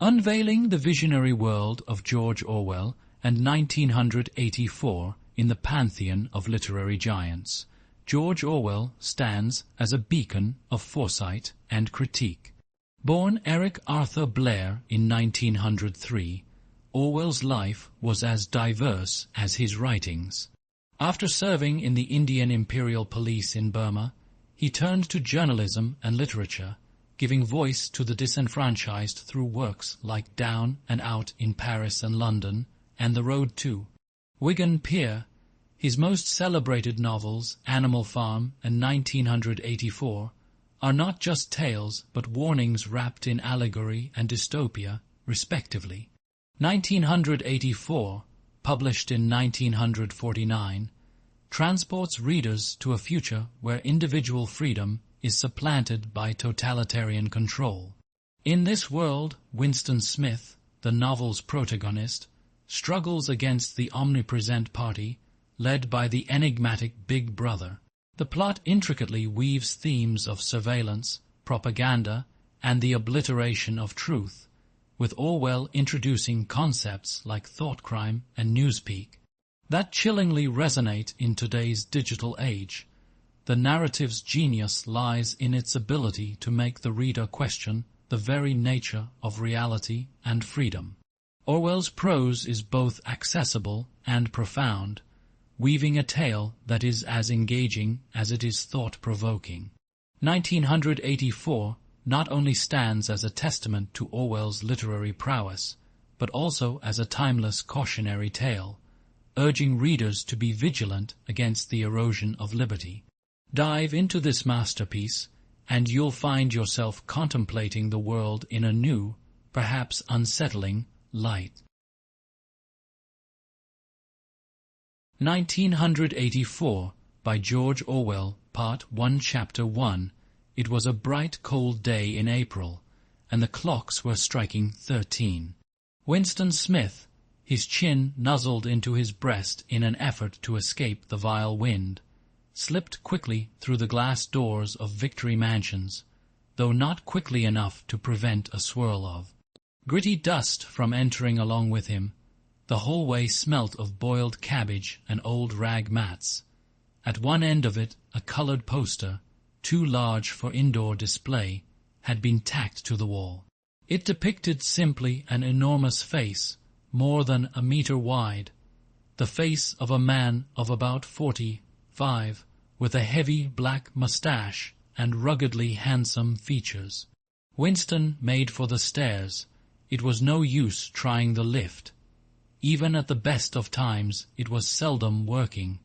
Unveiling the visionary world of George Orwell and 1984 in the pantheon of literary giants, George Orwell stands as a beacon of foresight and critique. Born Eric Arthur Blair in 1903, Orwell's life was as diverse as his writings. After serving in the Indian Imperial Police in Burma, he turned to journalism and literature, giving voice to the disenfranchised through works like Down and Out in Paris and London, and The Road to Wigan Pier. His most celebrated novels, Animal Farm and 1984, are not just tales but warnings wrapped in allegory and dystopia, respectively. 1984, published in 1949, transports readers to a future where individual freedom is supplanted by totalitarian control. In this world, Winston Smith, the novel's protagonist, struggles against the omnipresent party, led by the enigmatic Big Brother. The plot intricately weaves themes of surveillance, propaganda, and the obliteration of truth, with Orwell introducing concepts like Thoughtcrime and Newspeak that chillingly resonate in today's digital age. The narrative's genius lies in its ability to make the reader question the very nature of reality and freedom. Orwell's prose is both accessible and profound, weaving a tale that is as engaging as it is thought-provoking. 1984 not only stands as a testament to Orwell's literary prowess, but also as a timeless cautionary tale, urging readers to be vigilant against the erosion of liberty. Dive into this masterpiece, and you'll find yourself contemplating the world in a new, perhaps unsettling, light. 1984 by George Orwell, Part 1, Chapter 1. It was a bright, cold day in April, and the clocks were striking 13. Winston Smith, his chin nuzzled into his breast in an effort to escape the vile wind, slipped quickly through the glass doors of Victory Mansions, though not quickly enough to prevent a swirl of gritty dust from entering along with him. The hallway smelt of boiled cabbage and old rag mats. At one end of it, a colored poster, too large for indoor display, had been tacked to the wall. It depicted simply an enormous face, more than a meter wide, the face of a man of about 45, with a heavy black mustache and ruggedly handsome features. Winston made for the stairs. It was no use trying the lift. Even at the best of times it was seldom working,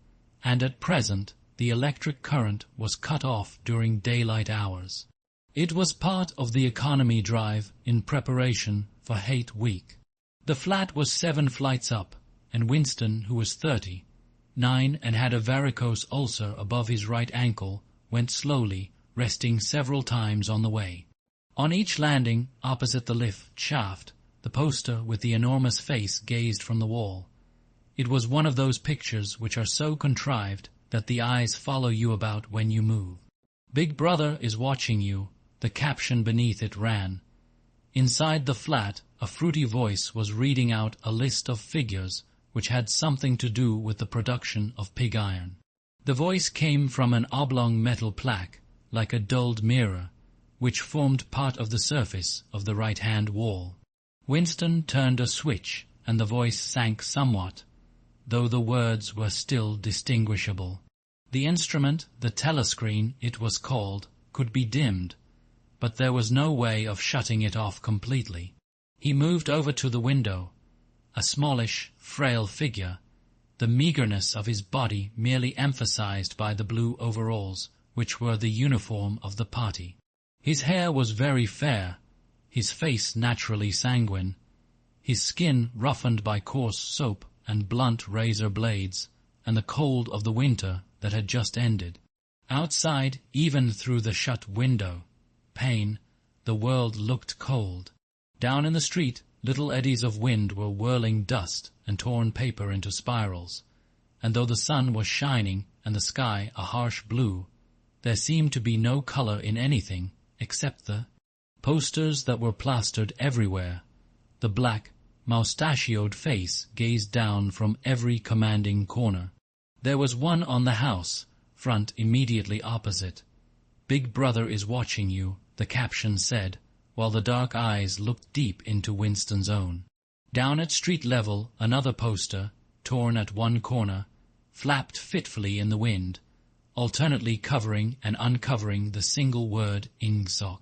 and at present the electric current was cut off during daylight hours. It was part of the economy drive in preparation for Hate Week. The flat was 7 flights up, and Winston, who was 39 and had a varicose ulcer above his right ankle, went slowly, resting several times on the way. On each landing, opposite the lift shaft, the poster with the enormous face gazed from the wall. It was one of those pictures which are so contrived that the eyes follow you about when you move. "Big Brother is watching you," the caption beneath it ran. Inside the flat, a fruity voice was reading out a list of figures which had something to do with the production of pig iron. The voice came from an oblong metal plaque, like a dulled mirror, which formed part of the surface of the right-hand wall. Winston turned a switch, and the voice sank somewhat, though the words were still distinguishable. The instrument, the telescreen it was called, could be dimmed, but there was no way of shutting it off completely. He moved over to the window, a smallish, frail figure, the meagerness of his body merely emphasized by the blue overalls, which were the uniform of the party. His hair was very fair, his face naturally sanguine, his skin roughened by coarse soap and blunt razor blades, and the cold of the winter that had just ended. Outside, even through the shut window pane, the world looked cold. Down in the street, little eddies of wind were whirling dust and torn paper into spirals, and though the sun was shining and the sky a harsh blue, there seemed to be no color in anything except the posters that were plastered everywhere, The black, moustachioed face gazed down from every commanding corner. There was one on the house front immediately opposite. "Big Brother is watching you," the caption said, while the dark eyes looked deep into Winston's own. Down at street level, another poster, torn at one corner, flapped fitfully in the wind, alternately covering and uncovering the single word "Ingsoc."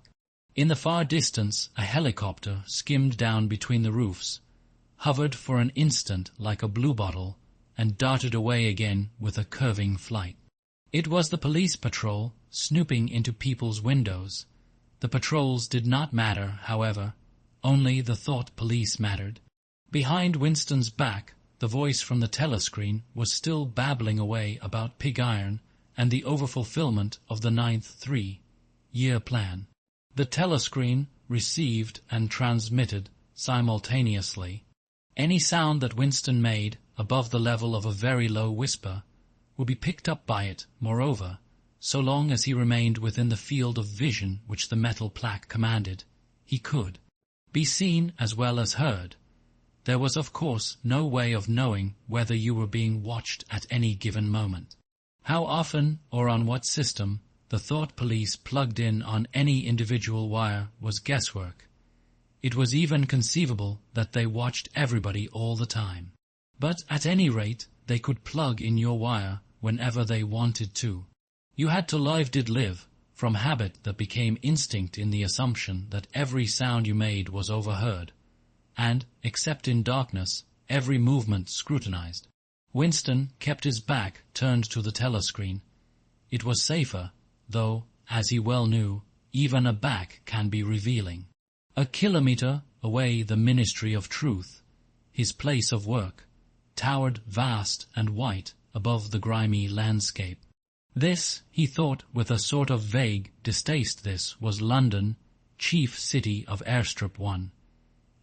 In the far distance, a helicopter skimmed down between the roofs, hovered for an instant like a bluebottle, and darted away again with a curving flight. It was the police patrol, snooping into people's windows. The patrols did not matter, however. Only the thought police mattered. Behind Winston's back, the voice from the telescreen was still babbling away about pig iron and the overfulfillment of the 9th three-year plan. The telescreen received and transmitted simultaneously. Any sound that Winston made above the level of a very low whisper would be picked up by it, moreover, so long as he remained within the field of vision which the metal plaque commanded. He could be seen as well as heard. There was, of course, no way of knowing whether you were being watched at any given moment. How often or on what system the thought police plugged in on any individual wire was guesswork. It was even conceivable that they watched everybody all the time. But at any rate, they could plug in your wire whenever they wanted to. You had to live, from habit that became instinct in the assumption that every sound you made was overheard, and, except in darkness, every movement scrutinized. Winston kept his back turned to the telescreen. It was safer, though, as he well knew, even a back can be revealing. A kilometre away, the Ministry of Truth, his place of work, towered vast and white above the grimy landscape. This, he thought with a sort of vague distaste, this was London, chief city of Airstrip 1,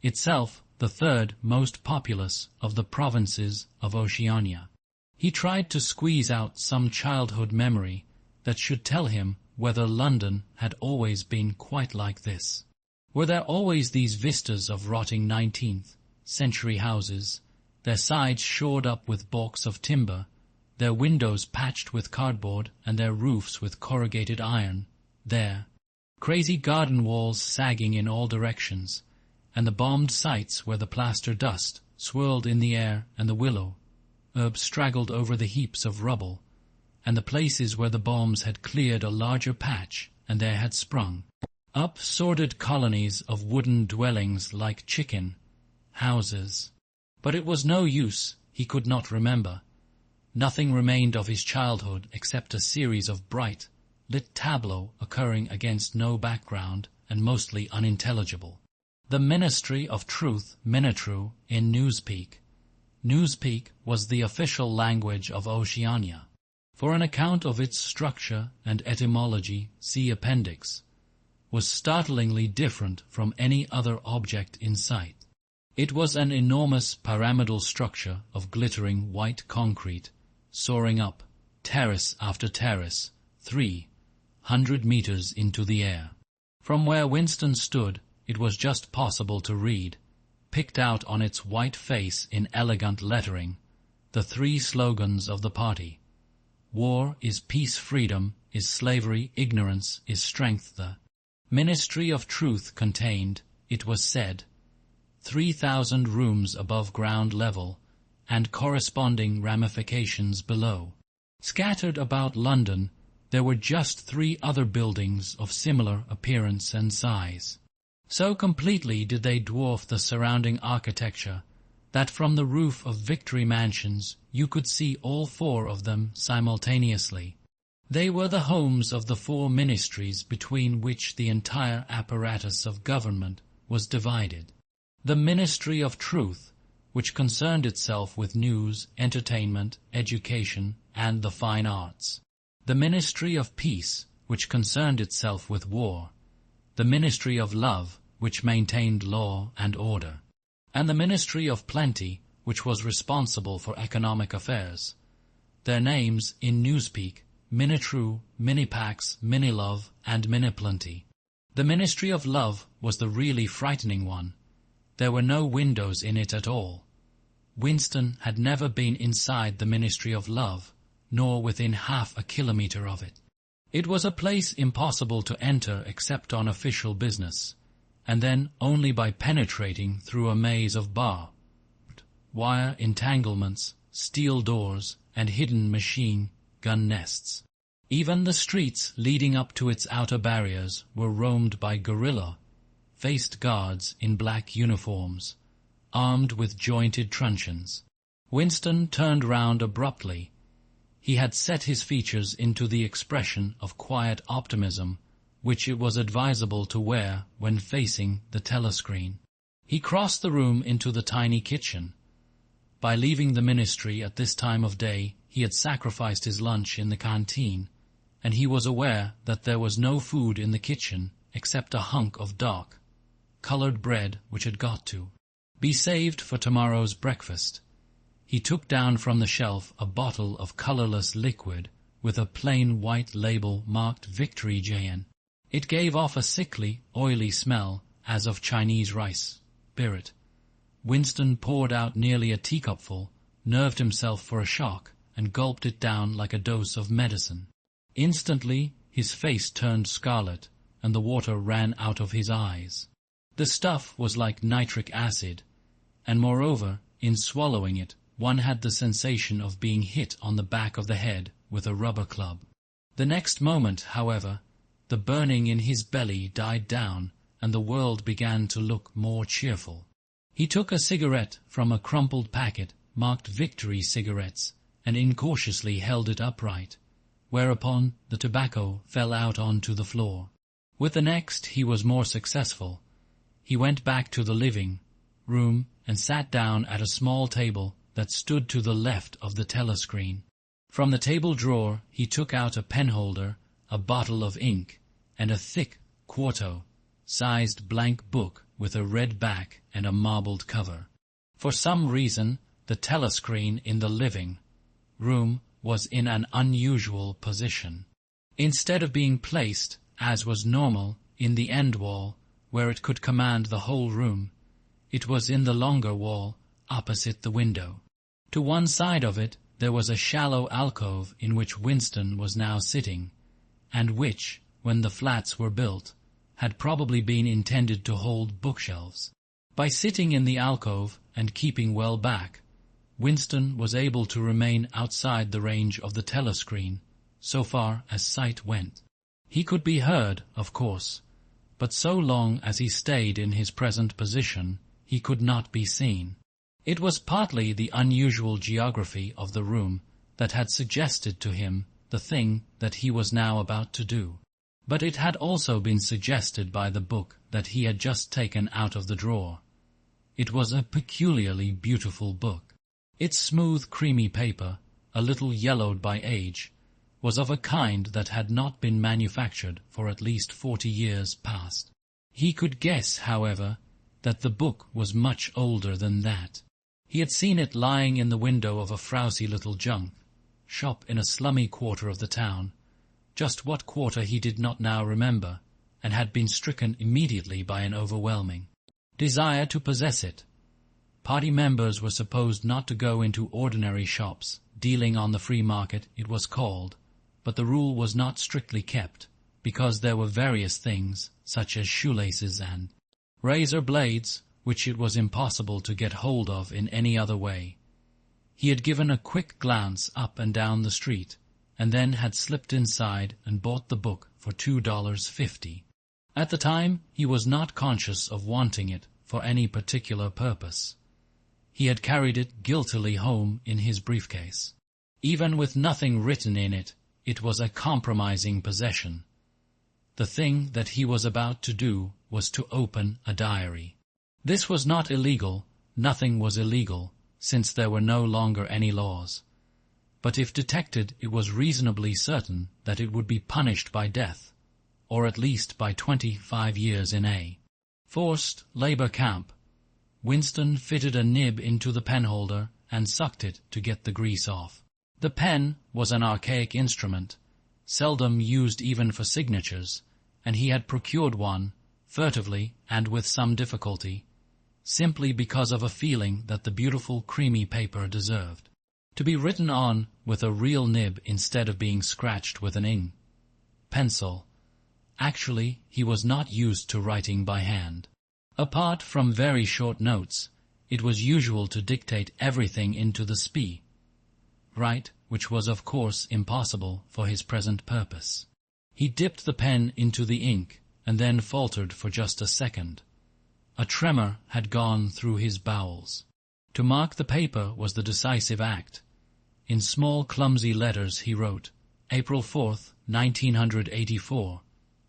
itself the third most populous of the provinces of Oceania. He tried to squeeze out some childhood memory that should tell him whether London had always been quite like this. Were there always these vistas of rotting 19th century houses, their sides shored up with balks of timber, their windows patched with cardboard and their roofs with corrugated iron, there, crazy garden walls sagging in all directions, and the bombed sites where the plaster dust swirled in the air and the willow herb straggled over the heaps of rubble, and the places where the bombs had cleared a larger patch and there had sprung up sordid colonies of wooden dwellings like chicken houses. But it was no use, he could not remember. Nothing remained of his childhood except a series of bright, lit tableaux occurring against no background and mostly unintelligible. The Ministry of Truth, Minitru, in Newspeak. Newspeak was the official language of Oceania. For an account of its structure and etymology, see Appendix, was startlingly different from any other object in sight. It was an enormous pyramidal structure of glittering white concrete, soaring up, terrace after terrace, 300 meters into the air. From where Winston stood, it was just possible to read, picked out on its white face in elegant lettering, the three slogans of the party. War is peace, freedom is slavery, ignorance is strength. The Ministry of Truth contained, it was said, 3,000 rooms above ground level and corresponding ramifications below. Scattered about London, there were just 3 other buildings of similar appearance and size. So completely did they dwarf the surrounding architecture that from the roof of Victory Mansions you could see all 4 of them simultaneously. They were the homes of the 4 ministries between which the entire apparatus of government was divided. The Ministry of Truth, which concerned itself with news, entertainment, education, and the fine arts. The Ministry of Peace, which concerned itself with war. The Ministry of Love, which maintained law and order. And the Ministry of Plenty, which was responsible for economic affairs. Their names in Newspeak, Minitru, Minipax, Minilove, and Miniplenty. The Ministry of Love was the really frightening one. There were no windows in it at all. Winston had never been inside the Ministry of Love, nor within half a kilometre of it. It was a place impossible to enter except on official business, and then only by penetrating through a maze of barbed wire entanglements, steel doors, and hidden machine gun nests. Even the streets leading up to its outer barriers were roamed by gorilla-faced guards in black uniforms, armed with jointed truncheons. Winston turned round abruptly. He had set his features into the expression of quiet optimism which it was advisable to wear when facing the telescreen. He crossed the room into the tiny kitchen. By leaving the ministry at this time of day, he had sacrificed his lunch in the canteen, and he was aware that there was no food in the kitchen except a hunk of dark, coloured bread which had got to be saved for tomorrow's breakfast. He took down from the shelf a bottle of colourless liquid with a plain white label marked Victory JN. It gave off a sickly, oily smell as of Chinese rice spirit. Winston poured out nearly a teacupful, nerved himself for a shock, and gulped it down like a dose of medicine. Instantly his face turned scarlet, and the water ran out of his eyes. The stuff was like nitric acid, and moreover, in swallowing it, one had the sensation of being hit on the back of the head with a rubber club. The next moment, however, the burning in his belly died down, and the world began to look more cheerful. He took a cigarette from a crumpled packet marked Victory Cigarettes, and incautiously held it upright, whereupon the tobacco fell out onto the floor. With the next he was more successful. He went back to the living room and sat down at a small table that stood to the left of the telescreen. From the table drawer he took out a penholder, a bottle of ink, and a thick, quarto-sized blank book with a red back and a marbled cover. For some reason, the telescreen in the living room was in an unusual position. Instead of being placed, as was normal, in the end wall, where it could command the whole room, it was in the longer wall, opposite the window. To one side of it there was a shallow alcove in which Winston was now sitting, and which, when the flats were built, had probably been intended to hold bookshelves. By sitting in the alcove and keeping well back, Winston was able to remain outside the range of the telescreen, so far as sight went. He could be heard, of course, but so long as he stayed in his present position, he could not be seen. It was partly the unusual geography of the room that had suggested to him the thing that he was now about to do, but it had also been suggested by the book that he had just taken out of the drawer. It was a peculiarly beautiful book. Its smooth, creamy paper, a little yellowed by age, was of a kind that had not been manufactured for at least 40 years past. He could guess, however, that the book was much older than that. He had seen it lying in the window of a frowsy little junk shop in a slummy quarter of the town, just what quarter he did not now remember, and had been stricken immediately by an overwhelming desire to possess it. Party members were supposed not to go into ordinary shops, dealing on the free market it was called, but the rule was not strictly kept, because there were various things, such as shoelaces and razor blades, which it was impossible to get hold of in any other way. He had given a quick glance up and down the street, and then had slipped inside and bought the book for $2.50. At the time, he was not conscious of wanting it for any particular purpose. He had carried it guiltily home in his briefcase. Even with nothing written in it, it was a compromising possession. The thing that he was about to do was to open a diary. This was not illegal, nothing was illegal, since there were no longer any laws. But if detected, it was reasonably certain that it would be punished by death, or at least by 25 years in a forced labor camp. Winston fitted a nib into the penholder and sucked it to get the grease off. The pen was an archaic instrument, seldom used even for signatures, and he had procured one, furtively and with some difficulty, simply because of a feeling that the beautiful creamy paper deserved to be written on with a real nib instead of being scratched with an ink pencil. Actually, he was not used to writing by hand. Apart from very short notes, it was usual to dictate everything into the spee, right, which was of course impossible for his present purpose. He dipped the pen into the ink and then faltered for just a second. A tremor had gone through his bowels. To mark the paper was the decisive act. In small clumsy letters he wrote, April 4th, 1984.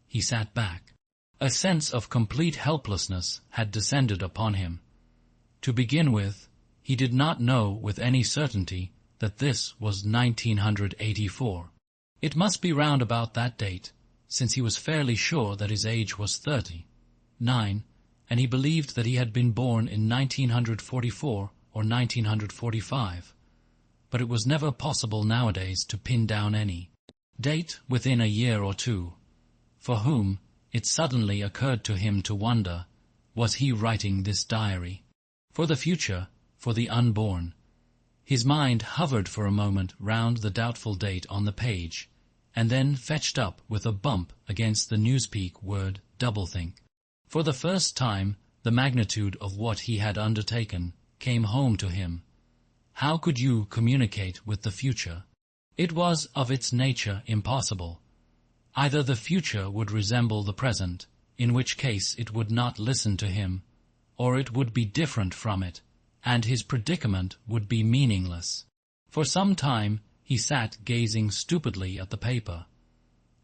He sat back. A sense of complete helplessness had descended upon him. To begin with, he did not know with any certainty that this was 1984. It must be round about that date, since he was fairly sure that his age was 39, and he believed that he had been born in 1944 or 1945. But it was never possible nowadays to pin down any date within a year or two. For whom, it suddenly occurred to him to wonder, was he writing this diary? For the future, for the unborn? His mind hovered for a moment round the doubtful date on the page, and then fetched up with a bump against the Newspeak word doublethink. For the first time, the magnitude of what he had undertaken came home to him. How could you communicate with the future? It was of its nature impossible. Either the future would resemble the present, in which case it would not listen to him, or it would be different from it, and his predicament would be meaningless. For some time he sat gazing stupidly at the paper.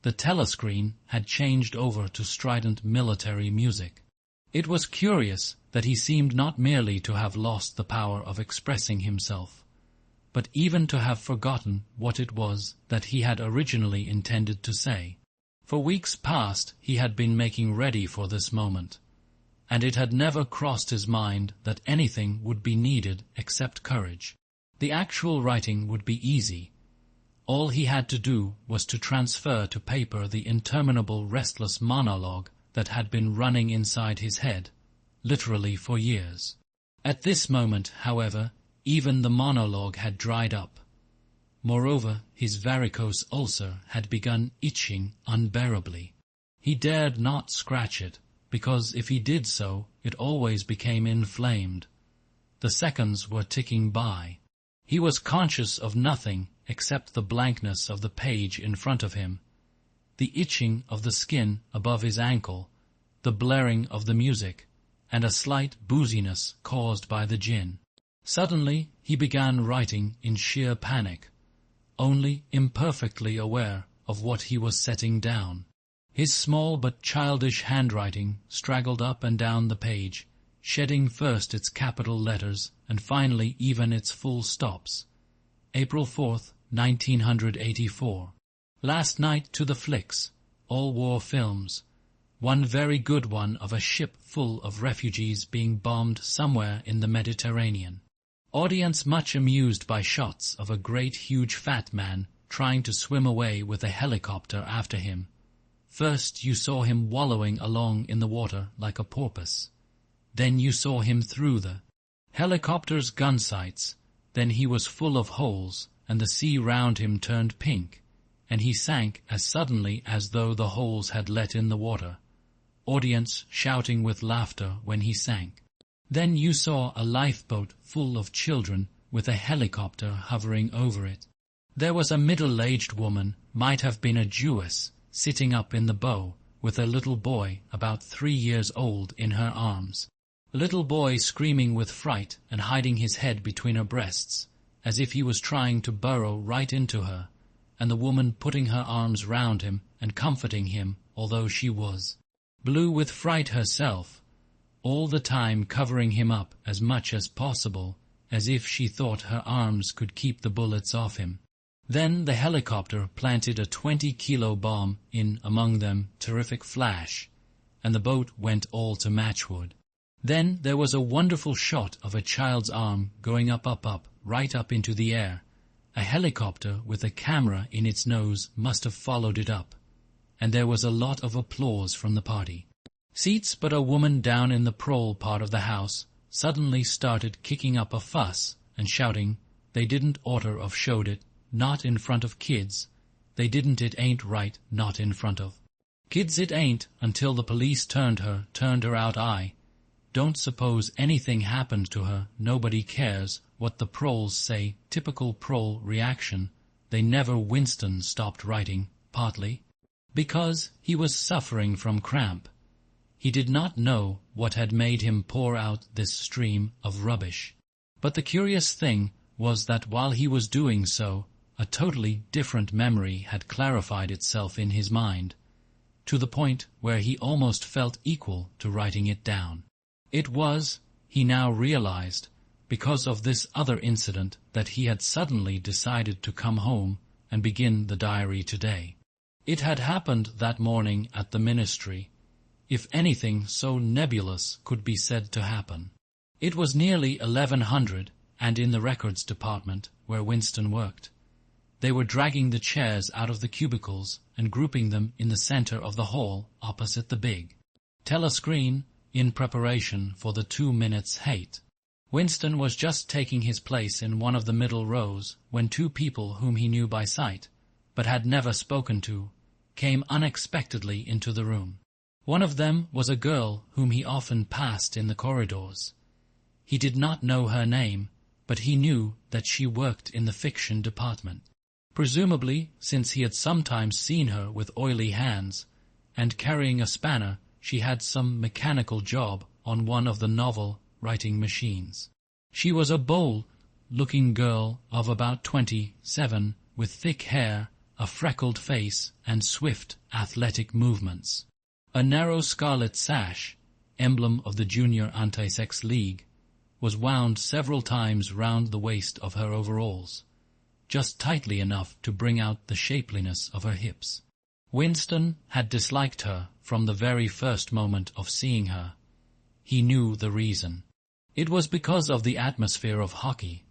The telescreen had changed over to strident military music. It was curious that he seemed not merely to have lost the power of expressing himself, but even to have forgotten what it was that he had originally intended to say. For weeks past he had been making ready for this moment, and it had never crossed his mind that anything would be needed except courage. The actual writing would be easy. All he had to do was to transfer to paper the interminable restless monologue that had been running inside his head, literally for years. At this moment, however, even the monologue had dried up. Moreover, his varicose ulcer had begun itching unbearably. He dared not scratch it, because if he did so, it always became inflamed. The seconds were ticking by. He was conscious of nothing except the blankness of the page in front of him, the itching of the skin above his ankle, the blaring of the music, and a slight booziness caused by the gin. Suddenly he began writing in sheer panic, only imperfectly aware of what he was setting down. His small but childish handwriting straggled up and down the page, shedding first its capital letters and finally even its full stops. April 4th, 1984. Last night to the flicks, all war films. One very good one of a ship full of refugees being bombed somewhere in the Mediterranean. Audience much amused by shots of a great huge fat man trying to swim away with a helicopter after him. First you saw him wallowing along in the water like a porpoise. Then you saw him through the helicopter's gun sights. Then he was full of holes, and the sea round him turned pink, and he sank as suddenly as though the holes had let in the water. Audience shouting with laughter when he sank. Then you saw a lifeboat full of children with a helicopter hovering over it. There was a middle-aged woman, might have been a Jewess, sitting up in the bow, with a little boy about 3 years old in her arms. The little boy screaming with fright and hiding his head between her breasts, as if he was trying to burrow right into her, and the woman putting her arms round him and comforting him, although she was blue with fright herself, all the time covering him up as much as possible, as if she thought her arms could keep the bullets off him. Then the helicopter planted a 20-kilo bomb in among them, terrific flash, and the boat went all to matchwood. Then there was a wonderful shot of a child's arm going up, right up into the air. A helicopter with a camera in its nose must have followed it up, and there was a lot of applause from the party. Seats but a woman down in the prowl part of the house, suddenly started kicking up a fuss and shouting they didn't oughter of showed it, not in front of kids, they didn't it ain't right, not in front of kids it ain't, until the police turned her out. I don't suppose anything happened to her, nobody cares what the proles say, typical prole reaction. They never. Winston stopped writing, partly because he was suffering from cramp. He did not know what had made him pour out this stream of rubbish. But the curious thing was that while he was doing so, a totally different memory had clarified itself in his mind, to the point where he almost felt equal to writing it down. It was, he now realized, because of this other incident that he had suddenly decided to come home and begin the diary today. It had happened that morning at the ministry, if anything so nebulous could be said to happen. It was nearly 1100, and in the records department, where Winston worked, they were dragging the chairs out of the cubicles and grouping them in the center of the hall opposite the big telescreen in preparation for the 2 minutes hate. Winston was just taking his place in one of the middle rows when two people whom he knew by sight, but had never spoken to, came unexpectedly into the room. One of them was a girl whom he often passed in the corridors. He did not know her name, but he knew that she worked in the fiction department. Presumably, since he had sometimes seen her with oily hands, and carrying a spanner, she had some mechanical job on one of the novel writing machines. She was a bold-looking girl of about 27, with thick hair, a freckled face, and swift, athletic movements. A narrow scarlet sash, emblem of the Junior Anti-Sex League, was wound several times round the waist of her overalls, just tightly enough to bring out the shapeliness of her hips. Winston had disliked her from the very first moment of seeing her. He knew the reason. It was because of the atmosphere of hockey,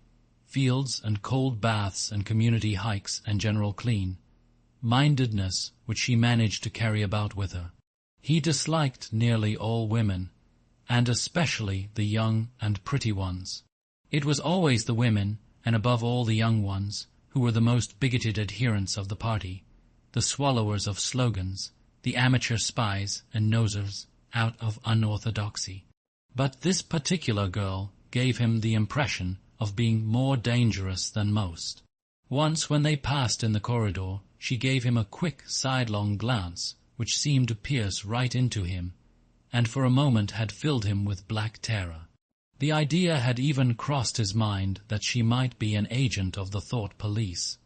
fields and cold baths and community hikes and general clean-mindedness which she managed to carry about with her. He disliked nearly all women, and especially the young and pretty ones. It was always the women, and above all the young ones, who were the most bigoted adherents of the party, the swallowers of slogans, the amateur spies and nosers out of unorthodoxy. But this particular girl gave him the impression of being more dangerous than most. Once when they passed in the corridor, she gave him a quick sidelong glance which seemed to pierce right into him, and for a moment had filled him with black terror. The idea had even crossed his mind that she might be an agent of the Thought Police.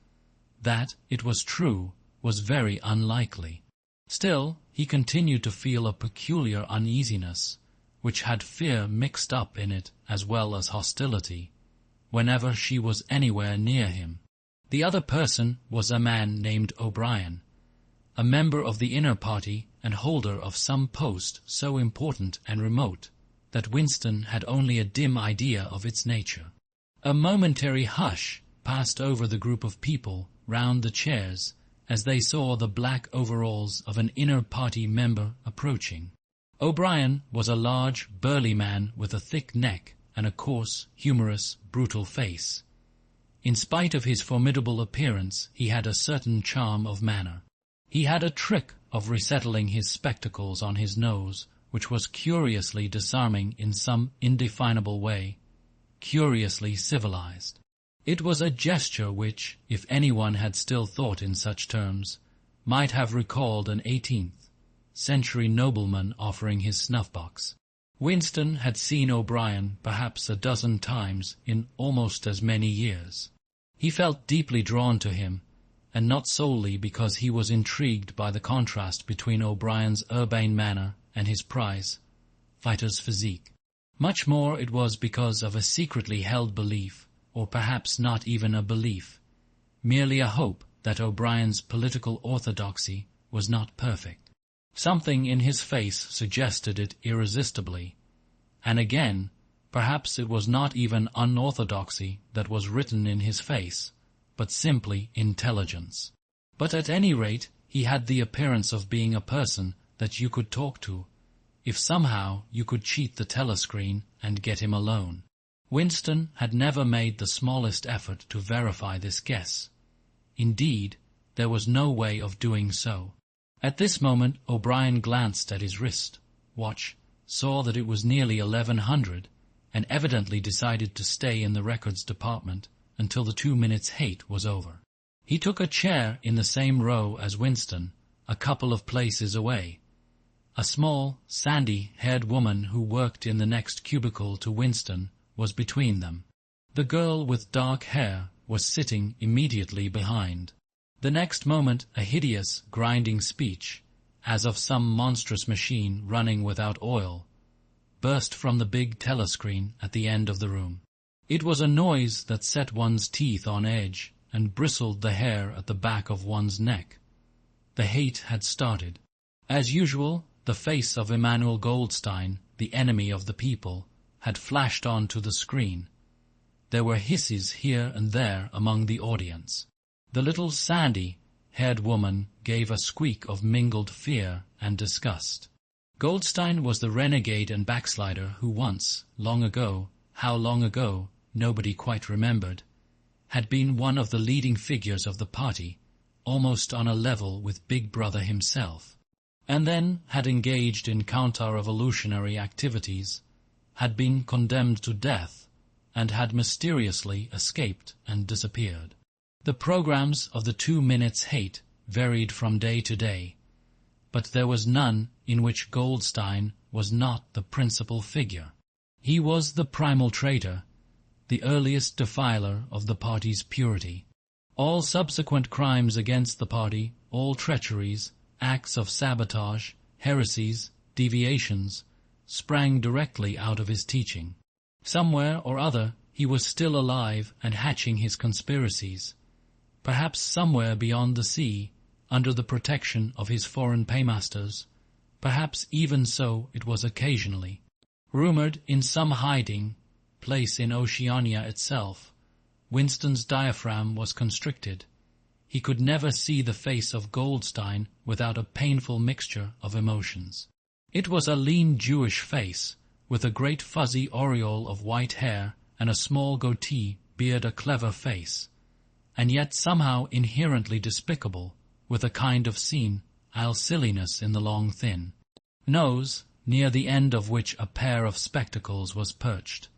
That, it was true, was very unlikely. Still, he continued to feel a peculiar uneasiness, which had fear mixed up in it as well as hostility, whenever she was anywhere near him. The other person was a man named O'Brien, a member of the inner party and holder of some post so important and remote that Winston had only a dim idea of its nature. A momentary hush passed over the group of people round the chairs as they saw the black overalls of an inner party member approaching. O'Brien was a large, burly man with a thick neck and a coarse, humorous, brutal face. In spite of his formidable appearance, he had a certain charm of manner. He had a trick of resettling his spectacles on his nose, which was curiously disarming in some indefinable way, curiously civilized. It was a gesture which, if anyone had still thought in such terms, might have recalled an 18th-century nobleman offering his snuff-box. Winston had seen O'Brien perhaps a dozen times in almost as many years. He felt deeply drawn to him, and not solely because he was intrigued by the contrast between O'Brien's urbane manner and his prize-fighter's physique. Much more it was because of a secretly held belief, or perhaps not even a belief, merely a hope that O'Brien's political orthodoxy was not perfect. Something in his face suggested it irresistibly, and again, perhaps it was not even unorthodoxy that was written in his face, but simply intelligence. But at any rate, he had the appearance of being a person that you could talk to, if somehow you could cheat the telescreen and get him alone. Winston had never made the smallest effort to verify this guess. Indeed, there was no way of doing so. At this moment O'Brien glanced at his wrist watch, saw that it was nearly 1100, and evidently decided to stay in the records department until the 2 minutes hate was over. He took a chair in the same row as Winston, a couple of places away. A small, sandy-haired woman who worked in the next cubicle to Winston was between them. The girl with dark hair was sitting immediately behind. The next moment a hideous, grinding speech, as of some monstrous machine running without oil, burst from the big telescreen at the end of the room. It was a noise that set one's teeth on edge and bristled the hair at the back of one's neck. The hate had started. As usual, the face of Emmanuel Goldstein, the enemy of the people, had flashed onto the screen. There were hisses here and there among the audience. The little sandy-haired woman gave a squeak of mingled fear and disgust. Goldstein was the renegade and backslider who once, long ago, how long ago, nobody quite remembered, had been one of the leading figures of the party, almost on a level with Big Brother himself, and then had engaged in counter-revolutionary activities, had been condemned to death, and had mysteriously escaped and disappeared. The programs of the 2 minutes hate varied from day to day, but there was none in which Goldstein was not the principal figure. He was the primal traitor, the earliest defiler of the party's purity. All subsequent crimes against the party, all treacheries, acts of sabotage, heresies, deviations, sprang directly out of his teaching. Somewhere or other he was still alive and hatching his conspiracies, perhaps somewhere beyond the sea, under the protection of his foreign paymasters, perhaps even so it was occasionally. Rumoured in some hiding place in Oceania itself, Winston's diaphragm was constricted. He could never see the face of Goldstein without a painful mixture of emotions. It was a lean Jewish face, with a great fuzzy aureole of white hair and a small goatee beard, a clever face, and yet somehow inherently despicable, with a kind of senile silliness in the long thin nose, near the end of which a pair of spectacles was perched.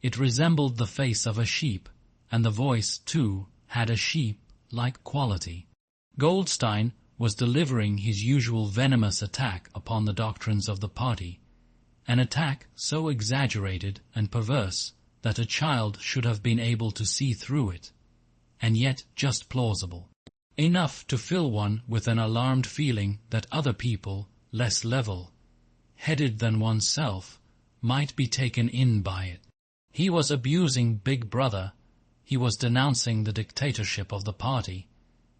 It resembled the face of a sheep, and the voice, too, had a sheep-like quality. Goldstein was delivering his usual venomous attack upon the doctrines of the party, an attack so exaggerated and perverse that a child should have been able to see through it, and yet just plausible. Enough to fill one with an alarmed feeling that other people, less level-headed than oneself, might be taken in by it. He was abusing Big Brother. He was denouncing the dictatorship of the party.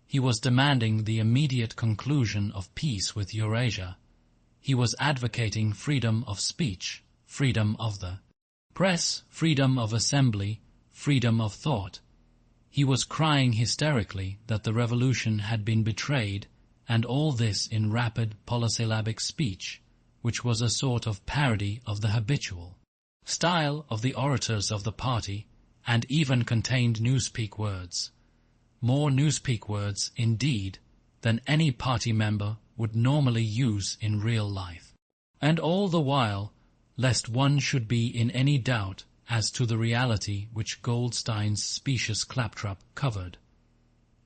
He was demanding the immediate conclusion of peace with Eurasia. He was advocating freedom of speech, freedom of the press, freedom of assembly, freedom of thought. He was crying hysterically that the revolution had been betrayed, and all this in rapid polysyllabic speech, which was a sort of parody of the habitual style of the orators of the party, and even contained Newspeak words. More Newspeak words, indeed, than any party member would normally use in real life. And all the while, lest one should be in any doubt as to the reality which Goldstein's specious claptrap covered,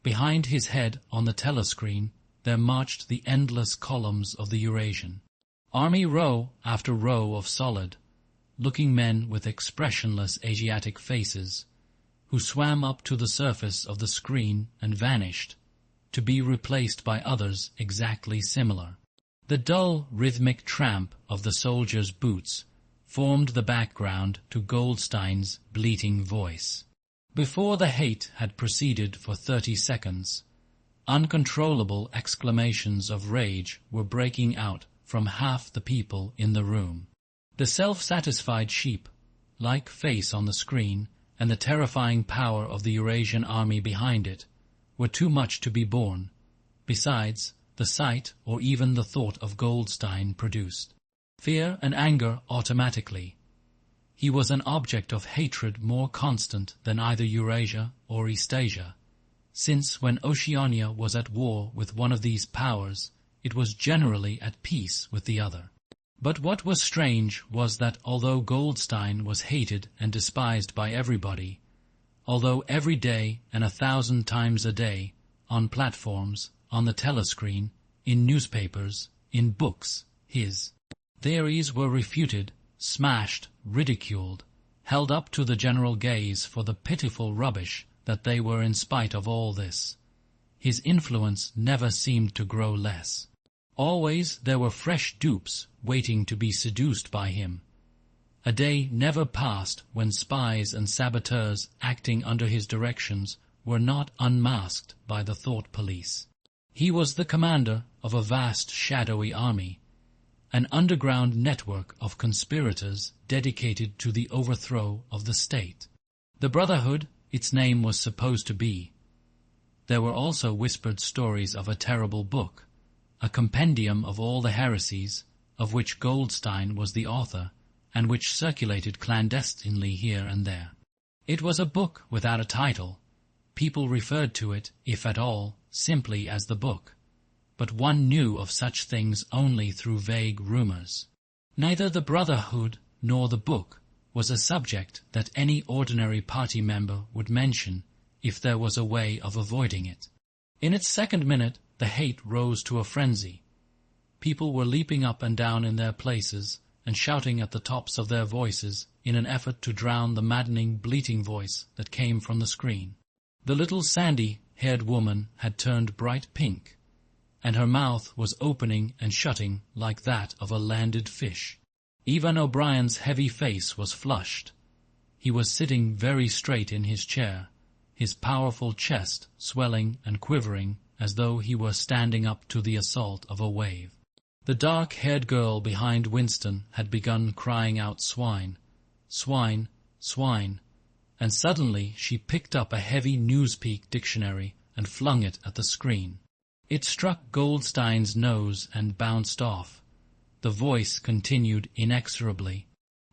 behind his head on the telescreen there marched the endless columns of the Eurasian army, row after row of solid-looking men with expressionless Asiatic faces, who swam up to the surface of the screen and vanished, to be replaced by others exactly similar. The dull, rhythmic tramp of the soldiers' boots formed the background to Goldstein's bleating voice. Before the hate had proceeded for 30 seconds, uncontrollable exclamations of rage were breaking out from half the people in the room. The self-satisfied sheep-like face on the screen and the terrifying power of the Eurasian army behind it were too much to be borne. Besides, the sight or even the thought of Goldstein produced fear and anger automatically. He was an object of hatred more constant than either Eurasia or Eastasia, since when Oceania was at war with one of these powers, it was generally at peace with the other. But what was strange was that although Goldstein was hated and despised by everybody, although every day and 1,000 times a day, on platforms, on the telescreen, in newspapers, in books, his theories were refuted, smashed, ridiculed, held up to the general gaze for the pitiful rubbish that they were in spite of all this, his influence never seemed to grow less. Always there were fresh dupes waiting to be seduced by him. A day never passed when spies and saboteurs acting under his directions were not unmasked by the thought police. He was the commander of a vast shadowy army, an underground network of conspirators dedicated to the overthrow of the state. The Brotherhood, its name was supposed to be. There were also whispered stories of a terrible book, a compendium of all the heresies, of which Goldstein was the author, and which circulated clandestinely here and there. It was a book without a title. People referred to it, if at all, simply as the book, but one knew of such things only through vague rumors. Neither the Brotherhood nor the book was a subject that any ordinary party member would mention if there was a way of avoiding it. In its second minute, the hate rose to a frenzy. People were leaping up and down in their places and shouting at the tops of their voices in an effort to drown the maddening, bleating voice that came from the screen. The little sandy-haired woman had turned bright pink, and her mouth was opening and shutting like that of a landed fish. Evan O'Brien's heavy face was flushed. He was sitting very straight in his chair, his powerful chest swelling and quivering as though he were standing up to the assault of a wave. The dark-haired girl behind Winston had begun crying out swine, swine, swine, and suddenly she picked up a heavy Newspeak dictionary and flung it at the screen. It struck Goldstein's nose and bounced off. The voice continued inexorably.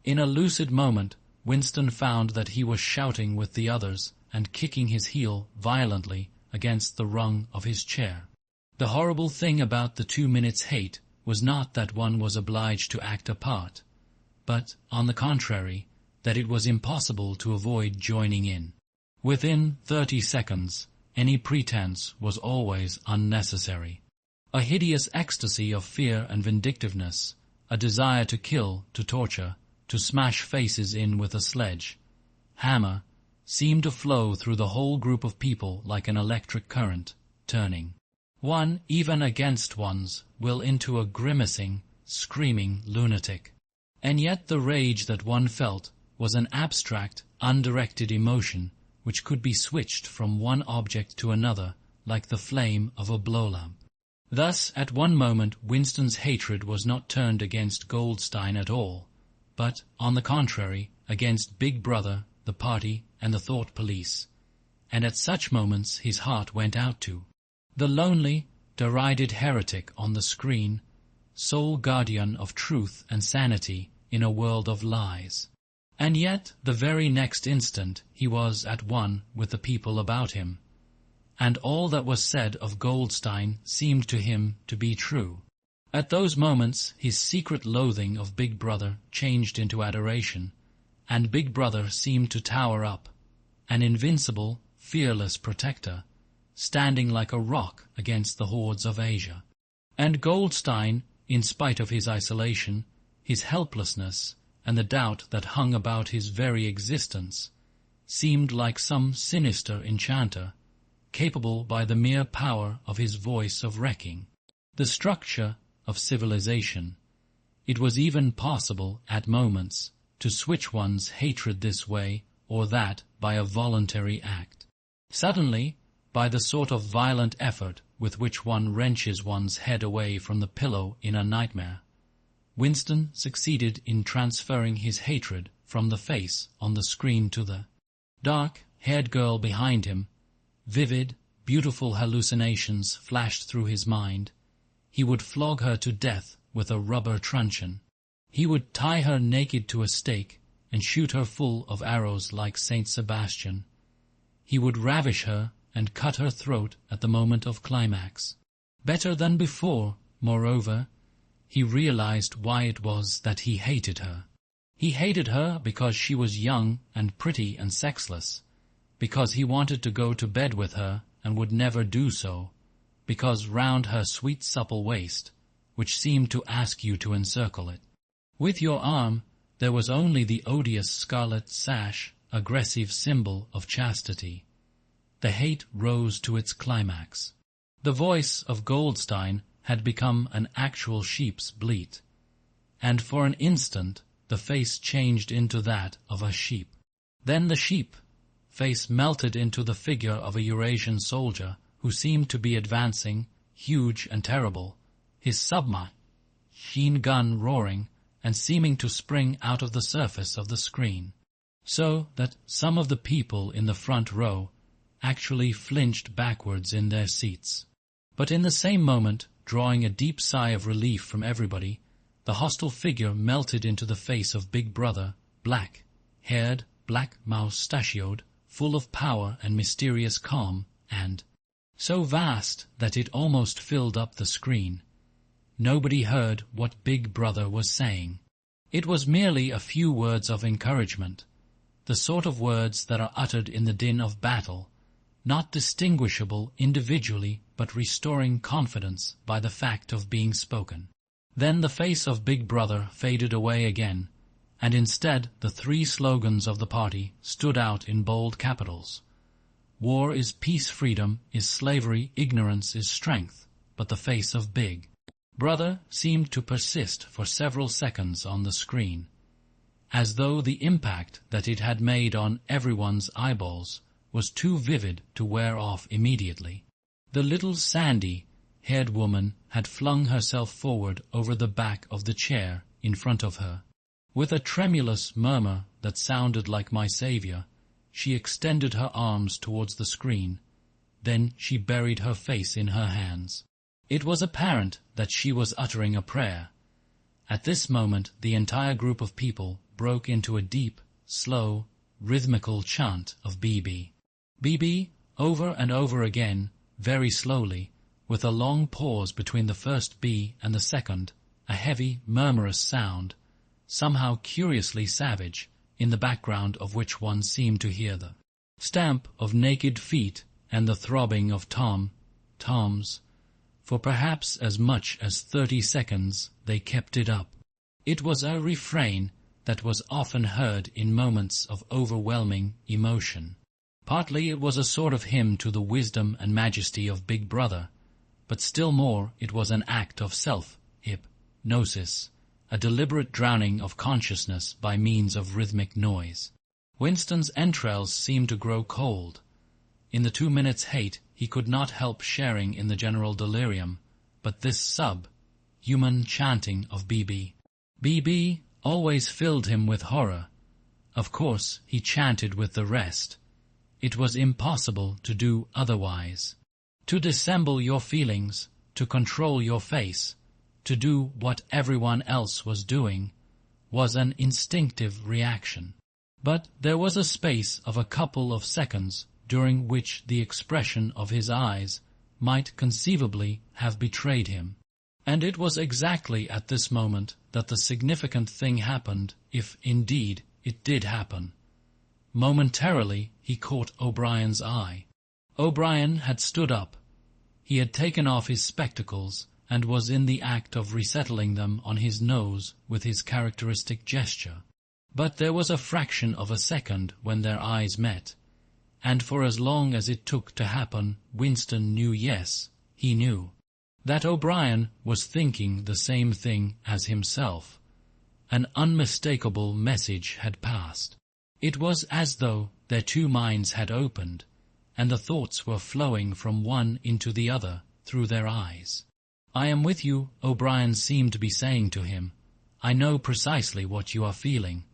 In a lucid moment, Winston found that he was shouting with the others and kicking his heel violently against the rung of his chair. The horrible thing about the 2 minutes hate was not that one was obliged to act a part, but, on the contrary, that it was impossible to avoid joining in. Within 30 seconds, any pretense was always unnecessary. A hideous ecstasy of fear and vindictiveness, a desire to kill, to torture, to smash faces in with a sledge, hammer, seemed to flow through the whole group of people like an electric current, turning one, even against one's will, into a grimacing, screaming lunatic. And yet the rage that one felt was an abstract, undirected emotion which could be switched from one object to another like the flame of a blow-lamp. Thus, at one moment, Winston's hatred was not turned against Goldstein at all, but, on the contrary, against Big Brother, the party, and the thought police, and at such moments his heart went out to the lonely, derided heretic on the screen, sole guardian of truth and sanity in a world of lies. And yet, the very next instant, he was at one with the people about him, and all that was said of Goldstein seemed to him to be true. At those moments, his secret loathing of Big Brother changed into adoration, and Big Brother seemed to tower up, an invincible, fearless protector, standing like a rock against the hordes of Asia. And Goldstein, in spite of his isolation, his helplessness, and the doubt that hung about his very existence, seemed like some sinister enchanter, capable by the mere power of his voice of wrecking the structure of civilization. It was even possible, at moments, to switch one's hatred this way or that by a voluntary act. Suddenly, by the sort of violent effort with which one wrenches one's head away from the pillow in a nightmare, Winston succeeded in transferring his hatred from the face on the screen to the dark-haired girl behind him. Vivid, beautiful hallucinations flashed through his mind. He would flog her to death with a rubber truncheon. He would tie her naked to a stake and shoot her full of arrows like Saint Sebastian. He would ravish her and cut her throat at the moment of climax. Better than before, moreover, he realized why it was that he hated her. He hated her because she was young and pretty and sexless, because he wanted to go to bed with her and would never do so, because round her sweet supple waist, which seemed to ask you to encircle it with your arm, there was only the odious scarlet sash, aggressive symbol of chastity. The hate rose to its climax. The voice of Goldstein had become an actual sheep's bleat, and for an instant the face changed into that of a sheep. Then the sheep face melted into the figure of a Eurasian soldier who seemed to be advancing, huge and terrible, his submachine gun roaring and seeming to spring out of the surface of the screen, so that some of the people in the front row actually flinched backwards in their seats. But in the same moment, drawing a deep sigh of relief from everybody, the hostile figure melted into the face of Big Brother, black-haired, black-moustachioed, full of power and mysterious calm, and so vast that it almost filled up the screen. Nobody heard what Big Brother was saying. It was merely a few words of encouragement, the sort of words that are uttered in the din of battle, not distinguishable individually but restoring confidence by the fact of being spoken. Then the face of Big Brother faded away again, and instead the three slogans of the party stood out in bold capitals. War is peace, freedom is slavery, ignorance is strength, but the face of Big Brother seemed to persist for several seconds on the screen, as though the impact that it had made on everyone's eyeballs was too vivid to wear off immediately. The little sandy-haired woman had flung herself forward over the back of the chair in front of her. With a tremulous murmur that sounded like "My Saviour," she extended her arms towards the screen. Then she buried her face in her hands. It was apparent that she was uttering a prayer. At this moment the entire group of people broke into a deep, slow, rhythmical chant of BB. BB, over and over again, very slowly, with a long pause between the first B and the second, a heavy, murmurous sound, somehow curiously savage, in the background of which one seemed to hear the stamp of naked feet and the throbbing of toms. For perhaps as much as 30 seconds they kept it up. It was a refrain that was often heard in moments of overwhelming emotion. Partly it was a sort of hymn to the wisdom and majesty of Big Brother, but still more it was an act of self-hypnosis, a deliberate drowning of consciousness by means of rhythmic noise. Winston's entrails seemed to grow cold. In the 2 minutes' hate he could not help sharing in the general delirium, but this sub-human chanting of BB always filled him with horror. Of course he chanted with the rest. It was impossible to do otherwise. To dissemble your feelings, to control your face, to do what everyone else was doing, was an instinctive reaction. But there was a space of a couple of seconds during which the expression of his eyes might conceivably have betrayed him. And it was exactly at this moment that the significant thing happened, if indeed it did happen. Momentarily he caught O'Brien's eye. O'Brien had stood up. He had taken off his spectacles and was in the act of resettling them on his nose with his characteristic gesture. But there was a fraction of a second when their eyes met, and for as long as it took to happen, Winston knew, yes, he knew, that O'Brien was thinking the same thing as himself. An unmistakable message had passed. It was as though their two minds had opened, and the thoughts were flowing from one into the other through their eyes. "I am with you," O'Brien seemed to be saying to him. "I know precisely what you are feeling.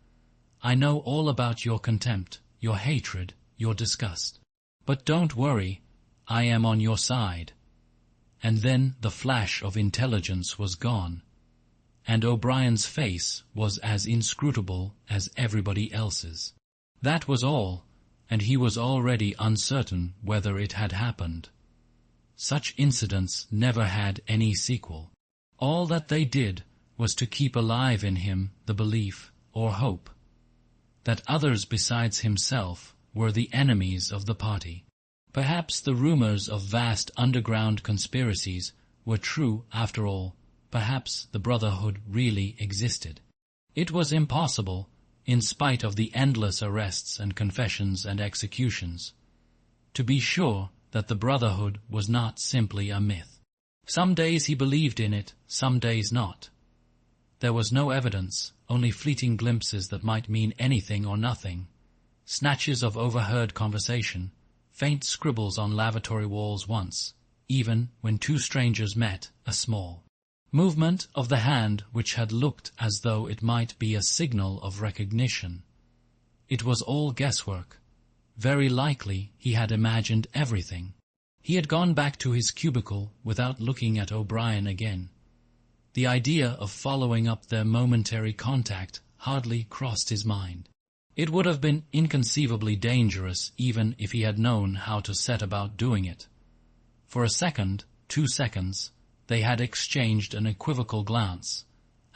I know all about your contempt, your hatred, your disgust. But don't worry, I am on your side." And then the flash of intelligence was gone, and O'Brien's face was as inscrutable as everybody else's. That was all, and he was already uncertain whether it had happened. Such incidents never had any sequel. All that they did was to keep alive in him the belief, or hope, that others besides himself were the enemies of the party. Perhaps the rumors of vast underground conspiracies were true after all. Perhaps the Brotherhood really existed. It was impossible, in spite of the endless arrests and confessions and executions, to be sure that the Brotherhood was not simply a myth. Some days he believed in it, some days not. There was no evidence, only fleeting glimpses that might mean anything or nothing, snatches of overheard conversation, faint scribbles on lavatory walls once, even when two strangers met, a small movement of the hand which had looked as though it might be a signal of recognition. It was all guesswork. Very likely he had imagined everything. He had gone back to his cubicle without looking at O'Brien again. The idea of following up their momentary contact hardly crossed his mind. It would have been inconceivably dangerous even if he had known how to set about doing it. For a second, 2 seconds, they had exchanged an equivocal glance,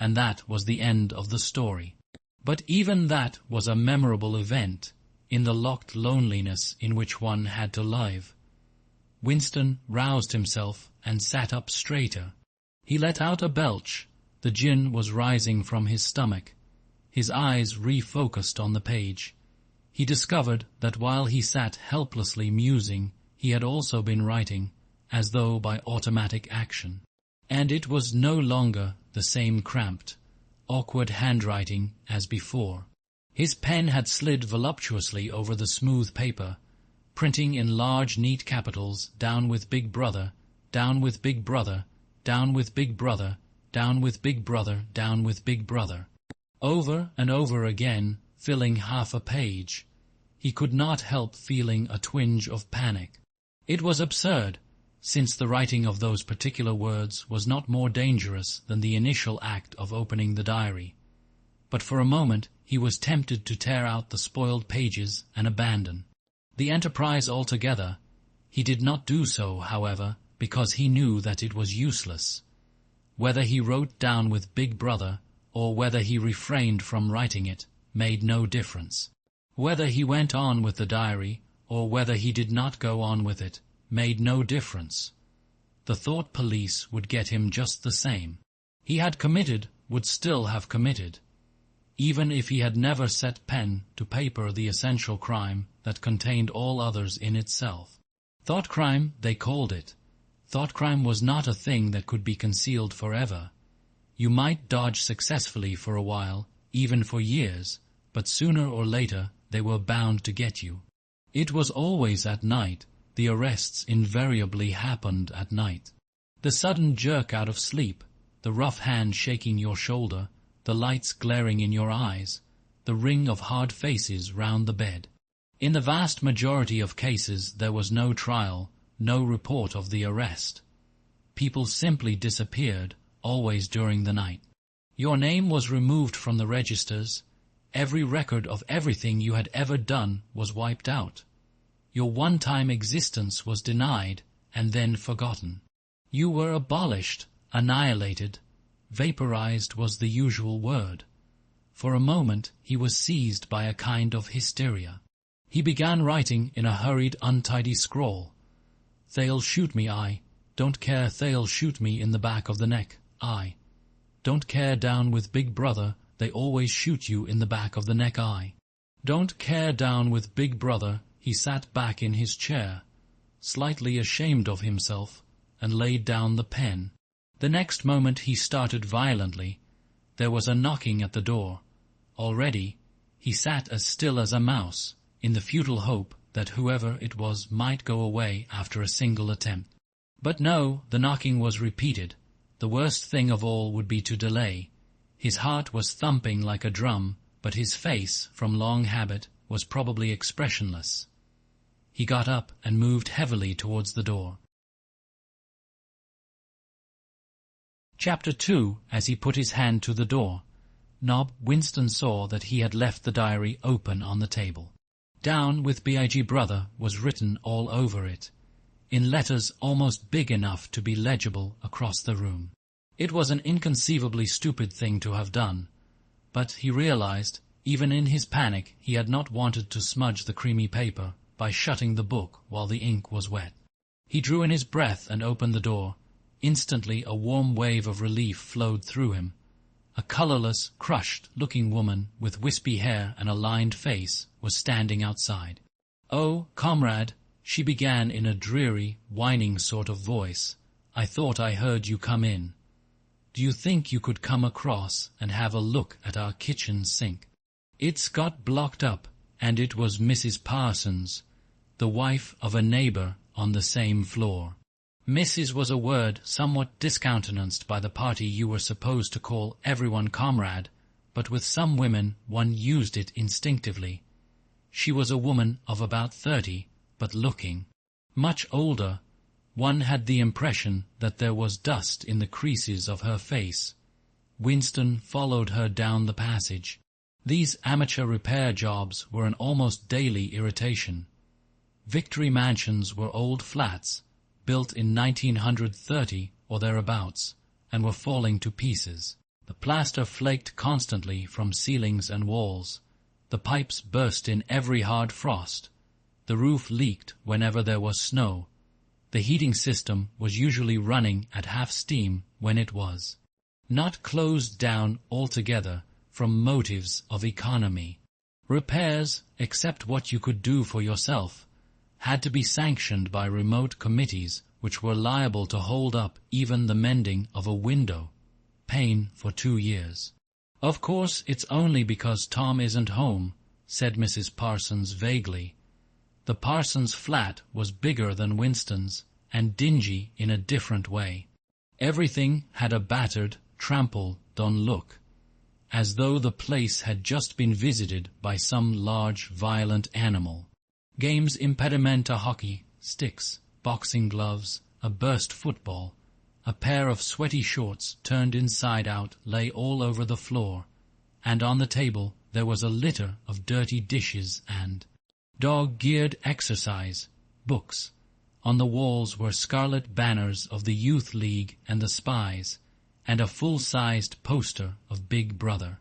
and that was the end of the story. But even that was a memorable event in the locked loneliness in which one had to live. Winston roused himself and sat up straighter. He let out a belch. The gin was rising from his stomach. His eyes refocused on the page. He discovered that while he sat helplessly musing, he had also been writing, as though by automatic action. And it was no longer the same cramped, awkward handwriting as before. His pen had slid voluptuously over the smooth paper, printing in large neat capitals, "Down with Big Brother, down with Big Brother, down with Big Brother, down with Big Brother, down with Big Brother," over and over again, filling half a page. He could not help feeling a twinge of panic. It was absurd, since the writing of those particular words was not more dangerous than the initial act of opening the diary. But for a moment he was tempted to tear out the spoiled pages and abandon the enterprise altogether. He did not do so, however, because he knew that it was useless. Whether he wrote down with Big Brother, or whether he refrained from writing it, made no difference. Whether he went on with the diary, or whether he did not go on with it, made no difference. The thought police would get him just the same. He had committed, would still have committed, even if he had never set pen to paper the essential crime that contained all others in itself. Thoughtcrime, they called it. Thoughtcrime was not a thing that could be concealed forever. You might dodge successfully for a while, even for years, but sooner or later they were bound to get you. It was always at night. The arrests invariably happened at night. The sudden jerk out of sleep, the rough hand shaking your shoulder, the lights glaring in your eyes, the ring of hard faces round the bed. In the vast majority of cases there was no trial, no report of the arrest. People simply disappeared, always during the night. Your name was removed from the registers. Every record of everything you had ever done was wiped out. Your one-time existence was denied and then forgotten. You were abolished, annihilated. Vaporized was the usual word. For a moment he was seized by a kind of hysteria. He began writing in a hurried, untidy scrawl. "They'll shoot me, I. Don't care, they'll shoot me in the back of the neck, I. Don't care, down with Big Brother, they always shoot you in the back of the neck, I. Don't care, down with Big Brother." He sat back in his chair, slightly ashamed of himself, and laid down the pen. The next moment he started violently. There was a knocking at the door. Already he sat as still as a mouse, in the futile hope that whoever it was might go away after a single attempt. But no, the knocking was repeated. The worst thing of all would be to delay. His heart was thumping like a drum, but his face, from long habit, was probably expressionless. He got up and moved heavily towards the door. Chapter 2. As he put his hand to the door knob, Winston saw that he had left the diary open on the table. Down with B.I.G. Brother was written all over it, in letters almost big enough to be legible across the room. It was an inconceivably stupid thing to have done, but he realized, even in his panic, he had not wanted to smudge the creamy paper by shutting the book while the ink was wet. He drew in his breath and opened the door. Instantly a warm wave of relief flowed through him. A colorless, crushed-looking woman with wispy hair and a lined face was standing outside. "Oh, comrade," she began in a dreary, whining sort of voice, "I thought I heard you come in. Do you think you could come across and have a look at our kitchen sink? It's got blocked up, and it was Mrs. Parsons, the wife of a neighbor on the same floor." Mrs. was a word somewhat discountenanced by the party you were supposed to call everyone comrade, but with some women one used it instinctively. She was a woman of about 30, but looking much older. One had the impression that there was dust in the creases of her face. Winston followed her down the passage. These amateur repair jobs were an almost daily irritation. Victory Mansions were old flats, built in 1930 or thereabouts, and were falling to pieces. The plaster flaked constantly from ceilings and walls. The pipes burst in every hard frost. The roof leaked whenever there was snow. The heating system was usually running at half steam when it was not closed down altogether from motives of economy. Repairs, except what you could do for yourself, had to be sanctioned by remote committees which were liable to hold up even the mending of a window pane for 2 years. "Of course it's only because Tom isn't home," said Mrs. Parsons vaguely. The Parsons flat was bigger than Winston's, and dingy in a different way. Everything had a battered, trampled-on look, as though the place had just been visited by some large, violent animal. Games impedimenta hockey, sticks, boxing gloves, a burst football, a pair of sweaty shorts turned inside out lay all over the floor, and on the table there was a litter of dirty dishes and dog-geared exercise books. On the walls were scarlet banners of the Youth League and the Spies, and a full-sized poster of Big Brother.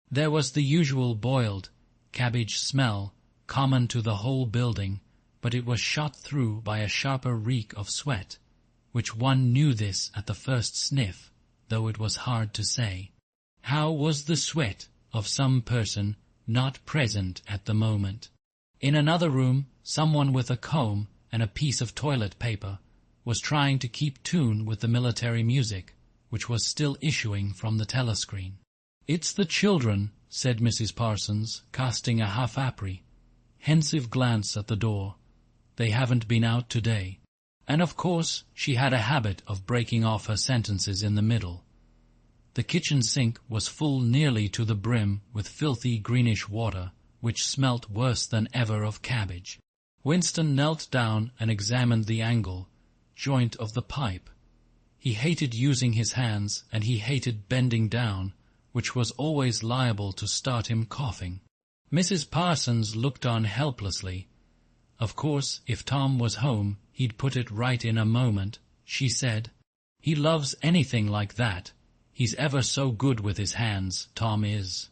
There was the usual boiled cabbage smell common to the whole building, but it was shot through by a sharper reek of sweat, which one knew this at the first sniff, though it was hard to say. How was the sweat of some person not present at the moment? In another room, someone with a comb and a piece of toilet paper was trying to keep tune with the military music, which was still issuing from the telescreen. "It's the children," said Mrs. Parsons, casting a half-apprehensive glance at the door. "They haven't been out today." And of course she had a habit of breaking off her sentences in the middle. The kitchen sink was full nearly to the brim with filthy greenish water, which smelt worse than ever of cabbage. Winston knelt down and examined the angle, joint of the pipe. He hated using his hands, and he hated bending down, which was always liable to start him coughing. Mrs. Parsons looked on helplessly. "Of course, if Tom was home, he'd put it right in a moment," she said. "He loves anything like that. He's ever so good with his hands, Tom is."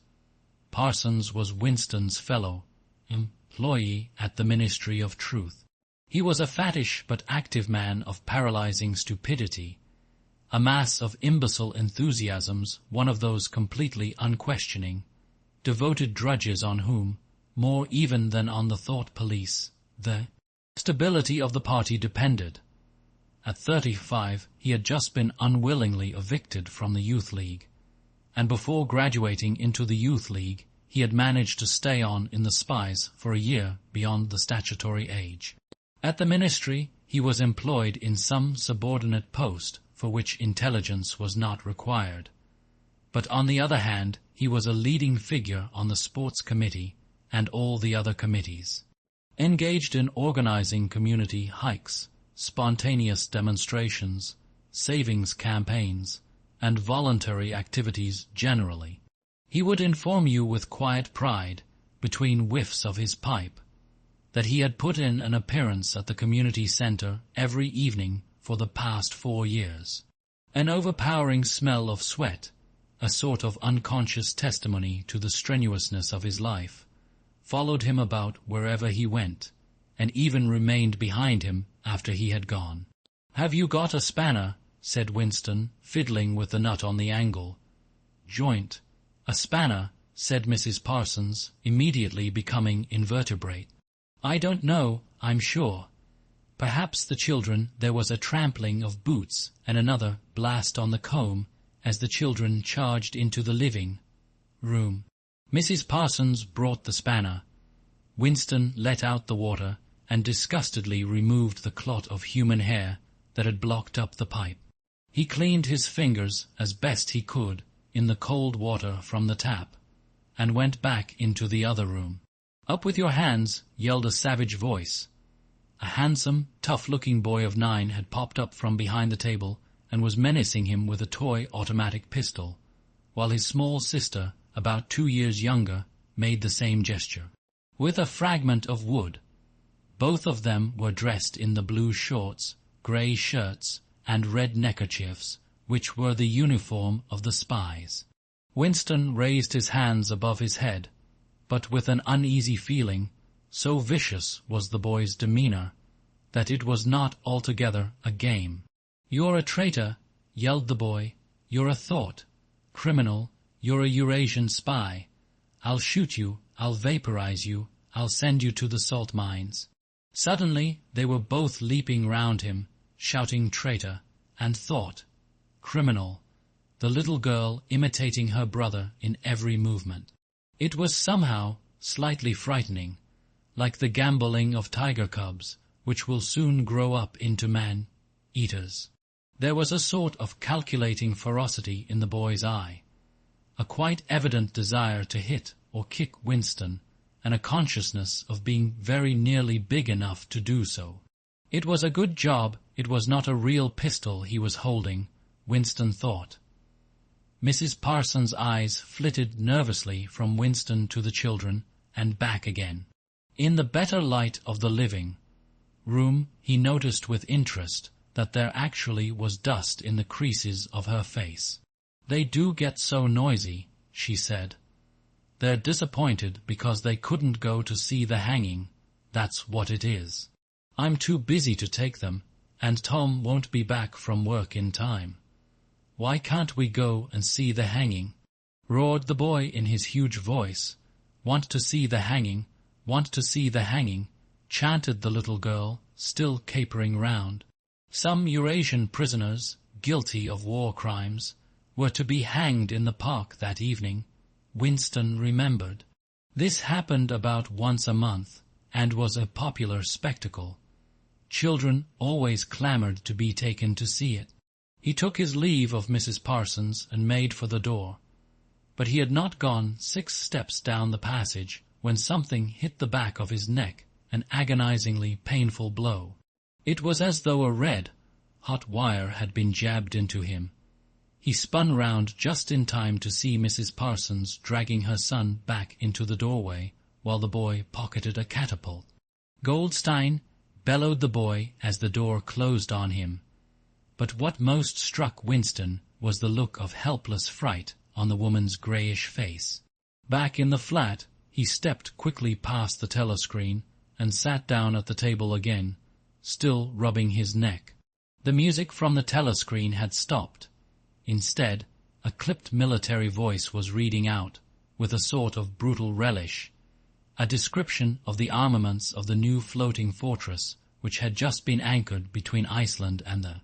Parsons was Winston's fellow employee at the Ministry of Truth. He was a fattish but active man of paralyzing stupidity, a mass of imbecile enthusiasms, one of those completely unquestioning, devoted drudges on whom, more even than on the thought police, the stability of the party depended. At 35, he had just been unwillingly evicted from the Youth League, and before graduating into the Youth League, he had managed to stay on in the Spies for a year beyond the statutory age. At the ministry, he was employed in some subordinate post for which intelligence was not required. But on the other hand, he was a leading figure on the sports committee and all the other committees. Engaged in organizing community hikes, spontaneous demonstrations, savings campaigns, and voluntary activities generally. He would inform you with quiet pride, between whiffs of his pipe, that he had put in an appearance at the community centre every evening for the past 4 years. An overpowering smell of sweat, a sort of unconscious testimony to the strenuousness of his life, followed him about wherever he went, and even remained behind him after he had gone. "Have you got a spanner?" said Winston, fiddling with the nut on the angle. "Joint. A spanner," said Mrs. Parsons, immediately becoming invertebrate. "I don't know, I'm sure." Perhaps the children, there was a trampling of boots and another blast on the comb as the children charged into the living room. Mrs. Parsons brought the spanner. Winston let out the water and disgustedly removed the clot of human hair that had blocked up the pipe. He cleaned his fingers as best he could in the cold water from the tap, and went back into the other room. "Up with your hands!" yelled a savage voice. A handsome, tough-looking boy of 9 had popped up from behind the table and was menacing him with a toy automatic pistol, while his small sister, about 2 years younger, made the same gesture. With a fragment of wood. Both of them were dressed in the blue shorts, grey shirts, and red neckerchiefs, which were the uniform of the spies. Winston raised his hands above his head, but with an uneasy feeling, so vicious was the boy's demeanour, that it was not altogether a game. "You're a traitor," yelled the boy. "You're a thought. Criminal, you're a Eurasian spy. I'll shoot you, I'll vaporize you, I'll send you to the salt mines." Suddenly they were both leaping round him, shouting traitor and thought, criminal, the little girl imitating her brother in every movement. It was somehow slightly frightening, like the gambolling of tiger cubs, which will soon grow up into man-eaters. There was a sort of calculating ferocity in the boy's eye, a quite evident desire to hit or kick Winston, and a consciousness of being very nearly big enough to do so. It was a good job it was not a real pistol he was holding, Winston thought. Mrs. Parsons' eyes flitted nervously from Winston to the children and back again. In the better light of the living room he noticed with interest that there actually was dust in the creases of her face. "They do get so noisy," she said. "They're disappointed because they couldn't go to see the hanging, that's what it is. I'm too busy to take them, and Tom won't be back from work in time. Why can't we go and see the hanging?" roared the boy in his huge voice. "Want to see the hanging, want to see the hanging," chanted the little girl, still capering round. Some Eurasian prisoners, guilty of war crimes, were to be hanged in the park that evening, Winston remembered. This happened about once a month, and was a popular spectacle. Children always clamoured to be taken to see it. He took his leave of Mrs. Parsons and made for the door. But he had not gone 6 steps down the passage when something hit the back of his neck, an agonizingly painful blow. It was as though a red, hot wire had been jabbed into him. He spun round just in time to see Mrs. Parsons dragging her son back into the doorway, while the boy pocketed a catapult. "Goldstein!" bellowed the boy as the door closed on him. But what most struck Winston was the look of helpless fright on the woman's greyish face. Back in the flat, he stepped quickly past the telescreen and sat down at the table again, still rubbing his neck. The music from the telescreen had stopped. Instead, a clipped military voice was reading out, with a sort of brutal relish, a description of the armaments of the new floating fortress which had just been anchored between Iceland and the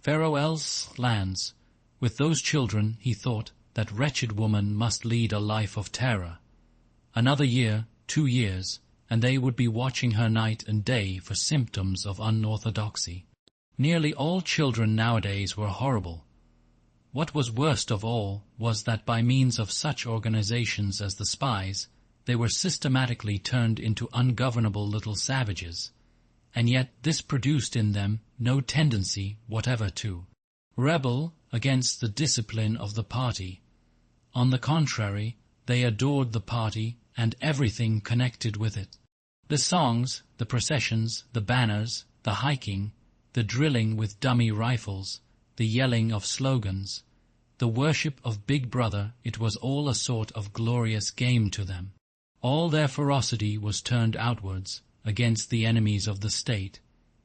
Faroe Islands. With those children, he thought, that wretched woman must lead a life of terror. Another year, 2 years, and they would be watching her night and day for symptoms of unorthodoxy. Nearly all children nowadays were horrible. What was worst of all was that by means of such organizations as the spies, they were systematically turned into ungovernable little savages, and yet this produced in them no tendency whatever to rebel against the discipline of the party. On the contrary, they adored the party and everything connected with it. The songs, the processions, the banners, the hiking, the drilling with dummy rifles, the yelling of slogans, the worship of Big Brother, it was all a sort of glorious game to them. All their ferocity was turned outwards, against the enemies of the state,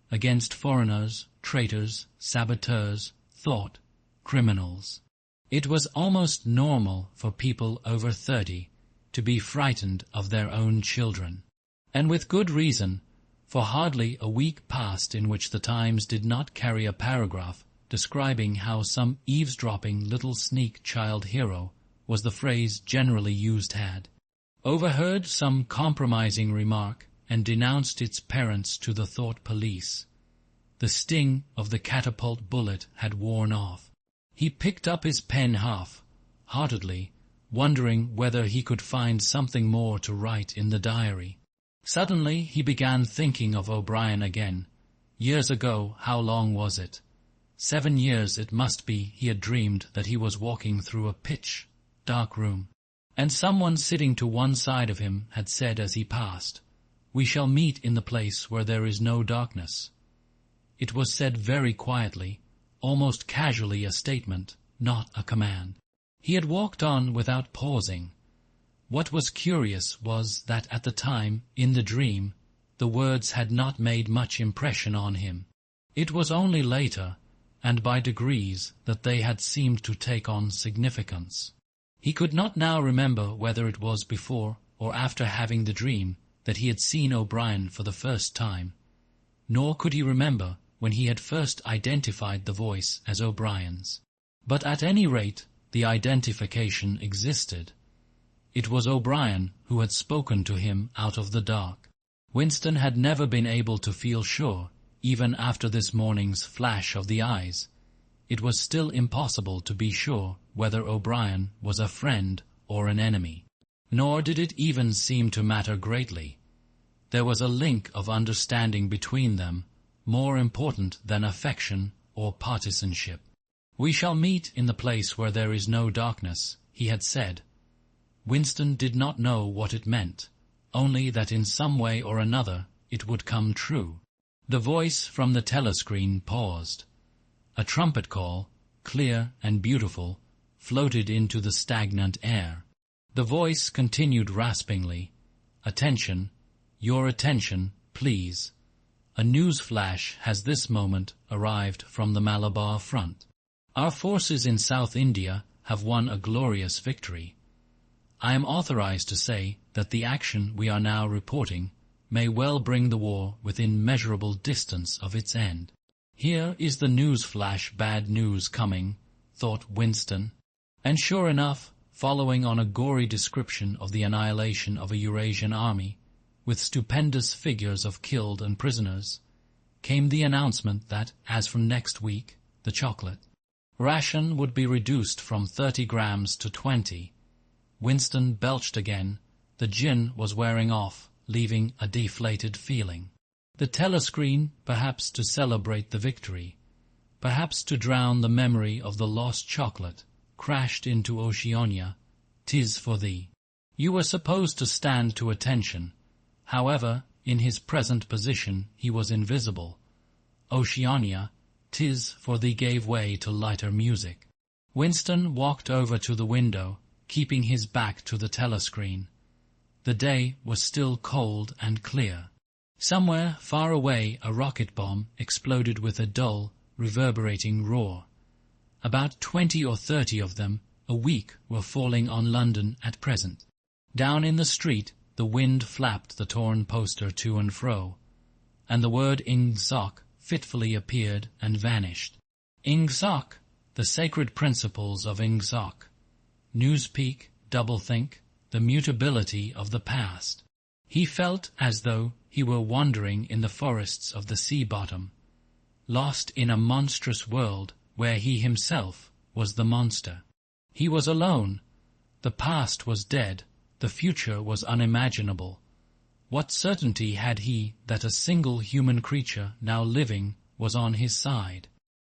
against foreigners, traitors, saboteurs, thought, criminals. It was almost normal for people over 30 to be frightened of their own children. And with good reason, for hardly a week passed in which the Times did not carry a paragraph describing how some eavesdropping little sneak child hero, was the phrase generally used, had overheard some compromising remark and denounced its parents to the thought police. The sting of the catapult bullet had worn off. He picked up his pen half-heartedly, wondering whether he could find something more to write in the diary. Suddenly he began thinking of O'Brien again. Years ago, how long was it? 7 years it must be. He had dreamed that he was walking through a pitch-dark room, and someone sitting to one side of him had said as he passed, "We shall meet in the place where there is no darkness." It was said very quietly, almost casually, a statement, not a command. He had walked on without pausing. What was curious was that at the time, in the dream, the words had not made much impression on him. It was only later, and by degrees, that they had seemed to take on significance. He could not now remember whether it was before or after having the dream that he had seen O'Brien for the first time, nor could he remember when he had first identified the voice as O'Brien's. But at any rate, the identification existed. It was O'Brien who had spoken to him out of the dark. Winston had never been able to feel sure, even after this morning's flash of the eyes. It was still impossible to be sure whether O'Brien was a friend or an enemy. Nor did it even seem to matter greatly. There was a link of understanding between them, more important than affection or partisanship. "We shall meet in the place where there is no darkness," he had said. Winston did not know what it meant, only that in some way or another it would come true. The voice from the telescreen paused. A trumpet call, clear and beautiful, floated into the stagnant air. The voice continued raspingly, "Attention, your attention, please. A news flash has this moment arrived from the Malabar front. Our forces in South India have won a glorious victory. I am authorized to say that the action we are now reporting may well bring the war within measurable distance of its end." Here is the news flash bad news coming, thought Winston. And sure enough, following on a gory description of the annihilation of a Eurasian army, with stupendous figures of killed and prisoners, came the announcement that, as from next week, the chocolate ration would be reduced from 30 grams to 20. Winston belched again. The gin was wearing off, leaving a deflated feeling. The telescreen, perhaps to celebrate the victory, perhaps to drown the memory of the lost chocolate, crashed into Oceania. "'Tis for thee." You were supposed to stand to attention. However, in his present position he was invisible. Oceania, "'tis for thee" gave way to lighter music. Winston walked over to the window, keeping his back to the telescreen. The day was still cold and clear. Somewhere far away a rocket bomb exploded with a dull, reverberating roar. About 20 or 30 of them a week were falling on London at present. Down in the street the wind flapped the torn poster to and fro, and the word Ingsoc fitfully appeared and vanished. Ingsoc, the sacred principles of Ingsoc. Newspeak, doublethink, the mutability of the past. He felt as though he were wandering in the forests of the sea bottom, lost in a monstrous world where he himself was the monster. He was alone. The past was dead. The future was unimaginable. What certainty had he that a single human creature now living was on his side?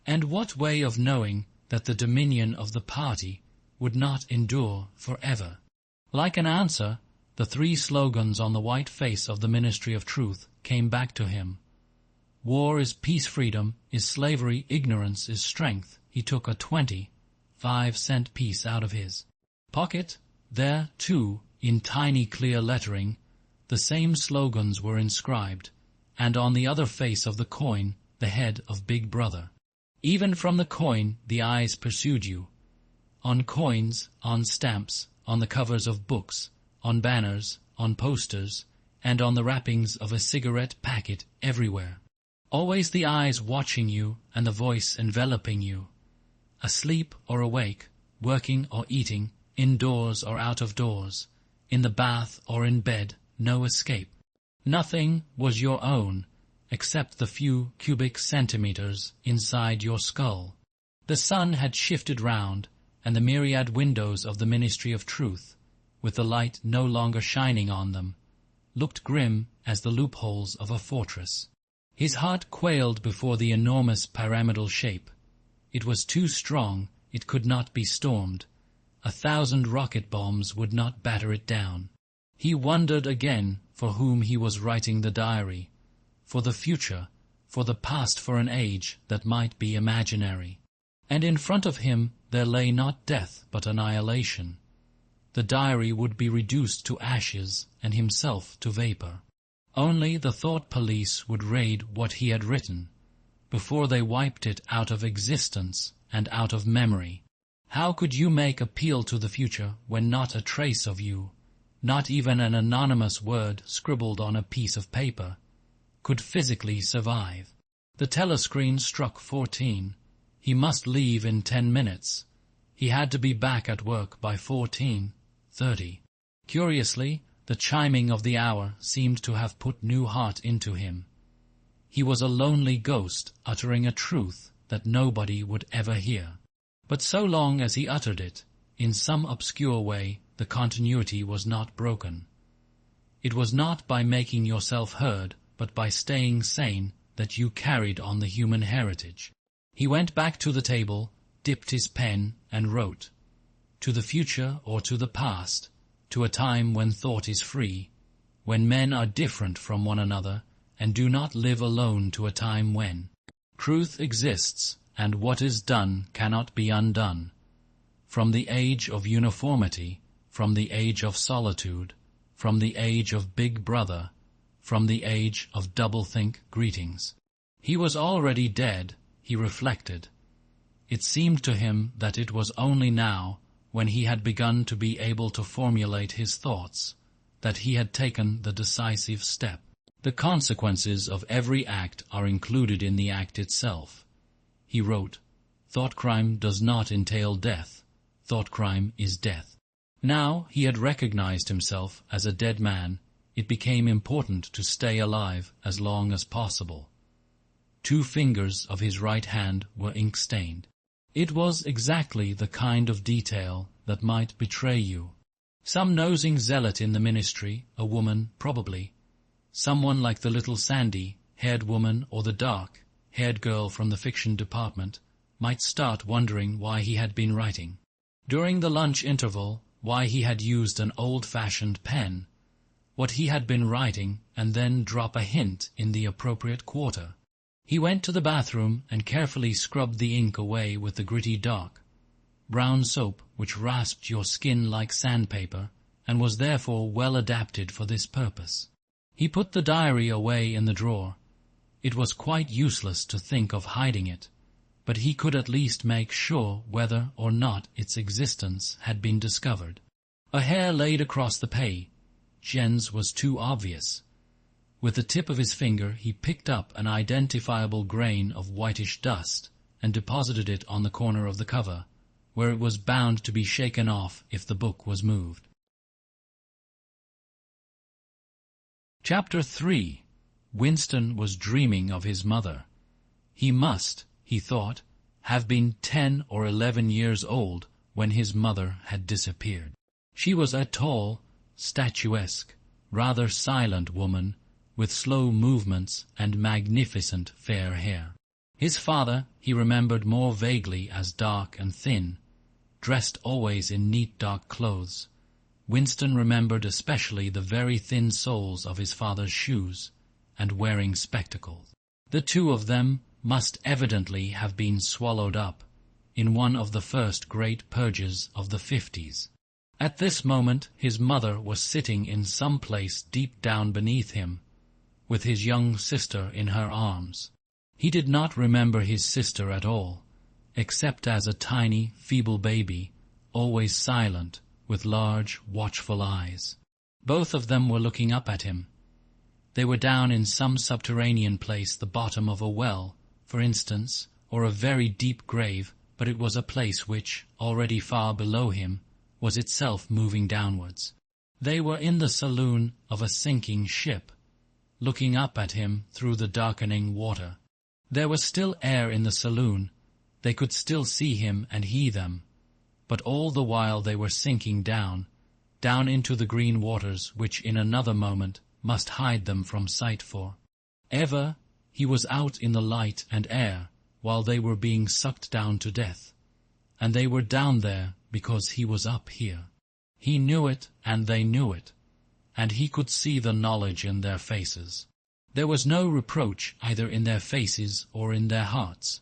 And what way of knowing that the dominion of the party would not endure forever? Like an answer, the 3 slogans on the white face of the Ministry of Truth came back to him. War is peace, freedom is slavery, ignorance is strength. He took a 25-cent piece out of his pocket. There, too, in tiny clear lettering, the same slogans were inscribed, and on the other face of the coin, the head of Big Brother. Even from the coin, the eyes pursued you. On coins, on stamps, on the covers of books, on banners, on posters, and on the wrappings of a cigarette packet, everywhere. Always the eyes watching you and the voice enveloping you. Asleep or awake, working or eating, indoors or out of doors, in the bath or in bed, no escape. Nothing was your own, except the few cubic centimeters inside your skull. The sun had shifted round, and the myriad windows of the Ministry of Truth, with the light no longer shining on them, looked grim as the loopholes of a fortress. His heart quailed before the enormous pyramidal shape. It was too strong, it could not be stormed. 1,000 rocket bombs would not batter it down. He wondered again for whom he was writing the diary, for the future, for the past, for an age that might be imaginary. And in front of him there lay not death but annihilation. The diary would be reduced to ashes and himself to vapor. Only the thought police would raid what he had written, before they wiped it out of existence and out of memory. How could you make appeal to the future when not a trace of you, not even an anonymous word scribbled on a piece of paper, could physically survive? The telescreen struck 14. He must leave in 10 minutes. He had to be back at work by 14:30. Curiously, the chiming of the hour seemed to have put new heart into him. He was a lonely ghost uttering a truth that nobody would ever hear. But so long as he uttered it, in some obscure way, the continuity was not broken. It was not by making yourself heard, but by staying sane, that you carried on the human heritage. He went back to the table, dipped his pen, and wrote. To the future or to the past, to a time when thought is free, when men are different from one another, and do not live alone, to a time when truth exists, and what is done cannot be undone. From the age of uniformity, from the age of solitude, from the age of Big Brother, from the age of doublethink greetings. He was already dead, he reflected. It seemed to him that it was only now, when he had begun to be able to formulate his thoughts, that he had taken the decisive step. The consequences of every act are included in the act itself. He wrote, Thoughtcrime does not entail death. Thoughtcrime is death. Now he had recognized himself as a dead man. It became important to stay alive as long as possible. 2 fingers of his right hand were ink-stained. It was exactly the kind of detail that might betray you. Some nosing zealot in the ministry, a woman probably, someone like the little sandy-haired woman or the dark-haired girl from the fiction department, might start wondering why he had been writing. During the lunch interval, why he had used an old-fashioned pen, what he had been writing, and then drop a hint in the appropriate quarter. He went to the bathroom and carefully scrubbed the ink away with the gritty dark brown soap which rasped your skin like sandpaper and was therefore well adapted for this purpose. He put the diary away in the drawer. It was quite useless to think of hiding it, but he could at least make sure whether or not its existence had been discovered. A hair laid across the page. Jen's was too obvious. With the tip of his finger he picked up an identifiable grain of whitish dust and deposited it on the corner of the cover, where it was bound to be shaken off if the book was moved. Chapter 3. Winston was dreaming of his mother. He must, he thought, have been 10 or 11 years old when his mother had disappeared. She was a tall, statuesque, rather silent woman, with slow movements and magnificent fair hair. His father he remembered more vaguely as dark and thin, dressed always in neat dark clothes. Winston remembered especially the very thin soles of his father's shoes, and wearing spectacles. The two of them must evidently have been swallowed up in one of the first great purges of the 50s. At this moment his mother was sitting in some place deep down beneath him, with his young sister in her arms. He did not remember his sister at all, except as a tiny, feeble baby, always silent, with large, watchful eyes. Both of them were looking up at him. They were down in some subterranean place, the bottom of a well, for instance, or a very deep grave, but it was a place which, already far below him, was itself moving downwards. They were in the saloon of a sinking ship, looking up at him through the darkening water. There was still air in the saloon. They could still see him and he them. But all the while they were sinking down into the green waters which in another moment must hide them from sight for ever. He was out in the light and air while they were being sucked down to death, and they were down there because he was up here. He knew it and they knew it, and he could see the knowledge in their faces. There was no reproach either in their faces or in their hearts,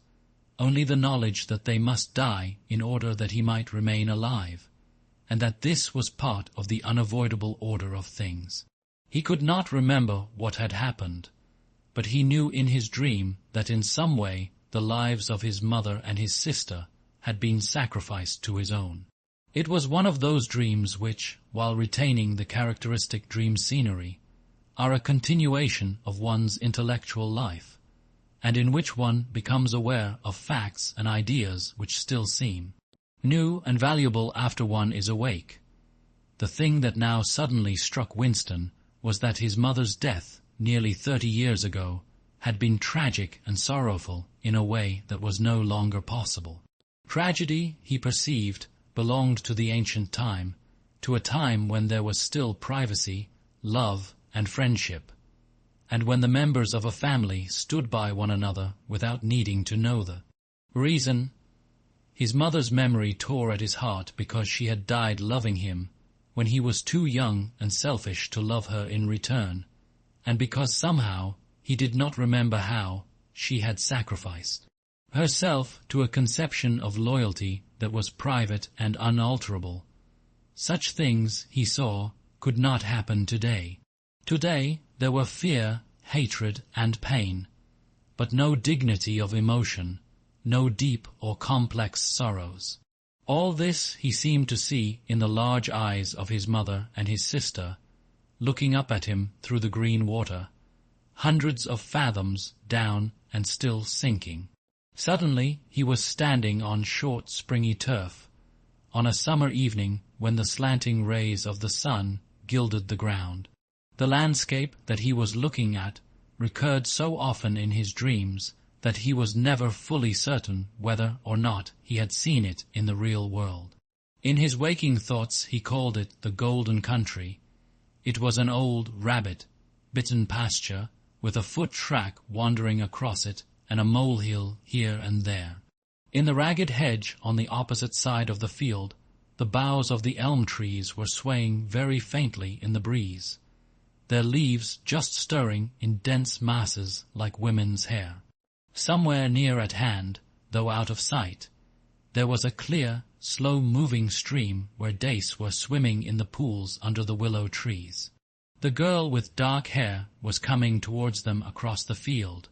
only the knowledge that they must die in order that he might remain alive, and that this was part of the unavoidable order of things. He could not remember what had happened, but he knew in his dream that in some way the lives of his mother and his sister had been sacrificed to his own. It was one of those dreams which, while retaining the characteristic dream scenery, are a continuation of one's intellectual life, and in which one becomes aware of facts and ideas which still seem new and valuable after one is awake. The thing that now suddenly struck Winston was that his mother's death, nearly 30 years ago, had been tragic and sorrowful in a way that was no longer possible. Tragedy, he perceived, belonged to the ancient time, to a time when there was still privacy, love, and friendship, and when the members of a family stood by one another without needing to know the reason. His mother's memory tore at his heart because she had died loving him when he was too young and selfish to love her in return, and because somehow he did not remember how she had sacrificed herself to a conception of loyalty that was private and unalterable. Such things, he saw, could not happen today. Today there were fear, hatred, and pain, but no dignity of emotion, no deep or complex sorrows. All this he seemed to see in the large eyes of his mother and his sister, looking up at him through the green water, hundreds of fathoms down and still sinking. Suddenly he was standing on short springy turf, on a summer evening when the slanting rays of the sun gilded the ground. The landscape that he was looking at recurred so often in his dreams that he was never fully certain whether or not he had seen it in the real world. In his waking thoughts he called it the Golden Country. It was an old rabbit-bitten pasture with a foot track wandering across it and a molehill here and there. In the ragged hedge on the opposite side of the field, the boughs of the elm trees were swaying very faintly in the breeze, their leaves just stirring in dense masses like women's hair. Somewhere near at hand, though out of sight, there was a clear, slow-moving stream where dace were swimming in the pools under the willow trees. The girl with dark hair was coming towards them across the field.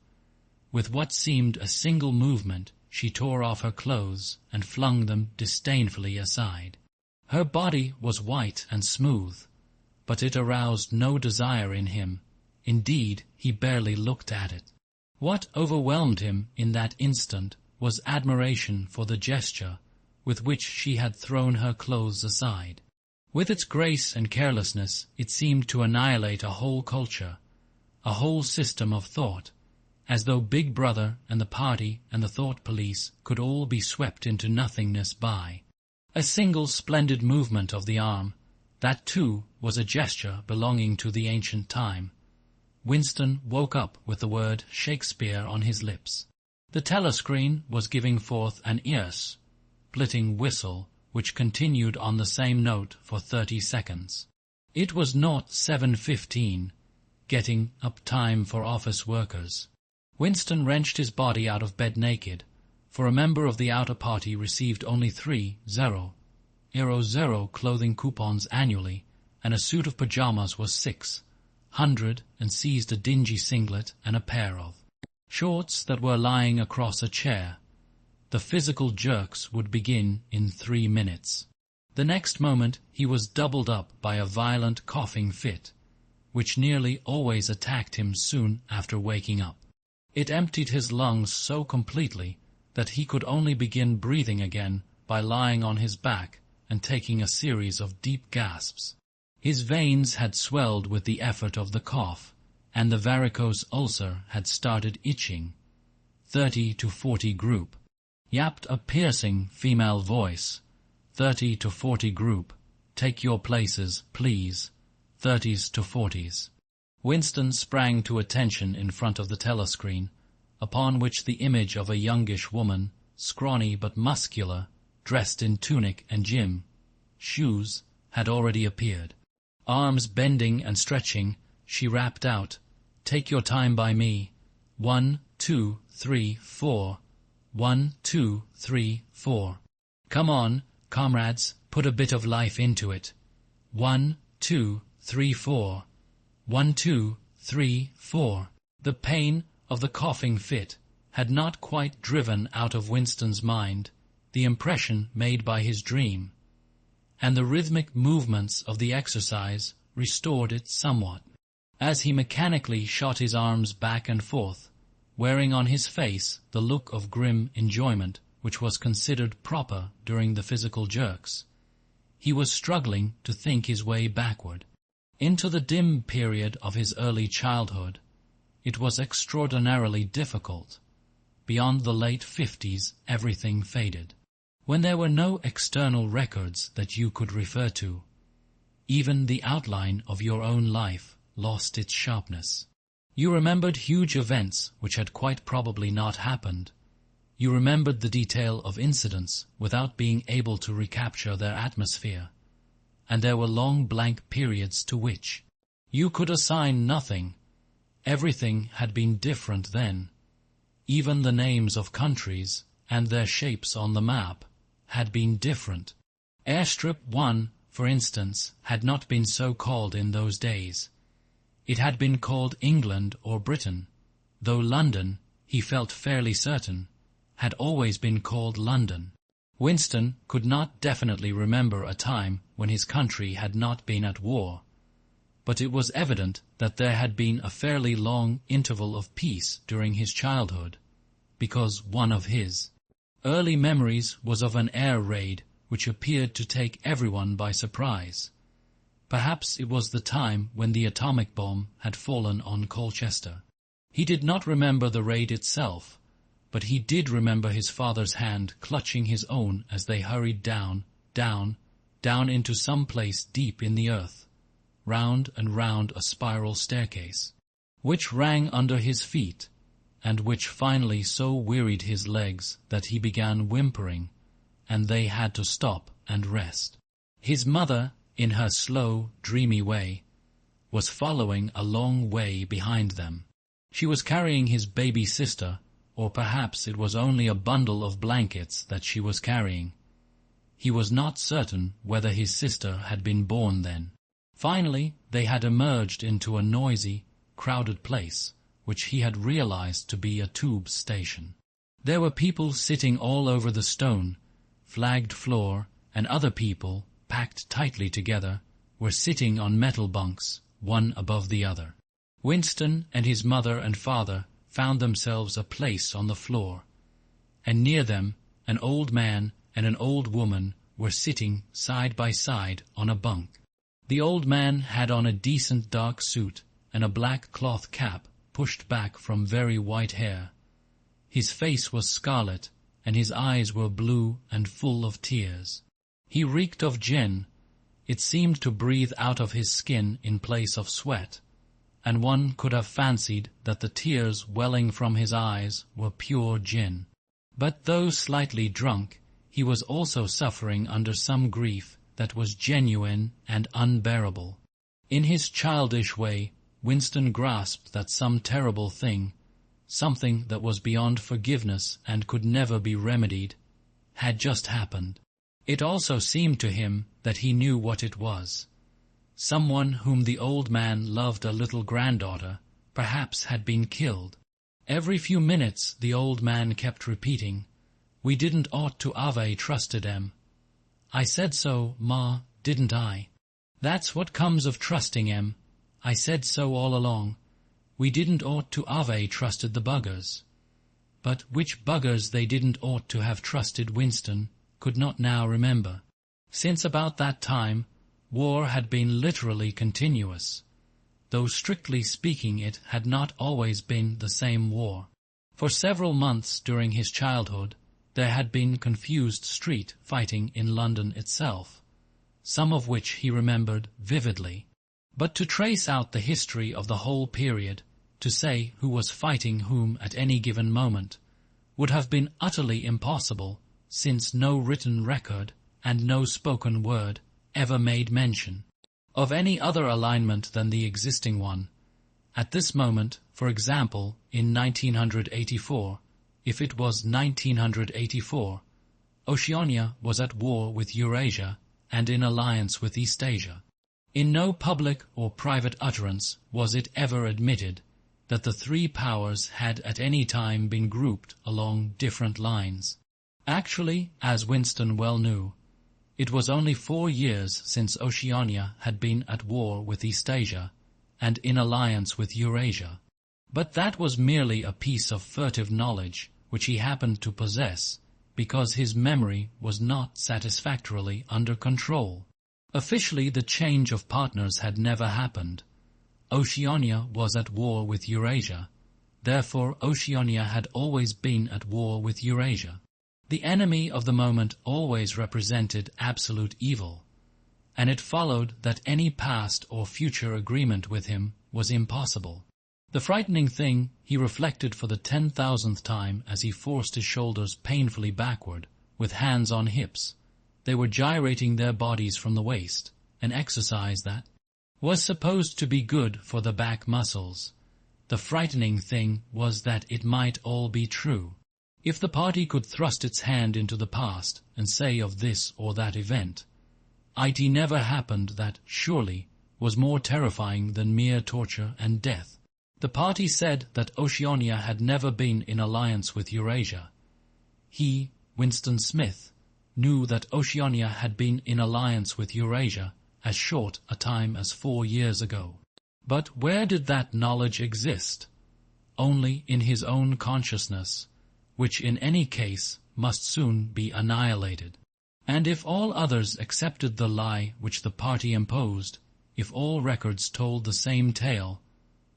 With what seemed a single movement, she tore off her clothes and flung them disdainfully aside. Her body was white and smooth, but it aroused no desire in him. Indeed, he barely looked at it. What overwhelmed him in that instant was admiration for the gesture with which she had thrown her clothes aside. With its grace and carelessness, it seemed to annihilate a whole culture, a whole system of thought, as though Big Brother and the party and the thought police could all be swept into nothingness by a single splendid movement of the arm. That, too, was a gesture belonging to the ancient time. Winston woke up with the word Shakespeare on his lips. The telescreen was giving forth an ear-splitting whistle which continued on the same note for 30 seconds. It was not 7:15, getting up time for office workers. Winston wrenched his body out of bed naked, for a member of the outer party received only 3,000 clothing coupons annually, and a suit of pajamas was 600, and seized a dingy singlet and a pair of shorts that were lying across a chair. The physical jerks would begin in 3 minutes. The next moment he was doubled up by a violent coughing fit, which nearly always attacked him soon after waking up. It emptied his lungs so completely that he could only begin breathing again by lying on his back and taking a series of deep gasps. His veins had swelled with the effort of the cough, and the varicose ulcer had started itching. 30 to 40 group, yapped a piercing female voice. 30 to 40 group, take your places, please. 30s to 40s. Winston sprang to attention in front of the telescreen, upon which the image of a youngish woman, scrawny but muscular, dressed in tunic and gym shoes, had already appeared. Arms bending and stretching, she rapped out, "Take your time by me. 1, 2, 3, 4. 1, 2, 3, 4. Come on, comrades, put a bit of life into it. 1, 2, 3, 4. 1, 2, 3, 4. The pain of the coughing fit had not quite driven out of Winston's mind the impression made by his dream, and the rhythmic movements of the exercise restored it somewhat. As he mechanically shot his arms back and forth, wearing on his face the look of grim enjoyment which was considered proper during the physical jerks, he was struggling to think his way backward. Into the dim period of his early childhood, it was extraordinarily difficult. Beyond the late 50s, everything faded. When there were no external records that you could refer to, even the outline of your own life lost its sharpness. You remembered huge events which had quite probably not happened. You remembered the detail of incidents without being able to recapture their atmosphere, and there were long blank periods to which you could assign nothing. Everything had been different then. Even the names of countries and their shapes on the map had been different. Airstrip 1, for instance, had not been so called in those days. It had been called England or Britain, though London, he felt fairly certain, had always been called London. Winston could not definitely remember a time when his country had not been at war, but it was evident that there had been a fairly long interval of peace during his childhood, because one of his early memories was of an air raid which appeared to take everyone by surprise. Perhaps it was the time when the atomic bomb had fallen on Colchester. He did not remember the raid itself, but he did remember his father's hand clutching his own as they hurried down into some place deep in the earth, round and round a spiral staircase, which rang under his feet, and which finally so wearied his legs that he began whimpering, and they had to stop and rest. His mother, in her slow, dreamy way, was following a long way behind them. She was carrying his baby sister, or perhaps it was only a bundle of blankets that she was carrying. He was not certain whether his sister had been born then. Finally, they had emerged into a noisy, crowded place, which he had realized to be a tube station. There were people sitting all over the stone, flagged floor, and other people, packed tightly together, were sitting on metal bunks, one above the other. Winston and his mother and father found themselves a place on the floor, and near them an old man and an old woman were sitting side by side on a bunk. The old man had on a decent dark suit and a black cloth cap pushed back from very white hair. His face was scarlet, and his eyes were blue and full of tears. He reeked of gin. It seemed to breathe out of his skin in place of sweat, and one could have fancied that the tears welling from his eyes were pure gin. But though slightly drunk, he was also suffering under some grief that was genuine and unbearable. In his childish way, Winston grasped that some terrible thing, something that was beyond forgiveness and could never be remedied, had just happened. It also seemed to him that he knew what it was. Someone whom the old man loved, a little granddaughter, perhaps had been killed. Every few minutes the old man kept repeating, "We didn't ought to have trusted 'em. I said so, Ma, didn't I? That's what comes of trusting 'em. I said so all along. We didn't ought to have trusted the buggers." But which buggers they didn't ought to have trusted Winston could not now remember. Since about that time, war had been literally continuous, though strictly speaking it had not always been the same war. For several months during his childhood, there had been confused street fighting in London itself, some of which he remembered vividly. But to trace out the history of the whole period, to say who was fighting whom at any given moment, would have been utterly impossible, since no written record and no spoken word ever made mention of any other alignment than the existing one. At this moment, for example, in 1984, if it was 1984, Oceania was at war with Eurasia and in alliance with Eastasia. In no public or private utterance was it ever admitted that the three powers had at any time been grouped along different lines. Actually, as Winston well knew, it was only 4 years since Oceania had been at war with Eastasia and in alliance with Eurasia. But that was merely a piece of furtive knowledge which he happened to possess, because his memory was not satisfactorily under control. Officially, the change of partners had never happened. Oceania was at war with Eurasia. Therefore, Oceania had always been at war with Eurasia. The enemy of the moment always represented absolute evil, and it followed that any past or future agreement with him was impossible. The frightening thing, he reflected for the 10,000th time as he forced his shoulders painfully backward, with hands on hips. They were gyrating their bodies from the waist, an exercise that was supposed to be good for the back muscles. The frightening thing was that it might all be true. If the party could thrust its hand into the past and say of this or that event, "It never happened," that, surely, was more terrifying than mere torture and death. The party said that Oceania had never been in alliance with Eurasia. He, Winston Smith, knew that Oceania had been in alliance with Eurasia as short a time as 4 years ago. But where did that knowledge exist? Only in his own consciousness, which in any case must soon be annihilated. And if all others accepted the lie which the party imposed, if all records told the same tale,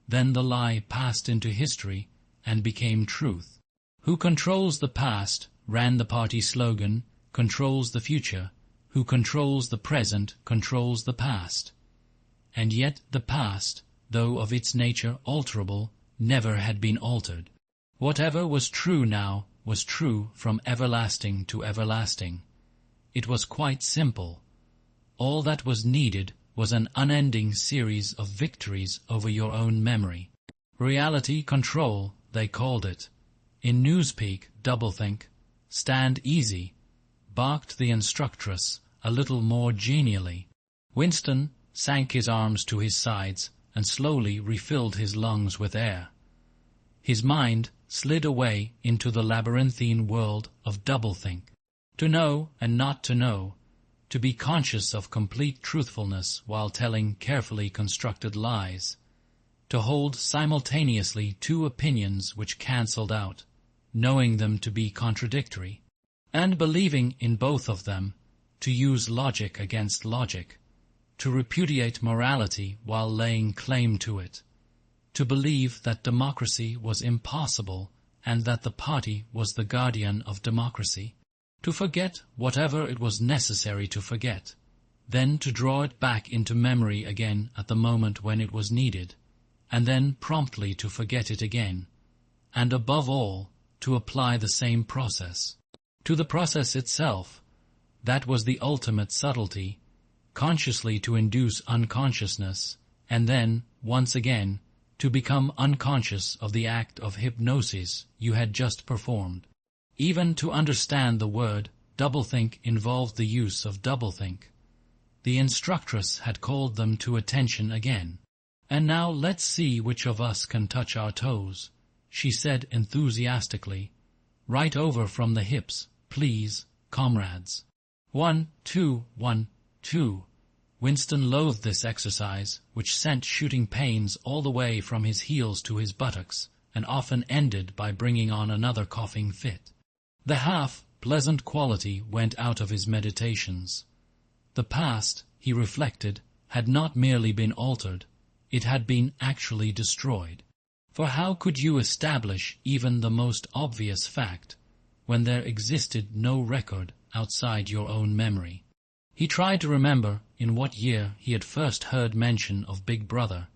then the lie passed into history and became truth. Who controls the past, ran the party slogan, controls the future. Who controls the present controls the past. And yet the past, though of its nature alterable, never had been altered. Whatever was true now was true from everlasting to everlasting. It was quite simple. All that was needed was an unending series of victories over your own memory. Reality control, they called it. In Newspeak, doublethink, stand easy, barked the instructress a little more genially. Winston sank his arms to his sides and slowly refilled his lungs with air. His mind slid away into the labyrinthine world of doublethink. To know and not to know, to be conscious of complete truthfulness while telling carefully constructed lies, to hold simultaneously two opinions which cancelled out, knowing them to be contradictory, and believing in both of them, to use logic against logic, to repudiate morality while laying claim to it, to believe that democracy was impossible and that the party was the guardian of democracy, to forget whatever it was necessary to forget, then to draw it back into memory again at the moment when it was needed, and then promptly to forget it again, and above all, to apply the same process to the process itself. That was the ultimate subtlety, consciously to induce unconsciousness, and then, once again, to become unconscious of the act of hypnosis you had just performed. Even to understand the word doublethink involved the use of doublethink. The instructress had called them to attention again. "And now let's see which of us can touch our toes," she said enthusiastically. "Right over from the hips, please, comrades. 1, 2, 1, 2. Winston loathed this exercise, which sent shooting pains all the way from his heels to his buttocks, and often ended by bringing on another coughing fit. The half-pleasant quality went out of his meditations. The past, he reflected, had not merely been altered, it had been actually destroyed. For how could you establish even the most obvious fact, when there existed no record outside your own memory? He tried to remember in what year he had first heard mention of Big Brother.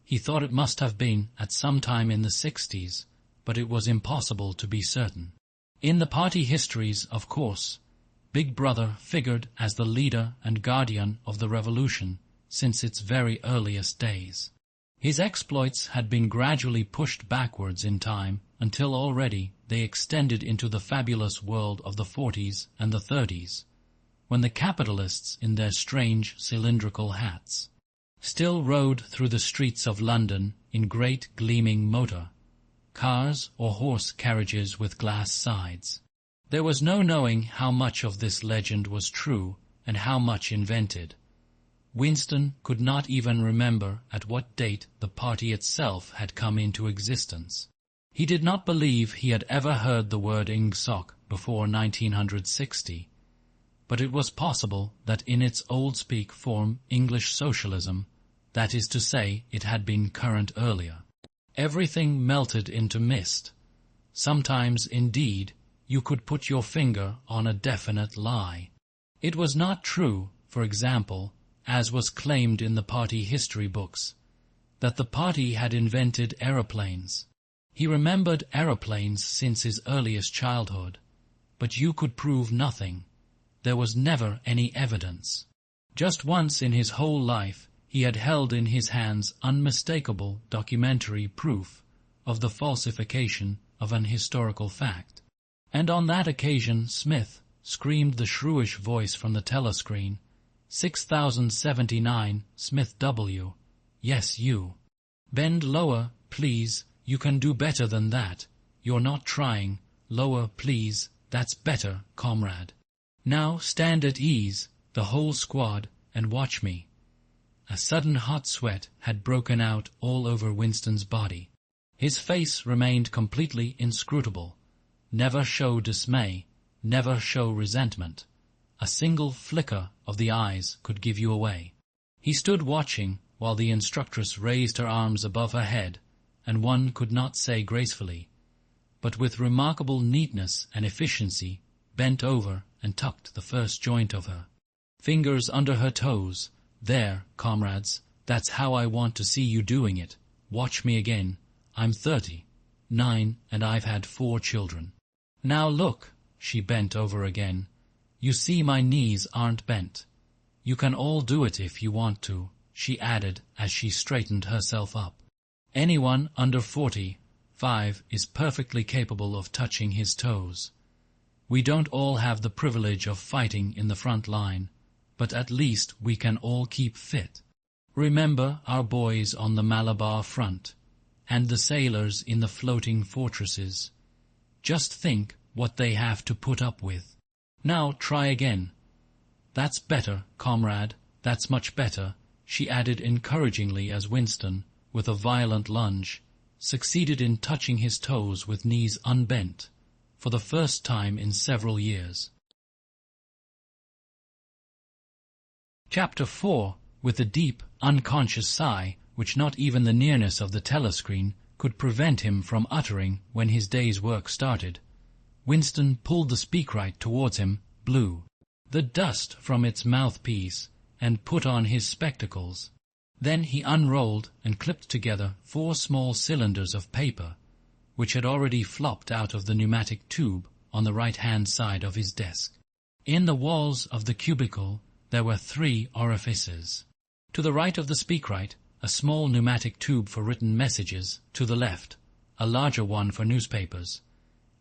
He thought it must have been at some time in the 60s, but it was impossible to be certain. In the party histories, of course, Big Brother figured as the leader and guardian of the revolution since its very earliest days. His exploits had been gradually pushed backwards in time until already they extended into the fabulous world of the 40s and the 30s, when the capitalists in their strange cylindrical hats still rode through the streets of London in great gleaming motor cars or horse carriages with glass sides. There was no knowing how much of this legend was true and how much invented. Winston could not even remember at what date the party itself had come into existence. He did not believe he had ever heard the word ingsoc before 1960, but it was possible that in its old-speak form English socialism, that is to say, it had been current earlier. Everything melted into mist. Sometimes, indeed, you could put your finger on a definite lie. It was not true, for example, as was claimed in the party history books, that the party had invented aeroplanes. He remembered aeroplanes since his earliest childhood, but you could prove nothing. There was never any evidence. Just once in his whole life he had held in his hands unmistakable documentary proof of the falsification of an historical fact. And on that occasion Smith screamed the shrewish voice from the telescreen, 6079 Smith W. Yes, you. Bend lower, please. You can do better than that. You're not trying. Lower, please. That's better, comrade. Now stand at ease, the whole squad, and watch me. A sudden hot sweat had broken out all over Winston's body. His face remained completely inscrutable. Never show dismay, never show resentment. A single flicker of the eyes could give you away. He stood watching while the instructress raised her arms above her head, and one could not say gracefully, but with remarkable neatness and efficiency, bent over and tucked the first joint of her fingers under her toes. There, comrades, that's how I want to see you doing it. Watch me again. I'm 39, and I've had 4 children. Now look, she bent over again. You see my knees aren't bent. You can all do it if you want to, she added as she straightened herself up. Anyone under 45 is perfectly capable of touching his toes. We don't all have the privilege of fighting in the front line, but at least we can all keep fit. Remember our boys on the Malabar front, and the sailors in the floating fortresses. Just think what they have to put up with. Now try again. That's better, comrade, that's much better, she added encouragingly as Winston, with a violent lunge, succeeded in touching his toes with knees unbent, for the first time in several years. Chapter 4. With a deep, unconscious sigh, which not even the nearness of the telescreen could prevent him from uttering when his day's work started, Winston pulled the speakwrite towards him, blew the dust from its mouthpiece, and put on his spectacles. Then he unrolled and clipped together 4 small cylinders of paper, which had already flopped out of the pneumatic tube on the right-hand side of his desk. In the walls of the cubicle there were 3 orifices. To the right of the speakwrite, a small pneumatic tube for written messages, to the left, a larger one for newspapers,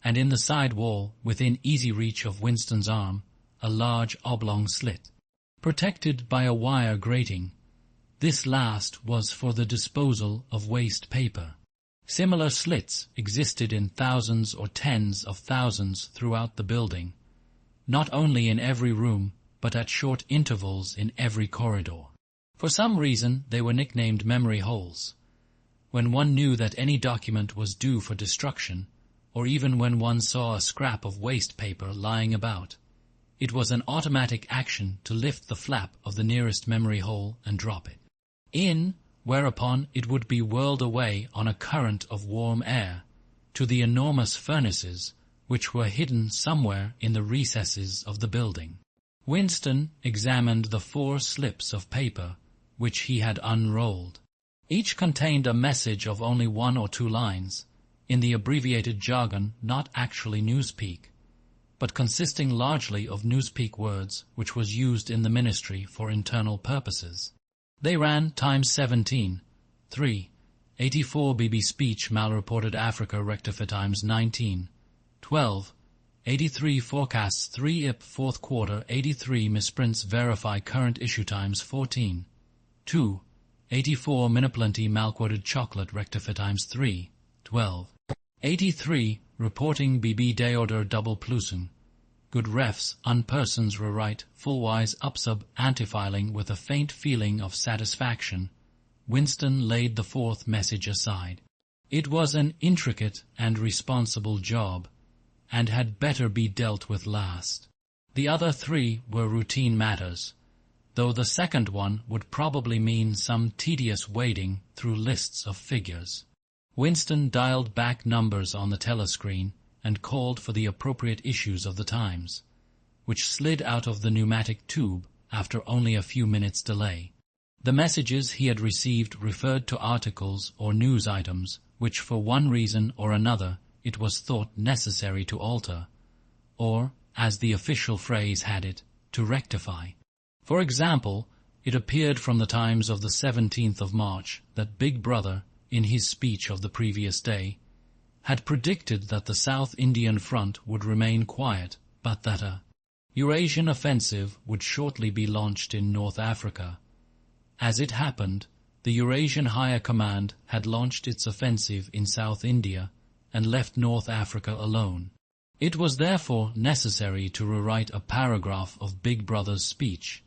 and in the side wall, within easy reach of Winston's arm, a large oblong slit, protected by a wire grating. This last was for the disposal of waste paper. Similar slits existed in thousands or tens of thousands throughout the building, not only in every room, but at short intervals in every corridor. For some reason, they were nicknamed memory holes. When one knew that any document was due for destruction, or even when one saw a scrap of waste paper lying about, it was an automatic action to lift the flap of the nearest memory hole and drop it in, whereupon it would be whirled away on a current of warm air to the enormous furnaces which were hidden somewhere in the recesses of the building. Winston examined the 4 slips of paper which he had unrolled. Each contained a message of only 1 or 2 lines, in the abbreviated jargon not actually Newspeak, but consisting largely of Newspeak words which was used in the ministry for internal purposes. They ran times 17, 3, 84 BB speech malreported Africa rectify times 19, 12, 83 forecasts 3 IP 4th quarter 83 misprints verify current issue times 14, 2, 84 miniplenty malquoted chocolate rectify times 3, 12, 83 reporting BB day order double plusing. Good refs, unpersons rewrite, fullwise upsub, antifiling with a faint feeling of satisfaction. Winston laid the 4th message aside. It was an intricate and responsible job, and had better be dealt with last. The other 3 were routine matters, though the second one would probably mean some tedious wading through lists of figures. Winston dialed back numbers on the telescreen and called for the appropriate issues of the Times, which slid out of the pneumatic tube after only a few minutes' delay. The messages he had received referred to articles or news items which for one reason or another it was thought necessary to alter, or, as the official phrase had it, to rectify. For example, it appeared from the Times of the 17th of March that Big Brother, in his speech of the previous day, had predicted that the South Indian front would remain quiet, but that a Eurasian offensive would shortly be launched in North Africa. As it happened, the Eurasian Higher Command had launched its offensive in South India and left North Africa alone. It was therefore necessary to rewrite a paragraph of Big Brother's speech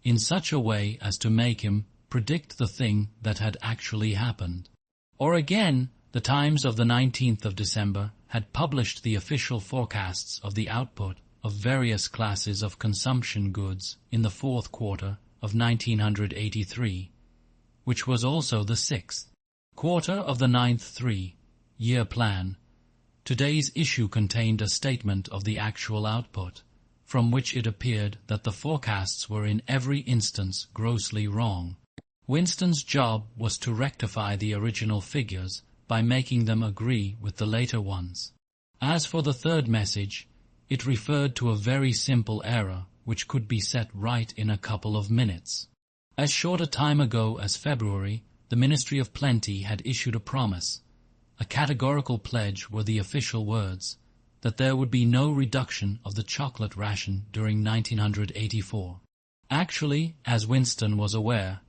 in such a way as to make him predict the thing that had actually happened. Or again, the Times of the 19th of December had published the official forecasts of the output of various classes of consumption goods in the 4th quarter of 1983, which was also the 6th quarter of the 9th 3-year plan. Today's issue contained a statement of the actual output, from which it appeared that the forecasts were in every instance grossly wrong. Winston's job was to rectify the original figures by making them agree with the later ones. As for the 3rd message, it referred to a very simple error which could be set right in a couple of minutes. As short a time ago as February, the Ministry of Plenty had issued a promise, a categorical pledge were the official words, that there would be no reduction of the chocolate ration during 1984. Actually, as Winston was aware,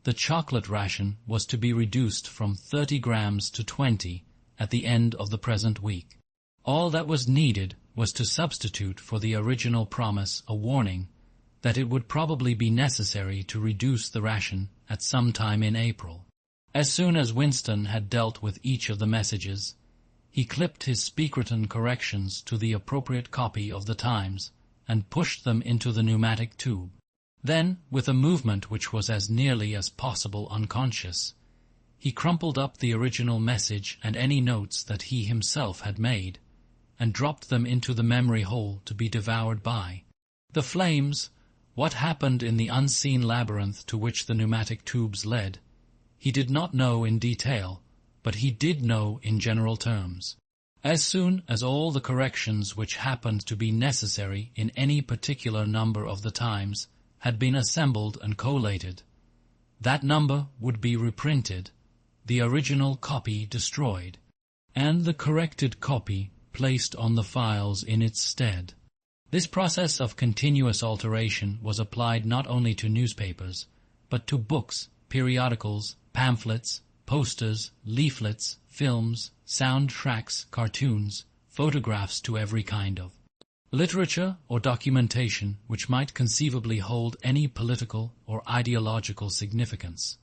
the chocolate ration was to be reduced from 30 grams to 20 at the end of the present week. All that was needed was to substitute for the original promise a warning that it would probably be necessary to reduce the ration at some time in April. As soon as Winston had dealt with each of the messages, he clipped his speakerton corrections to the appropriate copy of the Times and pushed them into the pneumatic tube. Then, with a movement which was as nearly as possible unconscious, he crumpled up the original message and any notes that he himself had made, and dropped them into the memory hole to be devoured by the flames, What happened in the unseen labyrinth to which the pneumatic tubes led, he did not know in detail, but he did know in general terms. As soon as all the corrections which happened to be necessary in any particular number of the Times had been assembled and collated, that number would be reprinted, the original copy destroyed, and the corrected copy placed on the files in its stead. This process of continuous alteration was applied not only to newspapers, but to books, periodicals, pamphlets, posters, leaflets, films, soundtracks, cartoons, photographs to every kind of literature or documentation which might conceivably hold any political or ideological significance.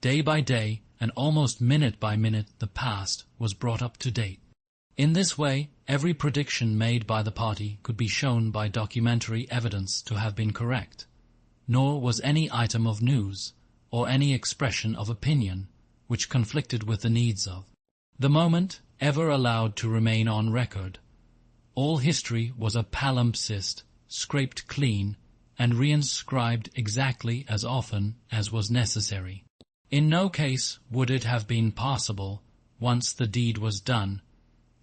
Day by day, and almost minute by minute, the past was brought up to date. In this way, every prediction made by the party could be shown by documentary evidence to have been correct, nor was any item of news, or any expression of opinion, which conflicted with the needs of the moment, ever allowed to remain on record. All history was a palimpsest, scraped clean, and reinscribed exactly as often as was necessary. In no case would it have been possible, once the deed was done,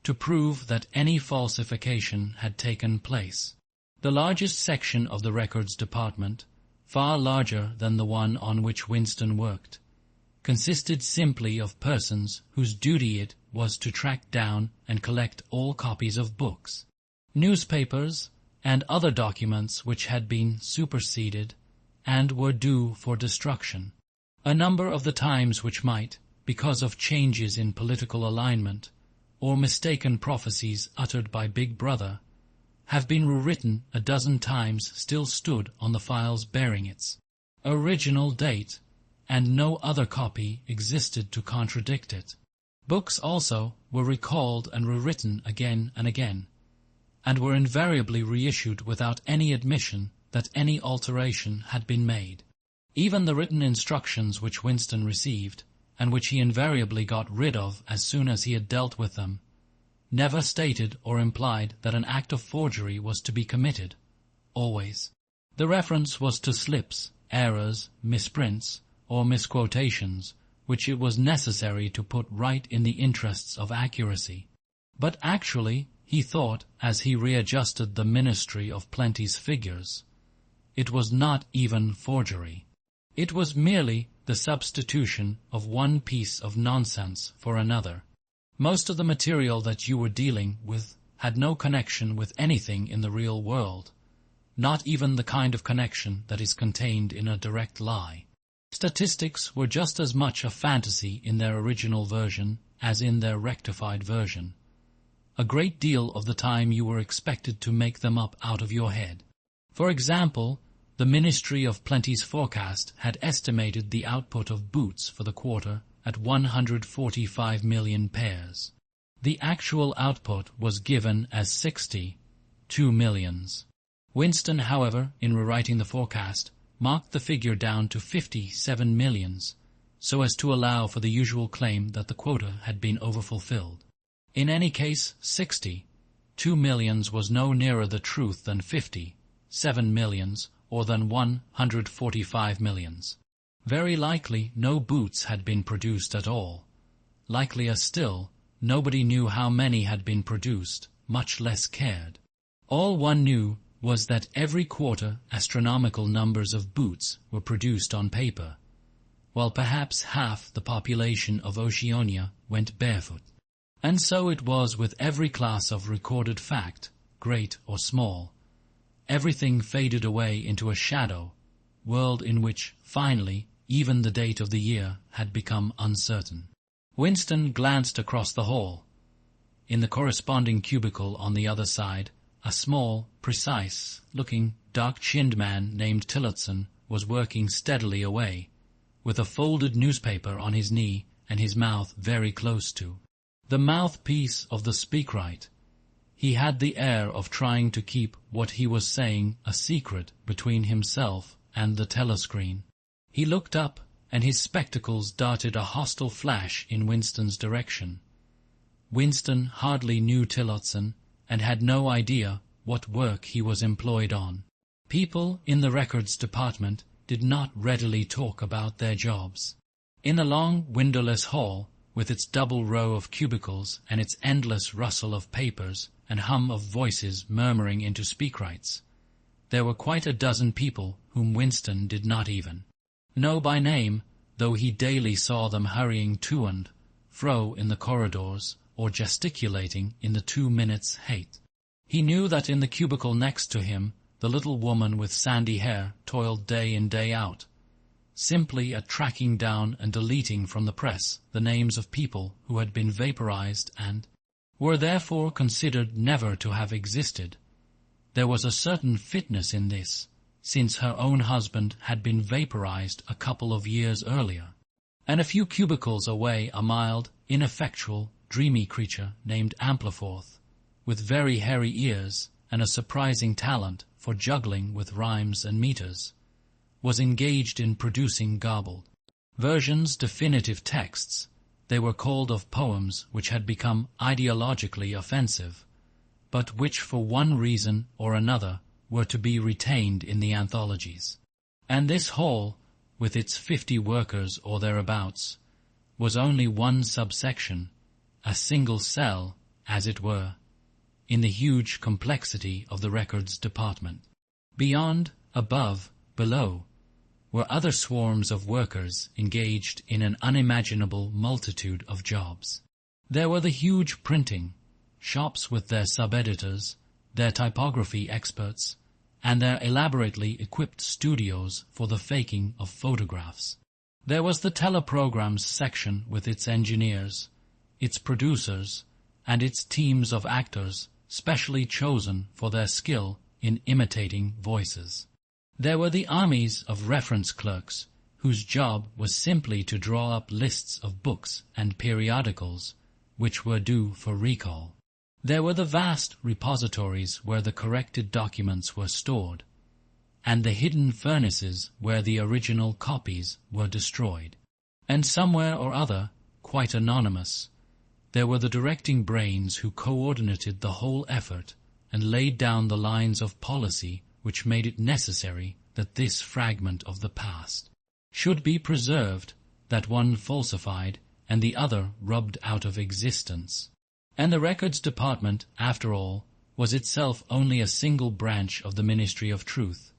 to prove that any falsification had taken place. The largest section of the records department, far larger than the one on which Winston worked, consisted simply of persons whose duty it was to track down and collect all copies of books, newspapers, and other documents which had been superseded and were due for destruction. A number of the Times which might, because of changes in political alignment, or mistaken prophecies uttered by Big Brother, have been rewritten a dozen times, still stood on the files bearing its original date, and no other copy existed to contradict it. Books also were recalled and rewritten again and again, and were invariably reissued without any admission that any alteration had been made. Even the written instructions which Winston received, and which he invariably got rid of as soon as he had dealt with them, never stated or implied that an act of forgery was to be committed. Always the reference was to slips, errors, misprints, or misquotations, which it was necessary to put right in the interests of accuracy. But actually, he thought, as he readjusted the Ministry of Plenty's figures, it was not even forgery. It was merely the substitution of one piece of nonsense for another. Most of the material that you were dealing with had no connection with anything in the real world, not even the kind of connection that is contained in a direct lie. Statistics were just as much a fantasy in their original version as in their rectified version. A great deal of the time you were expected to make them up out of your head. For example, the Ministry of Plenty's forecast had estimated the output of boots for the quarter at 145 million pairs. The actual output was given as 62 millions. Winston, however, in rewriting the forecast, marked the figure down to 57 millions, so as to allow for the usual claim that the quota had been overfulfilled. In any case, 62 millions was no nearer the truth than 57 millions, or than 145 millions. Very likely no boots had been produced at all. Likelier still, nobody knew how many had been produced, much less cared. All one knew was that every quarter astronomical numbers of boots were produced on paper, while perhaps half the population of Oceania went barefoot. And so it was with every class of recorded fact, great or small. Everything faded away into a shadow, world in which, finally, even the date of the year had become uncertain. Winston glanced across the hall. In the corresponding cubicle on the other side, a small, precise-looking, dark-chinned man named Tillotson was working steadily away, with a folded newspaper on his knee and his mouth very close to the mouthpiece of the speakwrite. He had the air of trying to keep what he was saying a secret between himself and the telescreen. He looked up, and his spectacles darted a hostile flash in Winston's direction. Winston hardly knew Tillotson, and had no idea what work he was employed on. People in the records department did not readily talk about their jobs. In the long, windowless hall, with its double row of cubicles and its endless rustle of papers and hum of voices murmuring into speakwrites, there were quite a dozen people whom Winston did not even know by name, though he daily saw them hurrying to and fro in the corridors or gesticulating in the 2 minutes hate. He knew that in the cubicle next to him the little woman with sandy hair toiled day in day out, simply at tracking down and deleting from the press the names of people who had been vaporized and were therefore considered never to have existed. There was a certain fitness in this, since her own husband had been vaporized a couple of years earlier, and a few cubicles away a mild, ineffectual, dreamy creature named Ampleforth, with very hairy ears and a surprising talent for juggling with rhymes and meters, was engaged in producing garbled versions, definitive texts. They were called of poems which had become ideologically offensive, but which for one reason or another were to be retained in the anthologies. And this hall, with its 50 workers or thereabouts, was only one subsection, a single cell, as it were, in the huge complexity of the records department. Beyond, above, below, were other swarms of workers engaged in an unimaginable multitude of jobs. There were the huge printing shops with their sub-editors, their typography experts, and their elaborately equipped studios for the faking of photographs. There was the teleprograms section with its engineers, its producers, and its teams of actors specially chosen for their skill in imitating voices. There were the armies of reference clerks, whose job was simply to draw up lists of books and periodicals which were due for recall. There were the vast repositories where the corrected documents were stored, and the hidden furnaces where the original copies were destroyed. And somewhere or other, quite anonymous, there were the directing brains who coordinated the whole effort and laid down the lines of policy which made it necessary that this fragment of the past should be preserved, that one falsified and the other rubbed out of existence. And the records department, after all, was itself only a single branch of the Ministry of Truth,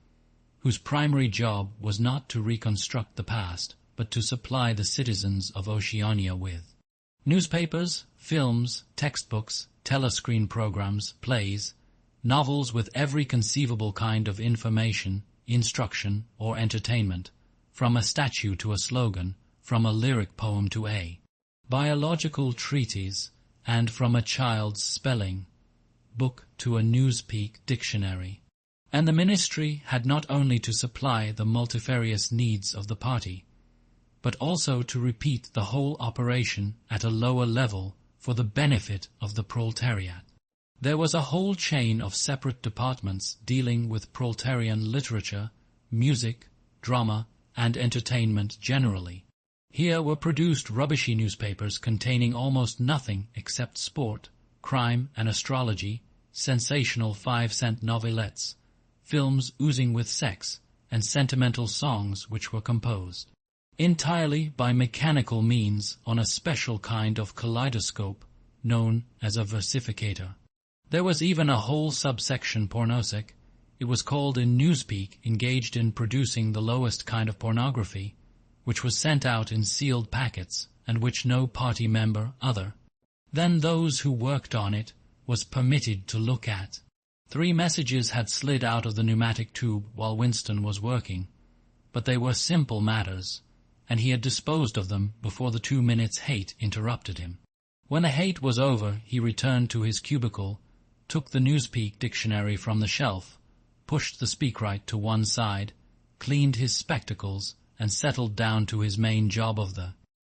whose primary job was not to reconstruct the past, but to supply the citizens of Oceania with newspapers, films, textbooks, telescreen programs, plays, novels with every conceivable kind of information, instruction, or entertainment, from a statue to a slogan, from a lyric poem to a biological treatise, and from a child's spelling book to a Newspeak dictionary. And the ministry had not only to supply the multifarious needs of the party, but also to repeat the whole operation at a lower level for the benefit of the proletariat. There was a whole chain of separate departments dealing with proletarian literature, music, drama, and entertainment generally. Here were produced rubbishy newspapers containing almost nothing except sport, crime and astrology, sensational 5-cent novelettes, films oozing with sex, and sentimental songs which were composed entirely by mechanical means on a special kind of kaleidoscope known as a versificator. There was even a whole subsection pornosic. It was called in Newspeak, engaged in producing the lowest kind of pornography, which was sent out in sealed packets, and which no party member other than those who worked on it was permitted to look at. 3 messages had slid out of the pneumatic tube while Winston was working, but they were simple matters, and he had disposed of them before the 2 minutes hate interrupted him. When the hate was over, he returned to his cubicle, took the Newspeak dictionary from the shelf, pushed the speakwrite to one side, cleaned his spectacles, and settled down to his main job of the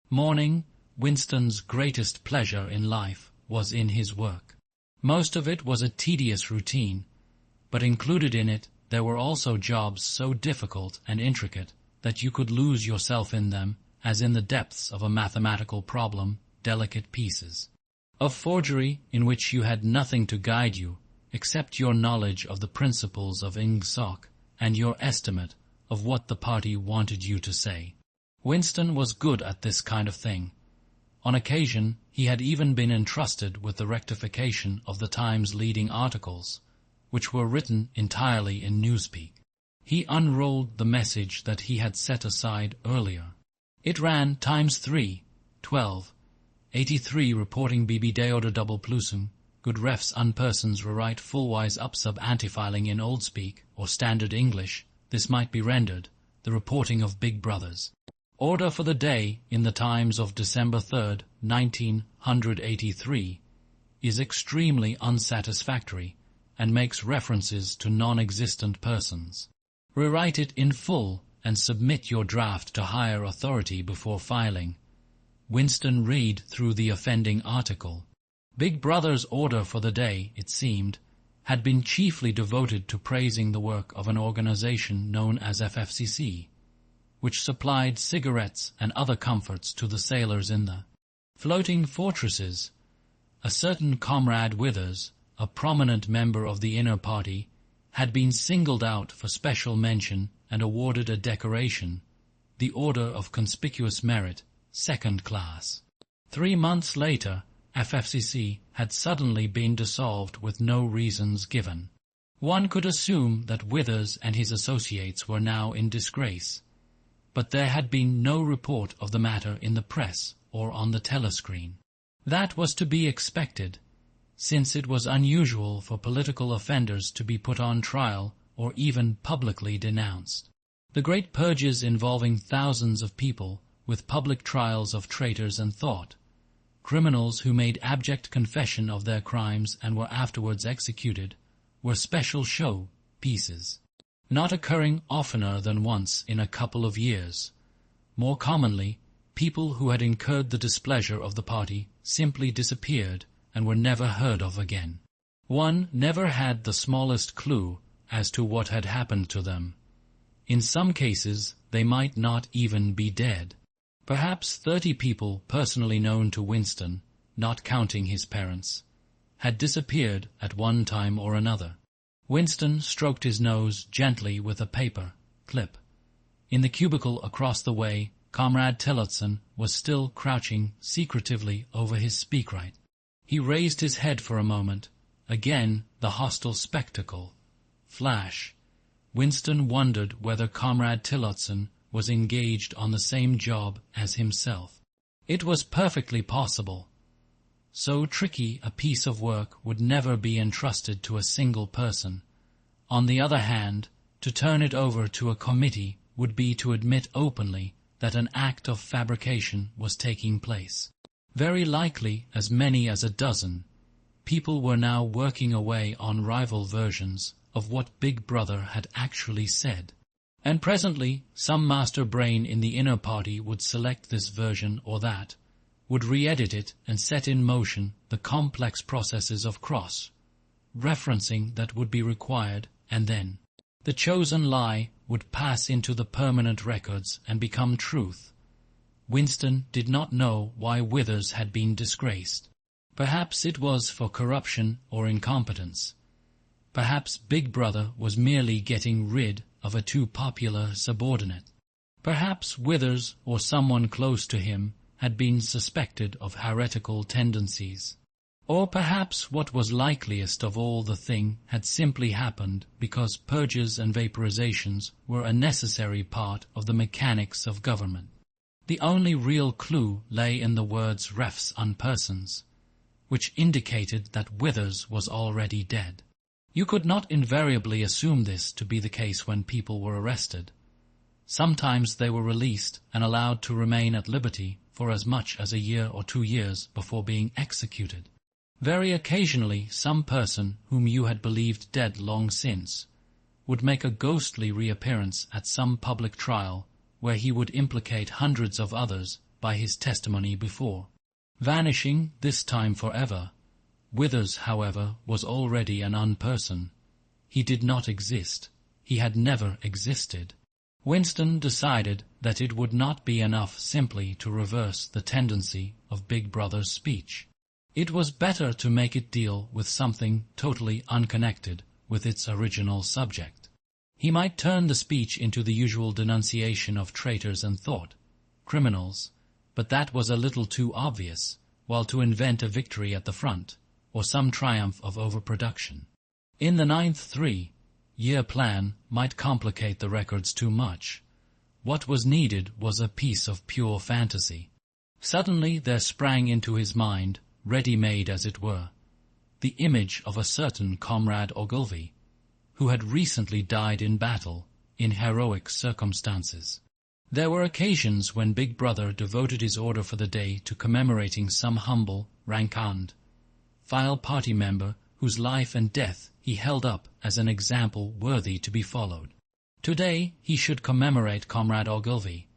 morning. Winston's greatest pleasure in life was in his work. Most of it was a tedious routine, but included in it there were also jobs so difficult and intricate that you could lose yourself in them as in the depths of a mathematical problem, delicate pieces of forgery in which you had nothing to guide you except your knowledge of the principles of Ing Sok and your estimate of what the party wanted you to say. Winston was good at this kind of thing. On occasion, he had even been entrusted with the rectification of the Times' leading articles, which were written entirely in Newspeak. He unrolled the message that he had set aside earlier. It ran ×3, 12, 83 reporting BB deoder double plusum, good refs unpersons rewrite fullwise upsub antifiling in Old Speak or Standard English. This might be rendered the reporting of Big Brothers. Order for the day in the Times of December 3rd, 1983, is extremely unsatisfactory and makes references to non-existent persons. Rewrite it in full and submit your draft to higher authority before filing. Winston read through the offending article. Big Brother's order for the day, it seemed, had been chiefly devoted to praising the work of an organization known as FFCC, which supplied cigarettes and other comforts to the sailors in the floating fortresses. A certain Comrade Withers, a prominent member of the inner party, had been singled out for special mention and awarded a decoration, the Order of Conspicuous Merit, 2nd class. 3 months later, FFCC had suddenly been dissolved with no reasons given. One could assume that Withers and his associates were now in disgrace, but there had been no report of the matter in the press or on the telescreen. That was to be expected, since it was unusual for political offenders to be put on trial or even publicly denounced. The great purges involving thousands of people, with public trials of traitors and thought, criminals who made abject confession of their crimes and were afterwards executed, were special show pieces, not occurring oftener than once in a couple of years. More commonly, people who had incurred the displeasure of the party simply disappeared and were never heard of again. One never had the smallest clue as to what had happened to them. In some cases, they might not even be dead. Perhaps 30 people personally known to Winston, not counting his parents, had disappeared at one time or another. Winston stroked his nose gently with a paper clip. In the cubicle across the way, Comrade Tillotson was still crouching secretively over his speakwrite. He raised his head for a moment. Again the hostile spectacle. Flash. Winston wondered whether Comrade Tillotson was engaged on the same job as himself. It was perfectly possible. So tricky a piece of work would never be entrusted to a single person. On the other hand, to turn it over to a committee would be to admit openly that an act of fabrication was taking place. Very likely as many as a dozen people were now working away on rival versions of what Big Brother had actually said. And presently some master brain in the inner party would select this version or that, would re-edit it and set in motion the complex processes of cross-referencing that would be required, and then the chosen lie would pass into the permanent records and become truth. Winston did not know why Withers had been disgraced. Perhaps it was for corruption or incompetence. Perhaps Big Brother was merely getting rid of a too popular subordinate. Perhaps Withers or someone close to him had been suspected of heretical tendencies. Or perhaps what was likeliest of all, the thing had simply happened because purges and vaporizations were a necessary part of the mechanics of government. The only real clue lay in the words refs unpersons, which indicated that Withers was already dead. You could not invariably assume this to be the case when people were arrested. Sometimes they were released and allowed to remain at liberty for as much as a year or 2 years before being executed. Very occasionally some person whom you had believed dead long since would make a ghostly reappearance at some public trial where he would implicate hundreds of others by his testimony before, vanishing this time forever. Withers, however, was already an unperson. He did not exist. He had never existed. Winston decided that it would not be enough simply to reverse the tendency of Big Brother's speech. It was better to make it deal with something totally unconnected with its original subject. He might turn the speech into the usual denunciation of traitors and criminals, but that was a little too obvious, while to invent a victory at the front, or some triumph of overproduction in the ninth 3-year plan might complicate the records too much. What was needed was a piece of pure fantasy. Suddenly there sprang into his mind, ready-made as it were, the image of a certain Comrade Ogilvy, who had recently died in battle, in heroic circumstances. There were occasions when Big Brother devoted his order for the day to commemorating some humble, rank-and-file party member whose life and death he held up as an example worthy to be followed. Today he should commemorate Comrade Ogilvy.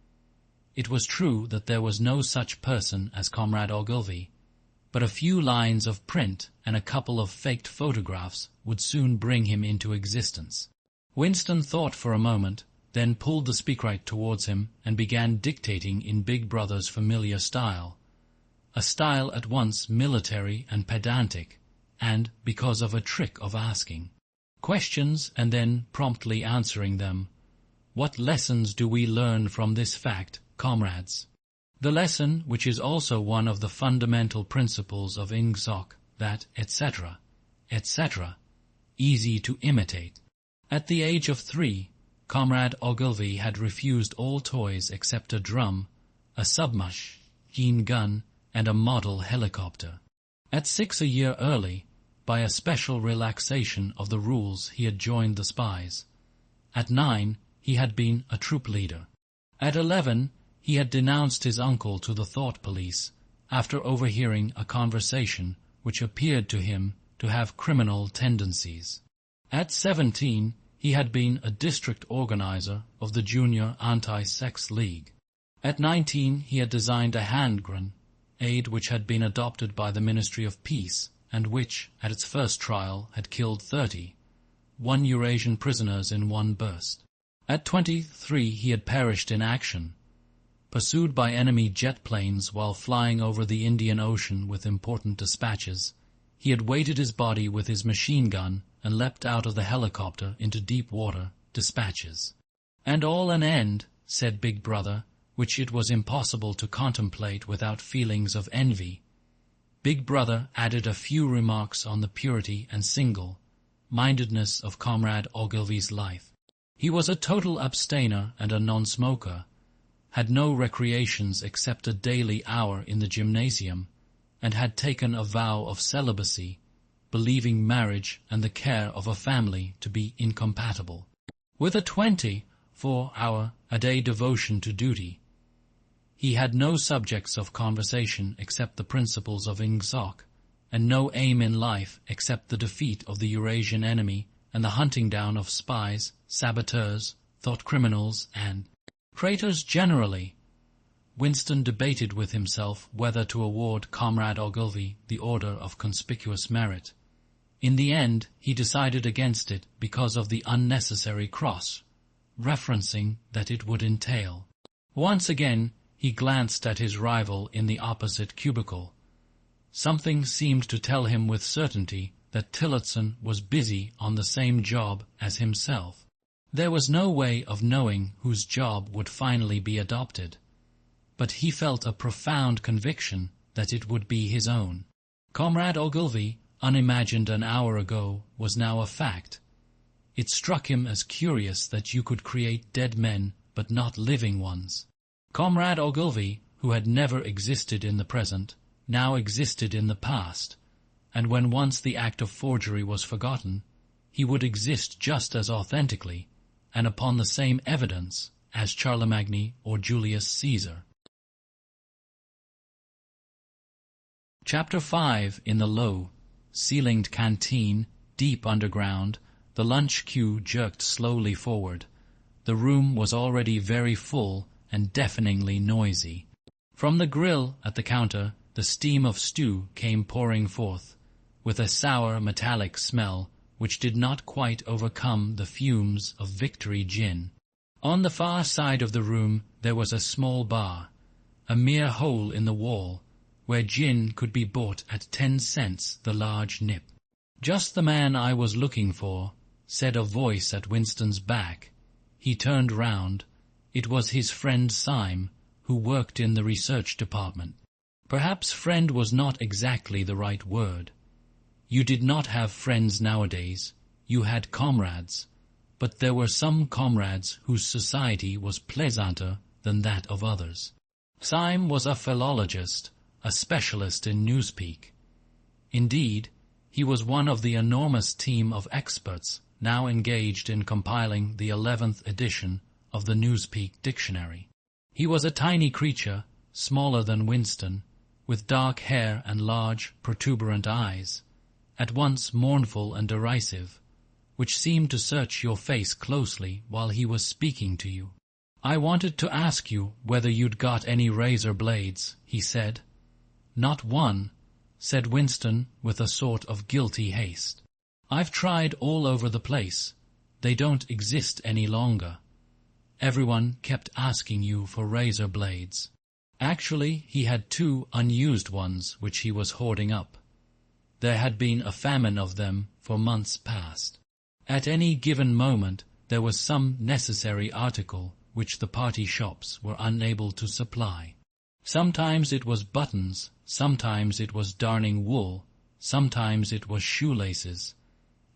It was true that there was no such person as Comrade Ogilvy, but a few lines of print and a couple of faked photographs would soon bring him into existence. Winston thought for a moment, then pulled the speakwrite towards him and began dictating in Big Brother's familiar style, a style at once military and pedantic, and because of a trick of asking questions and then promptly answering them. What lessons do we learn from this fact, comrades? The lesson, which is also one of the fundamental principles of Ingsoc, that etc., etc., easy to imitate. At the age of 3, Comrade Ogilvy had refused all toys except a drum, a submachine gun, and a model helicopter. At 6 a year early, by a special relaxation of the rules, he had joined the spies. At 9, he had been a troop leader. At 11, he had denounced his uncle to the thought police after overhearing a conversation which appeared to him to have criminal tendencies. At 17, he had been a district organizer of the Junior Anti-Sex League. At 19, he had designed a hand grenade which had been adopted by the Ministry of Peace and which, at its first trial, had killed 31 Eurasian prisoners in one burst. At 23, he had perished in action, pursued by enemy jet planes while flying over the Indian Ocean with important dispatches. He had weighted his body with his machine gun and leapt out of the helicopter into deep water dispatches. And all an end, said Big Brother, which it was impossible to contemplate without feelings of envy. Big Brother added a few remarks on the purity and single-mindedness of Comrade Ogilvy's life. He was a total abstainer and a non-smoker, had no recreations except a daily hour in the gymnasium, and had taken a vow of celibacy, believing marriage and the care of a family to be incompatible with a 24-hour-a-day devotion to duty. He had no subjects of conversation except the principles of Ingsoc, and no aim in life except the defeat of the Eurasian enemy and the hunting down of spies, saboteurs, thought criminals, and traitors generally. Winston debated with himself whether to award Comrade Ogilvy the Order of Conspicuous Merit. In the end, he decided against it because of the unnecessary cross-referencing that it would entail. Once again, he glanced at his rival in the opposite cubicle. Something seemed to tell him with certainty that Tillotson was busy on the same job as himself. There was no way of knowing whose job would finally be adopted, but he felt a profound conviction that it would be his own. Comrade Ogilvy, unimagined an hour ago, was now a fact. It struck him as curious that you could create dead men but not living ones. Comrade Ogilvy, who had never existed in the present, now existed in the past, and when once the act of forgery was forgotten, he would exist just as authentically, and upon the same evidence, as Charlemagne or Julius Caesar. Chapter 5. In the low, ceilinged canteen, deep underground, the lunch queue jerked slowly forward. The room was already very full and deafeningly noisy. From the grill at the counter, the steam of stew came pouring forth, with a sour metallic smell which did not quite overcome the fumes of Victory gin. On the far side of the room there was a small bar, a mere hole in the wall, where gin could be bought at 10 cents the large nip. Just the man I was looking for, said a voice at Winston's back. He turned round. It was his friend Syme, who worked in the research department. Perhaps friend was not exactly the right word. You did not have friends nowadays. You had comrades. But there were some comrades whose society was pleasanter than that of others. Syme was a philologist, a specialist in Newspeak. Indeed, he was one of the enormous team of experts now engaged in compiling the 11th edition of the Newspeak dictionary. He was a tiny creature, smaller than Winston, with dark hair and large, protuberant eyes, at once mournful and derisive, which seemed to search your face closely while he was speaking to you. "I wanted to ask you whether you'd got any razor blades," he said. "Not one," said Winston with a sort of guilty haste. "I've tried all over the place. They don't exist any longer. Everyone kept asking you for razor blades." Actually, he had 2 unused ones which he was hoarding up. There had been a famine of them for months past. At any given moment there was some necessary article which the party shops were unable to supply. Sometimes it was buttons, sometimes it was darning wool, sometimes it was shoelaces.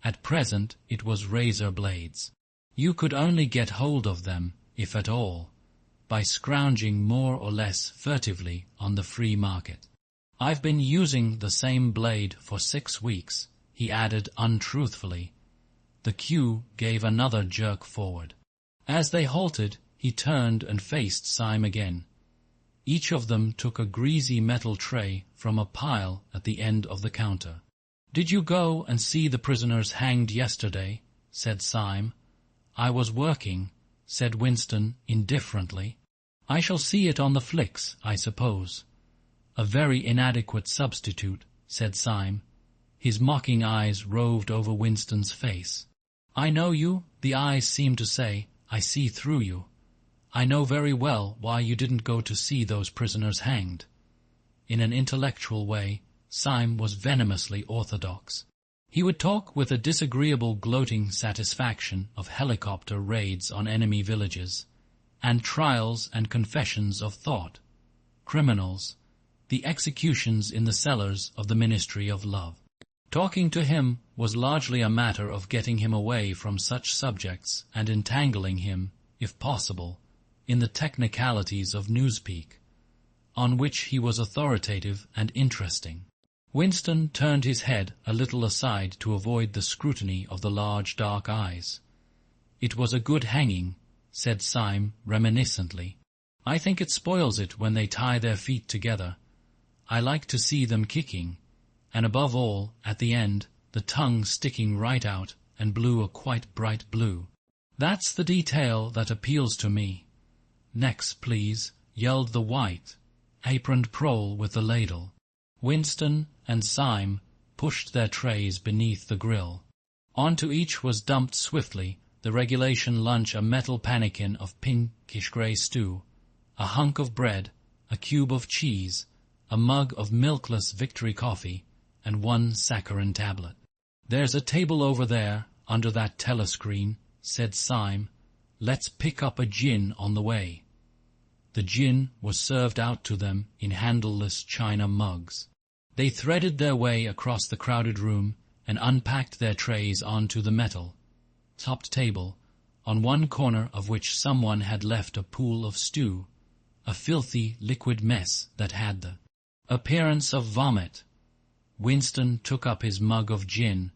At present it was razor blades. You could only get hold of them, if at all, by scrounging more or less furtively on the free market. "I've been using the same blade for 6 weeks," he added untruthfully. The queue gave another jerk forward. As they halted, he turned and faced Syme again. Each of them took a greasy metal tray from a pile at the end of the counter. "Did you go and see the prisoners hanged yesterday?" said Syme. "I was working," said Winston indifferently. "I shall see it on the flicks, I suppose." "A very inadequate substitute," said Syme. His mocking eyes roved over Winston's face. "I know you," the eyes seemed to say. "I see through you. I know very well why you didn't go to see those prisoners hanged." In an intellectual way, Syme was venomously orthodox. He would talk with a disagreeable gloating satisfaction of helicopter raids on enemy villages, and trials and confessions of thought, criminals, the executions in the cellars of the Ministry of Love. Talking to him was largely a matter of getting him away from such subjects and entangling him, if possible, in the technicalities of Newspeak, on which he was authoritative and interesting. Winston turned his head a little aside to avoid the scrutiny of the large dark eyes. "It was a good hanging," said Syme reminiscently. "I think it spoils it when they tie their feet together. I like to see them kicking, and above all, at the end, the tongue sticking right out and blue, a quite bright blue. That's the detail that appeals to me." "Next, please," yelled the white, aproned prole with the ladle. Winston and Syme pushed their trays beneath the grill. Onto each was dumped swiftly the regulation lunch, a metal pannikin of pinkish-grey stew, a hunk of bread, a cube of cheese, a mug of milkless Victory coffee, and 1 saccharin tablet. "There's a table over there, under that telescreen," said Syme. "Let's pick up a gin on the way." The gin was served out to them in handleless china mugs. They threaded their way across the crowded room and unpacked their trays onto the metal-topped table, on one corner of which someone had left a pool of stew, a filthy liquid mess that had the appearance of vomit. Winston took up his mug of gin,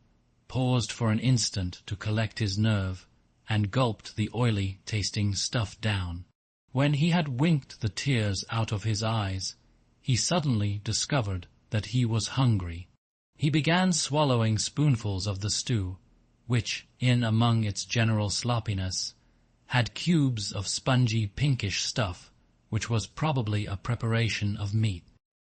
paused for an instant to collect his nerve, and gulped the oily-tasting stuff down. When he had winked the tears out of his eyes, he suddenly discovered that he was hungry. He began swallowing spoonfuls of the stew, which, in among its general sloppiness, had cubes of spongy pinkish stuff, which was probably a preparation of meat.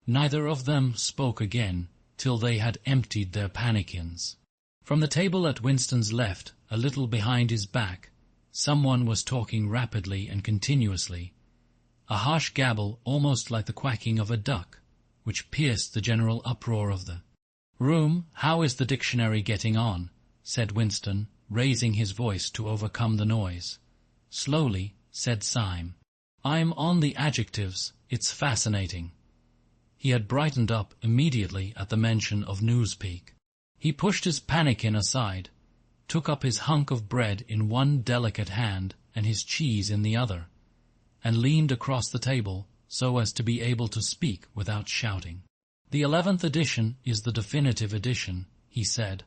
Neither of them spoke again till they had emptied their pannikins. From the table at Winston's left, a little behind his back, someone was talking rapidly and continuously, a harsh gabble almost like the quacking of a duck, which pierced the general uproar of the room. "How is the dictionary getting on?" said Winston, raising his voice to overcome the noise. Slowly, said Syme. I'm on the adjectives. It's fascinating. He had brightened up immediately at the mention of Newspeak. He pushed his pannikin aside, took up his hunk of bread in one delicate hand and his cheese in the other, and leaned across the table so as to be able to speak without shouting. The 11th edition is the definitive edition, he said.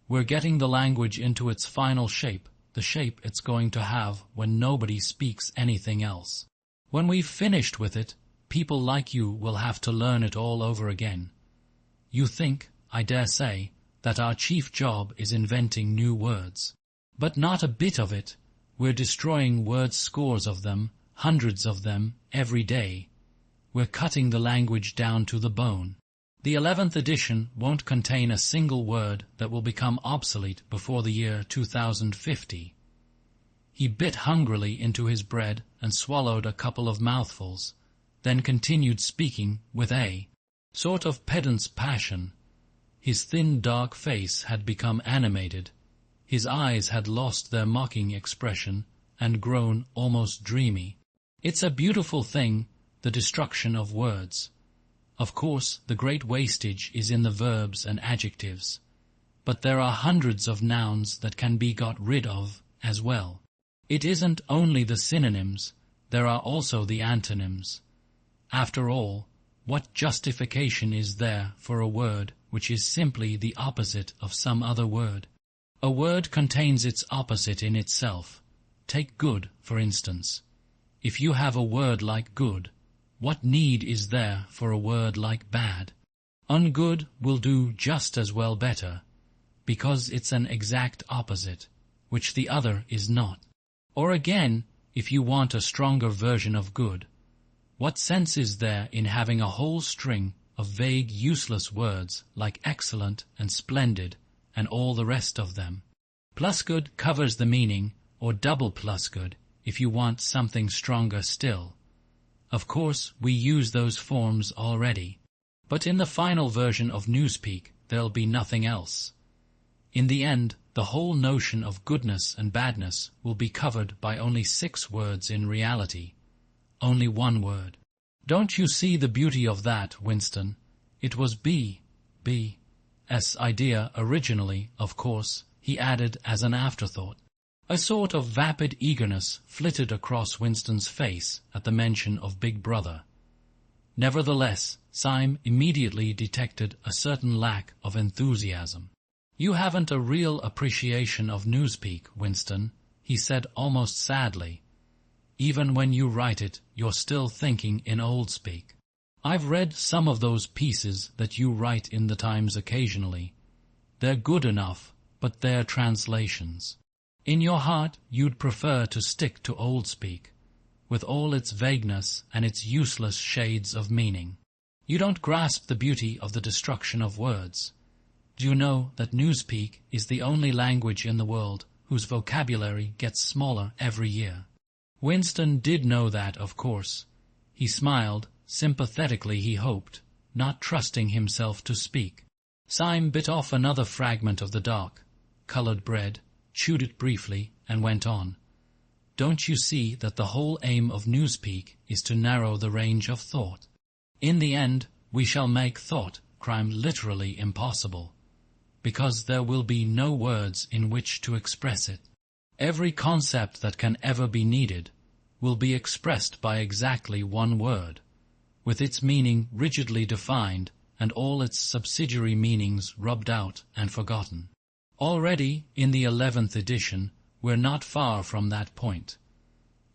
We're getting the language into its final shape, the shape it's going to have when nobody speaks anything else. When we've finished with it, people like you will have to learn it all over again. You think, I dare say, that our chief job is inventing new words. But not a bit of it. We're destroying words, scores of them, hundreds of them, every day. We're cutting the language down to the bone. The 11th edition won't contain a single word that will become obsolete before the year 2050. He bit hungrily into his bread and swallowed a couple of mouthfuls, then continued speaking with a sort of pedant's passion. His thin, dark face had become animated. His eyes had lost their mocking expression and grown almost dreamy. It's a beautiful thing, the destruction of words. Of course, the great wastage is in the verbs and adjectives, but there are hundreds of nouns that can be got rid of as well. It isn't only the synonyms, there are also the antonyms. After all, what justification is there for a word which is simply the opposite of some other word? A word contains its opposite in itself. Take good, for instance. If you have a word like good, what need is there for a word like bad? Ungood will do just as well better, because it's an exact opposite, which the other is not. Or again, if you want a stronger version of good, what sense is there in having a whole string of vague, useless words like excellent and splendid and all the rest of them? Plus good covers the meaning, or double plus good, if you want something stronger still. Of course, we use those forms already, but in the final version of Newspeak there'll be nothing else. In the end, the whole notion of goodness and badness will be covered by only 6 words in reality. Only 1 word. Don't you see the beauty of that, Winston? It was B.'s idea originally, of course, he added as an afterthought. A sort of vapid eagerness flitted across Winston's face at the mention of Big Brother. Nevertheless, Syme immediately detected a certain lack of enthusiasm. You haven't a real appreciation of Newspeak, Winston, he said almost sadly. Even when you write it, you're still thinking in old speak. I've read some of those pieces that you write in the Times occasionally. They're good enough, but they're translations. In your heart, you'd prefer to stick to old speak, with all its vagueness and its useless shades of meaning. You don't grasp the beauty of the destruction of words. Do you know that Newspeak is the only language in the world whose vocabulary gets smaller every year? Winston did know that, of course. He smiled, sympathetically he hoped, not trusting himself to speak. Syme bit off another fragment of the dark, coloured bread, chewed it briefly, and went on. Don't you see that the whole aim of Newspeak is to narrow the range of thought? In the end, we shall make Thoughtcrime literally impossible, because there will be no words in which to express it. Every concept that can ever be needed will be expressed by exactly 1 word, with its meaning rigidly defined and all its subsidiary meanings rubbed out and forgotten. Already, in the 11th edition, we're not far from that point.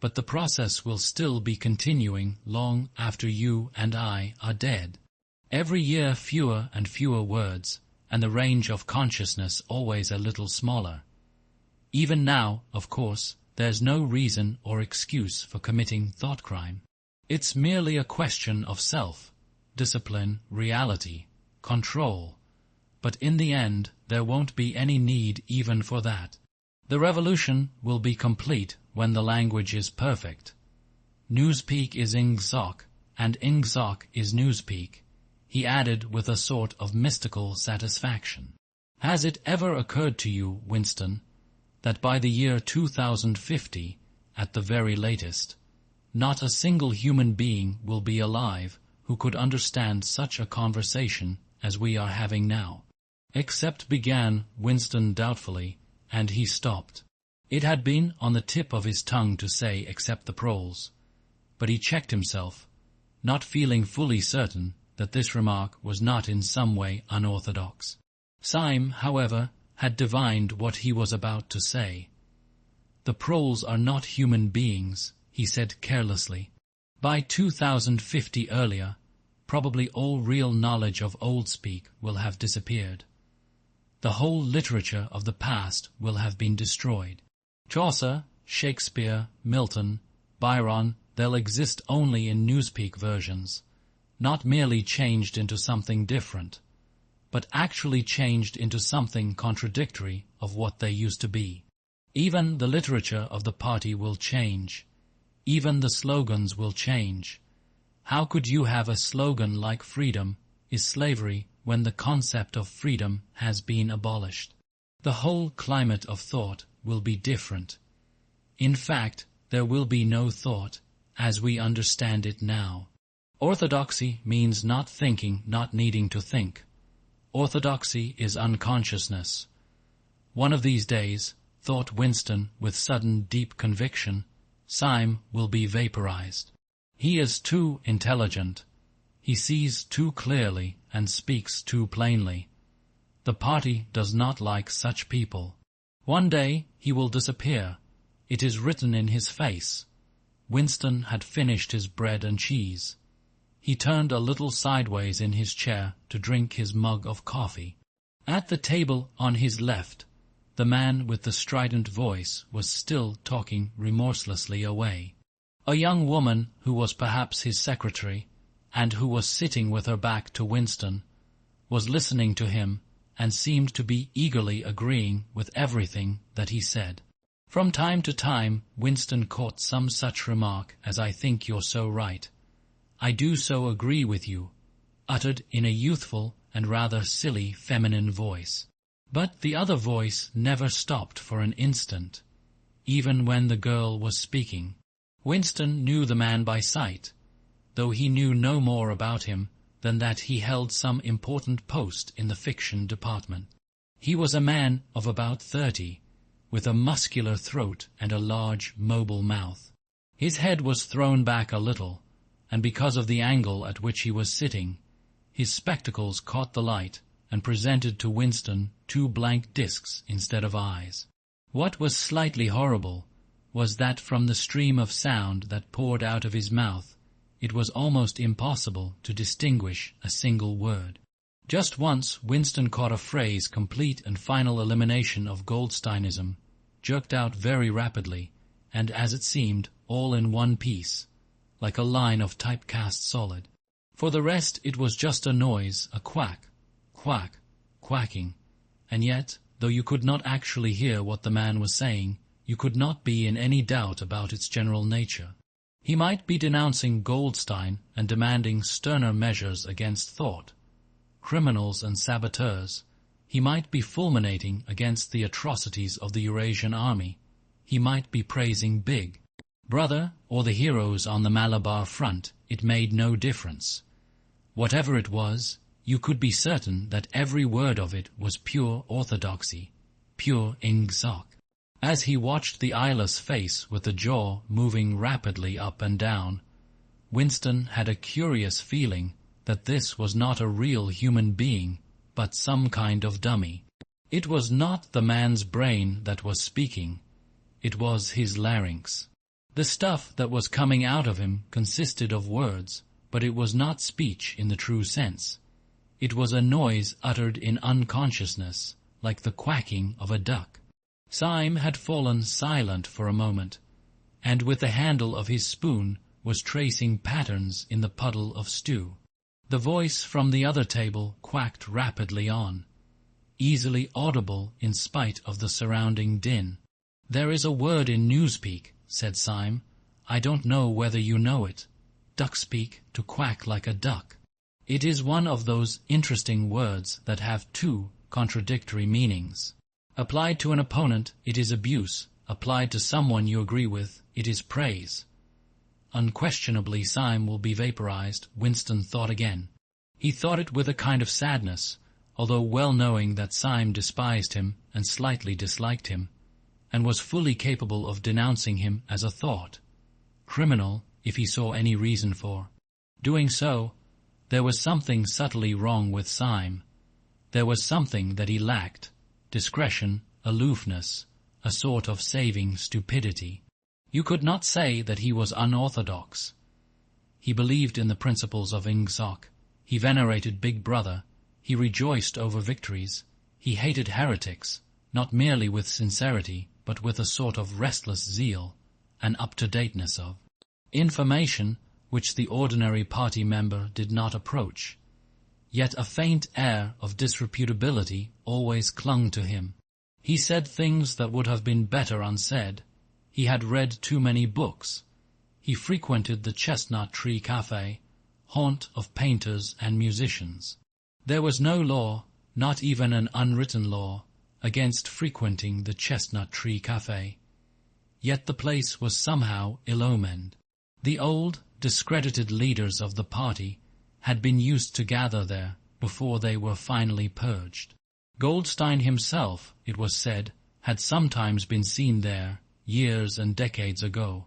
But the process will still be continuing long after you and I are dead. Every year fewer and fewer words, and the range of consciousness always a little smaller. Even now, of course, there's no reason or excuse for committing thoughtcrime. It's merely a question of self, discipline, reality, control. But in the end, there won't be any need even for that. The revolution will be complete when the language is perfect. Newspeak is Ingsoc, and Ingsoc is Newspeak, he added with a sort of mystical satisfaction. Has it ever occurred to you, Winston, that by the year 2050, at the very latest, not a single human being will be alive who could understand such a conversation as we are having now. Except, began Winston doubtfully, and he stopped. It had been on the tip of his tongue to say except the proles, but he checked himself, not feeling fully certain that this remark was not in some way unorthodox. Syme, however, had divined what he was about to say. "The proles are not human beings," he said carelessly. "By 2050 earlier, probably all real knowledge of old speak will have disappeared. The whole literature of the past will have been destroyed. Chaucer, Shakespeare, Milton, Byron, they'll exist only in Newspeak versions, not merely changed into something different, but actually changed into something contradictory of what they used to be. Even the literature of the party will change. Even the slogans will change. How could you have a slogan like freedom is slavery when the concept of freedom has been abolished? The whole climate of thought will be different. In fact, there will be no thought as we understand it now. Orthodoxy means not thinking, not needing to think. Orthodoxy is unconsciousness. One of these days, thought Winston with sudden deep conviction, Syme will be vaporized. He is too intelligent. He sees too clearly and speaks too plainly. The party does not like such people. One day he will disappear. It is written in his face. Winston had finished his bread and cheese. He turned a little sideways in his chair to drink his mug of coffee. At the table on his left, the man with the strident voice was still talking remorselessly away. A young woman who was perhaps his secretary, and who was sitting with her back to Winston, was listening to him and seemed to be eagerly agreeing with everything that he said. From time to time, Winston caught some such remark as "I think you're so right. I do so agree with you," uttered in a youthful and rather silly feminine voice. But the other voice never stopped for an instant, even when the girl was speaking. Winston knew the man by sight, though he knew no more about him than that he held some important post in the fiction department. He was a man of about 30, with a muscular throat and a large, mobile mouth. His head was thrown back a little, and because of the angle at which he was sitting, his spectacles caught the light and presented to Winston 2 blank discs instead of eyes. What was slightly horrible was that from the stream of sound that poured out of his mouth, it was almost impossible to distinguish a single word. Just once Winston caught a phrase, complete and final elimination of Goldsteinism, jerked out very rapidly, and as it seemed, all in one piece, like a line of typecast solid. For the rest it was just a noise, a quack, quack, quacking, and yet, though you could not actually hear what the man was saying, you could not be in any doubt about its general nature. He might be denouncing Goldstein and demanding sterner measures against thought, criminals and saboteurs. He might be fulminating against the atrocities of the Eurasian army. He might be praising Big Brother or the heroes on the Malabar front. It made no difference. Whatever it was, you could be certain that every word of it was pure orthodoxy, pure ingzok. As he watched the eyeless face with the jaw moving rapidly up and down, Winston had a curious feeling that this was not a real human being, but some kind of dummy. It was not the man's brain that was speaking. It was his larynx. The stuff that was coming out of him consisted of words, but it was not speech in the true sense. It was a noise uttered in unconsciousness, like the quacking of a duck. Syme had fallen silent for a moment, and with the handle of his spoon was tracing patterns in the puddle of stew. The voice from the other table quacked rapidly on, easily audible in spite of the surrounding din. "There is a word in Newspeak," said Syme. "I don't know whether you know it. Duckspeak, to quack like a duck. It is one of those interesting words that have 2 contradictory meanings. Applied to an opponent, it is abuse. Applied to someone you agree with, it is praise. Unquestionably Syme will be vaporized, Winston thought again. He thought it with a kind of sadness, although well knowing that Syme despised him and slightly disliked him, and was fully capable of denouncing him as a thought criminal if he saw any reason for doing so. There was something subtly wrong with Syme. There was something that he lacked: discretion, aloofness, a sort of saving stupidity. You could not say that he was unorthodox. He believed in the principles of Ingsoc. He venerated Big Brother. He rejoiced over victories. He hated heretics, not merely with sincerity, but with a sort of restless zeal, an up-to-dateness of information which the ordinary party member did not approach. Yet a faint air of disreputability always clung to him. He said things that would have been better unsaid. He had read too many books. He frequented the Chestnut Tree Cafe, haunt of painters and musicians. There was no law, not even an unwritten law, against frequenting the Chestnut Tree Cafe. Yet the place was somehow ill-omened. The old, discredited leaders of the party had been used to gather there before they were finally purged. Goldstein himself, it was said, had sometimes been seen there years and decades ago.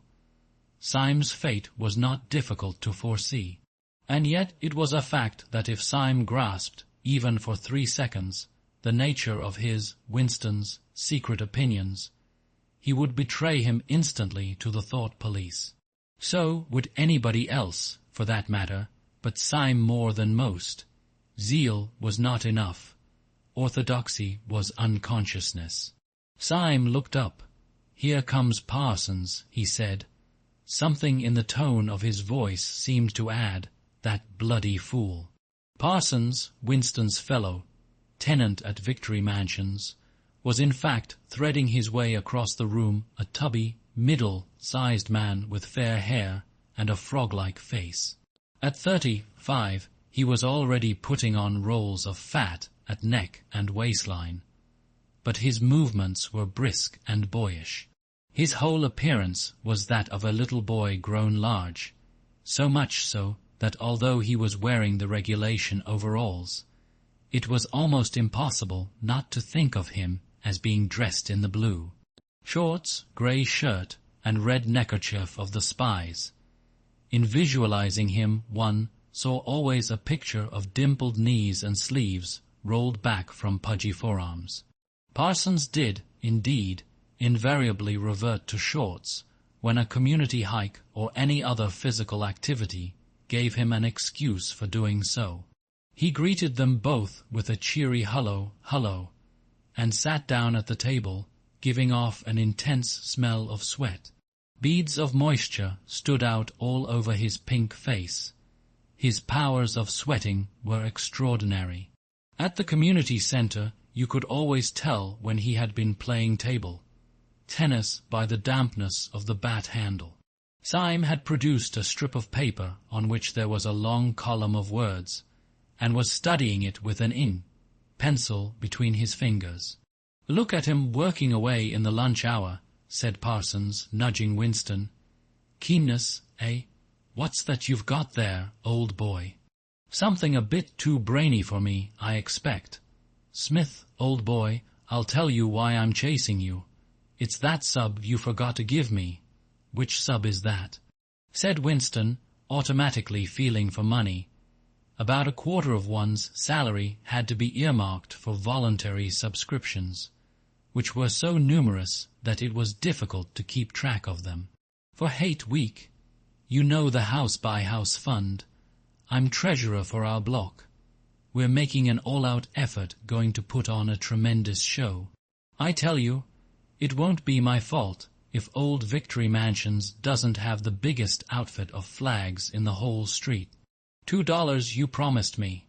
Syme's fate was not difficult to foresee. And yet it was a fact that if Syme grasped, even for 3 seconds, the nature of his, Winston's, secret opinions, he would betray him instantly to the thought police. So would anybody else, for that matter, but Syme more than most. Zeal was not enough. Orthodoxy was unconsciousness. Syme looked up. "Here comes Parsons," he said. Something in the tone of his voice seemed to add, "That bloody fool." Parsons, Winston's fellow, tenant at Victory Mansions, was in fact threading his way across the room, a tubby, middle-sized man with fair hair and a frog-like face. At 35, he was already putting on rolls of fat at neck and waistline, but his movements were brisk and boyish. His whole appearance was that of a little boy grown large, so much so that although he was wearing the regulation overalls, it was almost impossible not to think of him as being dressed in the blue shorts, grey shirt, and red neckerchief of the spies. In visualizing him, one saw always a picture of dimpled knees and sleeves rolled back from pudgy forearms. Parsons did, indeed, invariably revert to shorts when a community hike or any other physical activity gave him an excuse for doing so. He greeted them both with a cheery "Hullo, hullo," and sat down at the table, giving off an intense smell of sweat. Beads of moisture stood out all over his pink face. His powers of sweating were extraordinary. At the community center, you could always tell when he had been playing table tennis by the dampness of the bat handle. Syme had produced a strip of paper on which there was a long column of words, and was studying it with an ink pencil between his fingers. "Look at him working away in the lunch hour," said Parsons, nudging Winston. "Keenness, eh? What's that you've got there, old boy? Something a bit too brainy for me, I expect. Smith, old boy, I'll tell you why I'm chasing you. It's that sub you forgot to give me." "Which sub is that?" said Winston, automatically feeling for money. About a quarter of one's salary had to be earmarked for voluntary subscriptions, which were so numerous that it was difficult to keep track of them. "For Hate Week. You know, the house-by-house fund. I'm treasurer for our block. We're making an all-out effort, going to put on a tremendous show. I tell you, it won't be my fault if old Victory Mansions doesn't have the biggest outfit of flags in the whole street. $2 you promised me."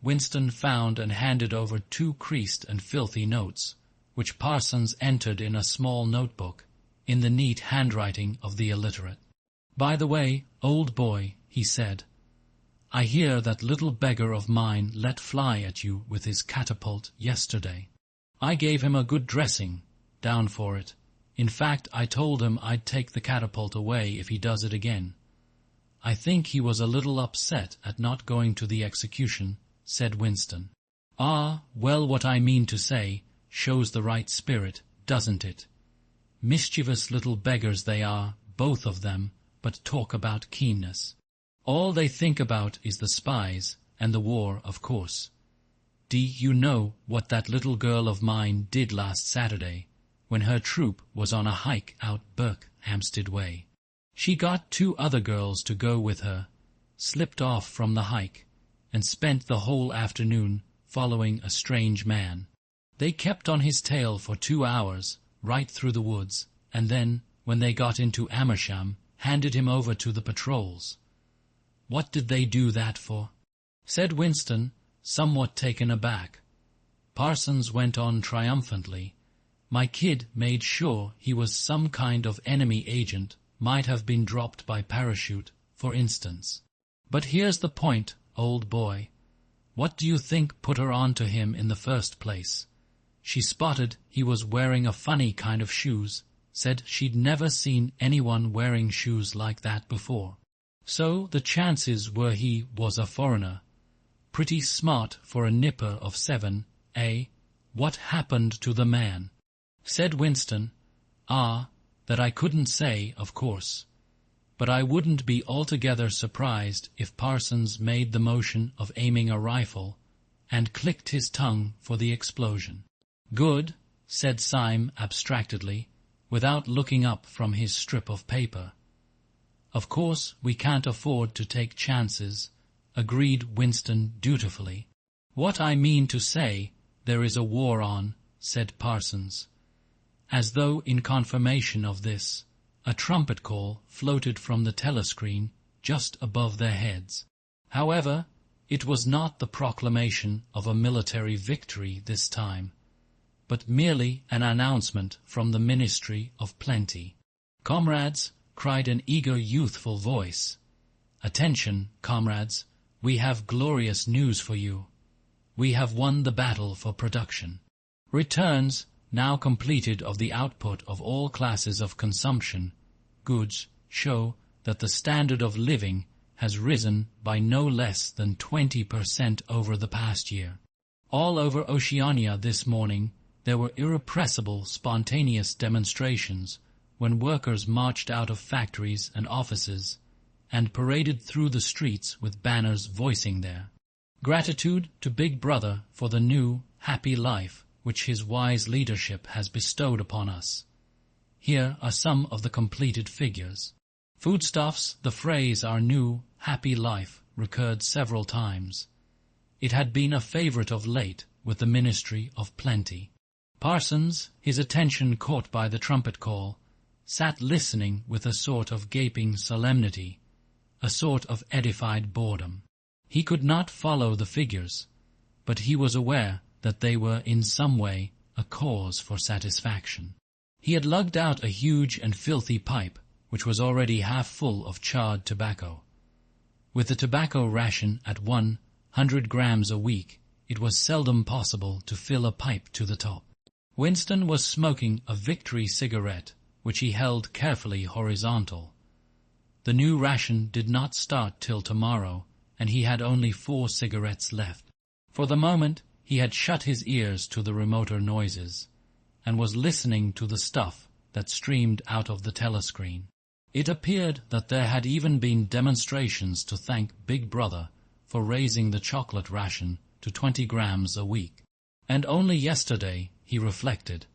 Winston found and handed over 2 creased and filthy notes, which Parsons entered in a small notebook, in the neat handwriting of the illiterate. "By the way, old boy," he said, "I hear that little beggar of mine let fly at you with his catapult yesterday." I gave him a good dressing, down for it. In fact, I told him I'd take the catapult away if he does it again. I think he was a little upset at not going to the execution, said Winston. Ah, well, what I mean to say shows the right spirit, doesn't it? Mischievous little beggars they are, both of them, but talk about keenness. All they think about is the spies, and the war, of course. Do you know what that little girl of mine did last Saturday, when her troop was on a hike out Berkhamsted way? She got 2 other girls to go with her, slipped off from the hike, and spent the whole afternoon following a strange man. They kept on his tail for 2 hours, right through the woods, and then, when they got into Amersham, handed him over to the patrols. What did they do that for? Said Winston, somewhat taken aback. Parsons went on triumphantly. My kid made sure he was some kind of enemy agent, might have been dropped by parachute, for instance. But here's the point, old boy. What do you think put her on to him in the first place? She spotted he was wearing a funny kind of shoes, said she'd never seen anyone wearing shoes like that before. So the chances were he was a foreigner. Pretty smart for a nipper of 7, eh? What happened to the man? Said Winston. Ah, that I couldn't say, of course. But I wouldn't be altogether surprised if Parsons made the motion of aiming a rifle and clicked his tongue for the explosion. Good, said Syme abstractedly, without looking up from his strip of paper. Of course we can't afford to take chances, agreed Winston dutifully. What I mean to say, there is a war on, said Parsons. As though in confirmation of this, a trumpet call floated from the telescreen just above their heads. However, it was not the proclamation of a military victory this time, but merely an announcement from the Ministry of Plenty. "Comrades," cried an eager youthful voice. "Attention, comrades, we have glorious news for you. We have won the battle for production. Returns, now completed of the output of all classes of consumption, goods, show that the standard of living has risen by no less than 20% over the past year. All over Oceania this morning there were irrepressible, spontaneous demonstrations when workers marched out of factories and offices and paraded through the streets with banners voicing their gratitude to Big Brother for the new, happy life which his wise leadership has bestowed upon us. Here are some of the completed figures. Foodstuffs, the phrase "our new, happy life" recurred several times. It had been a favorite of late with the Ministry of Plenty. Parsons, his attention caught by the trumpet call, sat listening with a sort of gaping solemnity, a sort of edified boredom. He could not follow the figures, but he was aware that they were in some way a cause for satisfaction. He had lugged out a huge and filthy pipe, which was already half full of charred tobacco. With the tobacco ration at 100 grams a week, it was seldom possible to fill a pipe to the top. Winston was smoking a Victory cigarette, which he held carefully horizontal. The new ration did not start till tomorrow, and he had only 4 cigarettes left. For the moment he had shut his ears to the remoter noises, and was listening to the stuff that streamed out of the telescreen. It appeared that there had even been demonstrations to thank Big Brother for raising the chocolate ration to 20 grams a week. And only yesterday, he reflected,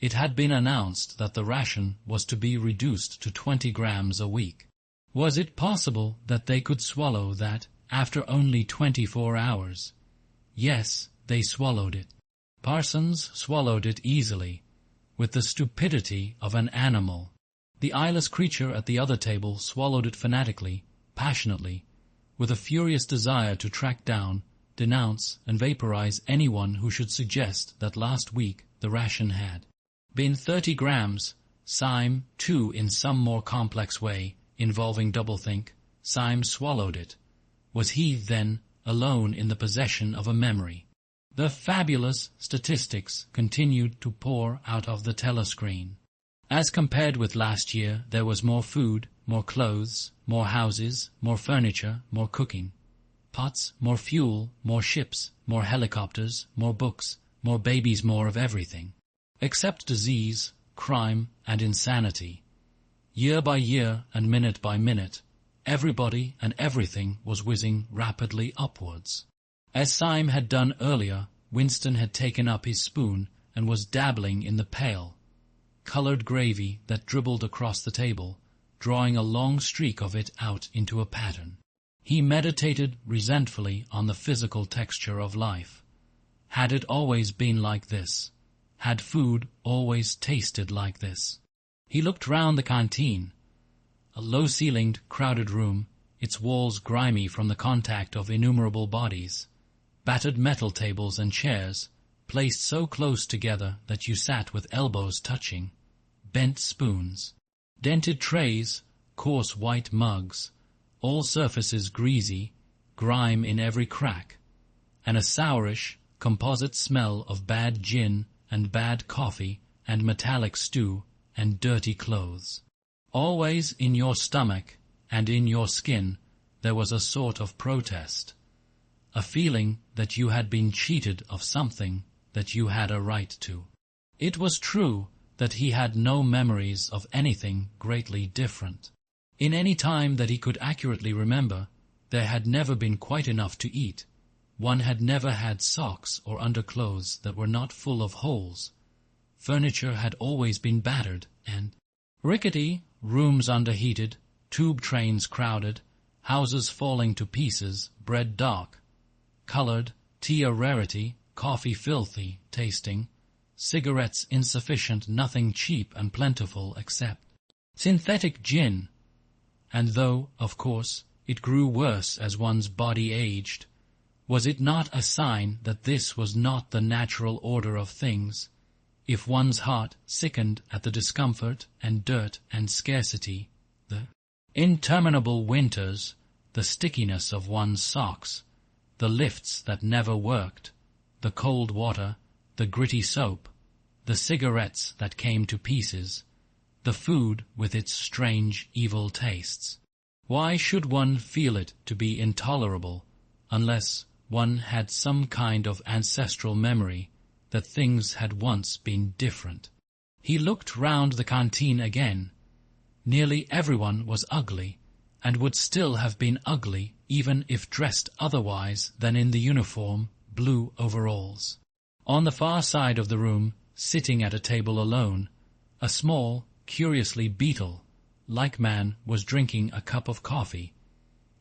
it had been announced that the ration was to be reduced to 20 grams a week. Was it possible that they could swallow that after only 24 hours? Yes, they swallowed it. Parsons swallowed it easily, with the stupidity of an animal. The eyeless creature at the other table swallowed it fanatically, passionately, with a furious desire to track down, denounce, and vaporize anyone who should suggest that last week the ration had been 30 grams. Syme, too, in some more complex way, involving doublethink, Syme swallowed it. Was he, then, alone in the possession of a memory? The fabulous statistics continued to pour out of the telescreen. As compared with last year, there was more food, more clothes, more houses, more furniture, more cooking pots, more fuel, more ships, more helicopters, more books, more babies, more of everything. Except disease, crime, and insanity. Year by year and minute by minute, everybody and everything was whizzing rapidly upwards. As Syme had done earlier, Winston had taken up his spoon and was dabbling in the pale, coloured gravy that dribbled across the table, drawing a long streak of it out into a pattern. He meditated resentfully on the physical texture of life. Had it always been like this? Had food always tasted like this? He looked round the canteen, a low-ceilinged, crowded room, its walls grimy from the contact of innumerable bodies, battered metal tables and chairs, placed so close together that you sat with elbows touching, bent spoons, dented trays, coarse white mugs, all surfaces greasy, grime in every crack, and a sourish, composite smell of bad gin and bad coffee and metallic stew and dirty clothes. Always in your stomach and in your skin there was a sort of protest, a feeling that you had been cheated of something that you had a right to. It was true that he had no memories of anything greatly different. In any time that he could accurately remember, there had never been quite enough to eat. One had never had socks or underclothes that were not full of holes. Furniture had always been battered and rickety, rooms underheated, tube trains crowded, houses falling to pieces, bread dark, coloured, tea a rarity, coffee filthy tasting, cigarettes insufficient, nothing cheap and plentiful except synthetic gin. And though, of course, it grew worse as one's body aged, was it not a sign that this was not the natural order of things? If one's heart sickened at the discomfort and dirt and scarcity, the interminable winters, the stickiness of one's socks, the lifts that never worked, the cold water, the gritty soap, the cigarettes that came to pieces, the food with its strange evil tastes. Why should one feel it to be intolerable unless one had some kind of ancestral memory that things had once been different? He looked round the canteen again. Nearly everyone was ugly, and would still have been ugly even if dressed otherwise than in the uniform blue overalls. On the far side of the room, sitting at a table alone, a small, curiously beetle-like man was drinking a cup of coffee,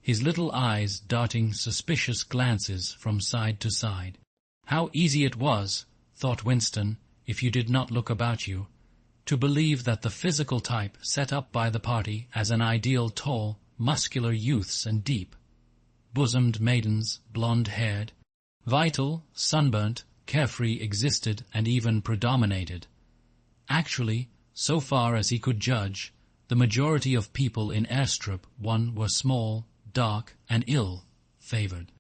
his little eyes darting suspicious glances from side to side. How easy it was, thought Winston, if you did not look about you, to believe that the physical type set up by the party as an ideal tall, muscular youths and deep-bosomed maidens, blonde-haired, vital, sunburnt, carefree existed and even predominated. Actually, so far as he could judge, the majority of people in Airstrip 1 were small, dark, and ill-favoured.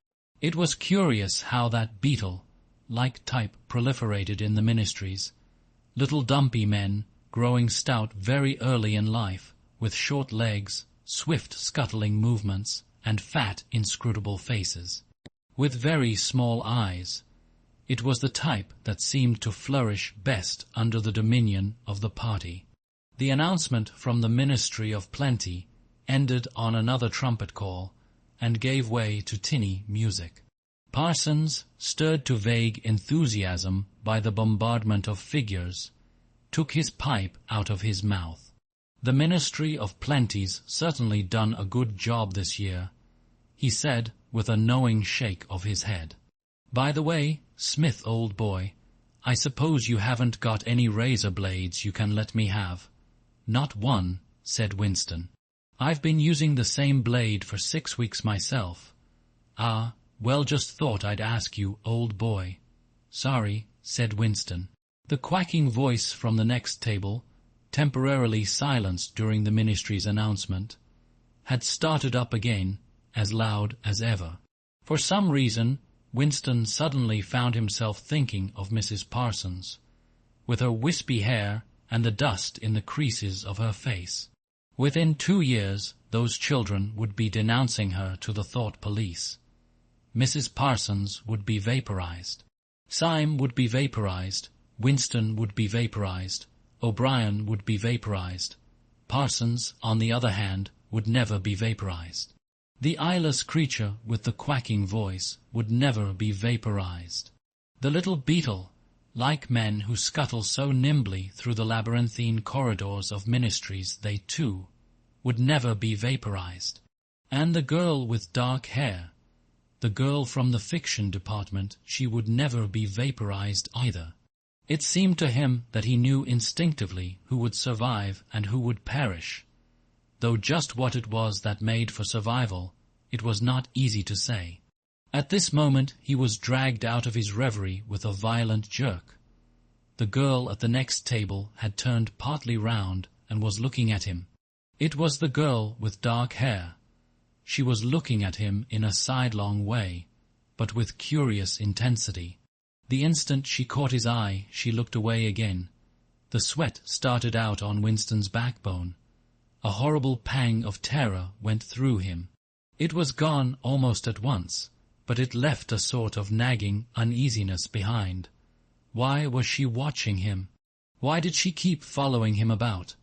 It was curious how that beetle-like type proliferated in the ministries, little dumpy men, growing stout very early in life, with short legs, swift scuttling movements, and fat, inscrutable faces, with very small eyes. It was the type that seemed to flourish best under the dominion of the party. The announcement from the Ministry of Plenty ended on another trumpet call and gave way to tinny music. Parsons, stirred to vague enthusiasm by the bombardment of figures, took his pipe out of his mouth. The Ministry of Plenty's certainly done a good job this year, he said with a knowing shake of his head. By the way, Smith, old boy, I suppose you haven't got any razor blades you can let me have. Not one, said Winston. I've been using the same blade for 6 weeks myself. Ah, well, just thought I'd ask you, old boy. Sorry, said Winston. The quacking voice from the next table, temporarily silenced during the ministry's announcement, had started up again, as loud as ever. For some reason, Winston suddenly found himself thinking of Mrs. Parsons, with her wispy hair and the dust in the creases of her face. Within 2 years, those children would be denouncing her to the thought police. Mrs. Parsons would be vaporized. Syme would be vaporized. Winston would be vaporized. O'Brien would be vaporized. Parsons, on the other hand, would never be vaporized. The eyeless creature with the quacking voice would never be vaporized. The little beetle, like men who scuttle so nimbly through the labyrinthine corridors of ministries, they too would never be vaporized. And the girl with dark hair, the girl from the fiction department, she would never be vaporized either. It seemed to him that he knew instinctively who would survive and who would perish, though just what it was that made for survival, it was not easy to say. At this moment he was dragged out of his reverie with a violent jerk. The girl at the next table had turned partly round and was looking at him. It was the girl with dark hair. She was looking at him in a sidelong way, but with curious intensity. The instant she caught his eye, she looked away again. The sweat started out on Winston's backbone. A horrible pang of terror went through him. It was gone almost at once, but it left a sort of nagging uneasiness behind. Why was she watching him? Why did she keep following him about?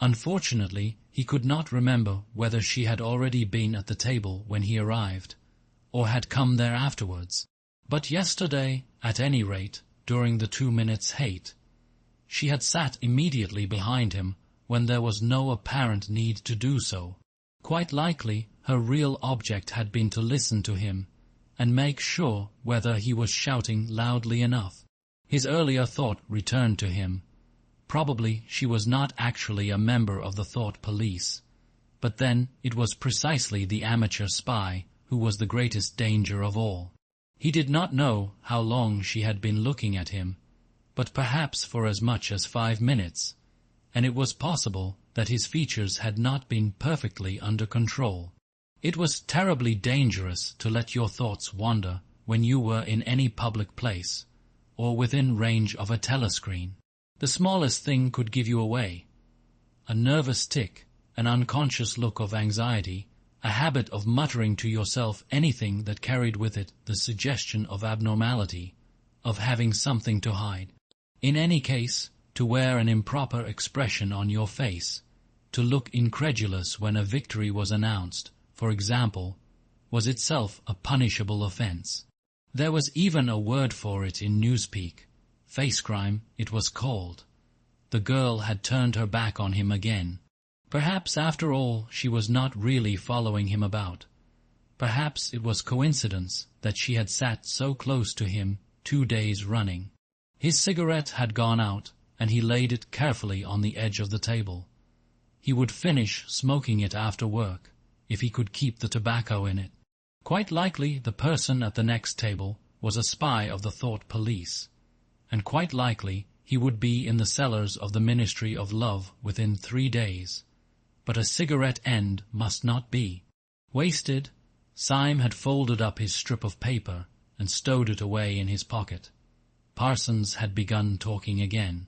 Unfortunately, he could not remember whether she had already been at the table when he arrived, or had come there afterwards. But yesterday, at any rate, during the 2 minutes' hate, she had sat immediately behind him when there was no apparent need to do so. Quite likely, her real object had been to listen to him and make sure whether he was shouting loudly enough. His earlier thought returned to him. Probably she was not actually a member of the thought police, but then it was precisely the amateur spy who was the greatest danger of all. He did not know how long she had been looking at him, but perhaps for as much as 5 minutes, and it was possible that his features had not been perfectly under control. It was terribly dangerous to let your thoughts wander when you were in any public place, or within range of a telescreen. The smallest thing could give you away. A nervous tic, an unconscious look of anxiety, a habit of muttering to yourself anything that carried with it the suggestion of abnormality, of having something to hide. In any case, to wear an improper expression on your face, to look incredulous when a victory was announced, for example, was itself a punishable offence. There was even a word for it in Newspeak. Face crime, it was called. The girl had turned her back on him again. Perhaps, after all, she was not really following him about. Perhaps it was coincidence that she had sat so close to him 2 days running. His cigarette had gone out, and he laid it carefully on the edge of the table. He would finish smoking it after work, if he could keep the tobacco in it. Quite likely the person at the next table was a spy of the thought police, and quite likely he would be in the cellars of the Ministry of Love within 3 days. But a cigarette end must not be wasted. Syme had folded up his strip of paper and stowed it away in his pocket. Parsons had begun talking again.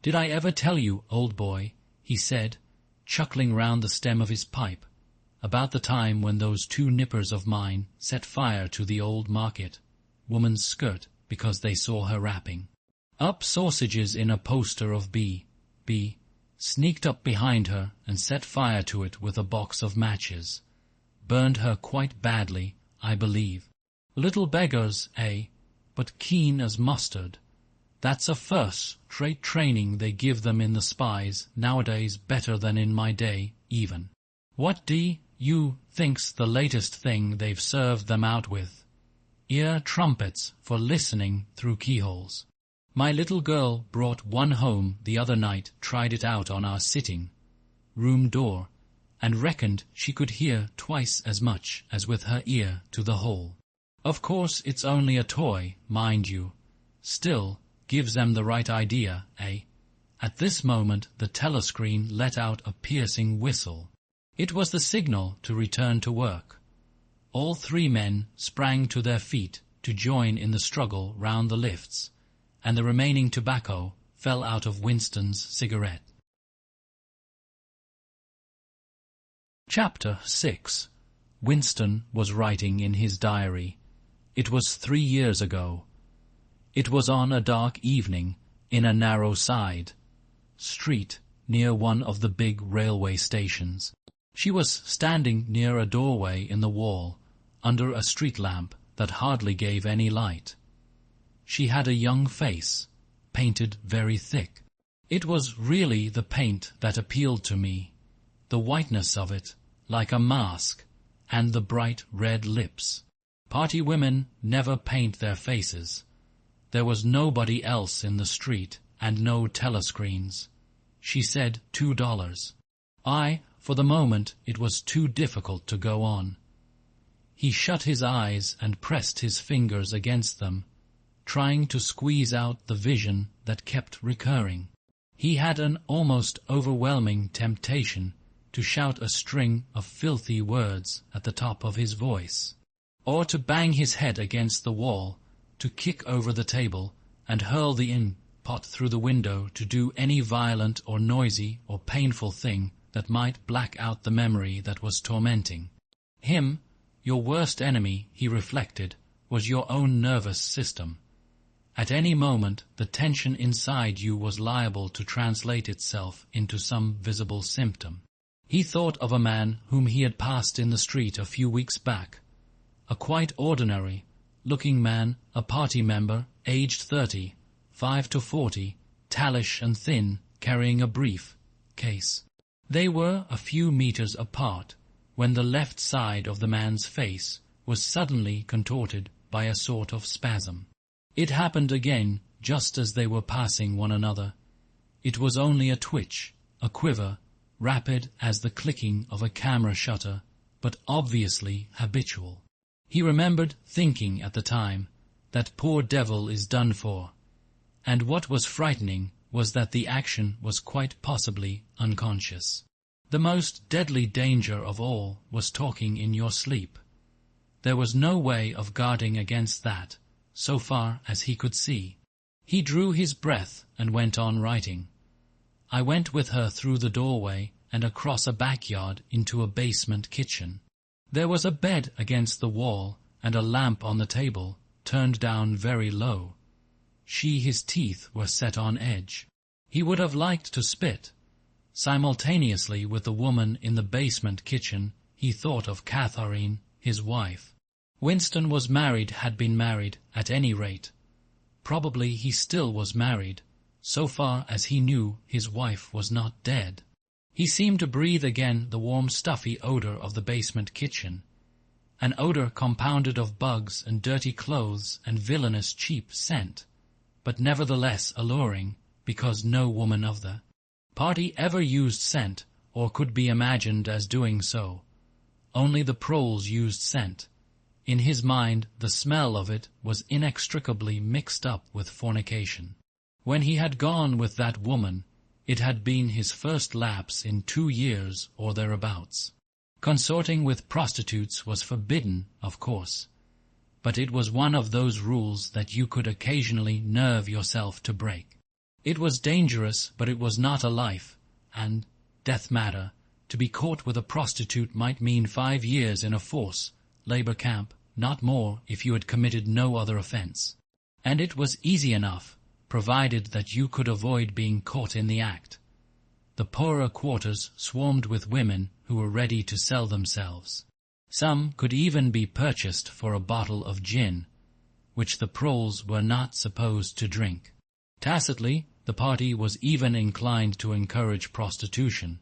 "Did I ever tell you, old boy," he said, chuckling round the stem of his pipe, "about the time when those 2 nippers of mine set fire to the old market woman's skirt because they saw her wrapping up sausages in a poster of B. Sneaked up behind her and set fire to it with a box of matches. Burned her quite badly, I believe. Little beggars, eh? But keen as mustard. That's a first-rate training they give them in the spies nowadays, better than in my day, even. What you think's the latest thing they've served them out with? Ear trumpets for listening through keyholes. My little girl brought one home the other night, tried it out on our sitting-room door, and reckoned she could hear twice as much as with her ear to the hole. Of course it's only a toy, mind you. Still, gives them the right idea, eh?" At this moment the telescreen let out a piercing whistle. It was the signal to return to work. All 3 men sprang to their feet to join in the struggle round the lifts, and the remaining tobacco fell out of Winston's cigarette. Chapter 6. Winston was writing in his diary. It was 3 years ago. It was on a dark evening in a narrow side street near one of the big railway stations. She was standing near a doorway in the wall, under a street lamp that hardly gave any light. She had a young face, painted very thick. It was really the paint that appealed to me, the whiteness of it, like a mask, and the bright red lips. Party women never paint their faces. There was nobody else in the street, and no telescreens. She said $2. For the moment, it was too difficult to go on. He shut his eyes and pressed his fingers against them, trying to squeeze out the vision that kept recurring. He had an almost overwhelming temptation to shout a string of filthy words at the top of his voice, or to bang his head against the wall, to kick over the table, and hurl the ink-pot through the window, to do any violent or noisy or painful thing that might black out the memory that was tormenting him. Your worst enemy, he reflected, was your own nervous system. At any moment, the tension inside you was liable to translate itself into some visible symptom. He thought of a man whom he had passed in the street a few weeks back, a quite ordinary-looking man, a party member, aged 30, 5 to 40, tallish and thin, carrying a brief-case. They were a few meters apart, when the left side of the man's face was suddenly contorted by a sort of spasm. It happened again just as they were passing one another. It was only a twitch, a quiver, rapid as the clicking of a camera shutter, but obviously habitual. He remembered thinking at the time, that poor devil is done for, and what was frightening was that the action was quite possibly unconscious. The most deadly danger of all was talking in your sleep. There was no way of guarding against that, so far as he could see. He drew his breath and went on writing. I went with her through the doorway and across a backyard into a basement kitchen. There was a bed against the wall and a lamp on the table, turned down very low. His teeth were set on edge. He would have liked to spit. Simultaneously with the woman in the basement kitchen, he thought of Catherine, his wife. Winston had been married, at any rate. Probably he still was married. So far as he knew, his wife was not dead. He seemed to breathe again the warm stuffy odor of the basement kitchen, an odor compounded of bugs and dirty clothes and villainous cheap scent, but nevertheless alluring, because no woman of the party ever used scent, or could be imagined as doing so. Only the proles used scent. In his mind, the smell of it was inextricably mixed up with fornication. When he had gone with that woman, it had been his first lapse in 2 years or thereabouts. Consorting with prostitutes was forbidden, of course, but it was one of those rules that you could occasionally nerve yourself to break. It was dangerous, but it was not a life, and death matter. To be caught with a prostitute might mean 5 years in a forced labor camp, not more if you had committed no other offense. And it was easy enough, provided that you could avoid being caught in the act. The poorer quarters swarmed with women who were ready to sell themselves. Some could even be purchased for a bottle of gin, which the proles were not supposed to drink. Tacitly, the party was even inclined to encourage prostitution,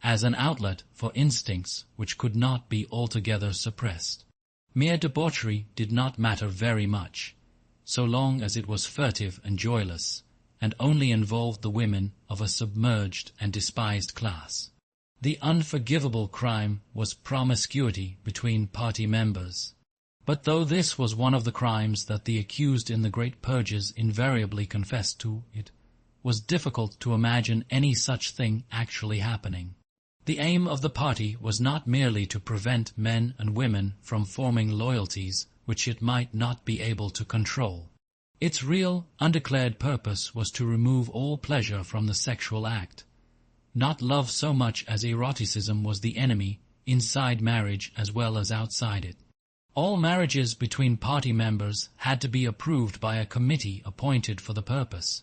as an outlet for instincts which could not be altogether suppressed. Mere debauchery did not matter very much, so long as it was furtive and joyless, and only involved the women of a submerged and despised class. The unforgivable crime was promiscuity between party members. But though this was one of the crimes that the accused in the great purges invariably confessed to, it was difficult to imagine any such thing actually happening. The aim of the party was not merely to prevent men and women from forming loyalties which it might not be able to control. Its real, undeclared purpose was to remove all pleasure from the sexual act. Not love so much as eroticism was the enemy, inside marriage as well as outside it. All marriages between party members had to be approved by a committee appointed for the purpose,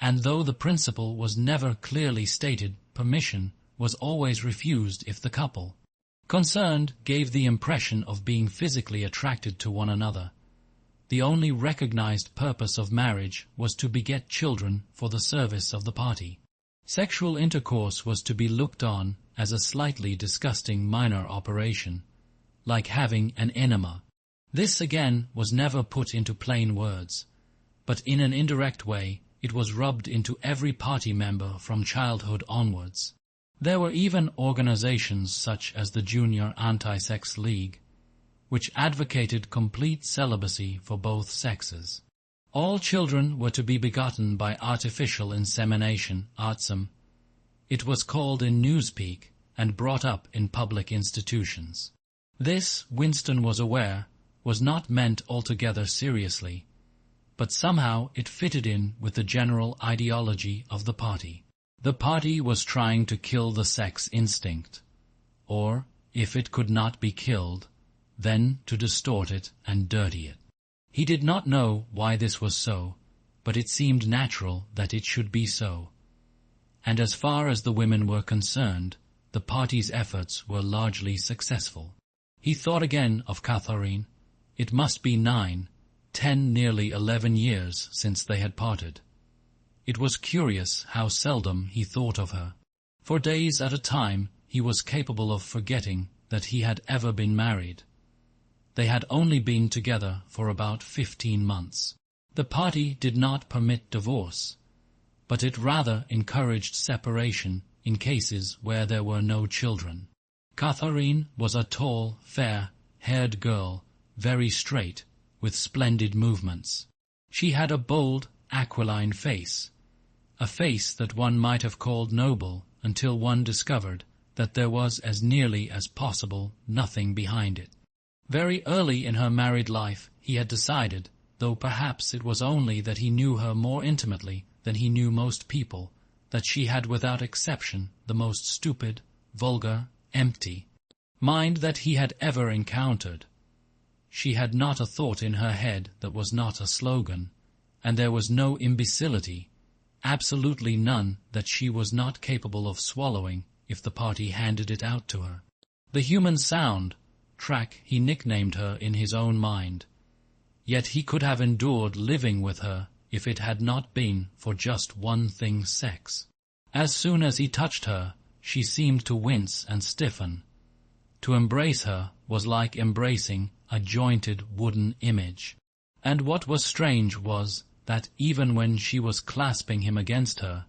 and though the principle was never clearly stated, permission was always refused if the couple concerned gave the impression of being physically attracted to one another. The only recognized purpose of marriage was to beget children for the service of the party. Sexual intercourse was to be looked on as a slightly disgusting minor operation, like having an enema. This again was never put into plain words, but in an indirect way it was rubbed into every party member from childhood onwards. There were even organizations such as the Junior Anti-Sex League, which advocated complete celibacy for both sexes. All children were to be begotten by artificial insemination, artsum. It was called in Newspeak, and brought up in public institutions. This, Winston was aware, was not meant altogether seriously, but somehow it fitted in with the general ideology of the party. The party was trying to kill the sex instinct, or, if it could not be killed, then to distort it and dirty it. He did not know why this was so, but it seemed natural that it should be so. And as far as the women were concerned, the party's efforts were largely successful. He thought again of Catherine. It must be 9, 10, nearly 11 years since they had parted. It was curious how seldom he thought of her. For days at a time he was capable of forgetting that he had ever been married. They had only been together for about 15 months. The party did not permit divorce, but it rather encouraged separation in cases where there were no children. Catherine was a tall, fair-haired girl, very straight, with splendid movements. She had a bold, aquiline face, a face that one might have called noble until one discovered that there was as nearly as possible nothing behind it. Very early in her married life he had decided, though perhaps it was only that he knew her more intimately than he knew most people, that she had without exception the most stupid, vulgar, empty mind that he had ever encountered. She had not a thought in her head that was not a slogan, and there was no imbecility, absolutely none, that she was not capable of swallowing if the party handed it out to her. The human sound track he nicknamed her in his own mind, yet he could have endured living with her if it had not been for just one thing: sex. As soon as he touched her, she seemed to wince and stiffen. To embrace her was like embracing a jointed wooden image. And what was strange was that even when she was clasping him against her,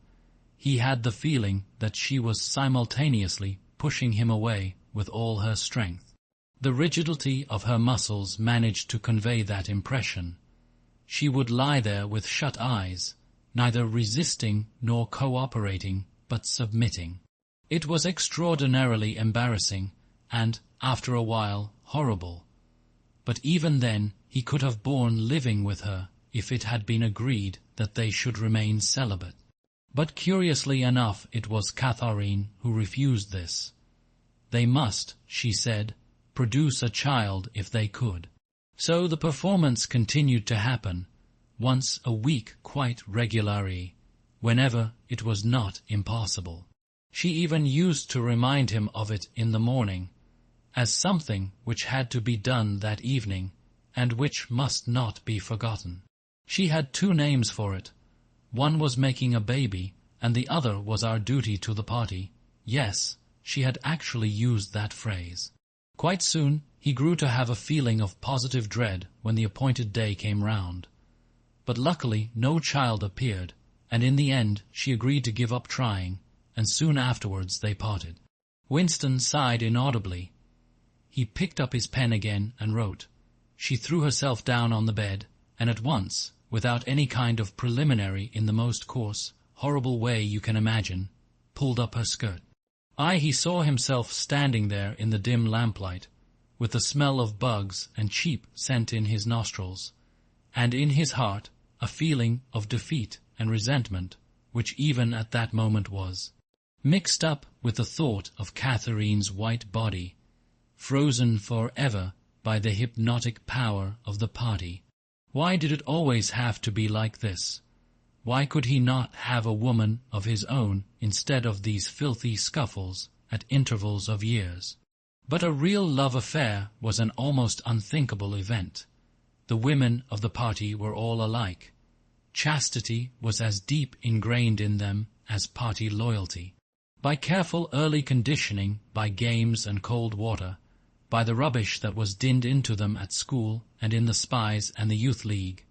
he had the feeling that she was simultaneously pushing him away with all her strength. The rigidity of her muscles managed to convey that impression. She would lie there with shut eyes, neither resisting nor cooperating, but submitting. It was extraordinarily embarrassing, and, after a while, horrible. But even then he could have borne living with her if it had been agreed that they should remain celibate. But curiously enough, it was Catherine who refused this. They must, she said, produce a child if they could. So the performance continued to happen, once a week quite regularly, whenever it was not impossible. She even used to remind him of it in the morning, as something which had to be done that evening, and which must not be forgotten. She had 2 names for it. One was making a baby, and the other was our duty to the party. Yes, she had actually used that phrase. Quite soon he grew to have a feeling of positive dread when the appointed day came round. But luckily no child appeared, and in the end she agreed to give up trying, and soon afterwards they parted. Winston sighed inaudibly. He picked up his pen again and wrote. She threw herself down on the bed, and at once, without any kind of preliminary, in the most coarse, horrible way you can imagine, pulled up her skirt. He saw himself standing there in the dim lamplight, with the smell of bugs and cheap scent in his nostrils, and in his heart a feeling of defeat and resentment, which even at that moment was mixed up with the thought of Catherine's white body, frozen forever by the hypnotic power of the party. Why did it always have to be like this? Why could he not have a woman of his own instead of these filthy scuffles at intervals of years? But a real love affair was an almost unthinkable event. The women of the party were all alike. Chastity was as deep ingrained in them as party loyalty. By careful early conditioning, by games and cold water, by the rubbish that was dinned into them at school and in the spies and the youth league,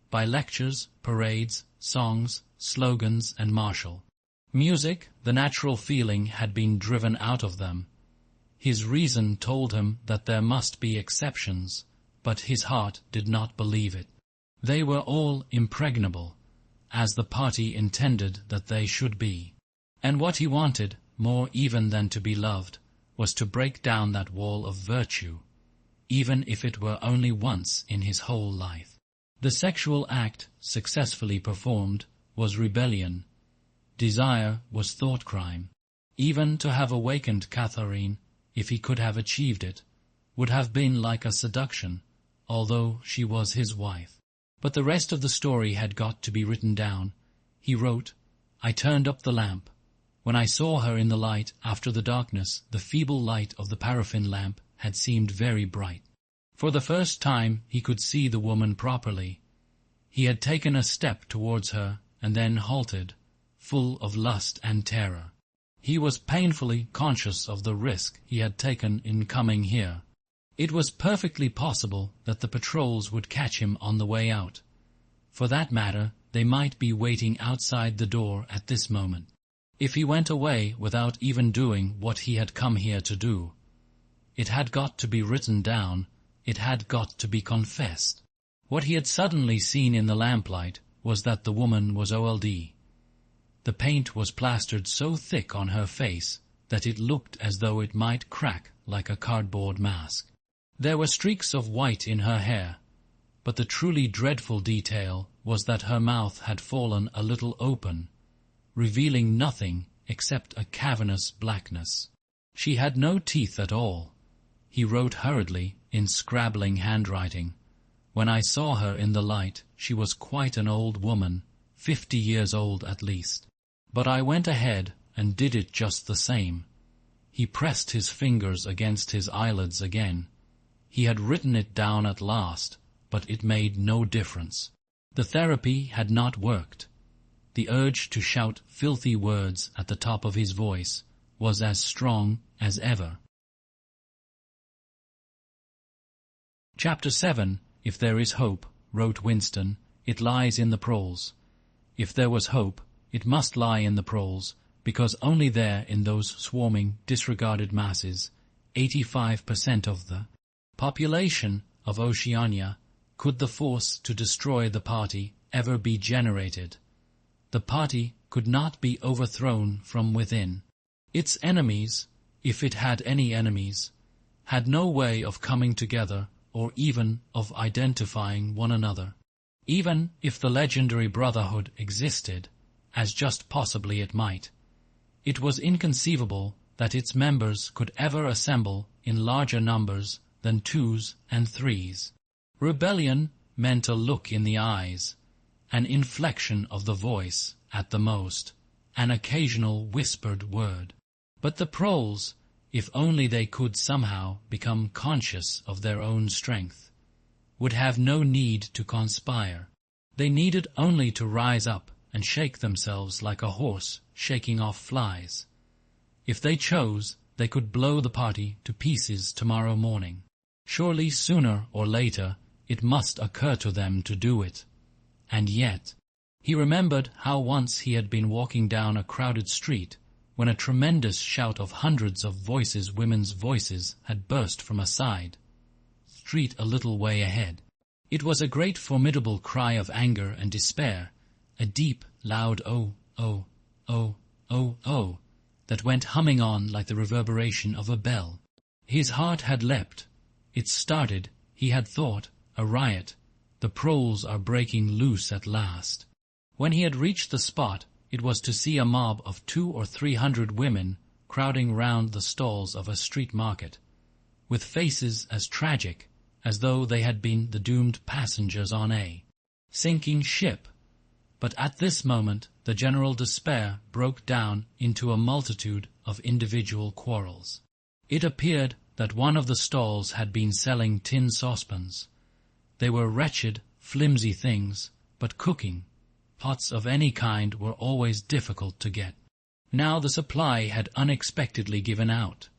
by lectures, parades, songs, slogans and martial music, the natural feeling had been driven out of them. His reason told him that there must be exceptions, but his heart did not believe it. They were all impregnable, as the party intended that they should be. And what he wanted, more even than to be loved, was to break down that wall of virtue, even if it were only once in his whole life. The sexual act, successfully performed, was rebellion. Desire was thought-crime. Even to have awakened Catherine, if he could have achieved it, would have been like a seduction, although she was his wife. But the rest of the story had got to be written down. He wrote, "I turned up the lamp. When I saw her in the light, after the darkness, the feeble light of the paraffin lamp had seemed very bright. For the first time he could see the woman properly. He had taken a step towards her and then halted, full of lust and terror. He was painfully conscious of the risk he had taken in coming here. It was perfectly possible that the patrols would catch him on the way out. For that matter, they might be waiting outside the door at this moment. If he went away without even doing what he had come here to do, it had got to be written down, it had got to be confessed. What he had suddenly seen in the lamplight was that the woman was OLD. The paint was plastered so thick on her face that it looked as though it might crack like a cardboard mask. There were streaks of white in her hair, but the truly dreadful detail was that her mouth had fallen a little open, revealing nothing except a cavernous blackness. She had no teeth at all. He wrote hurriedly, in scrabbling handwriting. When I saw her in the light, she was quite an old woman, 50 years old at least. But I went ahead and did it just the same. He pressed his fingers against his eyelids again. He had written it down at last, but it made no difference. The therapy had not worked. The urge to shout filthy words at the top of his voice was as strong as ever. Chapter 7. If there is hope, wrote Winston, it lies in the proles. If there was hope, it must lie in the proles, because only there, in those swarming, disregarded masses, 85% of the population of Oceania, could the force to destroy the party ever be generated. The party could not be overthrown from within. Its enemies, if it had any enemies, had no way of coming together or even of identifying one another. Even if the legendary brotherhood existed, as just possibly it might, it was inconceivable that its members could ever assemble in larger numbers than 2s and 3s. Rebellion meant a look in the eyes, an inflection of the voice at the most, an occasional whispered word. But the proles, if only they could somehow become conscious of their own strength, would have no need to conspire. They needed only to rise up and shake themselves like a horse shaking off flies. If they chose, they could blow the party to pieces tomorrow morning. Surely sooner or later it must occur to them to do it. And yet, he remembered how once he had been walking down a crowded street when a tremendous shout of hundreds of voices, women's voices, had burst from a side street a little way ahead. It was a great formidable cry of anger and despair, a deep, loud oh, oh, oh, oh, oh, that went humming on like the reverberation of a bell. His heart had leapt. It started, he had thought, a riot. The proles are breaking loose at last. When he had reached the spot, it was to see a mob of 200 or 300 women crowding round the stalls of a street market, with faces as tragic as though they had been the doomed passengers on a sinking ship. But at this moment the general despair broke down into a multitude of individual quarrels. It appeared that one of the stalls had been selling tin saucepans. They were wretched, flimsy things, but cooking pots of any kind were always difficult to get. Now the supply had unexpectedly given out.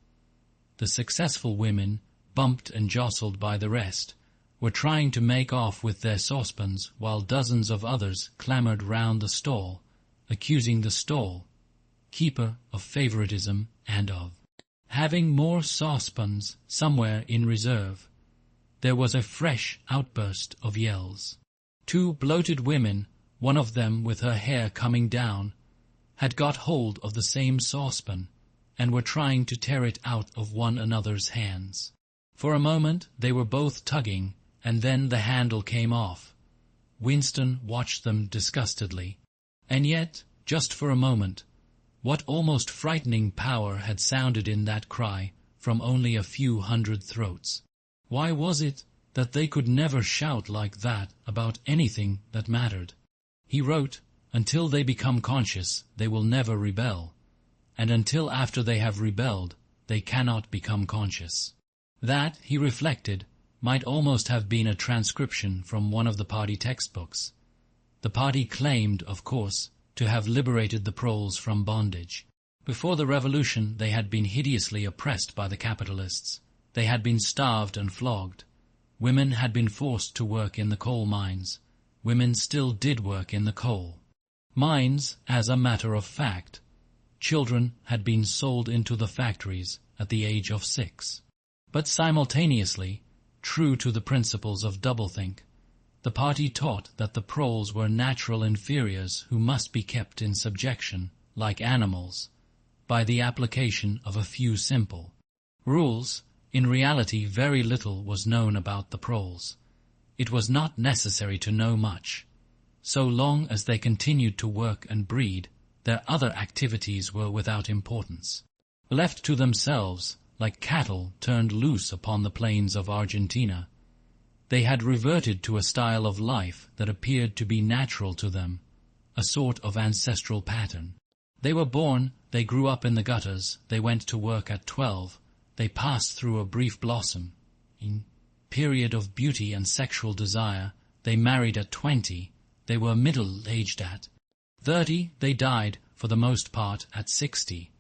The successful women, bumped and jostled by the rest, were trying to make off with their saucepans, while dozens of others clamoured round the stall, accusing the stall keeper of favouritism and of having more saucepans somewhere in reserve. There was a fresh outburst of yells. 2 bloated women, one of them with her hair coming down, had got hold of the same saucepan and were trying to tear it out of one another's hands. For a moment they were both tugging, and then the handle came off. Winston watched them disgustedly. And yet, just for a moment, what almost frightening power had sounded in that cry from only a few hundred throats? Why was it that they could never shout like that about anything that mattered? He wrote, "Until they become conscious, they will never rebel, and until after they have rebelled, they cannot become conscious." That, he reflected, might almost have been a transcription from one of the party textbooks. The party claimed, of course, to have liberated the proles from bondage. Before the revolution they had been hideously oppressed by the capitalists. They had been starved and flogged. Women had been forced to work in the coal mines. Women still did work in the coal mines, as a matter of fact. Children had been sold into the factories at the age of 6. But simultaneously, true to the principles of doublethink, the party taught that the proles were natural inferiors who must be kept in subjection, like animals, by the application of a few simple rules. In reality, very little was known about the proles. It was not necessary to know much. So long as they continued to work and breed, their other activities were without importance. Left to themselves, like cattle turned loose upon the plains of Argentina, they had reverted to a style of life that appeared to be natural to them, a sort of ancestral pattern. They were born, they grew up in the gutters, they went to work at 12, they passed through a brief blossom period of beauty and sexual desire, they married at 20, they were middle-aged at 30, they died, for the most part, at 60.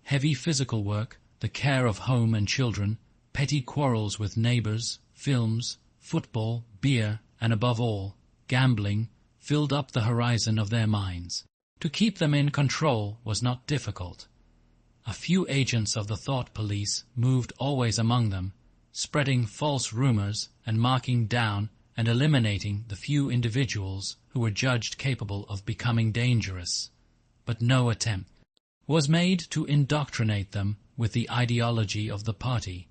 Heavy physical work, the care of home and children, petty quarrels with neighbours, films, football, beer, and above all, gambling, filled up the horizon of their minds. To keep them in control was not difficult. A few agents of the thought police moved always among them, spreading false rumours and marking down and eliminating the few individuals who were judged capable of becoming dangerous. But no attempt was made to indoctrinate them with the ideology of the party.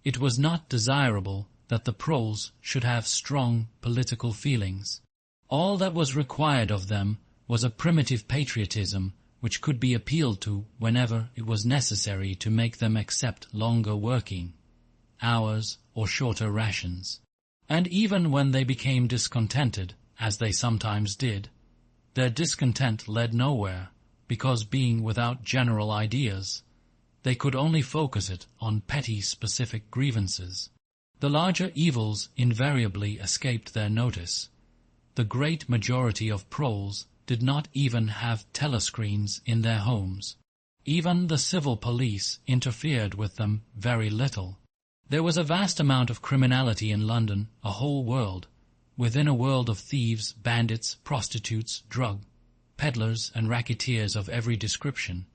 It was not desirable that the proles should have strong political feelings. All that was required of them was a primitive patriotism which could be appealed to whenever it was necessary to make them accept longer working hours or shorter rations. And even when they became discontented, as they sometimes did, their discontent led nowhere, because being without general ideas, they could only focus it on petty specific grievances. The larger evils invariably escaped their notice. The great majority of proles did not even have telescreens in their homes. Even the civil police interfered with them very little. There was a vast amount of criminality in London, a whole world, within a world of thieves, bandits, prostitutes, drug peddlers and racketeers of every description.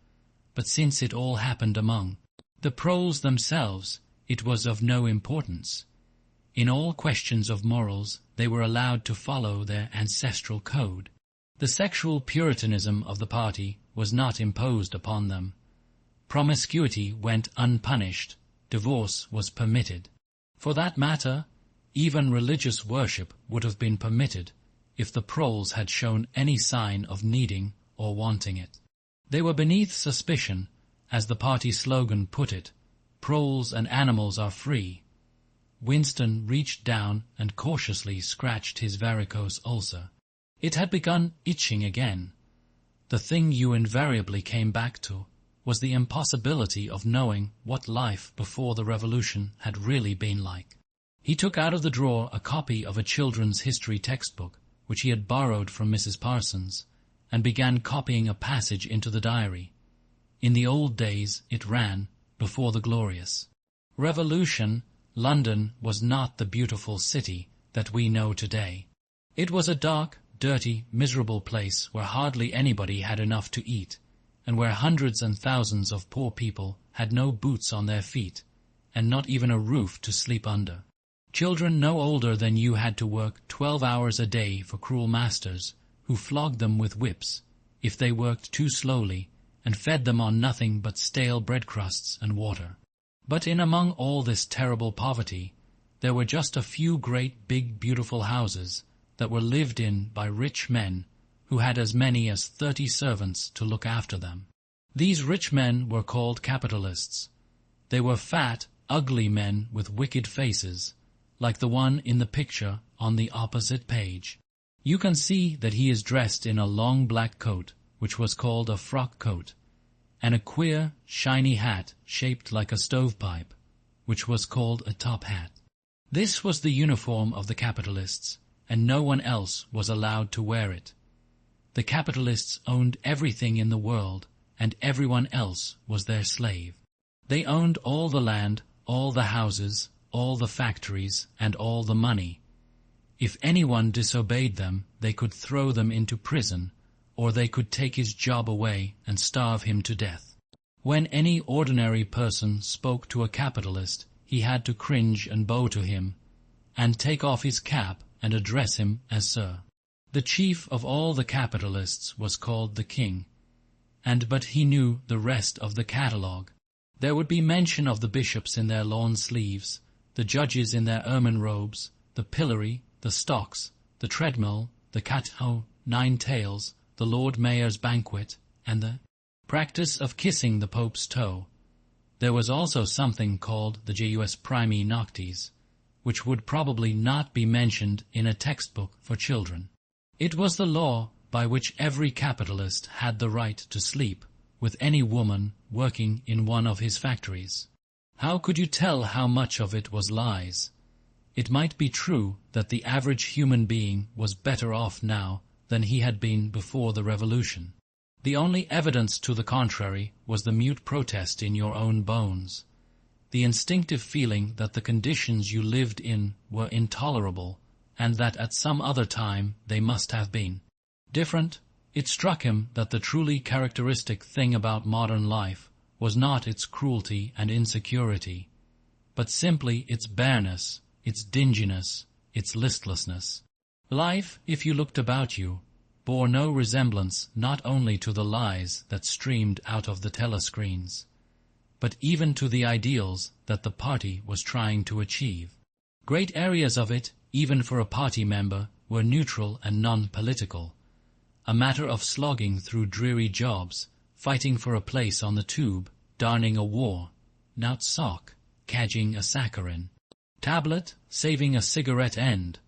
But since it all happened among the proles themselves, it was of no importance. In all questions of morals, they were allowed to follow their ancestral code. The sexual puritanism of the party was not imposed upon them. Promiscuity went unpunished. Divorce was permitted. For that matter, even religious worship would have been permitted if the proles had shown any sign of needing or wanting it. They were beneath suspicion, as the party slogan put it, "Proles and animals are free." Winston reached down and cautiously scratched his varicose ulcer. It had begun itching again. The thing you invariably came back to was the impossibility of knowing what life before the revolution had really been like. He took out of the drawer a copy of a children's history textbook, which he had borrowed from Mrs. Parsons, and began copying a passage into the diary. In the old days, it ran, before the glorious revolution, London was not the beautiful city that we know today. It was a dark, dirty, miserable place where hardly anybody had enough to eat, and where hundreds and thousands of poor people had no boots on their feet, and not even a roof to sleep under. Children no older than you had to work 12 hours a day for cruel masters, who flogged them with whips if they worked too slowly, and fed them on nothing but stale bread crusts and water. But in among all this terrible poverty, there were just a few great big beautiful houses that were lived in by rich men who had as many as 30 servants to look after them. These rich men were called capitalists. They were fat, ugly men with wicked faces, like the one in the picture on the opposite page. You can see that he is dressed in a long black coat, which was called a frock coat, and a queer, shiny hat shaped like a stovepipe, which was called a top hat. This was the uniform of the capitalists, and no one else was allowed to wear it. The capitalists owned everything in the world, and everyone else was their slave. They owned all the land, all the houses, all the factories, and all the money. If anyone disobeyed them, they could throw them into prison, or they could take his job away and starve him to death. When any ordinary person spoke to a capitalist, he had to cringe and bow to him, and take off his cap and address him as sir. The chief of all the capitalists was called the king, but he knew the rest of the catalogue. There would be mention of the bishops in their lawn sleeves, the judges in their ermine robes, the pillory, the stocks, the treadmill, the cat-o'-nine tails, the Lord Mayor's banquet, and the practice of kissing the Pope's toe. There was also something called the Jus Primi Noctis, which would probably not be mentioned in a textbook for children. It was the law by which every capitalist had the right to sleep with any woman working in one of his factories. How could you tell how much of it was lies? It might be true that the average human being was better off now than he had been before the revolution. The only evidence to the contrary was the mute protest in your own bones, the instinctive feeling that the conditions you lived in were intolerable, and that at some other time they must have been different. It struck him that the truly characteristic thing about modern life was not its cruelty and insecurity, but simply its bareness, its dinginess, its listlessness. Life, if you looked about you, bore no resemblance not only to the lies that streamed out of the telescreens, but even to the ideals that the party was trying to achieve. Great areas of it, even for a party member, were neutral and non-political, a matter of slogging through dreary jobs, fighting for a place on the tube, darning a war, knout sock, cadging a saccharin, tablet, saving a cigarette end.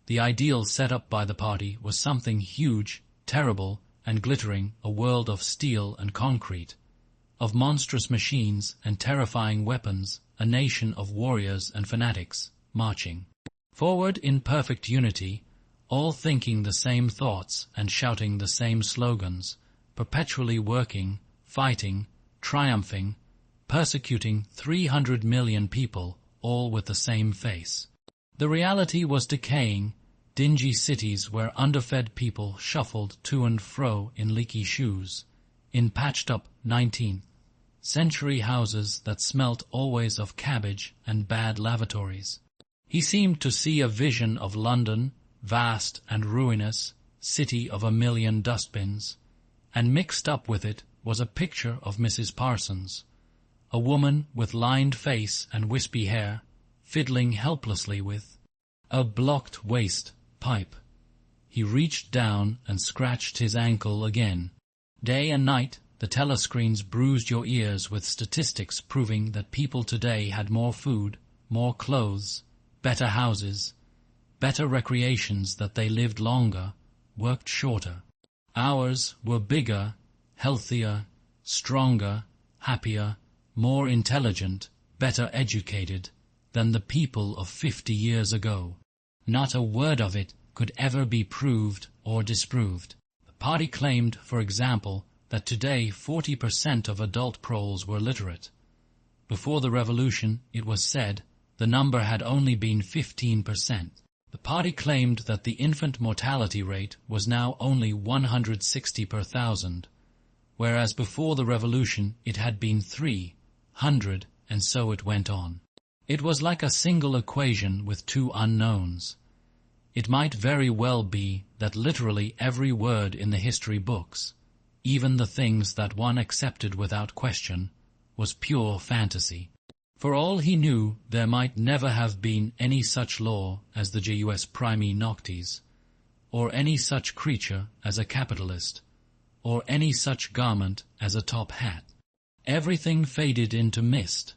The ideal set up by the party was something huge, terrible, and glittering, a world of steel and concrete, of monstrous machines and terrifying weapons, a nation of warriors and fanatics, marching forward in perfect unity, all thinking the same thoughts and shouting the same slogans, perpetually working, fighting, triumphing, persecuting 300 million people, all with the same face. The reality was decaying, dingy cities where underfed people shuffled to and fro in leaky shoes, in patched-up 19th-century houses that smelt always of cabbage and bad lavatories. He seemed to see a vision of London, vast and ruinous, city of 1,000,000 dustbins, and mixed up with it was a picture of Mrs. Parsons, a woman with lined face and wispy hair, fiddling helplessly with a blocked waste pipe. He reached down and scratched his ankle again. Day and night, the telescreens bruised your ears with statistics proving that people today had more food, more clothes, better houses, better recreations, that they lived longer, worked shorter. Ours were bigger, healthier, stronger, happier, more intelligent, better educated than the people of 50 years ago. Not a word of it could ever be proved or disproved. The party claimed, for example, that today 40% of adult proles were literate. Before the revolution, it was said, the number had only been 15%. The party claimed that the infant mortality rate was now only 160 per thousand, whereas before the revolution it had been 300, and so it went on. It was like a single equation with two unknowns. It might very well be that literally every word in the history books, even the things that one accepted without question, was pure fantasy. For all he knew, there might never have been any such law as the Jus Primi Noctis, or any such creature as a capitalist, or any such garment as a top hat. Everything faded into mist.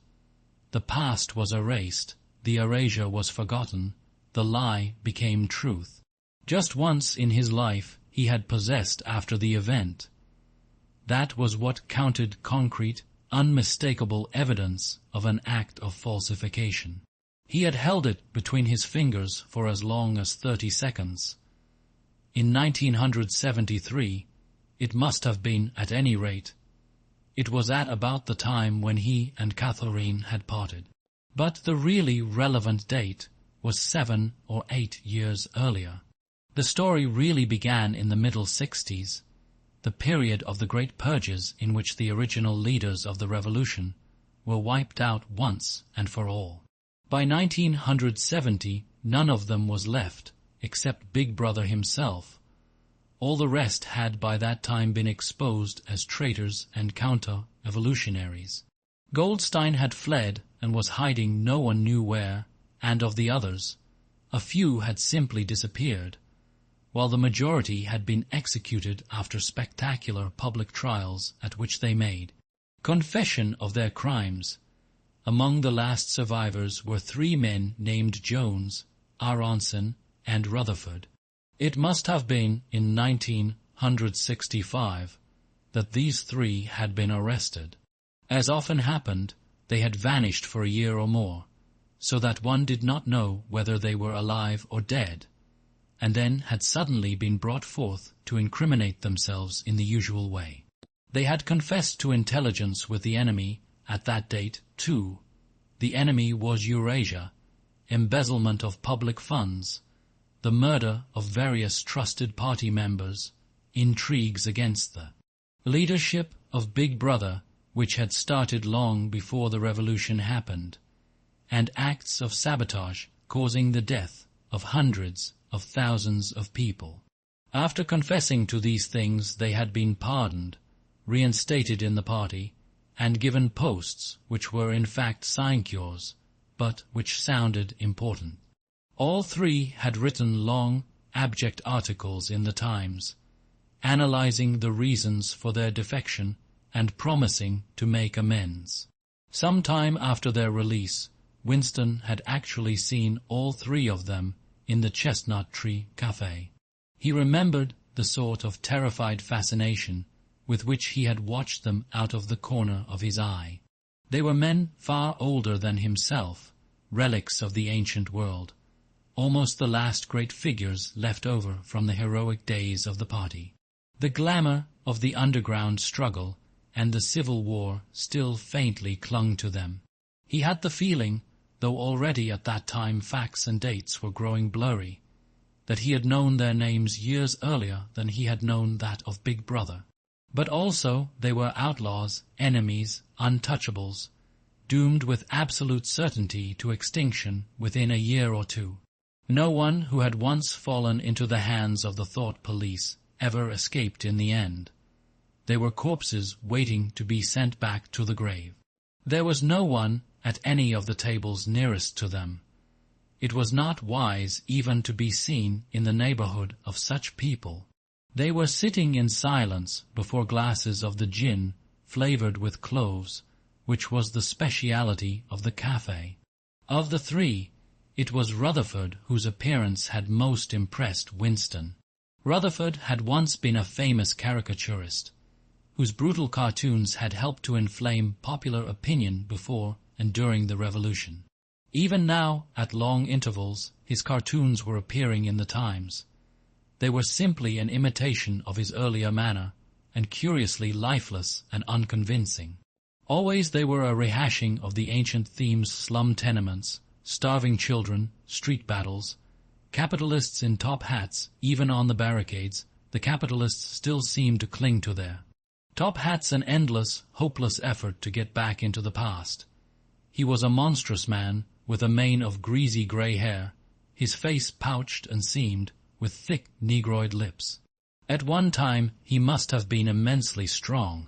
The past was erased, the erasure was forgotten, the lie became truth. Just once in his life he had possessed after the event. That was what counted concrete, unmistakable evidence of an act of falsification. He had held it between his fingers for as long as 30 seconds. In 1973, it must have been at any rate. It was at about the time when he and Catherine had parted. But the really relevant date was 7 or 8 years earlier. The story really began in the middle 60s, the period of the great purges in which the original leaders of the revolution were wiped out once and for all. By 1970, none of them was left, except Big Brother himself. All the rest had by that time been exposed as traitors and counter-evolutionaries. Goldstein had fled and was hiding no one knew where, and of the others, a few had simply disappeared, while the majority had been executed after spectacular public trials at which they made confession of their crimes. Among the last survivors were 3 men named Jones, Aronson, and Rutherford. It must have been in 1965 that these 3 had been arrested. As often happened, they had vanished for a year or more, so that one did not know whether they were alive or dead, and then had suddenly been brought forth to incriminate themselves in the usual way. They had confessed to intelligence with the enemy at that date, too. The enemy was Eurasia, embezzlement of public funds, the murder of various trusted party members, intrigues against the leadership of Big Brother, which had started long before the revolution happened, and acts of sabotage causing the death of hundreds of thousands of people. After confessing to these things, they had been pardoned, reinstated in the party, and given posts which were in fact sinecures, but which sounded important. All 3 had written long, abject articles in the Times, analyzing the reasons for their defection and promising to make amends. Some time after their release, Winston had actually seen all 3 of them in the Chestnut Tree Cafe. He remembered the sort of terrified fascination with which he had watched them out of the corner of his eye. They were men far older than himself, relics of the ancient world, almost the last great figures left over from the heroic days of the party. The glamour of the underground struggle and the Civil War still faintly clung to them. He had the feeling, though already at that time facts and dates were growing blurry, that he had known their names years earlier than he had known that of Big Brother. But also they were outlaws, enemies, untouchables, doomed with absolute certainty to extinction within a year or 2. No one who had once fallen into the hands of the thought police ever escaped in the end. They were corpses waiting to be sent back to the grave. There was no one at any of the tables nearest to them. It was not wise even to be seen in the neighborhood of such people. They were sitting in silence before glasses of the gin flavored with cloves, which was the speciality of the cafe. Of the three, it was Rutherford whose appearance had most impressed Winston. Rutherford had once been a famous caricaturist, whose brutal cartoons had helped to inflame popular opinion before and during the Revolution. Even now, at long intervals, his cartoons were appearing in the Times. They were simply an imitation of his earlier manner, and curiously lifeless and unconvincing. Always they were a rehashing of the ancient themes: slum tenements, starving children, street battles, capitalists in top hats. Even on the barricades, the capitalists still seemed to cling to their top hats, an endless, hopeless effort to get back into the past. He was a monstrous man, with a mane of greasy grey hair, his face pouched and seamed, with thick negroid lips. At one time he must have been immensely strong.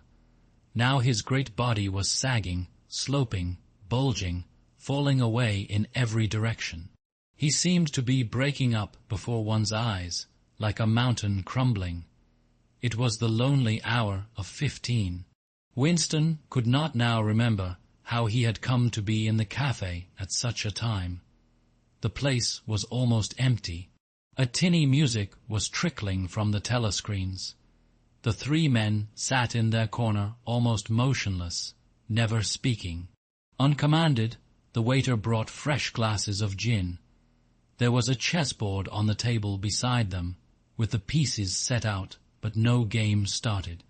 Now his great body was sagging, sloping, bulging, falling away in every direction. He seemed to be breaking up before one's eyes, like a mountain crumbling. It was the lonely hour of 15. Winston could not now remember how he had come to be in the cafe at such a time. The place was almost empty. A tinny music was trickling from the telescreens. The three men sat in their corner almost motionless, never speaking. Uncommanded, the waiter brought fresh glasses of gin. There was a chessboard on the table beside them, with the pieces set out, but no game started.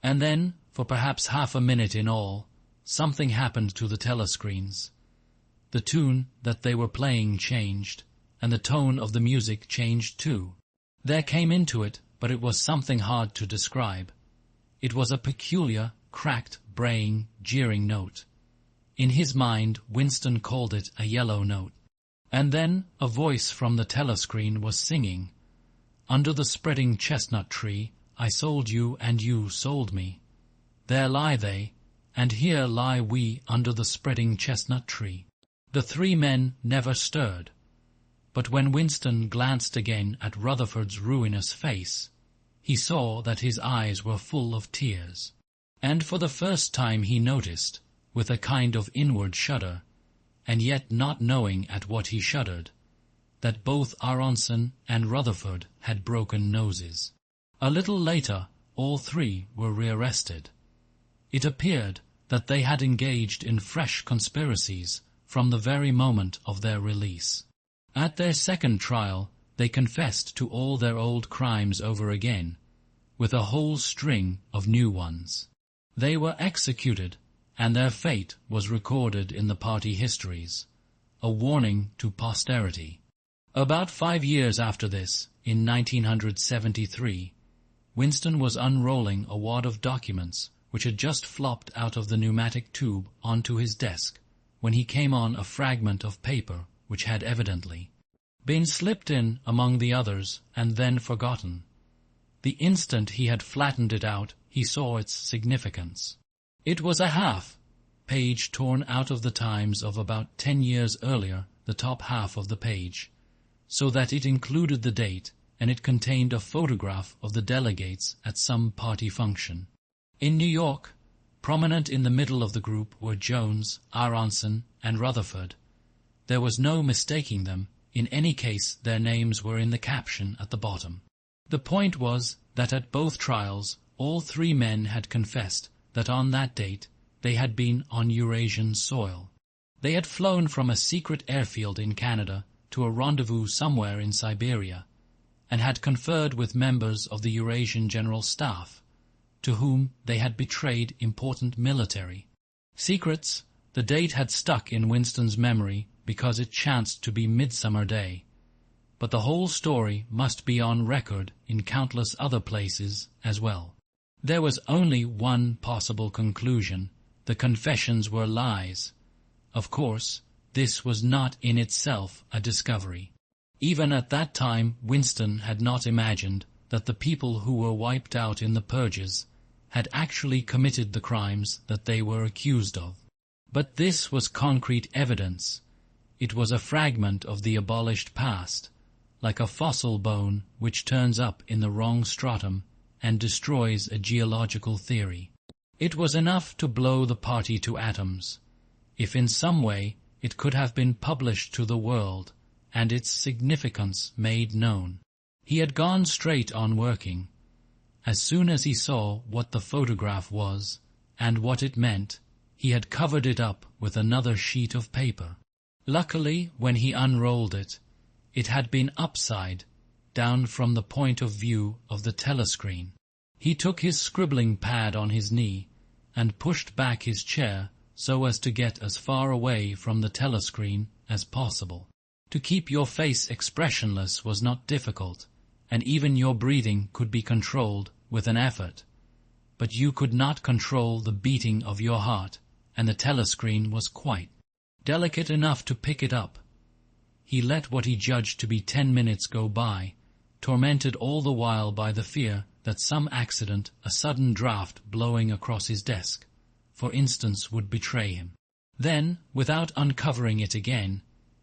And then, for perhaps half a minute in all, something happened to the telescreens. The tune that they were playing changed, and the tone of the music changed too. There came into it, but it was something hard to describe. It was a peculiar, cracked, braying, jeering note. In his mind, Winston called it a yellow note. And then a voice from the telescreen was singing, "Under the spreading chestnut tree, I sold you and you sold me. There lie they, and here lie we under the spreading chestnut tree." The three men never stirred. But when Winston glanced again at Rutherford's ruinous face, he saw that his eyes were full of tears. And for the first time he noticed, with a kind of inward shudder, and yet not knowing at what he shuddered, that both Aronson and Rutherford had broken noses. A little later, all three were rearrested. It appeared that they had engaged in fresh conspiracies from the very moment of their release. At their second trial, they confessed to all their old crimes over again, with a whole string of new ones. They were executed, and their fate was recorded in the party histories, a warning to posterity. About 5 years after this, in 1973, Winston was unrolling a wad of documents which had just flopped out of the pneumatic tube onto his desk, when he came on a fragment of paper which had evidently been slipped in among the others and then forgotten. The instant he had flattened it out, he saw its significance. It was a half-page torn out of the Times of about 10 years earlier, the top half of the page, so that it included the date, and it contained a photograph of the delegates at some party function. In New York, prominent in the middle of the group were Jones, Aronson, and Rutherford. There was no mistaking them. In any case, their names were in the caption at the bottom. The point was that at both trials, all three men had confessed that on that date they had been on Eurasian soil. They had flown from a secret airfield in Canada to a rendezvous somewhere in Siberia, and had conferred with members of the Eurasian General Staff, to whom they had betrayed important military secrets. The date had stuck in Winston's memory because it chanced to be Midsummer Day, but the whole story must be on record in countless other places as well. There was only one possible conclusion: the confessions were lies. Of course, this was not in itself a discovery. Even at that time, Winston had not imagined that the people who were wiped out in the purges had actually committed the crimes that they were accused of. But this was concrete evidence. It was a fragment of the abolished past, like a fossil bone which turns up in the wrong stratum and destroys a geological theory. It was enough to blow the party to atoms, if in some way it could have been published to the world and its significance made known. He had gone straight on working. As soon as he saw what the photograph was and what it meant, he had covered it up with another sheet of paper. Luckily, when he unrolled it, it had been upside down from the point of view of the telescreen. He took his scribbling pad on his knee and pushed back his chair so as to get as far away from the telescreen as possible. To keep your face expressionless was not difficult, and even your breathing could be controlled with an effort. But you could not control the beating of your heart, and the telescreen was quite delicate enough to pick it up. He let what he judged to be 10 minutes go by, tormented all the while by the fear that some accident, a sudden draught blowing across his desk, for instance, would betray him. Then, without uncovering it again,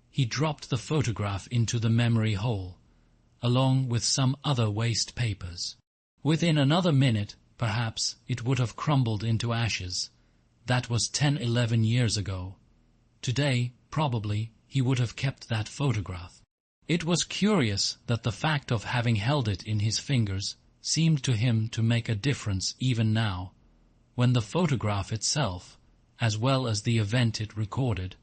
he dropped the photograph into the memory hole, along with some other waste papers. Within another minute, perhaps, it would have crumbled into ashes. That was 10-11 years ago. Today, probably, he would have kept that photograph. It was curious that the fact of having held it in his fingers seemed to him to make a difference even now, when the photograph itself, as well as the event it recorded,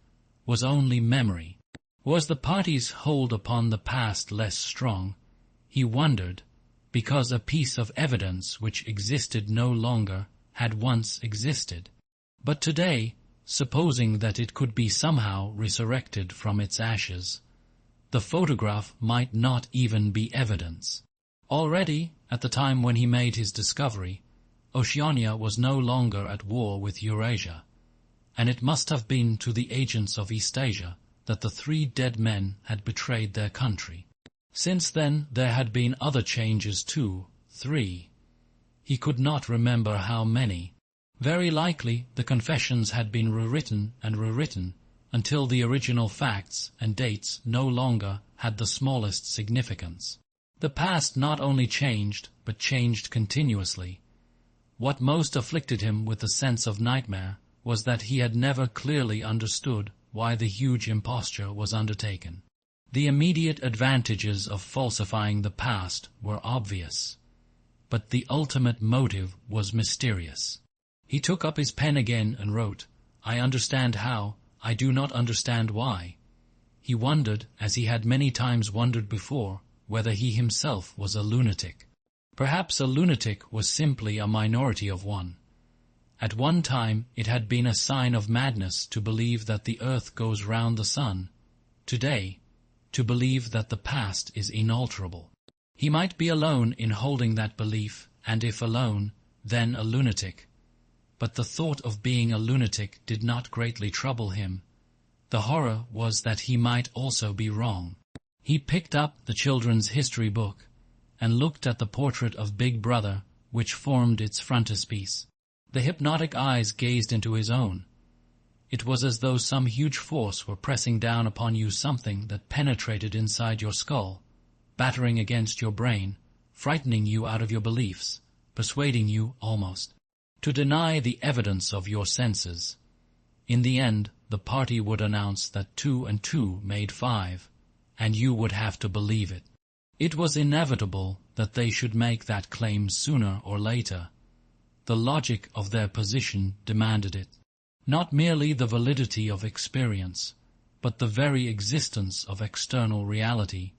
was only memory. Was the party's hold upon the past less strong, he wondered, because a piece of evidence which existed no longer had once existed? But today, supposing that it could be somehow resurrected from its ashes, the photograph might not even be evidence. Already, at the time when he made his discovery, Oceania was no longer at war with Eurasia, and it must have been to the agents of Eastasia that the 3 dead men had betrayed their country. Since then there had been other changes too, 3. He could not remember how many. Very likely the confessions had been rewritten and rewritten until the original facts and dates no longer had the smallest significance. The past not only changed, but changed continuously. What most afflicted him with a sense of nightmare was that he had never clearly understood why the huge imposture was undertaken. The immediate advantages of falsifying the past were obvious, but the ultimate motive was mysterious. He took up his pen again and wrote, "I understand how, I do not understand why." He wondered, as he had many times wondered before, whether he himself was a lunatic. Perhaps a lunatic was simply a minority of one. At one time it had been a sign of madness to believe that the earth goes round the sun. Today, to believe that the past is inalterable. He might be alone in holding that belief, and if alone, then a lunatic. But the thought of being a lunatic did not greatly trouble him. The horror was that he might also be wrong. He picked up the children's history book and looked at the portrait of Big Brother which formed its frontispiece. The hypnotic eyes gazed into his own. It was as though some huge force were pressing down upon you, something that penetrated inside your skull, battering against your brain, frightening you out of your beliefs, persuading you, almost, to deny the evidence of your senses. In the end, the party would announce that 2 and 2 made 5, and you would have to believe it. It was inevitable that they should make that claim sooner or later. The logic of their position demanded it. Not merely the validity of experience, but the very existence of external reality,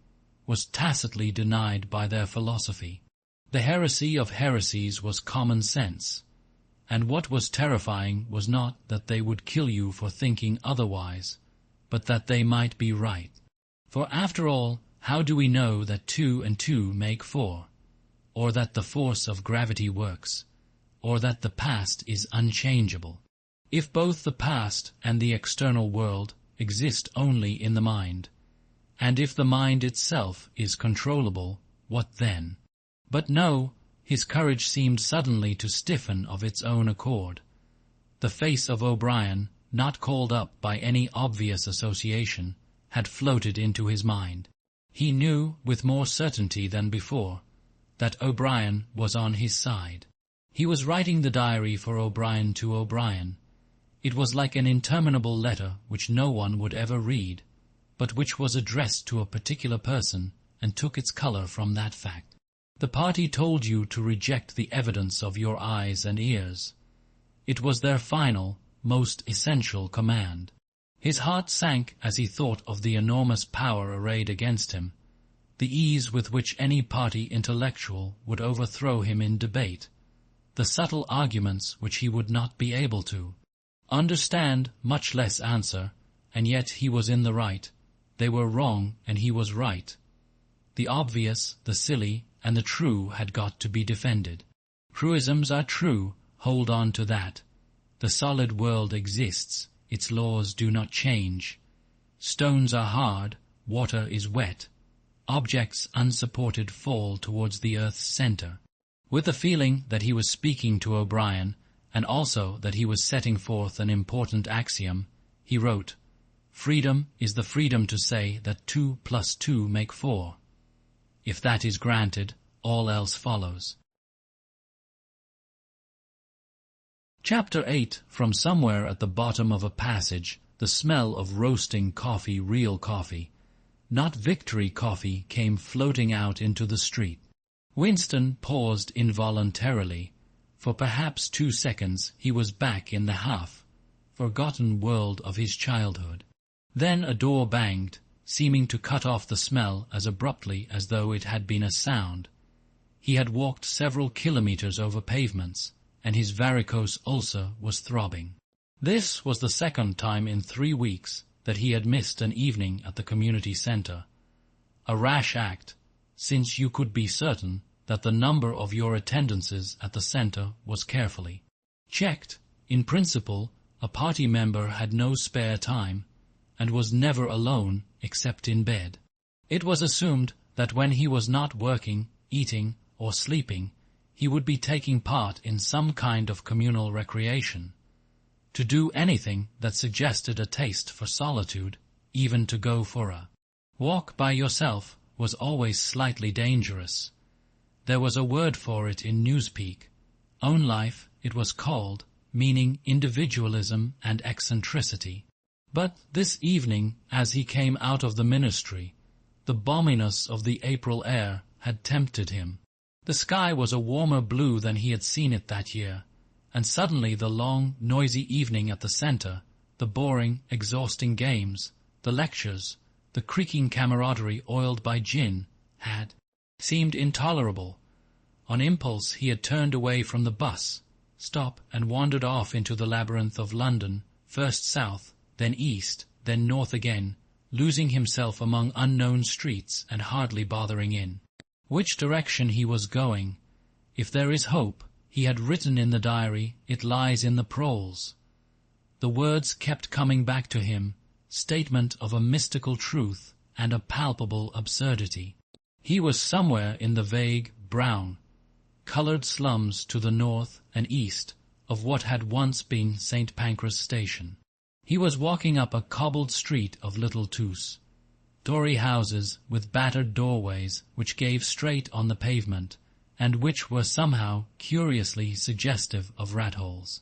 was tacitly denied by their philosophy. The heresy of heresies was common sense, and what was terrifying was not that they would kill you for thinking otherwise, but that they might be right. For after all, how do we know that 2 and 2 make 4, or that the force of gravity works, or that the past is unchangeable? If both the past and the external world exist only in the mind, and if the mind itself is controllable, what then? But no, his courage seemed suddenly to stiffen of its own accord. The face of O'Brien, not called up by any obvious association, had floated into his mind. He knew, with more certainty than before, that O'Brien was on his side. He was writing the diary for O'Brien to O'Brien. It was like an interminable letter which no one would ever read, but which was addressed to a particular person and took its colour from that fact. The party told you to reject the evidence of your eyes and ears. It was their final, most essential command. His heart sank as he thought of the enormous power arrayed against him, the ease with which any party intellectual would overthrow him in debate, the subtle arguments which he would not be able to understand, much less answer, and yet he was in the right. They were wrong, and he was right. The obvious, the silly, and the true had got to be defended. Truisms are true, hold on to that. The solid world exists, its laws do not change. Stones are hard, water is wet. Objects unsupported fall towards the earth's centre. With the feeling that he was speaking to O'Brien, and also that he was setting forth an important axiom, he wrote, "Freedom is the freedom to say that 2 + 2 make 4. If that is granted, all else follows." Chapter 8. From somewhere at the bottom of a passage, the smell of roasting coffee, real coffee, not Victory coffee, came floating out into the street. Winston paused involuntarily. For perhaps 2 seconds he was back in the half-forgotten world of his childhood. Then a door banged, seeming to cut off the smell as abruptly as though it had been a sound. He had walked several kilometers over pavements, and his varicose ulcer was throbbing. This was the second time in 3 weeks that he had missed an evening at the community centre. A rash act, since you could be certain that the number of your attendances at the centre was carefully checked. In principle, a party member had no spare time, and was never alone except in bed. It was assumed that when he was not working, eating, or sleeping, he would be taking part in some kind of communal recreation. To do anything that suggested a taste for solitude, even to go for a walk by yourself, was always slightly dangerous. There was a word for it in Newspeak. Own life, it was called, meaning individualism and eccentricity. But this evening, as he came out of the ministry, the balminess of the April air had tempted him. The sky was a warmer blue than he had seen it that year, and suddenly the long, noisy evening at the centre, the boring, exhausting games, the lectures, the creaking camaraderie oiled by gin, had seemed intolerable. On impulse he had turned away from the bus stop and wandered off into the labyrinth of London, first south, then east, then north again, losing himself among unknown streets and hardly bothering in which direction he was going. If there is hope, he had written in the diary, it lies in the proles. The words kept coming back to him, statement of a mystical truth and a palpable absurdity. He was somewhere in the vague, brown, coloured slums to the north and east of what had once been St. Pancras Station. He was walking up a cobbled street of Little Toos, Tory houses with battered doorways which gave straight on the pavement, and which were somehow curiously suggestive of rat-holes.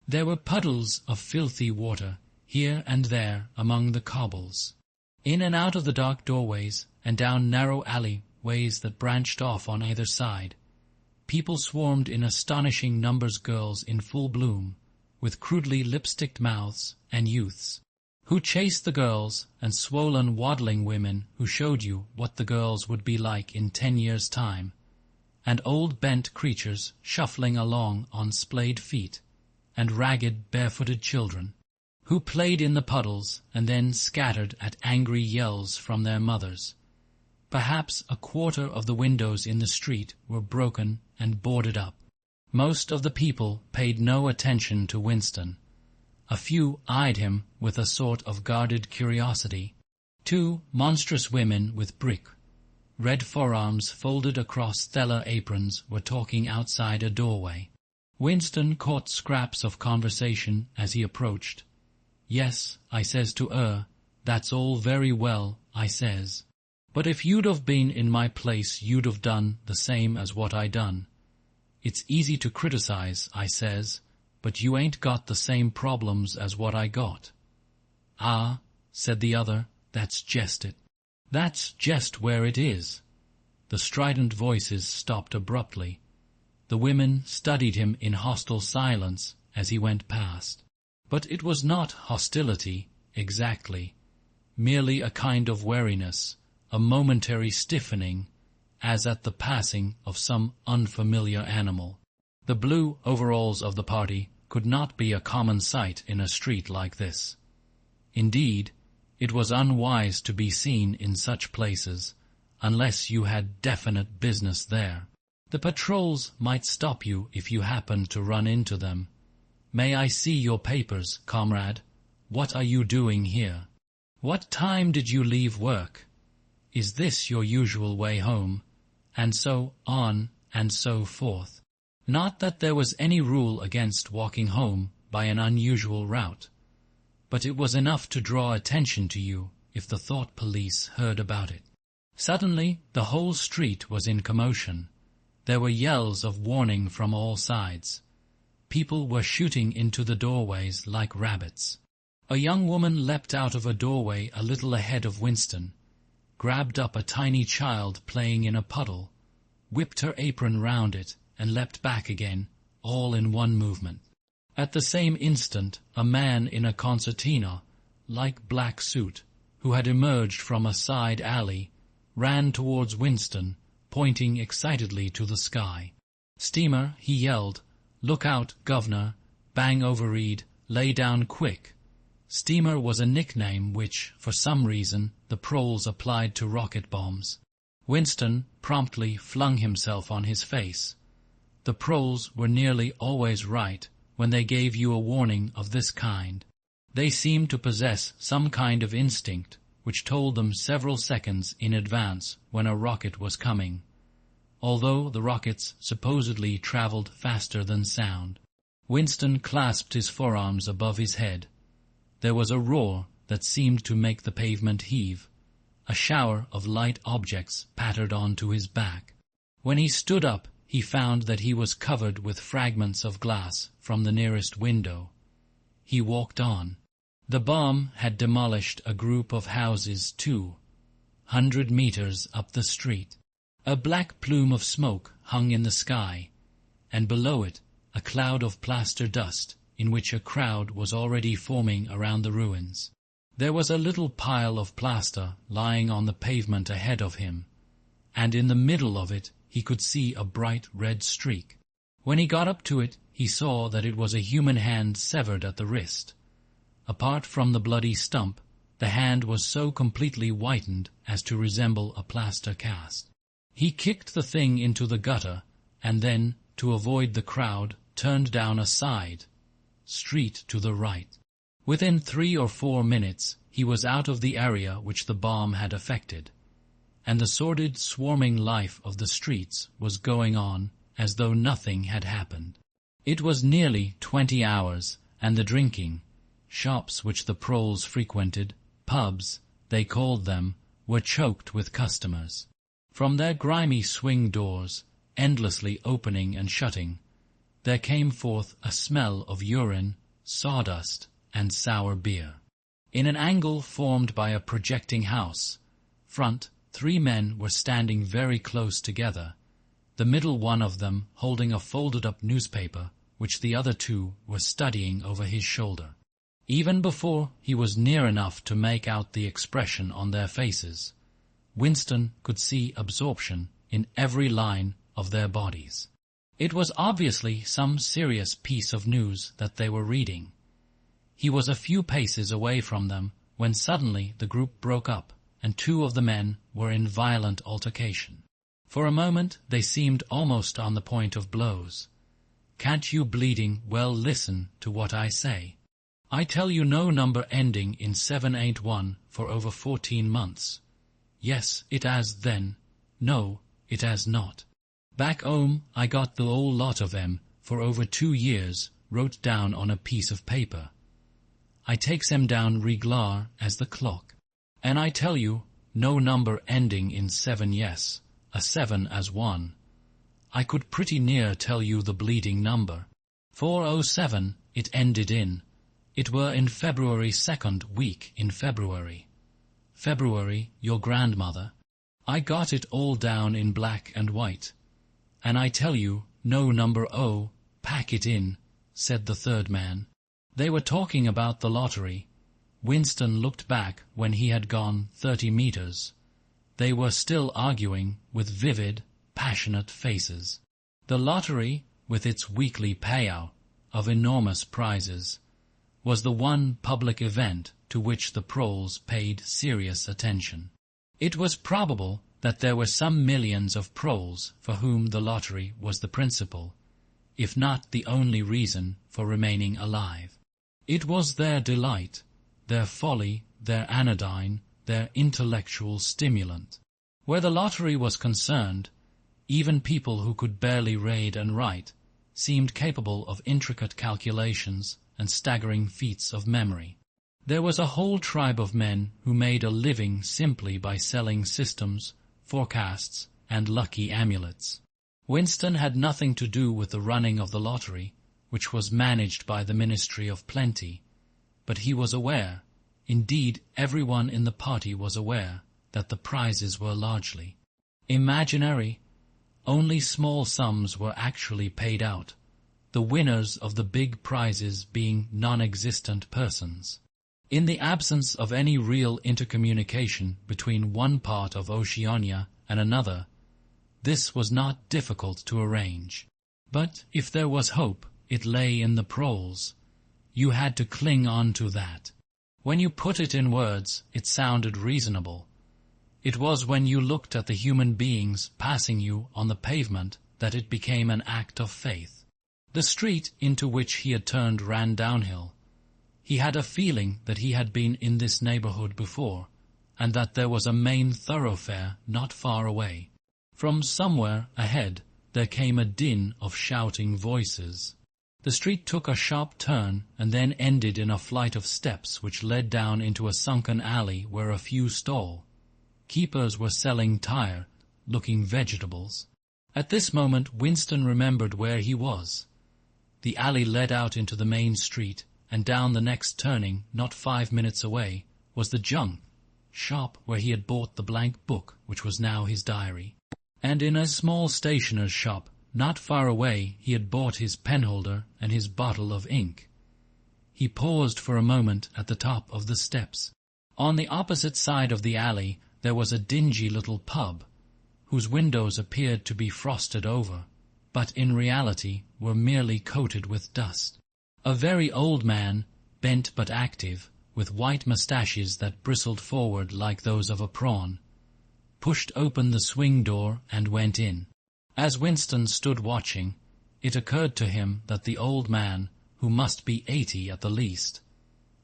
There were puddles of filthy water here and there among the cobbles. In and out of the dark doorways, and down narrow alley-ways that branched off on either side, people swarmed in astonishing numbers, girls in full bloom, with crudely lipsticked mouths, and youths who chased the girls, and swollen waddling women who showed you what the girls would be like in 10 years' time, and old bent creatures shuffling along on splayed feet, and ragged barefooted children, who played in the puddles and then scattered at angry yells from their mothers. Perhaps a quarter of the windows in the street were broken and boarded up. Most of the people paid no attention to Winston. A few eyed him with a sort of guarded curiosity. 2 monstrous women with red forearms folded across stellar aprons were talking outside a doorway. Winston caught scraps of conversation as he approached. Yes, I says to her, that's all very well, I says. But if you'd have been in my place, you'd have done the same as what I done. It's easy to criticize, I says, but you ain't got the same problems as what I got. Ah, said the other, that's just it. That's just where it is. The strident voices stopped abruptly. The women studied him in hostile silence as he went past. But it was not hostility, exactly, merely a kind of wariness, a momentary stiffening, as at the passing of some unfamiliar animal. The blue overalls of the party could not be a common sight in a street like this. Indeed, it was unwise to be seen in such places, unless you had definite business there. The patrols might stop you if you happened to run into them. May I see your papers, comrade? What are you doing here? What time did you leave work? Is this your usual way home? And so on and so forth. Not that there was any rule against walking home by an unusual route, but it was enough to draw attention to you if the thought police heard about it. Suddenly the whole street was in commotion. There were yells of warning from all sides. People were shooting into the doorways like rabbits. A young woman leapt out of a doorway a little ahead of Winston, grabbed up a tiny child playing in a puddle, whipped her apron round it, and leapt back again, all in one movement. At the same instant, a man in a concertina, like black suit, who had emerged from a side alley, ran towards Winston, pointing excitedly to the sky. "Steamer," he yelled. "Look out, governor. Bang overreed. Lay down quick." Steamer was a nickname which, for some reason, the proles applied to rocket bombs. Winston promptly flung himself on his face. The proles were nearly always right when they gave you a warning of this kind. They seemed to possess some kind of instinct which told them several seconds in advance when a rocket was coming, although the rockets supposedly traveled faster than sound. Winston clasped his forearms above his head. There was a roar that seemed to make the pavement heave. A shower of light objects pattered onto his back. When he stood up, he found that he was covered with fragments of glass from the nearest window. He walked on. The bomb had demolished a group of houses 200 meters up the street. A black plume of smoke hung in the sky, and below it a cloud of plaster dust in which a crowd was already forming around the ruins. There was a little pile of plaster lying on the pavement ahead of him, and in the middle of it he could see a bright red streak. When he got up to it, he saw that it was a human hand severed at the wrist. Apart from the bloody stump, the hand was so completely whitened as to resemble a plaster cast. He kicked the thing into the gutter, and then, to avoid the crowd, turned down a side street to the right. Within 3 or 4 minutes he was out of the area which the bomb had affected, and the sordid, swarming life of the streets was going on as though nothing had happened. It was nearly 20 hours, and the drinking shops which the proles frequented, pubs, they called them, were choked with customers. From their grimy swing doors, endlessly opening and shutting, there came forth a smell of urine, sawdust, and sour beer. In an angle formed by a projecting house front, 3 men were standing very close together, the middle one of them holding a folded-up newspaper which the other 2 were studying over his shoulder. Even before he was near enough to make out the expression on their faces, Winston could see absorption in every line of their bodies. It was obviously some serious piece of news that they were reading. He was a few paces away from them when suddenly the group broke up, and 2 of the men were in violent altercation. For a moment they seemed almost on the point of blows. "Can't you bleeding well listen to what I say? I tell you no number ending in 781 for over 14 months. Yes, it has then. No, it has not. Back 'ome I got the whole lot of 'em for over 2 years wrote down on a piece of paper. I takes 'em down reglar as the clock. And I tell you, no number ending in 7 yes, a 7 as 1. I could pretty near tell you the bleeding number. 407 it ended in. It were in February 2nd week in February. February, your grandmother. I got it all down in black and white. And I tell you, no number O, pack it in, said the third man. They were talking about the lottery. Winston looked back when he had gone 30 meters. They were still arguing with vivid, passionate faces. The lottery, with its weekly payout of enormous prizes, was the one public event to which the proles paid serious attention. It was probable that there were some millions of proles for whom the lottery was the principal, if not the only reason for remaining alive. It was their delight, their folly, their anodyne, their intellectual stimulant. Where the lottery was concerned, even people who could barely read and write seemed capable of intricate calculations and staggering feats of memory. There was a whole tribe of men who made a living simply by selling systems, forecasts, and lucky amulets. Winston had nothing to do with the running of the lottery, which was managed by the Ministry of Plenty, but he was aware, indeed everyone in the party was aware, that the prizes were largely imaginary. Only small sums were actually paid out, the winners of the big prizes being non-existent persons. In the absence of any real intercommunication between one part of Oceania and another, this was not difficult to arrange. But if there was hope, it lay in the proles. You had to cling on to that. When you put it in words, it sounded reasonable. It was when you looked at the human beings passing you on the pavement that it became an act of faith. The street into which he had turned ran downhill. He had a feeling that he had been in this neighborhood before, and that there was a main thoroughfare not far away. From somewhere ahead there came a din of shouting voices. The street took a sharp turn and then ended in a flight of steps which led down into a sunken alley where a few keepers were selling tired-looking vegetables. At this moment Winston remembered where he was. The alley led out into the main street, and down the next turning, not 5 minutes away, was the junk shop where he had bought the blank book which was now his diary. And in a small stationer's shop, not far away, he had bought his penholder and his bottle of ink. He paused for a moment at the top of the steps. On the opposite side of the alley there was a dingy little pub, whose windows appeared to be frosted over, but in reality were merely coated with dust. A very old man, bent but active, with white moustaches that bristled forward like those of a prawn, pushed open the swing door and went in. As Winston stood watching, it occurred to him that the old man, who must be 80 at the least,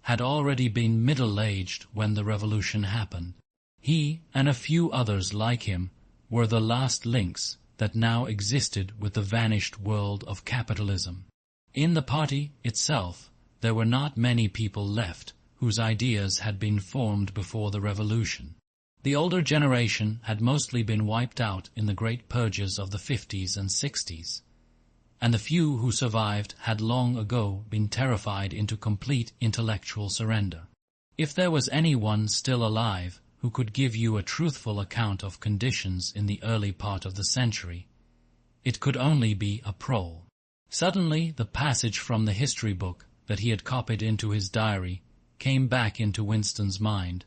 had already been middle-aged when the revolution happened. He, and a few others like him, were the last links that now existed with the vanished world of capitalism. In the party itself, there were not many people left whose ideas had been formed before the revolution. The older generation had mostly been wiped out in the great purges of the 50s and 60s, and the few who survived had long ago been terrified into complete intellectual surrender. If there was anyone still alive who could give you a truthful account of conditions in the early part of the century, it could only be a prole. Suddenly the passage from the history book that he had copied into his diary came back into Winston's mind,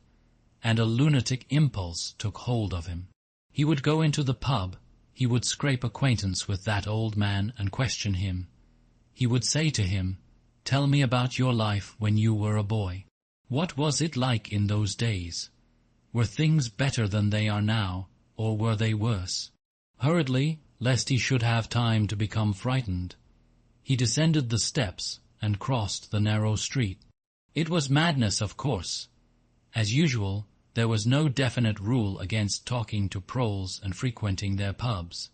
and a lunatic impulse took hold of him. He would go into the pub, he would scrape acquaintance with that old man and question him. He would say to him, "Tell me about your life when you were a boy. What was it like in those days? Were things better than they are now, or were they worse?" Hurriedly, lest he should have time to become frightened, he descended the steps and crossed the narrow street. It was madness, of course. As usual, there was no definite rule against talking to proles and frequenting their pubs,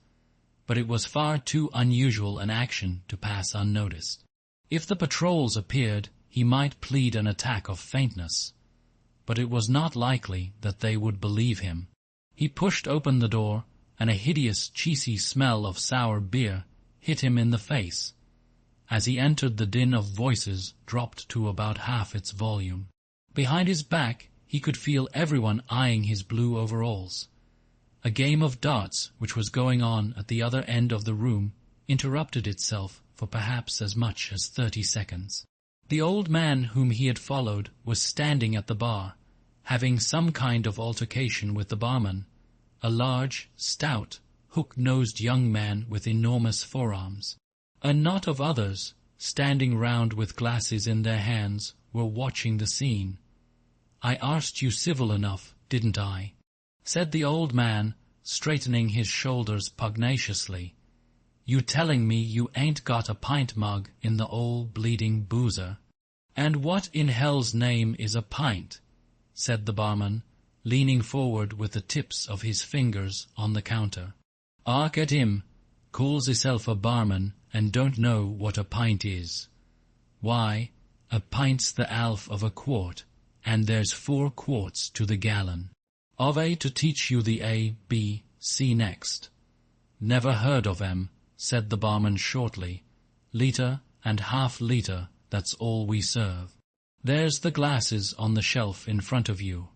but it was far too unusual an action to pass unnoticed. If the patrols appeared, he might plead an attack of faintness, but it was not likely that they would believe him. He pushed open the door, and a hideous, cheesy smell of sour beer hit him in the face. As he entered, the din of voices dropped to about half its volume. Behind his back, he could feel everyone eyeing his blue overalls. A game of darts, which was going on at the other end of the room, interrupted itself for perhaps as much as 30 seconds. The old man whom he had followed was standing at the bar, having some kind of altercation with the barman, a large, stout, hook-nosed young man with enormous forearms. A knot of others, standing round with glasses in their hands, were watching the scene. "I asked you civil enough, didn't I?" said the old man, straightening his shoulders pugnaciously. "You telling me you ain't got a pint mug in the old bleeding boozer?" "And what in hell's name is a pint?" said the barman, leaning forward with the tips of his fingers on the counter. "Ark at him, calls hisself a barman and don't know what a pint is. Why, a pint's the half of a quart, and there's 4 quarts to the gallon. Ave to teach you the A, B, C next." "Never heard of 'em," said the barman shortly. "Litre and half-litre, that's all we serve. There's the glasses on the shelf in front of you."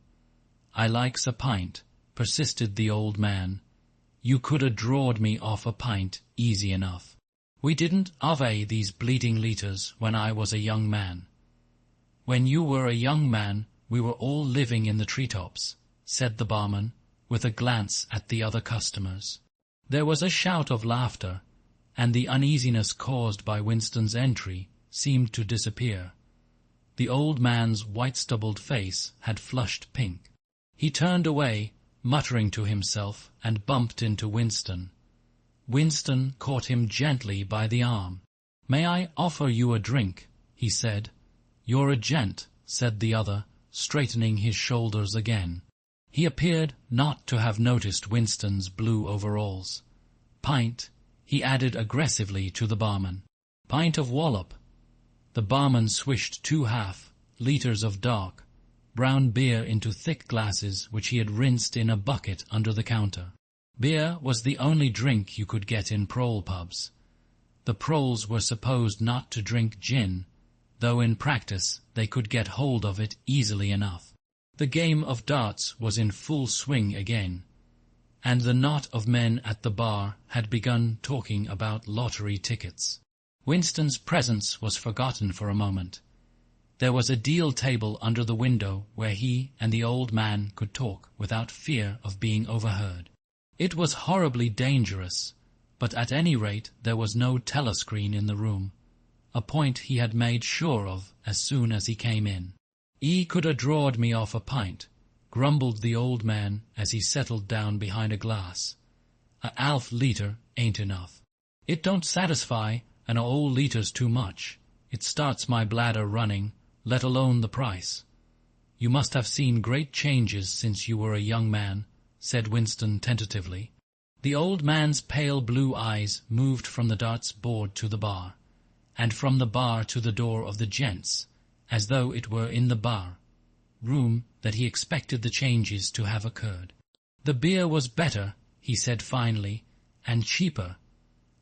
"I likes a pint," persisted the old man. "You could 'a drawed me off a pint easy enough. We didn't ave these bleeding litres when I was a young man." "When you were a young man, we were all living in the treetops," said the barman, with a glance at the other customers. There was a shout of laughter, and the uneasiness caused by Winston's entry seemed to disappear. The old man's white-stubbled face had flushed pink. He turned away, muttering to himself, and bumped into Winston. Winston caught him gently by the arm. "May I offer you a drink?" he said. "You're a gent," said the other, straightening his shoulders again. He appeared not to have noticed Winston's blue overalls. "Pint," he added aggressively to the barman. "Pint of wallop." The barman swished 2 half-litres of dark, brown beer into thick glasses which he had rinsed in a bucket under the counter. Beer was the only drink you could get in prole pubs. The proles were supposed not to drink gin, though in practice they could get hold of it easily enough. The game of darts was in full swing again, and the knot of men at the bar had begun talking about lottery tickets. Winston's presence was forgotten for a moment. There was a deal table under the window where he and the old man could talk without fear of being overheard. It was horribly dangerous, but at any rate there was no telescreen in the room, a point he had made sure of as soon as he came in. "'E could 'a drawed me off a pint," grumbled the old man as he settled down behind a glass. "A half-litre ain't enough. It don't satisfy, and a 'ole litre's too much. It starts my bladder running, let alone the price." "You must have seen great changes since you were a young man," said Winston tentatively. The old man's pale blue eyes moved from the darts board to the bar, and from the bar to the door of the gents, as though it were in the bar room that he expected the changes to have occurred. "The beer was better," he said finally, "and cheaper.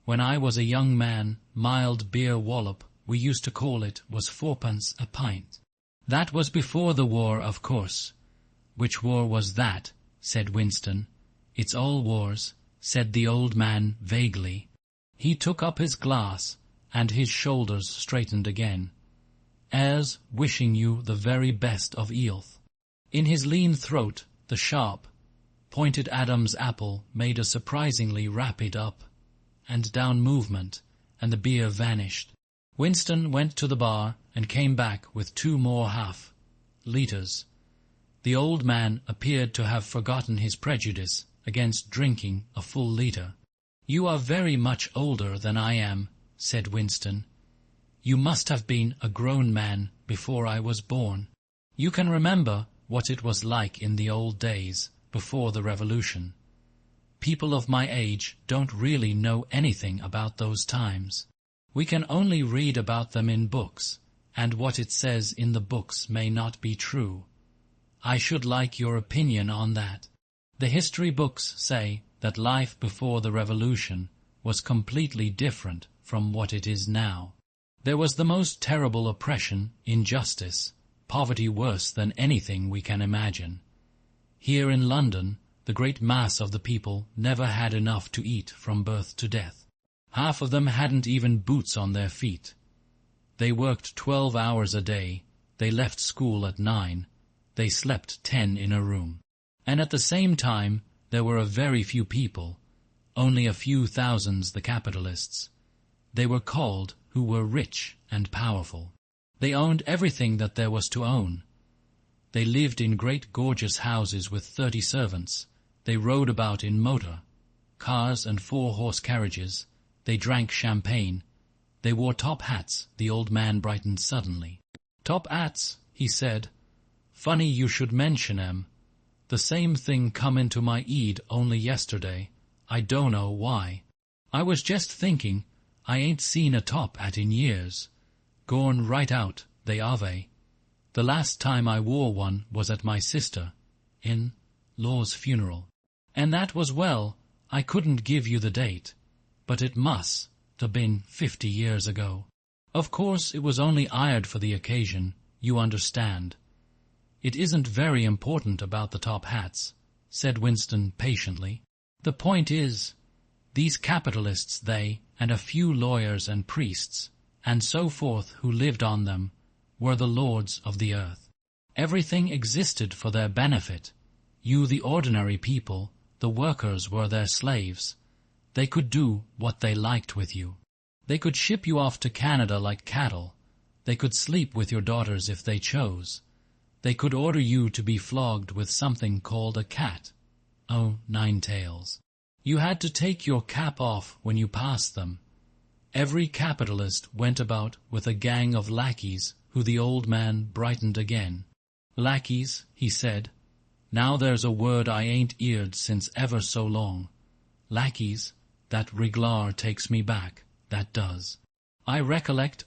When I was a young man, mild beer wallop, we used to call it, was 4d. a pint. That was before the war, of course." "Which war was that?" said Winston. "It's all wars," said the old man vaguely. He took up his glass, and his shoulders straightened again. "As wishing you the very best of health." In his lean throat, the sharp, pointed Adam's apple made a surprisingly rapid up and down movement, and the beer vanished. Winston went to the bar and came back with 2 more half-litres. The old man appeared to have forgotten his prejudice against drinking a full litre. "You are very much older than I am," said Winston. "You must have been a grown man before I was born. You can remember what it was like in the old days, before the Revolution. People of my age don't really know anything about those times. We can only read about them in books, and what it says in the books may not be true. I should like your opinion on that. The history books say that life before the revolution was completely different from what it is now. There was the most terrible oppression, injustice, poverty worse than anything we can imagine. Here in London, the great mass of the people never had enough to eat from birth to death. Half of them hadn't even boots on their feet. They worked 12 hours a day, they left school at 9, they slept 10 in a room. And at the same time, there were a very few people, only a few thousands the capitalists. They were called who were rich and powerful. They owned everything that there was to own. They lived in great gorgeous houses with 30 servants. They rode about in motor cars and 4-horse carriages. They drank champagne. They wore top hats. The old man brightened suddenly. Top hats, he said. Funny you should mention 'em. The same thing come into my head only yesterday. I don't know why. I was just thinking, I ain't seen a top hat in years. Gone right out, they are they. The last time I wore one was at my sister-in-law's funeral. And that was, well, I couldn't give you the date, but it must have been 50 years ago. Of course it was only hired for the occasion, you understand. It isn't very important about the top hats, said Winston patiently. The point is, these capitalists, they, and a few lawyers and priests, and so forth who lived on them, were the lords of the earth. Everything existed for their benefit. You, the ordinary people, the workers, were their slaves. They could do what they liked with you. They could ship you off to Canada like cattle. They could sleep with your daughters if they chose. They could order you to be flogged with something called a cat. Oh, 9 tails. You had to take your cap off when you passed them. Every capitalist went about with a gang of lackeys who the old man brightened again. Lackeys, he said. Now there's a word I ain't heard since ever so long. Lackeys, that reglar takes me back, that does. I recollect,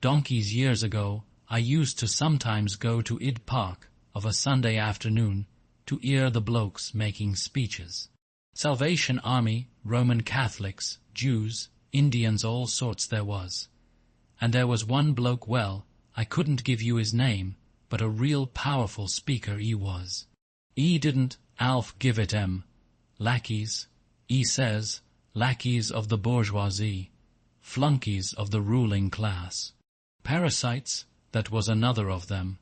donkeys years ago, I used to sometimes go to Id Park of a Sunday afternoon to hear the blokes making speeches. Salvation Army, Roman Catholics, Jews, Indians, all sorts there was. And there was one bloke, well, I couldn't give you his name, but a real powerful speaker he was. He didn't Alf give it lackeys, he says, lackeys of the bourgeoisie, flunkies of the ruling class. Parasites, that was another of them.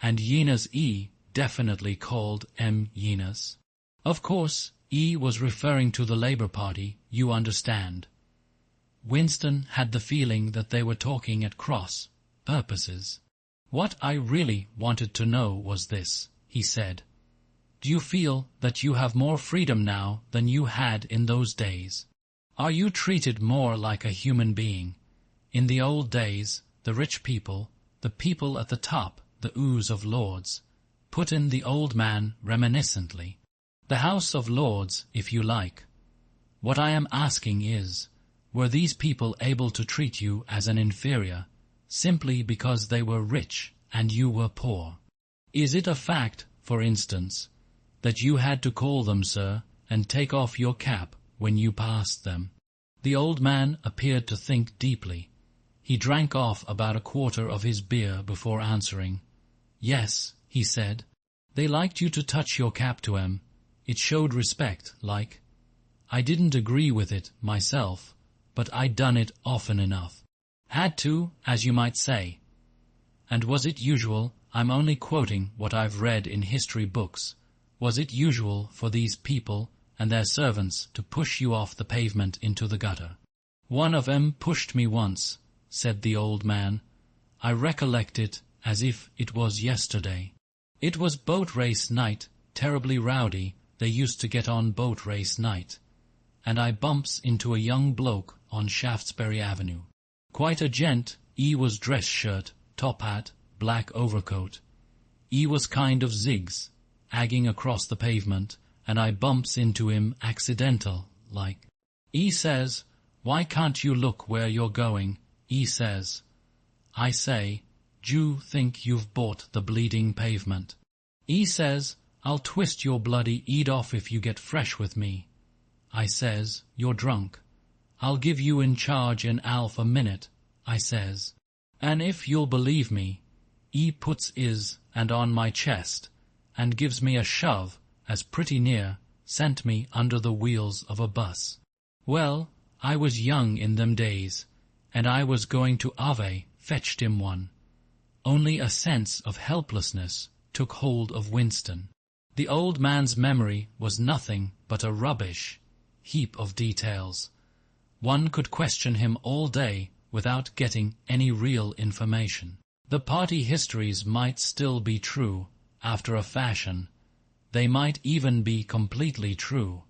And Yenas E definitely called Yenas. Of course, E was referring to the Labour Party, you understand. Winston had the feeling that they were talking at cross purposes. What I really wanted to know was this, he said. Do you feel that you have more freedom now than you had in those days? Are you treated more like a human being? In the old days, the rich people, the people at the top, the ooze of lords, put in the old man reminiscently. The House of Lords, if you like. What I am asking is, were these people able to treat you as an inferior, simply because they were rich and you were poor? Is it a fact, for instance, that you had to call them sir and take off your cap when you passed them? The old man appeared to think deeply. He drank off about a quarter of his beer before answering. Yes, he said. They liked you to touch your cap to 'em. It showed respect, like. I didn't agree with it myself, but I'd done it often enough. Had to, as you might say. And was it usual, I'm only quoting what I've read in history books, was it usual for these people and their servants to push you off the pavement into the gutter? One of 'em pushed me once, said the old man. I recollect it as if it was yesterday. It was boat race night, terribly rowdy, they used to get on boat race night, and I bumps into a young bloke on Shaftesbury Avenue. Quite a gent, he was dress shirt, top hat, black overcoat. He was kind of zigs, agging across the pavement, and I bumps into him accidental, like. He says, why can't you look where you're going? He says. I say, "You think you've bought the bleeding pavement." He says, "I'll twist your bloody head off if you get fresh with me." I says, "You're drunk. I'll give you in charge in half a minute," I says. And if you'll believe me, he puts his hand on my chest and gives me a shove as pretty near sent me under the wheels of a bus. Well, I was young in them days, and I was going to Ave fetched him one. Only a sense of helplessness took hold of Winston. The old man's memory was nothing but a rubbish heap of details. One could question him all day without getting any real information. The party histories might still be true, after a fashion. They might even be completely true.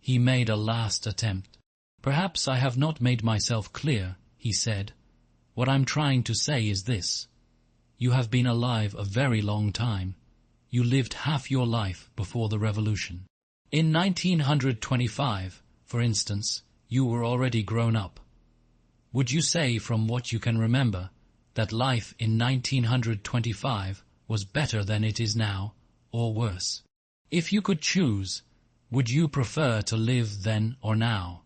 He made a last attempt. "Perhaps I have not made myself clear," he said. "What I'm trying to say is this. You have been alive a very long time. You lived half your life before the revolution. In 1925, for instance, you were already grown up. Would you say, from what you can remember, that life in 1925 was better than it is now, or worse? If you could choose, would you prefer to live then or now?"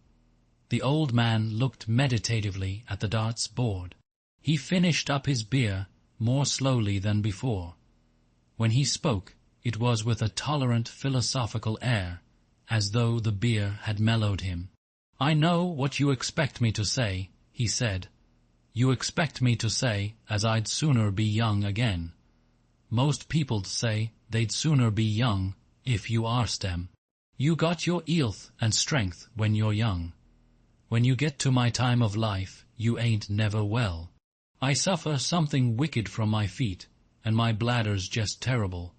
The old man looked meditatively at the darts board. He finished up his beer more slowly than before. When he spoke, it was with a tolerant philosophical air, as though the beer had mellowed him. "I know what you expect me to say," he said. "You expect me to say as I'd sooner be young again. Most people'd say they'd sooner be young if you asked them. You got your health and strength when you're young. When you get to my time of life, you ain't never well. I suffer something wicked from my feet, and my bladder's just terrible.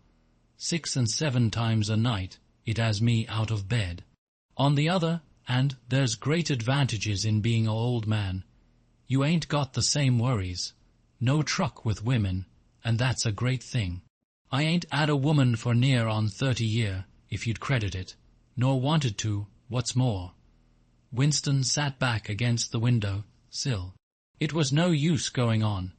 6 and 7 times a night it has me out of bed. On the other hand, there's great advantages in being an old man. You ain't got the same worries. No truck with women, and that's a great thing. I ain't had a woman for near on 30 year, if you'd credit it, nor wanted to, what's more." Winston sat back against the window sill. It was no use going on.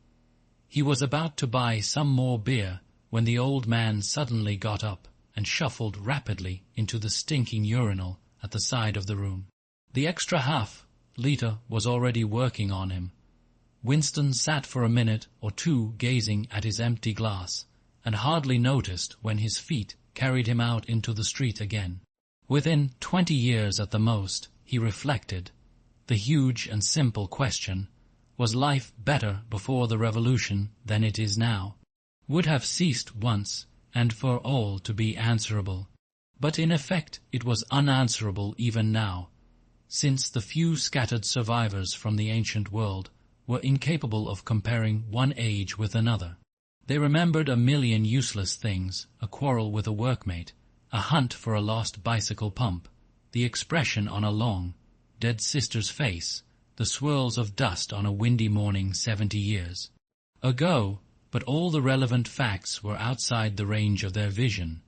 He was about to buy some more beer when the old man suddenly got up and shuffled rapidly into the stinking urinal at the side of the room. The extra half-liter was already working on him. Winston sat for a minute or two gazing at his empty glass, and hardly noticed when his feet carried him out into the street again. Within 20 years at the most, he reflected, the huge and simple question, was life better before the revolution than it is now? Would have ceased once and for all to be answerable. But in effect it was unanswerable even now, since the few scattered survivors from the ancient world were incapable of comparing one age with another. They remembered a million useless things, a quarrel with a workmate, a hunt for a lost bicycle pump, the expression on a long, dead sister's face, the swirls of dust on a windy morning 70 years ago, but all the relevant facts were outside the range of their vision.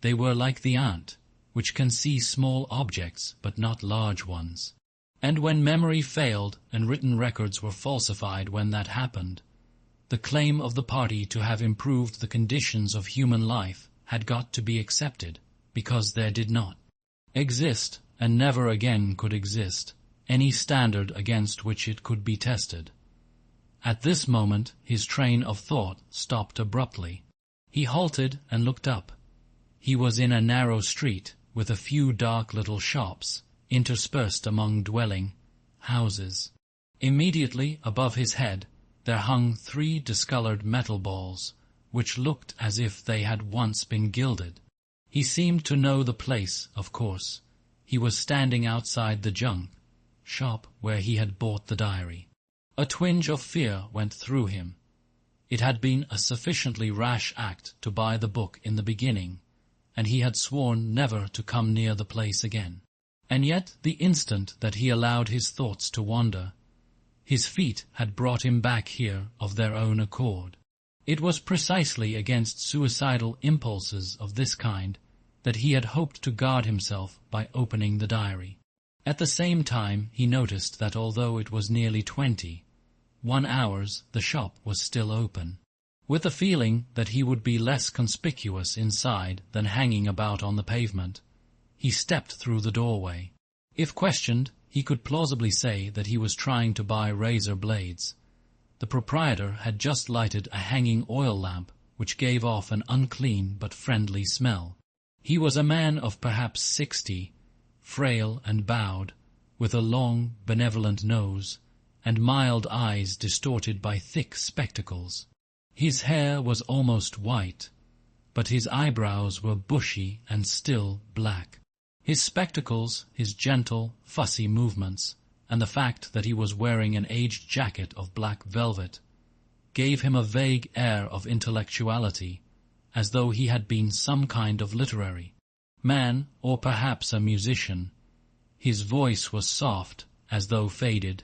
They were like the ant, which can see small objects but not large ones. And when memory failed and written records were falsified when that happened, the claim of the party to have improved the conditions of human life had got to be accepted, because there did not exist, and never again could exist, any standard against which it could be tested. At this moment his train of thought stopped abruptly. He halted and looked up. He was in a narrow street with a few dark little shops interspersed among dwelling houses. Immediately above his head there hung 3 discolored metal balls, which looked as if they had once been gilded. He seemed to know the place, of course. He was standing outside the junk shop where he had bought the diary. A twinge of fear went through him. It had been a sufficiently rash act to buy the book in the beginning, and he had sworn never to come near the place again. And yet, the instant that he allowed his thoughts to wander, his feet had brought him back here of their own accord. It was precisely against suicidal impulses of this kind that he had hoped to guard himself by opening the diary. At the same time he noticed that although it was nearly 20, 1 hours the shop was still open. With the feeling that he would be less conspicuous inside than hanging about on the pavement, he stepped through the doorway. If questioned, he could plausibly say that he was trying to buy razor blades. The proprietor had just lighted a hanging oil lamp which gave off an unclean but friendly smell. He was a man of perhaps 60, frail and bowed, with a long, benevolent nose, and mild eyes distorted by thick spectacles. His hair was almost white, but his eyebrows were bushy and still black. His spectacles, his gentle, fussy movements, and the fact that he was wearing an aged jacket of black velvet, gave him a vague air of intellectuality, as though he had been some kind of literary man, or perhaps a musician. His voice was soft, as though faded,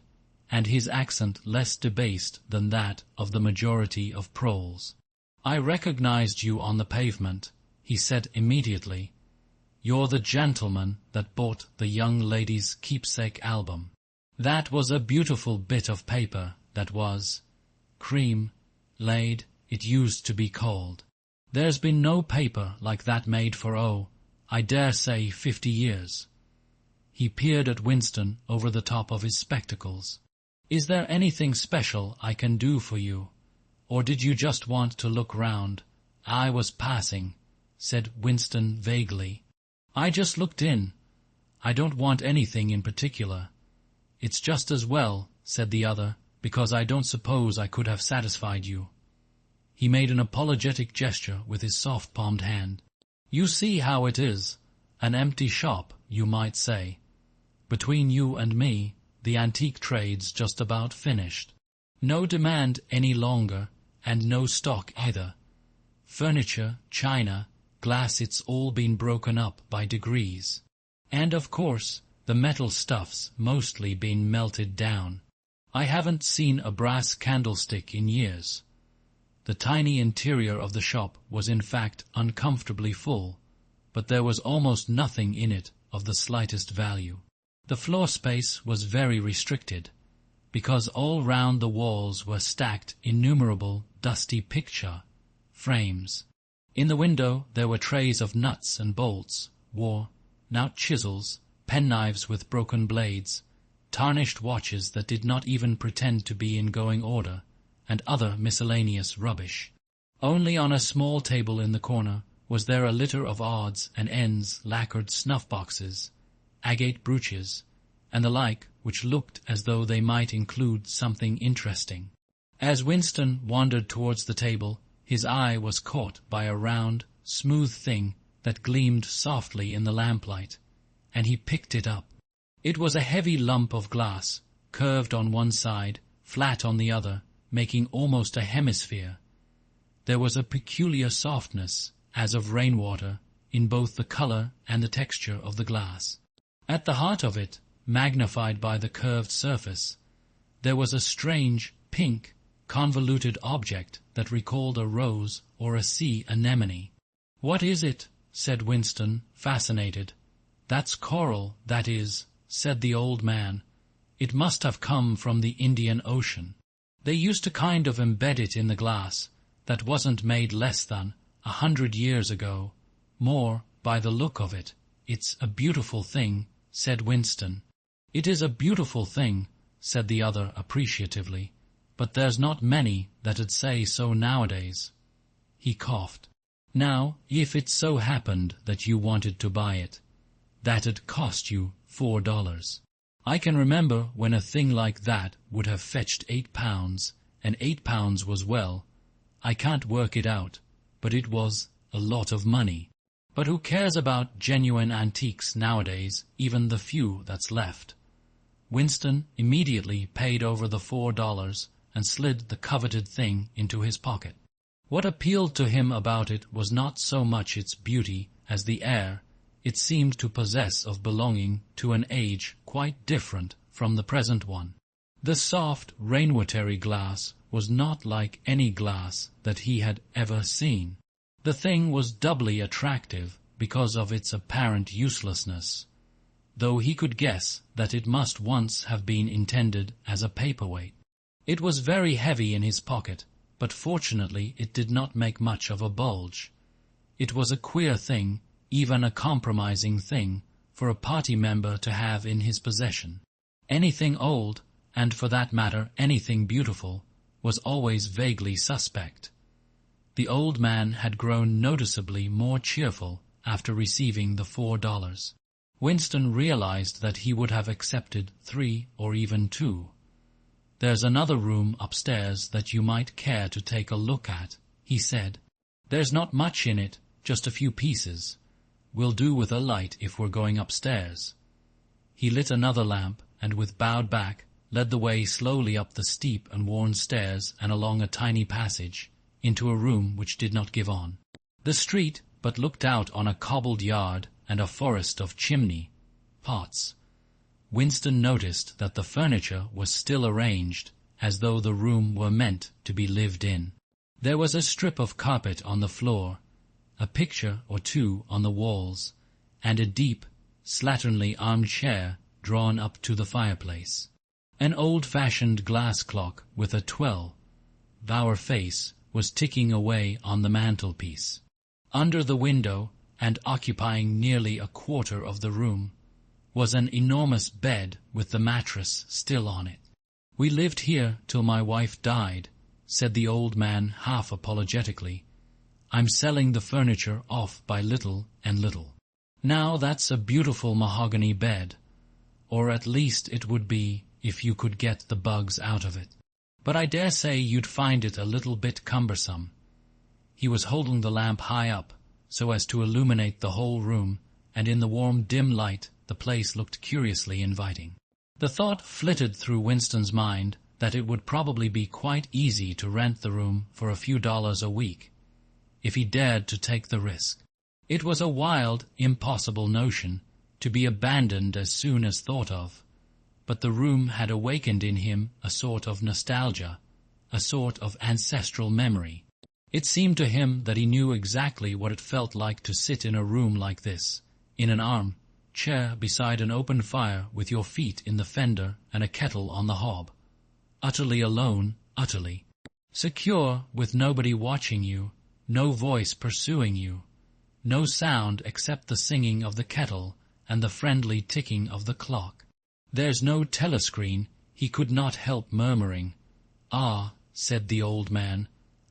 and his accent less debased than that of the majority of proles. "I recognized you on the pavement," he said immediately. "You're the gentleman that bought the young lady's keepsake album. That was a beautiful bit of paper, that was. Cream, laid, it used to be called. There's been no paper like that made for, I dare say 50 years. He peered at Winston over the top of his spectacles. "Is there anything special I can do for you? Or did you just want to look round?" "I was passing," said Winston vaguely. "I just looked in. I don't want anything in particular." "It's just as well," said the other, "because I don't suppose I could have satisfied you." He made an apologetic gesture with his soft-palmed hand. "You see how it is. An empty shop, you might say. Between you and me, the antique trade's just about finished. No demand any longer, and no stock either. Furniture, china, glass, it's all been broken up by degrees. And, of course, the metal stuff's mostly been melted down. I haven't seen a brass candlestick in years." The tiny interior of the shop was in fact uncomfortably full, but there was almost nothing in it of the slightest value. The floor space was very restricted, because all round the walls were stacked innumerable dusty picture frames. In the window there were trays of nuts and bolts, worn-out chisels, penknives with broken blades, tarnished watches that did not even pretend to be in going order, and other miscellaneous rubbish. Only on a small table in the corner was there a litter of odds and ends lacquered snuff-boxes, agate brooches, and the like, which looked as though they might include something interesting. As Winston wandered towards the table, his eye was caught by a round, smooth thing that gleamed softly in the lamplight, and he picked it up. It was a heavy lump of glass, curved on one side, flat on the other, making almost a hemisphere. There was a peculiar softness, as of rainwater, in both the color and the texture of the glass. At the heart of it, magnified by the curved surface, there was a strange, pink, convoluted object that recalled a rose or a sea anemone. "What is it?" said Winston, fascinated. "That's coral, that is," said the old man. "It must have come from the Indian Ocean. They used to kind of embed it in the glass. That wasn't made less than 100 years ago. More, by the look of it. It's a beautiful thing," said Winston. "It is a beautiful thing," said the other appreciatively, "but there's not many that'd say so nowadays." He coughed. "Now, if it so happened that you wanted to buy it, that'd cost you $4. I can remember when a thing like that would have fetched £8, and £8 was, well, I can't work it out, but it was a lot of money. But who cares about genuine antiques nowadays, even the few that's left?" Winston immediately paid over the $4 and slid the coveted thing into his pocket. What appealed to him about it was not so much its beauty as the air it seemed to possess of belonging to an age quite different from the present one. The soft, rainwatery glass was not like any glass that he had ever seen. The thing was doubly attractive because of its apparent uselessness, though he could guess that it must once have been intended as a paperweight. It was very heavy in his pocket, but fortunately it did not make much of a bulge. It was a queer thing, even a compromising thing, for a party member to have in his possession. Anything old, and for that matter anything beautiful, was always vaguely suspect. The old man had grown noticeably more cheerful after receiving the $4. Winston realized that he would have accepted 3 or even 2. "There's another room upstairs that you might care to take a look at," he said. "There's not much in it, just a few pieces. We'll do with a light if we're going upstairs." He lit another lamp, and with bowed back, led the way slowly up the steep and worn stairs and along a tiny passage, into a room which did not give on the street, but looked out on a cobbled yard and a forest of chimney pots. Winston noticed that the furniture was still arranged, as though the room were meant to be lived in. There was a strip of carpet on the floor, a picture or two on the walls, and a deep, slatternly armchair drawn up to the fireplace. An old-fashioned glass clock with a 12-hour face was ticking away on the mantelpiece. Under the window, and occupying nearly a quarter of the room, was an enormous bed with the mattress still on it. "We lived here till my wife died," said the old man half apologetically. "I'm selling the furniture off by little and little. Now that's a beautiful mahogany bed, or at least it would be if you could get the bugs out of it. But I dare say you'd find it a little bit cumbersome." He was holding the lamp high up, so as to illuminate the whole room, and in the warm dim light the place looked curiously inviting. The thought flitted through Winston's mind that it would probably be quite easy to rent the room for a few dollars a week, if he dared to take the risk. It was a wild, impossible notion, to be abandoned as soon as thought of, but the room had awakened in him a sort of nostalgia, a sort of ancestral memory. It seemed to him that he knew exactly what it felt like to sit in a room like this, in an arm-chair beside an open fire with your feet in the fender and a kettle on the hob. Utterly alone, utterly secure, with nobody watching you, no voice pursuing you, no sound except the singing of the kettle and the friendly ticking of the clock. "There's no telescreen," he could not help murmuring. "Ah," said the old man,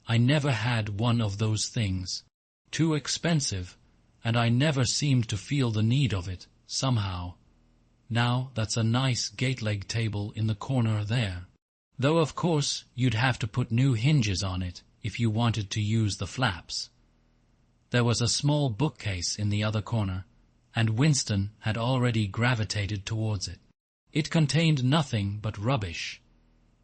"I never had one of those things. Too expensive, and I never seemed to feel the need of it, somehow. Now that's a nice gate-leg table in the corner there. Though of course you'd have to put new hinges on it if you wanted to use the flaps." There was a small bookcase in the other corner, and Winston had already gravitated towards it. It contained nothing but rubbish.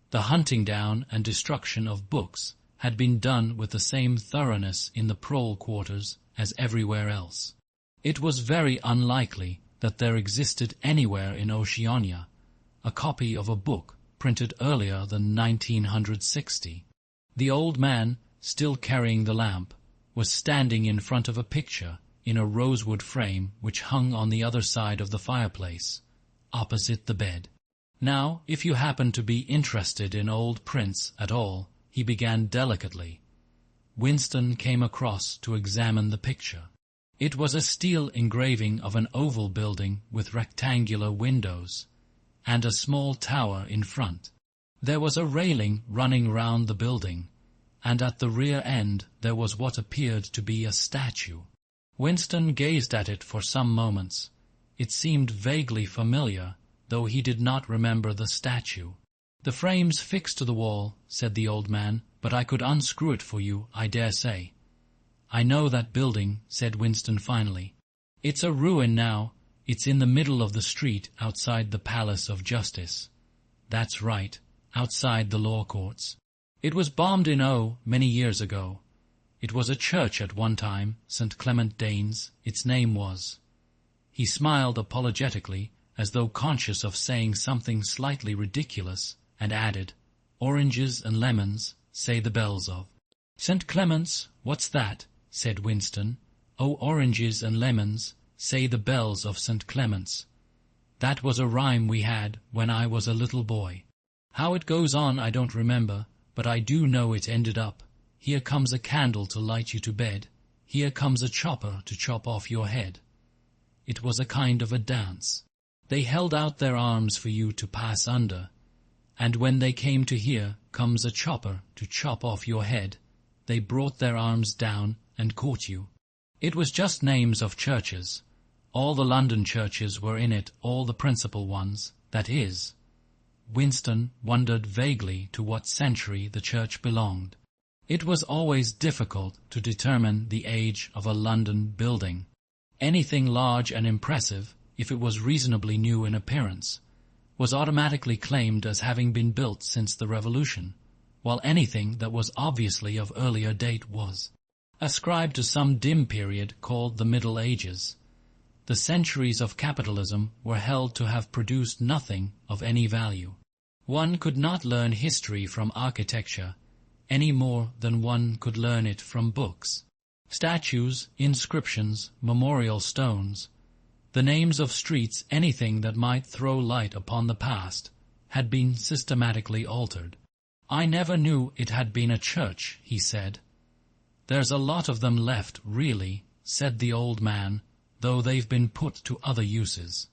The hunting down and destruction of books had been done with the same thoroughness in the prole quarters as everywhere else. It was very unlikely that there existed anywhere in Oceania a copy of a book printed earlier than 1960. The old man, still carrying the lamp, was standing in front of a picture in a rosewood frame which hung on the other side of the fireplace, opposite the bed. "Now, if you happen to be interested in old prints at all," he began delicately. Winston came across to examine the picture. It was a steel engraving of an oval building with rectangular windows, and a small tower in front. There was a railing running round the building, and at the rear end there was what appeared to be a statue. Winston gazed at it for some moments. It seemed vaguely familiar, though he did not remember the statue. "The frame's fixed to the wall," said the old man, "but I could unscrew it for you, I dare say." "I know that building," said Winston finally. "It's a ruin now. It's in the middle of the street outside the Palace of Justice." "That's right, outside the law courts. It was bombed in many years ago. It was a church at one time, St. Clement Danes, its name was." He smiled apologetically, as though conscious of saying something slightly ridiculous, and added, "Oranges and lemons, say the bells of." "St. Clement's, what's that?" said Winston. "Oh, oranges and lemons, say the bells of St. Clement's. That was a rhyme we had when I was a little boy." How it goes on I don't remember, but I do know it ended up, here comes a candle to light you to bed, here comes a chopper to chop off your head. It was a kind of a dance. They held out their arms for you to pass under, and when they came to here comes a chopper to chop off your head, they brought their arms down and caught you. It was just names of churches. All the London churches were in it, all the principal ones, that is. Winston wondered vaguely to what century the church belonged. It was always difficult to determine the age of a London building. Anything large and impressive, if it was reasonably new in appearance, was automatically claimed as having been built since the Revolution, while anything that was obviously of earlier date was ascribed to some dim period called the Middle Ages. The centuries of capitalism were held to have produced nothing of any value. One could not learn history from architecture any more than one could learn it from books. Statues, inscriptions, memorial stones, the names of streets, anything that might throw light upon the past, had been systematically altered. I never knew it had been a church, he said. There's a lot of them left, really, said the old man, though they've been put to other uses.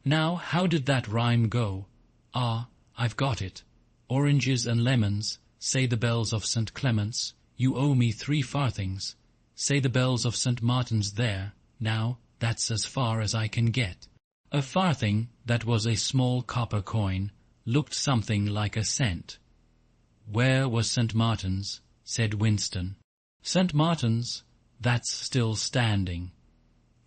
Now, how did that rhyme go? Ah, I've got it. Oranges and lemons, say the bells of St. Clement's, you owe me 3 farthings. Say the bells of St. Martin's there, now, that's as far as I can get. A farthing, that was a small copper coin, looked something like a cent. Where was St. Martin's? Said Winston. St. Martin's, that's still standing.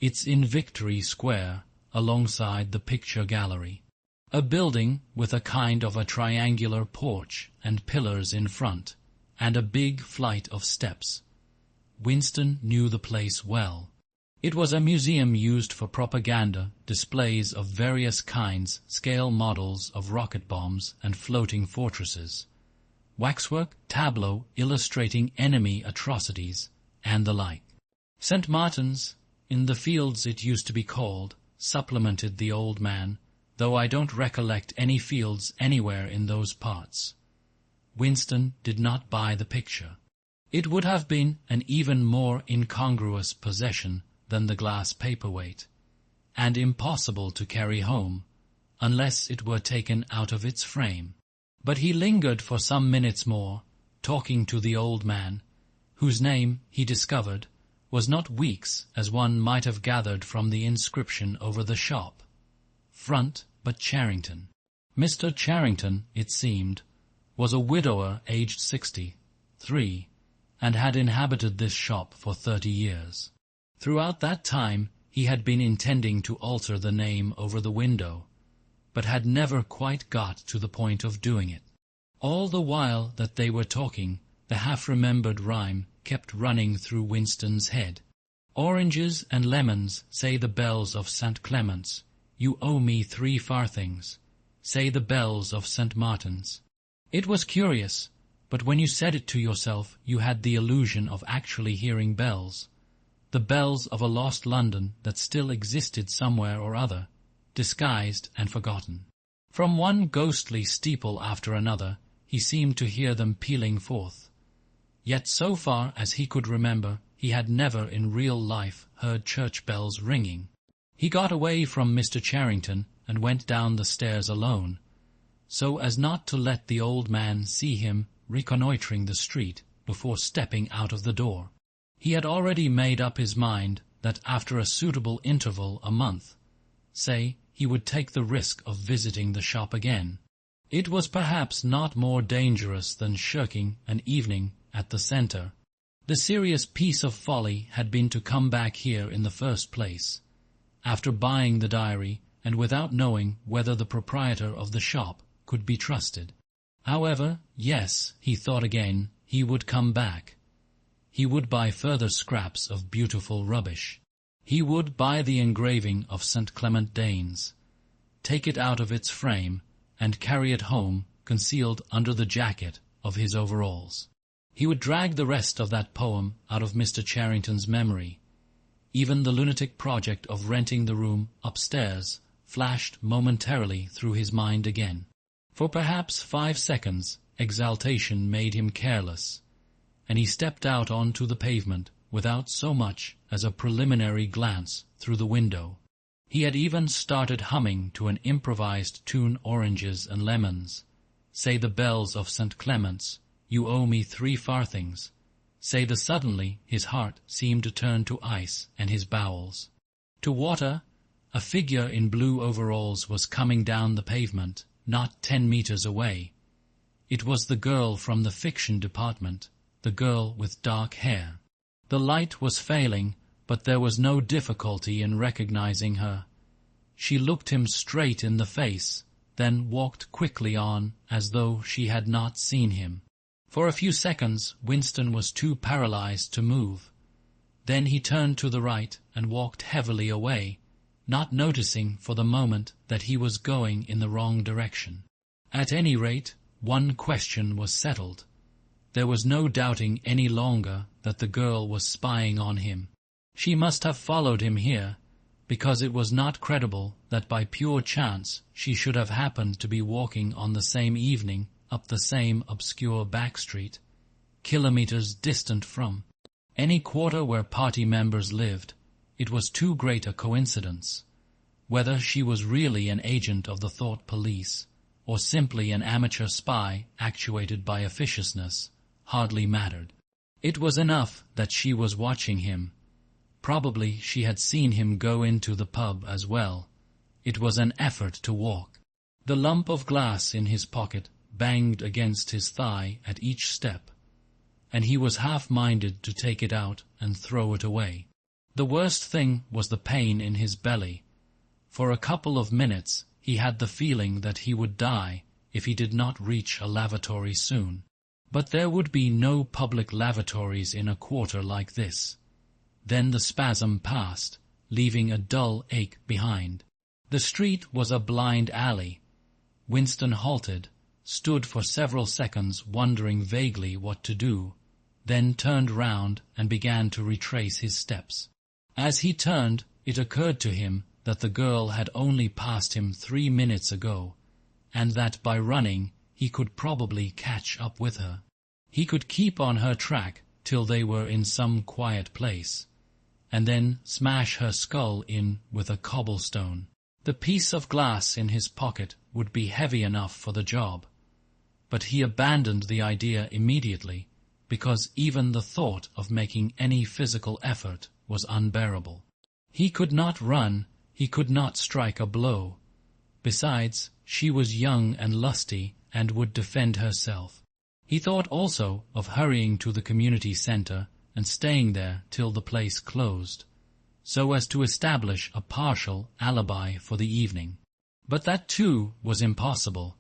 It's in Victory Square, alongside the picture gallery. A building with a kind of a triangular porch and pillars in front, and a big flight of steps. Winston knew the place well. It was a museum used for propaganda, displays of various kinds, scale models of rocket bombs and floating fortresses, waxwork, tableau illustrating enemy atrocities, and the like. St. Martin's, in the Fields it used to be called, supplemented the old man, though I don't recollect any fields anywhere in those parts. Winston did not buy the picture. It would have been an even more incongruous possession than the glass paperweight, and impossible to carry home, unless it were taken out of its frame. But he lingered for some minutes more, talking to the old man, whose name, he discovered, was not Weeks, as one might have gathered from the inscription over the shop front, but Charrington. Mr. Charrington, it seemed, was a widower aged 63, and had inhabited this shop for 30 years. Throughout that time he had been intending to alter the name over the window, but had never quite got to the point of doing it. All the while that they were talking, the half-remembered rhyme kept running through Winston's head. Oranges and lemons, say the bells of St. Clement's, you owe me 3 farthings, say the bells of St. Martin's. It was curious, but when you said it to yourself you had the illusion of actually hearing bells, the bells of a lost London that still existed somewhere or other, disguised and forgotten. From one ghostly steeple after another he seemed to hear them pealing forth. Yet so far as he could remember, he had never in real life heard church bells ringing. He got away from Mr. Charrington and went down the stairs alone, so as not to let the old man see him reconnoitring the street before stepping out of the door. He had already made up his mind that after a suitable interval a month, say, he would take the risk of visiting the shop again. It was perhaps not more dangerous than shirking an evening at the centre. The serious piece of folly had been to come back here in the first place, after buying the diary and without knowing whether the proprietor of the shop could be trusted. However, yes, he thought again, he would come back. He would buy further scraps of beautiful rubbish. He would buy the engraving of St. Clement Danes, take it out of its frame, and carry it home concealed under the jacket of his overalls. He would drag the rest of that poem out of Mr. Charrington's memory. Even the lunatic project of renting the room upstairs flashed momentarily through his mind again. For perhaps 5 seconds, exaltation made him careless, and he stepped out onto the pavement without so much as a preliminary glance through the window. He had even started humming to an improvised tune, Oranges and Lemons. Say the bells of St. Clement's, you owe me 3 farthings. Say the suddenly his heart seemed to turn to ice and his bowels to water. A figure in blue overalls was coming down the pavement, not 10 meters away. It was the girl from the fiction department, the girl with dark hair. The light was failing, but there was no difficulty in recognizing her. She looked him straight in the face, then walked quickly on as though she had not seen him. For a few seconds Winston was too paralyzed to move. Then he turned to the right and walked heavily away, not noticing for the moment that he was going in the wrong direction. At any rate, one question was settled. There was no doubting any longer that the girl was spying on him. She must have followed him here, because it was not credible that by pure chance she should have happened to be walking on the same evening up the same obscure back street, kilometers distant from any quarter where party members lived. It was too great a coincidence. Whether she was really an agent of the Thought Police, or simply an amateur spy actuated by officiousness, hardly mattered. It was enough that she was watching him. Probably she had seen him go into the pub as well. It was an effort to walk. The lump of glass in his pocket banged against his thigh at each step, and he was half-minded to take it out and throw it away. The worst thing was the pain in his belly. For a couple of minutes he had the feeling that he would die if he did not reach a lavatory soon. But there would be no public lavatories in a quarter like this. Then the spasm passed, leaving a dull ache behind. The street was a blind alley. Winston halted, stood for several seconds wondering vaguely what to do, then turned round and began to retrace his steps. As he turned, it occurred to him that the girl had only passed him 3 minutes ago, and that by running he could probably catch up with her. He could keep on her track till they were in some quiet place, and then smash her skull in with a cobblestone. The piece of glass in his pocket would be heavy enough for the job, but he abandoned the idea immediately, because even the thought of making any physical effort was unbearable. He could not run, he could not strike a blow. Besides, she was young and lusty and would defend herself. He thought also of hurrying to the community center and staying there till the place closed, so as to establish a partial alibi for the evening. But that too was impossible.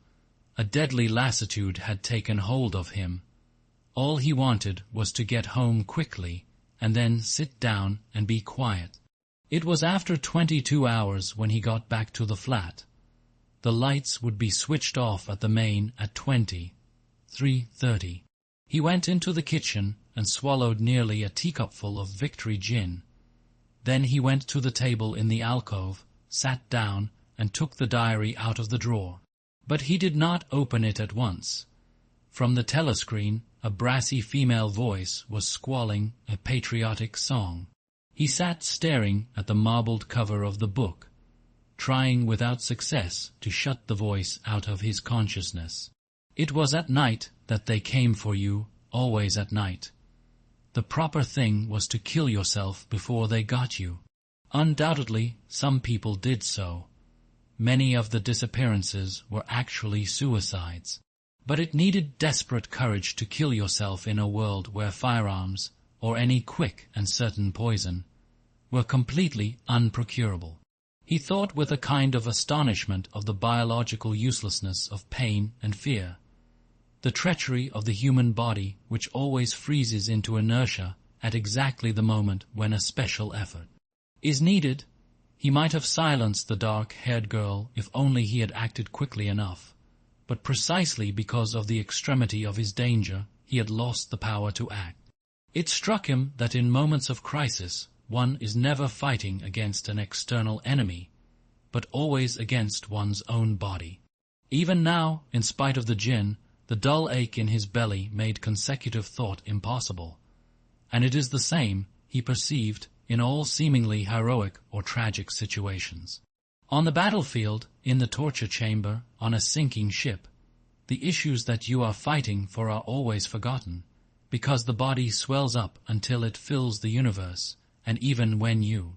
A deadly lassitude had taken hold of him. All he wanted was to get home quickly and then sit down and be quiet. It was after 22 hours when he got back to the flat. The lights would be switched off at the main at 3:30. He went into the kitchen and swallowed nearly a teacupful of Victory gin. Then he went to the table in the alcove, sat down, and took the diary out of the drawer. But he did not open it at once. From the telescreen, a brassy female voice was squalling a patriotic song. He sat staring at the marbled cover of the book, trying without success to shut the voice out of his consciousness. It was at night that they came for you, always at night. The proper thing was to kill yourself before they got you. Undoubtedly, some people did so. Many of the disappearances were actually suicides. But it needed desperate courage to kill yourself in a world where firearms, or any quick and certain poison, were completely unprocurable. He thought with a kind of astonishment of the biological uselessness of pain and fear, the treachery of the human body which always freezes into inertia at exactly the moment when a special effort is needed. He might have silenced the dark-haired girl if only he had acted quickly enough, but precisely because of the extremity of his danger he had lost the power to act. It struck him that in moments of crisis one is never fighting against an external enemy, but always against one's own body. Even now, in spite of the gin, the dull ache in his belly made consecutive thought impossible. And it is the same, he perceived, in all seemingly heroic or tragic situations. On the battlefield, in the torture chamber, on a sinking ship, the issues that you are fighting for are always forgotten, because the body swells up until it fills the universe, and even when you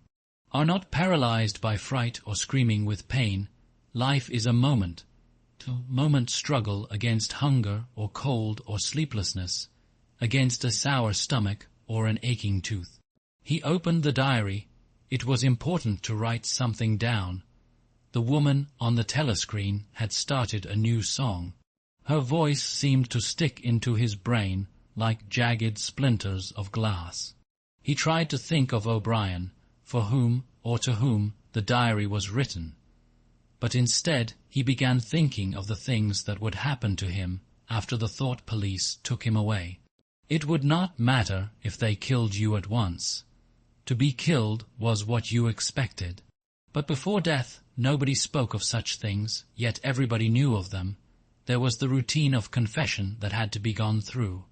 are not paralyzed by fright or screaming with pain, life is a moment-to-moment struggle against hunger or cold or sleeplessness, against a sour stomach or an aching tooth. He opened the diary. It was important to write something down. The woman on the telescreen had started a new song. Her voice seemed to stick into his brain like jagged splinters of glass. He tried to think of O'Brien, for whom or to whom the diary was written. But instead he began thinking of the things that would happen to him after the thought police took him away. It would not matter if they killed you at once. To be killed was what you expected. But before death nobody spoke of such things, yet everybody knew of them. There was the routine of confession that had to be gone through.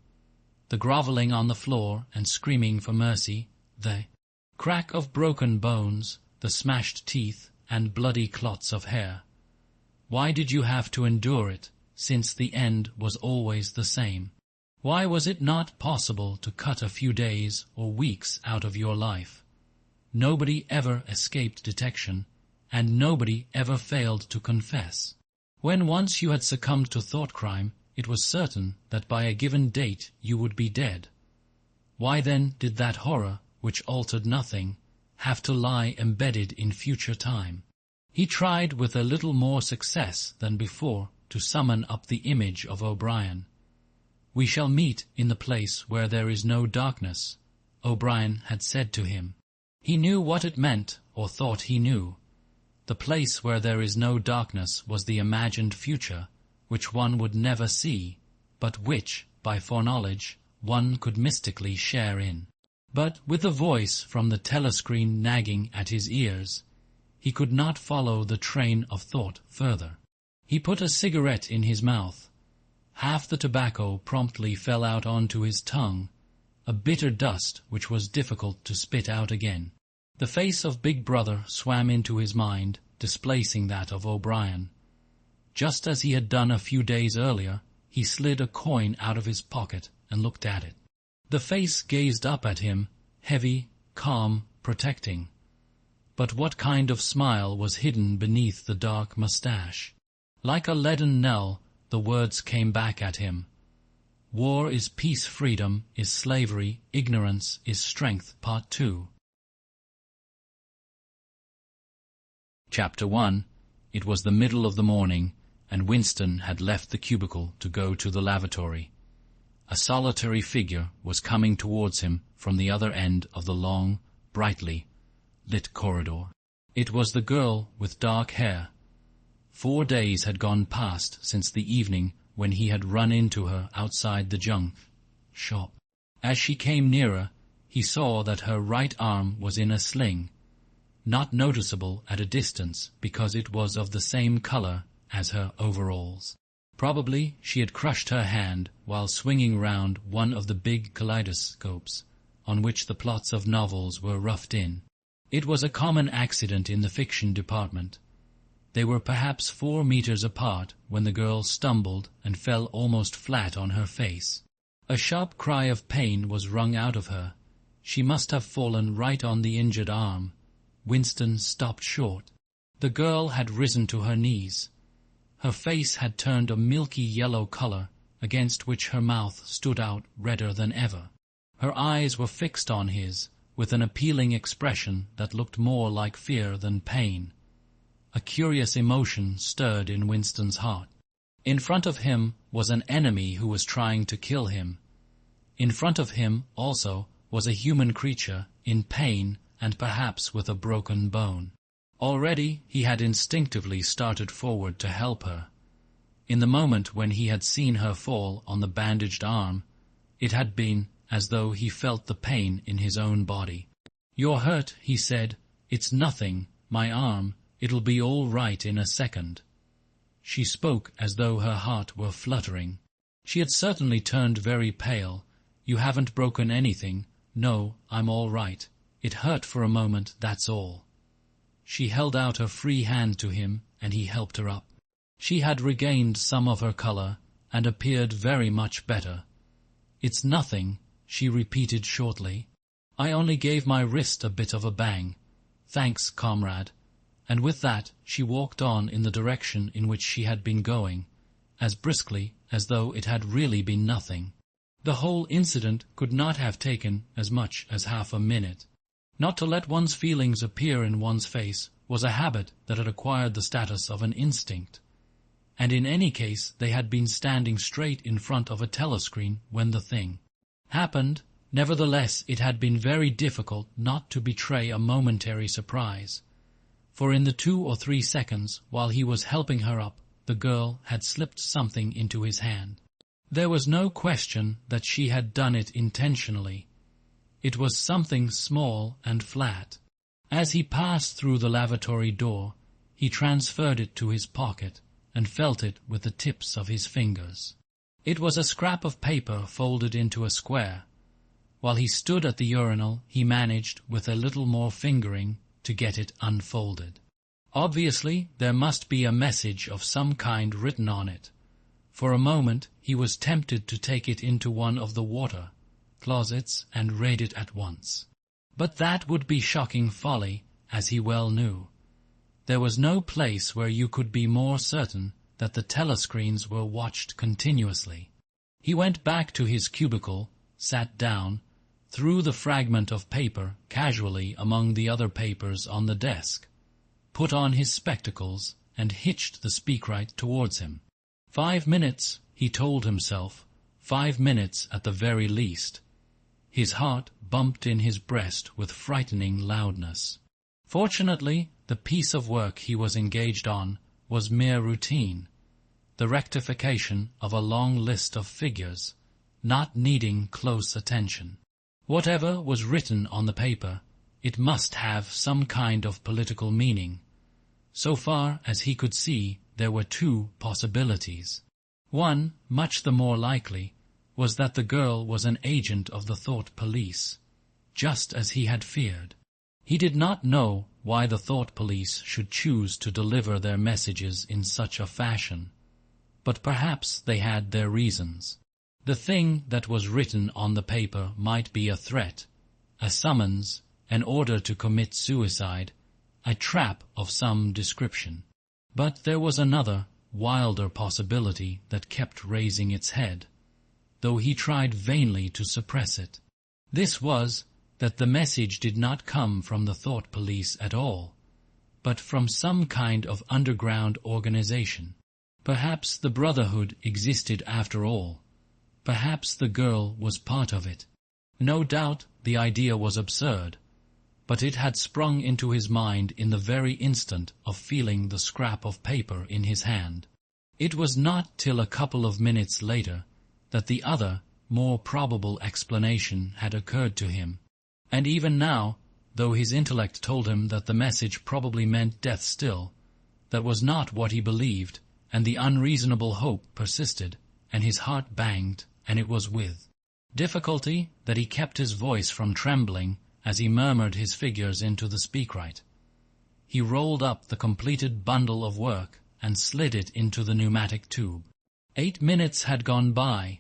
The grovelling on the floor and screaming for mercy, the crack of broken bones, the smashed teeth, and bloody clots of hair. Why did you have to endure it, since the end was always the same? Why was it not possible to cut a few days or weeks out of your life? Nobody ever escaped detection, and nobody ever failed to confess. When once you had succumbed to Thoughtcrime, it was certain that by a given date you would be dead. Why then did that horror, which altered nothing, have to lie embedded in future time? He tried with a little more success than before to summon up the image of O'Brien. "We shall meet in the place where there is no darkness," O'Brien had said to him. He knew what it meant, or thought he knew. The place where there is no darkness was the imagined future, which one would never see, but which, by foreknowledge, one could mystically share in. But with the voice from the telescreen nagging at his ears, he could not follow the train of thought further. He put a cigarette in his mouth. Half the tobacco promptly fell out onto his tongue, a bitter dust which was difficult to spit out again. The face of Big Brother swam into his mind, displacing that of O'Brien. Just as he had done a few days earlier, he slid a coin out of his pocket and looked at it. The face gazed up at him, heavy, calm, protecting. But what kind of smile was hidden beneath the dark moustache? Like a leaden knell, the words came back at him. War is peace, freedom is slavery, ignorance is strength, Part 2. Chapter 1. It was the middle of the morning, and Winston had left the cubicle to go to the lavatory. A solitary figure was coming towards him from the other end of the long, brightly lit corridor. It was the girl with dark hair. 4 days had gone past since the evening when he had run into her outside the junk shop. As she came nearer, he saw that her right arm was in a sling, not noticeable at a distance because it was of the same color as her overalls. Probably she had crushed her hand while swinging round one of the big kaleidoscopes on which the plots of novels were roughed in. It was a common accident in the fiction department. They were perhaps 4 meters apart when the girl stumbled and fell almost flat on her face. A sharp cry of pain was wrung out of her. She must have fallen right on the injured arm. Winston stopped short. The girl had risen to her knees. Her face had turned a milky yellow color, against which her mouth stood out redder than ever. Her eyes were fixed on his, with an appealing expression that looked more like fear than pain. A curious emotion stirred in Winston's heart. In front of him was an enemy who was trying to kill him. In front of him, also, was a human creature, in pain and perhaps with a broken bone. Already he had instinctively started forward to help her. In the moment when he had seen her fall on the bandaged arm, it had been as though he felt the pain in his own body. "You're hurt," he said. "It's nothing, my arm. It'll be all right in a second." She spoke as though her heart were fluttering. She had certainly turned very pale. "You haven't broken anything?" "No, I'm all right. It hurt for a moment, that's all." She held out her free hand to him, and he helped her up. She had regained some of her color, and appeared very much better. "It's nothing," she repeated shortly. "I only gave my wrist a bit of a bang. Thanks, comrade." And with that she walked on in the direction in which she had been going, as briskly as though it had really been nothing. The whole incident could not have taken as much as half a minute. Not to let one's feelings appear in one's face was a habit that had acquired the status of an instinct. And in any case they had been standing straight in front of a telescreen when the thing happened. Nevertheless, it had been very difficult not to betray a momentary surprise. For in the 2 or 3 seconds while he was helping her up, the girl had slipped something into his hand. There was no question that she had done it intentionally. It was something small and flat. As he passed through the lavatory door, he transferred it to his pocket and felt it with the tips of his fingers. It was a scrap of paper folded into a square. While he stood at the urinal, he managed, with a little more fingering, to get it unfolded. Obviously, there must be a message of some kind written on it. For a moment, he was tempted to take it into one of the water closets and read it at once. But that would be shocking folly, as he well knew. There was no place where you could be more certain that the telescreens were watched continuously. He went back to his cubicle, sat down, threw the fragment of paper casually among the other papers on the desk, put on his spectacles, and hitched the speakwrite towards him. 5 minutes, he told himself, 5 minutes at the very least. His heart bumped in his breast with frightening loudness. Fortunately, the piece of work he was engaged on was mere routine, the rectification of a long list of figures, not needing close attention. Whatever was written on the paper, it must have some kind of political meaning. So far as he could see, there were 2 possibilities. One, much the more likely, was that the girl was an agent of the Thought Police, just as he had feared. He did not know why the Thought Police should choose to deliver their messages in such a fashion, but perhaps they had their reasons. The thing that was written on the paper might be a threat, a summons, an order to commit suicide, a trap of some description. But there was another, wilder possibility that kept raising its head, though he tried vainly to suppress it. This was that the message did not come from the Thought Police at all, but from some kind of underground organization. Perhaps the Brotherhood existed after all. Perhaps the girl was part of it. No doubt the idea was absurd, but it had sprung into his mind in the very instant of feeling the scrap of paper in his hand. It was not till a couple of minutes later that the other, more probable explanation had occurred to him. And even now, though his intellect told him that the message probably meant death still, that was not what he believed, and the unreasonable hope persisted, and his heart banged, and it was with difficulty that he kept his voice from trembling as he murmured his figures into the speakwrite. He rolled up the completed bundle of work and slid it into the pneumatic tube. 8 minutes had gone by.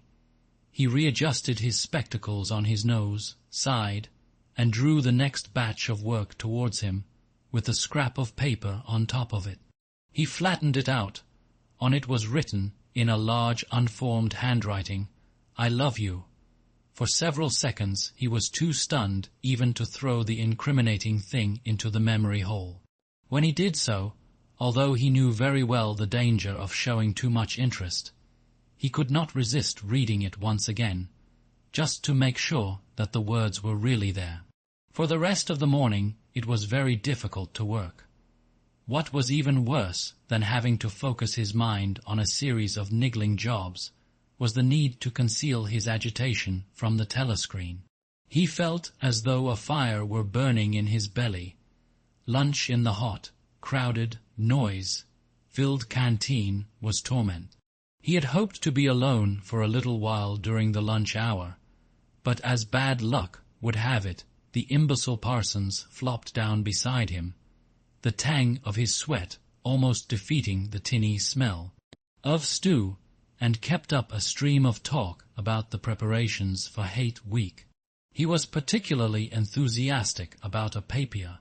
He readjusted his spectacles on his nose, sighed, and drew the next batch of work towards him, with the scrap of paper on top of it. He flattened it out. On it was written, in a large unformed handwriting, "I love you." For several seconds he was too stunned even to throw the incriminating thing into the memory hole. When he did so, although he knew very well the danger of showing too much interest, he could not resist reading it once again, just to make sure that the words were really there. For the rest of the morning it was very difficult to work. What was even worse than having to focus his mind on a series of niggling jobs was the need to conceal his agitation from the telescreen. He felt as though a fire were burning in his belly. Lunch in the hot, crowded, noise, filled canteen was torment. He had hoped to be alone for a little while during the lunch hour, but as bad luck would have it, the imbecile Parsons flopped down beside him, the tang of his sweat almost defeating the tinny smell of stew, and kept up a stream of talk about the preparations for Hate Week. He was particularly enthusiastic about a papier,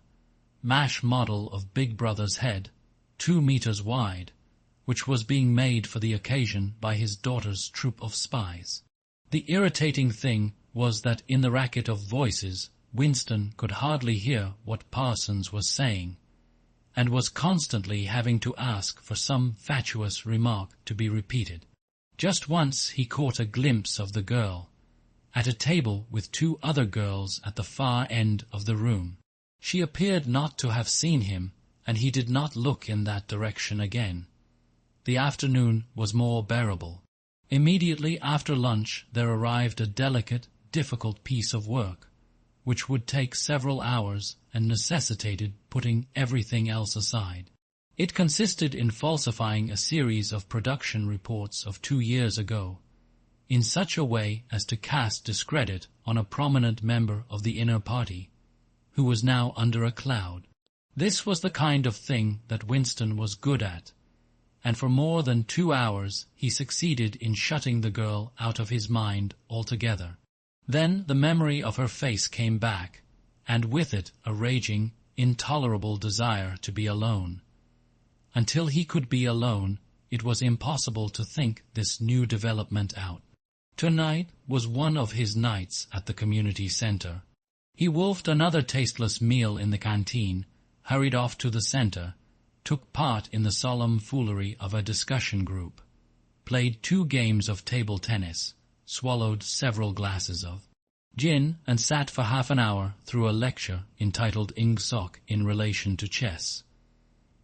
mash model of Big Brother's head, 2 meters wide, which was being made for the occasion by his daughter's troop of spies. The irritating thing was that in the racket of voices, Winston could hardly hear what Parsons was saying, and was constantly having to ask for some fatuous remark to be repeated. Just once he caught a glimpse of the girl, at a table with 2 other girls at the far end of the room. She appeared not to have seen him, and he did not look in that direction again. The afternoon was more bearable. Immediately after lunch there arrived a delicate, difficult piece of work, which would take several hours and necessitated putting everything else aside. It consisted in falsifying a series of production reports of 2 years ago, in such a way as to cast discredit on a prominent member of the inner party, who was now under a cloud. This was the kind of thing that Winston was good at, and for more than 2 hours he succeeded in shutting the girl out of his mind altogether. Then the memory of her face came back, and with it a raging, intolerable desire to be alone. Until he could be alone, it was impossible to think this new development out. Tonight was one of his nights at the community center. He wolfed another tasteless meal in the canteen, hurried off to the center, took part in the solemn foolery of a discussion group, played 2 games of table tennis, swallowed several glasses of gin, and sat for half an hour through a lecture entitled Ingsoc in relation to chess.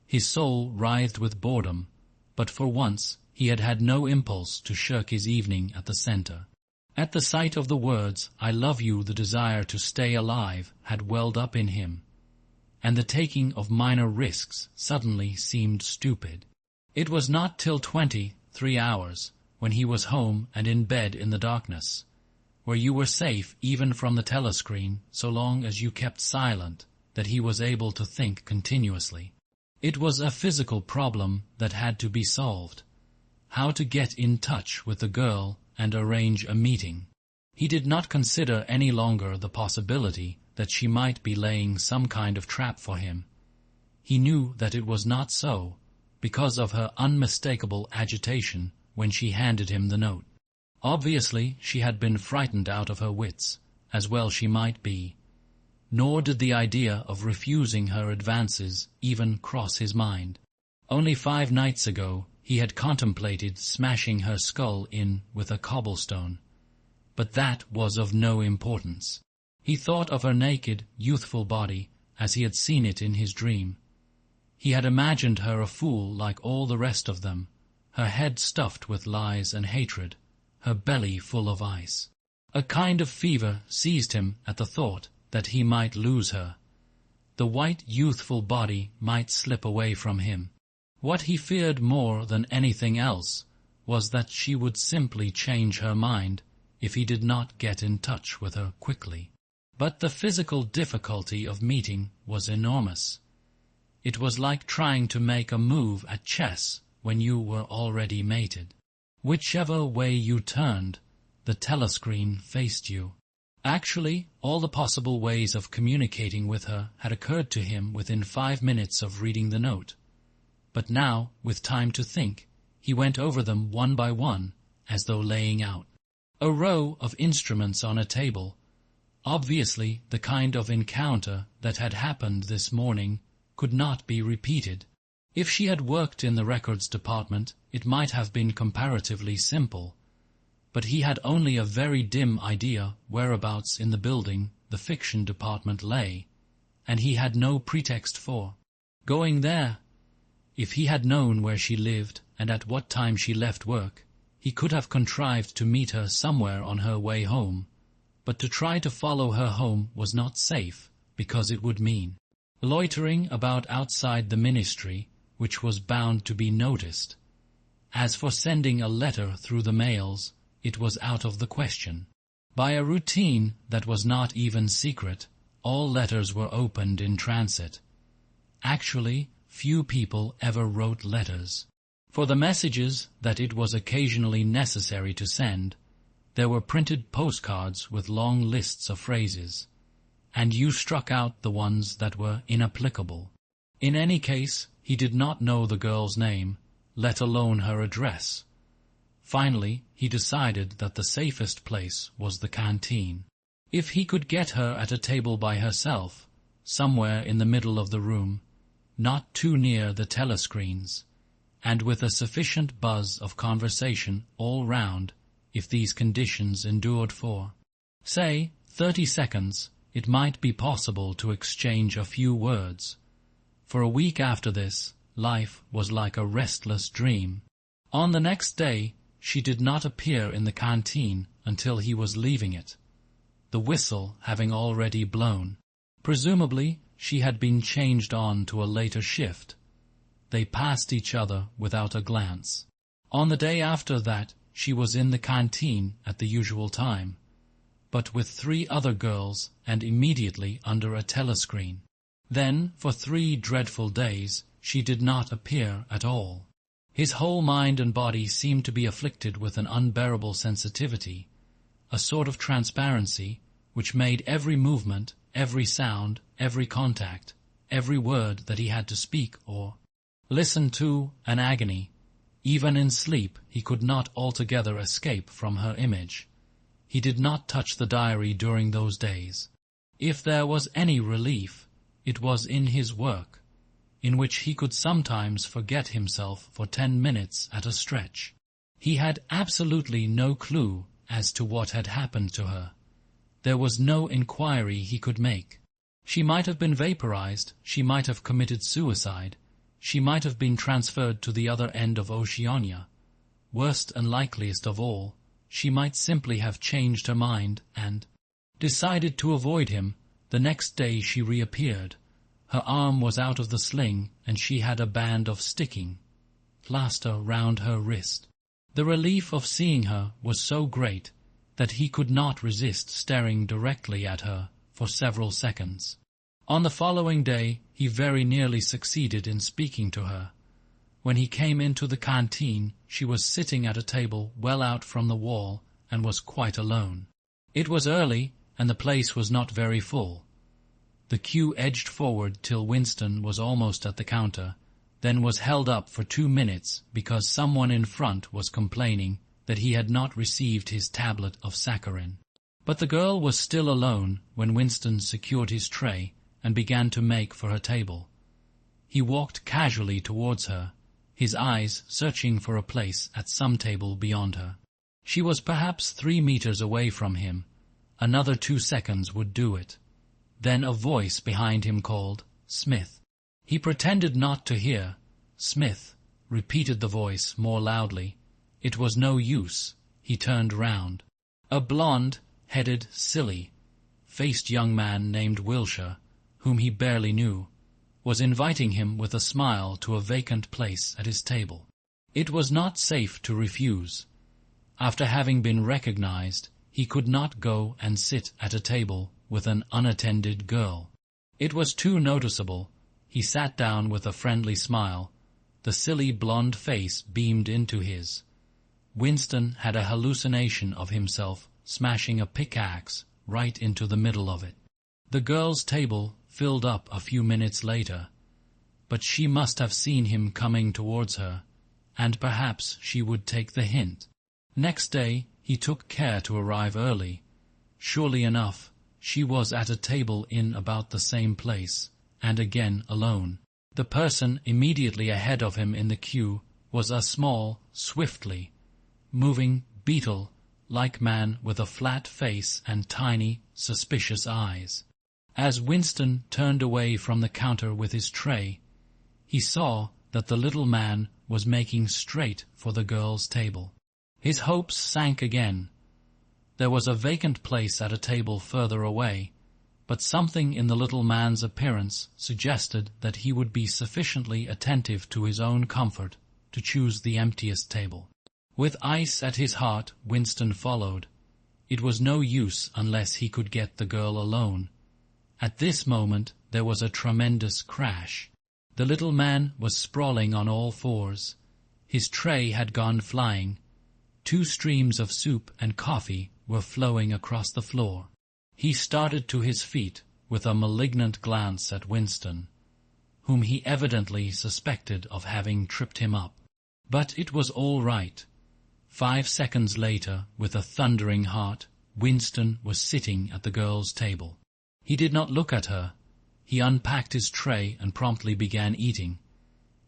His soul writhed with boredom, but for once he had had no impulse to shirk his evening at the center. At the sight of the words, "I love you," the desire to stay alive had welled up in him, and the taking of minor risks suddenly seemed stupid. It was not till 23 hours, when he was home and in bed in the darkness, where you were safe even from the telescreen so long as you kept silent, that he was able to think continuously. It was a physical problem that had to be solved: how to get in touch with the girl and arrange a meeting. He did not consider any longer the possibility that she might be laying some kind of trap for him. He knew that it was not so, because of her unmistakable agitation when she handed him the note. Obviously she had been frightened out of her wits, as well she might be, nor did the idea of refusing her advances even cross his mind. Only 5 nights ago he had contemplated smashing her skull in with a cobblestone, but that was of no importance. He thought of her naked, youthful body as he had seen it in his dream. He had imagined her a fool like all the rest of them, her head stuffed with lies and hatred, her belly full of ice. A kind of fever seized him at the thought that he might lose her. The white, youthful body might slip away from him. What he feared more than anything else was that she would simply change her mind if he did not get in touch with her quickly. But the physical difficulty of meeting was enormous. It was like trying to make a move at chess when you were already mated. Whichever way you turned, the telescreen faced you. Actually, all the possible ways of communicating with her had occurred to him within 5 minutes of reading the note. But now, with time to think, he went over them one by one, as though laying out a row of instruments on a table. Obviously, the kind of encounter that had happened this morning could not be repeated. If she had worked in the records department, it might have been comparatively simple, but he had only a very dim idea whereabouts in the building the fiction department lay, and he had no pretext for going there. If he had known where she lived and at what time she left work, he could have contrived to meet her somewhere on her way home, but to try to follow her home was not safe, because it would mean loitering about outside the ministry, which was bound to be noticed. As for sending a letter through the mails, it was out of the question. By a routine that was not even secret, all letters were opened in transit. Actually, few people ever wrote letters. For the messages that it was occasionally necessary to send, there were printed postcards with long lists of phrases, and you struck out the ones that were inapplicable. In any case, he did not know the girl's name, let alone her address. Finally, he decided that the safest place was the canteen. If he could get her at a table by herself, somewhere in the middle of the room, not too near the telescreens, and with a sufficient buzz of conversation all round, if these conditions endured for, say, 30 seconds, it might be possible to exchange a few words. For a week after this, life was like a restless dream. On the next day, she did not appear in the canteen until he was leaving it, the whistle having already blown. Presumably, she had been changed on to a later shift. They passed each other without a glance. On the day after that, she was in the canteen at the usual time, but with 3 other girls and immediately under a telescreen. Then, for 3 dreadful days, she did not appear at all. His whole mind and body seemed to be afflicted with an unbearable sensitivity, a sort of transparency which made every movement, every sound, every contact, every word that he had to speak or listen to an agony. Even in sleep he could not altogether escape from her image. He did not touch the diary during those days. If there was any relief, it was in his work, in which he could sometimes forget himself for 10 minutes at a stretch. He had absolutely no clue as to what had happened to her. There was no inquiry he could make. She might have been vaporized, she might have committed suicide, she might have been transferred to the other end of Oceania. Worst and likeliest of all, she might simply have changed her mind and decided to avoid him. The next day she reappeared. Her arm was out of the sling, and she had a band of sticking plaster round her wrist. The relief of seeing her was so great that he could not resist staring directly at her for several seconds. On the following day he very nearly succeeded in speaking to her. When he came into the canteen, she was sitting at a table well out from the wall and was quite alone. It was early, and the place was not very full. The queue edged forward till Winston was almost at the counter, then was held up for 2 minutes because someone in front was complaining that he had not received his tablet of saccharin. But the girl was still alone when Winston secured his tray and began to make for her table. He walked casually towards her, his eyes searching for a place at some table beyond her. She was perhaps 3 meters away from him. Another 2 seconds would do it. Then a voice behind him called, "Smith." He pretended not to hear. "Smith," repeated the voice more loudly. It was no use. He turned round. A blonde-headed, silly-faced young man named Wilshire, whom he barely knew, was inviting him with a smile to a vacant place at his table. It was not safe to refuse. After having been recognized, he could not go and sit at a table with an unattended girl. It was too noticeable. He sat down with a friendly smile. The silly blonde face beamed into his. Winston had a hallucination of himself smashing a pickaxe right into the middle of it. The girl's table filled up a few minutes later, but she must have seen him coming towards her, and perhaps she would take the hint. Next day he took care to arrive early. Surely enough, she was at a table in about the same place, and again alone. The person immediately ahead of him in the queue was a small, swiftly moving, beetle-like man with a flat face and tiny, suspicious eyes. As Winston turned away from the counter with his tray, he saw that the little man was making straight for the girl's table. His hopes sank again. There was a vacant place at a table further away, but something in the little man's appearance suggested that he would be sufficiently attentive to his own comfort to choose the emptiest table. With ice at his heart, Winston followed. It was no use unless he could get the girl alone. At this moment there was a tremendous crash. The little man was sprawling on all fours. His tray had gone flying. 2 streams of soup and coffee were flowing across the floor. He started to his feet with a malignant glance at Winston, whom he evidently suspected of having tripped him up. But it was all right. 5 seconds later, with a thundering heart, Winston was sitting at the girl's table. He did not look at her. He unpacked his tray and promptly began eating.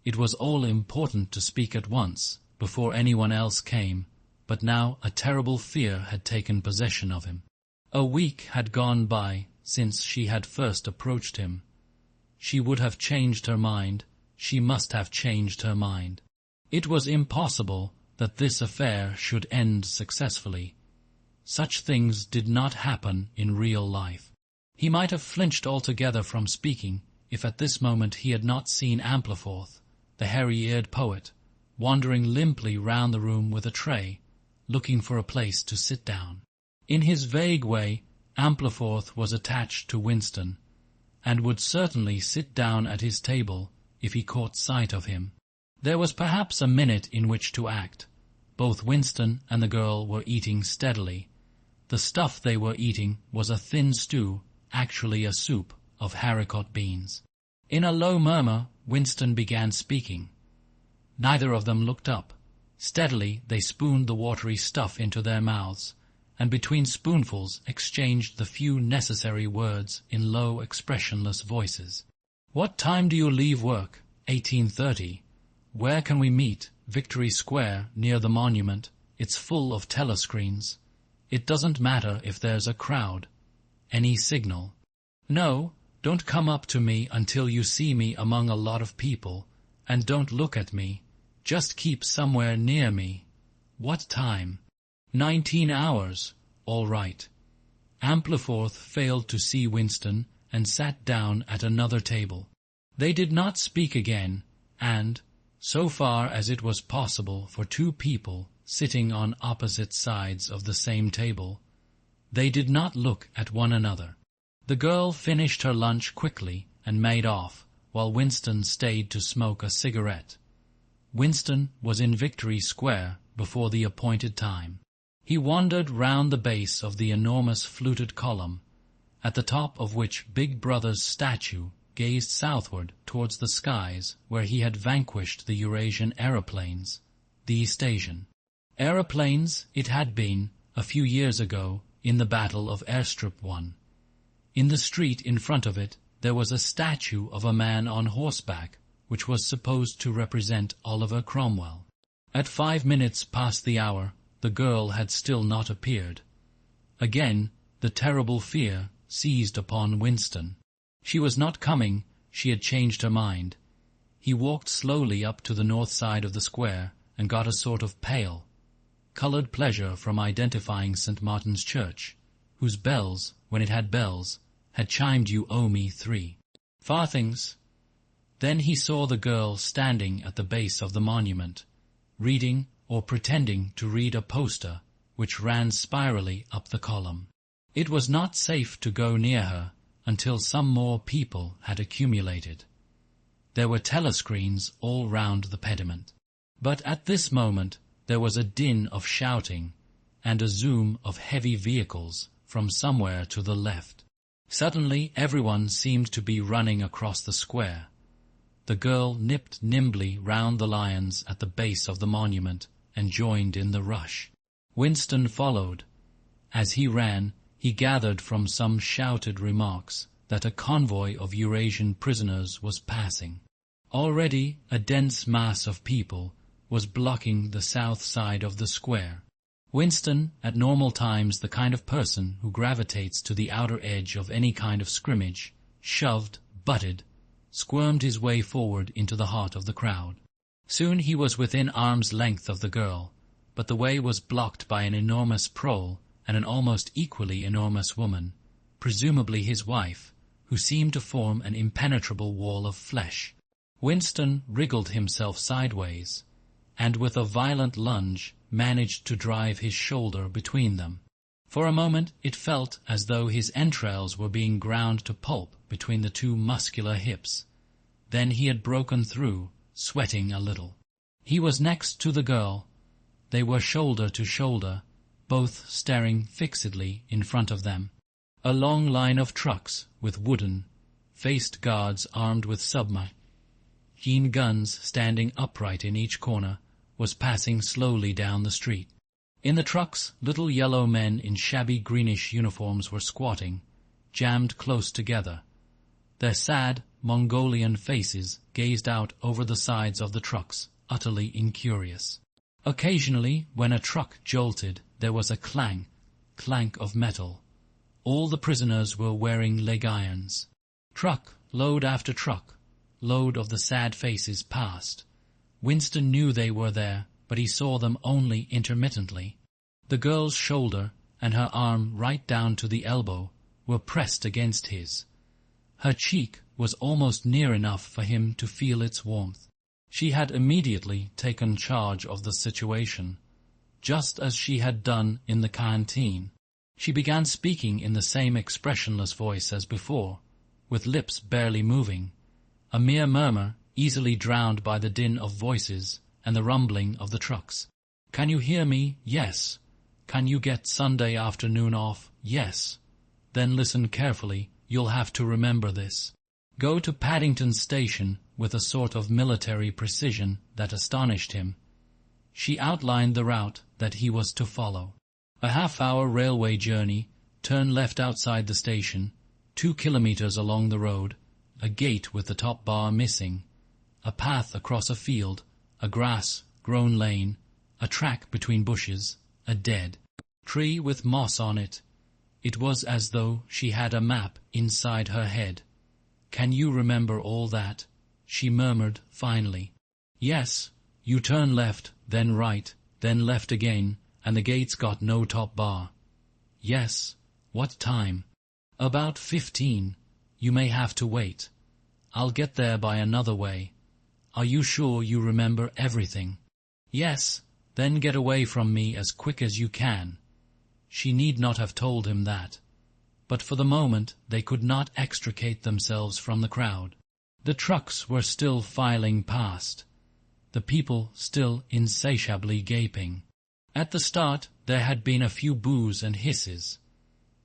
It was all important to speak at once, before anyone else came, but now a terrible fear had taken possession of him. A week had gone by since she had first approached him. She would have changed her mind. She must have changed her mind. It was impossible that this affair should end successfully. Such things did not happen in real life. He might have flinched altogether from speaking if at this moment he had not seen Ampleforth, the hairy-eared poet, wandering limply round the room with a tray, looking for a place to sit down. In his vague way, Ampleforth was attached to Winston, and would certainly sit down at his table if he caught sight of him. There was perhaps a minute in which to act. Both Winston and the girl were eating steadily. The stuff they were eating was a thin stew, actually a soup, of haricot beans. In a low murmur, Winston began speaking. Neither of them looked up. Steadily they spooned the watery stuff into their mouths, and between spoonfuls exchanged the few necessary words in low, expressionless voices. "What time do you leave work?" 18:30. "Where can we meet?" "Victory Square, near the monument. It's full of telescreens. It doesn't matter if there's a crowd." "Any signal?" "No, don't come up to me until you see me among a lot of people, and don't look at me. Just keep somewhere near me." "What time?" 19 hours. "All right." Ampleforth failed to see Winston and sat down at another table. They did not speak again, and, so far as it was possible for 2 people sitting on opposite sides of the same table, they did not look at one another. The girl finished her lunch quickly and made off, while Winston stayed to smoke a cigarette. Winston was in Victory Square before the appointed time. He wandered round the base of the enormous fluted column, at the top of which Big Brother's statue gazed southward towards the skies where he had vanquished the Eurasian aeroplanes, the East Asian. Aeroplanes it had been, a few years ago, in the Battle of Airstrip 1. In the street in front of it there was a statue of a man on horseback, which was supposed to represent Oliver Cromwell. At 5 minutes past the hour, the girl had still not appeared. Again, the terrible fear seized upon Winston. She was not coming. She had changed her mind. He walked slowly up to the north side of the square and got a sort of pale, coloured pleasure from identifying St. Martin's Church, whose bells, when it had bells, had chimed "You owe me 3 farthings." Then he saw the girl standing at the base of the monument, reading or pretending to read a poster which ran spirally up the column. It was not safe to go near her until some more people had accumulated. There were telescreens all round the pediment. But at this moment there was a din of shouting and a zoom of heavy vehicles from somewhere to the left. Suddenly everyone seemed to be running across the square. The girl nipped nimbly round the lions at the base of the monument and joined in the rush. Winston followed. As he ran, he gathered from some shouted remarks that a convoy of Eurasian prisoners was passing. Already a dense mass of people was blocking the south side of the square. Winston, at normal times the kind of person who gravitates to the outer edge of any kind of scrimmage, shoved, butted, squirmed his way forward into the heart of the crowd. Soon he was within arm's length of the girl, but the way was blocked by an enormous prole and an almost equally enormous woman, presumably his wife, who seemed to form an impenetrable wall of flesh. Winston wriggled himself sideways, and with a violent lunge managed to drive his shoulder between them. For a moment it felt as though his entrails were being ground to pulp between the two muscular hips. Then he had broken through, sweating a little. He was next to the girl. They were shoulder to shoulder, both staring fixedly in front of them. A long line of trucks with wooden-faced guards armed with submachine guns standing upright in each corner was passing slowly down the street. In the trucks, little yellow men in shabby greenish uniforms were squatting, jammed close together. Their sad, Mongolian faces gazed out over the sides of the trucks, utterly incurious. Occasionally, when a truck jolted, there was a clank of metal. All the prisoners were wearing leg irons. Truck, load after truck, load of the sad faces passed. Winston knew they were there, but he saw them only intermittently. The girl's shoulder and her arm right down to the elbow were pressed against his. Her cheek was almost near enough for him to feel its warmth. She had immediately taken charge of the situation, just as she had done in the canteen. She began speaking in the same expressionless voice as before, with lips barely moving, a mere murmur easily drowned by the din of voices and the rumbling of the trucks. "Can you hear me? Yes. Can you get Sunday afternoon off? Yes. Then listen carefully, you'll have to remember this. Go to Paddington Station," with a sort of military precision that astonished him. She outlined the route that he was to follow. A half-hour railway journey, turn left outside the station, 2 kilometers along the road, a gate with the top bar missing, a path across a field, a grass-grown lane, a track between bushes, a dead tree with moss on it. It was as though she had a map inside her head. "Can you remember all that?" she murmured finally. "Yes, you turn left, then right, then left again, and the gate's got no top bar." "Yes. What time?" "About 15. You may have to wait. I'll get there by another way." "Are you sure you remember everything?" "Yes. Then get away from me as quick as you can." She need not have told him that. But for the moment they could not extricate themselves from the crowd. The trucks were still filing past, the people still insatiably gaping. At the start there had been a few boos and hisses,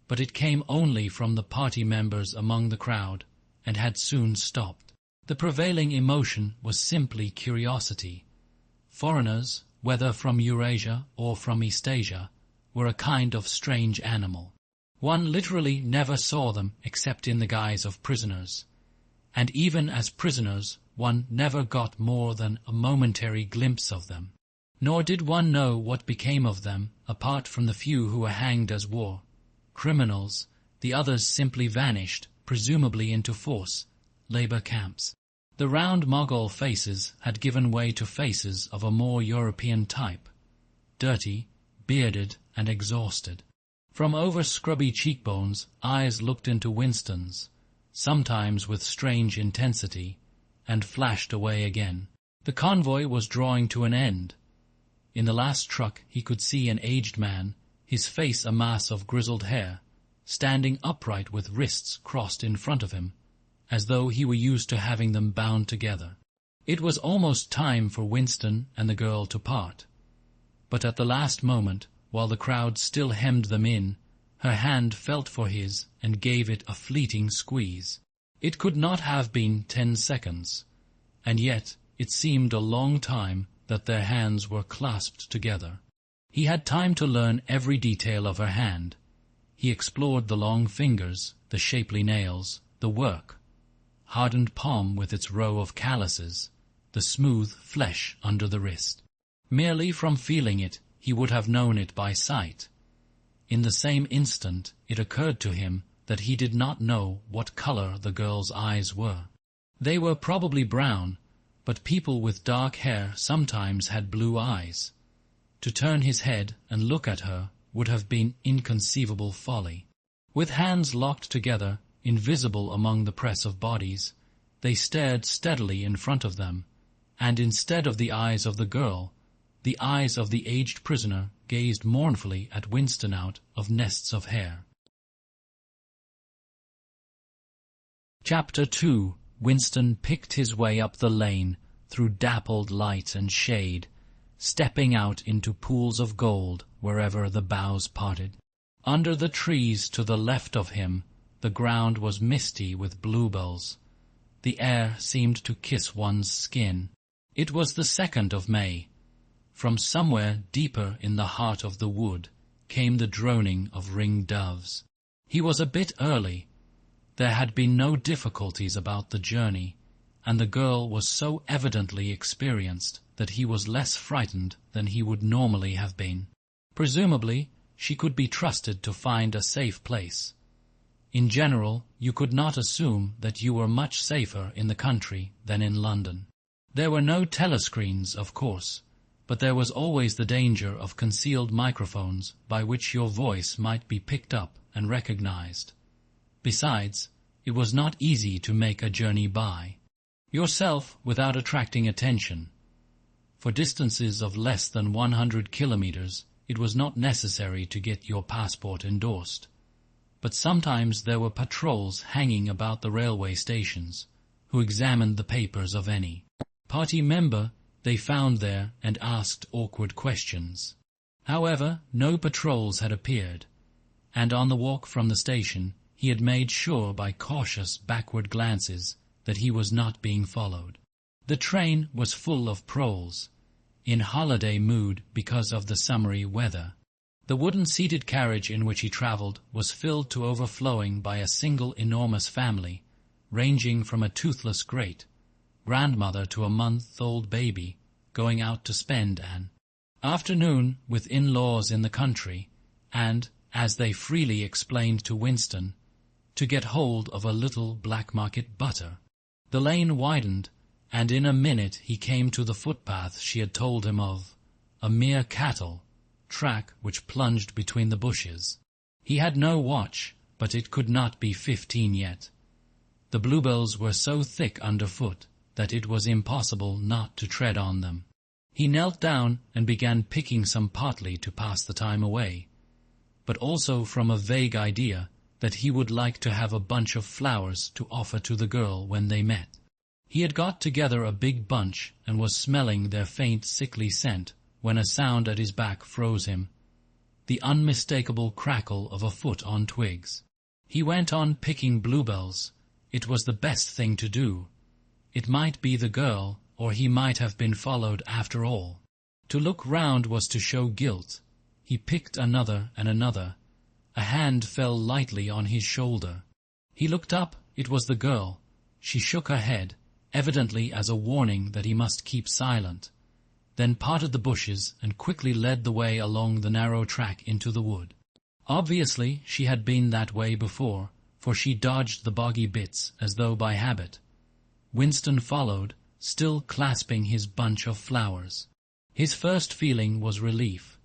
but it came only from the party members among the crowd, and had soon stopped. The prevailing emotion was simply curiosity. Foreigners, whether from Eurasia or from Eastasia, were a kind of strange animal. One literally never saw them except in the guise of prisoners, and even as prisoners one never got more than a momentary glimpse of them. Nor did one know what became of them, apart from the few who were hanged as war criminals. The others simply vanished, presumably into forced labor camps. The round Mogul faces had given way to faces of a more European type, dirty, bearded, and exhausted. From over scrubby cheekbones, eyes looked into Winston's, sometimes with strange intensity, and flashed away again. The convoy was drawing to an end. In the last truck he could see an aged man, his face a mass of grizzled hair, standing upright with wrists crossed in front of him, as though he were used to having them bound together. It was almost time for Winston and the girl to part. But at the last moment, while the crowd still hemmed them in, her hand felt for his and gave it a fleeting squeeze. It could not have been 10 seconds, and yet it seemed a long time that their hands were clasped together. He had time to learn every detail of her hand. He explored the long fingers, the shapely nails, the work, hardened palm with its row of calluses, the smooth flesh under the wrist. Merely from feeling it, he would have known it by sight. In the same instant it occurred to him that he did not know what color the girl's eyes were. They were probably brown, but people with dark hair sometimes had blue eyes. To turn his head and look at her would have been inconceivable folly. With hands locked together, invisible among the press of bodies, they stared steadily in front of them, and instead of the eyes of the girl, the eyes of the aged prisoner gazed mournfully at Winston out of nests of hair. Chapter 2. Winston picked his way up the lane through dappled light and shade, stepping out into pools of gold wherever the boughs parted. Under the trees to the left of him, the ground was misty with bluebells. The air seemed to kiss one's skin. It was the 2nd of May. From somewhere deeper in the heart of the wood came the droning of ringed doves. He was a bit early. There had been no difficulties about the journey, and the girl was so evidently experienced that he was less frightened than he would normally have been. Presumably, she could be trusted to find a safe place. In general, you could not assume that you were much safer in the country than in London. There were no telescreens, of course, but there was always the danger of concealed microphones by which your voice might be picked up and recognized. Besides, it was not easy to make a journey by yourself without attracting attention. For distances of less than 100 kilometers, it was not necessary to get your passport endorsed. But sometimes there were patrols hanging about the railway stations, who examined the papers of any party member they found there and asked awkward questions. However, no patrols had appeared, and on the walk from the station he had made sure by cautious backward glances that he was not being followed. The train was full of proles, in holiday mood because of the summery weather. The wooden-seated carriage in which he travelled was filled to overflowing by a single enormous family, ranging from a toothless great grandmother to a month-old baby, going out to spend an afternoon with in-laws in the country, and, as they freely explained to Winston, to get hold of a little black-market butter. The lane widened, and in a minute he came to the footpath she had told him of, a mere cattle track which plunged between the bushes. He had no watch, but it could not be 15 yet. The bluebells were so thick underfoot that it was impossible not to tread on them. He knelt down and began picking some partly to pass the time away, but also from a vague idea that he would like to have a bunch of flowers to offer to the girl when they met. He had got together a big bunch and was smelling their faint sickly scent when a sound at his back froze him, the unmistakable crackle of a foot on twigs. He went on picking bluebells. It was the best thing to do. It might be the girl, or he might have been followed after all. To look round was to show guilt. He picked another and another. A hand fell lightly on his shoulder. He looked up. It was the girl. She shook her head, evidently as a warning that he must keep silent, then parted the bushes and quickly led the way along the narrow track into the wood. Obviously she had been that way before, for she dodged the boggy bits as though by habit. Winston followed, still clasping his bunch of flowers. His first feeling was relief,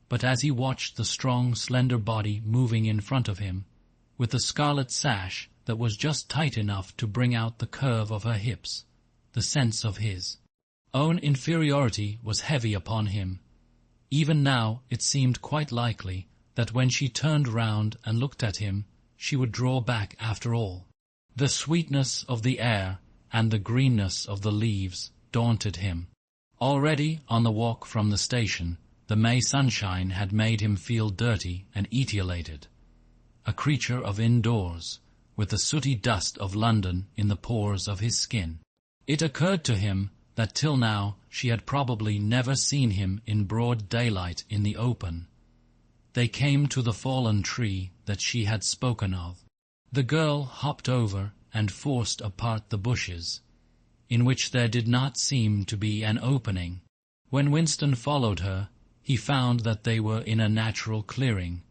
but as he watched the strong, slender body moving in front of him, with the scarlet sash that was just tight enough to bring out the curve of her hips, the sense of his own inferiority was heavy upon him. Even now it seemed quite likely that when she turned round and looked at him, she would draw back after all. The sweetness of the air and the greenness of the leaves daunted him. Already on the walk from the station, the May sunshine had made him feel dirty and etiolated, a creature of indoors, with the sooty dust of London in the pores of his skin. It occurred to him that till now she had probably never seen him in broad daylight in the open. They came to the fallen tree that she had spoken of. The girl hopped over and forced apart the bushes, in which there did not seem to be an opening. When Winston followed her, he found that they were in a natural clearing,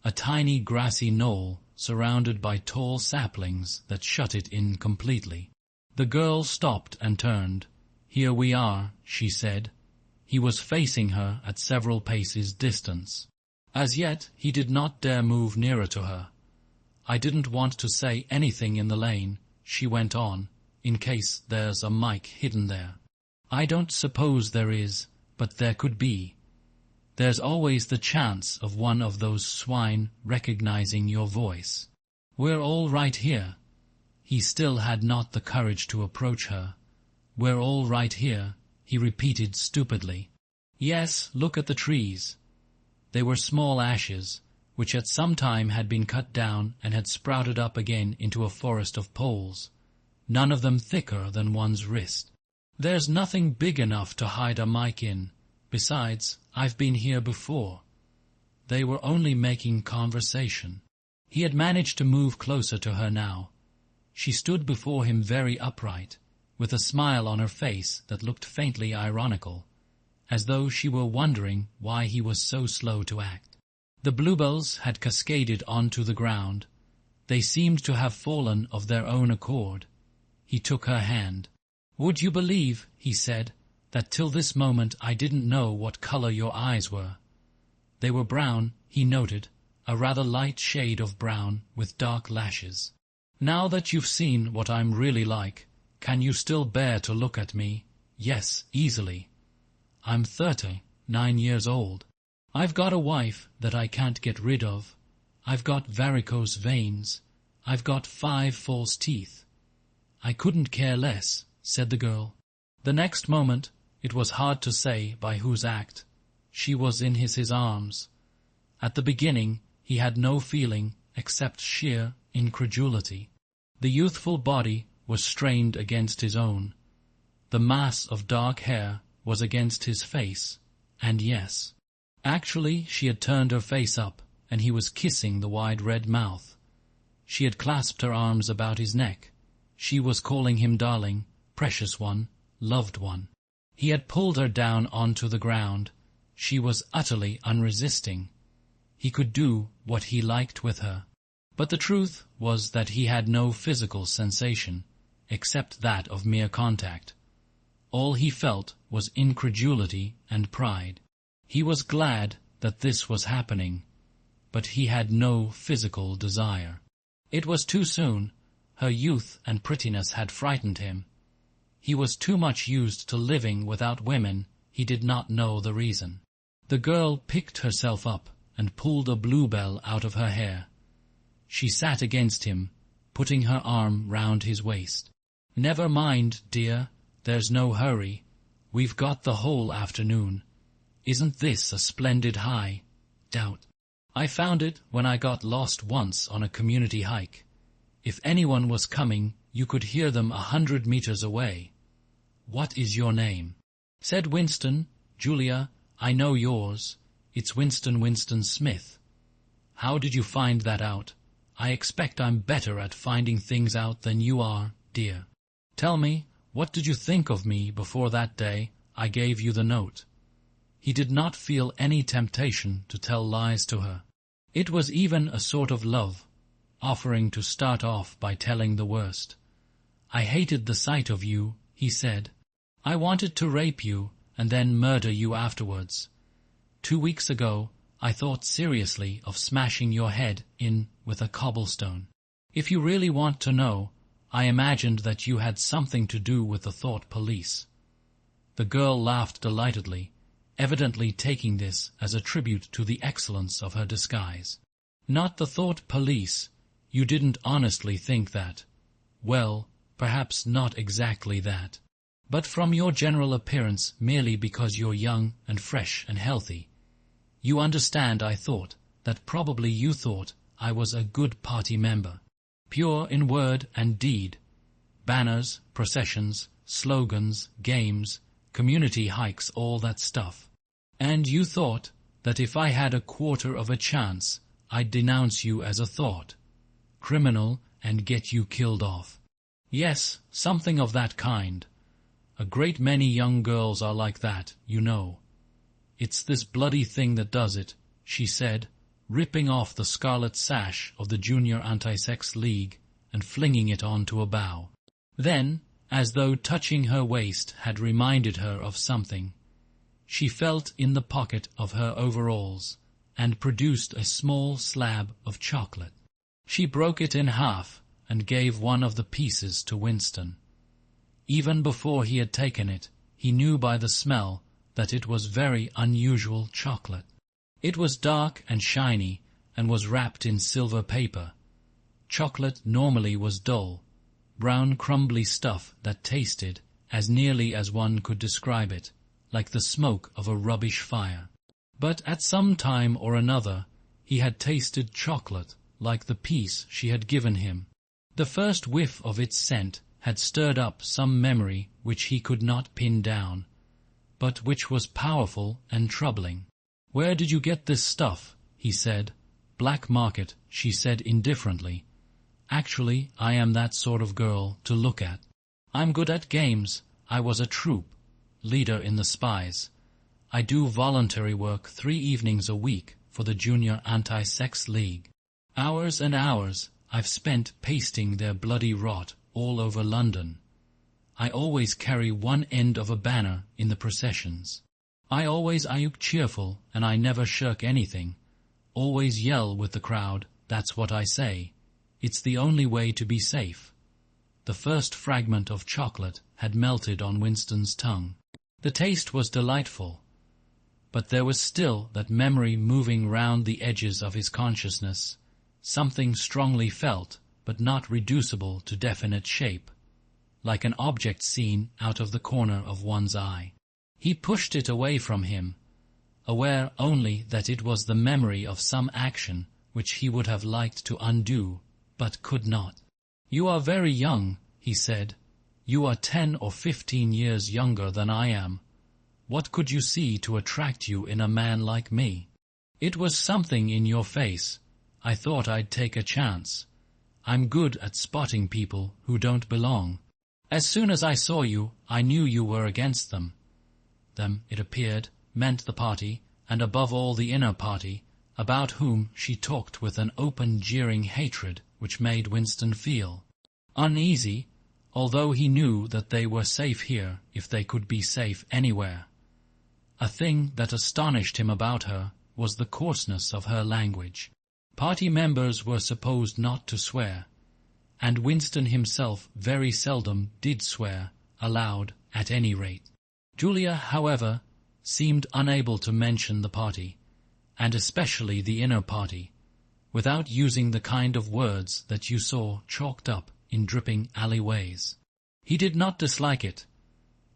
a tiny grassy knoll surrounded by tall saplings that shut it in completely. The girl stopped and turned. "Here we are," she said. He was facing her at several paces' distance. As yet he did not dare move nearer to her. I didn't want to say anything in the lane," she went on, "in case there's a mic hidden there. I don't suppose there is, but there could be. There's always the chance of one of those swine recognizing your voice. We're all right here." He still had not the courage to approach her. "We're all right here," he repeated stupidly. "Yes, look at the trees." They were small ashes, which at some time had been cut down and had sprouted up again into a forest of poles, none of them thicker than one's wrist. "There's nothing big enough to hide a mic in. Besides, I've been here before." They were only making conversation. He had managed to move closer to her now. She stood before him very upright, with a smile on her face that looked faintly ironical, as though she were wondering why he was so slow to act. The bluebells had cascaded onto the ground. They seemed to have fallen of their own accord. He took her hand. "Would you believe," he said, "that till this moment I didn't know what color your eyes were?" They were brown, he noted, a rather light shade of brown with dark lashes. "Now that you've seen what I'm really like, can you still bear to look at me?" "Yes, easily. I'm 39 years old. I've got a wife that I can't get rid of. I've got varicose veins. I've got 5 false teeth." "I couldn't care less," said the girl. The next moment, it was hard to say by whose act, she was in his arms. At the beginning, he had no feeling except sheer incredulity. The youthful body was strained against his own. The mass of dark hair was against his face, and yes, actually she had turned her face up, and he was kissing the wide red mouth. She had clasped her arms about his neck. She was calling him darling, precious one, loved one. He had pulled her down onto the ground. She was utterly unresisting. He could do what he liked with her. But the truth was that he had no physical sensation, except that of mere contact. All he felt was incredulity and pride. He was glad that this was happening, but he had no physical desire. It was too soon. Her youth and prettiness had frightened him. He was too much used to living without women. He did not know the reason. The girl picked herself up and pulled a bluebell out of her hair. She sat against him, putting her arm round his waist. "Never mind, dear. There's no hurry. We've got the whole afternoon. Isn't this a splendid high? Doubt. I found it when I got lost once on a community hike. If anyone was coming, you could hear them 100 meters away." "What is your name?" Said Winston. "Julia, I know yours. It's Winston Smith. How did you find that out? I expect I'm better at finding things out than you are, dear. Tell me, what did you think of me before that day I gave you the note?" He did not feel any temptation to tell lies to her. It was even a sort of love, offering to start off by telling the worst. "I hated the sight of you," he said. "I wanted to rape you and then murder you afterwards. 2 weeks ago, I thought seriously of smashing your head in with a cobblestone. If you really want to know, I imagined that you had something to do with the thought police." The girl laughed delightedly, evidently taking this as a tribute to the excellence of her disguise. "Not the thought police? You didn't honestly think that? Well, perhaps not exactly that. But from your general appearance, merely because you're young and fresh and healthy. You understand, I thought, that probably you thought I was a good party member. Pure in word and deed. Banners, processions, slogans, games, community hikes, all that stuff. And you thought that if I had a quarter of a chance, I'd denounce you as a thought criminal and get you killed off. Yes, something of that kind. A great many young girls are like that, you know. It's this bloody thing that does it," she said, ripping off the scarlet sash of the Junior Anti-Sex League and flinging it onto a bough. Then, as though touching her waist had reminded her of something, she felt in the pocket of her overalls and produced a small slab of chocolate. She broke it in half and gave one of the pieces to Winston. Even before he had taken it, he knew by the smell that it was very unusual chocolate. It was dark and shiny and was wrapped in silver paper. Chocolate normally was dull, brown crumbly stuff that tasted, as nearly as one could describe it, like the smoke of a rubbish fire. But at some time or another he had tasted chocolate like the piece she had given him. The first whiff of its scent had stirred up some memory which he could not pin down, but which was powerful and troubling. "Where did you get this stuff?" he said. "Black market," she said indifferently. "Actually, I am that sort of girl to look at. I'm good at games. I was a troop leader in the Spies. I do voluntary work 3 evenings a week for the Junior Anti-Sex League. Hours and hours I've spent pasting their bloody rot all over London. I always carry one end of a banner in the processions. I always look cheerful, and I never shirk anything. Always yell with the crowd, that's what I say. It's the only way to be safe." The first fragment of chocolate had melted on Winston's tongue. The taste was delightful, but there was still that memory moving round the edges of his consciousness, something strongly felt, but not reducible to definite shape, like an object seen out of the corner of one's eye. He pushed it away from him, aware only that it was the memory of some action which he would have liked to undo, but could not. "You are very young," he said. "You are 10 or 15 years younger than I am. What could you see to attract you in a man like me? It was something in your face. I thought I'd take a chance. I'm good at spotting people who don't belong. As soon as I saw you, I knew you were against them." Them, it appeared, meant the party, and above all the inner party, about whom she talked with an open jeering hatred which made Winston feel uneasy, although he knew that they were safe here if they could be safe anywhere. A thing that astonished him about her was the coarseness of her language. Party members were supposed not to swear, and Winston himself very seldom did swear, aloud at any rate. Julia, however, seemed unable to mention the party, and especially the inner party, without using the kind of words that you saw chalked up in dripping alleyways. He did not dislike it.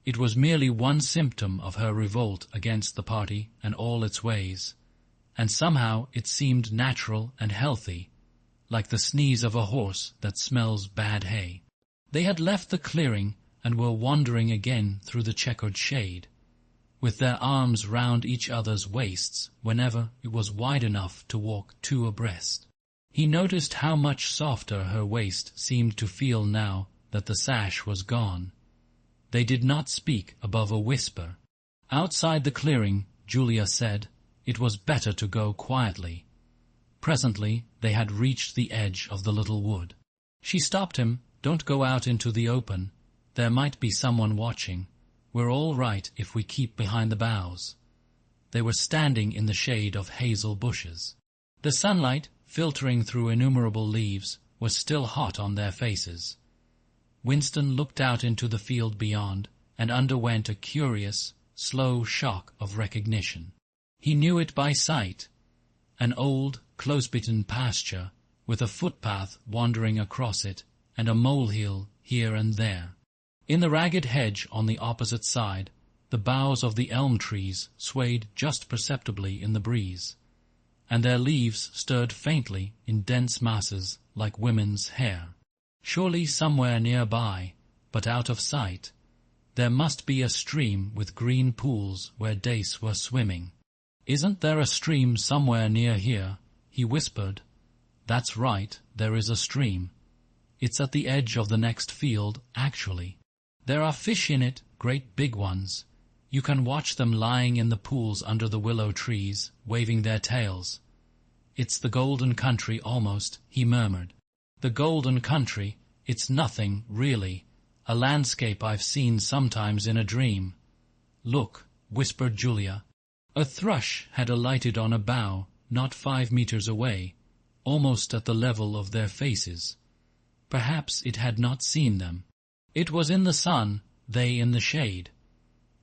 It was merely one symptom of her revolt against the party and all its ways, and somehow it seemed natural and healthy, like the sneeze of a horse that smells bad hay. They had left the clearing and were wandering again through the checkered shade, with their arms round each other's waists whenever it was wide enough to walk 2 abreast. He noticed how much softer her waist seemed to feel now that the sash was gone. They did not speak above a whisper. Outside the clearing, Julia said, it was better to go quietly. Presently they had reached the edge of the little wood. She stopped him. "Don't go out into the open. There might be someone watching. We're all right if we keep behind the boughs." They were standing in the shade of hazel bushes. The sunlight, filtering through innumerable leaves, was still hot on their faces. Winston looked out into the field beyond and underwent a curious, slow shock of recognition. He knew it by sight, an old, close-bitten pasture, with a footpath wandering across it and a molehill here and there. In the ragged hedge on the opposite side, the boughs of the elm trees swayed just perceptibly in the breeze, and their leaves stirred faintly in dense masses like women's hair. Surely somewhere nearby, but out of sight, there must be a stream with green pools where dace were swimming. "Isn't there a stream somewhere near here?" he whispered. "That's right, there is a stream. It's at the edge of the next field, actually. There are fish in it, great big ones. You can watch them lying in the pools under the willow trees, waving their tails. It's the golden country almost," he murmured. "The golden country, it's nothing, really, a landscape I've seen sometimes in a dream." "Look," whispered Julia. A thrush had alighted on a bough not 5 meters away, almost at the level of their faces. Perhaps it had not seen them. It was in the sun, they in the shade.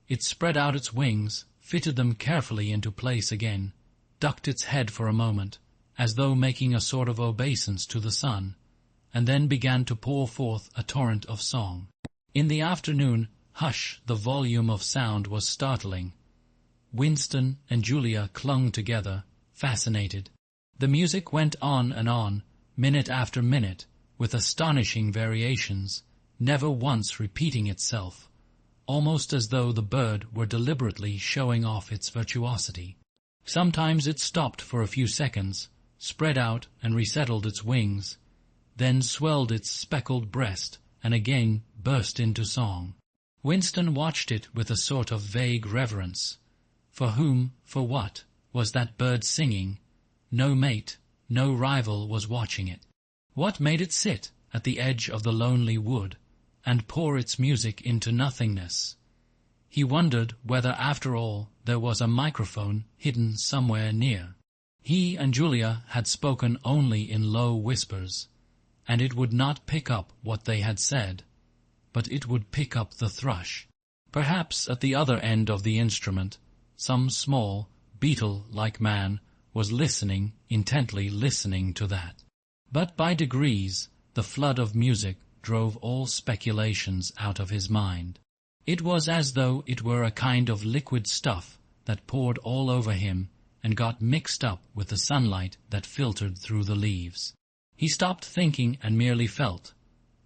It spread out its wings, fitted them carefully into place again, ducked its head for a moment, as though making a sort of obeisance to the sun, and then began to pour forth a torrent of song. In the afternoon hush the volume of sound was startling. Winston and Julia clung together, fascinated. The music went on, minute after minute, with astonishing variations, never once repeating itself, almost as though the bird were deliberately showing off its virtuosity. Sometimes it stopped for a few seconds, spread out and resettled its wings, then swelled its speckled breast and again burst into song. Winston watched it with a sort of vague reverence. For whom, for what, was that bird singing? No mate, no rival was watching it. What made it sit at the edge of the lonely wood and pour its music into nothingness? He wondered whether, after all, there was a microphone hidden somewhere near. He and Julia had spoken only in low whispers, and it would not pick up what they had said, but it would pick up the thrush. Perhaps at the other end of the instrument, some small, beetle-like man was listening, intently listening to that. But by degrees, the flood of music drove all speculations out of his mind. It was as though it were a kind of liquid stuff that poured all over him and got mixed up with the sunlight that filtered through the leaves. He stopped thinking and merely felt.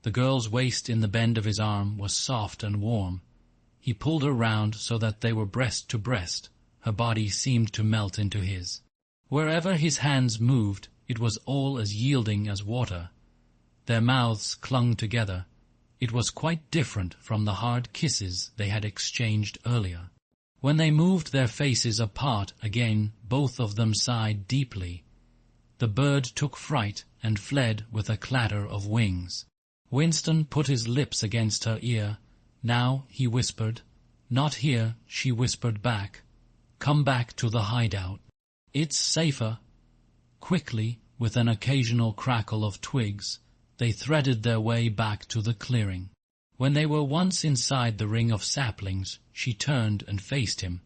The girl's waist in the bend of his arm was soft and warm. He pulled her round so that they were breast to breast. Her body seemed to melt into his. Wherever his hands moved, it was all as yielding as water. Their mouths clung together. It was quite different from the hard kisses they had exchanged earlier. When they moved their faces apart again, both of them sighed deeply. The bird took fright and fled with a clatter of wings. Winston put his lips against her ear. Now, he whispered. Not here, she whispered back. Come back to the hideout. It's safer. Quickly, with an occasional crackle of twigs, they threaded their way back to the clearing. When they were once inside the ring of saplings, she turned and faced him.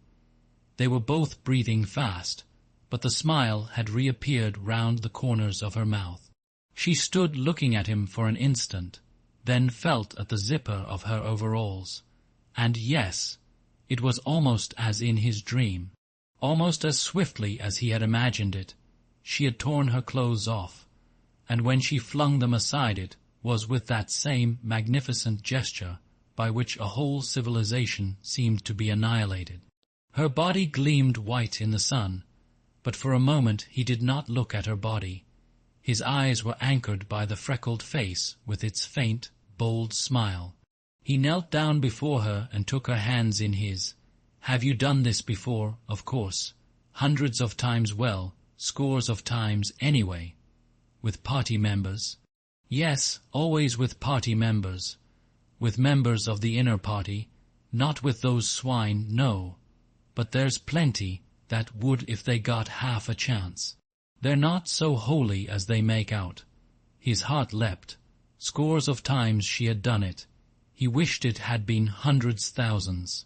They were both breathing fast, but the smile had reappeared round the corners of her mouth. She stood looking at him for an instant, then felt at the zipper of her overalls. And yes, it was almost as in his dream. Almost as swiftly as he had imagined it, she had torn her clothes off, and when she flung them aside it was with that same magnificent gesture by which a whole civilization seemed to be annihilated. Her body gleamed white in the sun, but for a moment he did not look at her body. His eyes were anchored by the freckled face with its faint, bold smile. He knelt down before her and took her hands in his. Have you done this before? Of course. Hundreds of times, well, scores of times anyway. With party members? Yes, always with party members. With members of the inner party. Not with those swine, no. But there's plenty that would if they got half a chance. They're not so holy as they make out. His heart leapt. Scores of times she had done it. He wished it had been hundreds, thousands.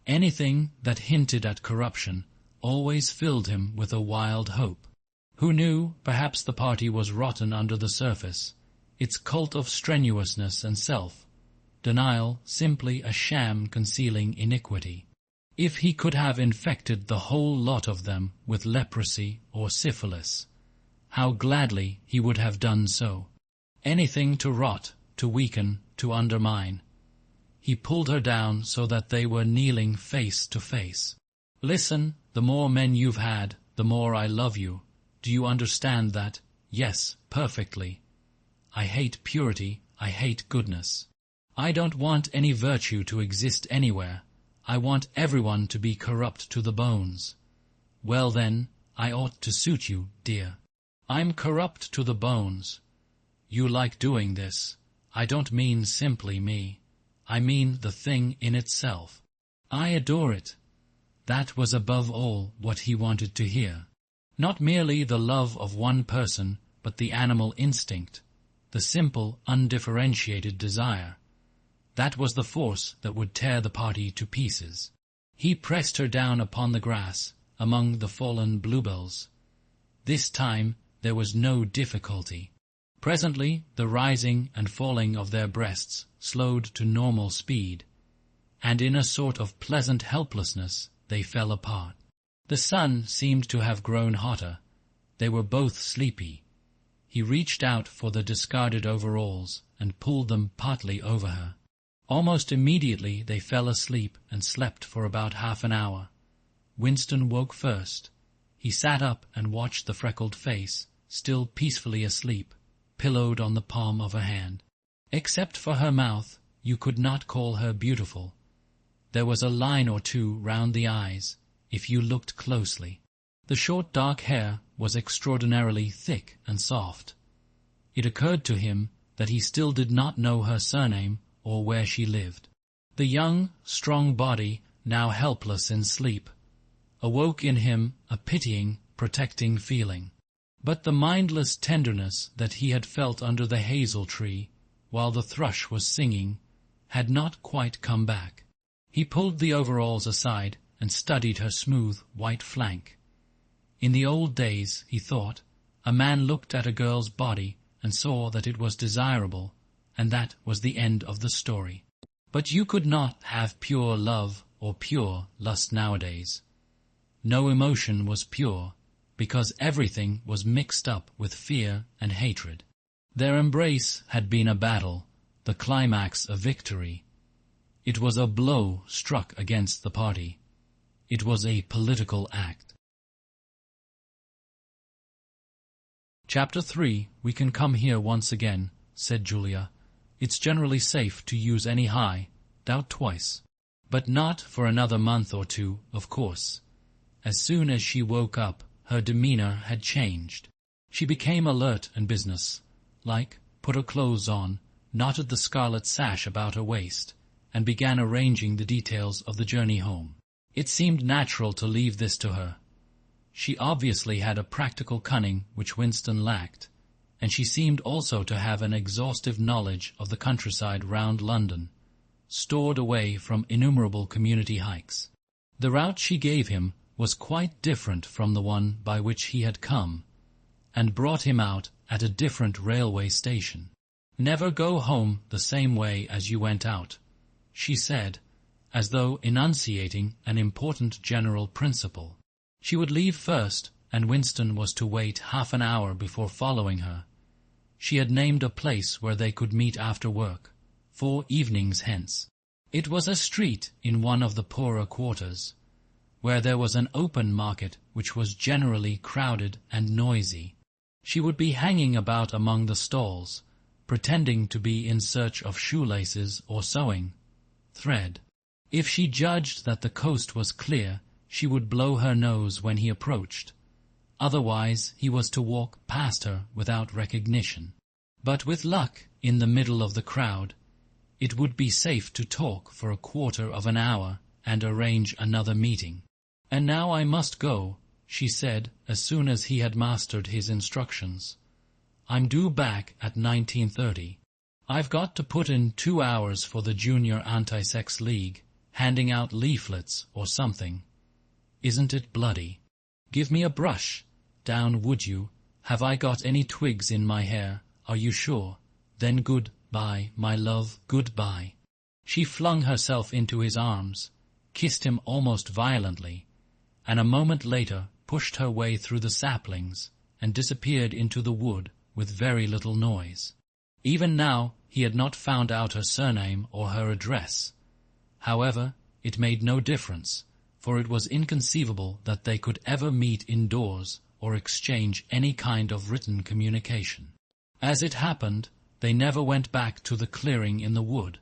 Anything that hinted at corruption always filled him with a wild hope. Who knew, perhaps the party was rotten under the surface, its cult of strenuousness and self-denial simply a sham concealing iniquity. If he could have infected the whole lot of them with leprosy or syphilis, how gladly he would have done so. Anything to rot, to weaken, to undermine. He pulled her down so that they were kneeling face to face. Listen, the more men you've had, the more I love you. Do you understand that? Yes, perfectly. I hate purity, I hate goodness. I don't want any virtue to exist anywhere. I want everyone to be corrupt to the bones. Well then, I ought to suit you, dear. I'm corrupt to the bones. You like doing this. I don't mean simply me. I mean the thing in itself. I adore it. That was above all what he wanted to hear. Not merely the love of one person, but the animal instinct, the simple, undifferentiated desire. That was the force that would tear the party to pieces. He pressed her down upon the grass, among the fallen bluebells. This time there was no difficulty. Presently the rising and falling of their breasts slowed to normal speed, and in a sort of pleasant helplessness they fell apart. The sun seemed to have grown hotter. They were both sleepy. He reached out for the discarded overalls and pulled them partly over her. Almost immediately they fell asleep and slept for about half an hour. Winston woke first. He sat up and watched the freckled face, still peacefully asleep, pillowed on the palm of her hand. Except for her mouth, you could not call her beautiful. There was a line or two round the eyes, if you looked closely. The short dark hair was extraordinarily thick and soft. It occurred to him that he still did not know her surname or where she lived. The young, strong body, now helpless in sleep, awoke in him a pitying, protecting feeling. But the mindless tenderness that he had felt under the hazel tree, while the thrush was singing, had not quite come back. He pulled the overalls aside and studied her smooth, white flank. In the old days, he thought, a man looked at a girl's body and saw that it was desirable, and that was the end of the story. But you could not have pure love or pure lust nowadays. No emotion was pure, because everything was mixed up with fear and hatred. Their embrace had been a battle, the climax a victory. It was a blow struck against the party. It was a political act. Chapter 3. We can come here once again, said Julia. It's generally safe to use any high, doubt twice. But not for another month or two, of course. As soon as she woke up, her demeanor had changed. She became alert and business-like, put her clothes on, knotted the scarlet sash about her waist, and began arranging the details of the journey home. It seemed natural to leave this to her. She obviously had a practical cunning which Winston lacked, and she seemed also to have an exhaustive knowledge of the countryside round London, stored away from innumerable community hikes. The route she gave him was quite different from the one by which he had come, and brought him out at a different railway station. "Never go home the same way as you went out," she said, as though enunciating an important general principle. She would leave first, and Winston was to wait half an hour before following her. She had named a place where they could meet after work, 4 evenings hence. It was a street in one of the poorer quarters, where there was an open market which was generally crowded and noisy. She would be hanging about among the stalls, pretending to be in search of shoelaces or sewing thread. If she judged that the coast was clear, she would blow her nose when he approached. Otherwise he was to walk past her without recognition. But with luck, in the middle of the crowd, it would be safe to talk for a quarter of an hour and arrange another meeting. "And now I must go," she said as soon as he had mastered his instructions. "I'm due back at 19:30. I've got to put in 2 hours for the Junior Anti-Sex League, handing out leaflets or something. Isn't it bloody? Give me a brush. Down, would you? Have I got any twigs in my hair? Are you sure? Then good-bye, my love, good-bye." She flung herself into his arms, kissed him almost violently, and a moment later pushed her way through the saplings and disappeared into the wood with very little noise. Even now he had not found out her surname or her address. However, it made no difference, for it was inconceivable that they could ever meet indoors or exchange any kind of written communication. As it happened, they never went back to the clearing in the wood.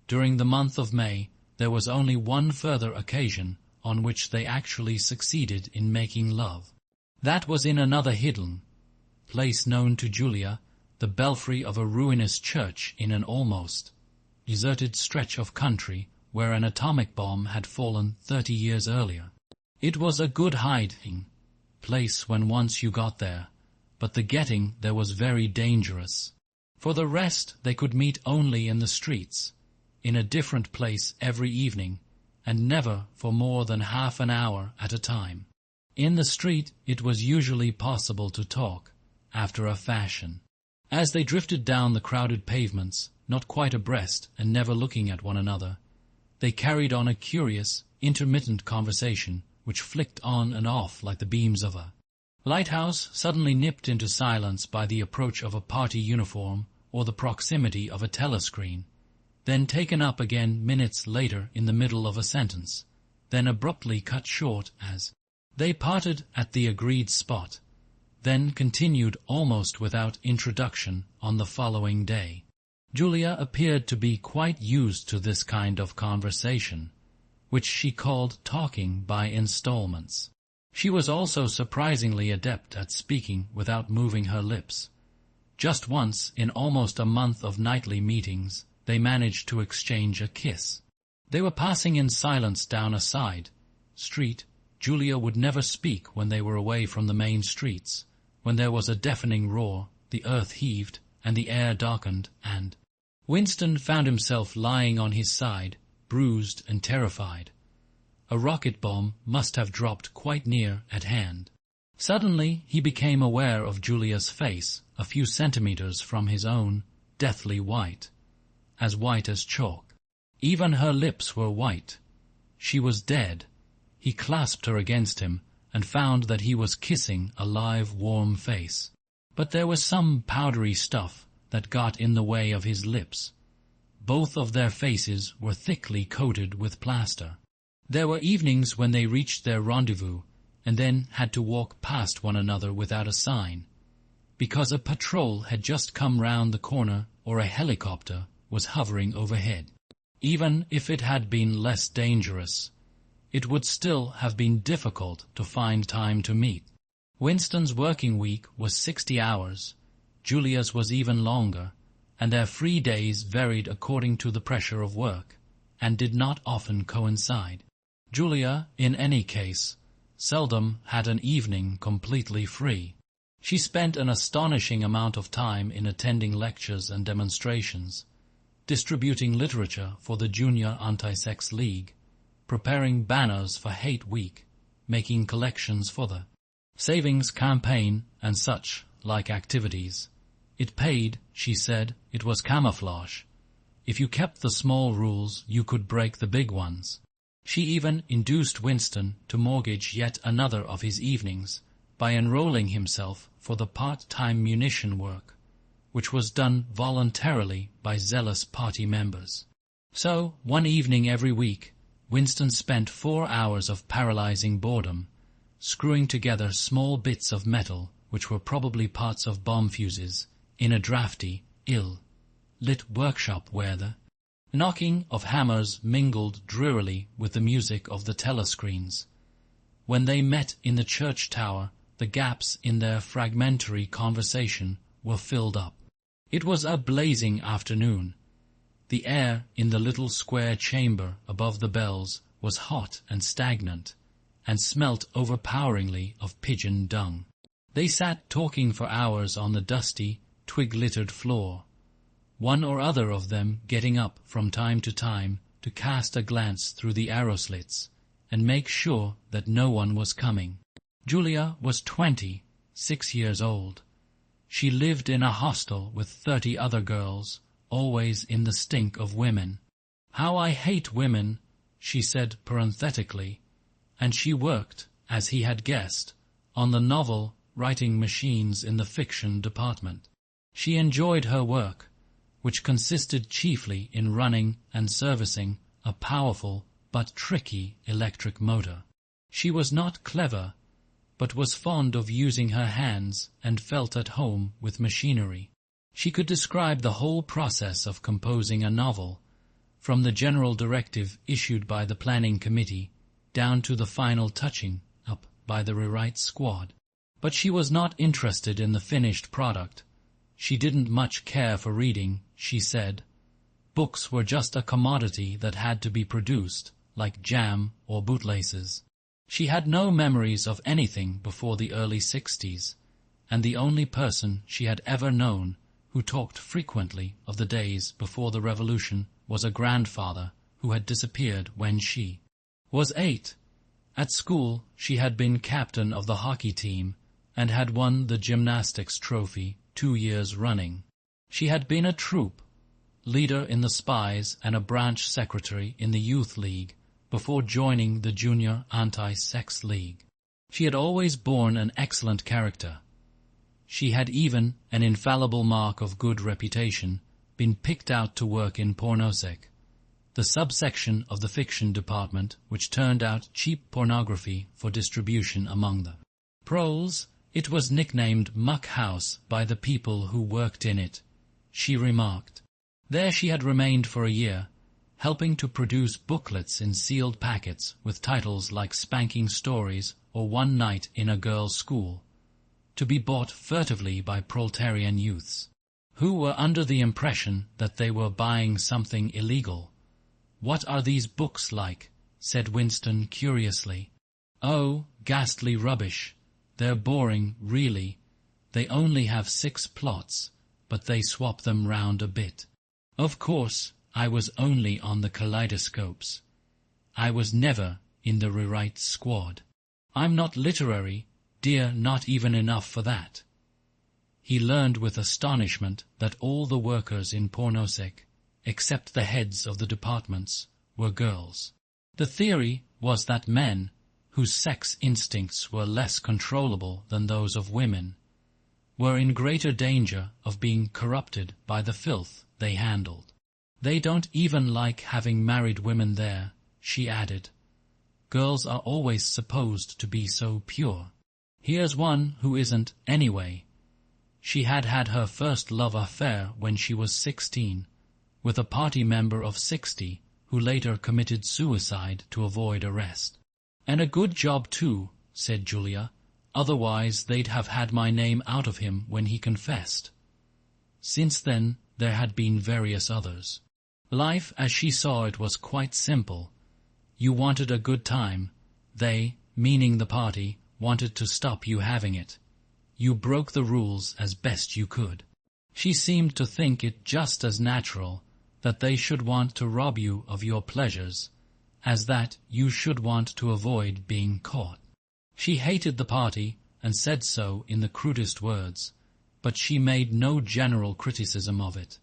During the month of May, there was only one further occasion on which they actually succeeded in making love. That was in another hidden place known to Julia, the belfry of a ruinous church in an almost deserted stretch of country where an atomic bomb had fallen 30 years earlier. It was a good hiding place when once you got there, but the getting there was very dangerous. For the rest, they could meet only in the streets, in a different place every evening, and never for more than half an hour at a time. In the street it was usually possible to talk, after a fashion. As they drifted down the crowded pavements, not quite abreast and never looking at one another, they carried on a curious, intermittent conversation which flicked on and off like the beams of a lighthouse suddenly nipped into silence by the approach of a party uniform or the proximity of a telescreen, then taken up again minutes later in the middle of a sentence, then abruptly cut short as they parted at the agreed spot, then continued almost without introduction on the following day. Julia appeared to be quite used to this kind of conversation, which she called talking by installments. She was also surprisingly adept at speaking without moving her lips. Just once, in almost a month of nightly meetings, they managed to exchange a kiss. They were passing in silence down a side street. Julia would never speak when they were away from the main streets. When there was a deafening roar, the earth heaved, and the air darkened, and Winston found himself lying on his side, bruised and terrified. A rocket bomb must have dropped quite near at hand. Suddenly he became aware of Julia's face, a few centimeters from his own, deathly white as chalk. Even her lips were white. She was dead. He clasped her against him and found that he was kissing a live, warm face. But there was some powdery stuff that got in the way of his lips. Both of their faces were thickly coated with plaster. There were evenings when they reached their rendezvous and then had to walk past one another without a sign, because a patrol had just come round the corner or a helicopter was hovering overhead. Even if it had been less dangerous, it would still have been difficult to find time to meet. Winston's working week was 60 hours, Julia's was even longer, and their free days varied according to the pressure of work, and did not often coincide. Julia, in any case, seldom had an evening completely free. She spent an astonishing amount of time in attending lectures and demonstrations, distributing literature for the Junior Anti-Sex League, preparing banners for Hate Week, making collections for the Savings Campaign, and such like activities. It paid, she said, it was camouflage. If you kept the small rules, you could break the big ones. She even induced Winston to mortgage yet another of his evenings by enrolling himself for the part-time munition work, which was done voluntarily by zealous party members. So, one evening every week, Winston spent 4 hours of paralyzing boredom, screwing together small bits of metal, which were probably parts of bomb fuses, in a drafty, ill-lit workshop where the knocking of hammers mingled drearily with the music of the telescreens. When they met in the church tower, the gaps in their fragmentary conversation were filled up. It was a blazing afternoon. The air in the little square chamber above the bells was hot and stagnant, and smelt overpoweringly of pigeon dung. They sat talking for hours on the dusty, twig-littered floor, one or other of them getting up from time to cast a glance through the arrow slits and make sure that no one was coming. Julia was 26 years old. She lived in a hostel with 30 other girls, always in the stink of women. "How I hate women," she said parenthetically, and she worked, as he had guessed, on the novel writing machines in the fiction department. She enjoyed her work, which consisted chiefly in running and servicing a powerful but tricky electric motor. She was not clever, but was fond of using her hands and felt at home with machinery. She could describe the whole process of composing a novel, from the general directive issued by the planning committee down to the final touching up by the rewrite squad. But she was not interested in the finished product. She didn't much care for reading, she said. Books were just a commodity that had to be produced, like jam or bootlaces. She had no memories of anything before the early 60s, and the only person she had ever known who talked frequently of the days before the revolution was a grandfather who had disappeared when she was 8. At school she had been captain of the hockey team and had won the gymnastics trophy 2 years running. She had been a troop leader in the Spies and a branch secretary in the Youth League before joining the Junior Anti-Sex League. She had always borne an excellent character. She had even, an infallible mark of good reputation, been picked out to work in Pornosec, the subsection of the fiction department which turned out cheap pornography for distribution among the proles. It was nicknamed Muck House by the people who worked in it, she remarked. There she had remained for a year, helping to produce booklets in sealed packets with titles like Spanking Stories or One Night in a Girls' School, to be bought furtively by proletarian youths, who were under the impression that they were buying something illegal. "What are these books like?" said Winston curiously. "Oh, ghastly rubbish. They're boring, really. They only have 6 plots, but they swap them round a bit. Of course, I was only on the kaleidoscopes. I was never in the rewrite squad. I'm not literary, dear, not even enough for that." He learned with astonishment that all the workers in Pornosec, except the heads of the departments, were girls. The theory was that men, whose sex instincts were less controllable than those of women, were in greater danger of being corrupted by the filth they handled. "They don't even like having married women there," she added. "Girls are always supposed to be so pure. Here's one who isn't, anyway." She had had her first love affair when she was 16, with a party member of 60 who later committed suicide to avoid arrest. "And a good job too," said Julia. "Otherwise they'd have had my name out of him when he confessed." Since then there had been various others. Life as she saw it was quite simple. You wanted a good time. They, meaning the party, wanted to stop you having it. You broke the rules as best you could. She seemed to think it just as natural that they should want to rob you of your pleasures as that you should want to avoid being caught. She hated the party and said so in the crudest words, but she made no general criticism of it.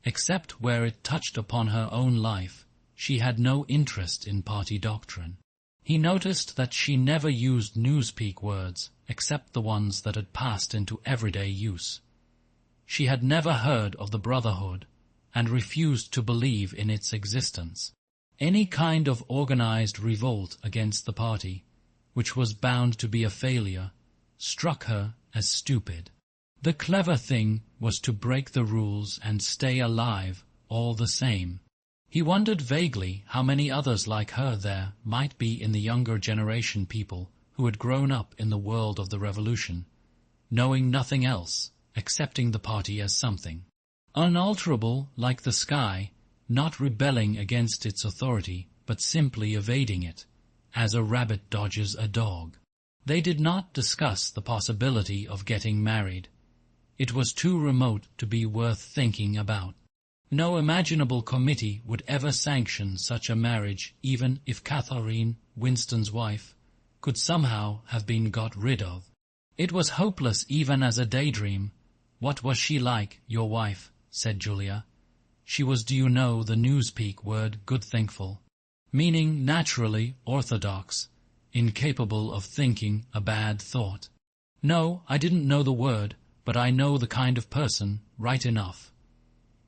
Except where it touched upon her own life, she had no interest in party doctrine. He noticed that she never used Newspeak words except the ones that had passed into everyday use. She had never heard of the Brotherhood and refused to believe in its existence. Any kind of organized revolt against the party, which was bound to be a failure, struck her as stupid. The clever thing was to break the rules and stay alive all the same. He wondered vaguely how many others like her there might be in the younger generation, people who had grown up in the world of the revolution, knowing nothing else, accepting the party as something unalterable like the sky, not rebelling against its authority, but simply evading it, as a rabbit dodges a dog. They did not discuss the possibility of getting married. It was too remote to be worth thinking about. No imaginable committee would ever sanction such a marriage, even if Catherine, Winston's wife, could somehow have been got rid of. It was hopeless even as a daydream. "What was she like, your wife?" said Julia. "She was, do you know the Newspeak word, good thinkful, meaning naturally orthodox, incapable of thinking a bad thought." "No, I didn't know the word, but I know the kind of person, right enough."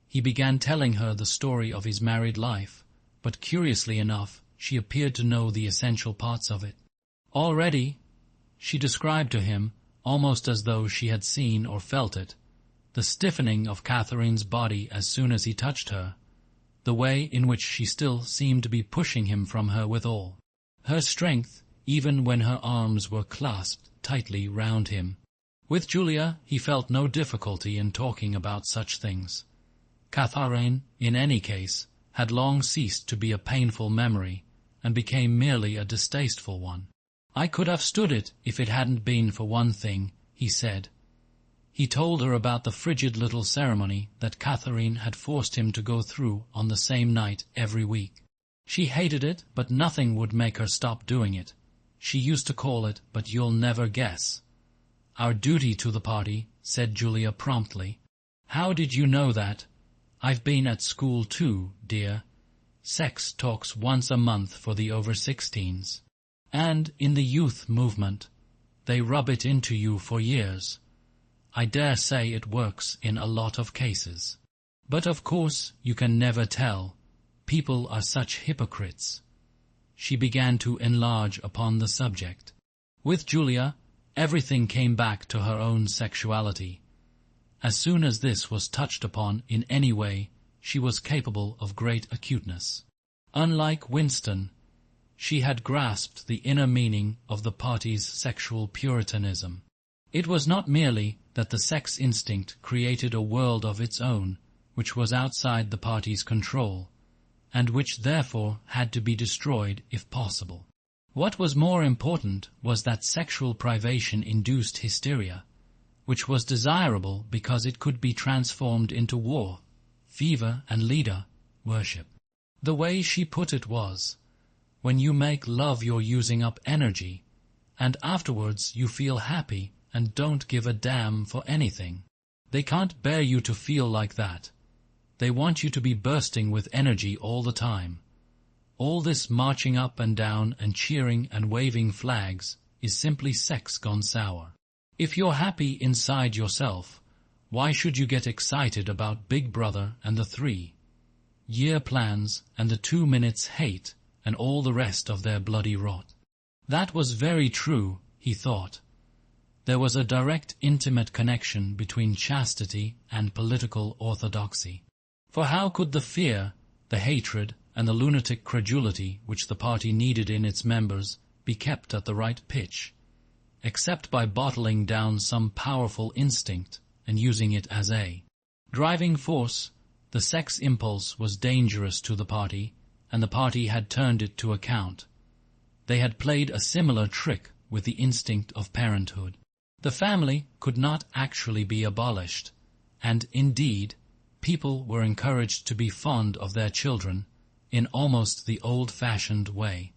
He began telling her the story of his married life, but curiously enough, she appeared to know the essential parts of it already. She described to him, almost as though she had seen or felt it, the stiffening of Catherine's body as soon as he touched her, the way in which she still seemed to be pushing him from her with all her strength, even when her arms were clasped tightly round him. With Julia he felt no difficulty in talking about such things. Catherine, in any case, had long ceased to be a painful memory, and became merely a distasteful one. "I could have stood it if it hadn't been for one thing," he said. He told her about the frigid little ceremony that Catherine had forced him to go through on the same night every week. She hated it, but nothing would make her stop doing it. She used to call it, but you'll never guess. Our duty to the party, said Julia promptly. How did you know that? I've been at school too, dear. Sex talks once a month for the over-16s. And in the youth movement, they rub it into you for years. I dare say it works in a lot of cases. But of course you can never tell. People are such hypocrites. She began to enlarge upon the subject. With Julia, everything came back to her own sexuality. As soon as this was touched upon in any way, she was capable of great acuteness. Unlike Winston, she had grasped the inner meaning of the party's sexual puritanism. It was not merely that the sex instinct created a world of its own, which was outside the party's control, and which therefore had to be destroyed if possible. What was more important was that sexual privation induced hysteria, which was desirable because it could be transformed into war, fever and leader worship. The way she put it was, when you make love you're using up energy, and afterwards you feel happy and don't give a damn for anything. They can't bear you to feel like that. They want you to be bursting with energy all the time. All this marching up and down and cheering and waving flags is simply sex gone sour. If you're happy inside yourself, why should you get excited about Big Brother and the 3-year plans and the 2 minutes hate and all the rest of their bloody rot? That was very true, he thought. There was a direct intimate connection between chastity and political orthodoxy. For how could the fear, the hatred, and the lunatic credulity which the party needed in its members be kept at the right pitch, except by bottling down some powerful instinct and using it as a driving force? The sex impulse was dangerous to the party, and the party had turned it to account. They had played a similar trick with the instinct of parenthood. The family could not actually be abolished, and indeed, people were encouraged to be fond of their children in almost the old-fashioned way.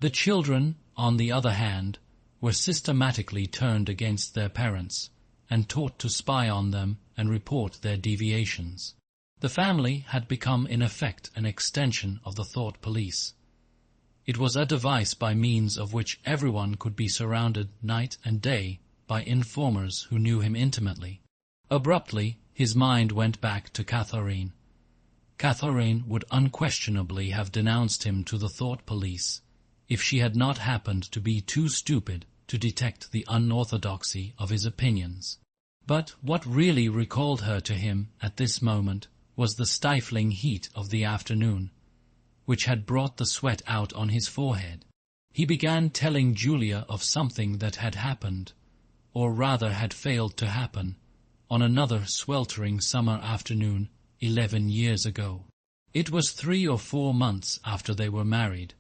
The children, on the other hand, were systematically turned against their parents and taught to spy on them and report their deviations. The family had become in effect an extension of the thought police. It was a device by means of which everyone could be surrounded night and day by informers who knew him intimately. Abruptly, his mind went back to Catherine. Catherine would unquestionably have denounced him to the thought police if she had not happened to be too stupid to detect the unorthodoxy of his opinions. But what really recalled her to him at this moment was the stifling heat of the afternoon, which had brought the sweat out on his forehead. He began telling Julia of something that had happened, or rather had failed to happen, on another sweltering summer afternoon 11 years ago. It was 3 or 4 months after they were married.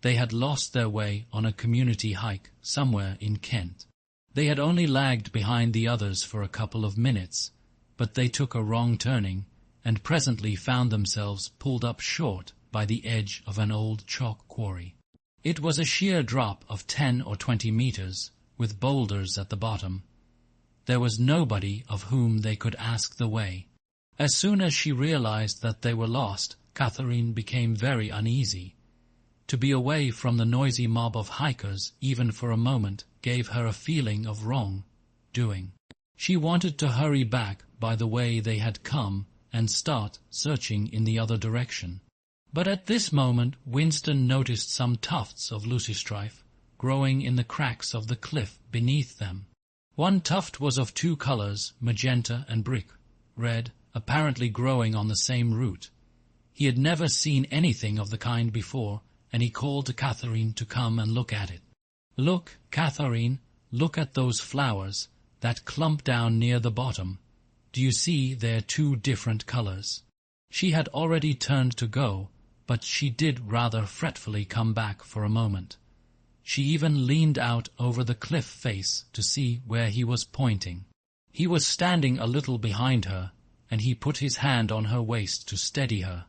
They had lost their way on a community hike somewhere in Kent. They had only lagged behind the others for a couple of minutes, but they took a wrong turning and presently found themselves pulled up short by the edge of an old chalk quarry. It was a sheer drop of 10 or 20 meters, with boulders at the bottom. There was nobody of whom they could ask the way. As soon as she realized that they were lost, Catherine became very uneasy. To be away from the noisy mob of hikers, even for a moment, gave her a feeling of wrong-doing. She wanted to hurry back by the way they had come and start searching in the other direction. But at this moment Winston noticed some tufts of leucostrife growing in the cracks of the cliff beneath them. One tuft was of 2 colors, magenta and brick red, apparently growing on the same root. He had never seen anything of the kind before, and he called to Catherine to come and look at it. "Look, Catherine, look at those flowers, that clump down near the bottom. Do you see they're 2 different colors?" She had already turned to go, but she did rather fretfully come back for a moment. She even leaned out over the cliff face to see where he was pointing. He was standing a little behind her, and he put his hand on her waist to steady her.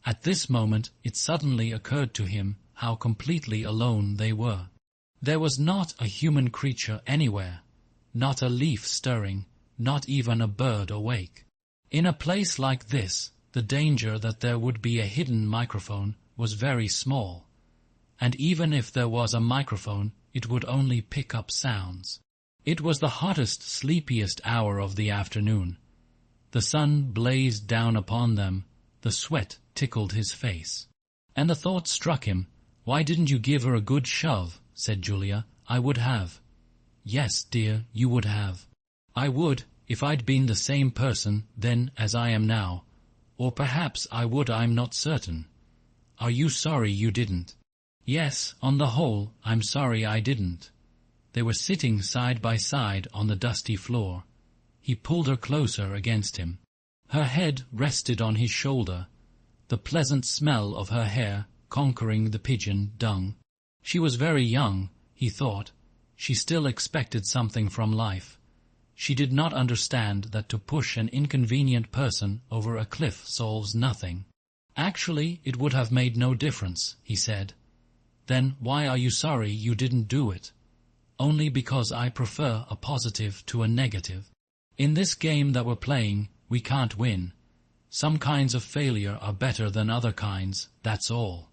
At this moment it suddenly occurred to him how completely alone they were. There was not a human creature anywhere, not a leaf stirring, not even a bird awake. In a place like this, the danger that there would be a hidden microphone was very small, and even if there was a microphone, it would only pick up sounds. It was the hottest, sleepiest hour of the afternoon. The sun blazed down upon them, the sweat tickled his face. And the thought struck him, "Why didn't you give her a good shove?" said Julia. "I would have." "Yes, dear, you would have." "I would, if I'd been the same person then as I am now. Or perhaps I would, I'm not certain." "Are you sorry you didn't?" "Yes, on the whole, I'm sorry I didn't." They were sitting side by side on the dusty floor. He pulled her closer against him. Her head rested on his shoulder, the pleasant smell of her hair conquering the pigeon dung. She was very young, he thought. She still expected something from life. She did not understand that to push an inconvenient person over a cliff solves nothing. "Actually, it would have made no difference," he said. "Then why are you sorry you didn't do it?" "Only because I prefer a positive to a negative. In this game that we're playing, we can't win. Some kinds of failure are better than other kinds, that's all."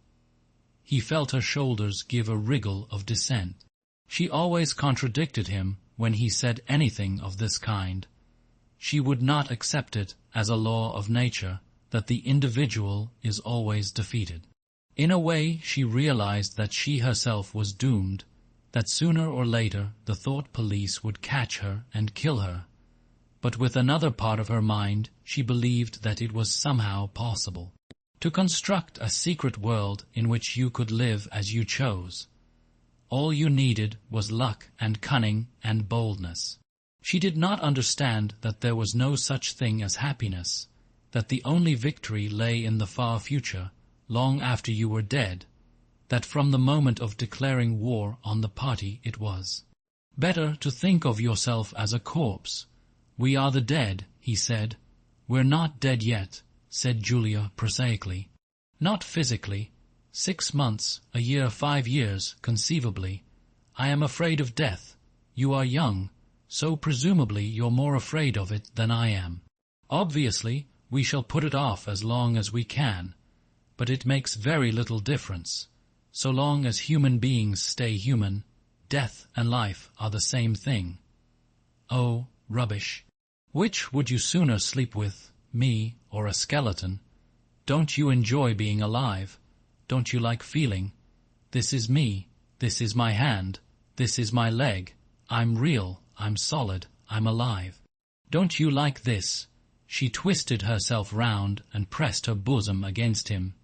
He felt her shoulders give a wriggle of dissent. She always contradicted him when he said anything of this kind. She would not accept it as a law of nature that the individual is always defeated. In a way she realized that she herself was doomed, that sooner or later the thought police would catch her and kill her. But with another part of her mind she believed that it was somehow possible to construct a secret world in which you could live as you chose. All you needed was luck and cunning and boldness. She did not understand that there was no such thing as happiness, that the only victory lay in the far future, long after you were dead, that from the moment of declaring war on the party it was better to think of yourself as a corpse. "We are the dead," he said. "We're not dead yet," said Julia prosaically. "Not physically. 6 months, a year, 5 years, conceivably. I am afraid of death. You are young, so presumably you're more afraid of it than I am. Obviously, we shall put it off as long as we can, but it makes very little difference. So long as human beings stay human, death and life are the same thing." "Oh, rubbish. Which would you sooner sleep with, me or a skeleton? Don't you enjoy being alive? Don't you like feeling, this is me, this is my hand, this is my leg, I'm real, I'm solid, I'm alive? Don't you like this?" She twisted herself round and pressed her bosom against him.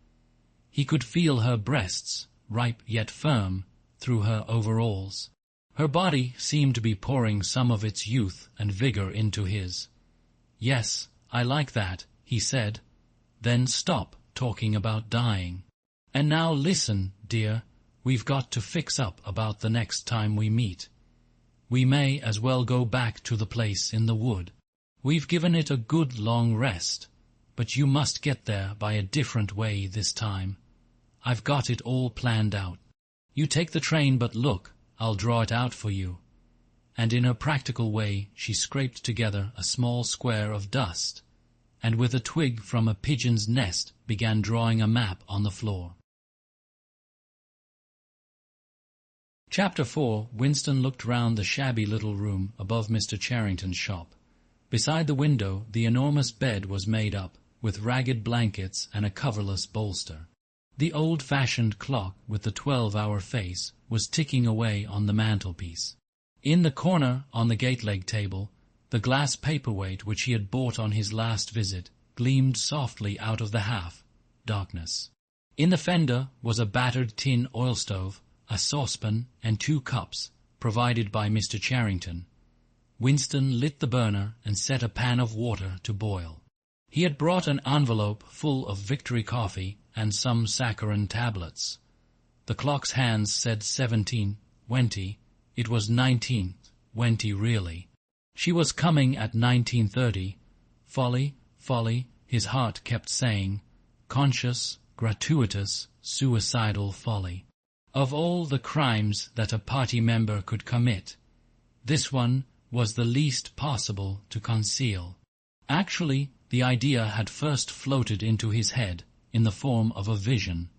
He could feel her breasts, ripe yet firm, through her overalls. Her body seemed to be pouring some of its youth and vigor into his. "Yes, I like that," he said. "Then stop talking about dying. And now listen, dear, we've got to fix up about the next time we meet. We may as well go back to the place in the wood. We've given it a good long rest, but you must get there by a different way this time. I've got it all planned out. You take the train, but look, I'll draw it out for you." And in her practical way she scraped together a small square of dust, and with a twig from a pigeon's nest began drawing a map on the floor. Chapter 4. Winston looked round the shabby little room above Mr. Charrington's shop. Beside the window the enormous bed was made up, with ragged blankets and a coverless bolster. The old-fashioned clock with the 12-hour face was ticking away on the mantelpiece. In the corner, on the gate-leg table, the glass paperweight which he had bought on his last visit gleamed softly out of the half-darkness. In the fender was a battered tin oil stove, a saucepan and 2 cups, provided by Mr. Charrington. Winston lit the burner and set a pan of water to boil. He had brought an envelope full of Victory coffee and some saccharin tablets. The clock's hands said 17:20. It was 19:20 really. She was coming at 19:30. Folly, folly, his heart kept saying. Conscious, gratuitous, suicidal folly. Of all the crimes that a party member could commit, this one was the least possible to conceal. Actually, the idea had first floated into his head in the form of a vision,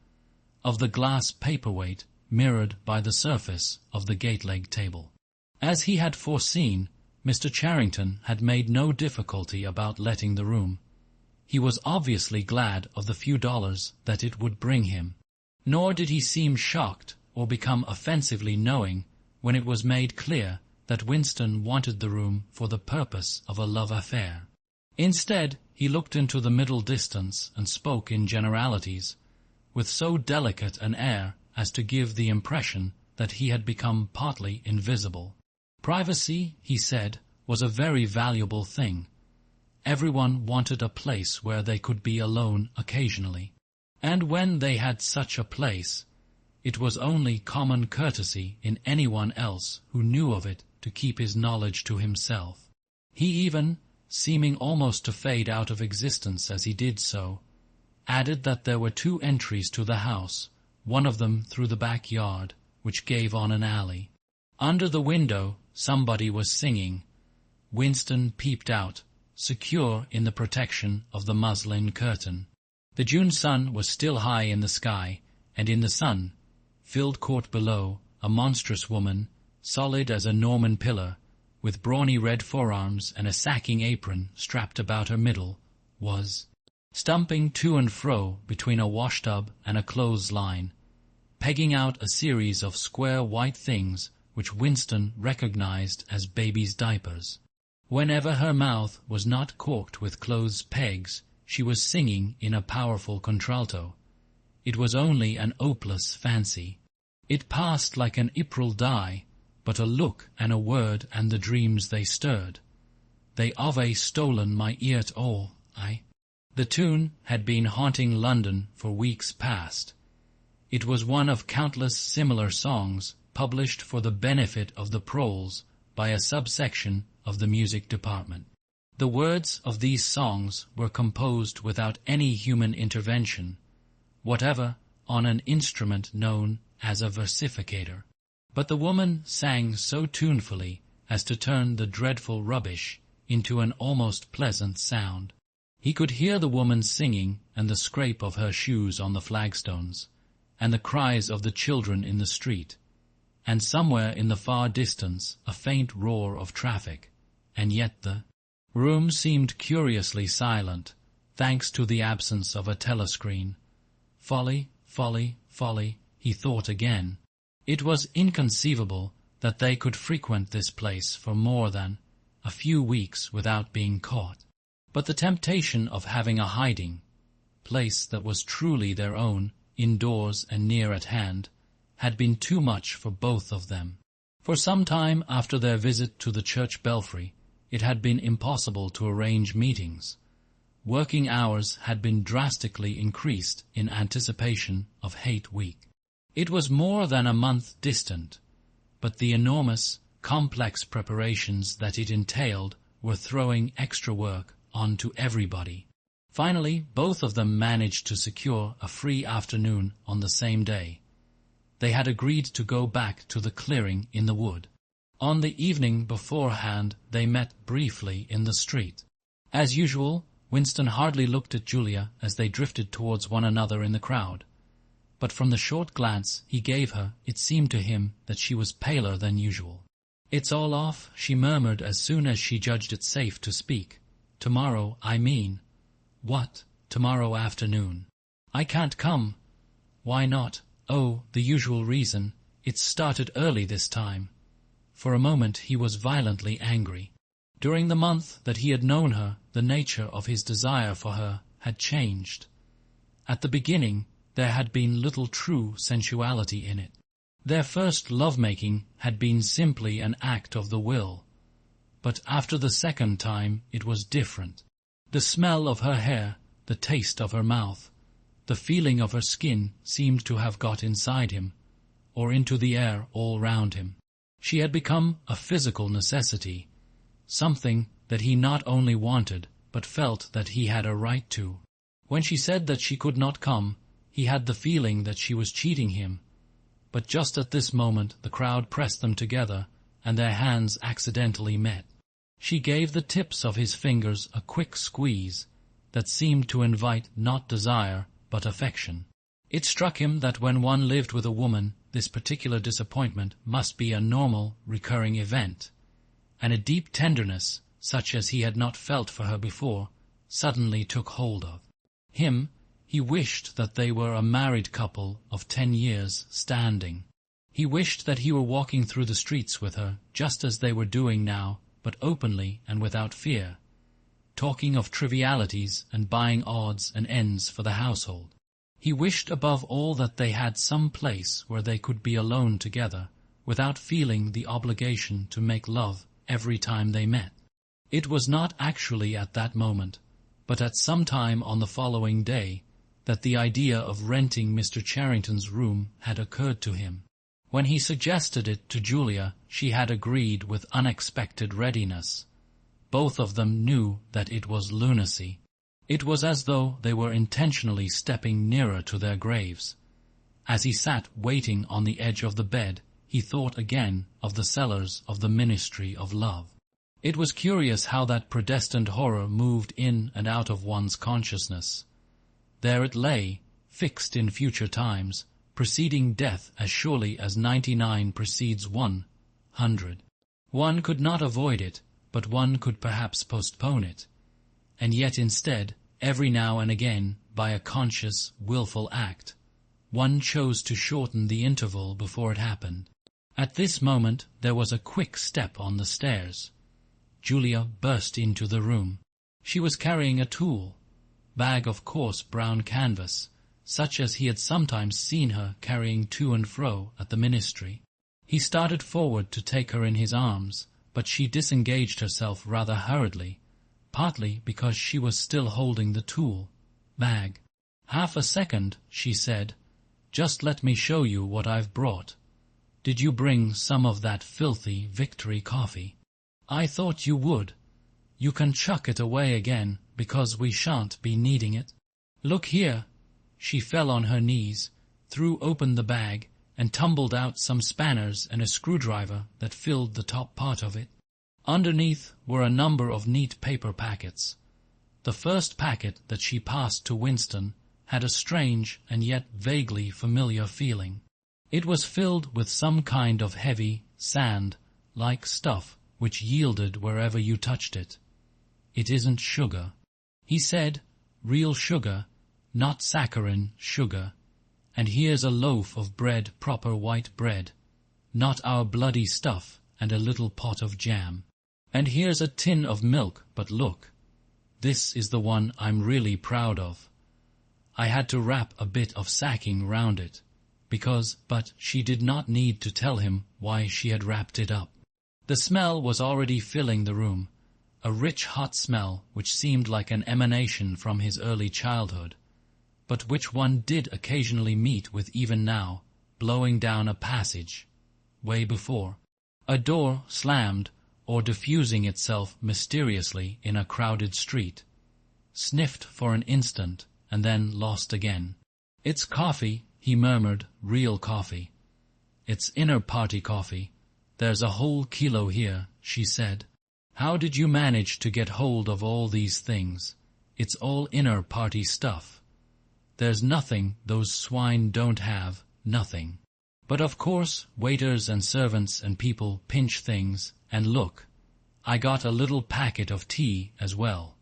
of the glass paperweight mirrored by the surface of the gate-leg table. As he had foreseen, Mr. Charrington had made no difficulty about letting the room. He was obviously glad of the few dollars that it would bring him. Nor did he seem shocked or become offensively knowing when it was made clear that Winston wanted the room for the purpose of a love affair. Instead, he looked into the middle distance and spoke in generalities, with so delicate an air as to give the impression that he had become partly invisible. Privacy, he said, was a very valuable thing. Everyone wanted a place where they could be alone occasionally. And when they had such a place, it was only common courtesy in anyone else who knew of it to keep his knowledge to himself. He even, seeming almost to fade out of existence as he did so, added that there were 2 entries to the house, one of them through the backyard, which gave on an alley. Under the window somebody was singing. Winston peeped out, secure in the protection of the muslin curtain. The June sun was still high in the sky, and in the sun-filled court below, a monstrous woman, solid as a Norman pillar, with brawny red forearms and a sacking apron strapped about her middle, was stumping to and fro between a washtub and a clothesline, pegging out a series of square white things which Winston recognized as baby's diapers. Whenever her mouth was not corked with clothes pegs, she was singing in a powerful contralto. It was only an opeless fancy. It passed like an April dye, but a look and a word and the dreams they stirred. They ave stolen my eart all, I. The tune had been haunting London for weeks past. It was one of countless similar songs published for the benefit of the proles by a subsection of the music department. The words of these songs were composed without any human intervention, whatever, on an instrument known as a versificator. But the woman sang so tunefully as to turn the dreadful rubbish into an almost pleasant sound. He could hear the woman singing and the scrape of her shoes on the flagstones, and the cries of the children in the street, and somewhere in the far distance a faint roar of traffic, and yet the room seemed curiously silent, thanks to the absence of a telescreen. Folly, folly, folly, he thought again. It was inconceivable that they could frequent this place for more than a few weeks without being caught. But the temptation of having a hiding place that was truly their own, indoors and near at hand, had been too much for both of them. For some time after their visit to the church belfry, it had been impossible to arrange meetings. Working hours had been drastically increased in anticipation of Hate Week. It was more than a month distant, but the enormous, complex preparations that it entailed were throwing extra work onto everybody. Finally, both of them managed to secure a free afternoon on the same day. They had agreed to go back to the clearing in the wood. On the evening beforehand, they met briefly in the street. As usual, Winston hardly looked at Julia as they drifted towards one another in the crowd. But from the short glance he gave her, it seemed to him that she was paler than usual. "It's all off," she murmured as soon as she judged it safe to speak. "Tomorrow, I mean." "What, tomorrow afternoon?" "I can't come." "Why not?" "Oh, the usual reason. It's started early this time." For a moment he was violently angry. During the month that he had known her, the nature of his desire for her had changed. At the beginning, there had been little true sensuality in it. Their first love-making had been simply an act of the will. But after the second time it was different. The smell of her hair, the taste of her mouth, the feeling of her skin seemed to have got inside him, or into the air all round him. She had become a physical necessity, something that he not only wanted, but felt that he had a right to. When she said that she could not come, he had the feeling that she was cheating him. But just at this moment the crowd pressed them together, and their hands accidentally met. She gave the tips of his fingers a quick squeeze that seemed to invite not desire, but affection. It struck him that when one lived with a woman, this particular disappointment must be a normal, recurring event, and a deep tenderness, such as he had not felt for her before, suddenly took hold of him. He wished that they were a married couple of 10 years standing. He wished that he were walking through the streets with her, just as they were doing now, but openly and without fear, talking of trivialities and buying odds and ends for the household. He wished above all that they had some place where they could be alone together, without feeling the obligation to make love every time they met. It was not actually at that moment, but at some time on the following day, that the idea of renting Mr. Charrington's room had occurred to him. When he suggested it to Julia, she had agreed with unexpected readiness. Both of them knew that it was lunacy. It was as though they were intentionally stepping nearer to their graves. As he sat waiting on the edge of the bed, he thought again of the cellars of the Ministry of Love. It was curious how that predestined horror moved in and out of one's consciousness. There it lay, fixed in future times, preceding death as surely as 99 precedes 100. One could not avoid it, but one could perhaps postpone it. And yet instead, every now and again, by a conscious, willful act, one chose to shorten the interval before it happened. At this moment there was a quick step on the stairs. Julia burst into the room. She was carrying a tool, bag of coarse brown canvas, such as he had sometimes seen her carrying to and fro at the ministry. He started forward to take her in his arms, but she disengaged herself rather hurriedly, partly because she was still holding the tool bag. "Half a second," she said. "Just let me show you what I've brought. Did you bring some of that filthy Victory coffee? I thought you would. You can chuck it away again, because we shan't be needing it. Look here." She fell on her knees, threw open the bag, and tumbled out some spanners and a screwdriver that filled the top part of it. Underneath were a number of neat paper packets. The first packet that she passed to Winston had a strange and yet vaguely familiar feeling. It was filled with some kind of heavy, sand-like stuff which yielded wherever you touched it. "It isn't sugar," he said, "real sugar, not saccharine sugar. And here's a loaf of bread, proper white bread, not our bloody stuff, and a little pot of jam. And here's a tin of milk, but look, this is the one I'm really proud of. I had to wrap a bit of sacking round it, because—" But she did not need to tell him why she had wrapped it up. The smell was already filling the room, a rich hot smell which seemed like an emanation from his early childhood, but which one did occasionally meet with even now, blowing down a passage, way before. A door slammed, or diffusing itself mysteriously in a crowded street, sniffed for an instant, and then lost again. "It's coffee," he murmured, "real coffee. It's inner-party coffee. There's a whole kilo here," she said. "How did you manage to get hold of all these things? It's all inner-party stuff. There's nothing those swine don't have, nothing. But of course waiters and servants and people pinch things, and look, I got a little packet of tea as well."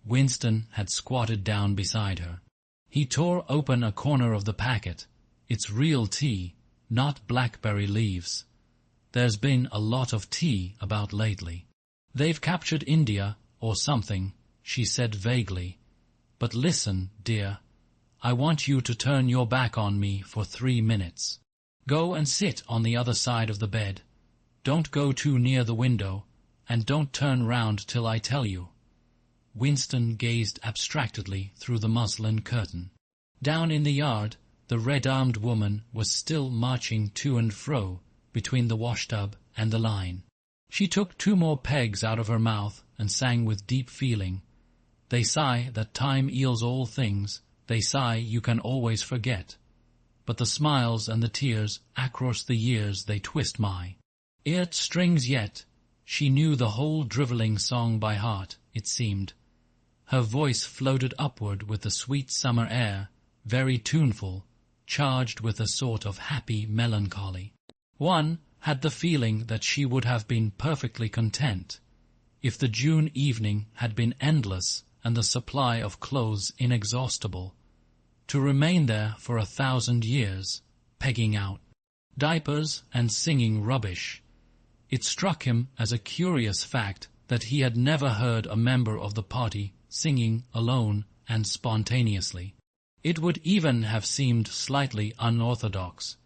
Winston had squatted down beside her. He tore open a corner of the packet. "It's real tea, not blackberry leaves. There's been a lot of tea about lately. They've captured India, or something," she said vaguely. "But listen, dear, I want you to turn your back on me for 3 minutes. Go and sit on the other side of the bed. Don't go too near the window, and don't turn round till I tell you." Winston gazed abstractedly through the muslin curtain. Down in the yard, the red-armed woman was still marching to and fro between the washtub and the line. She took 2 more pegs out of her mouth and sang with deep feeling. They sigh that time heals all things, they sigh you can always forget. But the smiles and the tears, across the years they twist my ear strings yet. She knew the whole drivelling song by heart, it seemed. Her voice floated upward with the sweet summer air, very tuneful, charged with a sort of happy melancholy. One had the feeling that she would have been perfectly content if the June evening had been endless and the supply of clothes inexhaustible, to remain there for 1,000 years, pegging out diapers and singing rubbish. It struck him as a curious fact that he had never heard a member of the party singing alone and spontaneously. It would even have seemed slightly unorthodox,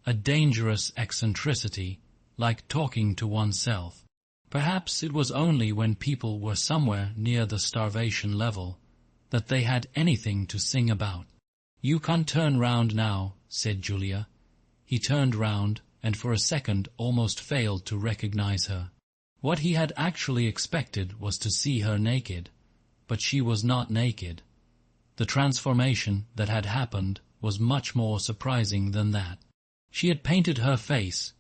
a dangerous eccentricity, like talking to oneself. Perhaps it was only when people were somewhere near the starvation level that they had anything to sing about. "You can't turn round now," said Julia. He turned round, and for a second almost failed to recognize her. What he had actually expected was to see her naked, but she was not naked. The transformation that had happened was much more surprising than that. She had painted her face.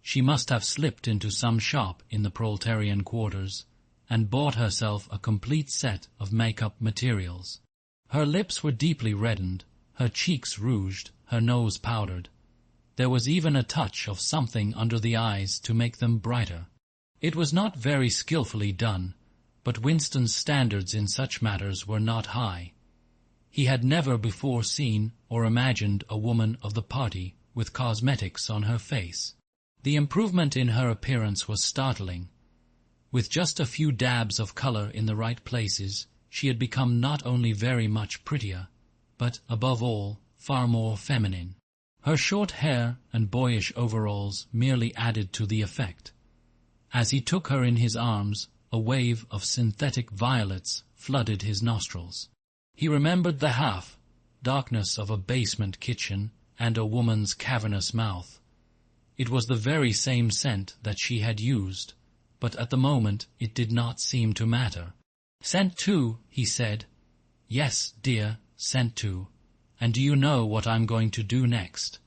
She must have slipped into some shop in the proletarian quarters and bought herself a complete set of make-up materials. Her lips were deeply reddened, her cheeks rouged, her nose powdered. There was even a touch of something under the eyes to make them brighter. It was not very skillfully done, but Winston's standards in such matters were not high. He had never before seen or imagined a woman of the party with cosmetics on her face. The improvement in her appearance was startling. With just a few dabs of color in the right places, she had become not only very much prettier, but, above all, far more feminine. Her short hair and boyish overalls merely added to the effect. As he took her in his arms, a wave of synthetic violets flooded his nostrils. He remembered the half-darkness of a basement kitchen and a woman's cavernous mouth. It was the very same scent that she had used, but at the moment it did not seem to matter. "Sent to," he said. "Yes, dear, sent to. And do you know what I'm going to do next?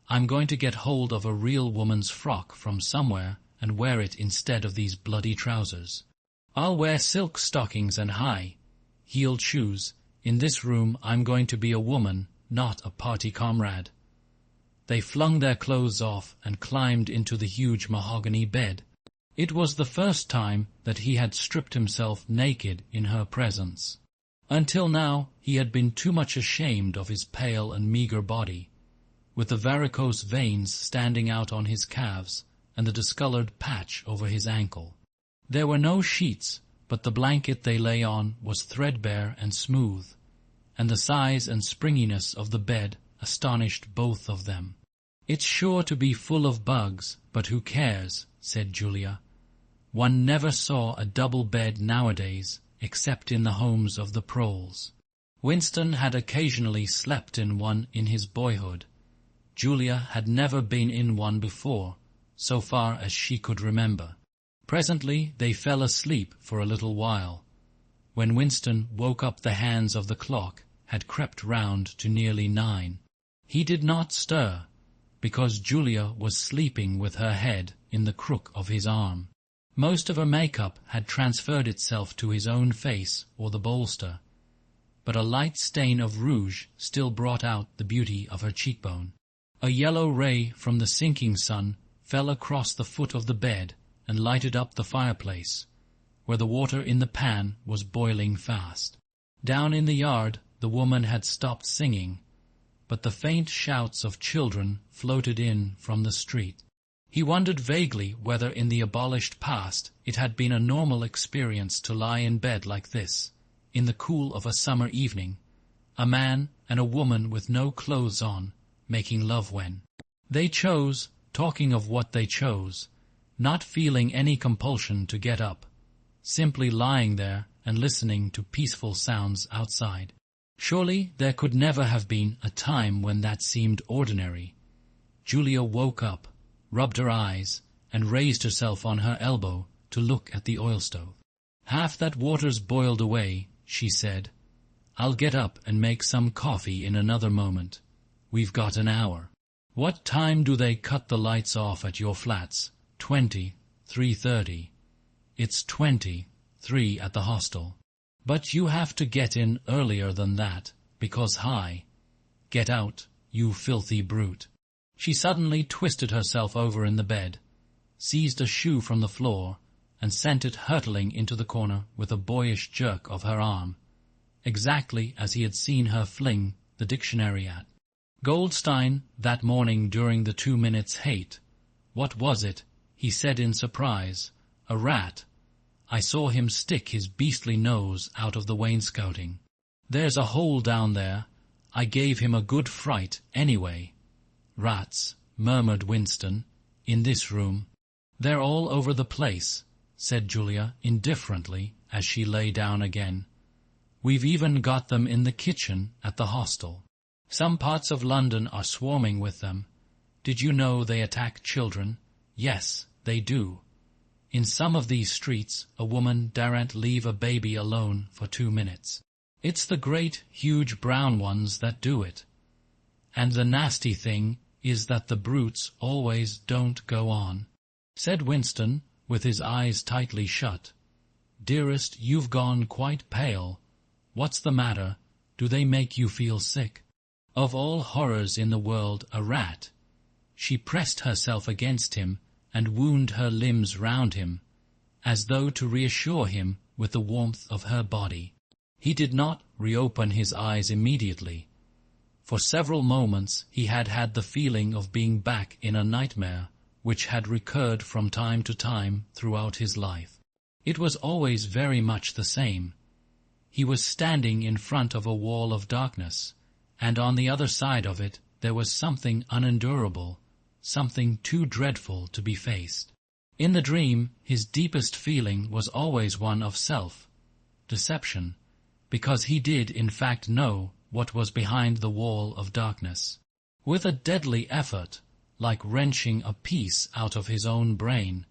I'm going to get hold of a real woman's frock from somewhere and wear it instead of these bloody trousers. I'll wear silk stockings and high-heeled shoes. In this room I'm going to be a woman, not a party comrade." They flung their clothes off and climbed into the huge mahogany bed. It was the first time that he had stripped himself naked in her presence. Until now he had been too much ashamed of his pale and meagre body, with the varicose veins standing out on his calves and the discolored patch over his ankle. There were no sheets, but the blanket they lay on was threadbare and smooth, and the size and springiness of the bed astonished both of them. "It's sure to be full of bugs, but who cares?" said Julia. "One never saw a double bed nowadays, except in the homes of the proles." Winston had occasionally slept in one in his boyhood. Julia had never been in one before, so far as she could remember. Presently they fell asleep for a little while. When Winston woke up, the hands of the clock had crept round to nearly 9. He did not stir, because Julia was sleeping with her head in the crook of his arm. Most of her makeup had transferred itself to his own face or the bolster, but a light stain of rouge still brought out the beauty of her cheekbone. A yellow ray from the sinking sun fell across the foot of the bed and lighted up the fireplace, where the water in the pan was boiling fast. Down in the yard the woman had stopped singing, but the faint shouts of children floated in from the street. He wondered vaguely whether in the abolished past it had been a normal experience to lie in bed like this, in the cool of a summer evening, a man and a woman with no clothes on, making love when they chose, talking of what they chose, not feeling any compulsion to get up, simply lying there and listening to peaceful sounds outside. Surely there could never have been a time when that seemed ordinary. Julia woke up, rubbed her eyes, and raised herself on her elbow to look at the oil stove. "Half that water's boiled away," she said. "I'll get up and make some coffee in another moment. We've got an hour. What time do they cut the lights off at your flats? 20, 3:30. It's 23 at the hostel. But you have to get in earlier than that, because Get out, you filthy brute." She suddenly twisted herself over in the bed, seized a shoe from the floor, and sent it hurtling into the corner with a boyish jerk of her arm, exactly as he had seen her fling the dictionary at Goldstein that morning during the 2 minutes hate. "What was it?" he said in surprise. "A rat. I saw him stick his beastly nose out of the wainscoting. There's a hole down there. I gave him a good fright, anyway." "Rats," murmured Winston, "in this room." "They're all over the place," said Julia indifferently as she lay down again. "We've even got them in the kitchen at the hostel. Some parts of London are swarming with them. Did you know they attack children? Yes, they do. In some of these streets a woman daren't leave a baby alone for 2 minutes. It's the great, huge brown ones that do it. And the nasty thing is that the brutes always don't go on," said Winston, with his eyes tightly shut. "Dearest, you've gone quite pale. What's the matter? Do they make you feel sick? Of all horrors in the world, a rat." She pressed herself against him and wound her limbs round him, as though to reassure him with the warmth of her body. He did not reopen his eyes immediately. For several moments he had had the feeling of being back in a nightmare which had recurred from time to time throughout his life. It was always very much the same. He was standing in front of a wall of darkness, and on the other side of it there was something unendurable, something too dreadful to be faced. In the dream his deepest feeling was always one of self-deception, because he did in fact know what was behind the wall of darkness. With a deadly effort, like wrenching a piece out of his own brain,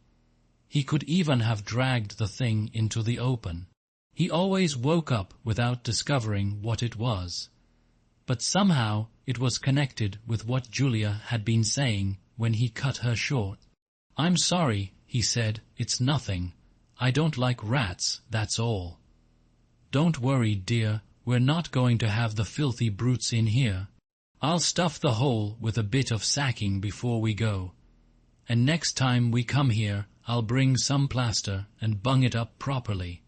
he could even have dragged the thing into the open. He always woke up without discovering what it was. But somehow it was connected with what Julia had been saying when he cut her short. "I'm sorry," he said, "it's nothing. I don't like rats, that's all." "Don't worry, dear, we're not going to have the filthy brutes in here. I'll stuff the hole with a bit of sacking before we go. And next time we come here, I'll bring some plaster and bung it up properly."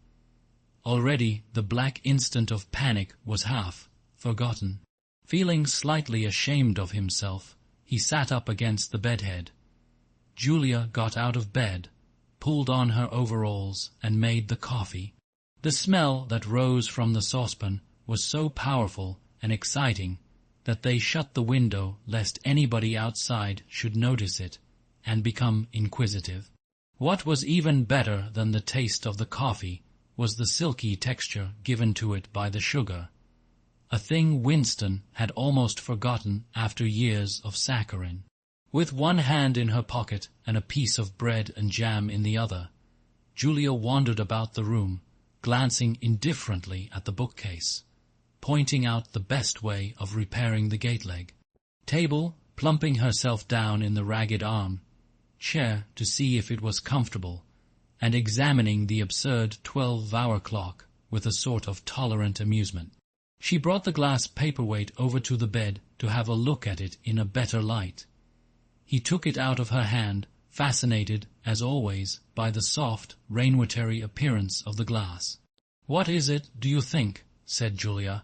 Already the black instant of panic was half forgotten. Feeling slightly ashamed of himself, he sat up against the bedhead. Julia got out of bed, pulled on her overalls, and made the coffee. The smell that rose from the saucepan was so powerful and exciting that they shut the window lest anybody outside should notice it and become inquisitive. What was even better than the taste of the coffee was the silky texture given to it by the sugar, a thing Winston had almost forgotten after years of saccharin. With one hand in her pocket and a piece of bread and jam in the other, Julia wandered about the room, glancing indifferently at the bookcase, pointing out the best way of repairing the gate leg. Table, plumping herself down in the ragged arm chair to see if it was comfortable, and examining the absurd 12-hour clock with a sort of tolerant amusement. She brought the glass paperweight over to the bed to have a look at it in a better light. He took it out of her hand, fascinated, as always, by the soft, rainwatery appearance of the glass. "What is it, do you think?" said Julia.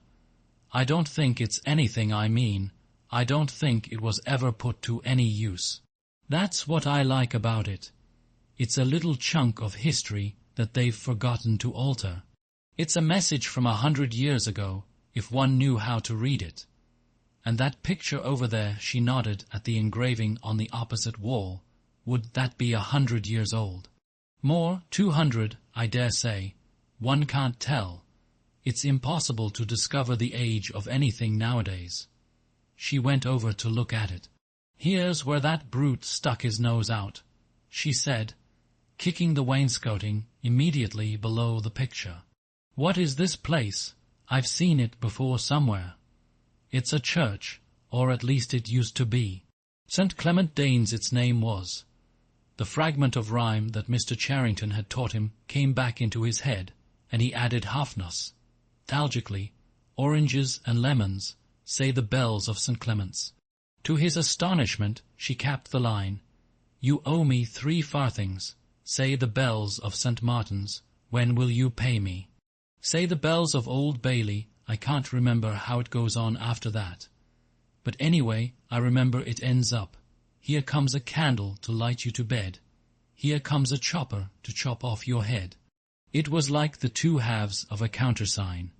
"I don't think it's anything I mean. I don't think it was ever put to any use. That's what I like about it. It's a little chunk of history that they've forgotten to alter. It's a message from 100 years ago, if one knew how to read it. And that picture over there," she nodded at the engraving on the opposite wall, "would that be 100 years old? More, 200, I dare say. One can't tell. It's impossible to discover the age of anything nowadays. She went over to look at it. "Here's where that brute stuck his nose out," she said, kicking the wainscoting immediately below the picture. "What is this place? I've seen it before somewhere." "It's a church, or at least it used to be. St. Clement Danes its name was." The fragment of rhyme that Mr. Charrington had taught him came back into his head, and he added half-nos. Nostalgically, "Oranges and lemons, say the bells of St. Clement's." To his astonishment, she capped the line, "You owe me 3 farthings, say the bells of St. Martin's, when will you pay me? Say the bells of Old Bailey." I can't remember how it goes on after that. But anyway, I remember it ends up, "Here comes a candle to light you to bed. Here comes a chopper to chop off your head." It was like the 2 halves of a countersign.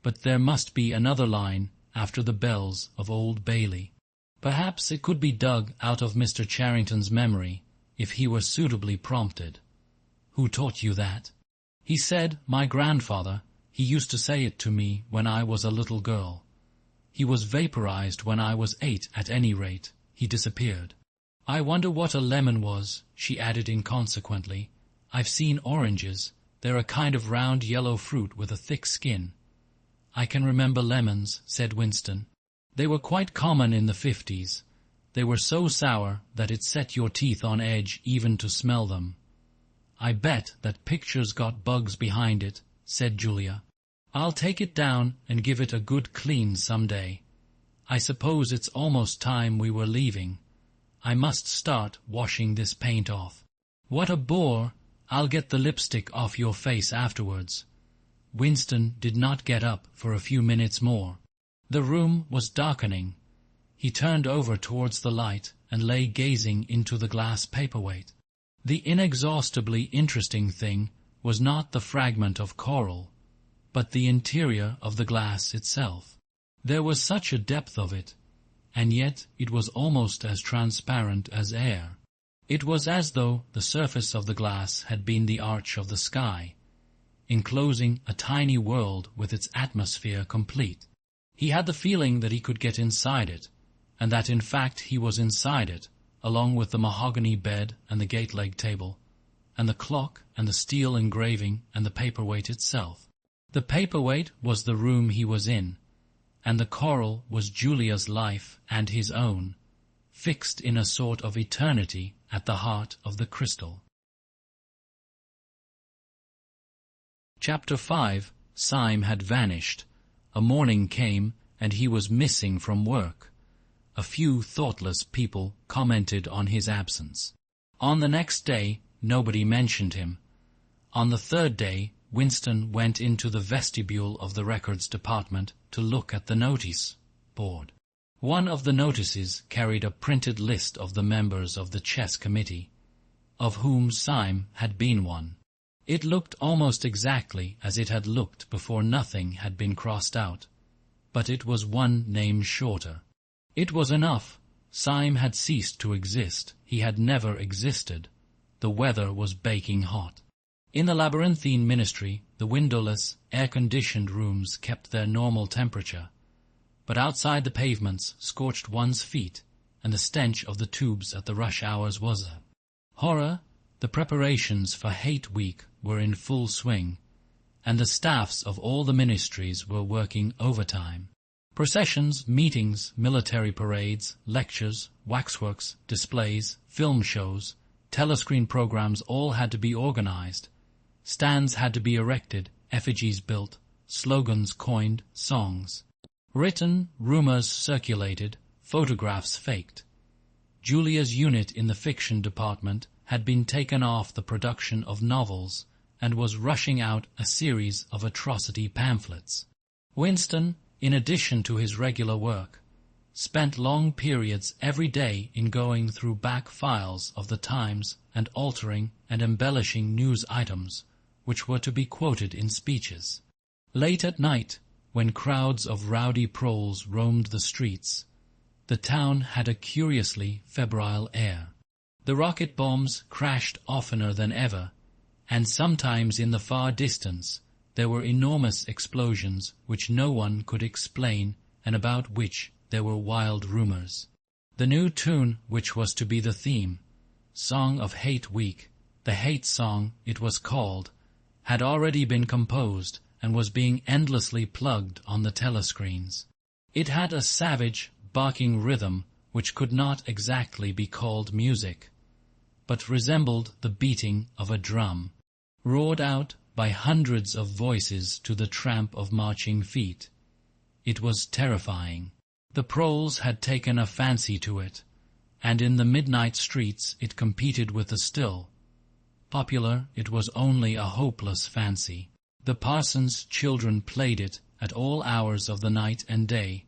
But there must be another line after the bells of Old Bailey. Perhaps it could be dug out of Mr. Charrington's memory, if he were suitably prompted. "Who taught you that?" He said, "My grandfather. He used to say it to me when I was a little girl. He was vaporized when I was 8 at any rate. He disappeared." "I wonder what a lemon was," she added inconsequently. "I've seen oranges. They're a kind of round yellow fruit with a thick skin." "I can remember lemons," said Winston. "They were quite common in the 50s. They were so sour that it set your teeth on edge even to smell them." "I bet that picture's got bugs behind it," said Julia. "I'll take it down and give it a good clean some day. I suppose it's almost time we were leaving. I must start washing this paint off." "What a bore! I'll get the lipstick off your face afterwards." Winston did not get up for a few minutes more. The room was darkening. He turned over towards the light and lay gazing into the glass paperweight. The inexhaustibly interesting thing was not the fragment of coral, but the interior of the glass itself. There was such a depth of it, and yet it was almost as transparent as air. It was as though the surface of the glass had been the arch of the sky, enclosing a tiny world with its atmosphere complete. He had the feeling that he could get inside it, and that in fact he was inside it, along with the mahogany bed and the gate-leg table, and the clock and the steel engraving and the paperweight itself. The paperweight was the room he was in, and the coral was Julia's life and his own, fixed in a sort of eternity at the heart of the crystal. Chapter 5. Syme had vanished. A morning came, and he was missing from work. A few thoughtless people commented on his absence. On the next day, nobody mentioned him. On the 3rd day, Winston went into the vestibule of the records department to look at the notice board. One of the notices carried a printed list of the members of the chess committee, of whom Syme had been one. It looked almost exactly as it had looked before nothing had been crossed out, but it was 1 name shorter. It was enough. Syme had ceased to exist. He had never existed. The weather was baking hot. In the labyrinthine ministry, the windowless, air-conditioned rooms kept their normal temperature, but outside the pavements scorched one's feet, and the stench of the tubes at the rush hours was a horror. The preparations for Hate Week were in full swing, and the staffs of all the ministries were working overtime. Processions, meetings, military parades, lectures, waxworks, displays, film shows, telescreen programs all had to be organized. Stands had to be erected, effigies built, slogans coined, songs written, rumors circulated, photographs faked. Julia's unit in the fiction department had been taken off the production of novels and was rushing out a series of atrocity pamphlets. Winston, in addition to his regular work, spent long periods every day in going through back files of the Times and altering and embellishing news items which were to be quoted in speeches. Late at night, when crowds of rowdy proles roamed the streets, the town had a curiously febrile air. The rocket bombs crashed oftener than ever, and sometimes in the far distance there were enormous explosions which no one could explain and about which there were wild rumors. The new tune which was to be the theme, Song of Hate Week, the Hate Song it was called, had already been composed and was being endlessly plugged on the telescreens. It had a savage, barking rhythm which could not exactly be called music, but resembled the beating of a drum, roared out by hundreds of voices to the tramp of marching feet. It was terrifying. The proles had taken a fancy to it, and in the midnight streets it competed with the still. Popular, it was only a hopeless fancy. The parson's children played it at all hours of the night and day,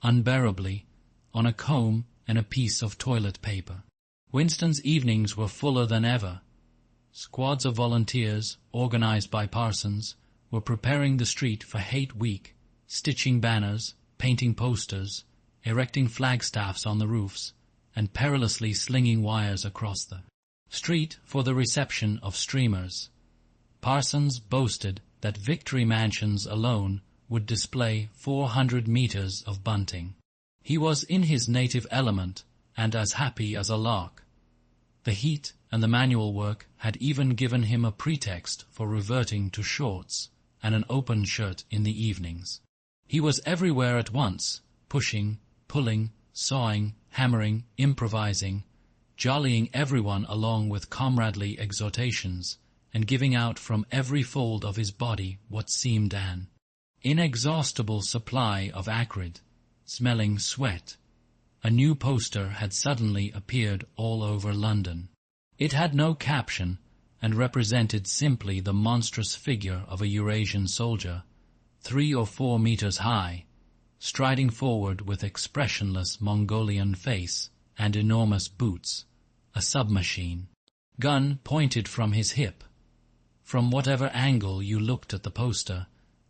unbearably, on a comb and a piece of toilet paper. Winston's evenings were fuller than ever. Squads of volunteers, organized by parsons, were preparing the street for Hate Week, stitching banners, painting posters, erecting flagstaffs on the roofs, and perilously slinging wires across the street for the reception of streamers. Parsons boasted that Victory Mansions alone would display 400 meters of bunting. He was in his native element and as happy as a lark. The heat and the manual work had even given him a pretext for reverting to shorts and an open shirt in the evenings. He was everywhere at once, pushing, pulling, sawing, hammering, improvising, jollying everyone along with comradely exhortations, and giving out from every fold of his body what seemed an inexhaustible supply of acrid, smelling sweat. A new poster had suddenly appeared all over London. It had no caption, and represented simply the monstrous figure of a Eurasian soldier, 3 or 4 meters high, striding forward with expressionless Mongolian face and enormous boots, a submachine gun pointed from his hip. From whatever angle you looked at the poster,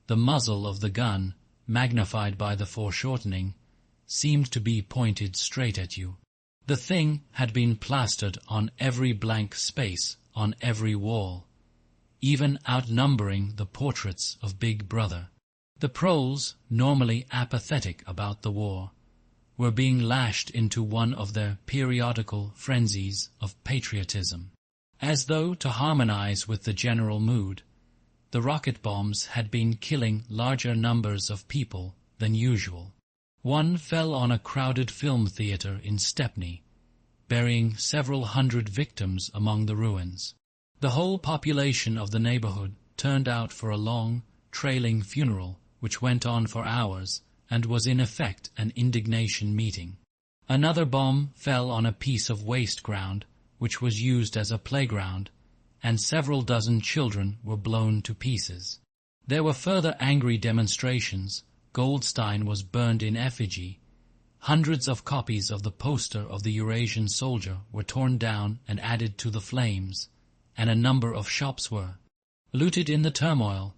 the muzzle of the gun, magnified by the foreshortening, seemed to be pointed straight at you. The thing had been plastered on every blank space, on every wall, even outnumbering the portraits of Big Brother. The proles, normally apathetic about the war, were being lashed into one of their periodical frenzies of patriotism. As though to harmonize with the general mood, the rocket bombs had been killing larger numbers of people than usual. One fell on a crowded film theater in Stepney, burying several hundred victims among the ruins. The whole population of the neighborhood turned out for a long, trailing funeral which went on for hours and was in effect an indignation meeting. Another bomb fell on a piece of waste ground which was used as a playground, and several dozen children were blown to pieces. There were further angry demonstrations. Goldstein was burned in effigy. Hundreds of copies of the poster of the Eurasian soldier were torn down and added to the flames, and a number of shops were looted in the turmoil.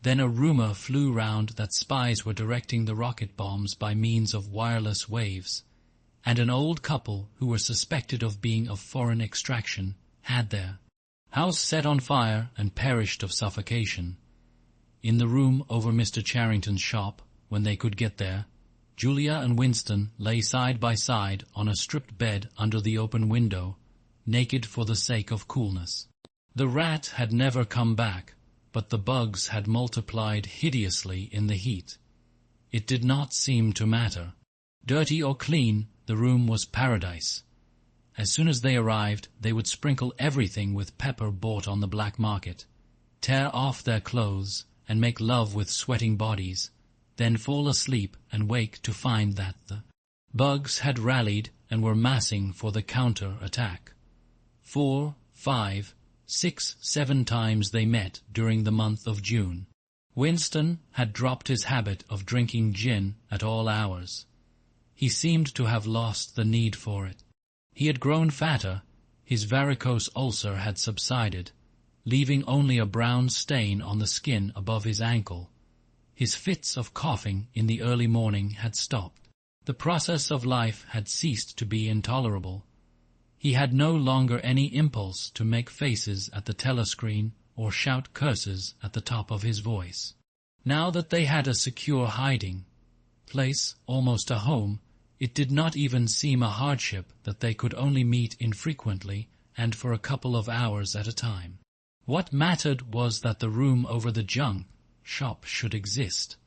Then a rumor flew round that spies were directing the rocket bombs by means of wireless waves, and an old couple who were suspected of being of foreign extraction had their house set on fire and perished of suffocation. In the room over Mr. Charrington's shop, when they could get there, Julia and Winston lay side by side on a stripped bed under the open window, naked for the sake of coolness. The rat had never come back, but the bugs had multiplied hideously in the heat. It did not seem to matter. Dirty or clean, the room was paradise. As soon as they arrived, they would sprinkle everything with pepper bought on the black market, tear off their clothes, and make love with sweating bodies, then fall asleep and wake to find that the bugs had rallied and were massing for the counter-attack. 4, 5, 6, 7 times they met during the month of June. Winston had dropped his habit of drinking gin at all hours. He seemed to have lost the need for it. He had grown fatter, his varicose ulcer had subsided, leaving only a brown stain on the skin above his ankle. His fits of coughing in the early morning had stopped. The process of life had ceased to be intolerable. He had no longer any impulse to make faces at the telescreen or shout curses at the top of his voice. Now that they had a secure hiding place, almost a home, it did not even seem a hardship that they could only meet infrequently and for a couple of hours at a time. What mattered was that the room over the junk shop should exist.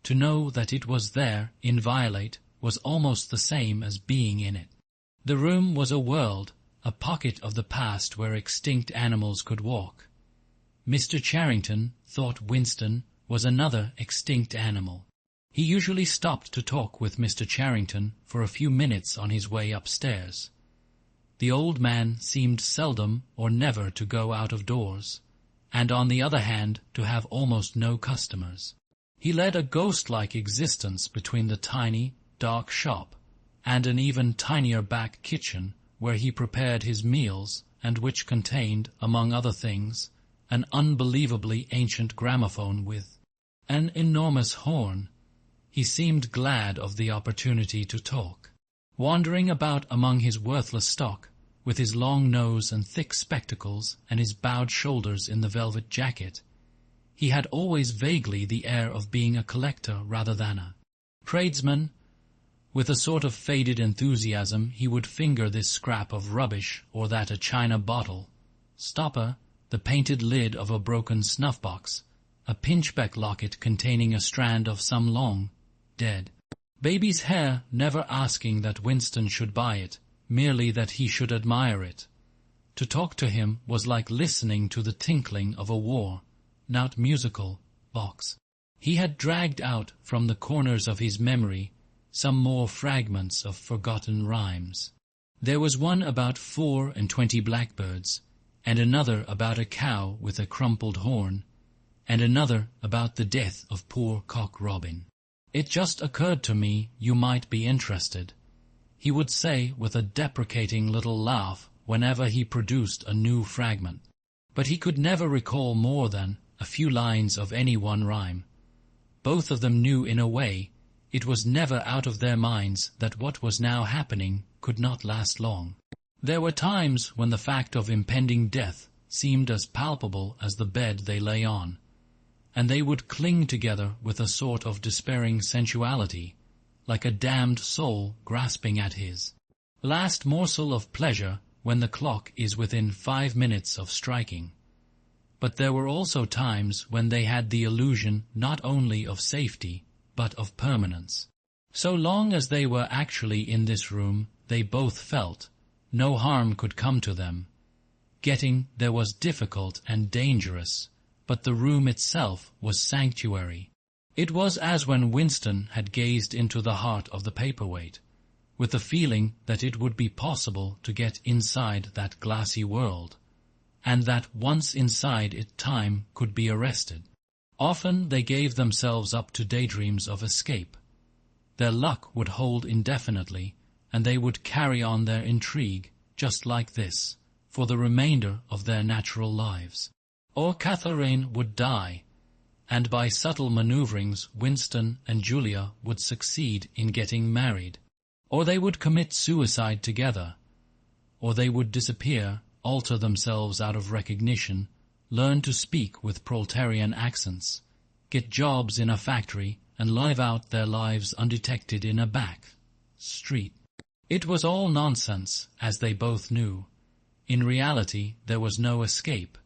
To know that it was there, inviolate, was almost the same as being in it. The room was a world, a pocket of the past where extinct animals could walk. Mr. Charrington thought Winston was another extinct animal. He usually stopped to talk with Mr. Charrington for a few minutes on his way upstairs. The old man seemed seldom or never to go out of doors, and on the other hand to have almost no customers. He led a ghost-like existence between the tiny, dark shop and an even tinier back kitchen where he prepared his meals and which contained, among other things, an unbelievably ancient gramophone with an enormous horn. He seemed glad of the opportunity to talk. Wandering about among his worthless stock, with his long nose and thick spectacles and his bowed shoulders in the velvet jacket, he had always vaguely the air of being a collector rather than a tradesman. With a sort of faded enthusiasm he would finger this scrap of rubbish or that a china bottle, stopper, the painted lid of a broken snuff-box, a pinchbeck locket containing a strand of some long, dead baby's hair, never asking that Winston should buy it, merely that he should admire it. To talk to him was like listening to the tinkling of a worn-out musical box. He had dragged out from the corners of his memory some more fragments of forgotten rhymes. There was one about 24 blackbirds, and another about a cow with a crumpled horn, and another about the death of poor Cock Robin. "It just occurred to me you might be interested," he would say with a deprecating little laugh whenever he produced a new fragment. But he could never recall more than a few lines of any one rhyme. Both of them knew in a way it was never out of their minds that what was now happening could not last long. There were times when the fact of impending death seemed as palpable as the bed they lay on, and they would cling together with a sort of despairing sensuality, like a damned soul grasping at his last morsel of pleasure when the clock is within 5 minutes of striking. But there were also times when they had the illusion not only of safety, but of permanence. So long as they were actually in this room, they both felt no harm could come to them. Getting there was difficult and dangerous, but the room itself was sanctuary. It was as when Winston had gazed into the heart of the paperweight, with the feeling that it would be possible to get inside that glassy world, and that once inside it time could be arrested. Often they gave themselves up to daydreams of escape. Their luck would hold indefinitely, and they would carry on their intrigue, just like this, for the remainder of their natural lives. Or Catherine would die, and by subtle maneuverings Winston and Julia would succeed in getting married. Or they would commit suicide together. Or they would disappear, alter themselves out of recognition, learn to speak with proletarian accents, get jobs in a factory, and live out their lives undetected in a back street. It was all nonsense, as they both knew. In reality, there was no escape.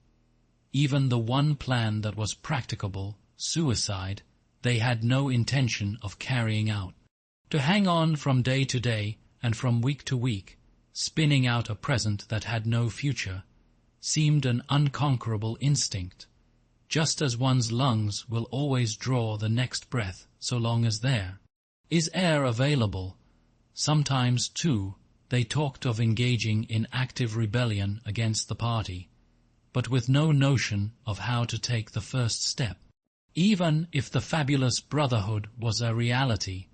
Even the one plan that was practicable, suicide, they had no intention of carrying out. To hang on from day to day and from week to week, spinning out a present that had no future, seemed an unconquerable instinct, just as one's lungs will always draw the next breath so long as there is air available. Sometimes, too, they talked of engaging in active rebellion against the party, but with no notion of how to take the first step. Even if the fabulous brotherhood was a reality,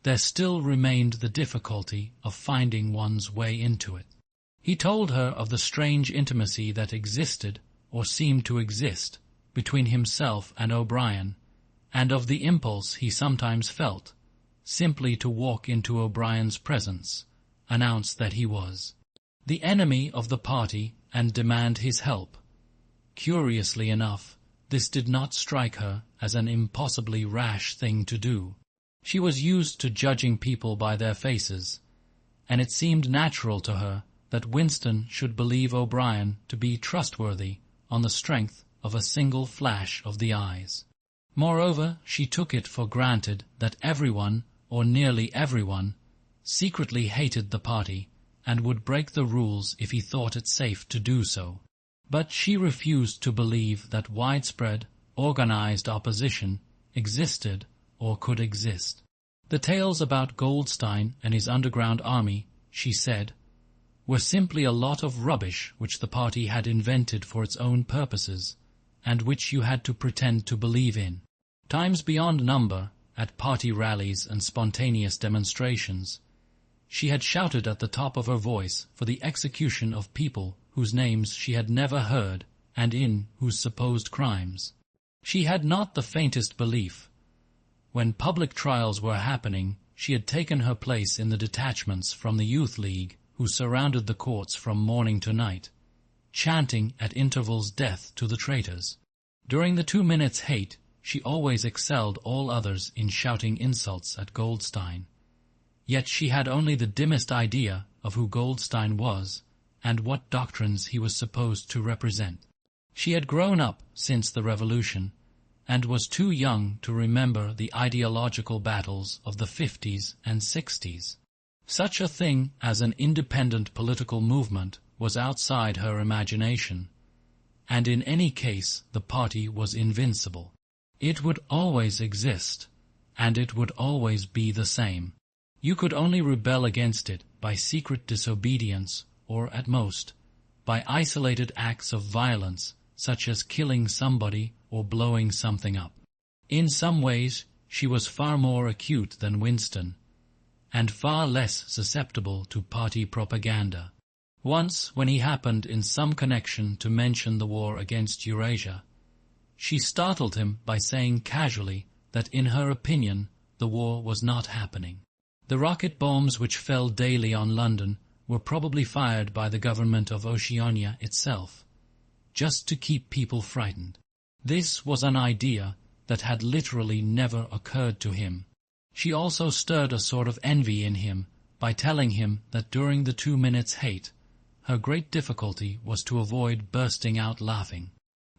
there still remained the difficulty of finding one's way into it. He told her of the strange intimacy that existed, or seemed to exist, between himself and O'Brien, and of the impulse he sometimes felt, simply to walk into O'Brien's presence, announce that he was the enemy of the party, and demand his help. Curiously enough, this did not strike her as an impossibly rash thing to do. She was used to judging people by their faces, and it seemed natural to her that Winston should believe O'Brien to be trustworthy on the strength of a single flash of the eyes. Moreover, she took it for granted that everyone, or nearly everyone, secretly hated the party and would break the rules if he thought it safe to do so. But she refused to believe that widespread, organized opposition existed or could exist. The tales about Goldstein and his underground army, she said, were simply a lot of rubbish which the party had invented for its own purposes, and which you had to pretend to believe in. Times beyond number, at party rallies and spontaneous demonstrations, she had shouted at the top of her voice for the execution of people whose names she had never heard and in whose supposed crimes she had not the faintest belief. When public trials were happening, she had taken her place in the detachments from the Youth League who surrounded the courts from morning to night, chanting at intervals death to the traitors. During the 2 minutes' hate, she always excelled all others in shouting insults at Goldstein. Yet she had only the dimmest idea of who Goldstein was and what doctrines he was supposed to represent. She had grown up since the Revolution, and was too young to remember the ideological battles of the 50s and 60s. Such a thing as an independent political movement was outside her imagination, and in any case the party was invincible. It would always exist, and it would always be the same. You could only rebel against it by secret disobedience, or at most, by isolated acts of violence, such as killing somebody or blowing something up. In some ways, she was far more acute than Winston, and far less susceptible to party propaganda. Once, when he happened in some connection to mention the war against Eurasia, she startled him by saying casually that in her opinion the war was not happening. The rocket bombs which fell daily on London were probably fired by the government of Oceania itself, just to keep people frightened. This was an idea that had literally never occurred to him. She also stirred a sort of envy in him by telling him that during the 2 minutes' hate, her great difficulty was to avoid bursting out laughing.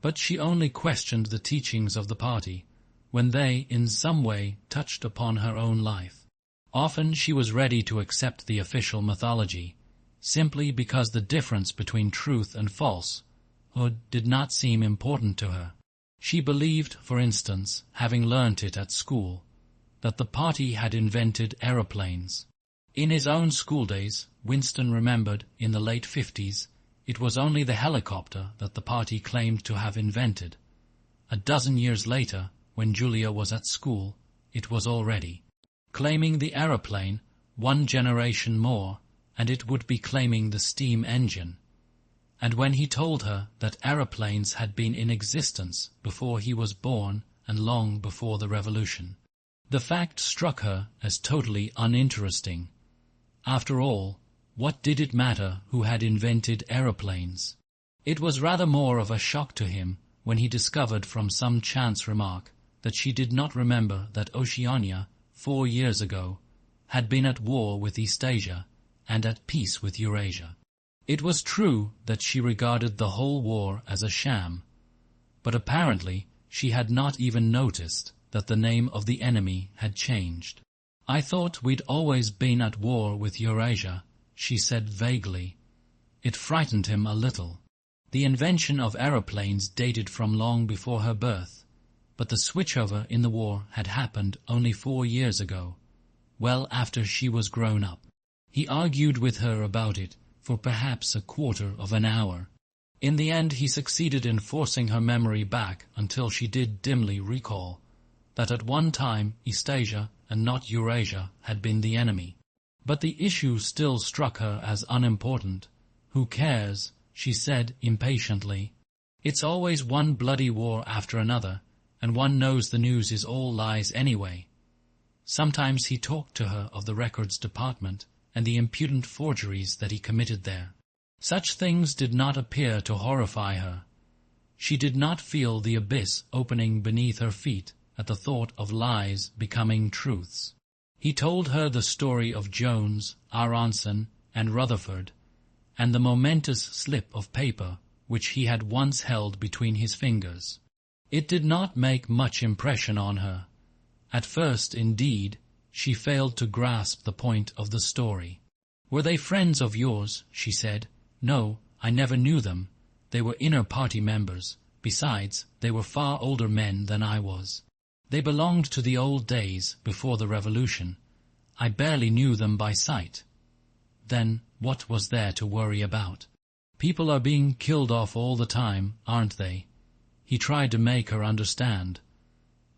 But she only questioned the teachings of the party when they, in some way, touched upon her own life. Often she was ready to accept the official mythology, simply because the difference between truth and falsehood did not seem important to her. She believed, for instance, having learnt it at school, that the party had invented aeroplanes. In his own schooldays, Winston remembered, in the late 50s, it was only the helicopter that the party claimed to have invented. A dozen years later, when Julia was at school, it was already claiming the aeroplane. 1 generation more, and it would be claiming the steam engine. And when he told her that aeroplanes had been in existence before he was born and long before the Revolution, the fact struck her as totally uninteresting. After all, what did it matter who had invented aeroplanes? It was rather more of a shock to him when he discovered from some chance remark that she did not remember that Oceania, 4 years ago, had been at war with Eastasia and at peace with Eurasia. It was true that she regarded the whole war as a sham, but apparently she had not even noticed that the name of the enemy had changed. "I thought we'd always been at war with Eurasia," she said vaguely. It frightened him a little. The invention of aeroplanes dated from long before her birth, but the switchover in the war had happened only 4 years ago, well after she was grown up. He argued with her about it for perhaps a quarter of an hour. In the end he succeeded in forcing her memory back until she did dimly recall that at one time Eastasia and not Eurasia had been the enemy. But the issue still struck her as unimportant. "Who cares?" she said impatiently. "It's always one bloody war after another, and one knows the news is all lies anyway." Sometimes he talked to her of the records department and the impudent forgeries that he committed there. Such things did not appear to horrify her. She did not feel the abyss opening beneath her feet at the thought of lies becoming truths. He told her the story of Jones, Aronson, and Rutherford, and the momentous slip of paper which he had once held between his fingers. It did not make much impression on her. At first, indeed, she failed to grasp the point of the story. "Were they friends of yours?" she said. "No, I never knew them. They were inner party members. Besides, they were far older men than I was. They belonged to the old days before the Revolution. I barely knew them by sight." Then what was there to worry about? People are being killed off all the time, aren't they? He tried to make her understand.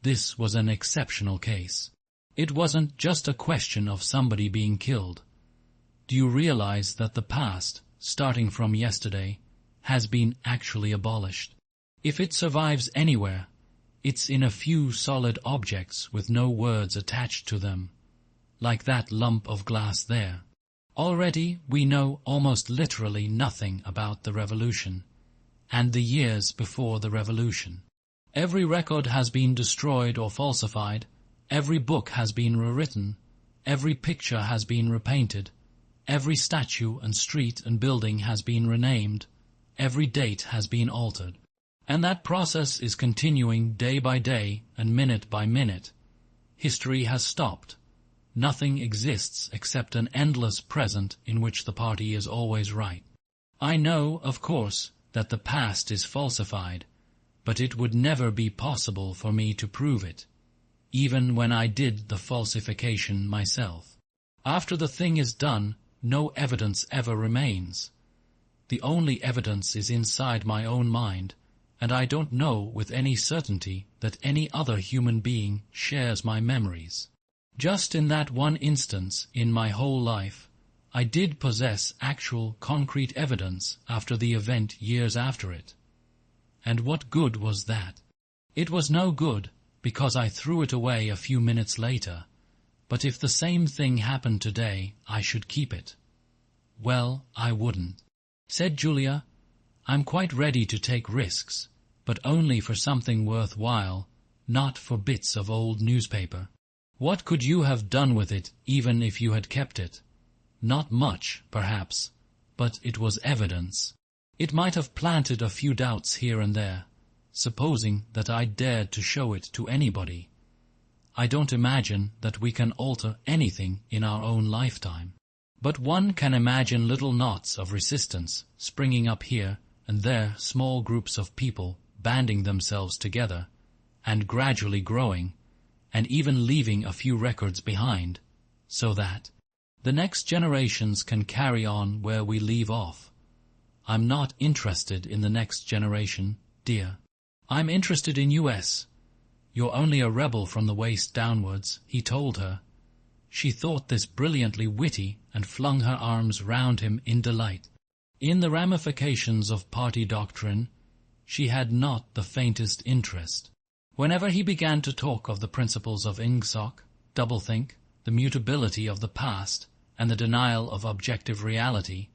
This was an exceptional case. It wasn't just a question of somebody being killed. Do you realize that the past, starting from yesterday, has been actually abolished? If it survives anywhere, it's in a few solid objects with no words attached to them, like that lump of glass there. Already we know almost literally nothing about the Revolution, and the years before the Revolution. Every record has been destroyed or falsified, every book has been rewritten, every picture has been repainted, every statue and street and building has been renamed, every date has been altered. And that process is continuing day by day and minute by minute. History has stopped. Nothing exists except an endless present in which the party is always right. I know, of course, that the past is falsified, but it would never be possible for me to prove it, even when I did the falsification myself. After the thing is done, no evidence ever remains. The only evidence is inside my own mind, and I don't know with any certainty that any other human being shares my memories. Just in that one instance in my whole life, I did possess actual concrete evidence after the event years after it. And what good was that? It was no good, because I threw it away a few minutes later. But if the same thing happened today, I should keep it. Well, I wouldn't. Said Julia, "I'm quite ready to take risks, but only for something worthwhile, not for bits of old newspaper." What could you have done with it even if you had kept it? Not much, perhaps, but it was evidence. It might have planted a few doubts here and there, supposing that I dared to show it to anybody. I don't imagine that we can alter anything in our own lifetime. But one can imagine little knots of resistance springing up here and there, small groups of people banding themselves together, and gradually growing, and even leaving a few records behind, so that the next generations can carry on where we leave off. I'm not interested in the next generation, dear. I'm interested in US. You're only a rebel from the waist downwards, he told her. She thought this brilliantly witty and flung her arms round him in delight. In the ramifications of party doctrine, she had not the faintest interest. Whenever he began to talk of the principles of Ingsoc, doublethink, the mutability of the past, and the denial of objective reality,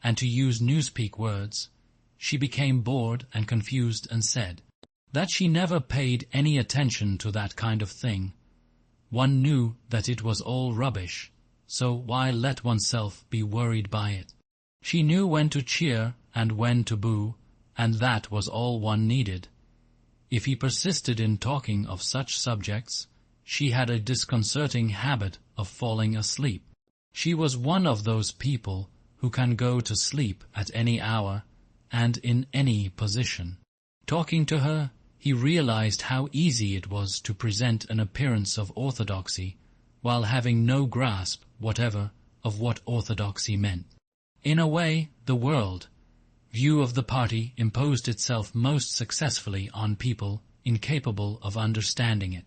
and to use Newspeak words, she became bored and confused and said that she never paid any attention to that kind of thing. One knew that it was all rubbish, so why let oneself be worried by it? She knew when to cheer and when to boo, and that was all one needed. If he persisted in talking of such subjects, she had a disconcerting habit of falling asleep. She was one of those people who can go to sleep at any hour and in any position. Talking to her, he realized how easy it was to present an appearance of orthodoxy while having no grasp whatever of what orthodoxy meant. In a way, the world view of the party imposed itself most successfully on people incapable of understanding it.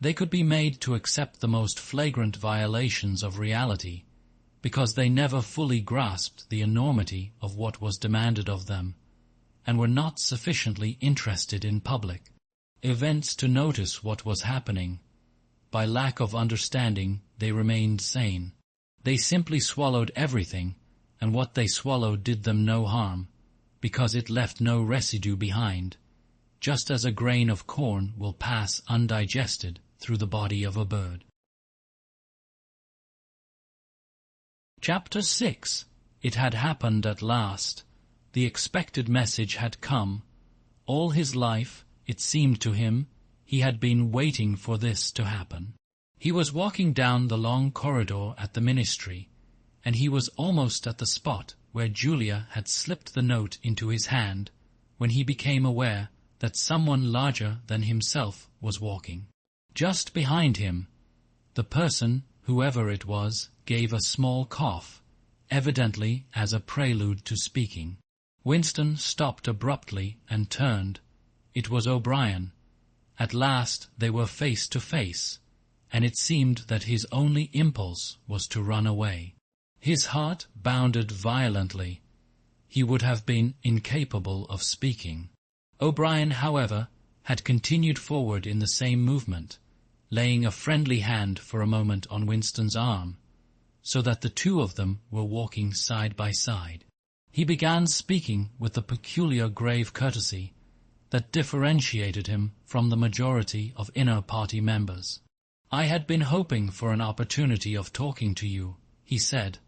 They could be made to accept the most flagrant violations of reality, because they never fully grasped the enormity of what was demanded of them, and were not sufficiently interested in public events to notice what was happening. By lack of understanding, they remained sane. They simply swallowed everything, and what they swallowed did them no harm, because it left no residue behind, just as a grain of corn will pass undigested through the body of a bird. Chapter 6. It had happened at last. The expected message had come. All his life, it seemed to him, he had been waiting for this to happen. He was walking down the long corridor at the ministry, and he was almost at the spot where Julia had slipped the note into his hand, when he became aware that someone larger than himself was walking. Just behind him, the person, whoever it was, gave a small cough, evidently as a prelude to speaking. Winston stopped abruptly and turned. It was O'Brien. At last they were face to face, and it seemed that his only impulse was to run away. His heart bounded violently. He would have been incapable of speaking. O'Brien, however, had continued forward in the same movement, laying a friendly hand for a moment on Winston's arm, so that the two of them were walking side by side. He began speaking with the peculiar grave courtesy that differentiated him from the majority of inner party members. "I had been hoping for an opportunity of talking to you," he said.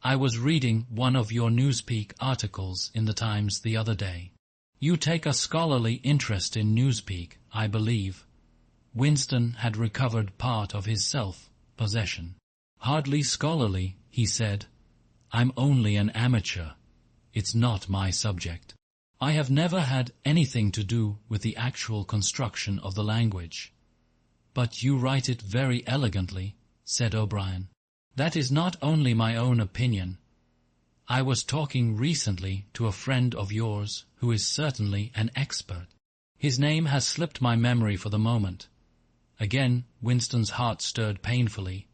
"I was reading one of your Newspeak articles in the Times the other day. You take a scholarly interest in Newspeak, I believe." Winston had recovered part of his self-possession. "Hardly scholarly," he said. "I'm only an amateur. It's not my subject. I have never had anything to do with the actual construction of the language." "But you write it very elegantly," said O'Brien. "That is not only my own opinion. I was talking recently to a friend of yours who is certainly an expert. His name has slipped my memory for the moment." Again Winston's heart stirred painfully.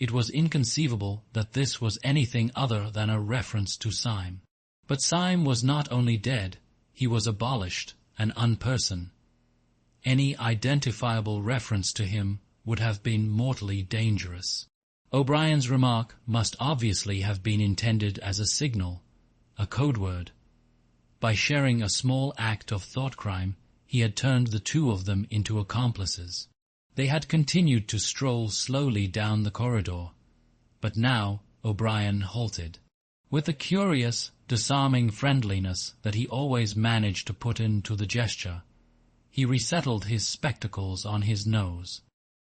It was inconceivable that this was anything other than a reference to Syme. But Syme was not only dead, he was abolished, an unperson. Any identifiable reference to him would have been mortally dangerous. O'Brien's remark must obviously have been intended as a signal, a code word. By sharing a small act of thoughtcrime, he had turned the two of them into accomplices. They had continued to stroll slowly down the corridor, but now O'Brien halted. With the curious, disarming friendliness that he always managed to put into the gesture, he resettled his spectacles on his nose.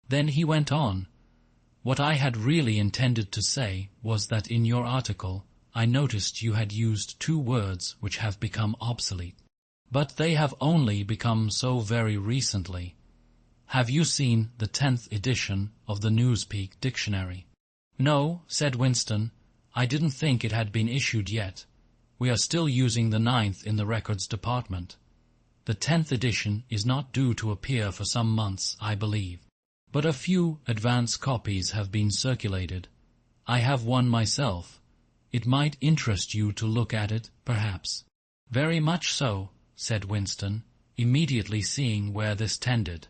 Then he went on. "What I had really intended to say was that in your article I noticed you had used two words which have become obsolete. But they have only become so very recently. Have you seen the 10th edition of the Newspeak dictionary?" "No," said Winston. "I didn't think it had been issued yet. We are still using the 9th in the records department. The 10th edition is not due to appear for some months, I believe. But a few advance copies have been circulated. I have one myself. It might interest you to look at it, perhaps." "Very much so," said Winston, immediately seeing where this tended.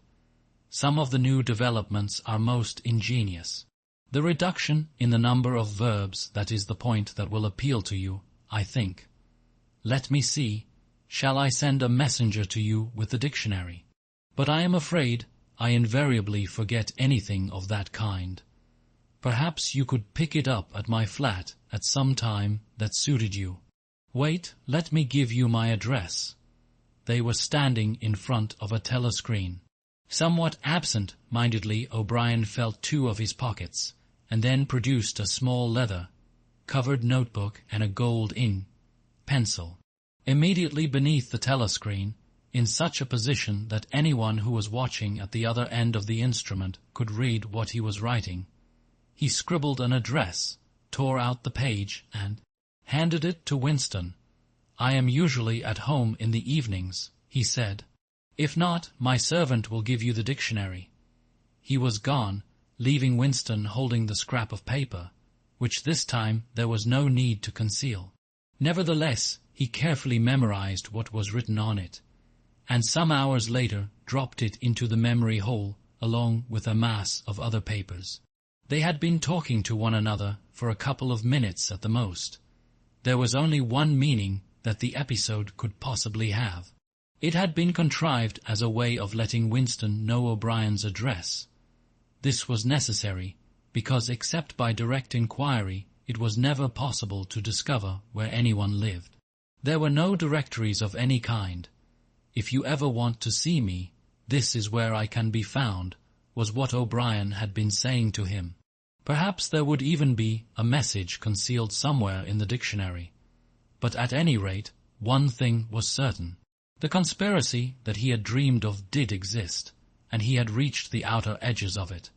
"Some of the new developments are most ingenious. The reduction in the number of verbs, that is the point that will appeal to you, I think. Let me see. Shall I send a messenger to you with the dictionary? But I am afraid I invariably forget anything of that kind. Perhaps you could pick it up at my flat at some time that suited you. Wait, let me give you my address." They were standing in front of a telescreen. Somewhat absent-mindedly O'Brien felt two of his pockets, and then produced a small leather-covered notebook and a gold ink pencil. Immediately beneath the telescreen, in such a position that anyone who was watching at the other end of the instrument could read what he was writing, he scribbled an address, tore out the page, and handed it to Winston. "I am usually at home in the evenings," he said. "If not, my servant will give you the dictionary." He was gone, leaving Winston holding the scrap of paper, which this time there was no need to conceal. Nevertheless, he carefully memorized what was written on it, and some hours later dropped it into the memory hole along with a mass of other papers. They had been talking to one another for a couple of minutes at the most. There was only one meaning that the episode could possibly have. It had been contrived as a way of letting Winston know O'Brien's address. This was necessary, because except by direct inquiry it was never possible to discover where anyone lived. There were no directories of any kind. "If you ever want to see me, this is where I can be found," was what O'Brien had been saying to him. Perhaps there would even be a message concealed somewhere in the dictionary. But at any rate, one thing was certain. The conspiracy that he had dreamed of did exist, and he had reached the outer edges of it.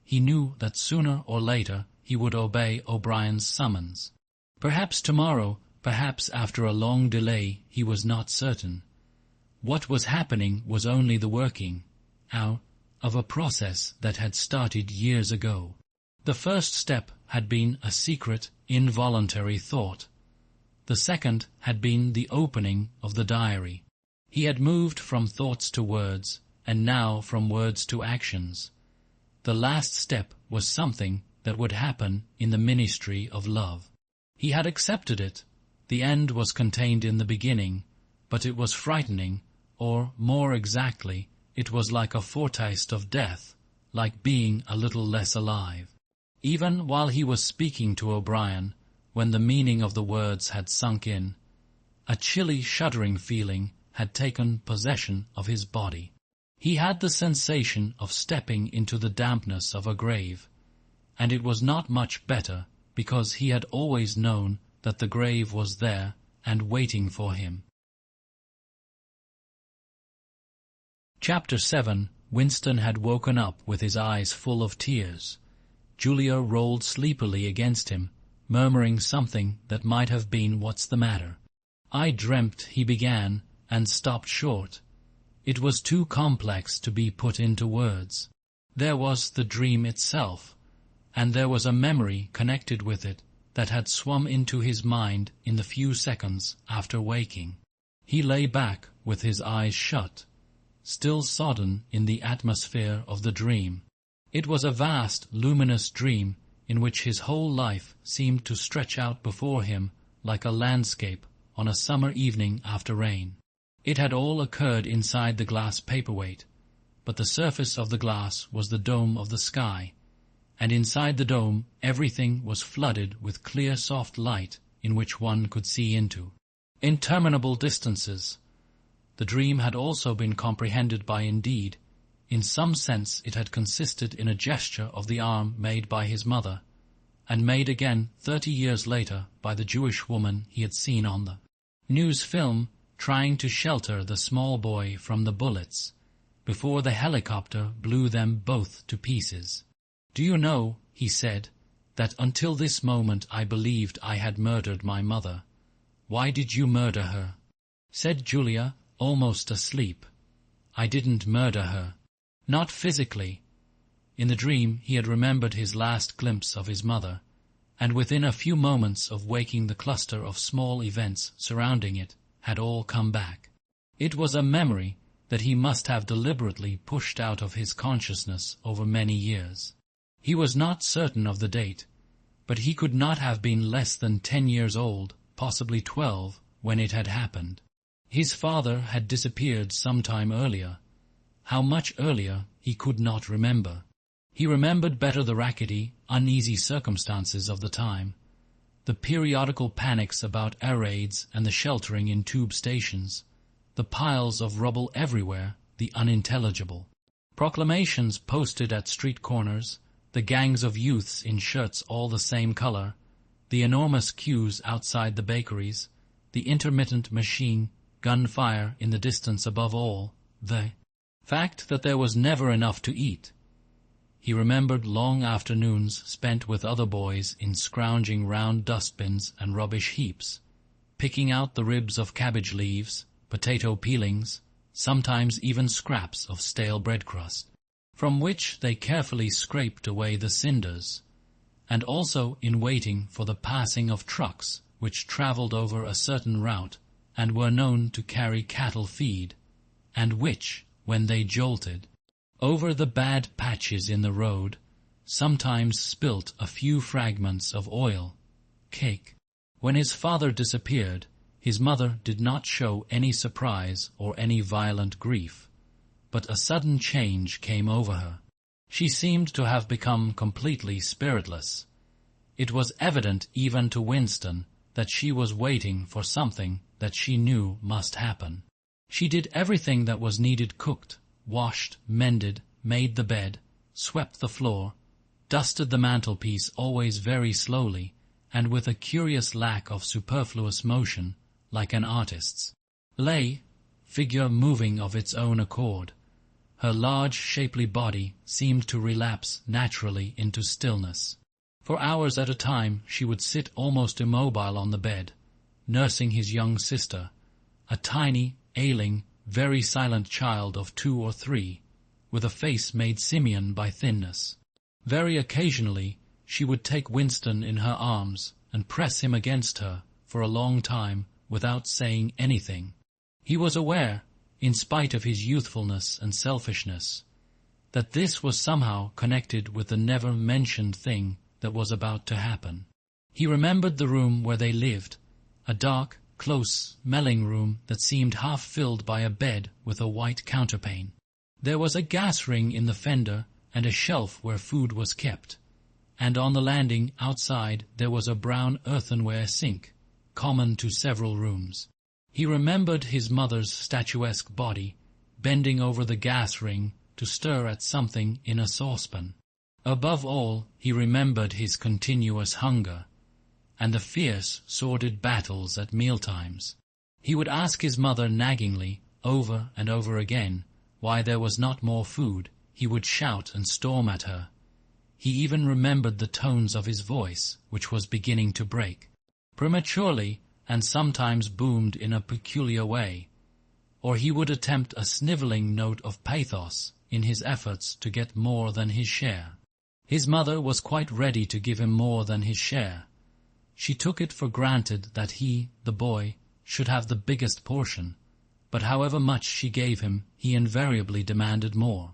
He knew that sooner or later he would obey O'Brien's summons. Perhaps tomorrow, perhaps after a long delay, he was not certain. What was happening was only the working out of a process that had started years ago. The first step had been a secret, involuntary thought. The second had been the opening of the diary. He had moved from thoughts to words, and now from words to actions. The last step was something that would happen in the ministry of love. He had accepted it. The end was contained in the beginning, but it was frightening, or, more exactly, it was like a foretaste of death, like being a little less alive. Even while he was speaking to O'Brien, when the meaning of the words had sunk in, a chilly, shuddering feeling had taken possession of his body. He had the sensation of stepping into the dampness of a grave, and it was not much better, because he had always known that the grave was there and waiting for him. Chapter 7. Winston had woken up with his eyes full of tears. Julia rolled sleepily against him, murmuring something that might have been "What's the matter?" "I dreamt," he began, and stopped short. It was too complex to be put into words. There was the dream itself, and there was a memory connected with it that had swum into his mind in the few seconds after waking. He lay back with his eyes shut, still sodden in the atmosphere of the dream. It was a vast, luminous dream in which his whole life seemed to stretch out before him like a landscape on a summer evening after rain. It had all occurred inside the glass paperweight, but the surface of the glass was the dome of the sky, and inside the dome everything was flooded with clear soft light in which one could see into interminable distances. The dream had also been comprehended by Indeed. In some sense it had consisted in a gesture of the arm made by his mother, and made again 30 years later by the Jewish woman he had seen on the news film, trying to shelter the small boy from the bullets, before the helicopter blew them both to pieces. "Do you know," he said, "that until this moment I believed I had murdered my mother." "Why did you murder her?" said Julia, almost asleep. "I didn't murder her. Not physically." In the dream he had remembered his last glimpse of his mother, and within a few moments of waking the cluster of small events surrounding it had all come back. It was a memory that he must have deliberately pushed out of his consciousness over many years. He was not certain of the date, but he could not have been less than 10 years old, possibly 12, when it had happened. His father had disappeared some time earlier. How much earlier he could not remember. He remembered better the rackety, uneasy circumstances of the time, the periodical panics about air raids and the sheltering in tube stations, the piles of rubble everywhere, the unintelligible proclamations posted at street corners, the gangs of youths in shirts all the same color, the enormous queues outside the bakeries, the intermittent machine gunfire in the distance above all, the fact that there was never enough to eat. He remembered long afternoons spent with other boys in scrounging round dustbins and rubbish heaps, picking out the ribs of cabbage leaves, potato peelings, sometimes even scraps of stale bread crust, from which they carefully scraped away the cinders, and also in waiting for the passing of trucks which travelled over a certain route and were known to carry cattle feed, and which, when they jolted over the bad patches in the road, sometimes spilt a few fragments of oil, cake. When his father disappeared, His mother did not show any surprise or any violent grief, but a sudden change came over her. She seemed to have become completely spiritless. It was evident even to Winston that she was waiting for something that she knew must happen. She did everything that was needed: cooked, washed, mended, made the bed, swept the floor, dusted the mantelpiece, always very slowly and with a curious lack of superfluous motion, like an artist's. Lay, figure moving of its own accord. Her large, shapely body seemed to relapse naturally into stillness. For hours at a time she would sit almost immobile on the bed, nursing his young sister, a tiny, ailing, very silent child of 2 or 3, with a face made simian by thinness. Very occasionally she would take Winston in her arms and press him against her for a long time without saying anything. He was aware, in spite of his youthfulness and selfishness, that this was somehow connected with the never-mentioned thing that was about to happen. He remembered the room where they lived, a dark, close, smelling room that seemed half filled by a bed with a white counterpane. There was a gas ring in the fender and a shelf where food was kept, and on the landing outside there was a brown earthenware sink, common to several rooms. He remembered his mother's statuesque body, bending over the gas ring to stir at something in a saucepan. Above all, he remembered his continuous hunger, and the fierce, sordid battles at mealtimes. He would ask his mother naggingly, over and over again, why there was not more food. He would shout and storm at her. He even remembered the tones of his voice, which was beginning to break, prematurely, and sometimes boomed in a peculiar way, or he would attempt a snivelling note of pathos in his efforts to get more than his share. His mother was quite ready to give him more than his share. She took it for granted that he, the boy, should have the biggest portion, but however much she gave him, he invariably demanded more.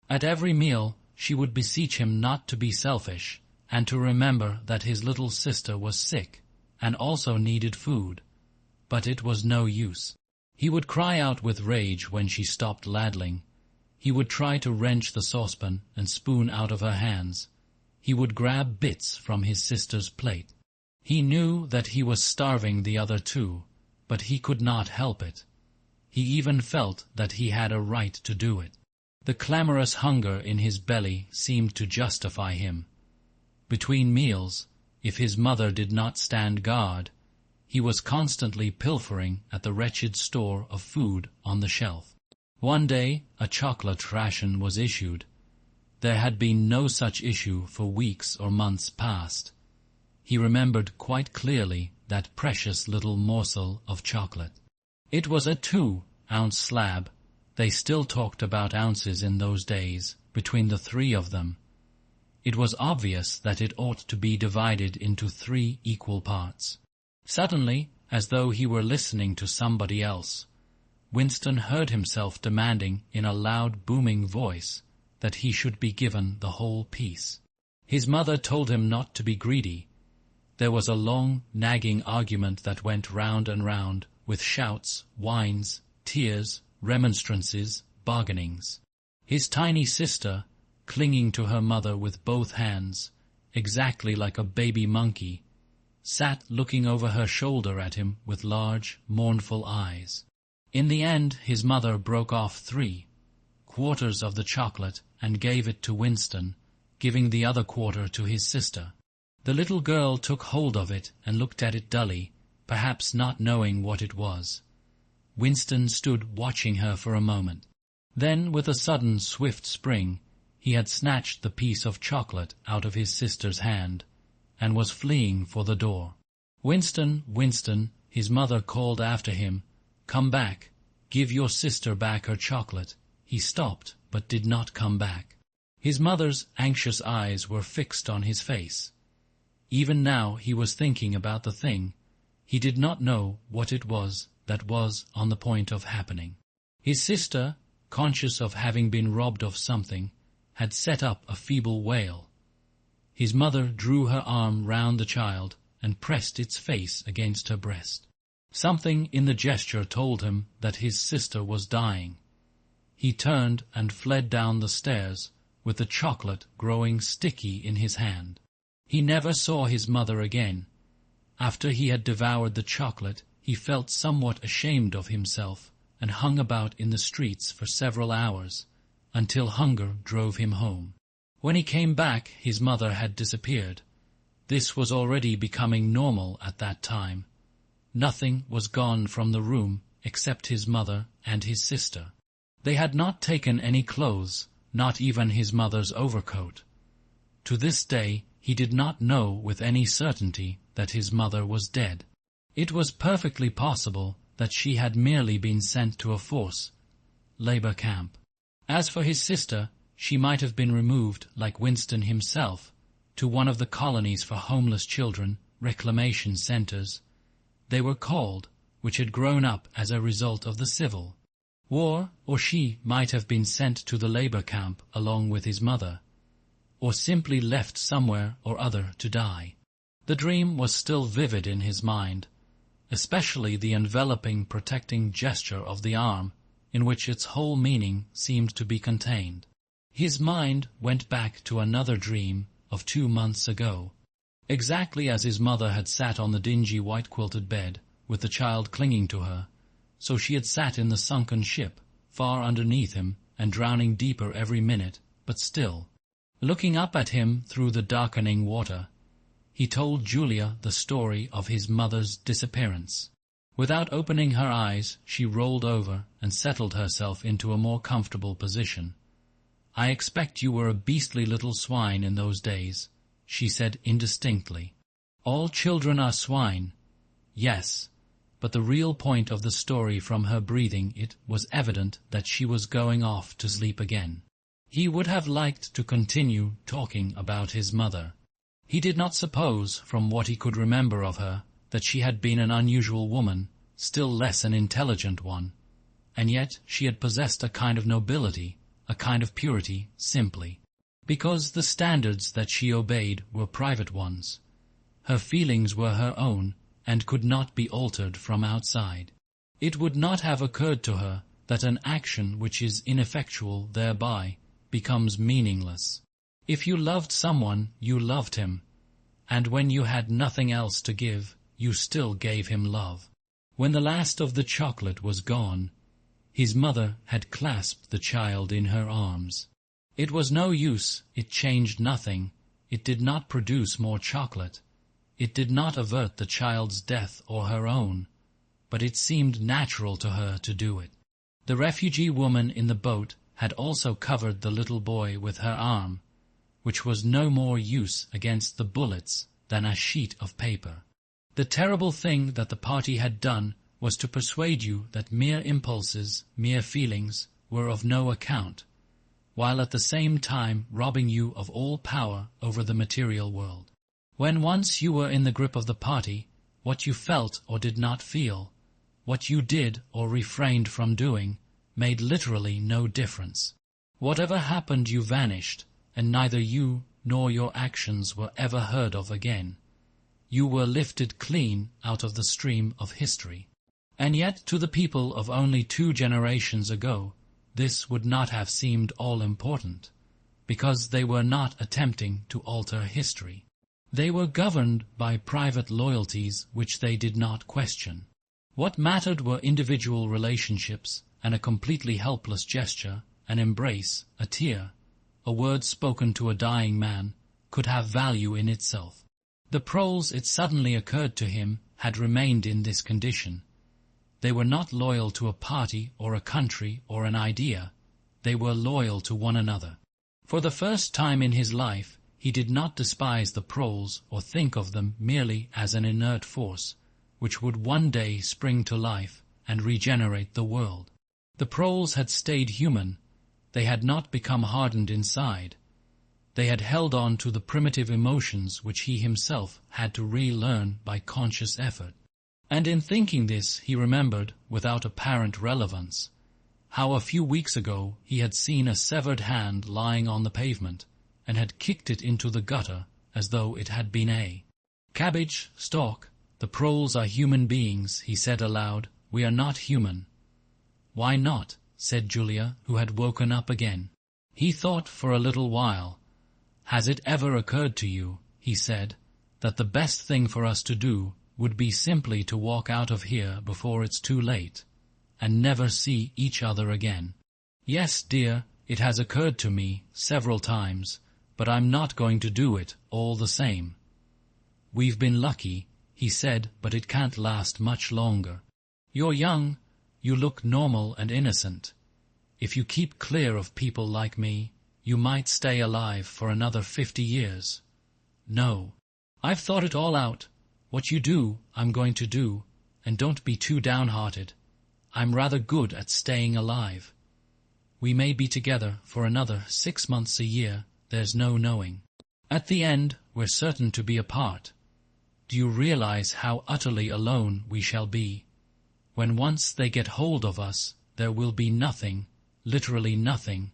At every meal she would beseech him not to be selfish, and to remember that his little sister was sick, and also needed food, but it was no use. He would cry out with rage when she stopped ladling. He would try to wrench the saucepan and spoon out of her hands. He would grab bits from his sister's plate. He knew that he was starving the other two, but he could not help it. He even felt that he had a right to do it. The clamorous hunger in his belly seemed to justify him. Between meals, if his mother did not stand guard, he was constantly pilfering at the wretched store of food on the shelf. One day a chocolate ration was issued. There had been no such issue for weeks or months past. He remembered quite clearly that precious little morsel of chocolate. It was a 2-ounce slab. They still talked about ounces in those days, between the 3 of them. It was obvious that it ought to be divided into 3 equal parts. Suddenly, as though he were listening to somebody else, Winston heard himself demanding in a loud, booming voice that he should be given the whole piece. His mother told him not to be greedy. There was a long, nagging argument that went round and round, with shouts, whines, tears, remonstrances, bargainings. His tiny sister, clinging to her mother with both hands, exactly like a baby monkey, sat looking over her shoulder at him with large, mournful eyes. In the end his mother broke off 3/4 of the chocolate and gave it to Winston, giving the other quarter to his sister. The little girl took hold of it and looked at it dully, perhaps not knowing what it was. Winston stood watching her for a moment. Then, with a sudden, swift spring, he had snatched the piece of chocolate out of his sister's hand, and was fleeing for the door. "Winston, Winston," his mother called after him, "come back, give your sister back her chocolate." He stopped, but did not come back. His mother's anxious eyes were fixed on his face. Even now he was thinking about the thing. He did not know what it was that was on the point of happening. His sister, conscious of having been robbed of something, had set up a feeble wail. His mother drew her arm round the child and pressed its face against her breast. Something in the gesture told him that his sister was dying. He turned and fled down the stairs, with the chocolate growing sticky in his hand. He never saw his mother again. After he had devoured the chocolate, he felt somewhat ashamed of himself and hung about in the streets for several hours, until hunger drove him home. When he came back, his mother had disappeared. This was already becoming normal at that time. Nothing was gone from the room except his mother and his sister. They had not taken any clothes, not even his mother's overcoat. To this day, he did not know with any certainty that his mother was dead. It was perfectly possible that she had merely been sent to a forced labor camp. As for his sister, she might have been removed, like Winston himself, to one of the colonies for homeless children, reclamation centers, they were called, which had grown up as a result of the Civil War, or she might have been sent to the labor camp along with his mother, or simply left somewhere or other to die. The dream was still vivid in his mind, especially the enveloping, protecting gesture of the arm, in which its whole meaning seemed to be contained. His mind went back to another dream of 2 months ago. Exactly as his mother had sat on the dingy white-quilted bed, with the child clinging to her, so she had sat in the sunken ship, far underneath him and drowning deeper every minute, but still. Looking up at him through the darkening water, he told Julia the story of his mother's disappearance. Without opening her eyes, she rolled over and settled herself into a more comfortable position. "I expect you were a beastly little swine in those days," she said indistinctly. "All children are swine." Yes, but the real point of the story from her breathing, it was evident that she was going off to sleep again. He would have liked to continue talking about his mother. He did not suppose, from what he could remember of her, that she had been an unusual woman, still less an intelligent one. And yet she had possessed a kind of nobility, a kind of purity, simply because the standards that she obeyed were private ones. Her feelings were her own, and could not be altered from outside. It would not have occurred to her that an action which is ineffectual thereby becomes meaningless. If you loved someone, you loved him, and when you had nothing else to give, you still gave him love. When the last of the chocolate was gone, his mother had clasped the child in her arms. It was no use, it changed nothing, it did not produce more chocolate, it did not avert the child's death or her own, but it seemed natural to her to do it. The refugee woman in the boat had also covered the little boy with her arm, which was no more use against the bullets than a sheet of paper. The terrible thing that the party had done was to persuade you that mere impulses, mere feelings, were of no account, while at the same time robbing you of all power over the material world. When once you were in the grip of the party, what you felt or did not feel, what you did or refrained from doing, made literally no difference. Whatever happened, you vanished, and neither you nor your actions were ever heard of again. You were lifted clean out of the stream of history. And yet to the people of only 2 generations ago, this would not have seemed all important, because they were not attempting to alter history. They were governed by private loyalties which they did not question. What mattered were individual relationships and a completely helpless gesture, an embrace, a tear, a word spoken to a dying man, could have value in itself. The proles, it suddenly occurred to him, had remained in this condition. They were not loyal to a party or a country or an idea. They were loyal to one another. For the first time in his life, he did not despise the proles or think of them merely as an inert force, which would one day spring to life and regenerate the world. The proles had stayed human. They had not become hardened inside. They had held on to the primitive emotions which he himself had to relearn by conscious effort. And in thinking this, he remembered, without apparent relevance, how a few weeks ago he had seen a severed hand lying on the pavement, and had kicked it into the gutter as though it had been a cabbage stalk, "The proles are human beings," he said aloud. "We are not human." "Why not?" said Julia, who had woken up again. He thought for a little while. "Has it ever occurred to you," he said, "that the best thing for us to do would be simply to walk out of here before it's too late, and never see each other again?" "Yes, dear, it has occurred to me several times, but I'm not going to do it all the same." "We've been lucky," he said, "but it can't last much longer. You're young, you look normal and innocent. If you keep clear of people like me, you might stay alive for another 50 years. No, I've thought it all out. What you do, I'm going to do, and don't be too downhearted. I'm rather good at staying alive. We may be together for another 6 months a year, there's no knowing. At the end, we're certain to be apart. Do you realize how utterly alone we shall be? When once they get hold of us, there will be nothing, literally nothing,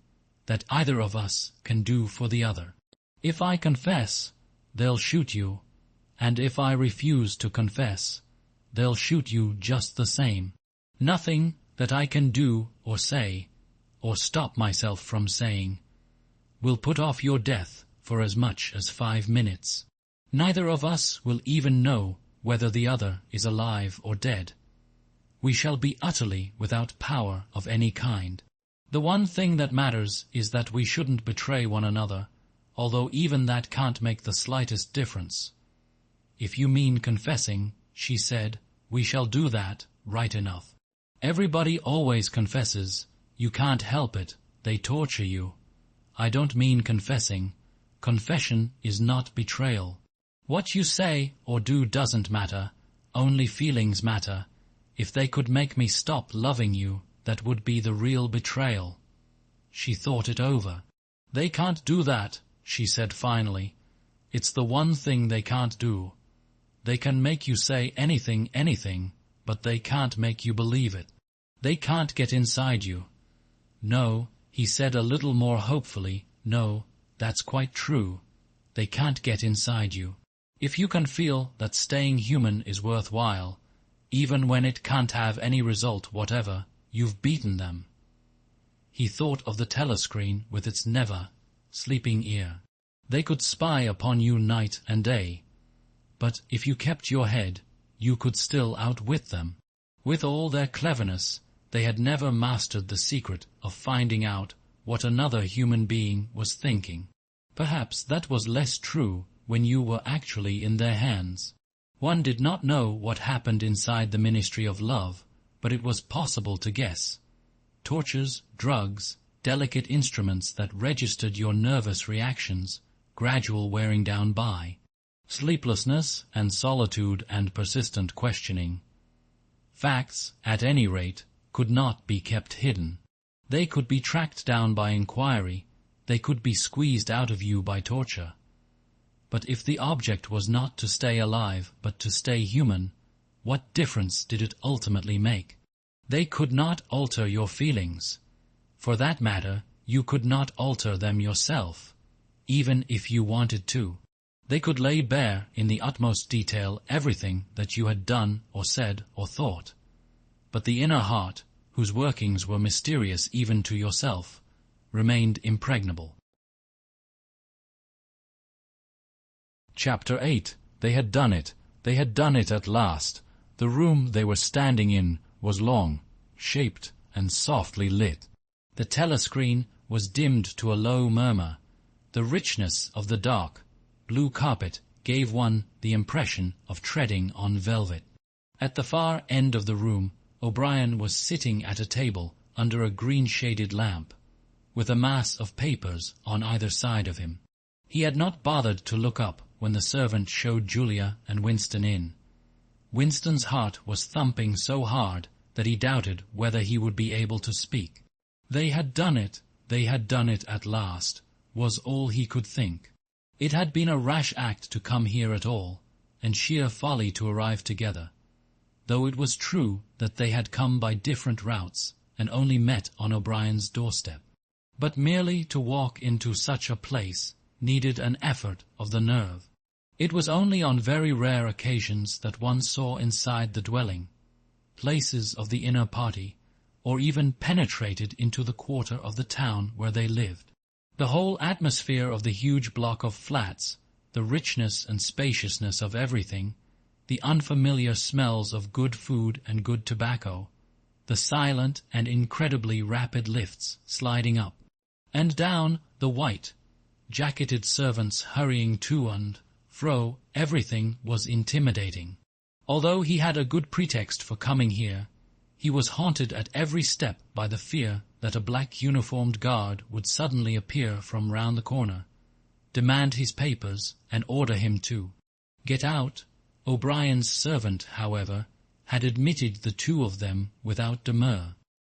that either of us can do for the other. If I confess, they'll shoot you, and if I refuse to confess, they'll shoot you just the same. Nothing that I can do or say, or stop myself from saying, will put off your death for as much as 5 minutes. Neither of us will even know whether the other is alive or dead. We shall be utterly without power of any kind. The one thing that matters is that we shouldn't betray one another, although even that can't make the slightest difference." "If you mean confessing," she said, "we shall do that, right enough. Everybody always confesses. You can't help it. They torture you. I don't mean confessing. Confession is not betrayal. What you say or do doesn't matter. Only feelings matter. If they could make me stop loving you, that would be the real betrayal." She thought it over. "They can't do that," she said finally. "It's the one thing they can't do. They can make you say anything, but they can't make you believe it. They can't get inside you." "No," he said a little more hopefully, "no, that's quite true. They can't get inside you. If you can feel that staying human is worthwhile, even when it can't have any result whatever, you've beaten them." He thought of the telescreen with its sleeping ear. They could spy upon you night and day, but if you kept your head, you could still outwit them. With all their cleverness, they had never mastered the secret of finding out what another human being was thinking. Perhaps that was less true when you were actually in their hands. One did not know what happened inside the Ministry of Love, but it was possible to guess. Tortures, drugs, delicate instruments that registered your nervous reactions, gradual wearing down by, sleeplessness and solitude and persistent questioning. Facts, at any rate, could not be kept hidden. They could be tracked down by inquiry, they could be squeezed out of you by torture. But if the object was not to stay alive, but to stay human, what difference did it ultimately make? They could not alter your feelings. For that matter, you could not alter them yourself, even if you wanted to. They could lay bare in the utmost detail everything that you had done or said or thought. But the inner heart, whose workings were mysterious even to yourself, remained impregnable. Chapter 8. They had done it. They had done it at last. The room they were standing in was long, shaped, and softly lit. The telescreen was dimmed to a low murmur. The richness of the dark, blue carpet gave one the impression of treading on velvet. At the far end of the room, O'Brien was sitting at a table under a green-shaded lamp, with a mass of papers on either side of him. He had not bothered to look up when the servant showed Julia and Winston in. Winston's heart was thumping so hard that he doubted whether he would be able to speak. They had done it at last, was all he could think. It had been a rash act to come here at all, and sheer folly to arrive together, though it was true that they had come by different routes and only met on O'Brien's doorstep. But merely to walk into such a place needed an effort of the nerve. It was only on very rare occasions that one saw inside the dwelling, places of the inner party, or even penetrated into the quarter of the town where they lived. The whole atmosphere of the huge block of flats, the richness and spaciousness of everything, the unfamiliar smells of good food and good tobacco, the silent and incredibly rapid lifts sliding up and down, the white, jacketed servants hurrying to and fro, everything was intimidating. Although he had a good pretext for coming here, he was haunted at every step by the fear that a black uniformed guard would suddenly appear from round the corner, demand his papers, and order him to get out. O'Brien's servant, however, had admitted the two of them without demur.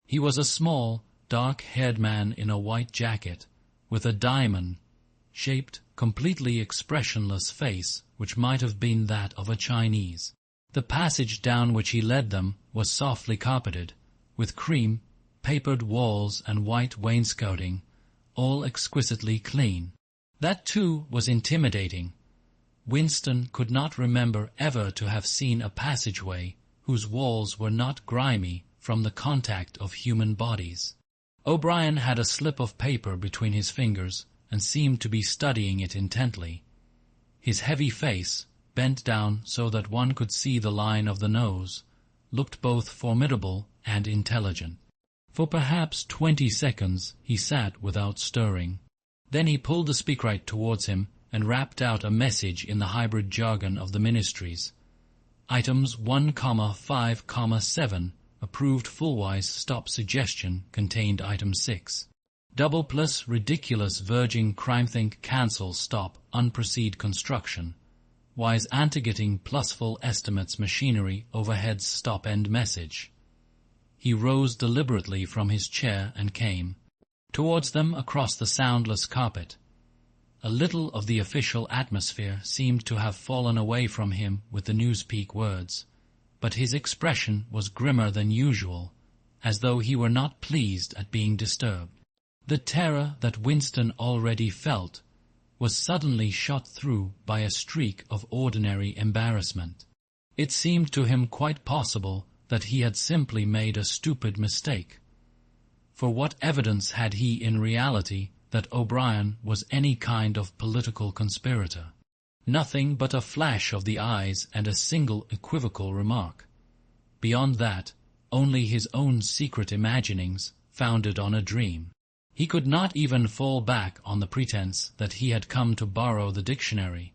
He was a small, dark-haired man in a white jacket, with a diamond-shaped, completely expressionless face which might have been that of a Chinese. The passage down which he led them was softly carpeted, with cream-papered walls and white wainscoting, all exquisitely clean. That, too, was intimidating. Winston could not remember ever to have seen a passageway whose walls were not grimy from the contact of human bodies. O'Brien had a slip of paper between his fingers and seemed to be studying it intently. His heavy face, bent down so that one could see the line of the nose, looked both formidable and intelligent. For perhaps 20 seconds he sat without stirring. Then he pulled the speakwrite towards him and rapped out a message in the hybrid jargon of the ministries. Items 1,5,7, approved full-wise stop suggestion, contained item 6. Double plus ridiculous verging crime think cancel stop unproceed construction. Wise anti-getting plus full estimates machinery overheads stop end message. He rose deliberately from his chair and came towards them across the soundless carpet. A little of the official atmosphere seemed to have fallen away from him with the Newspeak words, but his expression was grimmer than usual, as though he were not pleased at being disturbed. The terror that Winston already felt was suddenly shot through by a streak of ordinary embarrassment. It seemed to him quite possible that he had simply made a stupid mistake. For what evidence had he in reality that O'Brien was any kind of political conspirator? Nothing but a flash of the eyes and a single equivocal remark. Beyond that, only his own secret imaginings founded on a dream. He could not even fall back on the pretense that he had come to borrow the dictionary,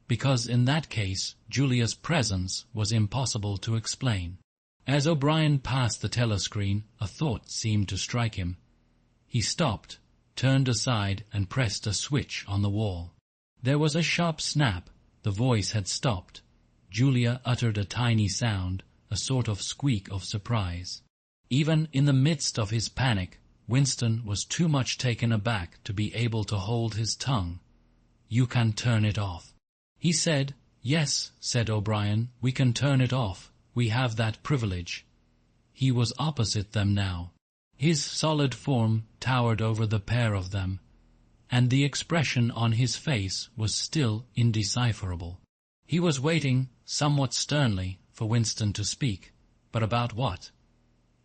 because in that case Julia's presence was impossible to explain. As O'Brien passed the telescreen, a thought seemed to strike him. He stopped, turned aside, and pressed a switch on the wall. There was a sharp snap. The voice had stopped. Julia uttered a tiny sound, a sort of squeak of surprise. Even in the midst of his panic, Winston was too much taken aback to be able to hold his tongue. "You can turn it off," he said. "Yes," said O'Brien, "we can turn it off. We have that privilege." He was opposite them now. His solid form towered over the pair of them, and the expression on his face was still indecipherable. He was waiting, somewhat sternly, for Winston to speak, but about what?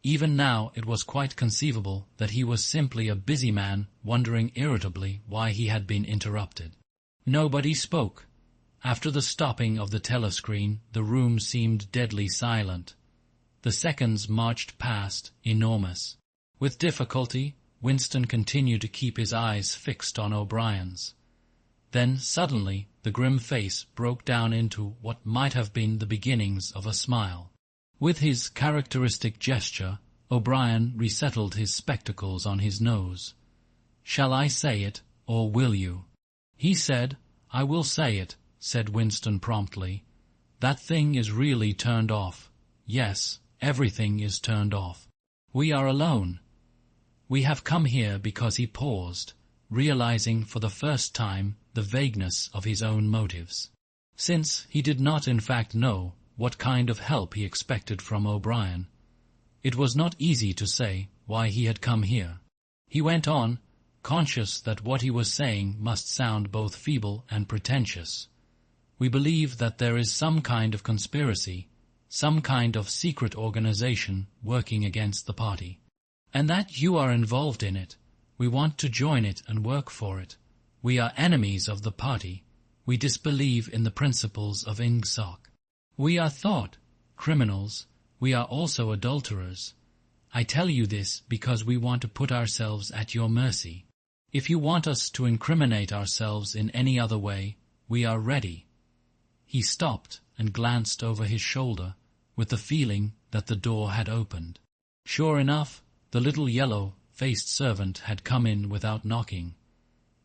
Even now it was quite conceivable that he was simply a busy man wondering irritably why he had been interrupted. Nobody spoke. After the stopping of the telescreen, the room seemed deadly silent. The seconds marched past, enormous. With difficulty, Winston continued to keep his eyes fixed on O'Brien's. Then, suddenly, the grim face broke down into what might have been the beginnings of a smile. With his characteristic gesture, O'Brien resettled his spectacles on his nose. "Shall I say it, or will you?" He said. "I will say it," said Winston promptly. "That thing is really turned off. Yes, everything is turned off. We are alone." We have come here because he paused, realizing for the first time the vagueness of his own motives. Since he did not in fact know what kind of help he expected from O'Brien, it was not easy to say why he had come here. He went on, conscious that what he was saying must sound both feeble and pretentious. We believe that there is some kind of conspiracy, some kind of secret organization working against the party, and that you are involved in it. We want to join it and work for it. We are enemies of the party. We disbelieve in the principles of Ingsoc. We are thought criminals. We are also adulterers. I tell you this because we want to put ourselves at your mercy. If you want us to incriminate ourselves in any other way, we are ready." He stopped and glanced over his shoulder with the feeling that the door had opened. Sure enough, the little yellow-faced servant had come in without knocking.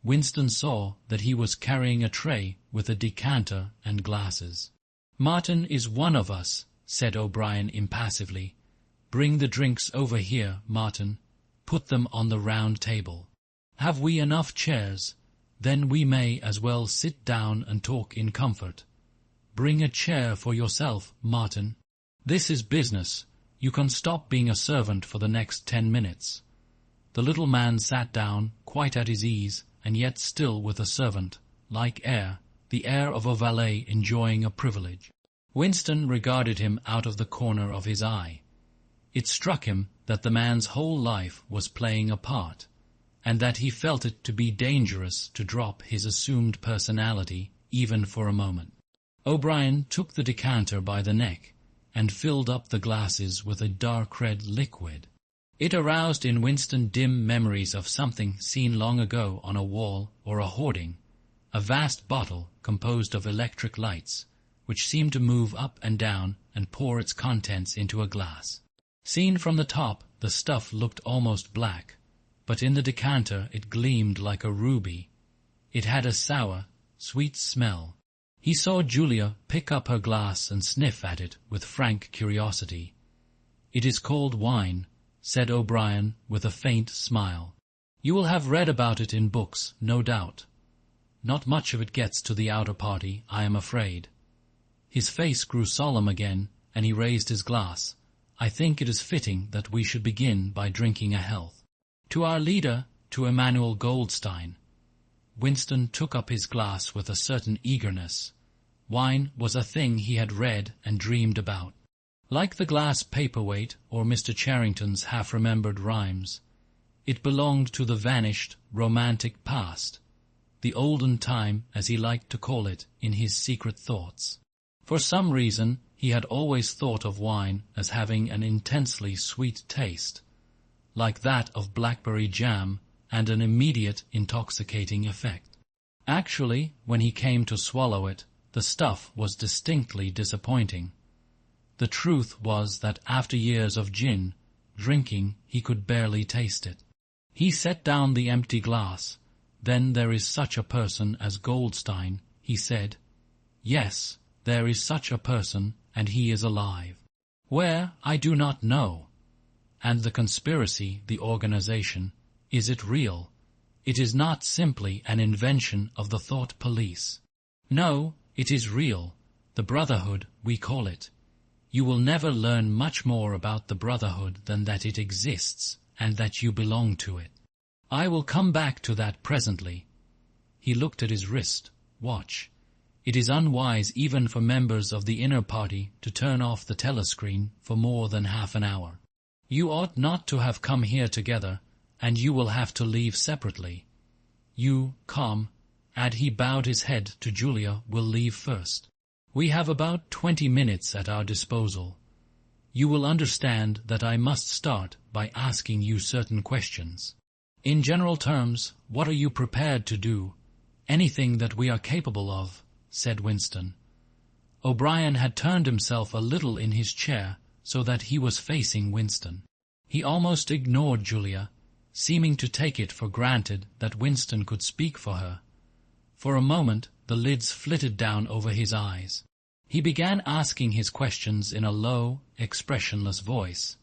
Winston saw that he was carrying a tray with a decanter and glasses. "Martin is one of us," said O'Brien impassively. "Bring the drinks over here, Martin. Put them on the round table. Have we enough chairs? Then we may as well sit down and talk in comfort. Bring a chair for yourself, Martin. This is business. You can stop being a servant for the next 10 minutes. The little man sat down, quite at his ease, and yet still with a servant-like air, the air of a valet enjoying a privilege. Winston regarded him out of the corner of his eye. It struck him that the man's whole life was playing a part, and that he felt it to be dangerous to drop his assumed personality even for a moment. O'Brien took the decanter by the neck and filled up the glasses with a dark red liquid. It aroused in Winston dim memories of something seen long ago on a wall or a hoarding, a vast bottle composed of electric lights, which seemed to move up and down and pour its contents into a glass. Seen from the top, the stuff looked almost black, but in the decanter it gleamed like a ruby. It had a sour, sweet smell. He saw Julia pick up her glass and sniff at it with frank curiosity. "It is called wine," said O'Brien with a faint smile. "You will have read about it in books, no doubt. Not much of it gets to the outer party, I am afraid." His face grew solemn again, and he raised his glass. "I think it is fitting that we should begin by drinking a health. To our leader, to Emmanuel Goldstein." Winston took up his glass with a certain eagerness. Wine was a thing he had read and dreamed about. Like the glass paperweight or Mr. Charrington's half-remembered rhymes, it belonged to the vanished, romantic past, the olden time, as he liked to call it in his secret thoughts. For some reason, he had always thought of wine as having an intensely sweet taste, like that of blackberry jam, and an immediate intoxicating effect. Actually, when he came to swallow it, the stuff was distinctly disappointing. The truth was that after years of gin drinking, he could barely taste it. He set down the empty glass. "Then there is such a person as Goldstein," he said. "Yes, there is such a person, and he is alive. Where, I do not know. And the conspiracy, the organization, is it real? It is not simply an invention of the thought police. No, it is real. The Brotherhood, we call it. You will never learn much more about the Brotherhood than that it exists, and that you belong to it. I will come back to that presently." He looked at his wrist watch. It is unwise even for members of the inner party to turn off the telescreen for more than half an hour. "You ought not to have come here together, and you will have to leave separately. You, and he bowed his head to Julia, will leave first. We have about 20 minutes at our disposal. You will understand that I must start by asking you certain questions. In general terms, what are you prepared to do?" "Anything that we are capable of," said Winston. O'Brien had turned himself a little in his chair so that he was facing Winston. He almost ignored Julia, seeming to take it for granted that Winston could speak for her. For a moment the lids flitted down over his eyes. He began asking his questions in a low, expressionless voice,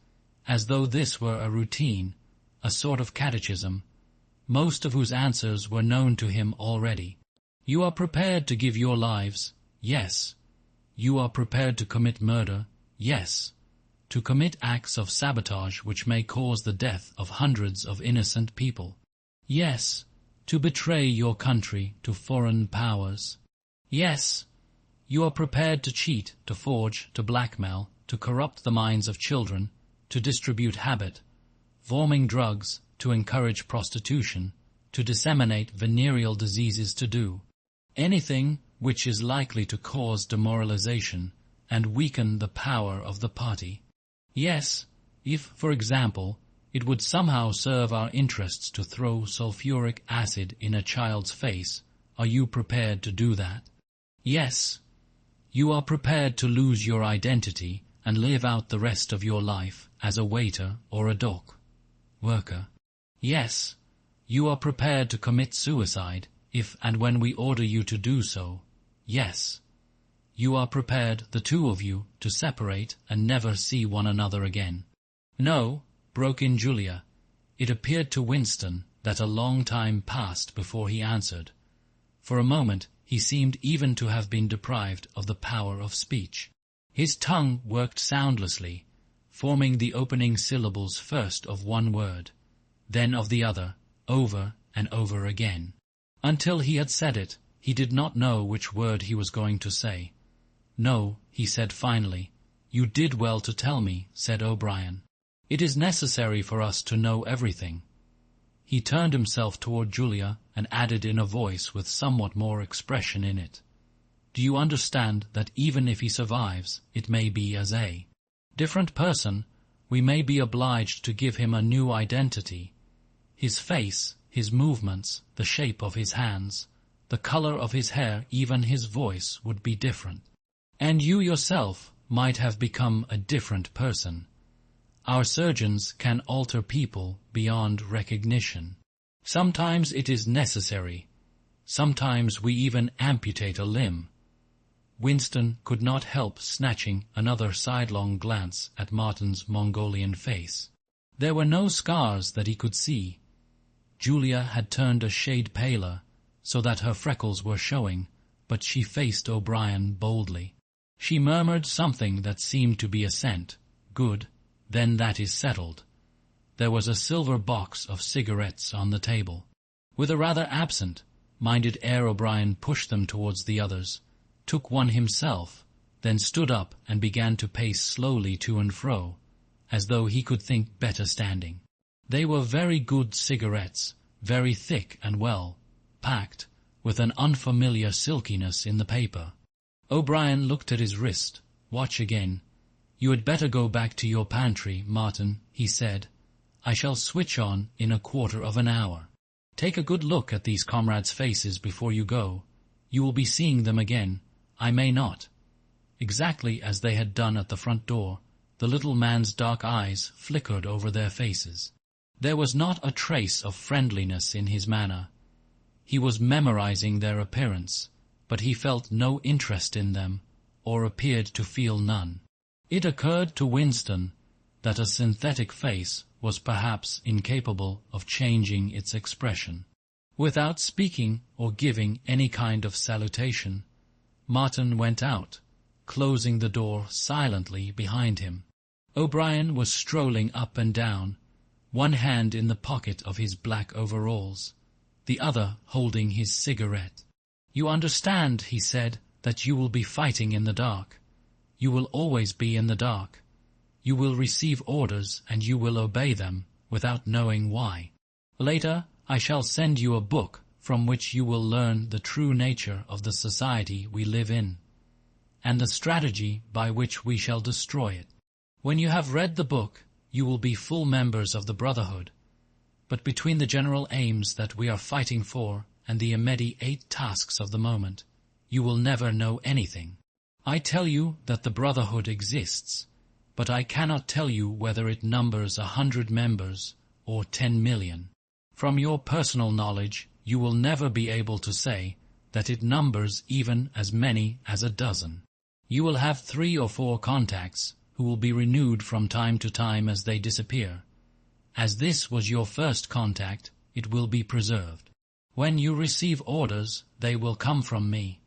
as though this were a routine, a sort of catechism, most of whose answers were known to him already. "You are prepared to give your lives?" "Yes." "You are prepared to commit murder?" "Yes." "To commit acts of sabotage which may cause the death of hundreds of innocent people?" "Yes." "To betray your country to foreign powers?" "Yes." You are prepared to cheat, to forge, to blackmail, to corrupt the minds of children, to distribute habit, forming drugs, to encourage prostitution, to disseminate venereal diseases, to do anything which is likely to cause demoralization and weaken the power of the party. Yes, if, for example, it would somehow serve our interests to throw sulfuric acid in a child's face, are you prepared to do that? Yes. You are prepared to lose your identity and live out the rest of your life as a waiter or a dock worker. Yes. You are prepared to commit suicide if and when we order you to do so. Yes. You are prepared, the two of you, to separate and never see one another again. No, broke in Julia. It appeared to Winston that a long time passed before he answered. For a moment he seemed even to have been deprived of the power of speech. His tongue worked soundlessly, forming the opening syllables first of one word, then of the other, over and over again. Until he had said it, he did not know which word he was going to say. "No," he said finally. "You did well to tell me," said O'Brien. "It is necessary for us to know everything." He turned himself toward Julia and added in a voice with somewhat more expression in it, "Do you understand that even if he survives, it may be as a different person, we may be obliged to give him a new identity. His face, his movements, the shape of his hands, the color of his hair, even his voice would be different. And you yourself might have become a different person. Our surgeons can alter people beyond recognition. Sometimes it is necessary. Sometimes we even amputate a limb." Winston could not help snatching another sidelong glance at Martin's Mongolian face. There were no scars that he could see. Julia had turned a shade paler, so that her freckles were showing, but she faced O'Brien boldly. She murmured something that seemed to be assent. "Good. Then that is settled." There was a silver box of cigarettes on the table. With a rather absent-minded air O'Brien pushed them towards the others, took one himself, then stood up and began to pace slowly to and fro, as though he could think better standing. They were very good cigarettes, very thick and well packed, with an unfamiliar silkiness in the paper. O'Brien looked at his wrist. "Watch again. You had better go back to your pantry, Martin," he said. "I shall switch on in a quarter of an hour. Take a good look at these comrades' faces before you go. You will be seeing them again. I may not." Exactly as they had done at the front door, the little man's dark eyes flickered over their faces. There was not a trace of friendliness in his manner. He was memorizing their appearance, but he felt no interest in them, or appeared to feel none. It occurred to Winston that a synthetic face was perhaps incapable of changing its expression. Without speaking or giving any kind of salutation, Martin went out, closing the door silently behind him. O'Brien was strolling up and down, one hand in the pocket of his black overalls, the other holding his cigarette. "You understand," he said, "that you will be fighting in the dark. You will always be in the dark. You will receive orders and you will obey them without knowing why. Later I shall send you a book from which you will learn the true nature of the society we live in, and the strategy by which we shall destroy it. When you have read the book, you will be full members of the Brotherhood. But between the general aims that we are fighting for and the immediate tasks of the moment, you will never know anything. I tell you that the Brotherhood exists, but I cannot tell you whether it numbers 100 members or 10 million. From your personal knowledge, you will never be able to say that it numbers even as many as a dozen. You will have 3 or 4 contacts who will be renewed from time to time as they disappear. As this was your first contact, it will be preserved. When you receive orders, they will come from me.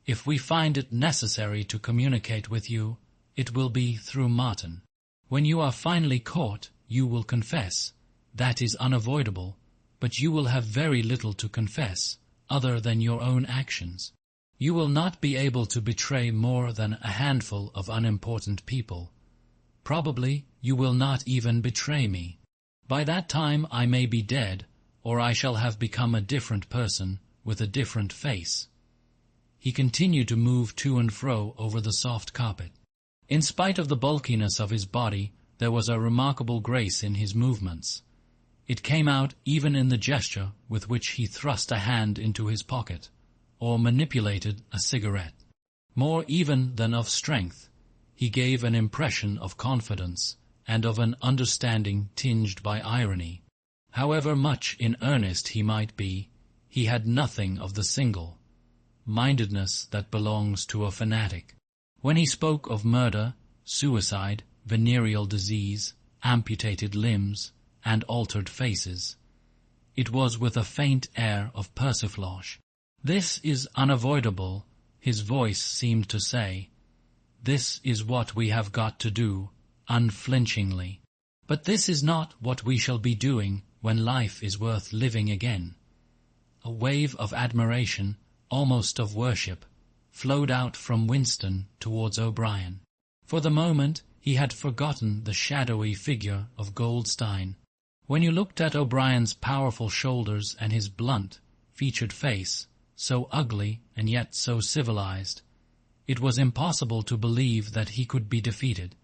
If we find it necessary to communicate with you, it will be through Martin. When you are finally caught, you will confess. That is unavoidable, but you will have very little to confess, other than your own actions. You will not be able to betray more than a handful of unimportant people. Probably you will not even betray me. By that time I may be dead, or I shall have become a different person with a different face." He continued to move to and fro over the soft carpet. In spite of the bulkiness of his body, there was a remarkable grace in his movements. It came out even in the gesture with which he thrust a hand into his pocket, or manipulated a cigarette. More even than of strength, he gave an impression of confidence and of an understanding tinged by irony. However much in earnest he might be, he had nothing of the single-mindedness that belongs to a fanatic. When he spoke of murder, suicide, venereal disease, amputated limbs, and altered faces, it was with a faint air of persiflage. "This is unavoidable," his voice seemed to say. "This is what we have got to do, unflinchingly. But this is not what we shall be doing when life is worth living again." A wave of admiration, almost of worship, flowed out from Winston towards O'Brien. For the moment he had forgotten the shadowy figure of Goldstein. When you looked at O'Brien's powerful shoulders and his blunt, featured face, so ugly and yet so civilized, it was impossible to believe that he could be defeated.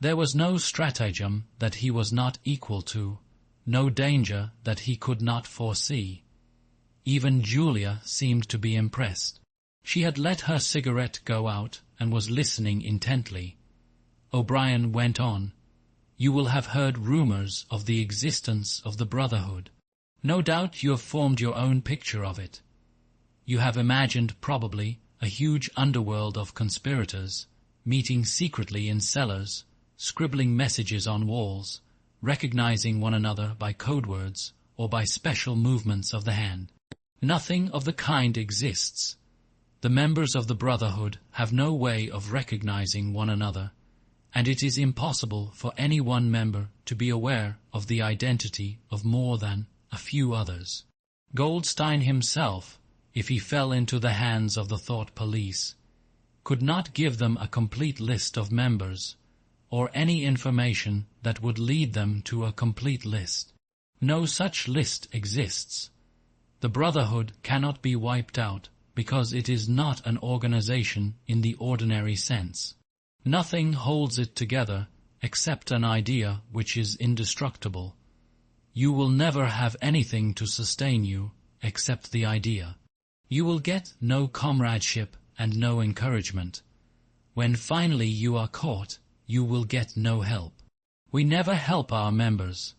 There was no stratagem that he was not equal to, no danger that he could not foresee. Even Julia seemed to be impressed. She had let her cigarette go out and was listening intently. O'Brien went on, "You will have heard rumors of the existence of the Brotherhood. No doubt you have formed your own picture of it. You have imagined, probably, a huge underworld of conspirators, meeting secretly in cellars, scribbling messages on walls, recognizing one another by code words or by special movements of the hand. Nothing of the kind exists. The members of the Brotherhood have no way of recognizing one another, and it is impossible for any one member to be aware of the identity of more than a few others. Goldstein himself, if he fell into the hands of the Thought Police, could not give them a complete list of members, or any information that would lead them to a complete list. No such list exists. The Brotherhood cannot be wiped out because it is not an organization in the ordinary sense. Nothing holds it together except an idea which is indestructible. You will never have anything to sustain you except the idea. You will get no comradeship and no encouragement. When finally you are caught, you will get no help. We never help our members.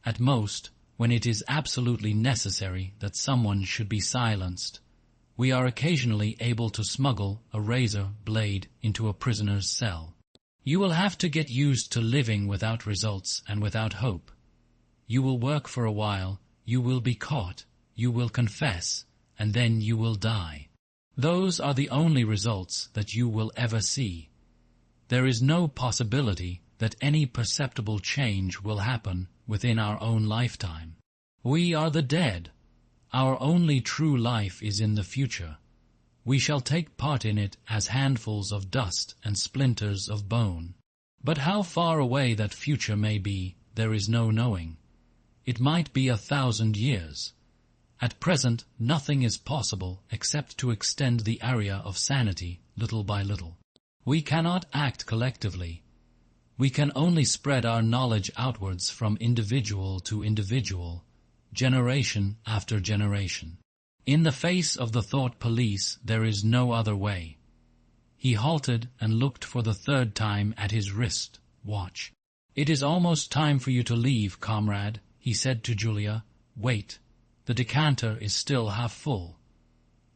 At most, when it is absolutely necessary that someone should be silenced, we are occasionally able to smuggle a razor blade into a prisoner's cell. You will have to get used to living without results and without hope. You will work for a while, you will be caught, you will confess, and then you will die. Those are the only results that you will ever see. There is no possibility that any perceptible change will happen within our own lifetime. We are the dead. Our only true life is in the future. We shall take part in it as handfuls of dust and splinters of bone. But how far away that future may be, there is no knowing. It might be 1,000 years. At present, nothing is possible except to extend the area of sanity little by little. We cannot act collectively. We can only spread our knowledge outwards from individual to individual, generation after generation. In the face of the Thought Police there is no other way. He halted and looked for the third time at his wrist watch. "It is almost time for you to leave, comrade," he said to Julia. "Wait, the decanter is still half full."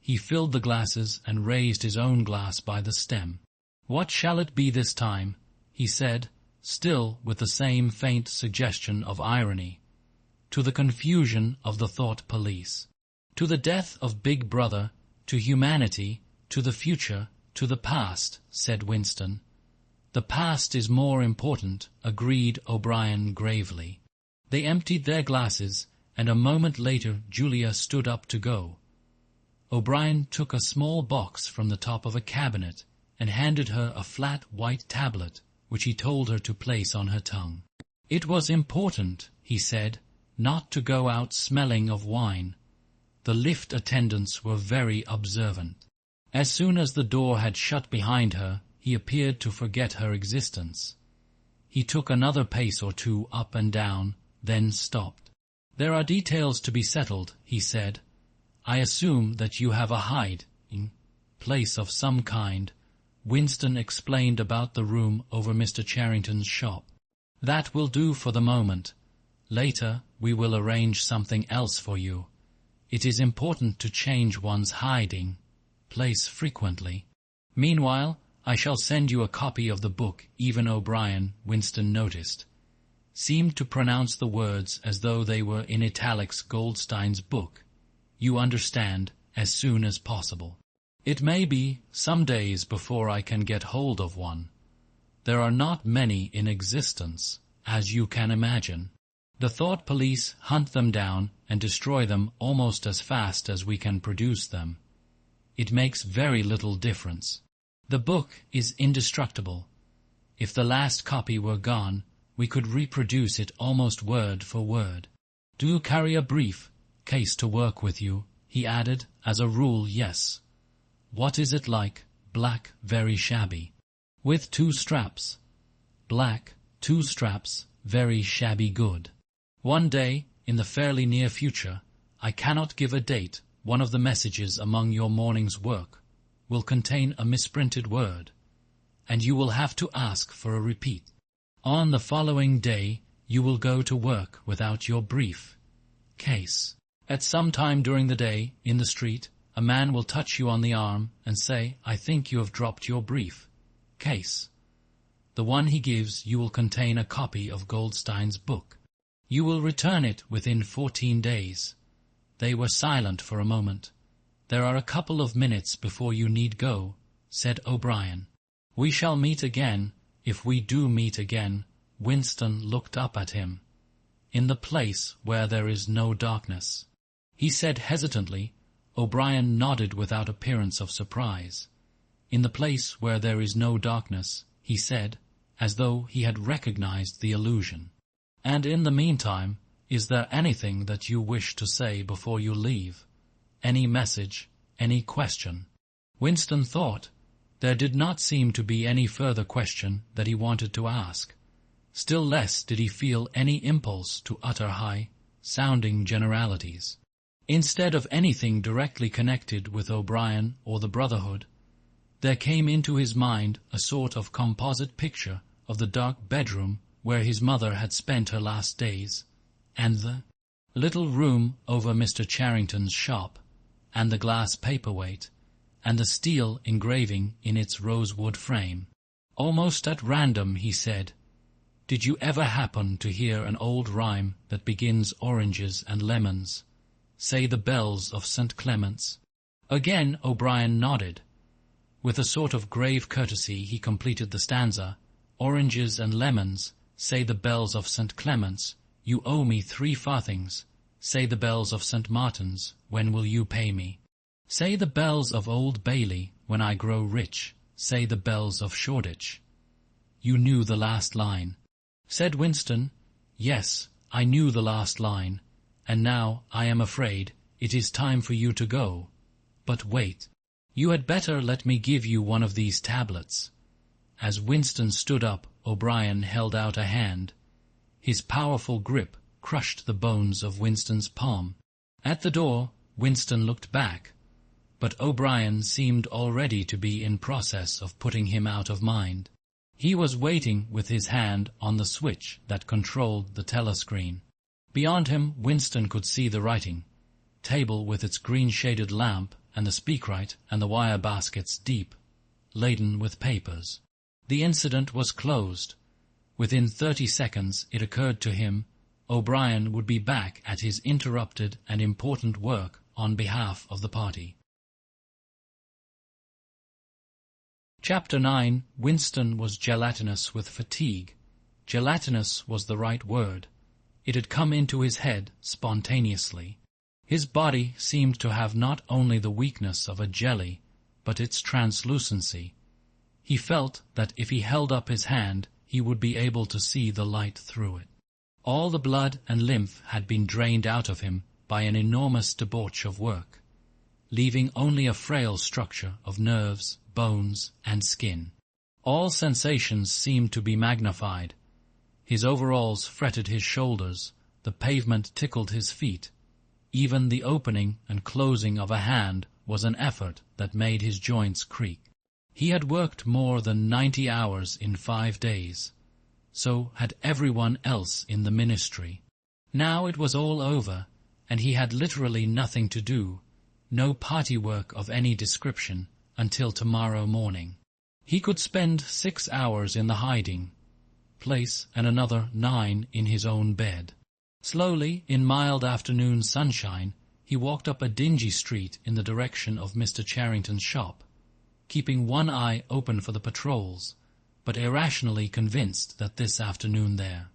He filled the glasses and raised his own glass by the stem. "What shall it be this time?" he said, still with the same faint suggestion of irony. "To the confusion of the Thought Police. To the death of Big Brother, to humanity, to the future, to the past," said Winston. "The past is more important," agreed O'Brien gravely. They emptied their glasses, and a moment later Julia stood up to go. O'Brien took a small box from the top of a cabinet and handed her a flat white tablet, which he told her to place on her tongue. It was important, he said, not to go out smelling of wine. The lift attendants were very observant. As soon as the door had shut behind her, he appeared to forget her existence. He took another pace or two up and down, then stopped. "There are details to be settled," he said. "I assume that you have a hiding place of some kind." Winston explained about the room over Mr. Charrington's shop. "That will do for the moment. Later we will arrange something else for you. It is important to change one's hiding place frequently. Meanwhile, I shall send you a copy of the book." Even O'Brien, Winston noticed, seemed to pronounce the words as though they were in italics. "Goldstein's book. You understand, as soon as possible. It may be some days before I can get hold of one. There are not many in existence, as you can imagine. The thought police hunt them down and destroy them almost as fast as we can produce them. It makes very little difference. The book is indestructible. If the last copy were gone, we could reproduce it almost word for word. Do you carry a brief case to work with you?" he added. "As a rule, yes." "What is it like?" "Black, very shabby." "With 2 straps?" "Black, 2 straps, very shabby good." "One day, in the fairly near future, I cannot give a date, one of the messages among your morning's work will contain a misprinted word, and you will have to ask for a repeat. On the following day you will go to work without your brief case. At some time during the day, in the street, a man will touch you on the arm and say, 'I think you have dropped your brief case.' The one he gives you will contain a copy of Goldstein's book. You will return it within 14 days. They were silent for a moment. "There are a couple of minutes before you need go," said O'Brien. "We shall meet again, if we do meet again." Winston looked up at him. "In the place where there is no darkness," he said hesitantly. O'Brien nodded without appearance of surprise. "In the place where there is no darkness," he said, as though he had recognized the allusion. "And in the meantime, is there anything that you wish to say before you leave? Any message, any question?" Winston thought. There did not seem to be any further question that he wanted to ask. Still less did he feel any impulse to utter high-sounding generalities. Instead of anything directly connected with O'Brien or the Brotherhood, there came into his mind a sort of composite picture of the dark bedroom where his mother had spent her last days, and the little room over Mr. Charrington's shop, and the glass paperweight, and the steel engraving in its rosewood frame. Almost at random he said, "Did you ever happen to hear an old rhyme that begins oranges and lemons? Say the bells of St. Clement's?" Again O'Brien nodded. With a sort of grave courtesy he completed the stanza, "Oranges and lemons, say the bells of St. Clement's, you owe me 3 farthings. Say the bells of St. Martin's, when will you pay me? Say the bells of Old Bailey, when I grow rich. Say the bells of Shoreditch." "You knew the last line," said Winston. "Yes, I knew the last line, and now, I am afraid, it is time for you to go. But wait. You had better let me give you one of these tablets." As Winston stood up, O'Brien held out a hand. His powerful grip crushed the bones of Winston's palm. At the door, Winston looked back, but O'Brien seemed already to be in process of putting him out of mind. He was waiting with his hand on the switch that controlled the telescreen. Beyond him, Winston could see the writing table with its green-shaded lamp and the speakwrite and the wire baskets deep, laden with papers. The incident was closed. Within 30 seconds it occurred to him O'Brien would be back at his interrupted and important work on behalf of the party. Chapter 9. Winston was gelatinous with fatigue. Gelatinous was the right word. It had come into his head spontaneously. His body seemed to have not only the weakness of a jelly, but its translucency. He felt that if he held up his hand, he would be able to see the light through it. All the blood and lymph had been drained out of him by an enormous debauch of work, leaving only a frail structure of nerves, bones, and skin. All sensations seemed to be magnified. His overalls fretted his shoulders, the pavement tickled his feet. Even the opening and closing of a hand was an effort that made his joints creak. He had worked more than 90 hours in 5 days. So had everyone else in the ministry. Now it was all over, and he had literally nothing to do, no party work of any description, until tomorrow morning. He could spend 6 hours in the hiding place and another 9 in his own bed. Slowly, in mild afternoon sunshine, he walked up a dingy street in the direction of Mr. Charrington's shop, keeping one eye open for the patrols, but irrationally convinced that this afternoon there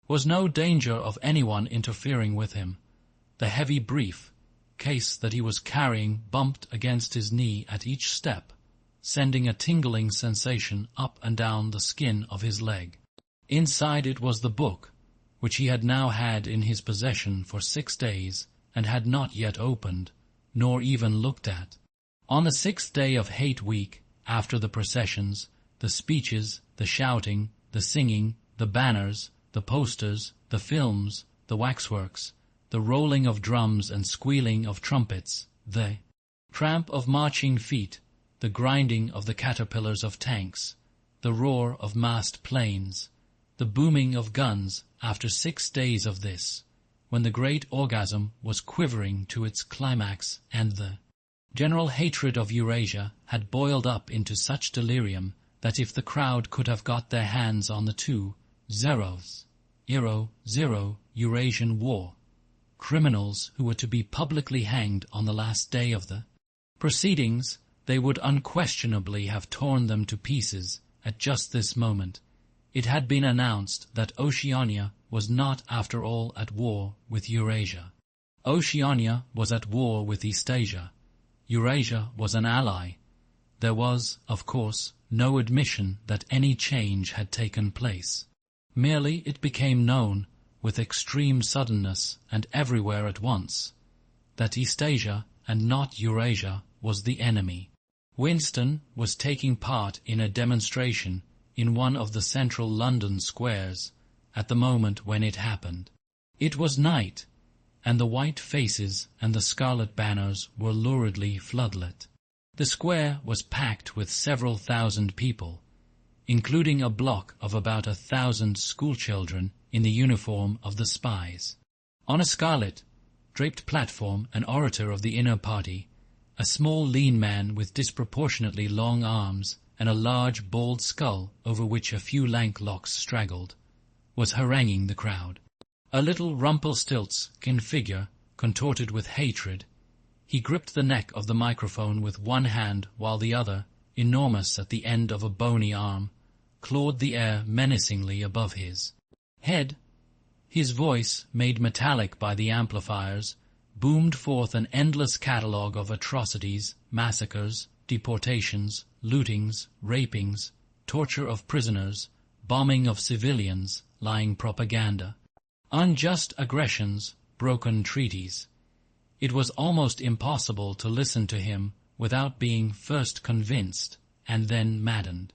was no danger of anyone interfering with him. The heavy brief case that he was carrying bumped against his knee at each step, sending a tingling sensation up and down the skin of his leg. Inside it was the book, which he had now had in his possession for 6 days and had not yet opened, nor even looked at. On the 6th day of Hate Week, after the processions, the speeches, the shouting, the singing, the banners, the posters, the films, the waxworks, the rolling of drums and squealing of trumpets, the tramp of marching feet, the grinding of the caterpillars of tanks, the roar of massed planes, the booming of guns, after 6 days of this, when the great orgasm was quivering to its climax and the general hatred of Eurasia had boiled up into such delirium that if the crowd could have got their hands on the 2 zeros, Eurasian War, criminals who were to be publicly hanged on the last day of the proceedings, they would unquestionably have torn them to pieces at just this moment. It had been announced that Oceania was not after all at war with Eurasia. Oceania was at war with Eastasia. Eurasia was an ally. There was, of course, no admission that any change had taken place. Merely it became known, with extreme suddenness and everywhere at once, that Eastasia and not Eurasia was the enemy. Winston was taking part in a demonstration in one of the central London squares at the moment when it happened. It was night, and the white faces and the scarlet banners were luridly floodlit. The square was packed with several thousand people, including a block of about 1,000 schoolchildren in the uniform of the spies. On a scarlet, draped platform, an orator of the inner party, a small lean man with disproportionately long arms and a large bald skull over which a few lank locks straggled, was haranguing the crowd. A little Rumpelstiltskin figure, contorted with hatred, he gripped the neck of the microphone with one hand while the other, enormous at the end of a bony arm, clawed the air menacingly above his head. His voice, made metallic by the amplifiers, boomed forth an endless catalogue of atrocities, massacres, deportations, lootings, rapings, torture of prisoners, bombing of civilians, lying propaganda, unjust aggressions, broken treaties. It was almost impossible to listen to him without being first convinced and then maddened.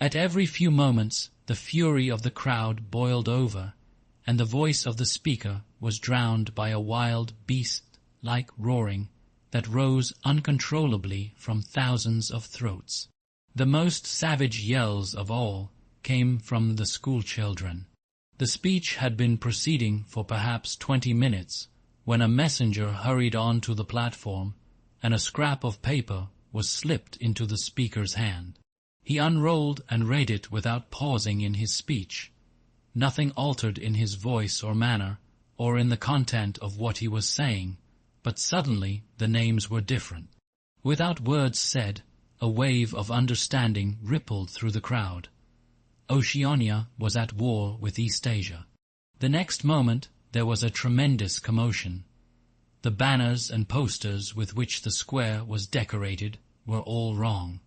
At every few moments the fury of the crowd boiled over, and the voice of the speaker was drowned by a wild beast-like roaring that rose uncontrollably from thousands of throats. The most savage yells of all came from the schoolchildren. The speech had been proceeding for perhaps 20 minutes when a messenger hurried on to the platform, and a scrap of paper was slipped into the speaker's hand. He unrolled and read it without pausing in his speech. Nothing altered in his voice or manner, or in the content of what he was saying, but suddenly the names were different. Without words said, a wave of understanding rippled through the crowd. Oceania was at war with Eastasia. The next moment there was a tremendous commotion. The banners and posters with which the square was decorated were all wrong.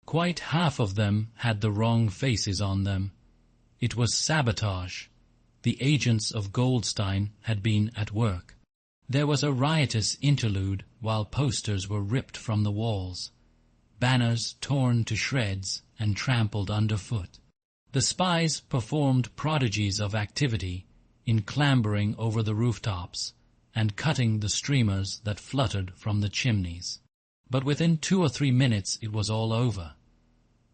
Quite half of them had the wrong faces on them. It was sabotage. The agents of Goldstein had been at work. There was a riotous interlude while posters were ripped from the walls, banners torn to shreds and trampled underfoot. The spies performed prodigies of activity in clambering over the rooftops and cutting the streamers that fluttered from the chimneys. But within 2 or 3 minutes it was all over.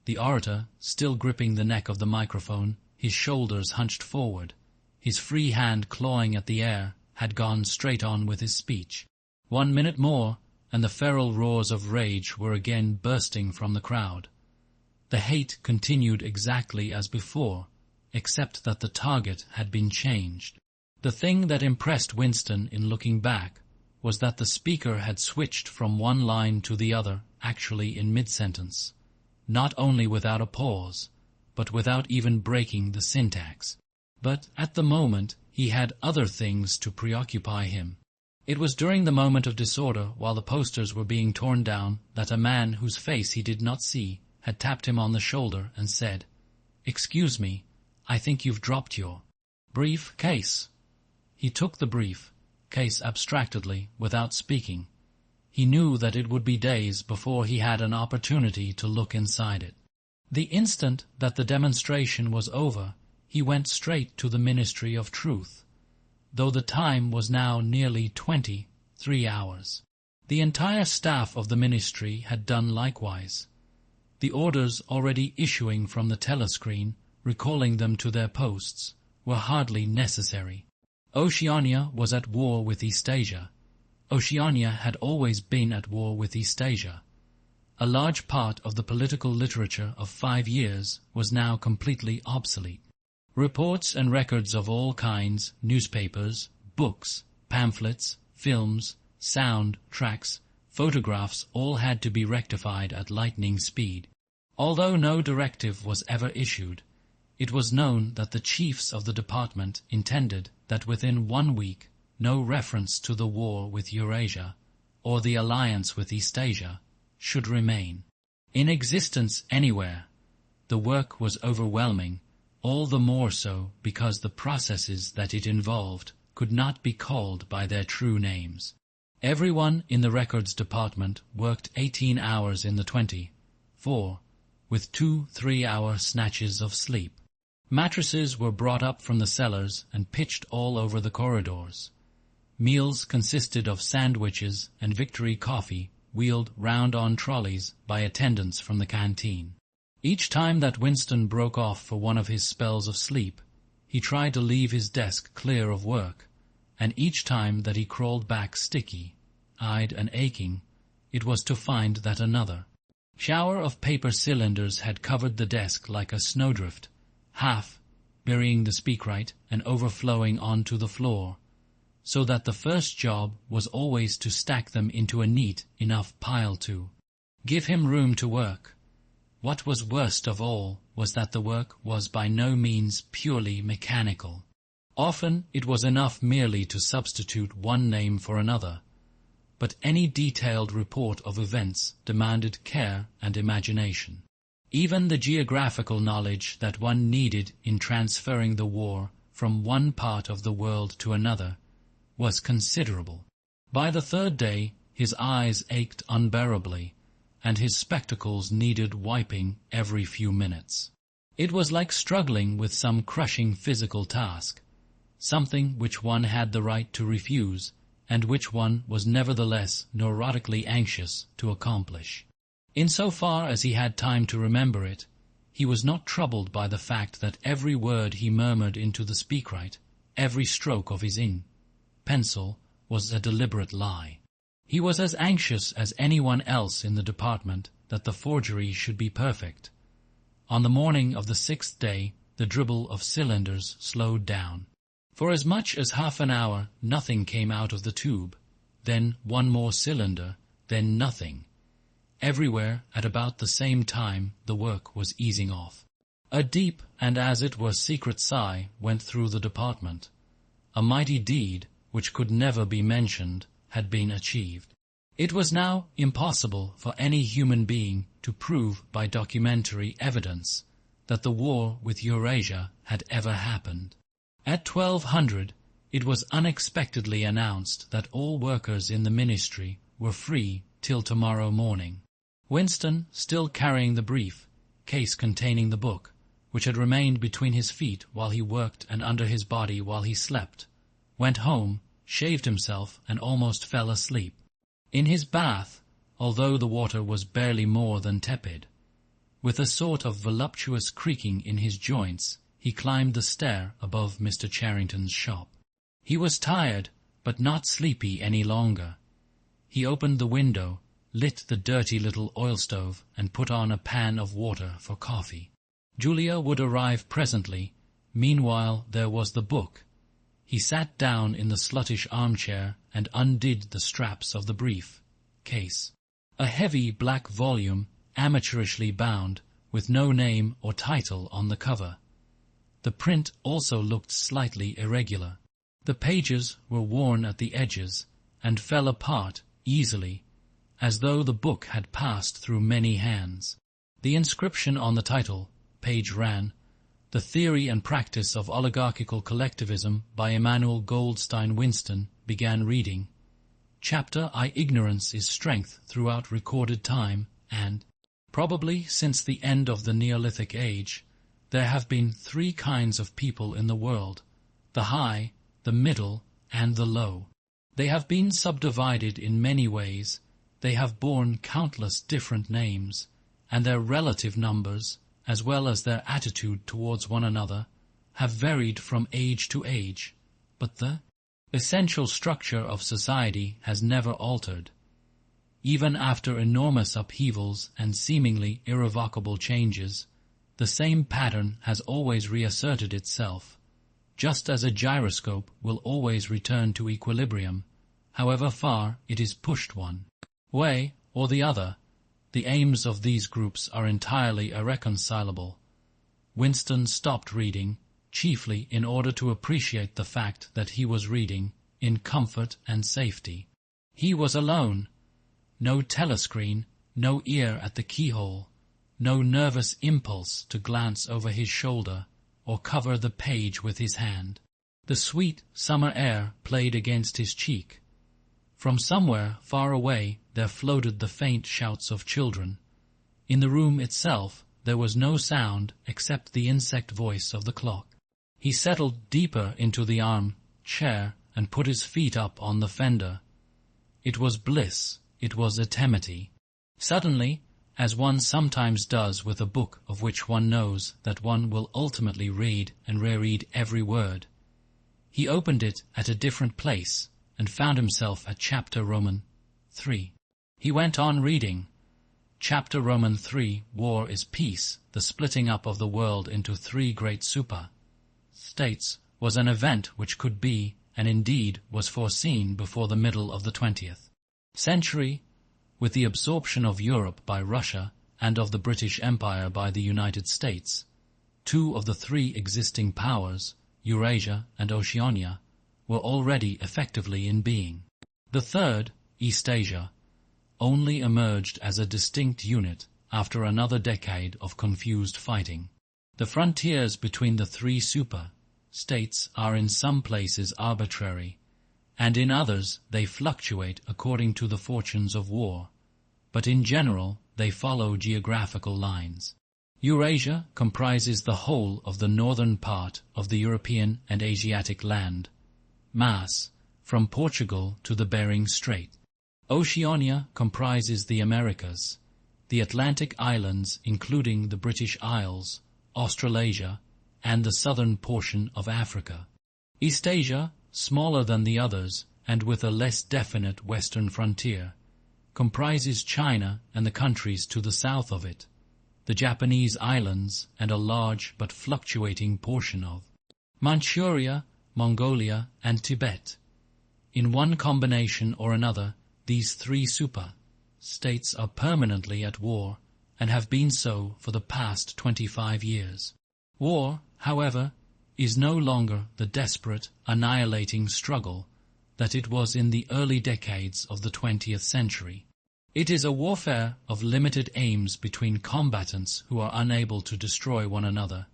The orator, still gripping the neck of the microphone, his shoulders hunched forward, his free hand clawing at the air, had gone straight on with his speech. 1 minute more, and the feral roars of rage were again bursting from the crowd. The hate continued exactly as before, except that the target had been changed. The thing that impressed Winston in looking back was that the speaker had switched from one line to the other, actually in mid-sentence, not only without a pause, but without even breaking the syntax. But at the moment he had other things to preoccupy him. It was during the moment of disorder, while the posters were being torn down, that a man whose face he did not see had tapped him on the shoulder and said, "Excuse me, I think you've dropped your brief case." He took the brief case abstractedly, without speaking. He knew that it would be days before he had an opportunity to look inside it. The instant that the demonstration was over, he went straight to the Ministry of Truth, though the time was now nearly 23 hours. The entire staff of the ministry had done likewise, the orders already issuing from the telescreen, recalling them to their posts, were hardly necessary. Oceania was at war with Eastasia. Oceania had always been at war with Eastasia. A large part of the political literature of 5 years was now completely obsolete. Reports and records of all kinds, newspapers, books, pamphlets, films, sound tracks, photographs, all had to be rectified at lightning speed. Although no directive was ever issued, it was known that the chiefs of the department intended that within 1 week no reference to the war with Eurasia or the alliance with Eastasia should remain in existence anywhere. The work was overwhelming, all the more so because the processes that it involved could not be called by their true names. Everyone in the records department worked 18 hours in the 24, with 2 3-hour snatches of sleep. Mattresses were brought up from the cellars and pitched all over the corridors. Meals consisted of sandwiches and Victory coffee wheeled round on trolleys by attendants from the canteen. Each time that Winston broke off for one of his spells of sleep, he tried to leave his desk clear of work, and each time that he crawled back sticky-eyed and aching, it was to find that another shower of paper cylinders had covered the desk like a snowdrift, half burying the speakwrite and overflowing onto the floor, so that the first job was always to stack them into a neat enough pile to give him room to work. What was worst of all was that the work was by no means purely mechanical. Often it was enough merely to substitute one name for another, but any detailed report of events demanded care and imagination. Even the geographical knowledge that one needed in transferring the war from one part of the world to another was considerable. By the 3rd day his eyes ached unbearably, and his spectacles needed wiping every few minutes. It was like struggling with some crushing physical task, something which one had the right to refuse, and which one was nevertheless neurotically anxious to accomplish. In so far as he had time to remember it, he was not troubled by the fact that every word he murmured into the speakwrite, every stroke of his ink pencil, was a deliberate lie. He was as anxious as anyone else in the department that the forgery should be perfect. On the morning of the 6th day, the dribble of cylinders slowed down. For as much as half an hour, nothing came out of the tube, then one more cylinder, then nothing. Everywhere, at about the same time, the work was easing off. A deep and as it were secret sigh went through the department. A mighty deed, which could never be mentioned, had been achieved. It was now impossible for any human being to prove by documentary evidence that the war with Eurasia had ever happened. At 1200, it was unexpectedly announced that all workers in the ministry were free till tomorrow morning. Winston, still carrying the brief case containing the book, which had remained between his feet while he worked and under his body while he slept, went home, shaved himself, and almost fell asleep. In his bath, although the water was barely more than tepid, with a sort of voluptuous creaking in his joints, he climbed the stair above Mr. Charrington's shop. He was tired, but not sleepy any longer. He opened the window, lit the dirty little oil stove, and put on a pan of water for coffee. Julia would arrive presently. Meanwhile there was the book. He sat down in the sluttish armchair and undid the straps of the brief case. A heavy black volume, amateurishly bound, with no name or title on the cover. The print also looked slightly irregular. The pages were worn at the edges and fell apart easily, as though the book had passed through many hands. The inscription on the title page ran, "The Theory and Practice of Oligarchical Collectivism by Emmanuel Goldstein Winston," began reading, "Chapter I Ignorance is Strength Throughout Recorded Time," and, "Probably since the end of the Neolithic Age, there have been three kinds of people in the world, the high, the middle, and the low. They have been subdivided in many ways, they have borne countless different names, and their relative numbers, as well as their attitude towards one another, have varied from age to age, but the essential structure of society has never altered. Even after enormous upheavals and seemingly irrevocable changes, the same pattern has always reasserted itself, just as a gyroscope will always return to equilibrium, however far it is pushed one way or the other. The aims of these groups are entirely irreconcilable." Winston stopped reading, chiefly in order to appreciate the fact that he was reading in comfort and safety. He was alone. No telescreen, no ear at the keyhole, no nervous impulse to glance over his shoulder or cover the page with his hand. The sweet summer air played against his cheek. From somewhere far away there floated the faint shouts of children. In the room itself there was no sound except the insect voice of the clock. He settled deeper into the arm-chair and put his feet up on the fender. It was bliss, it was eternity. Suddenly, as one sometimes does with a book of which one knows that one will ultimately read and reread every word, he opened it at a different place and found himself at chapter Roman 3. He went on reading. Chapter Roman 3, War is Peace, the splitting up of the world into three great super-states, was an event which could be, and indeed was foreseen before the middle of the 20th century, with the absorption of Europe by Russia and of the British Empire by the United States. Two of the three existing powers, Eurasia and Oceania, were already effectively in being. The third, Eastasia, only emerged as a distinct unit after another decade of confused fighting. The frontiers between the three super-states are in some places arbitrary, and in others they fluctuate according to the fortunes of war, but in general they follow geographical lines. Eurasia comprises the whole of the northern part of the European and Asiatic land mass, from Portugal to the Bering Strait. Oceania comprises the Americas, the Atlantic islands including the British Isles, Australasia, and the southern portion of Africa. Eastasia, smaller than the others and with a less definite western frontier, comprises China and the countries to the south of it, the Japanese islands and a large but fluctuating portion of Manchuria, Mongolia, and Tibet. In one combination or another, these three super-states are permanently at war and have been so for the past 25 years. War, however, is no longer the desperate, annihilating struggle that it was in the early decades of the 20th century. It is a warfare of limited aims between combatants who are unable to destroy one another,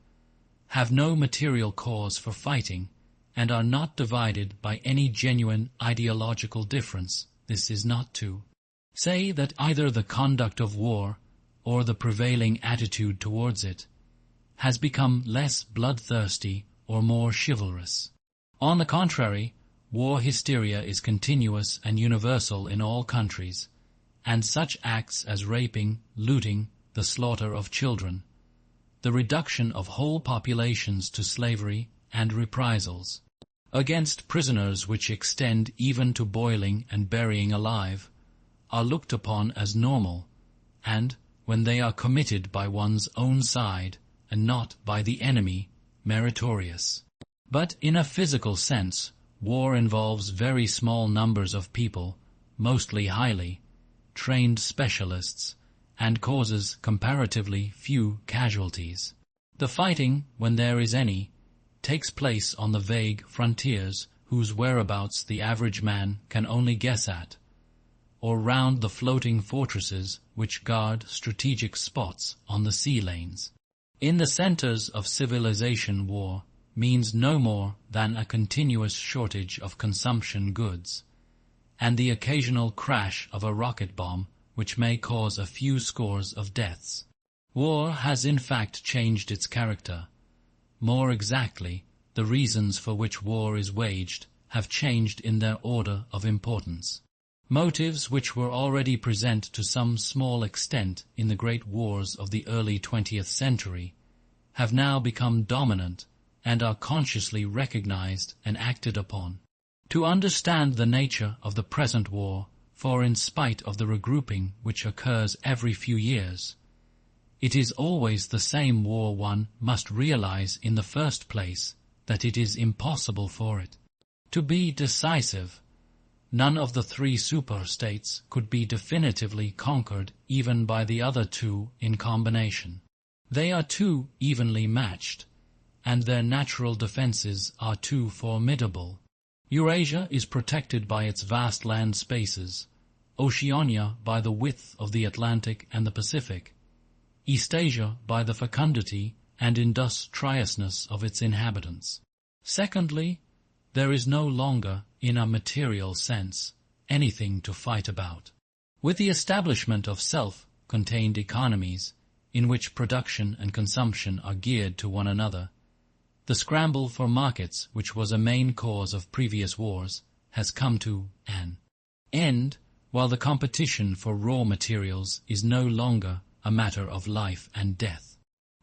have no material cause for fighting, and are not divided by any genuine ideological difference. This is not to say that either the conduct of war or the prevailing attitude towards it has become less bloodthirsty or more chivalrous. On the contrary, war hysteria is continuous and universal in all countries, and such acts as raping, looting, the slaughter of children, the reduction of whole populations to slavery, and reprisals against prisoners which extend even to boiling and burying alive, are looked upon as normal, and, when they are committed by one's own side and not by the enemy, meritorious. But in a physical sense, war involves very small numbers of people, mostly highly trained specialists, and causes comparatively few casualties. The fighting, when there is any, takes place on the vague frontiers whose whereabouts the average man can only guess at, or round the floating fortresses which guard strategic spots on the sea lanes. In the centers of civilization, war means no more than a continuous shortage of consumption goods, and the occasional crash of a rocket bomb which may cause a few scores of deaths. War has in fact changed its character. More exactly, the reasons for which war is waged have changed in their order of importance. Motives which were already present to some small extent in the great wars of the early 20th century have now become dominant and are consciously recognized and acted upon. To understand the nature of the present war, for in spite of the regrouping which occurs every few years, it is always the same war, one must realize in the first place that it is impossible for it to be decisive. None of the three superstates could be definitively conquered even by the other two in combination. They are too evenly matched, and their natural defenses are too formidable. Eurasia is protected by its vast land spaces, Oceania by the width of the Atlantic and the Pacific, Eastasia by the fecundity and industriousness of its inhabitants. Secondly, there is no longer, in a material sense, anything to fight about. With the establishment of self-contained economies, in which production and consumption are geared to one another, the scramble for markets, which was a main cause of previous wars, has come to an end, while the competition for raw materials is no longer a matter of life and death.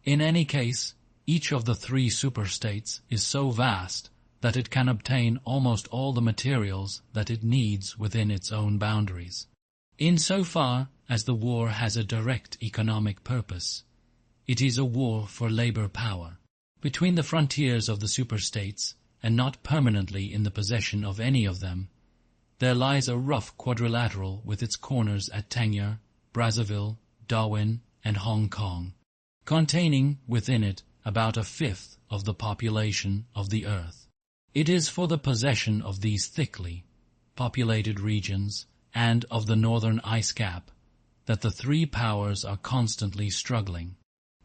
In any case, each of the three superstates is so vast that it can obtain almost all the materials that it needs within its own boundaries. In so far as the war has a direct economic purpose, it is a war for labor power. Between the frontiers of the superstates, and not permanently in the possession of any of them, there lies a rough quadrilateral with its corners at Tangier, Brazzaville, Darwin, and Hong Kong, containing within it about a fifth of the population of the earth. It is for the possession of these thickly populated regions and of the northern ice cap that the three powers are constantly struggling.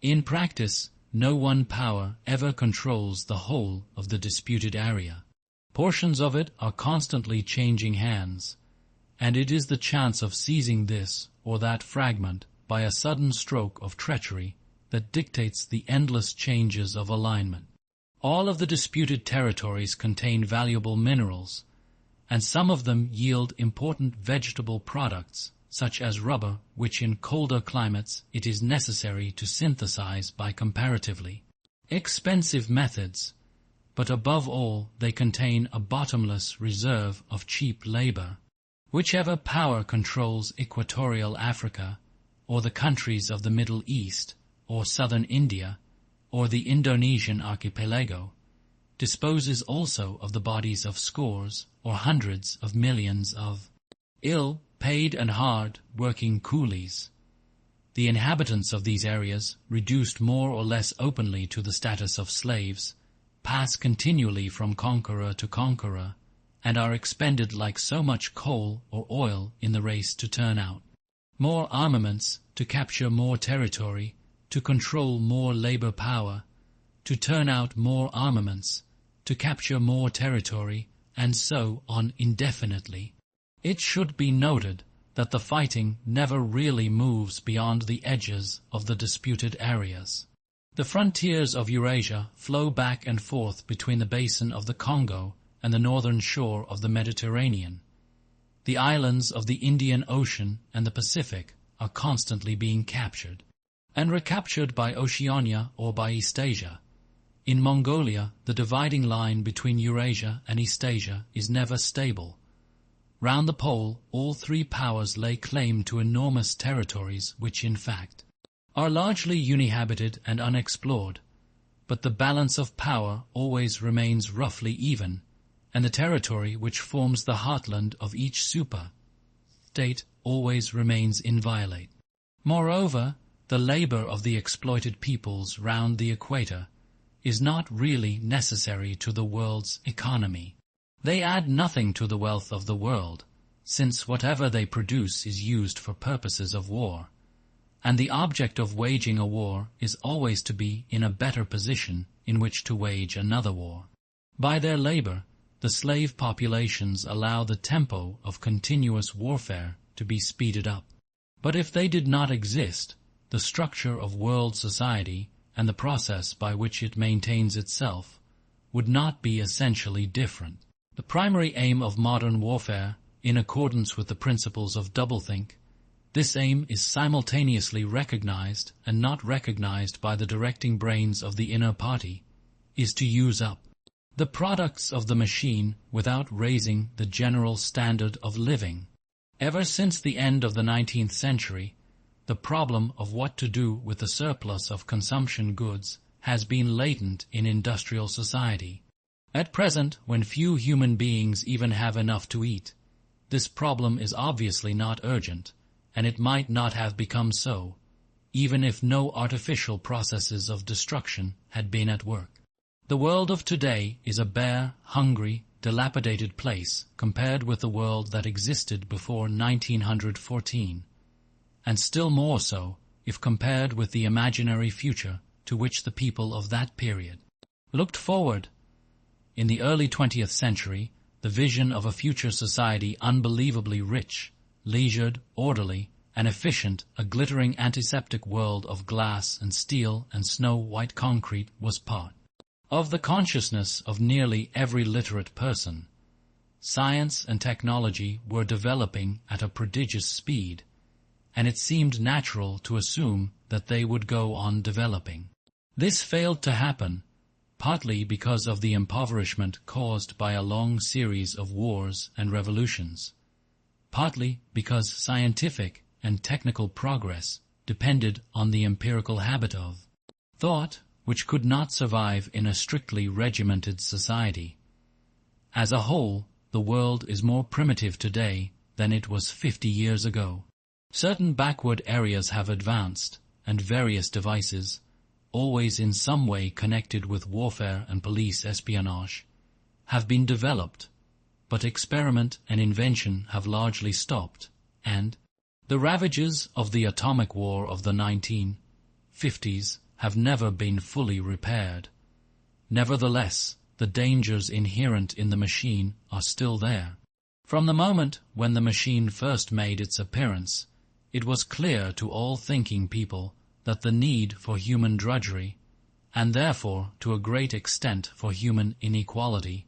In practice, no one power ever controls the whole of the disputed area. Portions of it are constantly changing hands, and it is the chance of seizing this or that fragment by a sudden stroke of treachery that dictates the endless changes of alignment. All of the disputed territories contain valuable minerals, and some of them yield important vegetable products, such as rubber, which in colder climates it is necessary to synthesize by comparatively expensive methods, but above all they contain a bottomless reserve of cheap labor. Whichever power controls equatorial Africa, or the countries of the Middle East, or southern India, or the Indonesian archipelago, disposes also of the bodies of scores or hundreds of millions of ill-paid and hard-working coolies. The inhabitants of these areas, reduced more or less openly to the status of slaves, pass continually from conqueror to conqueror, and are expended like so much coal or oil in the race to turn out more armaments, to capture more territory, to control more labor power, to turn out more armaments, to capture more territory, and so on indefinitely. It should be noted that the fighting never really moves beyond the edges of the disputed areas. The frontiers of Eurasia flow back and forth between the basin of the Congo and the northern shore of the Mediterranean. The islands of the Indian Ocean and the Pacific are constantly being captured and recaptured by Oceania or by Eastasia. In Mongolia, the dividing line between Eurasia and Eastasia is never stable. Round the pole, all three powers lay claim to enormous territories which, in fact, are largely uninhabited and unexplored, but the balance of power always remains roughly even, and the territory which forms the heartland of each super-state always remains inviolate. Moreover, the labor of the exploited peoples round the equator is not really necessary to the world's economy. They add nothing to the wealth of the world, since whatever they produce is used for purposes of war, and the object of waging a war is always to be in a better position in which to wage another war. By their labor, the slave populations allow the tempo of continuous warfare to be speeded up. But if they did not exist, the structure of world society and the process by which it maintains itself would not be essentially different. The primary aim of modern warfare, in accordance with the principles of doublethink, this aim is simultaneously recognized and not recognized by the directing brains of the inner party, is to use up the products of the machine without raising the general standard of living. Ever since the end of the 19th century, the problem of what to do with the surplus of consumption goods has been latent in industrial society. At present, when few human beings even have enough to eat, this problem is obviously not urgent, and it might not have become so, even if no artificial processes of destruction had been at work. The world of today is a bare, hungry, dilapidated place compared with the world that existed before 1914, and still more so if compared with the imaginary future to which the people of that period looked forward. In the early 20th century, the vision of a future society unbelievably rich, leisured, orderly, and efficient, a glittering antiseptic world of glass and steel and snow-white concrete was part of the consciousness of nearly every literate person. Science and technology were developing at a prodigious speed, and it seemed natural to assume that they would go on developing. This failed to happen, partly because of the impoverishment caused by a long series of wars and revolutions, partly because scientific and technical progress depended on the empirical habit of thought, which could not survive in a strictly regimented society. As a whole, the world is more primitive today than it was 50 years ago. Certain backward areas have advanced, and various devices, always in some way connected with warfare and police espionage, have been developed, but experiment and invention have largely stopped, and the ravages of the atomic war of the 1950s have never been fully repaired. Nevertheless, the dangers inherent in the machine are still there. From the moment when the machine first made its appearance, it was clear to all thinking people that the need for human drudgery, and therefore to a great extent for human inequality,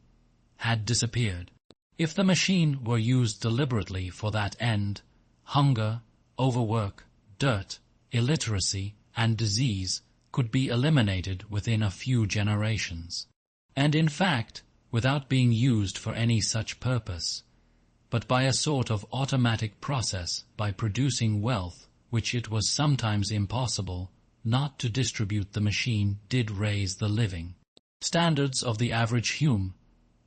had disappeared. If the machine were used deliberately for that end, hunger, overwork, dirt, illiteracy, and disease could be eliminated within a few generations. And in fact, without being used for any such purpose, but by a sort of automatic process by producing wealth which it was sometimes impossible not to distribute, the machine did raise the living standards of the average human,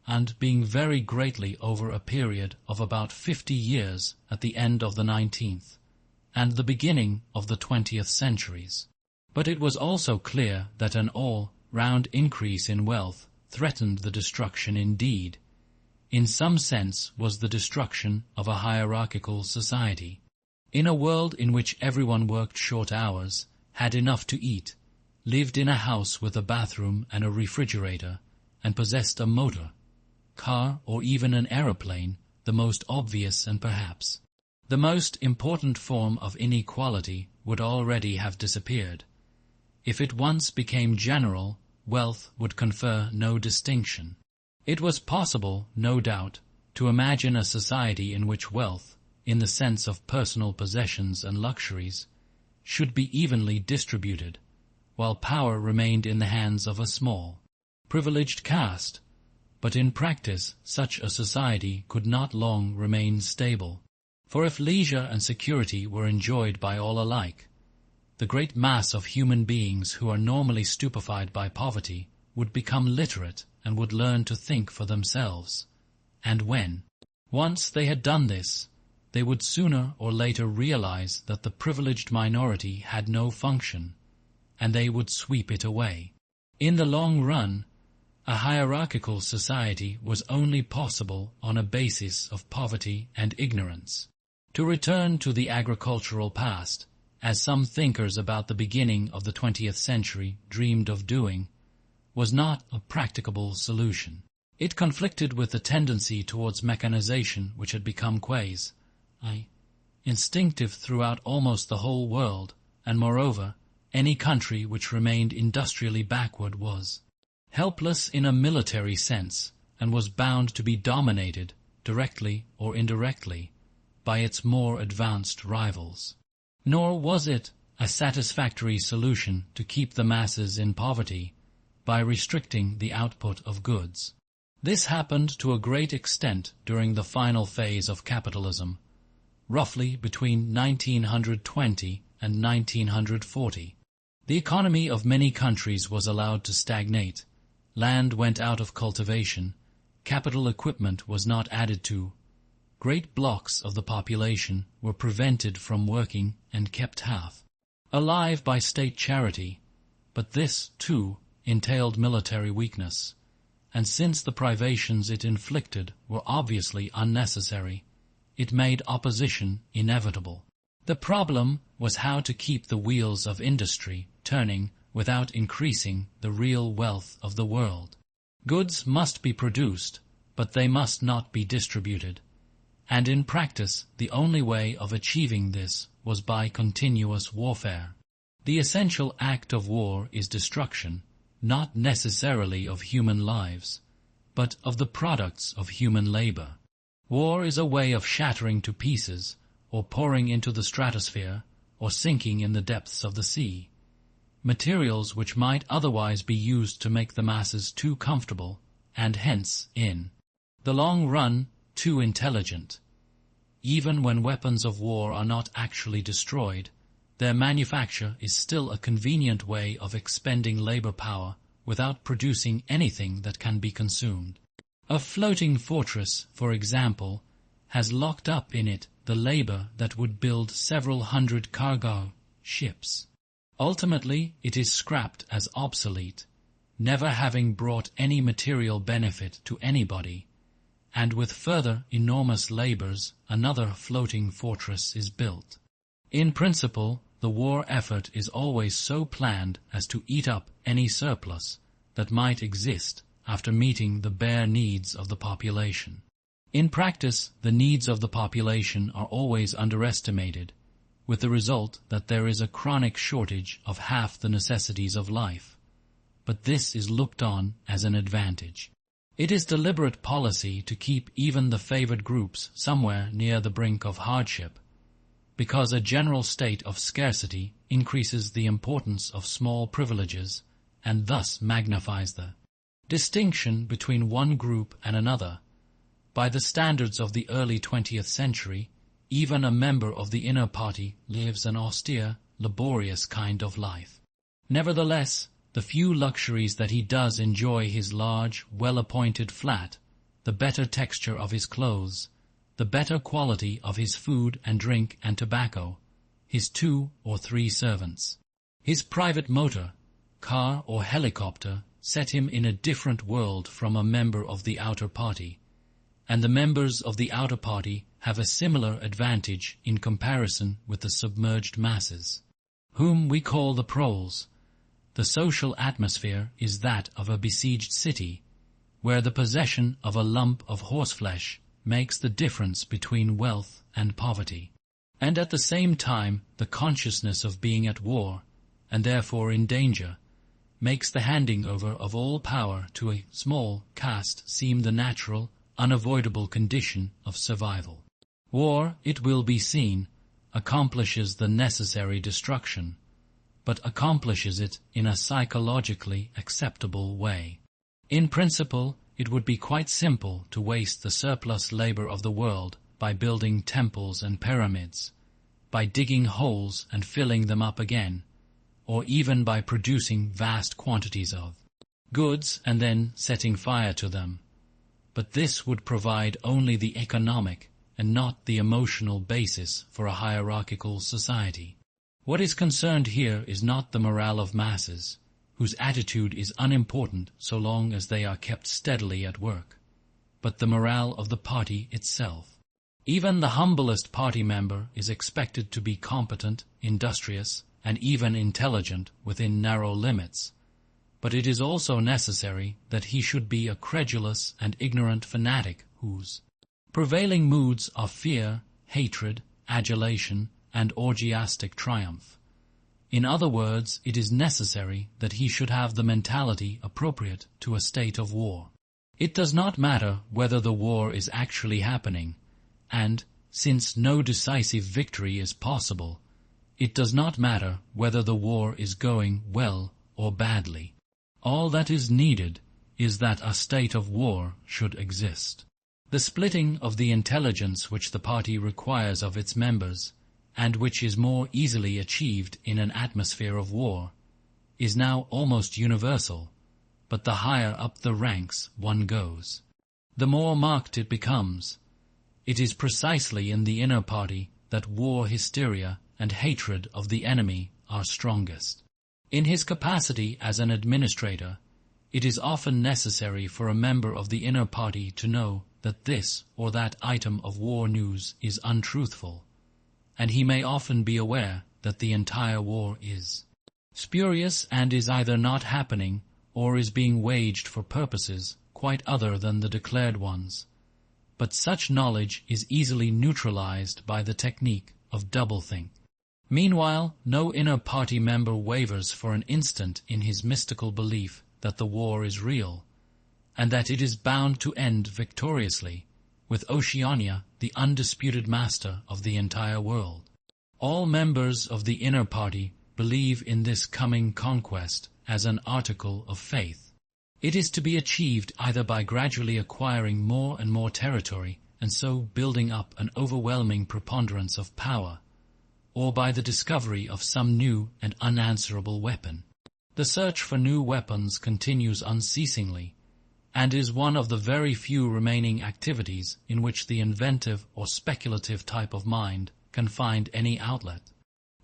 and being very greatly over a period of about 50 years at the end of the 19th and the beginning of the 20th centuries. But it was also clear that an all-round increase in wealth threatened the destruction indeed, in some sense, was the destruction of a hierarchical society. In a world in which everyone worked short hours, had enough to eat, lived in a house with a bathroom and a refrigerator, and possessed a motor, car, or even an aeroplane, the most obvious and perhaps the most important form of inequality would already have disappeared. If it once became general, wealth would confer no distinction. It was possible, no doubt, to imagine a society in which wealth, in the sense of personal possessions and luxuries, should be evenly distributed, while power remained in the hands of a small, privileged caste. But in practice such a society could not long remain stable. For if leisure and security were enjoyed by all alike, the great mass of human beings who are normally stupefied by poverty would become literate and would learn to think for themselves. And when once they had done this, they would sooner or later realize that the privileged minority had no function, and they would sweep it away. In the long run, a hierarchical society was only possible on a basis of poverty and ignorance. To return to the agricultural past, as some thinkers about the beginning of the 20th century dreamed of doing, was not a practicable solution. It conflicted with the tendency towards mechanization which had become instinctive throughout almost the whole world, and moreover, any country which remained industrially backward was helpless in a military sense, and was bound to be dominated, directly or indirectly, by its more advanced rivals. Nor was it a satisfactory solution to keep the masses in poverty by restricting the output of goods. This happened to a great extent during the final phase of capitalism, roughly between 1920 and 1940. The economy of many countries was allowed to stagnate, land went out of cultivation, capital equipment was not added to, great blocks of the population were prevented from working and kept half alive by state charity, but this, too, entailed military weakness, and since the privations it inflicted were obviously unnecessary, it made opposition inevitable. The problem was how to keep the wheels of industry turning without increasing the real wealth of the world. Goods must be produced, but they must not be distributed, and in practice the only way of achieving this was by continuous warfare. The essential act of war is destruction, not necessarily of human lives, but of the products of human labor. War is a way of shattering to pieces, or pouring into the stratosphere, or sinking in the depths of the sea, materials which might otherwise be used to make the masses too comfortable, and hence, in the long run, too intelligent. Even when weapons of war are not actually destroyed, their manufacture is still a convenient way of expending labor power without producing anything that can be consumed. A floating fortress, for example, has locked up in it the labor that would build several hundred cargo ships. Ultimately, it is scrapped as obsolete, never having brought any material benefit to anybody, and with further enormous labors, another floating fortress is built. In principle, the war effort is always so planned as to eat up any surplus that might exist after meeting the bare needs of the population. In practice, the needs of the population are always underestimated, with the result that there is a chronic shortage of half the necessities of life. But this is looked on as an advantage. It is deliberate policy to keep even the favored groups somewhere near the brink of hardship, because a general state of scarcity increases the importance of small privileges and thus magnifies the distinction between one group and another. By the standards of the early 20th century, even a member of the inner party lives an austere, laborious kind of life. Nevertheless, the few luxuries that he does enjoy, his large, well-appointed flat, the better texture of his clothes, the better quality of his food and drink and tobacco, his 2 or 3 servants, his private motor, car or helicopter set him in a different world from a member of the outer party, and the members of the outer party have a similar advantage in comparison with the submerged masses, whom we call the proles. The social atmosphere is that of a besieged city, where the possession of a lump of horseflesh makes the difference between wealth and poverty, and at the same time the consciousness of being at war, and therefore in danger, makes the handing over of all power to a small caste seem the natural, unavoidable condition of survival. War, it will be seen, accomplishes the necessary destruction, but accomplishes it in a psychologically acceptable way. In principle, it would be quite simple to waste the surplus labor of the world by building temples and pyramids, by digging holes and filling them up again, or even by producing vast quantities of goods and then setting fire to them. But this would provide only the economic and not the emotional basis for a hierarchical society. What is concerned here is not the morale of masses, whose attitude is unimportant so long as they are kept steadily at work, but the morale of the party itself. Even the humblest party member is expected to be competent, industrious, and even intelligent within narrow limits, but it is also necessary that he should be a credulous and ignorant fanatic whose prevailing moods are fear, hatred, adulation, and orgiastic triumph. In other words, it is necessary that he should have the mentality appropriate to a state of war. It does not matter whether the war is actually happening, and, since no decisive victory is possible, it does not matter whether the war is going well or badly. All that is needed is that a state of war should exist. The splitting of the intelligence which the party requires of its members, and which is more easily achieved in an atmosphere of war, is now almost universal, but the higher up the ranks one goes, the more marked it becomes. It is precisely in the inner party that war hysteria and hatred of the enemy are strongest. In his capacity as an administrator, it is often necessary for a member of the inner party to know that this or that item of war news is untruthful, and he may often be aware that the entire war is spurious and is either not happening or is being waged for purposes quite other than the declared ones. But such knowledge is easily neutralized by the technique of doublethink. Meanwhile, no inner party member wavers for an instant in his mystical belief that the war is real, and that it is bound to end victoriously, with Oceania the undisputed master of the entire world. All members of the inner party believe in this coming conquest as an article of faith. It is to be achieved either by gradually acquiring more and more territory and so building up an overwhelming preponderance of power, or by the discovery of some new and unanswerable weapon. The search for new weapons continues unceasingly, and is one of the very few remaining activities in which the inventive or speculative type of mind can find any outlet.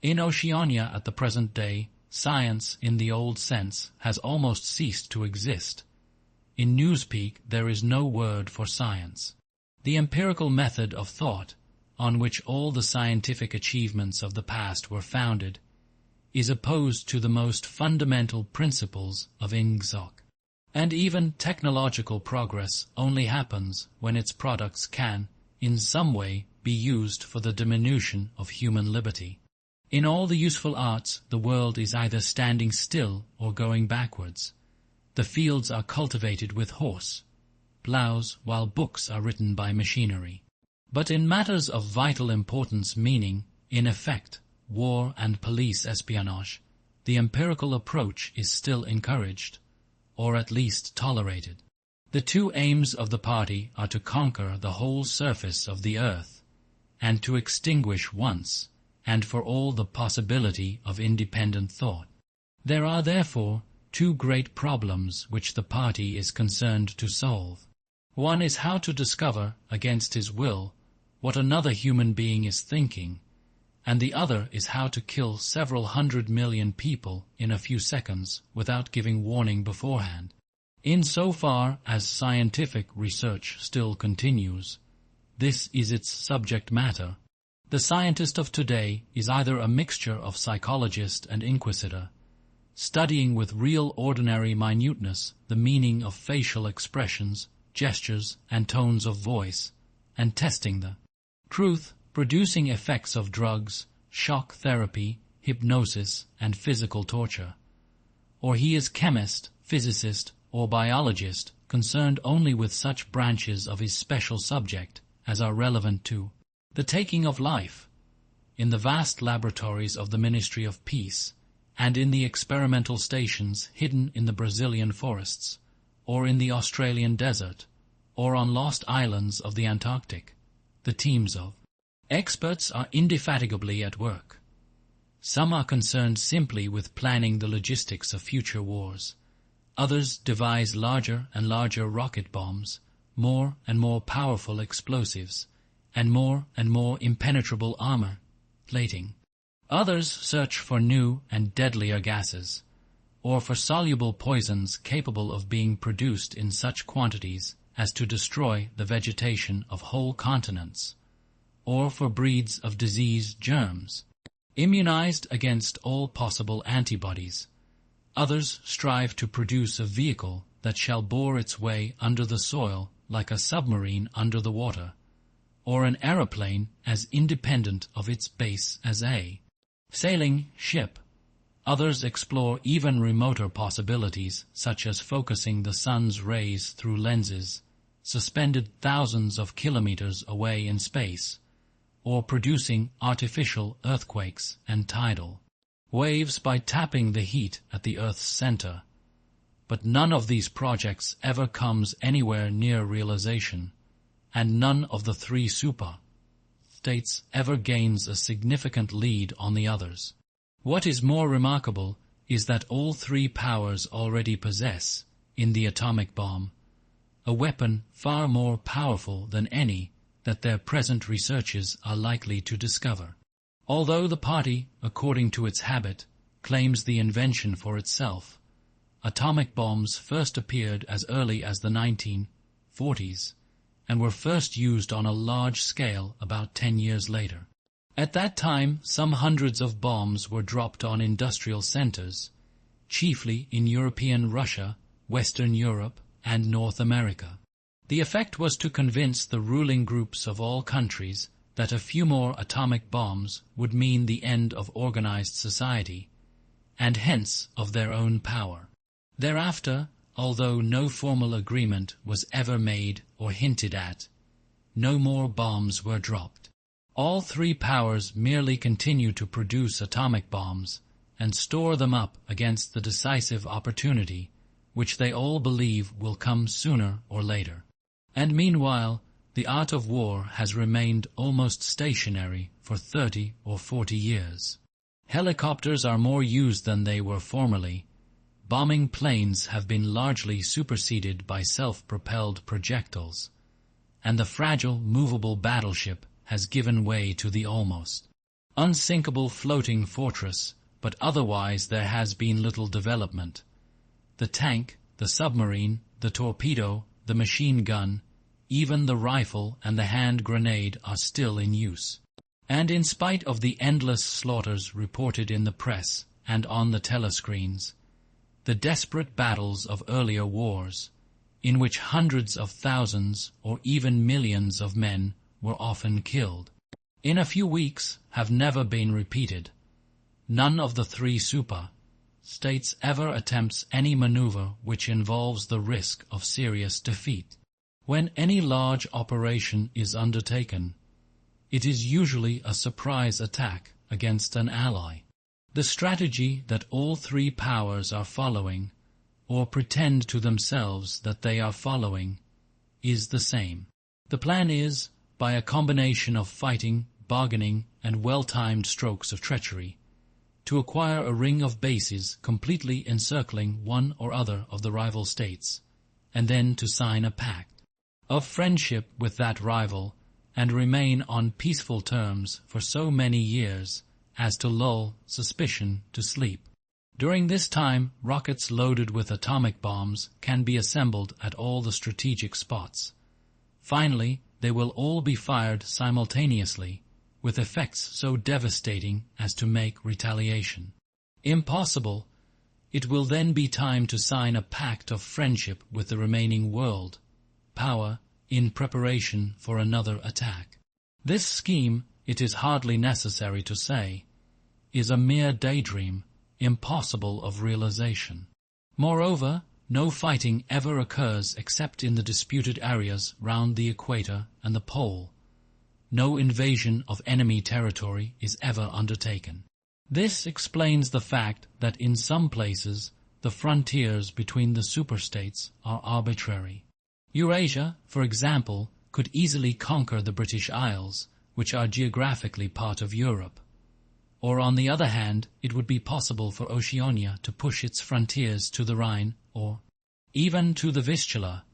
In Oceania at the present day, science in the old sense has almost ceased to exist. In Newspeak there is no word for science. The empirical method of thought, on which all the scientific achievements of the past were founded, is opposed to the most fundamental principles of Ingsoc. And even technological progress only happens when its products can, in some way, be used for the diminution of human liberty. In all the useful arts, the world is either standing still or going backwards. The fields are cultivated with horse plows, while books are written by machinery. But in matters of vital importance, meaning, in effect, war and police espionage, the empirical approach is still encouraged, or at least tolerated. The two aims of the party are to conquer the whole surface of the earth, and to extinguish once and for all the possibility of independent thought. There are therefore two great problems which the party is concerned to solve. One is how to discover, against his will, what another human being is thinking, and the other is how to kill several 100 million people in a few seconds without giving warning beforehand. Insofar as scientific research still continues, this is its subject matter. The scientist of today is either a mixture of psychologist and inquisitor, studying with real ordinary minuteness the meaning of facial expressions, gestures, and tones of voice, and testing the truth, producing effects of drugs, shock therapy, hypnosis, and physical torture. Or he is chemist, physicist, or biologist, concerned only with such branches of his special subject as are relevant to the taking of life. In the vast laboratories of the Ministry of Peace, and in the experimental stations hidden in the Brazilian forests, or in the Australian desert, or on lost islands of the Antarctic, the teams of experts are indefatigably at work. Some are concerned simply with planning the logistics of future wars. Others devise larger and larger rocket bombs, more and more powerful explosives, and more impenetrable armor plating. Others search for new and deadlier gases, or for soluble poisons capable of being produced in such quantities as to destroy the vegetation of whole continents, or for breeds of disease germs, immunized against all possible antibodies. Others strive to produce a vehicle that shall bore its way under the soil like a submarine under the water, or an aeroplane as independent of its base as a sailing ship. Others explore even remoter possibilities, such as focusing the sun's rays through lenses suspended thousands of kilometers away in space, or producing artificial earthquakes and tidal waves by tapping the heat at the Earth's center. But none of these projects ever comes anywhere near realization, and none of the three super-states ever gains a significant lead on the others. What is more remarkable is that all three powers already possess, in the atomic bomb, a weapon far more powerful than any that their present researches are likely to discover. Although the party, according to its habit, claims the invention for itself, atomic bombs first appeared as early as the 1940s, and were first used on a large scale about 10 years later. At that time, some hundreds of bombs were dropped on industrial centers, chiefly in European Russia, Western Europe, and North America. The effect was to convince the ruling groups of all countries that a few more atomic bombs would mean the end of organized society, and hence of their own power. Thereafter, although no formal agreement was ever made or hinted at, no more bombs were dropped. All three powers merely continue to produce atomic bombs and store them up against the decisive opportunity which they all believe will come sooner or later. And meanwhile, the art of war has remained almost stationary for 30 or 40 years. Helicopters are more used than they were formerly. Bombing planes have been largely superseded by self-propelled projectiles, and the fragile, movable battleship has given way to the almost unsinkable floating fortress, but otherwise there has been little development. The tank, the submarine, the torpedo, the machine gun, even the rifle and the hand grenade are still in use. And in spite of the endless slaughters reported in the press and on the telescreens, the desperate battles of earlier wars, in which hundreds of thousands or even millions of men were often killed, in a few weeks have never been repeated. None of the three super-states ever attempts any maneuver which involves the risk of serious defeat. When any large operation is undertaken, it is usually a surprise attack against an ally. The strategy that all three powers are following, or pretend to themselves that they are following, is the same. The plan is, by a combination of fighting, bargaining, and well-timed strokes of treachery, to acquire a ring of bases completely encircling one or other of the rival states, and then to sign a pact of friendship with that rival, and remain on peaceful terms for so many years as to lull suspicion to sleep. During this time, rockets loaded with atomic bombs can be assembled at all the strategic spots. Finally, they will all be fired simultaneously, with effects so devastating as to make retaliation impossible. It will then be time to sign a pact of friendship with the remaining world power in preparation for another attack. This scheme, it is hardly necessary to say, is a mere daydream, impossible of realization. Moreover, no fighting ever occurs except in the disputed areas round the equator and the pole. No invasion of enemy territory is ever undertaken. This explains the fact that in some places the frontiers between the superstates are arbitrary. Eurasia, for example, could easily conquer the British Isles, which are geographically part of Europe. Or on the other hand, it would be possible for Oceania to push its frontiers to the Rhine or even to the Vistula,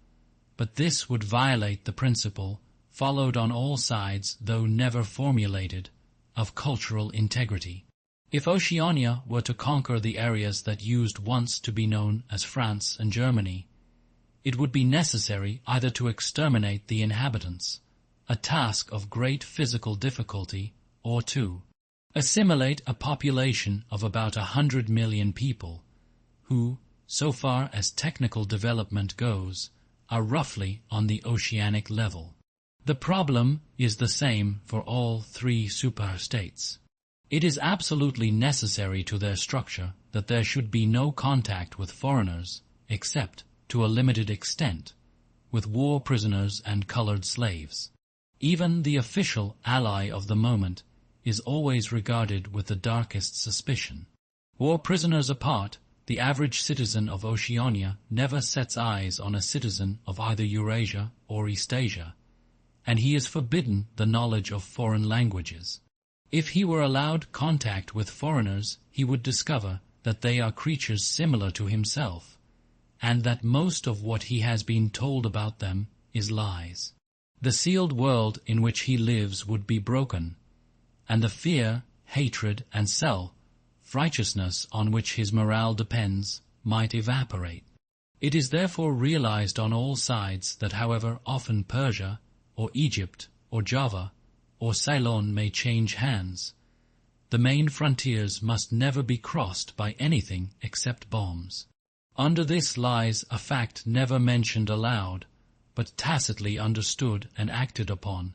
but this would violate the principle, followed on all sides though never formulated, of cultural integrity. If Oceania were to conquer the areas that used once to be known as France and Germany, it would be necessary either to exterminate the inhabitants, a task of great physical difficulty, or to assimilate a population of about 100 million people, who, so far as technical development goes, are roughly on the oceanic level. The problem is the same for all three superstates. It is absolutely necessary to their structure that there should be no contact with foreigners, except, to a limited extent, with war prisoners and colored slaves. Even the official ally of the moment is always regarded with the darkest suspicion. War prisoners apart, the average citizen of Oceania never sets eyes on a citizen of either Eurasia or Eastasia, and he is forbidden the knowledge of foreign languages. If he were allowed contact with foreigners, he would discover that they are creatures similar to himself, and that most of what he has been told about them is lies. The sealed world in which he lives would be broken, and the fear, hatred, and self-righteousness on which his morale depends might evaporate. It is therefore realized on all sides that however often Persia, or Egypt, or Java, or Ceylon may change hands, the main frontiers must never be crossed by anything except bombs. Under this lies a fact never mentioned aloud, but tacitly understood and acted upon,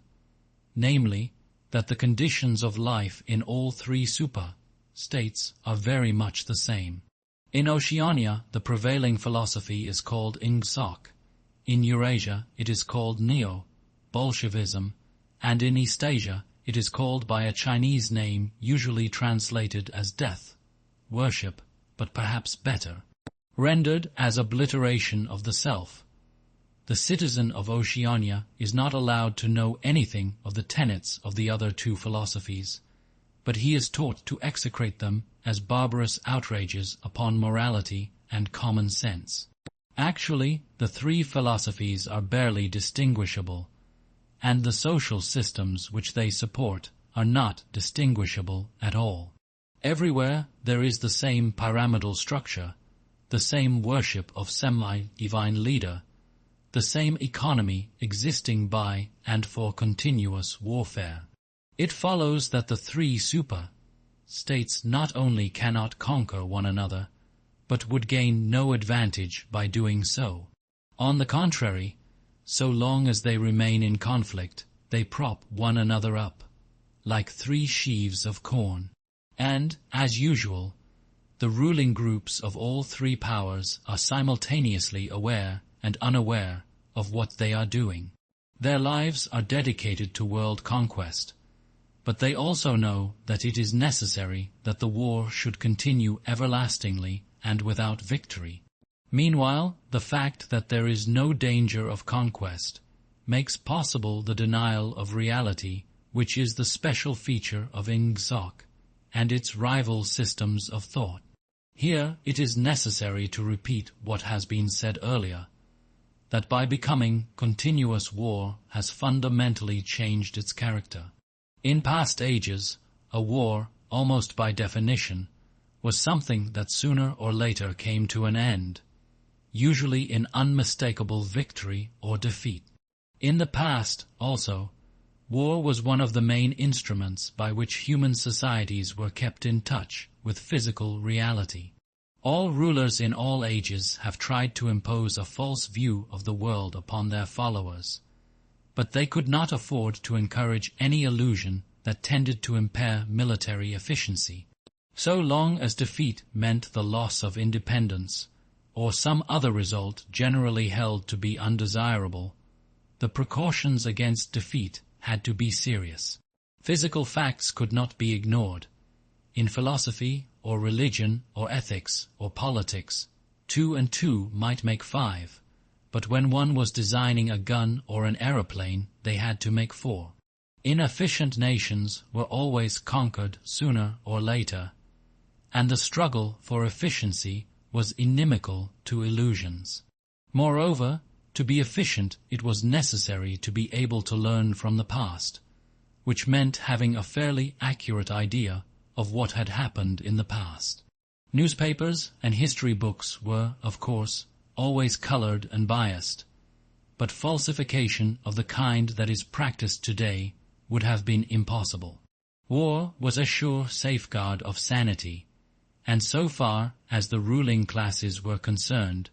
namely, that the conditions of life in all three super-states are very much the same. In Oceania, the prevailing philosophy is called Ingsoc. In Eurasia, it is called Neo-Bolshevism, and in Eastasia, it is called by a Chinese name usually translated as death, worship, but perhaps better, rendered as obliteration of the self. The citizen of Oceania is not allowed to know anything of the tenets of the other two philosophies, but he is taught to execrate them as barbarous outrages upon morality and common sense. Actually, the three philosophies are barely distinguishable, and the social systems which they support are not distinguishable at all. Everywhere there is the same pyramidal structure, the same worship of semi-divine leader, the same economy existing by and for continuous warfare. It follows that the three super-states not only cannot conquer one another, but would gain no advantage by doing so. On the contrary, so long as they remain in conflict, they prop one another up, like three sheaves of corn. And, as usual, the ruling groups of all three powers are simultaneously aware and unaware of what they are doing. Their lives are dedicated to world conquest, but they also know that it is necessary that the war should continue everlastingly and without victory. Meanwhile, the fact that there is no danger of conquest makes possible the denial of reality, which is the special feature of Ingsoc and its rival systems of thought. Here it is necessary to repeat what has been said earlier, that by becoming continuous war has fundamentally changed its character. In past ages, a war, almost by definition, was something that sooner or later came to an end, usually in unmistakable victory or defeat. In the past, also, war was one of the main instruments by which human societies were kept in touch with physical reality. All rulers in all ages have tried to impose a false view of the world upon their followers, but they could not afford to encourage any illusion that tended to impair military efficiency. So long as defeat meant the loss of independence, or some other result generally held to be undesirable, the precautions against defeat had to be serious. Physical facts could not be ignored. In philosophy, or religion, or ethics, or politics, 2 and 2 might make 5, but when one was designing a gun or an aeroplane, they had to make 4. Inefficient nations were always conquered sooner or later, and the struggle for efficiency was inimical to illusions. Moreover, to be efficient it was necessary to be able to learn from the past, which meant having a fairly accurate idea of what had happened in the past. Newspapers and history books were, of course, always colored and biased, but falsification of the kind that is practiced today would have been impossible. War was a sure safeguard of sanity, and so far as the ruling classes were concerned,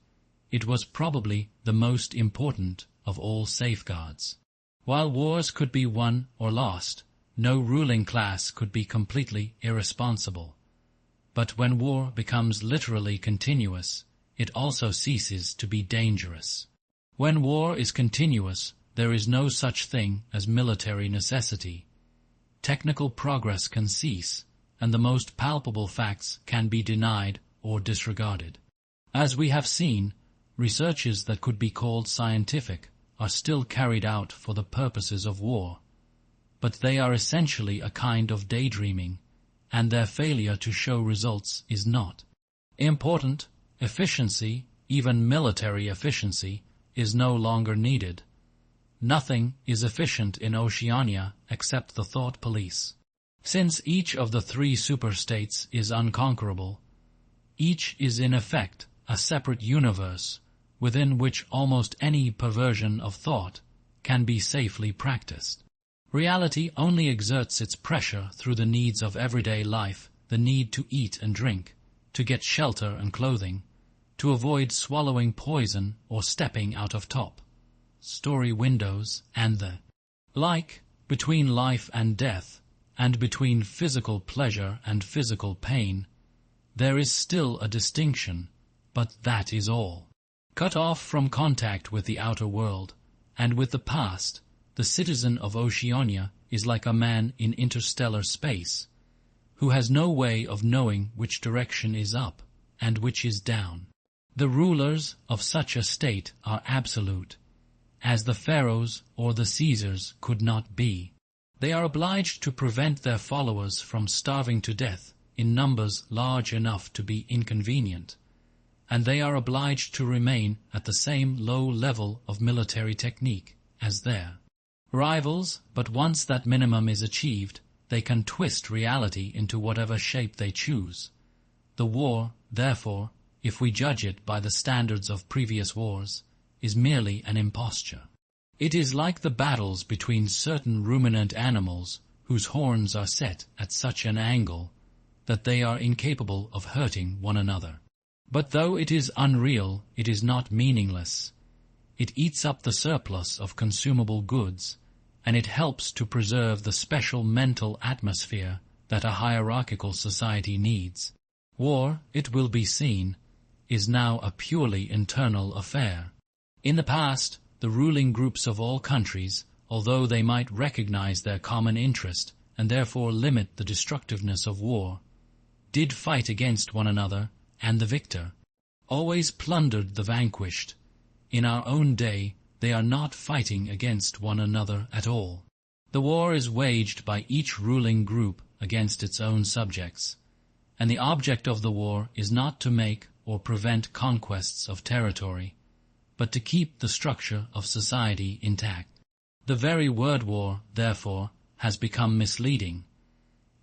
it was probably the most important of all safeguards. While wars could be won or lost, no ruling class could be completely irresponsible. But when war becomes literally continuous, it also ceases to be dangerous. When war is continuous, there is no such thing as military necessity. Technical progress can cease, and the most palpable facts can be denied or disregarded. As we have seen, researches that could be called scientific are still carried out for the purposes of war, but they are essentially a kind of daydreaming, and their failure to show results is not. Important efficiency, even military efficiency, is no longer needed. Nothing is efficient in Oceania except the thought police. Since each of the 3 superstates is unconquerable, each is in effect a separate universe within which almost any perversion of thought can be safely practiced. Reality only exerts its pressure through the needs of everyday life, the need to eat and drink, to get shelter and clothing, to avoid swallowing poison or stepping out of top-story windows, and the like. Between life and death, and between physical pleasure and physical pain, there is still a distinction, but that is all. Cut off from contact with the outer world, and with the past, the citizen of Oceania is like a man in interstellar space, who has no way of knowing which direction is up and which is down. The rulers of such a state are absolute, as the pharaohs or the Caesars could not be. They are obliged to prevent their followers from starving to death in numbers large enough to be inconvenient, and they are obliged to remain at the same low level of military technique as their rivals, but once that minimum is achieved, they can twist reality into whatever shape they choose. The war, therefore, if we judge it by the standards of previous wars, is merely an imposture. It is like the battles between certain ruminant animals whose horns are set at such an angle that they are incapable of hurting one another. But though it is unreal, it is not meaningless. It eats up the surplus of consumable goods, and it helps to preserve the special mental atmosphere that a hierarchical society needs. War, it will be seen, is now a purely internal affair. In the past, the ruling groups of all countries, although they might recognize their common interest and therefore limit the destructiveness of war, did fight against one another, and the victor always plundered the vanquished. In our own day, they are not fighting against one another at all. The war is waged by each ruling group against its own subjects, and the object of the war is not to make or prevent conquests of territory, but to keep the structure of society intact. The very word war, therefore, has become misleading.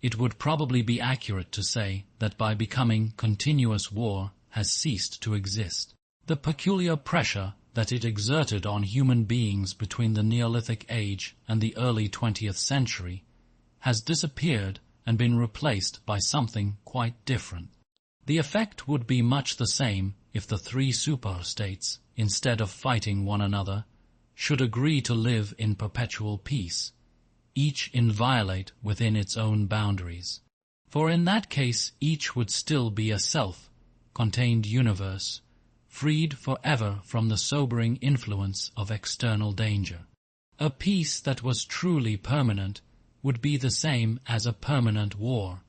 it would probably be accurate to say that by becoming continuous war has ceased to exist. The peculiar pressure that it exerted on human beings between the Neolithic age and the early 20th century has disappeared and been replaced by something quite different. The effect would be much the same if the three superstates, instead of fighting one another, should agree to live in perpetual peace, each inviolate within its own boundaries. For in that case each would still be a self-contained universe, freed forever from the sobering influence of external danger. A peace that was truly permanent would be the same as a permanent war.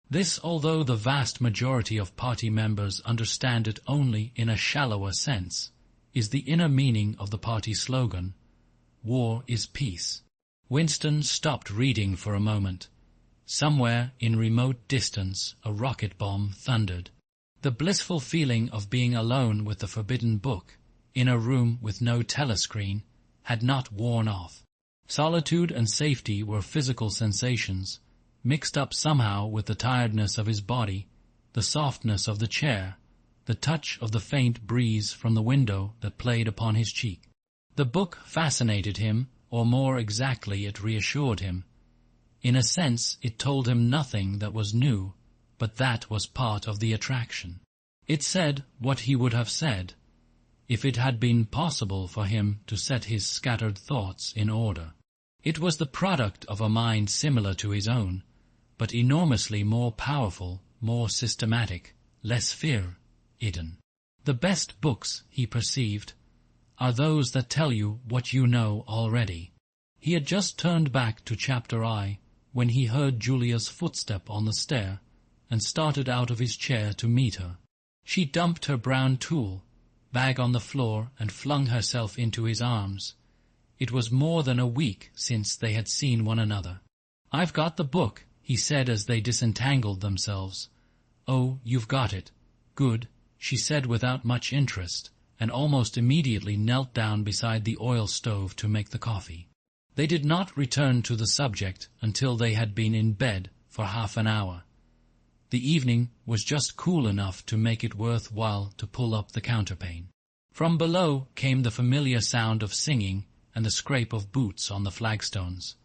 This, although the vast majority of party members understand it only in a shallower sense, is the inner meaning of the party slogan, "War is peace." Winston stopped reading for a moment. Somewhere in remote distance a rocket bomb thundered. The blissful feeling of being alone with the forbidden book, in a room with no telescreen, had not worn off. Solitude and safety were physical sensations, mixed up somehow with the tiredness of his body, the softness of the chair, the touch of the faint breeze from the window that played upon his cheek. The book fascinated him, or more exactly it reassured him. In a sense it told him nothing that was new, but that was part of the attraction. It said what he would have said, if it had been possible for him to set his scattered thoughts in order. It was the product of a mind similar to his own, but enormously more powerful, more systematic, less fear-ridden. The best books, he perceived, are those that tell you what you know already. He had just turned back to chapter I when he heard Julia's footstep on the stair and started out of his chair to meet her. She dumped her brown tool bag on the floor and flung herself into his arms. It was more than a week since they had seen one another. "I've got the book," he said as they disentangled themselves. "Oh, you've got it. Good," she said without much interest, and almost immediately knelt down beside the oil stove to make the coffee. They did not return to the subject until they had been in bed for half an hour. The evening was just cool enough to make it worth while to pull up the counterpane. From below came the familiar sound of singing and the scrape of boots on the flagstones.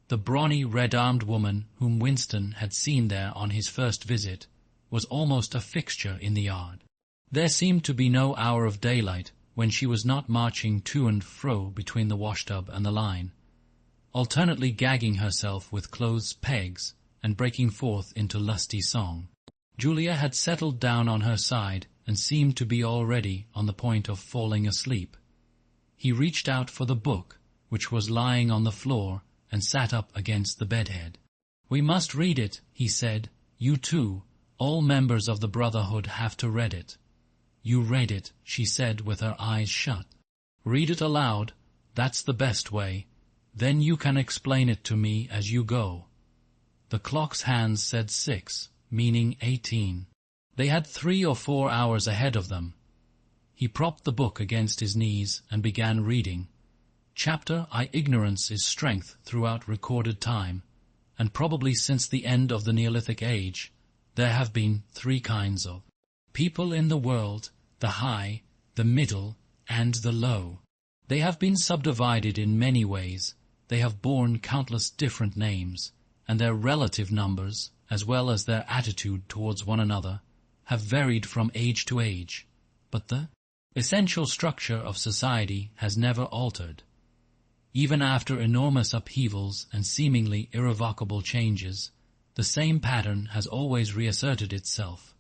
The brawny red-armed woman whom Winston had seen there on his first visit was almost a fixture in the yard. There seemed to be no hour of daylight when she was not marching to and fro between the washtub and the line, alternately gagging herself with clothes pegs and breaking forth into lusty song. Julia had settled down on her side and seemed to be already on the point of falling asleep. He reached out for the book, which was lying on the floor, and sat up against the bedhead. "We must read it," he said. "You too. All members of the Brotherhood have to read it." "You read it," she said with her eyes shut. "Read it aloud. That's the best way. Then you can explain it to me as you go." The clock's hands said 6, meaning 18. They had 3 or 4 hours ahead of them. He propped the book against his knees and began reading. Chapter I. Ignorance is strength throughout recorded time, and probably since the end of the Neolithic age, there have been 3 kinds of people in the world: the high, the middle, and the low. They have been subdivided in many ways. They have borne countless different names, and their relative numbers, as well as their attitude towards one another, have varied from age to age. But the essential structure of society has never altered. Even after enormous upheavals and seemingly irrevocable changes, the same pattern has always reasserted itself,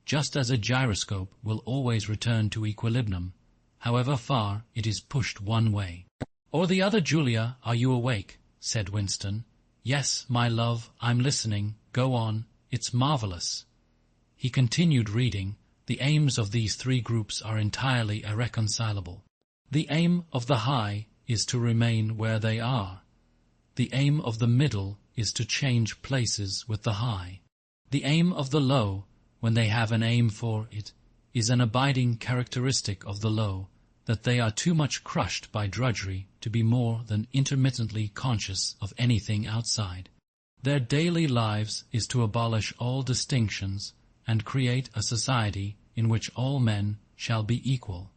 just as a gyroscope will always return to equilibrium, however far it is pushed one way. "Or the other, Julia, are you awake?" said Winston. "Yes, my love, I'm listening. Go on. It's marvelous." He continued reading. The aims of these 3 groups are entirely irreconcilable. The aim of the high is to remain where they are. The aim of the middle is to change places with the high. The aim of the low, when they have an aim for it, is an abiding characteristic of the low, that they are too much crushed by drudgery to be more than intermittently conscious of anything outside. Their daily lives is to abolish all distinctions and create a society in which all men shall be equal.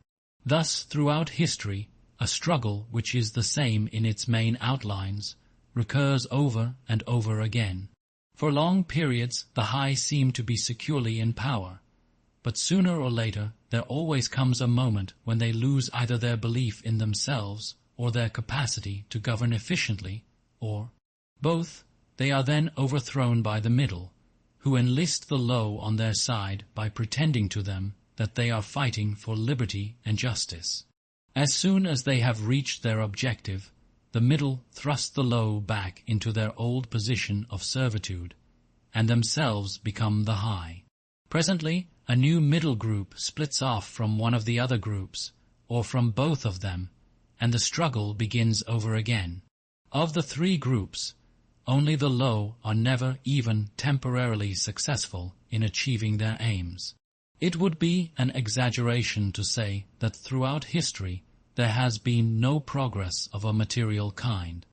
Thus, throughout history, a struggle which is the same in its main outlines recurs over and over again. For long periods the high seem to be securely in power, but sooner or later there always comes a moment when they lose either their belief in themselves or their capacity to govern efficiently, or both. They are then overthrown by the middle, who enlist the low on their side by pretending to them that they are fighting for liberty and justice. As soon as they have reached their objective, the middle thrust the low back into their old position of servitude, and themselves become the high. Presently, a new middle group splits off from one of the other groups, or from both of them, and the struggle begins over again. Of the three groups, only the low are never even temporarily successful in achieving their aims. It would be an exaggeration to say that throughout history there has been no progress of a material kind.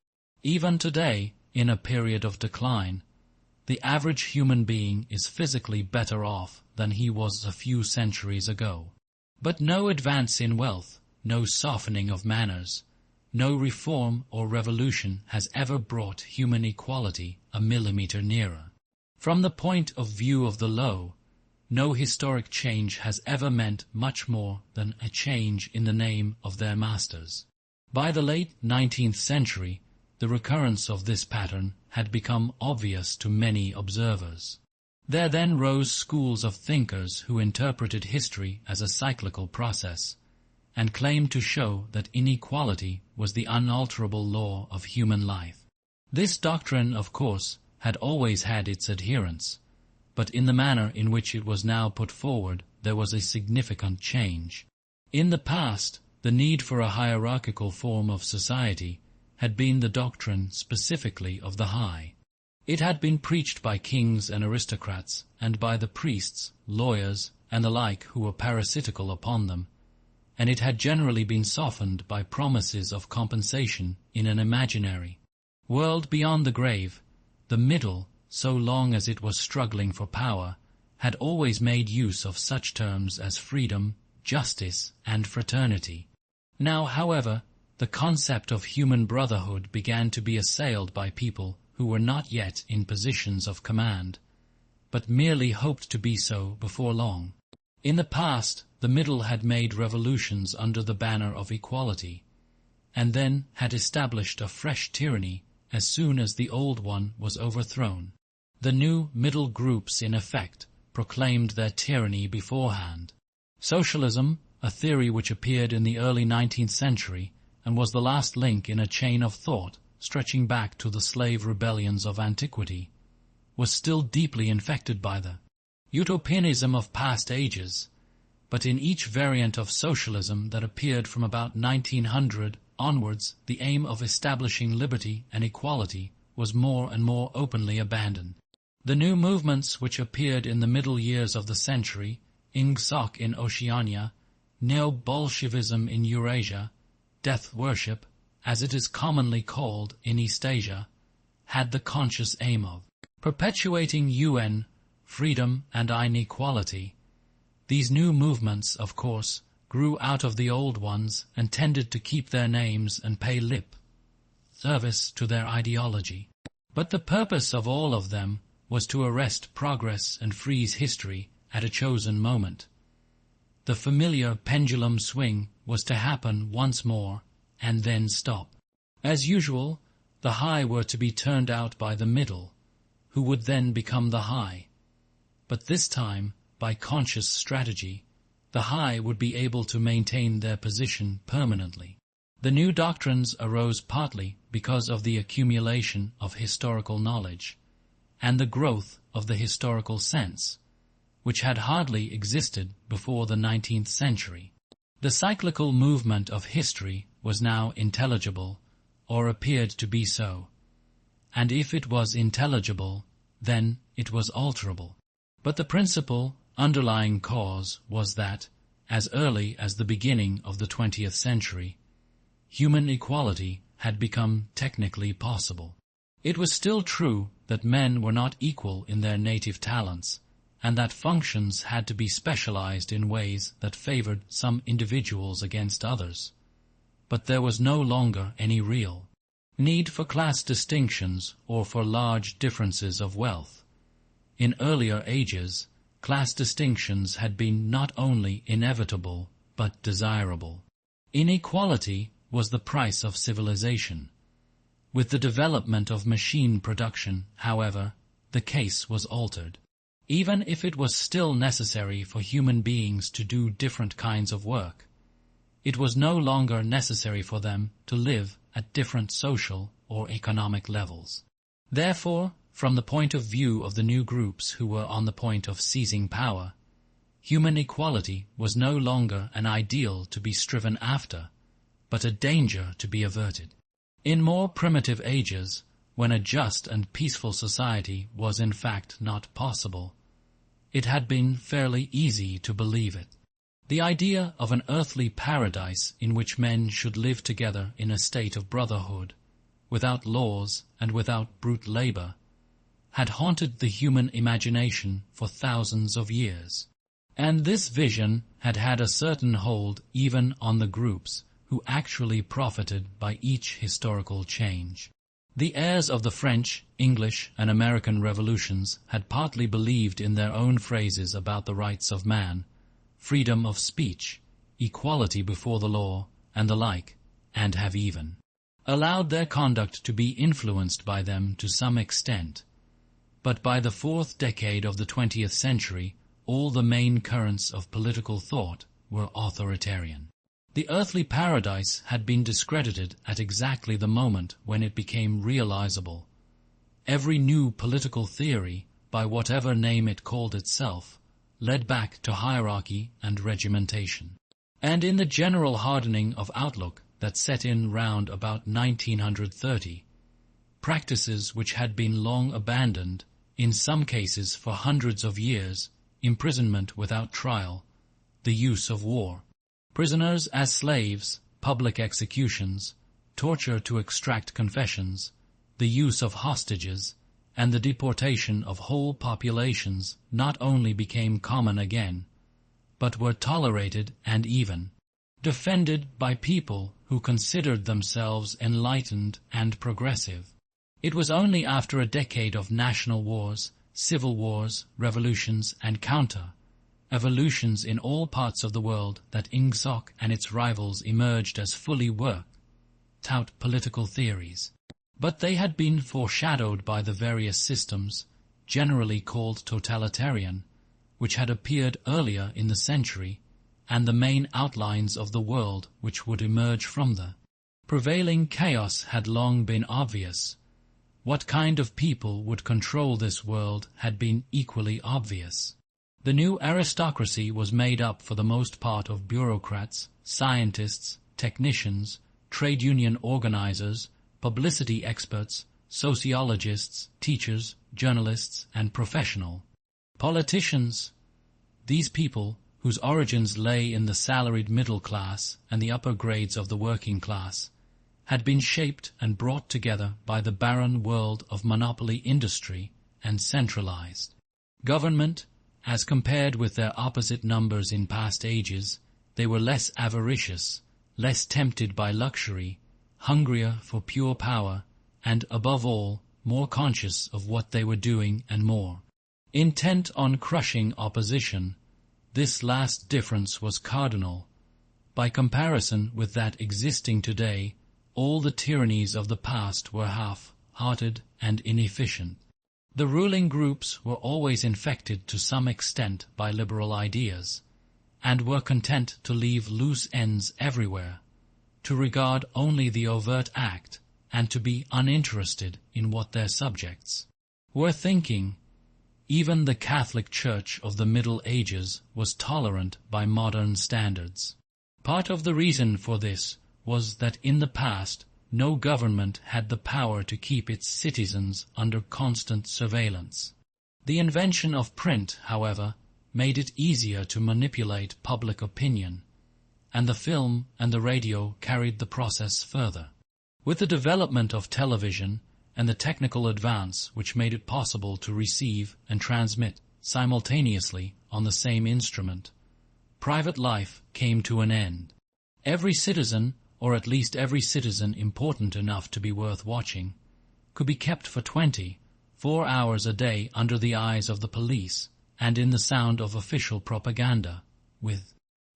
Even today, in a period of decline, the average human being is physically better off than he was a few centuries ago. But no advance in wealth, no softening of manners, no reform or revolution has ever brought human equality a millimeter nearer. From the point of view of the low, no historic change has ever meant much more than a change in the name of their masters. By the late 19th century, the recurrence of this pattern had become obvious to many observers. There then rose schools of thinkers who interpreted history as a cyclical process, and claimed to show that inequality was the unalterable law of human life. This doctrine, of course, had always had its adherents, but in the manner in which it was now put forward there was a significant change. In the past, the need for a hierarchical form of society had been the doctrine specifically of the high. It had been preached by kings and aristocrats, and by the priests, lawyers, and the like who were parasitical upon them, and it had generally been softened by promises of compensation in an imaginary world beyond the grave. The middle, so long as it was struggling for power, had always made use of such terms as freedom, justice, and fraternity. Now, however, the concept of human brotherhood began to be assailed by people who were not yet in positions of command, but merely hoped to be so before long. In the past, the middle had made revolutions under the banner of equality, and then had established a fresh tyranny as soon as the old one was overthrown. The new middle groups, in effect, proclaimed their tyranny beforehand. Socialism, a theory which appeared in the early 19th century and was the last link in a chain of thought stretching back to the slave rebellions of antiquity, was still deeply infected by the utopianism of past ages, but in each variant of socialism that appeared from about 1900 onwards, the aim of establishing liberty and equality was more and more openly abandoned. The new movements which appeared in the middle years of the century, Ingsoc in Oceania, Neo-Bolshevism in Eurasia, death worship, as it is commonly called in Eastasia, had the conscious aim of perpetuating UN, freedom and inequality. These new movements, of course, grew out of the old ones and tended to keep their names and pay lip service to their ideology. But the purpose of all of them was to arrest progress and freeze history at a chosen moment. The familiar pendulum swing was to happen once more and then stop. As usual, the high were to be turned out by the middle, who would then become the high. But this time, by conscious strategy, the high would be able to maintain their position permanently. The new doctrines arose partly because of the accumulation of historical knowledge and the growth of the historical sense, which had hardly existed before the 19th century. The cyclical movement of history was now intelligible, or appeared to be so, and if it was intelligible, then it was alterable. But the principal underlying cause was that, as early as the beginning of the 20th century, human equality had become technically possible. It was still true that men were not equal in their native talents, and that functions had to be specialized in ways that favored some individuals against others. But there was no longer any real need for class distinctions or for large differences of wealth. In earlier ages, class distinctions had been not only inevitable but desirable. Inequality was the price of civilization. With the development of machine production, however, the case was altered. Even if it was still necessary for human beings to do different kinds of work, it was no longer necessary for them to live at different social or economic levels. Therefore, from the point of view of the new groups who were on the point of seizing power, human equality was no longer an ideal to be striven after, but a danger to be averted. In more primitive ages, when a just and peaceful society was in fact not possible, it had been fairly easy to believe it. The idea of an earthly paradise in which men should live together in a state of brotherhood, without laws and without brute labor, had haunted the human imagination for thousands of years. And this vision had had a certain hold even on the groups who actually profited by each historical change. The heirs of the French, English, and American revolutions had partly believed in their own phrases about the rights of man, freedom of speech, equality before the law, and the like, and have even allowed their conduct to be influenced by them to some extent. But by the fourth decade of the 20th century, all the main currents of political thought were authoritarian. The earthly paradise had been discredited at exactly the moment when it became realizable. Every new political theory, by whatever name it called itself, led back to hierarchy and regimentation. And in the general hardening of outlook that set in round about 1930, practices which had been long abandoned, in some cases for hundreds of years, imprisonment without trial, the use of war, prisoners as slaves, public executions, torture to extract confessions, the use of hostages, and the deportation of whole populations not only became common again, but were tolerated and even defended by people who considered themselves enlightened and progressive. It was only after a decade of national wars, civil wars, revolutions, and counter-evolutions in all parts of the world that Ingsoc and its rivals emerged as fully worked-out political theories. But they had been foreshadowed by the various systems, generally called totalitarian, which had appeared earlier in the century, and the main outlines of the world which would emerge from the prevailing chaos had long been obvious. What kind of people would control this world had been equally obvious. The new aristocracy was made up for the most part of bureaucrats, scientists, technicians, trade union organizers, publicity experts, sociologists, teachers, journalists, and professional politicians. These people, whose origins lay in the salaried middle class and the upper grades of the working class, had been shaped and brought together by the barren world of monopoly industry and centralized government. As compared with their opposite numbers in past ages, they were less avaricious, less tempted by luxury, hungrier for pure power, and, above all, more conscious of what they were doing and more intent on crushing opposition. This last difference was cardinal. By comparison with that existing today, all the tyrannies of the past were half-hearted and inefficient. The ruling groups were always infected to some extent by liberal ideas, and were content to leave loose ends everywhere, to regard only the overt act, and to be uninterested in what their subjects were thinking. Even the Catholic Church of the Middle Ages was tolerant by modern standards. Part of the reason for this was that in the past no government had the power to keep its citizens under constant surveillance. The invention of print, however, made it easier to manipulate public opinion, and the film and the radio carried the process further. With the development of television and the technical advance which made it possible to receive and transmit simultaneously on the same instrument, private life came to an end. Every citizen, or at least every citizen important enough to be worth watching, could be kept for 24 hours a day under the eyes of the police and in the sound of official propaganda, with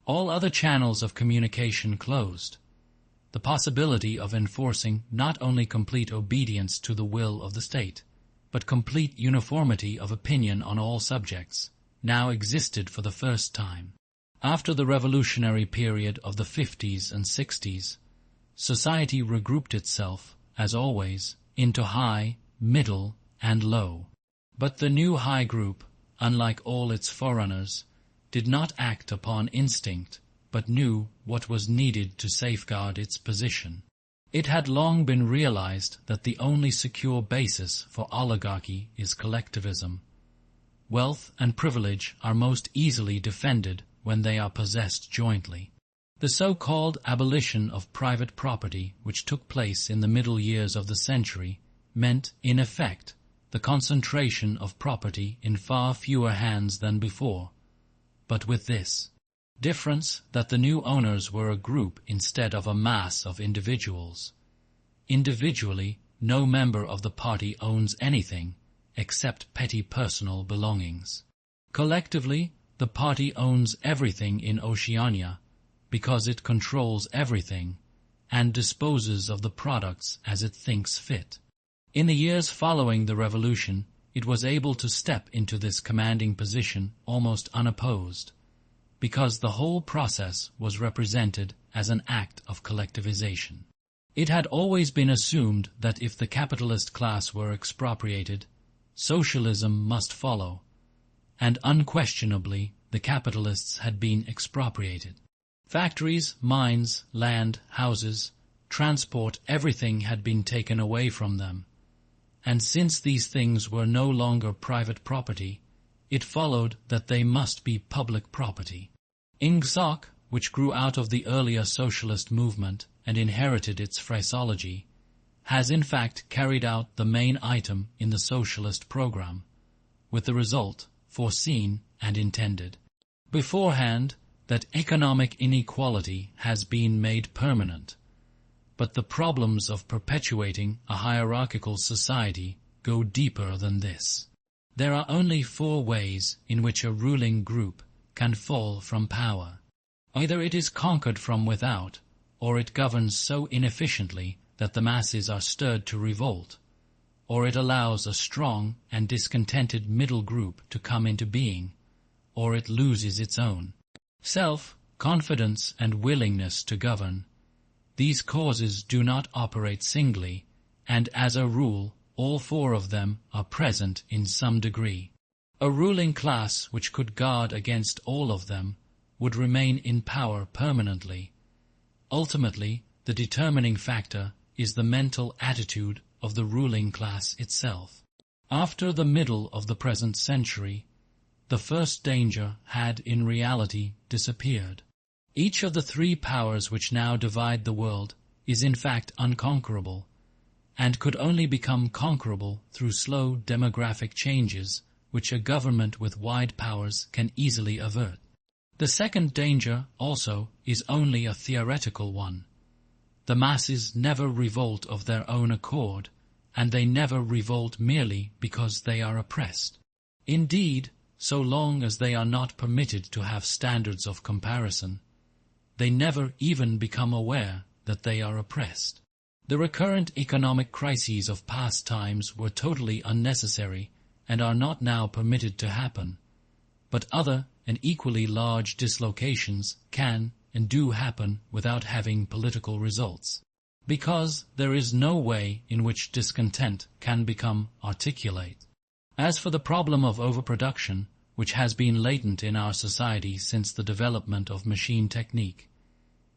all other channels of communication closed. The possibility of enforcing not only complete obedience to the will of the state, but complete uniformity of opinion on all subjects, now existed for the first time. After the revolutionary period of the 50s and 60s, society regrouped itself, as always, into high, middle, and low. But the new high group, unlike all its forerunners, did not act upon instinct, but knew what was needed to safeguard its position. It had long been realized that the only secure basis for oligarchy is collectivism. Wealth and privilege are most easily defended when they are possessed jointly. The so-called abolition of private property, which took place in the middle years of the century, meant, in effect, the concentration of property in far fewer hands than before, but with this difference that the new owners were a group instead of a mass of individuals. Individually, no member of the party owns anything except petty personal belongings. Collectively, the party owns everything in Oceania because it controls everything and disposes of the products as it thinks fit. In the years following the revolution, it was able to step into this commanding position almost unopposed, because the whole process was represented as an act of collectivization. It had always been assumed that if the capitalist class were expropriated, socialism must follow, and unquestionably the capitalists had been expropriated. Factories, mines, land, houses, transport, everything had been taken away from them, and since these things were no longer private property, it followed that they must be public property. Ingsoc, which grew out of the earlier socialist movement and inherited its phraseology, has in fact carried out the main item in the socialist program, with the result foreseen and intended beforehand that economic inequality has been made permanent. But the problems of perpetuating a hierarchical society go deeper than this. There are only 4 ways in which a ruling group can fall from power. Either it is conquered from without, or it governs so inefficiently that the masses are stirred to revolt, or it allows a strong and discontented middle group to come into being, or it loses its own self-confidence and willingness to govern. These causes do not operate singly, and as a rule, all 4 of them are present in some degree. A ruling class which could guard against all of them would remain in power permanently. Ultimately, the determining factor is the mental attitude of the ruling class itself. After the middle of the present century, the first danger had in reality disappeared. Each of the 3 powers which now divide the world is in fact unconquerable, and could only become conquerable through slow demographic changes which a government with wide powers can easily avert. The second danger, also, is only a theoretical one. The masses never revolt of their own accord, and they never revolt merely because they are oppressed. Indeed, so long as they are not permitted to have standards of comparison, they never even become aware that they are oppressed. The recurrent economic crises of past times were totally unnecessary and are not now permitted to happen, but other and equally large dislocations can and do happen without having political results, because there is no way in which discontent can become articulate. As for the problem of overproduction, which has been latent in our society since the development of machine technique,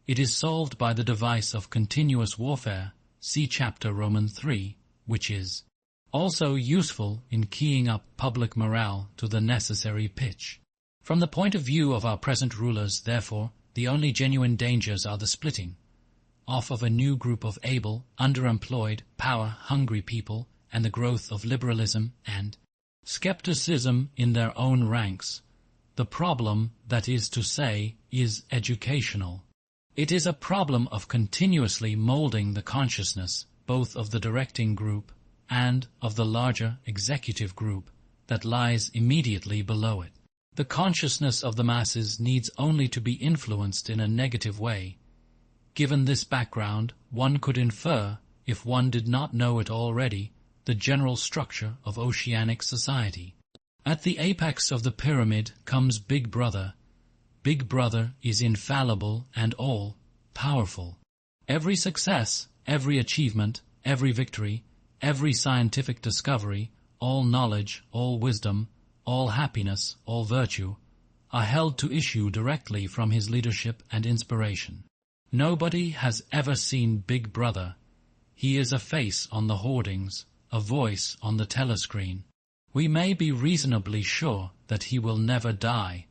it is solved by the device of continuous warfare, see chapter Roman 3, which is also useful in keying up public morale to the necessary pitch. From the point of view of our present rulers, therefore, the only genuine dangers are the splitting, off of a new group of able, underemployed, power-hungry people and the growth of liberalism and skepticism in their own ranks. The problem, that is to say, is educational. It is a problem of continuously molding the consciousness both of the directing group and of the larger executive group that lies immediately below it. The consciousness of the masses needs only to be influenced in a negative way. Given this background, one could infer, if one did not know it already, the general structure of oceanic society. At the apex of the pyramid comes Big Brother. Big Brother is infallible and all-powerful. Every success, every achievement, every victory, every scientific discovery, all knowledge, all wisdom, all happiness, all virtue, are held to issue directly from his leadership and inspiration. Nobody has ever seen Big Brother. He is a face on the hoardings, a voice on the telescreen. We may be reasonably sure that he will never die,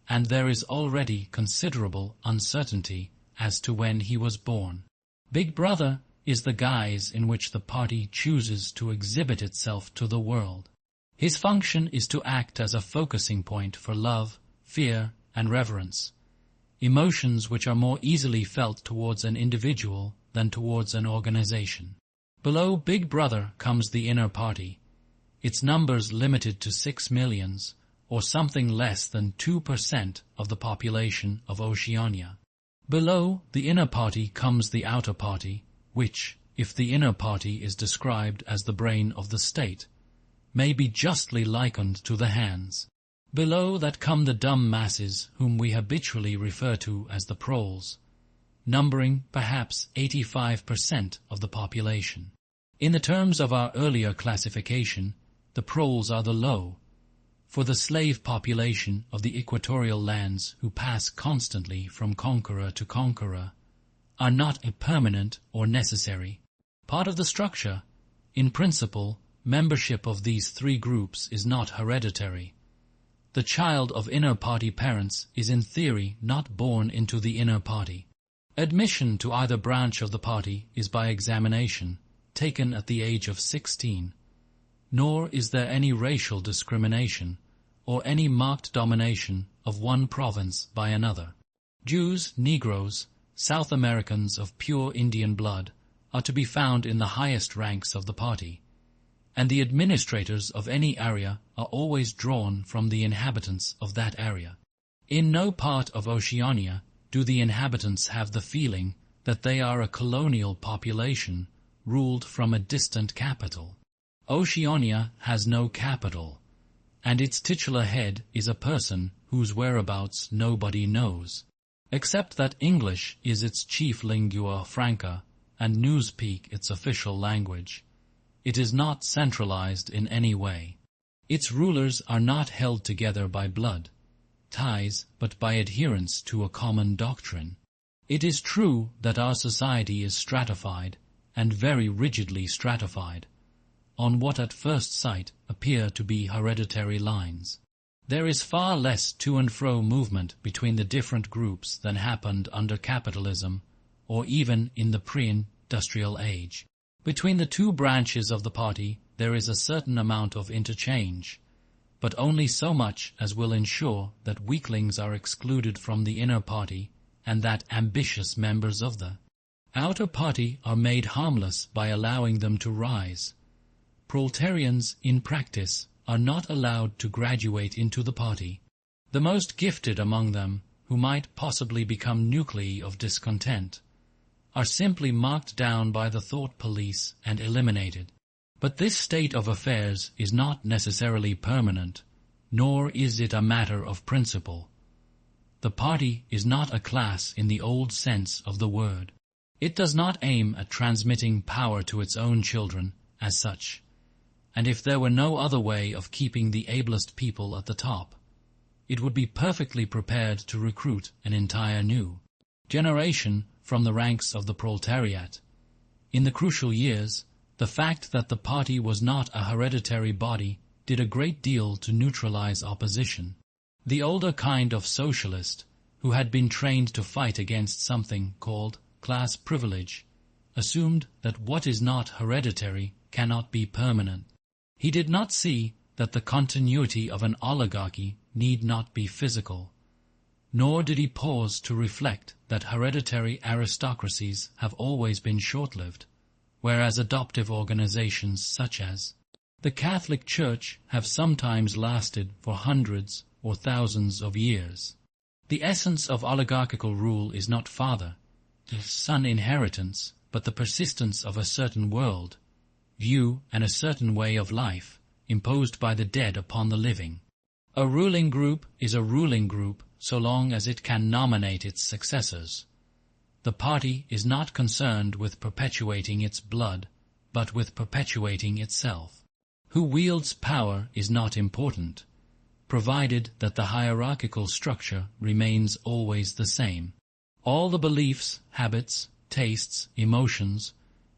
and there is already considerable uncertainty as to when he was born. Big Brother is the guise in which the party chooses to exhibit itself to the world. His function is to act as a focusing point for love, fear, and reverence, emotions which are more easily felt towards an individual than towards an organization. Below Big Brother comes the inner party, its numbers limited to 6 millions, or something less than 2% of the population of Oceania. Below the inner party comes the outer party, which, if the inner party is described as the brain of the state, may be justly likened to the hands. Below that come the dumb masses, whom we habitually refer to as the proles, numbering perhaps 85% of the population. In the terms of our earlier classification, the proles are the low, for the slave population of the equatorial lands who pass constantly from conqueror to conqueror are not permanent or necessary. Part of the structure, in principle, membership of these three groups is not hereditary. The child of inner party parents is in theory not born into the inner party. Admission to either branch of the party is by examination, taken at the age of 16. Nor is there any racial discrimination, or any marked domination of one province by another. Jews, Negroes, South Americans of pure Indian blood are to be found in the highest ranks of the party, and the administrators of any area are always drawn from the inhabitants of that area. In no part of Oceania do the inhabitants have the feeling that they are a colonial population ruled from a distant capital. Oceania has no capital, and its titular head is a person whose whereabouts nobody knows, except that English is its chief lingua franca and Newspeak its official language. It is not centralized in any way. Its rulers are not held together by blood ties, but by adherence to a common doctrine. It is true that our society is stratified, and very rigidly stratified, on what at first sight appear to be hereditary lines. There is far less to and fro movement between the different groups than happened under capitalism, or even in the pre-industrial age. Between the two branches of the party there is a certain amount of interchange, but only so much as will ensure that weaklings are excluded from the inner party and that ambitious members of the outer party are made harmless by allowing them to rise. Proletarians, in practice, are not allowed to graduate into the party. The most gifted among them, who might possibly become nuclei of discontent, are simply marked down by the thought police and eliminated. But this state of affairs is not necessarily permanent, nor is it a matter of principle. The party is not a class in the old sense of the word. It does not aim at transmitting power to its own children as such, and if there were no other way of keeping the ablest people at the top, it would be perfectly prepared to recruit an entire new generation from the ranks of the proletariat. In the crucial years, the fact that the party was not a hereditary body did a great deal to neutralize opposition. The older kind of socialist, who had been trained to fight against something called class privilege, assumed that what is not hereditary cannot be permanent. He did not see that the continuity of an oligarchy need not be physical, nor did he pause to reflect that hereditary aristocracies have always been short-lived, whereas adoptive organizations such as the Catholic Church have sometimes lasted for hundreds or thousands of years. The essence of oligarchical rule is not father-son inheritance, but the persistence of a certain world, view and a certain way of life imposed by the dead upon the living. A ruling group is a ruling group so long as it can nominate its successors. The party is not concerned with perpetuating its blood, but with perpetuating itself. Who wields power is not important, provided that the hierarchical structure remains always the same. All the beliefs, habits, tastes, emotions,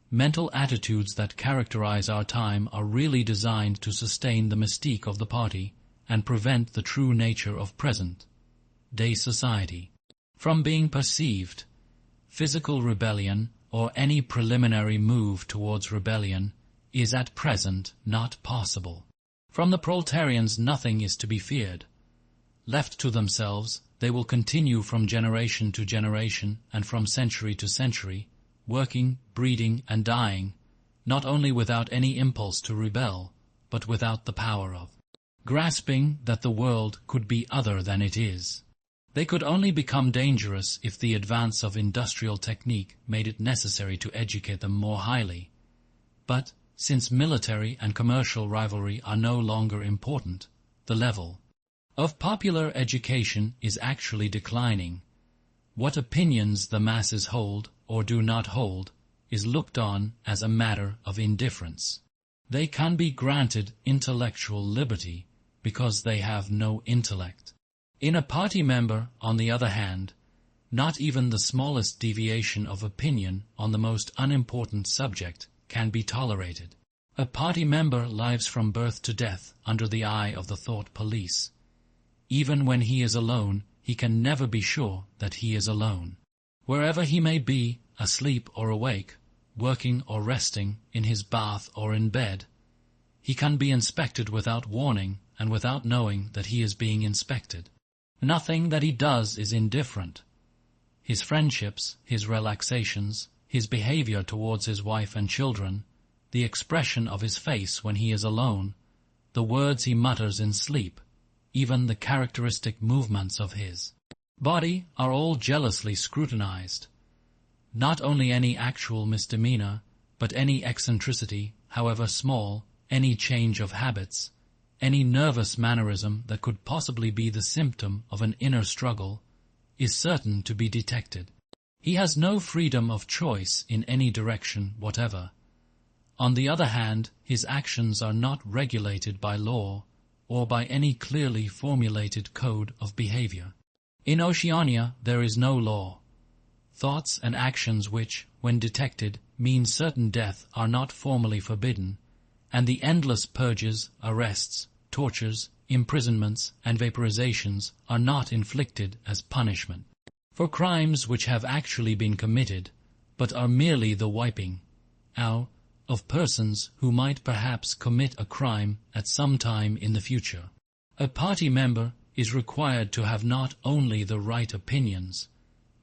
mental attitudes that characterize our time are really designed to sustain the mystique of the party and prevent the true nature of present-day society from being perceived. Physical rebellion, or any preliminary move towards rebellion, is at present not possible. From the proletarians nothing is to be feared. Left to themselves, they will continue from generation to generation and from century to century, working, breeding, and dying, not only without any impulse to rebel, but without the power of grasping that the world could be other than it is. They could only become dangerous if the advance of industrial technique made it necessary to educate them more highly. But, since military and commercial rivalry are no longer important, the level of popular education is actually declining. What opinions the masses hold or do not hold is looked on as a matter of indifference. They can be granted intellectual liberty because they have no intellect. In a party member, on the other hand, not even the smallest deviation of opinion on the most unimportant subject can be tolerated. A party member lives from birth to death under the eye of the thought police. Even when he is alone, he can never be sure that he is alone. Wherever he may be, asleep or awake, working or resting, in his bath or in bed, he can be inspected without warning and without knowing that he is being inspected. Nothing that he does is indifferent. His friendships, his relaxations, his behavior towards his wife and children, the expression of his face when he is alone, the words he mutters in sleep, even the characteristic movements of his body are all jealously scrutinized. Not only any actual misdemeanor, but any eccentricity, however small, any change of habits, any nervous mannerism that could possibly be the symptom of an inner struggle, is certain to be detected. He has no freedom of choice in any direction whatever. On the other hand, his actions are not regulated by law or by any clearly formulated code of behavior. In Oceania there is no law. Thoughts and actions which, when detected, mean certain death are not formally forbidden, and the endless purges, arrests, tortures, imprisonments, and vaporizations are not inflicted as punishment for crimes which have actually been committed, but are merely the wiping out of persons who might perhaps commit a crime at some time in the future. A party member is required to have not only the right opinions,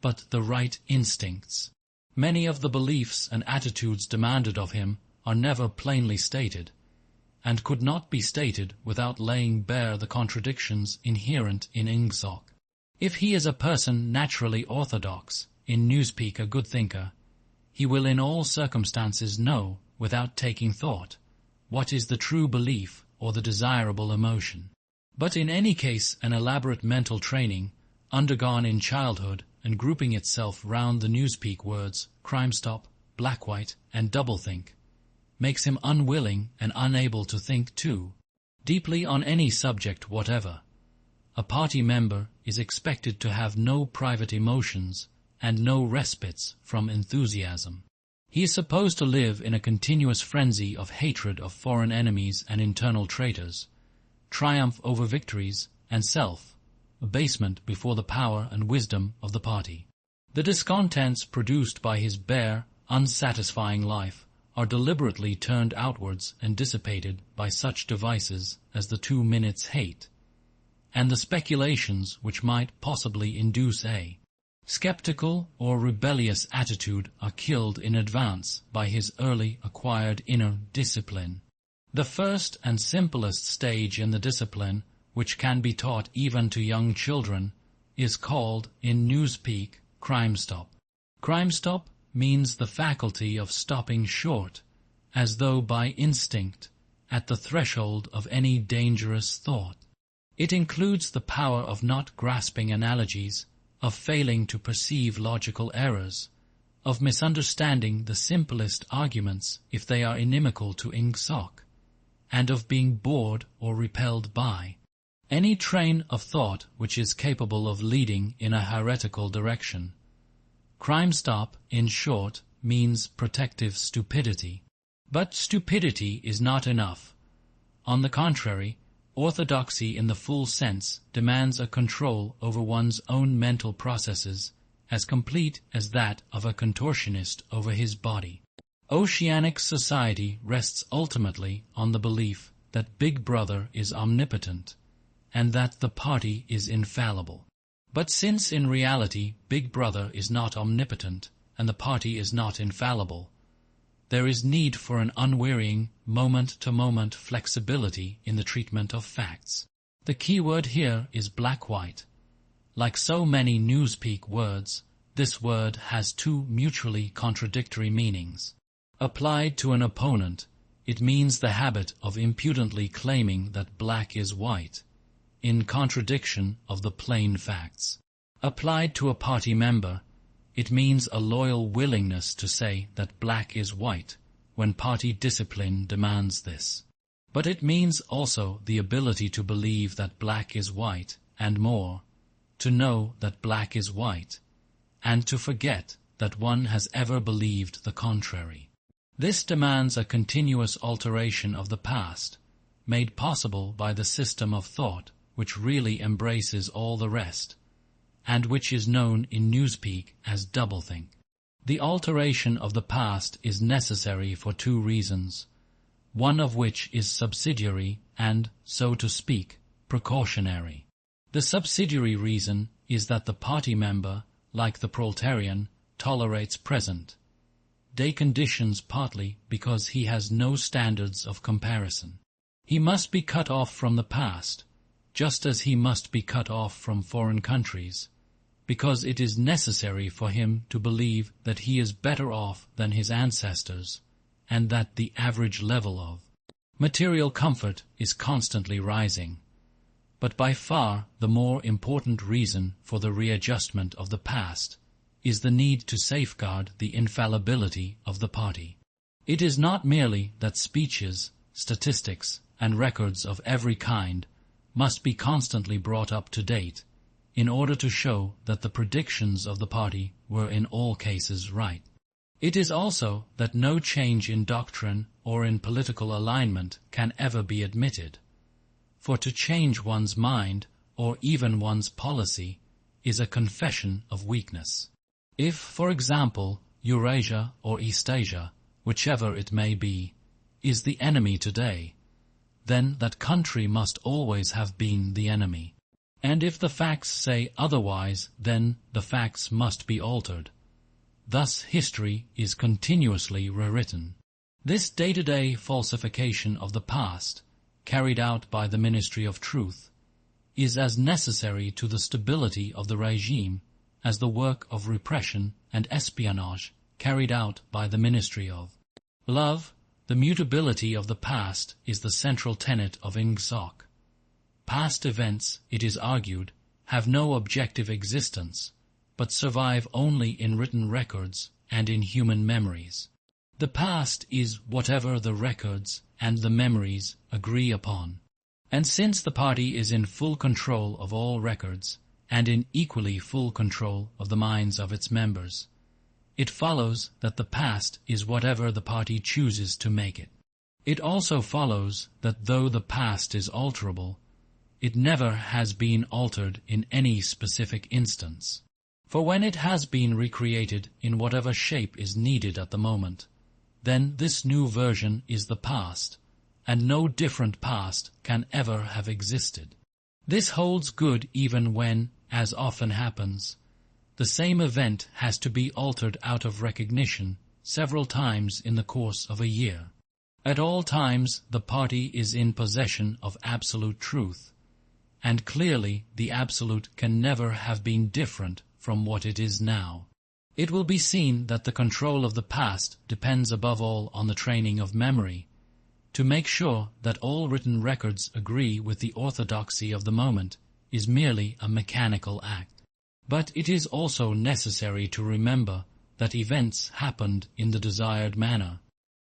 but the right instincts. Many of the beliefs and attitudes demanded of him are never plainly stated, and could not be stated without laying bare the contradictions inherent in Ingsoc. If he is a person naturally orthodox, in Newspeak a good thinker, he will in all circumstances know, without taking thought, what is the true belief or the desirable emotion. But in any case an elaborate mental training, undergone in childhood and grouping itself round the Newspeak words crime stop, black-white, and doublethink, makes him unwilling and unable to think too deeply on any subject whatever. A party member is expected to have no private emotions and no respites from enthusiasm. He is supposed to live in a continuous frenzy of hatred of foreign enemies and internal traitors, triumph over victories, and self-abasement before the power and wisdom of the party. The discontents produced by his bare, unsatisfying life are deliberately turned outwards and dissipated by such devices as the 2 minutes hate, and the speculations which might possibly induce a skeptical or rebellious attitude are killed in advance by his early acquired inner discipline. The first and simplest stage in the discipline, which can be taught even to young children, is called in Newspeak crime stop. Crime stop means the faculty of stopping short, as though by instinct, at the threshold of any dangerous thought. It includes the power of not grasping analogies, of failing to perceive logical errors, of misunderstanding the simplest arguments if they are inimical to ingsoc, and of being bored or repelled by any train of thought which is capable of leading in a heretical direction. Crime stop, in short, means protective stupidity. But stupidity is not enough. On the contrary, orthodoxy in the full sense demands a control over one's own mental processes as complete as that of a contortionist over his body. Oceanic society rests ultimately on the belief that Big Brother is omnipotent and that the party is infallible. But since in reality Big Brother is not omnipotent and the party is not infallible, there is need for an unwearying, moment-to-moment flexibility in the treatment of facts. The key word here is black-white. Like so many Newspeak words, this word has 2 mutually contradictory meanings. Applied to an opponent, it means the habit of impudently claiming that black is white, in contradiction of the plain facts. Applied to a party member, it means a loyal willingness to say that black is white when party discipline demands this. But it means also the ability to believe that black is white, and more, to know that black is white, and to forget that one has ever believed the contrary. This demands a continuous alteration of the past, made possible by the system of thought which really embraces all the rest, and which is known in Newspeak as doublethink. The alteration of the past is necessary for 2 reasons, one of which is subsidiary and, so to speak, precautionary. The subsidiary reason is that the party member, like the proletarian, tolerates present-day conditions partly because he has no standards of comparison. He must be cut off from the past, just as he must be cut off from foreign countries, because it is necessary for him to believe that he is better off than his ancestors, and that the average level of material comfort is constantly rising. But by far the more important reason for the readjustment of the past is the need to safeguard the infallibility of the party. It is not merely that speeches, statistics, and records of every kind must be constantly brought up to date, in order to show that the predictions of the party were in all cases right. It is also that no change in doctrine or in political alignment can ever be admitted. For to change one's mind, or even one's policy, is a confession of weakness. If, for example, Eurasia or Eastasia, whichever it may be, is the enemy today, then that country must always have been the enemy. And if the facts say otherwise, then the facts must be altered. Thus history is continuously rewritten. This day-to-day falsification of the past, carried out by the Ministry of Truth, is as necessary to the stability of the regime as the work of repression and espionage carried out by the Ministry of Love. The mutability of the past is the central tenet of ingsoc. Past events, it is argued, have no objective existence, but survive only in written records and in human memories. The past is whatever the records and the memories agree upon. And since the party is in full control of all records, and in equally full control of the minds of its members, it follows that the past is whatever the party chooses to make it. It also follows that though the past is alterable, it never has been altered in any specific instance. For when it has been recreated in whatever shape is needed at the moment, then this new version is the past, and no different past can ever have existed. This holds good even when, as often happens, the same event has to be altered out of recognition several times in the course of a year. At all times the party is in possession of absolute truth, and clearly the absolute can never have been different from what it is now. It will be seen that the control of the past depends above all on the training of memory, to make sure that all written records agree with the orthodoxy of the moment is merely a mechanical act. But it is also necessary to remember that events happened in the desired manner,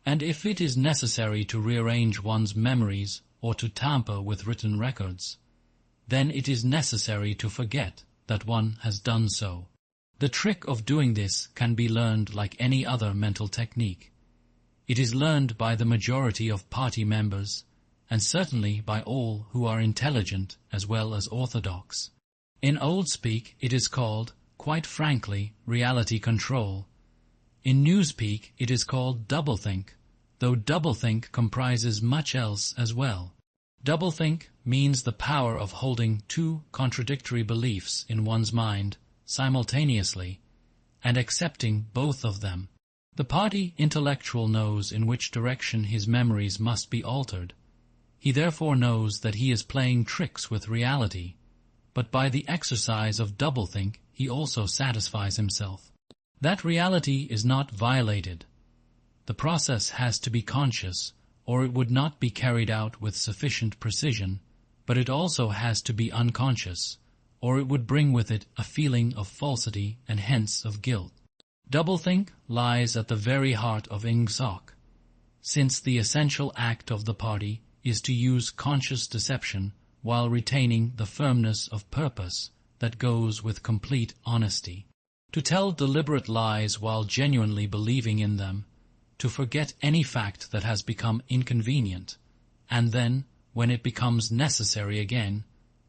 and if it is necessary to rearrange one's memories or to tamper with written records, then it is necessary to forget that one has done so. The trick of doing this can be learned like any other mental technique. It is learned by the majority of party members, and certainly by all who are intelligent as well as orthodox. In old speak it is called, quite frankly, reality control. In Newspeak it is called doublethink, though doublethink comprises much else as well. Doublethink means the power of holding two contradictory beliefs in one's mind simultaneously, and accepting both of them. The party intellectual knows in which direction his memories must be altered. He therefore knows that he is playing tricks with reality, but by the exercise of doublethink he also satisfies himself. That reality is not violated. The process has to be conscious, or it would not be carried out with sufficient precision, but it also has to be unconscious, or it would bring with it a feeling of falsity and hence of guilt. Doublethink lies at the very heart of Ingsoc, since the essential act of the party is to use conscious deception while retaining the firmness of purpose that goes with complete honesty. To tell deliberate lies while genuinely believing in them, to forget any fact that has become inconvenient, and then, when it becomes necessary again,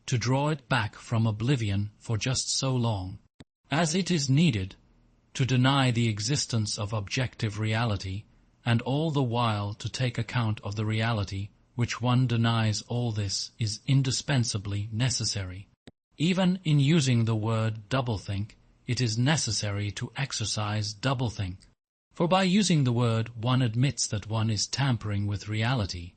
to draw it back from oblivion for just so long as it is needed, to deny the existence of objective reality, and all the while to take account of the reality which one denies, all this is indispensably necessary. Even in using the word doublethink, it is necessary to exercise doublethink. For by using the word one admits that one is tampering with reality.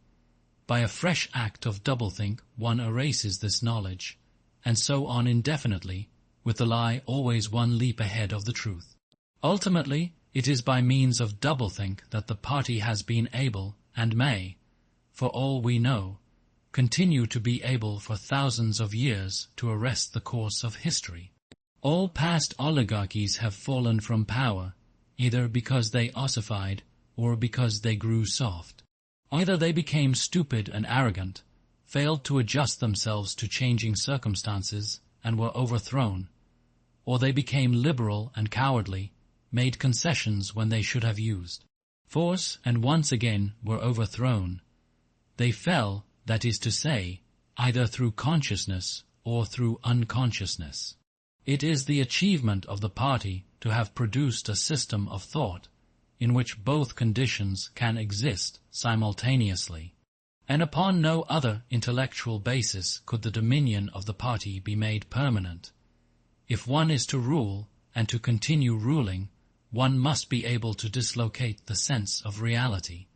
By a fresh act of doublethink one erases this knowledge, and so on indefinitely, with the lie always one leap ahead of the truth. Ultimately, it is by means of doublethink that the party has been able, and may, for all we know, continue to be able for thousands of years to arrest the course of history. All past oligarchies have fallen from power, either because they ossified or because they grew soft. Either they became stupid and arrogant, failed to adjust themselves to changing circumstances, and were overthrown, or they became liberal and cowardly, made concessions when they should have used force, and once again were overthrown. They fell, that is to say, either through consciousness or through unconsciousness. It is the achievement of the party to have produced a system of thought in which both conditions can exist simultaneously, and upon no other intellectual basis could the dominion of the party be made permanent. If one is to rule, and to continue ruling, one must be able to dislocate the sense of reality.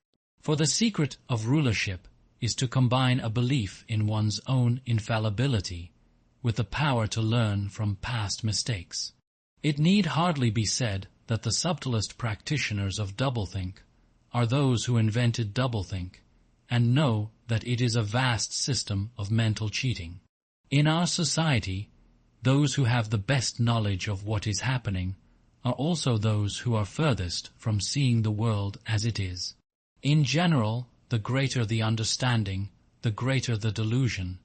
For the secret of rulership is to combine a belief in one's own infallibility with the power to learn from past mistakes. It need hardly be said that the subtlest practitioners of doublethink are those who invented doublethink, and know that it is a vast system of mental cheating. In our society, those who have the best knowledge of what is happening are also those who are furthest from seeing the world as it is. In general, the greater the understanding, the greater the delusion,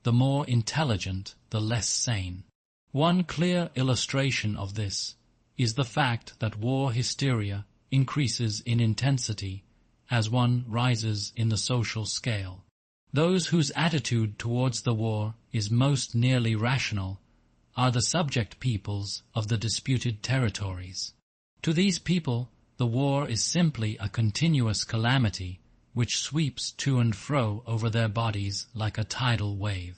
the more intelligent, the less sane. One clear illustration of this is the fact that war hysteria increases in intensity as one rises in the social scale. Those whose attitude towards the war is most nearly rational are the subject peoples of the disputed territories. To these people, the war is simply a continuous calamity which sweeps to and fro over their bodies like a tidal wave.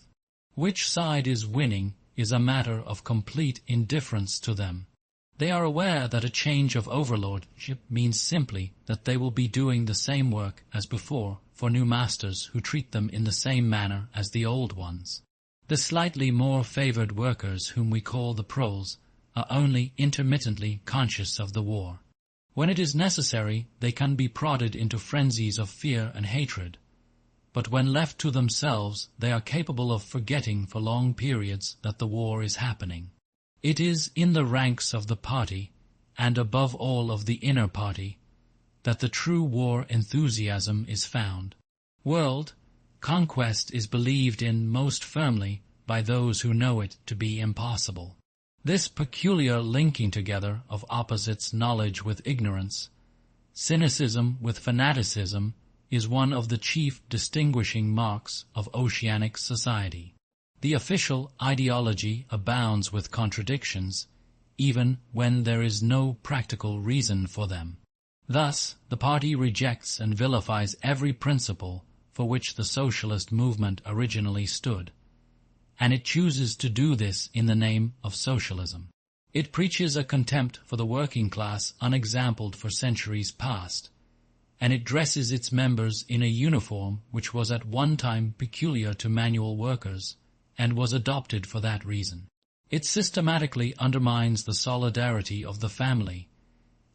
Which side is winning is a matter of complete indifference to them. They are aware that a change of overlordship means simply that they will be doing the same work as before for new masters who treat them in the same manner as the old ones. The slightly more favored workers, whom we call the proles, are only intermittently conscious of the war. When it is necessary, they can be prodded into frenzies of fear and hatred. But when left to themselves, they are capable of forgetting for long periods that the war is happening. It is in the ranks of the party, and above all of the inner party, that the true war enthusiasm is found. World conquest is believed in most firmly by those who know it to be impossible. This peculiar linking together of opposites, knowledge with ignorance, cynicism with fanaticism, is one of the chief distinguishing marks of oceanic society. The official ideology abounds with contradictions, even when there is no practical reason for them. Thus, the party rejects and vilifies every principle for which the socialist movement originally stood, and it chooses to do this in the name of socialism. It preaches a contempt for the working class unexampled for centuries past, and it dresses its members in a uniform which was at one time peculiar to manual workers, and was adopted for that reason. It systematically undermines the solidarity of the family,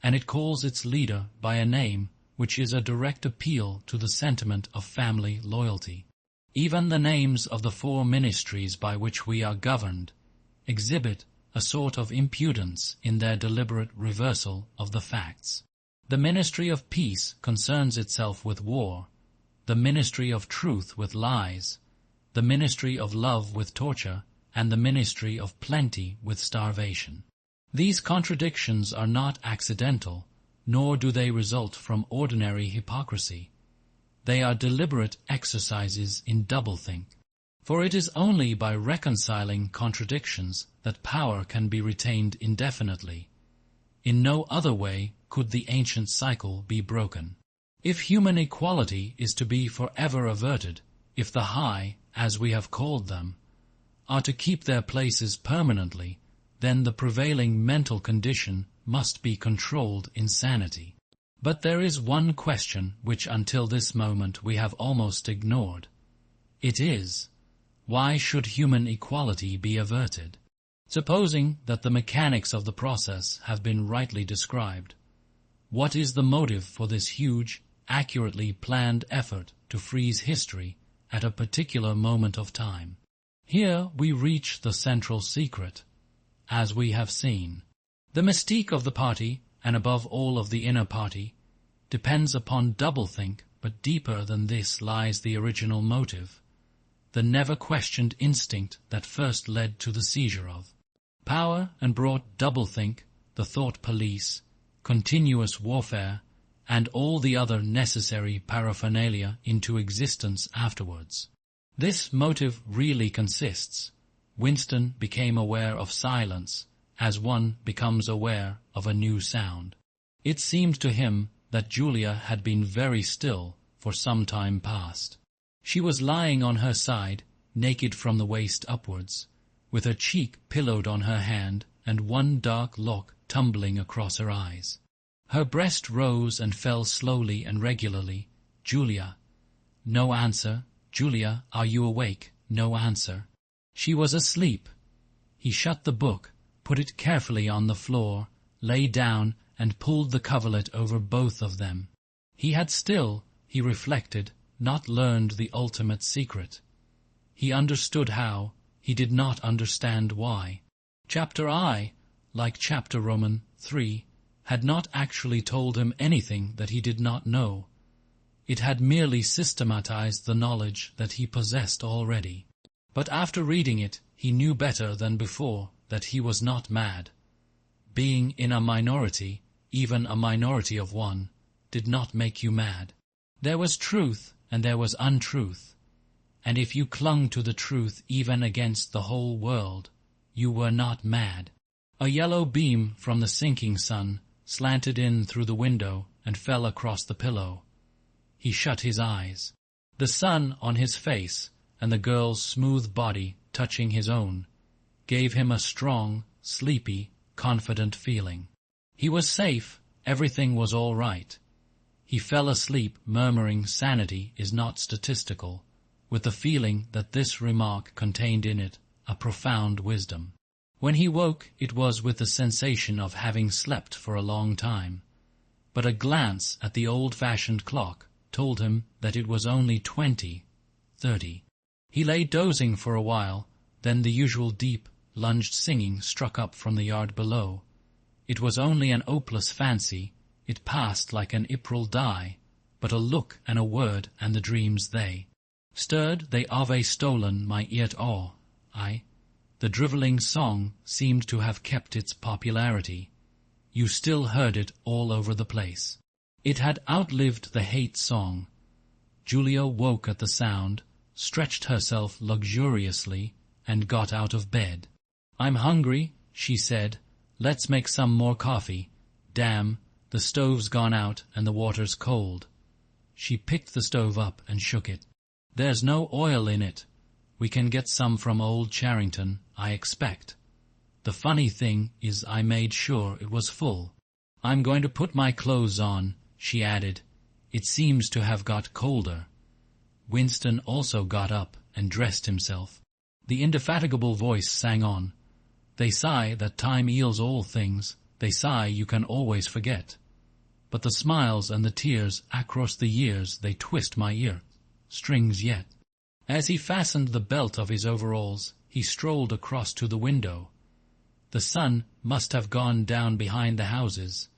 and it calls its leader by a name which is a direct appeal to the sentiment of family loyalty. Even the names of the 4 ministries by which we are governed exhibit a sort of impudence in their deliberate reversal of the facts. The Ministry of Peace concerns itself with war, the Ministry of Truth with lies, the Ministry of Love with torture, and the Ministry of Plenty with starvation. These contradictions are not accidental, nor do they result from ordinary hypocrisy. They are deliberate exercises in doublethink. For it is only by reconciling contradictions that power can be retained indefinitely. In no other way could the ancient cycle be broken. If human equality is to be forever averted, if the high, as we have called them, are to keep their places permanently, then the prevailing mental condition must be controlled insanity. But there is one question which until this moment we have almost ignored. It is, why should human equality be averted? Supposing that the mechanics of the process have been rightly described, what is the motive for this huge, accurately planned effort to freeze history at a particular moment of time? Here we reach the central secret, as we have seen. The mystique of the party, and above all of the inner party, depends upon doublethink, but deeper than this lies the original motive, the never-questioned instinct that first led to the seizure of power and brought doublethink, the thought police, continuous warfare, and all the other necessary paraphernalia into existence afterwards. This motive really consists. Winston became aware of silence as one becomes aware of a new sound. It seemed to him that Julia had been very still for some time past. She was lying on her side, naked from the waist upwards, with her cheek pillowed on her hand and one dark lock tumbling across her eyes. Her breast rose and fell slowly and regularly. Julia. No answer. Julia, are you awake? No answer. She was asleep. He shut the book, put it carefully on the floor, lay down and pulled the coverlet over both of them. He had still, he reflected, not learned the ultimate secret. He understood how, he did not understand why. Chapter I, like chapter Roman 3, had not actually told him anything that he did not know. It had merely systematized the knowledge that he possessed already. But after reading it, he knew better than before that he was not mad. Being in a minority, even a minority of one, did not make you mad. There was truth and there was untruth, and if you clung to the truth even against the whole world, you were not mad. A yellow beam from the sinking sun slanted in through the window and fell across the pillow. He shut his eyes. The sun on his face and the girl's smooth body touching his own gave him a strong, sleepy, confident feeling. He was safe, everything was all right. He fell asleep murmuring sanity is not statistical, with the feeling that this remark contained in it a profound wisdom. When he woke, it was with the sensation of having slept for a long time, but a glance at the old-fashioned clock told him that it was only 20:30. He lay dozing for a while, then the usual deep, lunged singing struck up from the yard below. It was only an opeless fancy, it passed like an April dye, but a look and a word and the dreams they stirred, they ave stolen my ear awe. The drivelling song seemed to have kept its popularity. You still heard it all over the place. It had outlived the hate song. Julia woke at the sound, stretched herself luxuriously, and got out of bed. "I'm hungry," she said. "Let's make some more coffee. Damn, the stove's gone out and the water's cold." She picked the stove up and shook it. "There's no oil in it. We can get some from old Charrington, I expect. The funny thing is I made sure it was full. I'm going to put my clothes on," she added. "It seems to have got colder." Winston also got up and dressed himself. The indefatigable voice sang on. "They say that time heals all things. They say you can always forget. But the smiles and the tears across the years, they twist my ear strings yet." As he fastened the belt of his overalls, he strolled across to the window. The sun must have gone down behind the houses.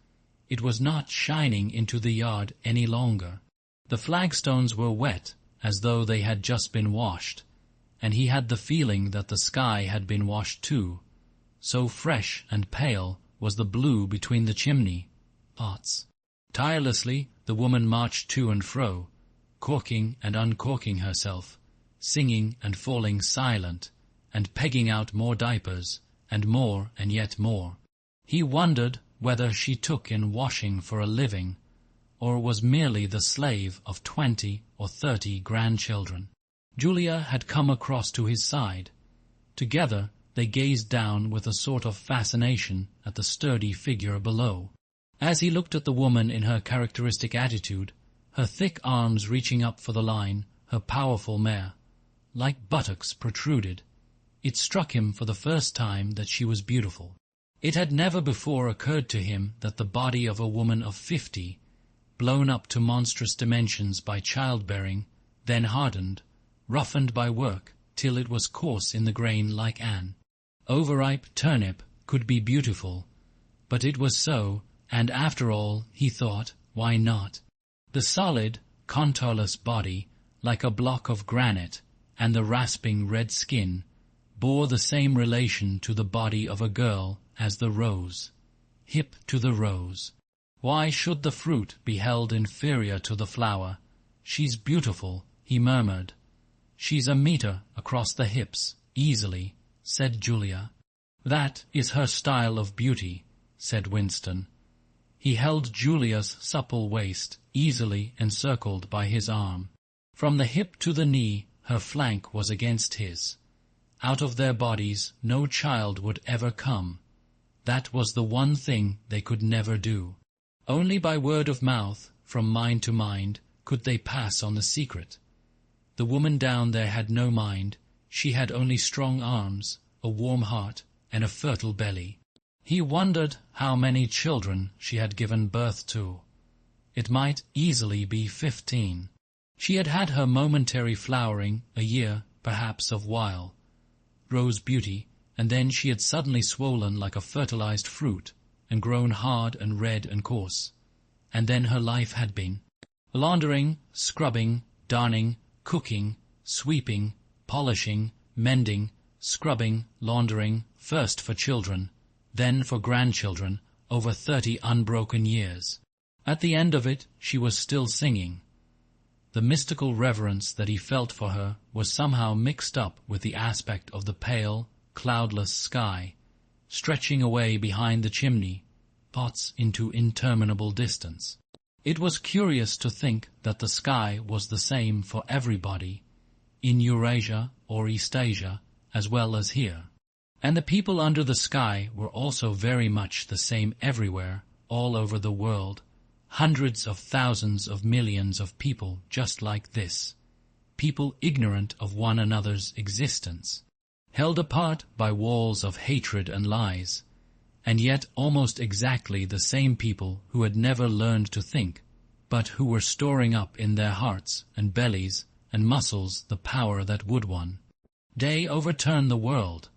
It was not shining into the yard any longer. The flagstones were wet, as though they had just been washed, and he had the feeling that the sky had been washed too. So fresh and pale was the blue between the chimney pots. Tirelessly the woman marched to and fro, corking and uncorking herself, singing and falling silent, and pegging out more diapers, and more and yet more. He wondered whether she took in washing for a living, or was merely the slave of 20 or 30 grandchildren. Julia had come across to his side. Together they gazed down with a sort of fascination at the sturdy figure below. As he looked at the woman in her characteristic attitude, her thick arms reaching up for the line, her powerful mare, like buttocks protruded, it struck him for the first time that she was beautiful. It had never before occurred to him that the body of a woman of 50, blown up to monstrous dimensions by childbearing, then hardened, roughened by work, till it was coarse in the grain like an overripe turnip, could be beautiful. But it was so, and after all, he thought, why not? The solid, contourless body, like a block of granite, and the rasping red skin, bore the same relation to the body of a girl as the rose. Hip to the rose. Why should the fruit be held inferior to the flower? "She's beautiful," he murmured. "She's a meter across the hips, easily," said Julia. "That is her style of beauty," said Winston. He held Julia's supple waist, easily encircled by his arm. From the hip to the knee, her flank was against his. Out of their bodies no child would ever come. That was the one thing they could never do. Only by word of mouth, from mind to mind, could they pass on the secret. The woman down there had no mind. She had only strong arms, a warm heart, and a fertile belly. He wondered how many children she had given birth to. It might easily be 15. She had had her momentary flowering, a year, perhaps, of while, rose beauty, and then she had suddenly swollen like a fertilized fruit, and grown hard and red and coarse. And then her life had been laundering, scrubbing, darning, cooking, sweeping, polishing, mending, scrubbing, laundering, first for children, then for grandchildren, over 30 unbroken years. At the end of it, she was still singing. The mystical reverence that he felt for her was somehow mixed up with the aspect of the pale, cloudless sky, stretching away behind the chimney pots into interminable distance. It was curious to think that the sky was the same for everybody, in Eurasia or Eastasia as well as here. And the people under the sky were also very much the same everywhere, all over the world. Hundreds of thousands of millions of people just like this. People ignorant of one another's existence, held apart by walls of hatred and lies, and yet almost exactly the same people who had never learned to think, but who were storing up in their hearts and bellies and muscles the power that would one day overturn the world.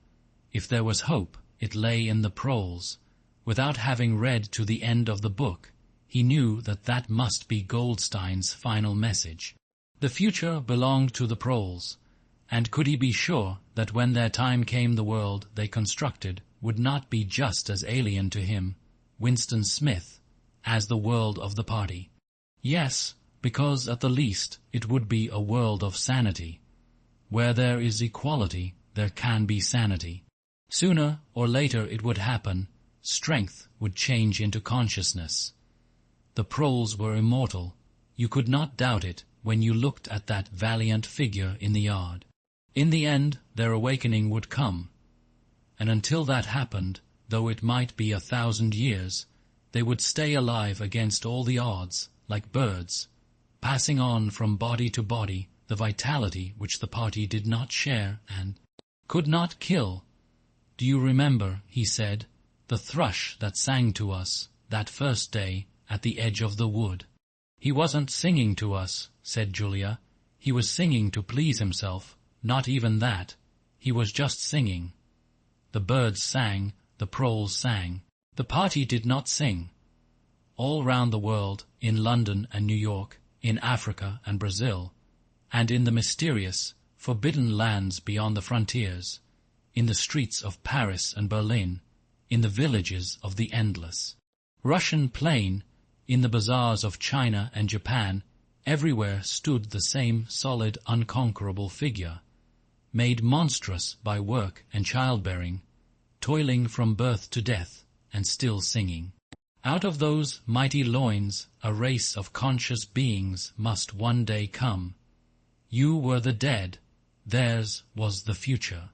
If there was hope, it lay in the proles. Without having read to the end of the book, he knew that that must be Goldstein's final message. The future belonged to the proles, and could he be sure that when their time came the world they constructed would not be just as alien to him, Winston Smith, as the world of the party? Yes, because at the least it would be a world of sanity. Where there is equality, there can be sanity. Sooner or later it would happen. Strength would change into consciousness. The proles were immortal. You could not doubt it when you looked at that valiant figure in the yard. In the end, their awakening would come. And until that happened, though it might be 1,000 years, they would stay alive against all the odds, like birds, passing on from body to body the vitality which the party did not share and could not kill. Do you remember, he said, the thrush that sang to us that first day at the edge of the wood? He wasn't singing to us, said Julia. He was singing to please himself. Not even that. He was just singing. The birds sang, the proles sang. The party did not sing. All round the world, in London and New York, in Africa and Brazil, and in the mysterious, forbidden lands beyond the frontiers, in the streets of Paris and Berlin, in the villages of the endless Russian plain, in the bazaars of China and Japan, everywhere stood the same solid, unconquerable figure, made monstrous by work and childbearing, toiling from birth to death, and still singing. Out of those mighty loins a race of conscious beings must one day come. You were the dead, theirs was the future.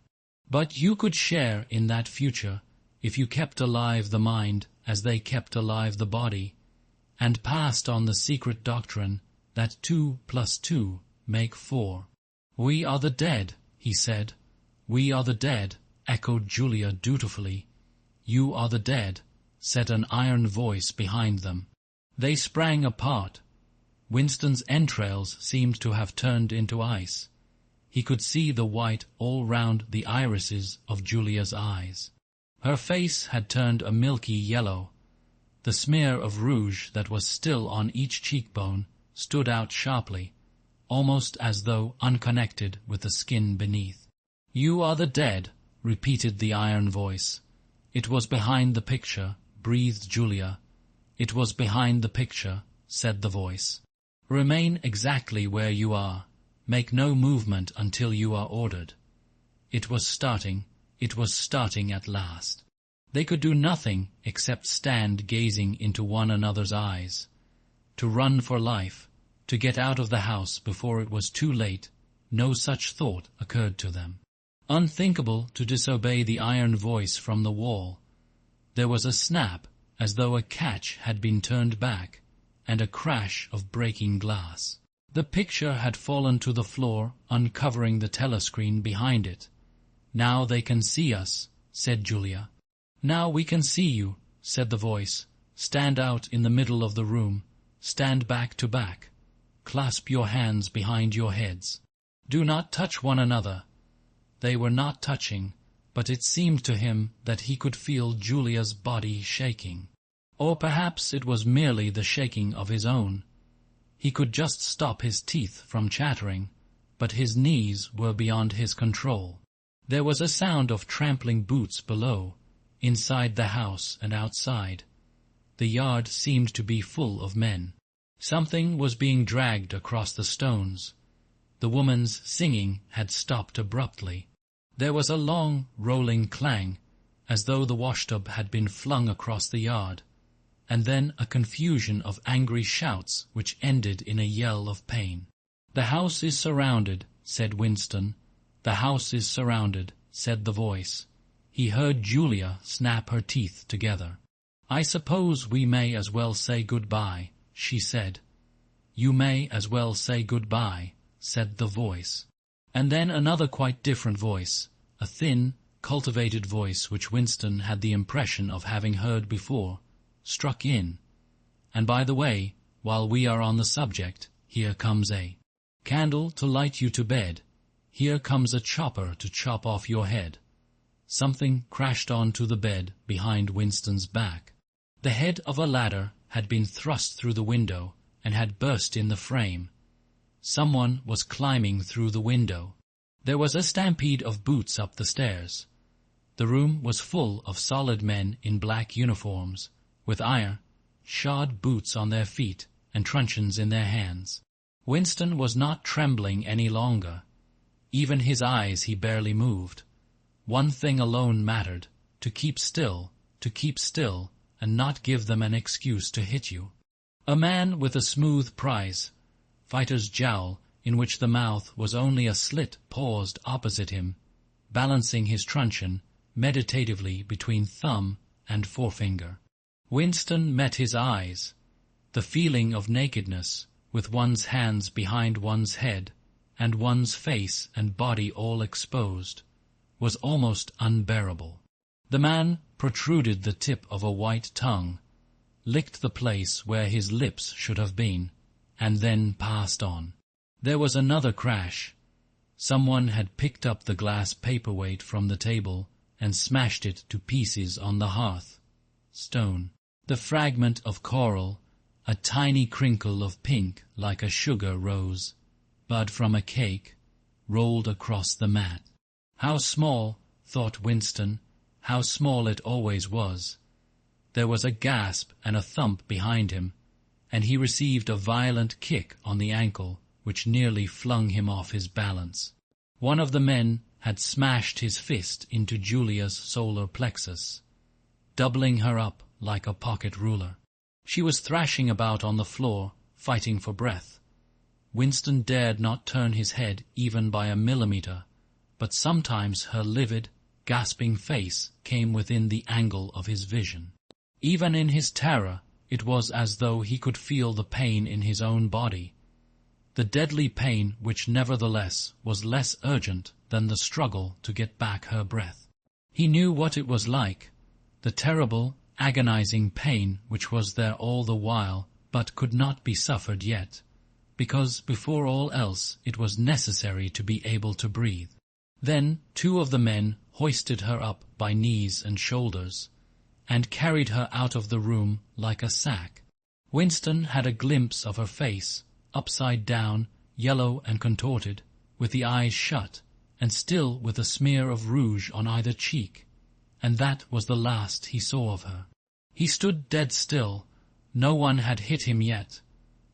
But you could share in that future if you kept alive the mind as they kept alive the body, and passed on the secret doctrine that 2 + 2 make 4. We are the dead, he said. We are the dead, echoed Julia dutifully. You are the dead, said an iron voice behind them. They sprang apart. Winston's entrails seemed to have turned into ice. He could see the white all round the irises of Julia's eyes. Her face had turned a milky yellow. The smear of rouge that was still on each cheekbone stood out sharply, almost as though unconnected with the skin beneath. You are the dead, repeated the iron voice. It was behind the picture, breathed Julia. It was behind the picture, said the voice. Remain exactly where you are. Make no movement until you are ordered. It was starting at last. They could do nothing except stand gazing into one another's eyes. To run for life, to get out of the house before it was too late, no such thought occurred to them. Unthinkable to disobey the iron voice from the wall. There was a snap, as though a catch had been turned back, and a crash of breaking glass. The picture had fallen to the floor, uncovering the telescreen behind it. Now they can see us, said Julia. Now we can see you, said the voice. Stand out in the middle of the room. Stand back to back. Clasp your hands behind your heads. Do not touch one another. They were not touching, but it seemed to him that he could feel Julia's body shaking. Or perhaps it was merely the shaking of his own. He could just stop his teeth from chattering, but his knees were beyond his control. There was a sound of trampling boots below, inside the house and outside. The yard seemed to be full of men. Something was being dragged across the stones. The woman's singing had stopped abruptly. There was a long, rolling clang, as though the washtub had been flung across the yard, and then a confusion of angry shouts which ended in a yell of pain. "The house is surrounded," said Winston. "The house is surrounded," said the voice. He heard Julia snap her teeth together. "I suppose we may as well say good-bye," she said. "You may as well say good-bye," said the voice. And then another quite different voice, a thin, cultivated voice which Winston had the impression of having heard before, struck in. "And by the way, while we are on the subject, here comes a candle to light you to bed. Here comes a chopper to chop off your head." Something crashed onto the bed behind Winston's back. The head of a ladder had been thrust through the window and had burst in the frame. Someone was climbing through the window. There was a stampede of boots up the stairs. The room was full of solid men in black uniforms, with iron, shod boots on their feet and truncheons in their hands. Winston was not trembling any longer. Even his eyes he barely moved. One thing alone mattered, to keep still, and not give them an excuse to hit you. A man with a smooth prize fighter's jowl, in which the mouth was only a slit, paused opposite him, balancing his truncheon meditatively between thumb and forefinger. Winston met his eyes. The feeling of nakedness, with one's hands behind one's head, and one's face and body all exposed, was almost unbearable. The man protruded the tip of a white tongue, licked the place where his lips should have been, and then passed on. There was another crash. Someone had picked up the glass paperweight from the table and smashed it to pieces on the hearth. Stone. The fragment of coral, a tiny crinkle of pink like a sugar rose, bud from a cake, rolled across the mat. How small, thought Winston, how small it always was. There was a gasp and a thump behind him, and he received a violent kick on the ankle, which nearly flung him off his balance. One of the men had smashed his fist into Julia's solar plexus, doubling her up like a pocket ruler. She was thrashing about on the floor, fighting for breath. Winston dared not turn his head even by a millimeter, but sometimes her livid, gasping face came within the angle of his vision. Even in his terror, it was as though he could feel the pain in his own body, the deadly pain which nevertheless was less urgent than the struggle to get back her breath. He knew what it was like, the terrible, agonizing pain which was there all the while, but could not be suffered yet, because before all else it was necessary to be able to breathe. Then 2 of the men hoisted her up by knees and shoulders, and carried her out of the room like a sack. Winston had a glimpse of her face, upside down, yellow and contorted, with the eyes shut, and still with a smear of rouge on either cheek, and that was the last he saw of her. He stood dead still. No one had hit him yet.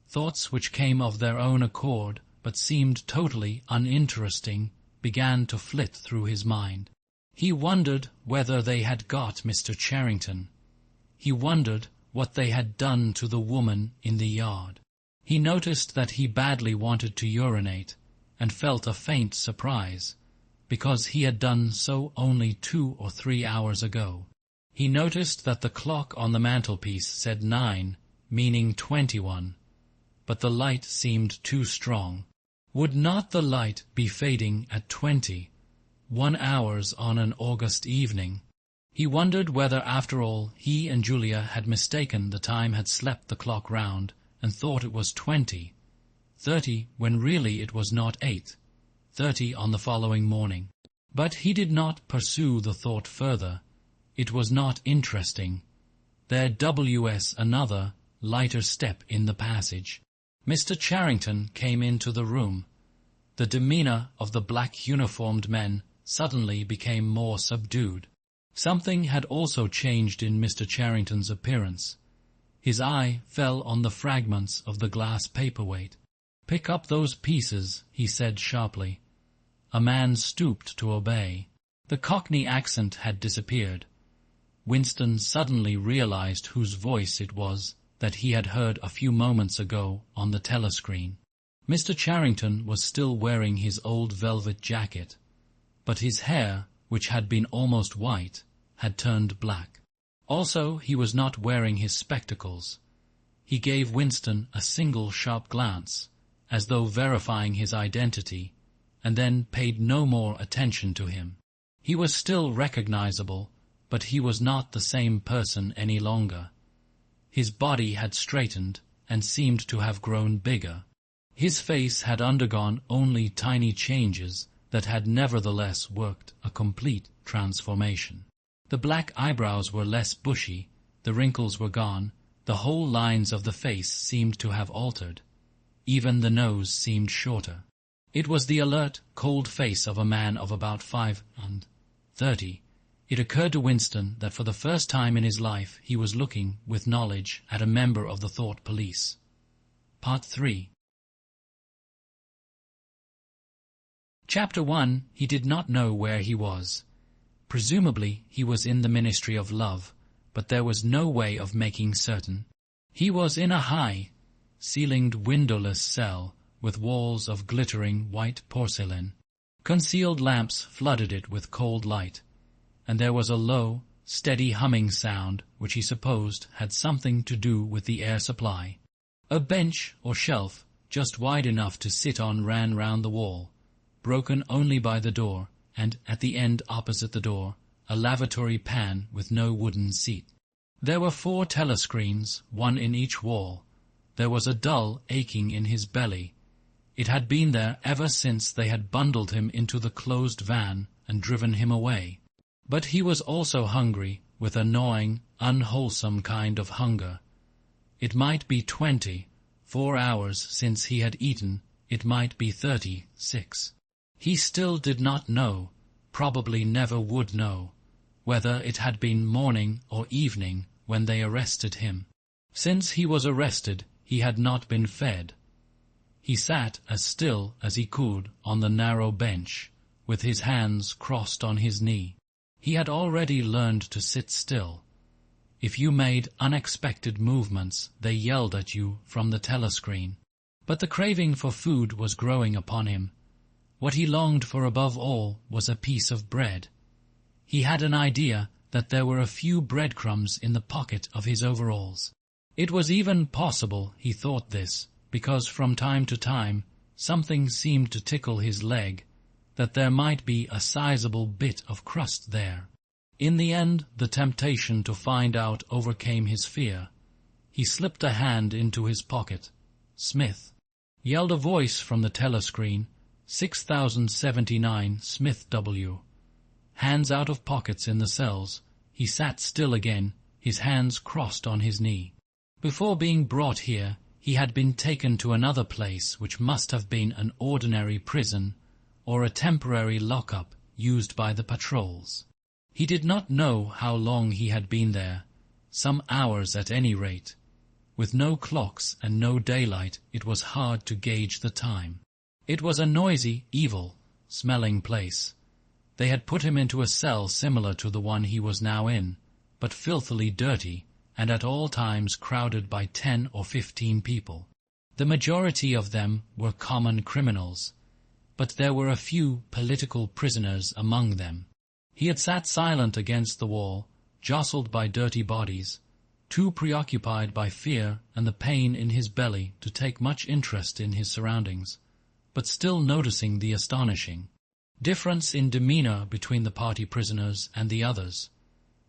Thoughts which came of their own accord, but seemed totally uninteresting, began to flit through his mind. He wondered whether they had got Mr. Charrington. He wondered what they had done to the woman in the yard. He noticed that he badly wanted to urinate, and felt a faint surprise, because he had done so only 2 or 3 hours ago. He noticed that the clock on the mantelpiece said 9, meaning 21, but the light seemed too strong. Would not the light be fading at 20, 1 hour on an August evening? He wondered whether, after all, he and Julia had mistaken the time, had slept the clock round, and thought it was 20, 30, when really it was not 8:30 on the following morning. But he did not pursue the thought further. It was not interesting. There was another, lighter step in the passage. Mr. Charrington came into the room. The demeanour of the black-uniformed men suddenly became more subdued. Something had also changed in Mr. Charrington's appearance. His eye fell on the fragments of the glass paperweight. "Pick up those pieces," he said sharply. A man stooped to obey. The Cockney accent had disappeared. Winston suddenly realized whose voice it was that he had heard a few moments ago on the telescreen. Mr. Charrington was still wearing his old velvet jacket, but his hair, which had been almost white, had turned black. Also, he was not wearing his spectacles. He gave Winston a single sharp glance, as though verifying his identity, and then paid no more attention to him. He was still recognizable, but he was not the same person any longer. His body had straightened and seemed to have grown bigger. His face had undergone only tiny changes that had nevertheless worked a complete transformation. The black eyebrows were less bushy, the wrinkles were gone, the whole lines of the face seemed to have altered. Even the nose seemed shorter. It was the alert, cold face of a man of about 35. It occurred to Winston that for the first time in his life he was looking with knowledge at a member of the Thought Police. Part 3. Chapter 1. He did not know where he was. Presumably he was in the Ministry of Love, but there was no way of making certain. He was in a high, ceilinged windowless cell with walls of glittering white porcelain. Concealed lamps flooded it with cold light, and there was a low, steady humming sound which he supposed had something to do with the air supply. A bench or shelf, just wide enough to sit on, ran round the wall, broken only by the door, and at the end opposite the door, a lavatory pan with no wooden seat. There were 4 telescreens, one in each wall. There was a dull aching in his belly. It had been there ever since they had bundled him into the closed van and driven him away. But he was also hungry, with a gnawing, unwholesome kind of hunger. It might be 24 hours since he had eaten, it might be 36. He still did not know, probably never would know, whether it had been morning or evening when they arrested him. Since he was arrested, he had not been fed. He sat as still as he could on the narrow bench, with his hands crossed on his knee. He had already learned to sit still. If you made unexpected movements, they yelled at you from the telescreen. But the craving for food was growing upon him. What he longed for above all was a piece of bread. He had an idea that there were a few breadcrumbs in the pocket of his overalls. It was even possible, he thought this, because from time to time something seemed to tickle his leg, that there might be a sizable bit of crust there. In the end, the temptation to find out overcame his fear. He slipped a hand into his pocket. "Smith," yelled a voice from the telescreen. 6079 Smith W. Hands out of pockets in the cells, he sat still again, his hands crossed on his knee. Before being brought here, he had been taken to another place which must have been an ordinary prison or a temporary lock-up used by the patrols. He did not know how long he had been there, some hours at any rate. With no clocks and no daylight, it was hard to gauge the time. It was a noisy, evil-smelling place. They had put him into a cell similar to the one he was now in, but filthily dirty, and at all times crowded by 10 or 15 people. The majority of them were common criminals, but there were a few political prisoners among them. He had sat silent against the wall, jostled by dirty bodies, too preoccupied by fear and the pain in his belly to take much interest in his surroundings, but still noticing the astonishing difference in demeanor between the party prisoners and the others.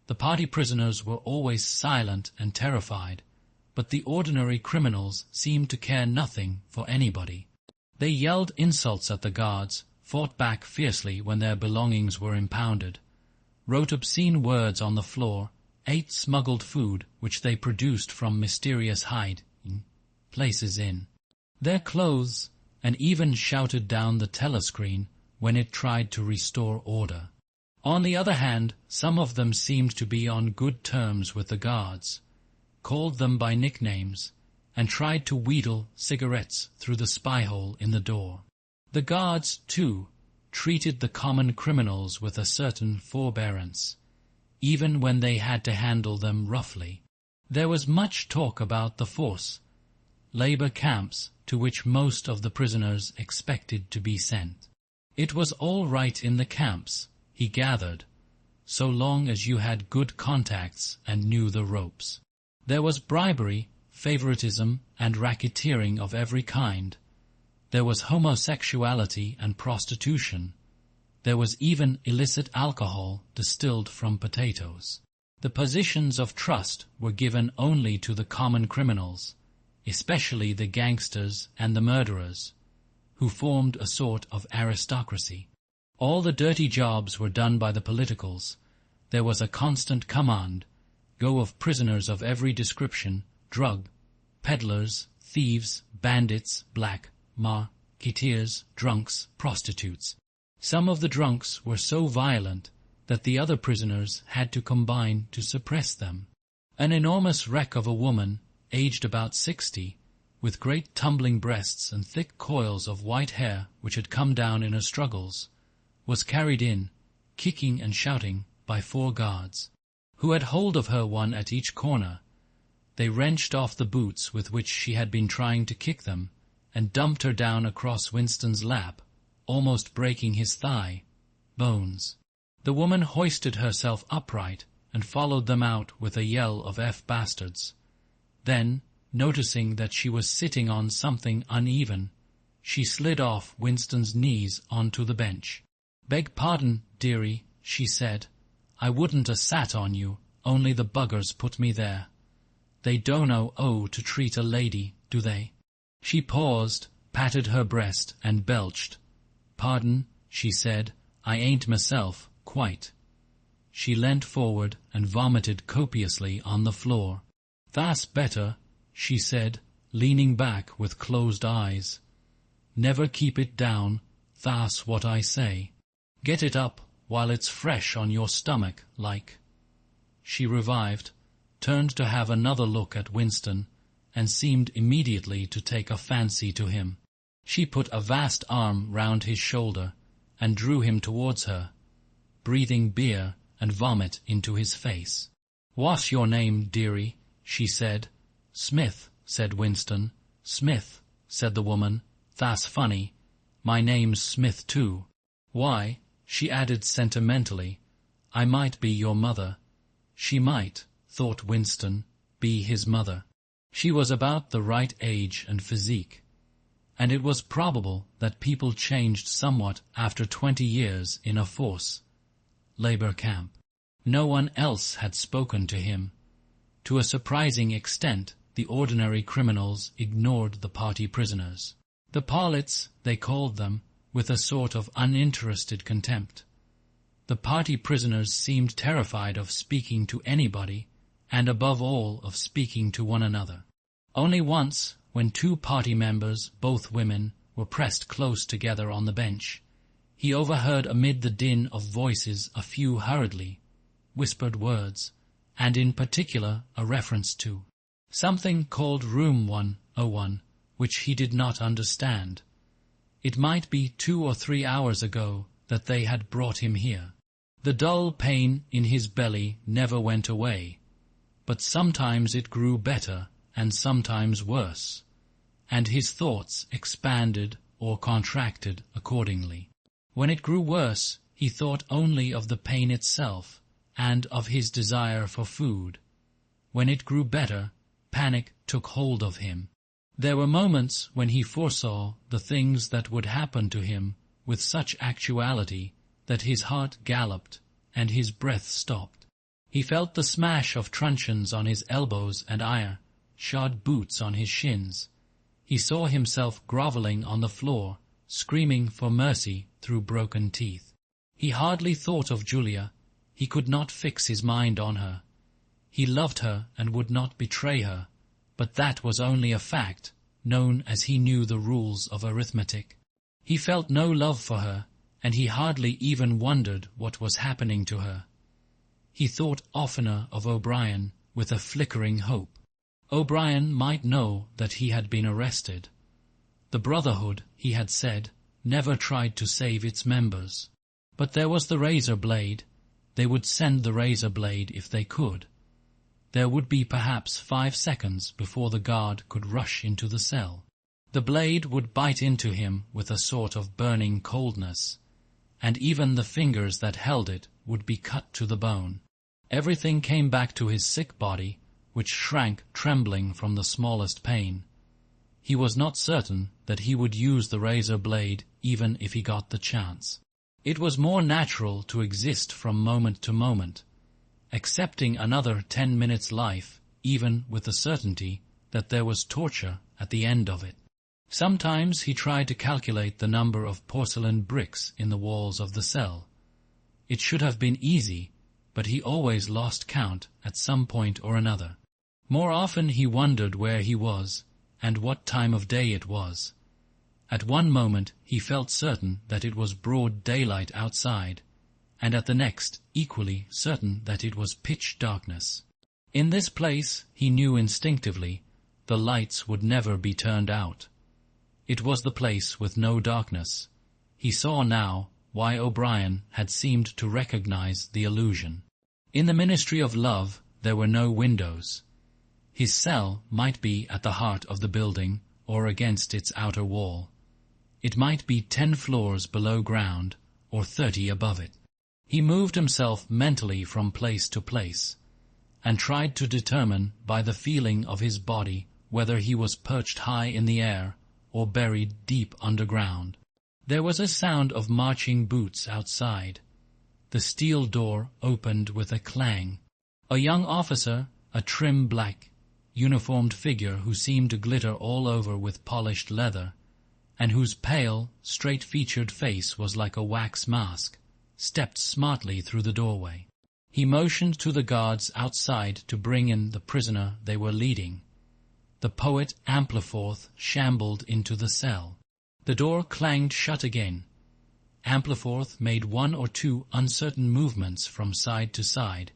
The party prisoners were always silent and terrified, but the ordinary criminals seemed to care nothing for anybody. They yelled insults at the guards, fought back fiercely when their belongings were impounded, wrote obscene words on the floor, ate smuggled food which they produced from mysterious hiding places in their clothes, and even shouted down the telescreen when it tried to restore order. On the other hand, some of them seemed to be on good terms with the guards, called them by nicknames, and tried to wheedle cigarettes through the spy hole in the door. The guards, too, treated the common criminals with a certain forbearance, even when they had to handle them roughly. There was much talk about the force labor camps to which most of the prisoners expected to be sent. It was all right in the camps, he gathered, so long as you had good contacts and knew the ropes. There was bribery, favoritism, and racketeering of every kind. There was homosexuality and prostitution. There was even illicit alcohol distilled from potatoes. The positions of trust were given only to the common criminals, especially the gangsters and the murderers, who formed a sort of aristocracy. All the dirty jobs were done by the politicals. There was a constant command, go of prisoners of every description, drug, peddlers, thieves, bandits, black, marketeers, drunks, prostitutes. Some of the drunks were so violent that the other prisoners had to combine to suppress them. An enormous wreck of a woman, aged about 60, with great tumbling breasts and thick coils of white hair which had come down in her struggles, was carried in, kicking and shouting, by 4 guards, who had hold of her one at each corner. They wrenched off the boots with which she had been trying to kick them, and dumped her down across Winston's lap, almost breaking his thigh bones. The woman hoisted herself upright and followed them out with a yell of "F bastards." Then, noticing that she was sitting on something uneven, she slid off Winston's knees onto the bench. "Beg pardon, dearie," she said. "I wouldn't 'a' sat on you, only the buggers put me there. They don't know to treat a lady, do they?" She paused, patted her breast, and belched. "Pardon," she said, "I ain't myself, quite." She leant forward and vomited copiously on the floor. "That's better," she said, leaning back with closed eyes. "Never keep it down, that's what I say. Get it up while it's fresh on your stomach, like." She revived, turned to have another look at Winston, and seemed immediately to take a fancy to him. She put a vast arm round his shoulder and drew him towards her, breathing beer and vomit into his face. "What's your name, dearie?" she said. "Smith," said Winston. "Smith," said the woman. "That's funny. My name's Smith too. Why," she added sentimentally, "I might be your mother." She might, thought Winston, be his mother. She was about the right age and physique, and it was probable that people changed somewhat after 20 years in a force labor camp. No one else had spoken to him. To a surprising extent, the ordinary criminals ignored the party prisoners. The Parlits, they called them, with a sort of uninterested contempt. The party prisoners seemed terrified of speaking to anybody, and above all of speaking to one another. Only once, when 2 party members, both women, were pressed close together on the bench, he overheard amid the din of voices a few hurriedly whispered words, and in particular a reference to something called Room 101, which he did not understand. It might be 2 or 3 hours ago that they had brought him here. The dull pain in his belly never went away, but sometimes it grew better and sometimes worse, and his thoughts expanded or contracted accordingly. When it grew worse, he thought only of the pain itself and of his desire for food. When it grew better, panic took hold of him. There were moments when he foresaw the things that would happen to him with such actuality that his heart galloped and his breath stopped. He felt the smash of truncheons on his elbows and iron-shod boots on his shins. He saw himself grovelling on the floor, screaming for mercy through broken teeth. He hardly thought of Julia. He could not fix his mind on her. He loved her and would not betray her, but that was only a fact, known as he knew the rules of arithmetic. He felt no love for her, and he hardly even wondered what was happening to her. He thought oftener of O'Brien with a flickering hope. O'Brien might know that he had been arrested. The Brotherhood, he had said, never tried to save its members. But there was the razor blade. They would send the razor blade if they could. There would be perhaps 5 seconds before the guard could rush into the cell. The blade would bite into him with a sort of burning coldness, and even the fingers that held it would be cut to the bone. Everything came back to his sick body, which shrank trembling from the smallest pain. He was not certain that he would use the razor blade even if he got the chance. It was more natural to exist from moment to moment, accepting another 10 minutes' life, even with the certainty that there was torture at the end of it. Sometimes he tried to calculate the number of porcelain bricks in the walls of the cell. It should have been easy, but he always lost count at some point or another. More often he wondered where he was, and what time of day it was. At one moment he felt certain that it was broad daylight outside, and at the next equally certain that it was pitch darkness. In this place, he knew instinctively, the lights would never be turned out. It was the place with no darkness. He saw now why O'Brien had seemed to recognize the illusion. In the Ministry of Love there were no windows. His cell might be at the heart of the building or against its outer wall. It might be 10 floors below ground or 30 above it. He moved himself mentally from place to place, and tried to determine by the feeling of his body whether he was perched high in the air or buried deep underground. There was a sound of marching boots outside. The steel door opened with a clang. A young officer, a trim black, uniformed figure who seemed to glitter all over with polished leather, and whose pale, straight-featured face was like a wax mask, stepped smartly through the doorway. He motioned to the guards outside to bring in the prisoner they were leading. The poet Ampleforth shambled into the cell. The door clanged shut again. Ampleforth made 1 or 2 uncertain movements from side to side,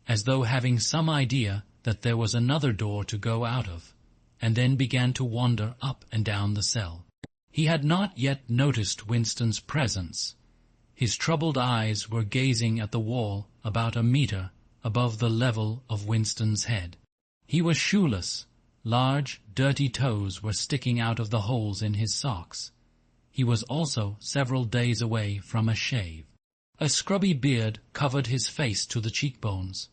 as though having some idea that there was another door to go out of, and then began to wander up and down the cell. He had not yet noticed Winston's presence. His troubled eyes were gazing at the wall about a meter above the level of Winston's head. He was shoeless. Large, dirty toes were sticking out of the holes in his socks. He was also several days away from a shave. A scrubby beard covered his face to the cheekbones,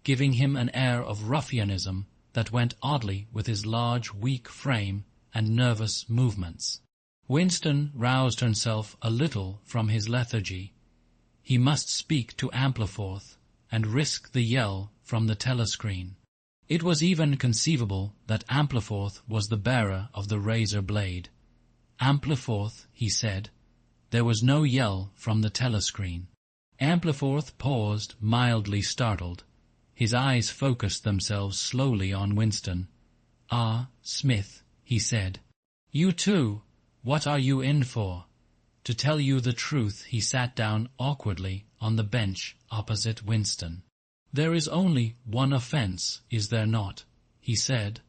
giving him an air of ruffianism that went oddly with his large, weak frame and nervous movements. Winston roused himself a little from his lethargy. He must speak to Ampleforth and risk the yell from the telescreen. It was even conceivable that Ampleforth was the bearer of the razor blade. Ampleforth, he said. There was no yell from the telescreen. Ampleforth paused, mildly startled. His eyes focused themselves slowly on Winston. "Ah, Smith," he said. "You too? What are you in for?" To tell you the truth, he sat down awkwardly on the bench opposite Winston. "There is only one offence, is there not?" he said.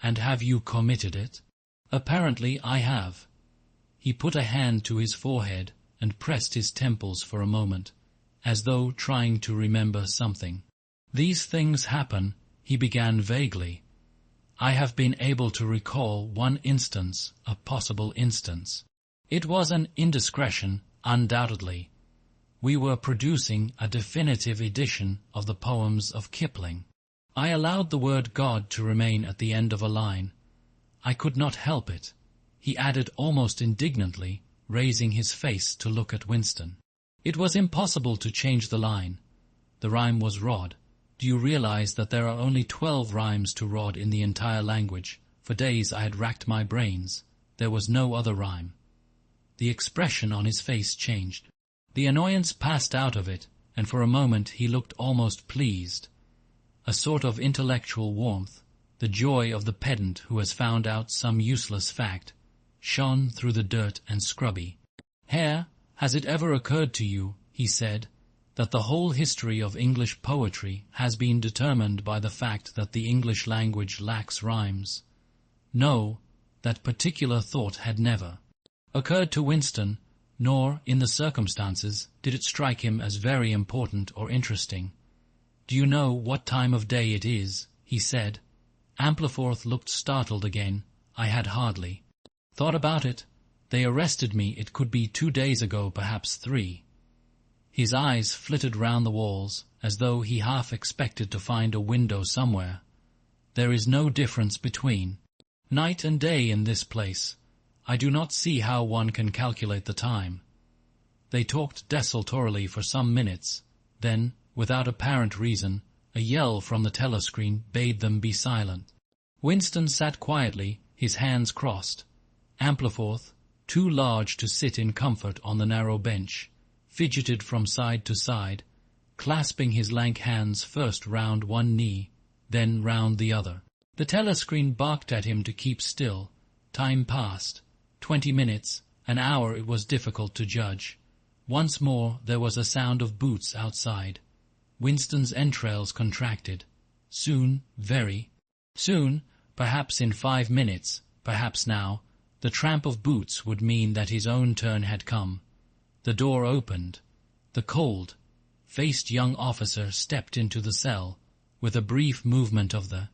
"And have you committed it?" "Apparently I have." He put a hand to his forehead and pressed his temples for a moment, as though trying to remember something. "These things happen," he began vaguely. "I have been able to recall one instance, a possible instance. It was an indiscretion, undoubtedly. We were producing a definitive edition of the poems of Kipling. I allowed the word God to remain at the end of a line. I could not help it," he added almost indignantly, raising his face to look at Winston. "It was impossible to change the line. The rhyme was rod. Do you realize that there are only 12 rhymes to rod in the entire language? For days I had racked my brains. There was no other rhyme." The expression on his face changed. The annoyance passed out of it, and for a moment he looked almost pleased. A sort of intellectual warmth, the joy of the pedant who has found out some useless fact, shone through the dirt and scrubby. "Hare, has it ever occurred to you," he said, "that the whole history of English poetry has been determined by the fact that the English language lacks rhymes?" No, that particular thought had never. occurred to Winston, nor, in the circumstances, did it strike him as very important or interesting. "Do you know what time of day it is?" he said. Ampleforth looked startled again. "I had hardly thought about it. They arrested me, it could be 2 days ago, perhaps 3. His eyes flitted round the walls, as though he half expected to find a window somewhere. "There is no difference between night and day in this place. I do not see how one can calculate the time." They talked desultorily for some minutes. Then, without apparent reason, a yell from the telescreen bade them be silent. Winston sat quietly, his hands crossed. Ampleforth, too large to sit in comfort on the narrow bench, fidgeted from side to side, clasping his lank hands first round one knee, then round the other. The telescreen barked at him to keep still. Time passed. 20 minutes, an hour, it was difficult to judge. Once more there was a sound of boots outside. Winston's entrails contracted. Soon, very soon, perhaps in 5 minutes, perhaps now, the tramp of boots would mean that his own turn had come. The door opened. The cold-faced young officer stepped into the cell. With a brief movement of the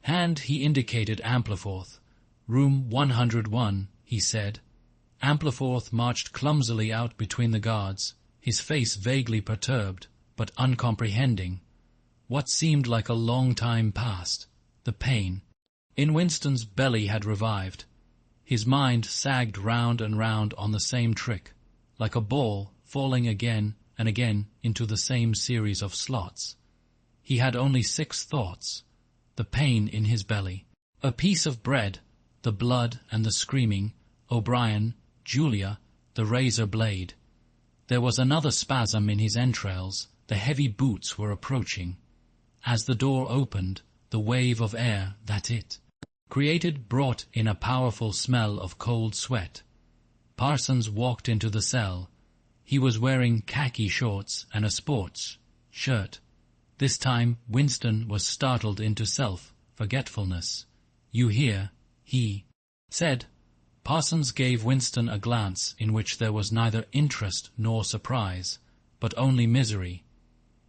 hand he indicated Ampleforth. "Room 101, he said. Ampleforth marched clumsily out between the guards, his face vaguely perturbed, but uncomprehending. What seemed like a long time passed. The pain in Winston's belly had revived. His mind sagged round and round on the same trick, like a ball falling again and again into the same series of slots. He had only 6 thoughts: the pain in his belly, a piece of bread, the blood and the screaming, O'Brien, Julia, the razor blade. There was another spasm in his entrails. The heavy boots were approaching. As the door opened, the wave of air that it created brought in a powerful smell of cold sweat. Parsons walked into the cell. He was wearing khaki shorts and a sports shirt. This time Winston was startled into self-forgetfulness. "You here?" he said. Parsons gave Winston a glance in which there was neither interest nor surprise, but only misery.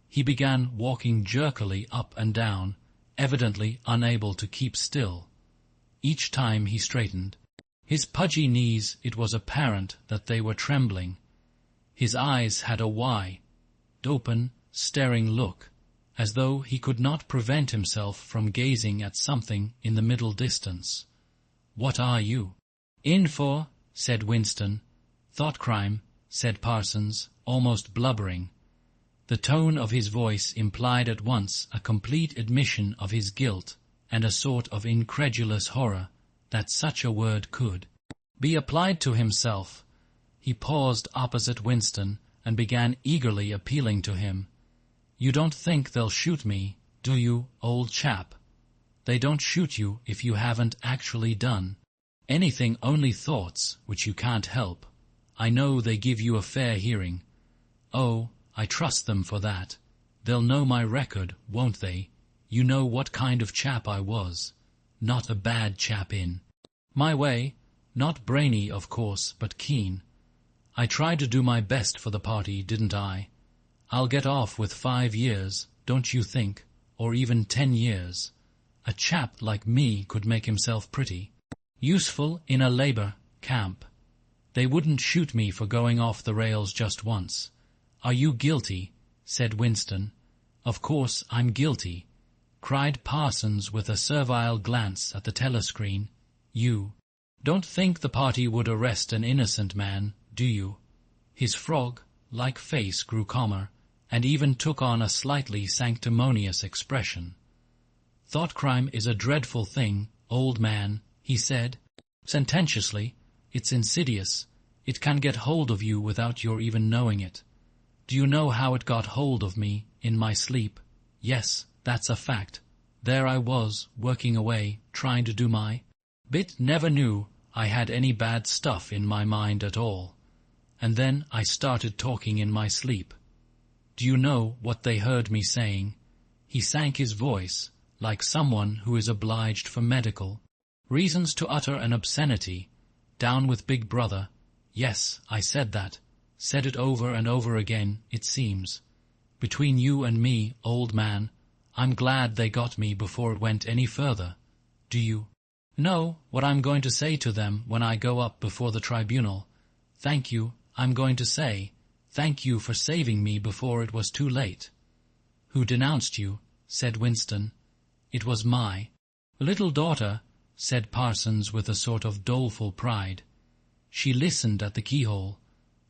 He began walking jerkily up and down, evidently unable to keep still. Each time he straightened his pudgy knees, it was apparent that they were trembling. His eyes had a wide open, staring look, as though he could not prevent himself from gazing at something in the middle distance. "What are you in for?" said Winston. "Thoughtcrime," said Parsons, almost blubbering. The tone of his voice implied at once a complete admission of his guilt and a sort of incredulous horror that such a word could be applied to himself. He paused opposite Winston and began eagerly appealing to him. "You don't think they'll shoot me, do you, old chap? They don't shoot you if you haven't actually done anything, only thoughts, which you can't help. I know they give you a fair hearing. Oh, I trust them for that. They'll know my record, won't they? You know what kind of chap I was. Not a bad chap in my way. Not brainy, of course, but keen. I tried to do my best for the party, didn't I? I'll get off with 5 years, don't you think, or even 10 years. A chap like me could make himself pretty useful in a labor camp. They wouldn't shoot me for going off the rails just once. Are you guilty?" said Winston. "Of course I'm guilty," cried Parsons with a servile glance at the telescreen. "You don't think the party would arrest an innocent man, do you?" His frog-like face grew calmer, and even took on a slightly sanctimonious expression. "Thoughtcrime is a dreadful thing, old man," he said, sententiously. "It's insidious. It can get hold of you without your even knowing it. Do you know how it got hold of me in my sleep? Yes, that's a fact. There I was, working away, trying to do my bit, never knew I had any bad stuff in my mind at all. And then I started talking in my sleep. Do you know what they heard me saying?" He sank his voice, like someone who is obliged for medical reasons to utter an obscenity. "Down with Big Brother. Yes, I said that. Said it over and over again, it seems. Between you and me, old man, I'm glad they got me before it went any further. Do you know what I'm going to say to them when I go up before the tribunal? Thank you, I'm going to say. Thank you for saving me before it was too late. Who denounced you? Said Winston. It was my little daughter, said Parsons with a sort of doleful pride. She listened at the keyhole,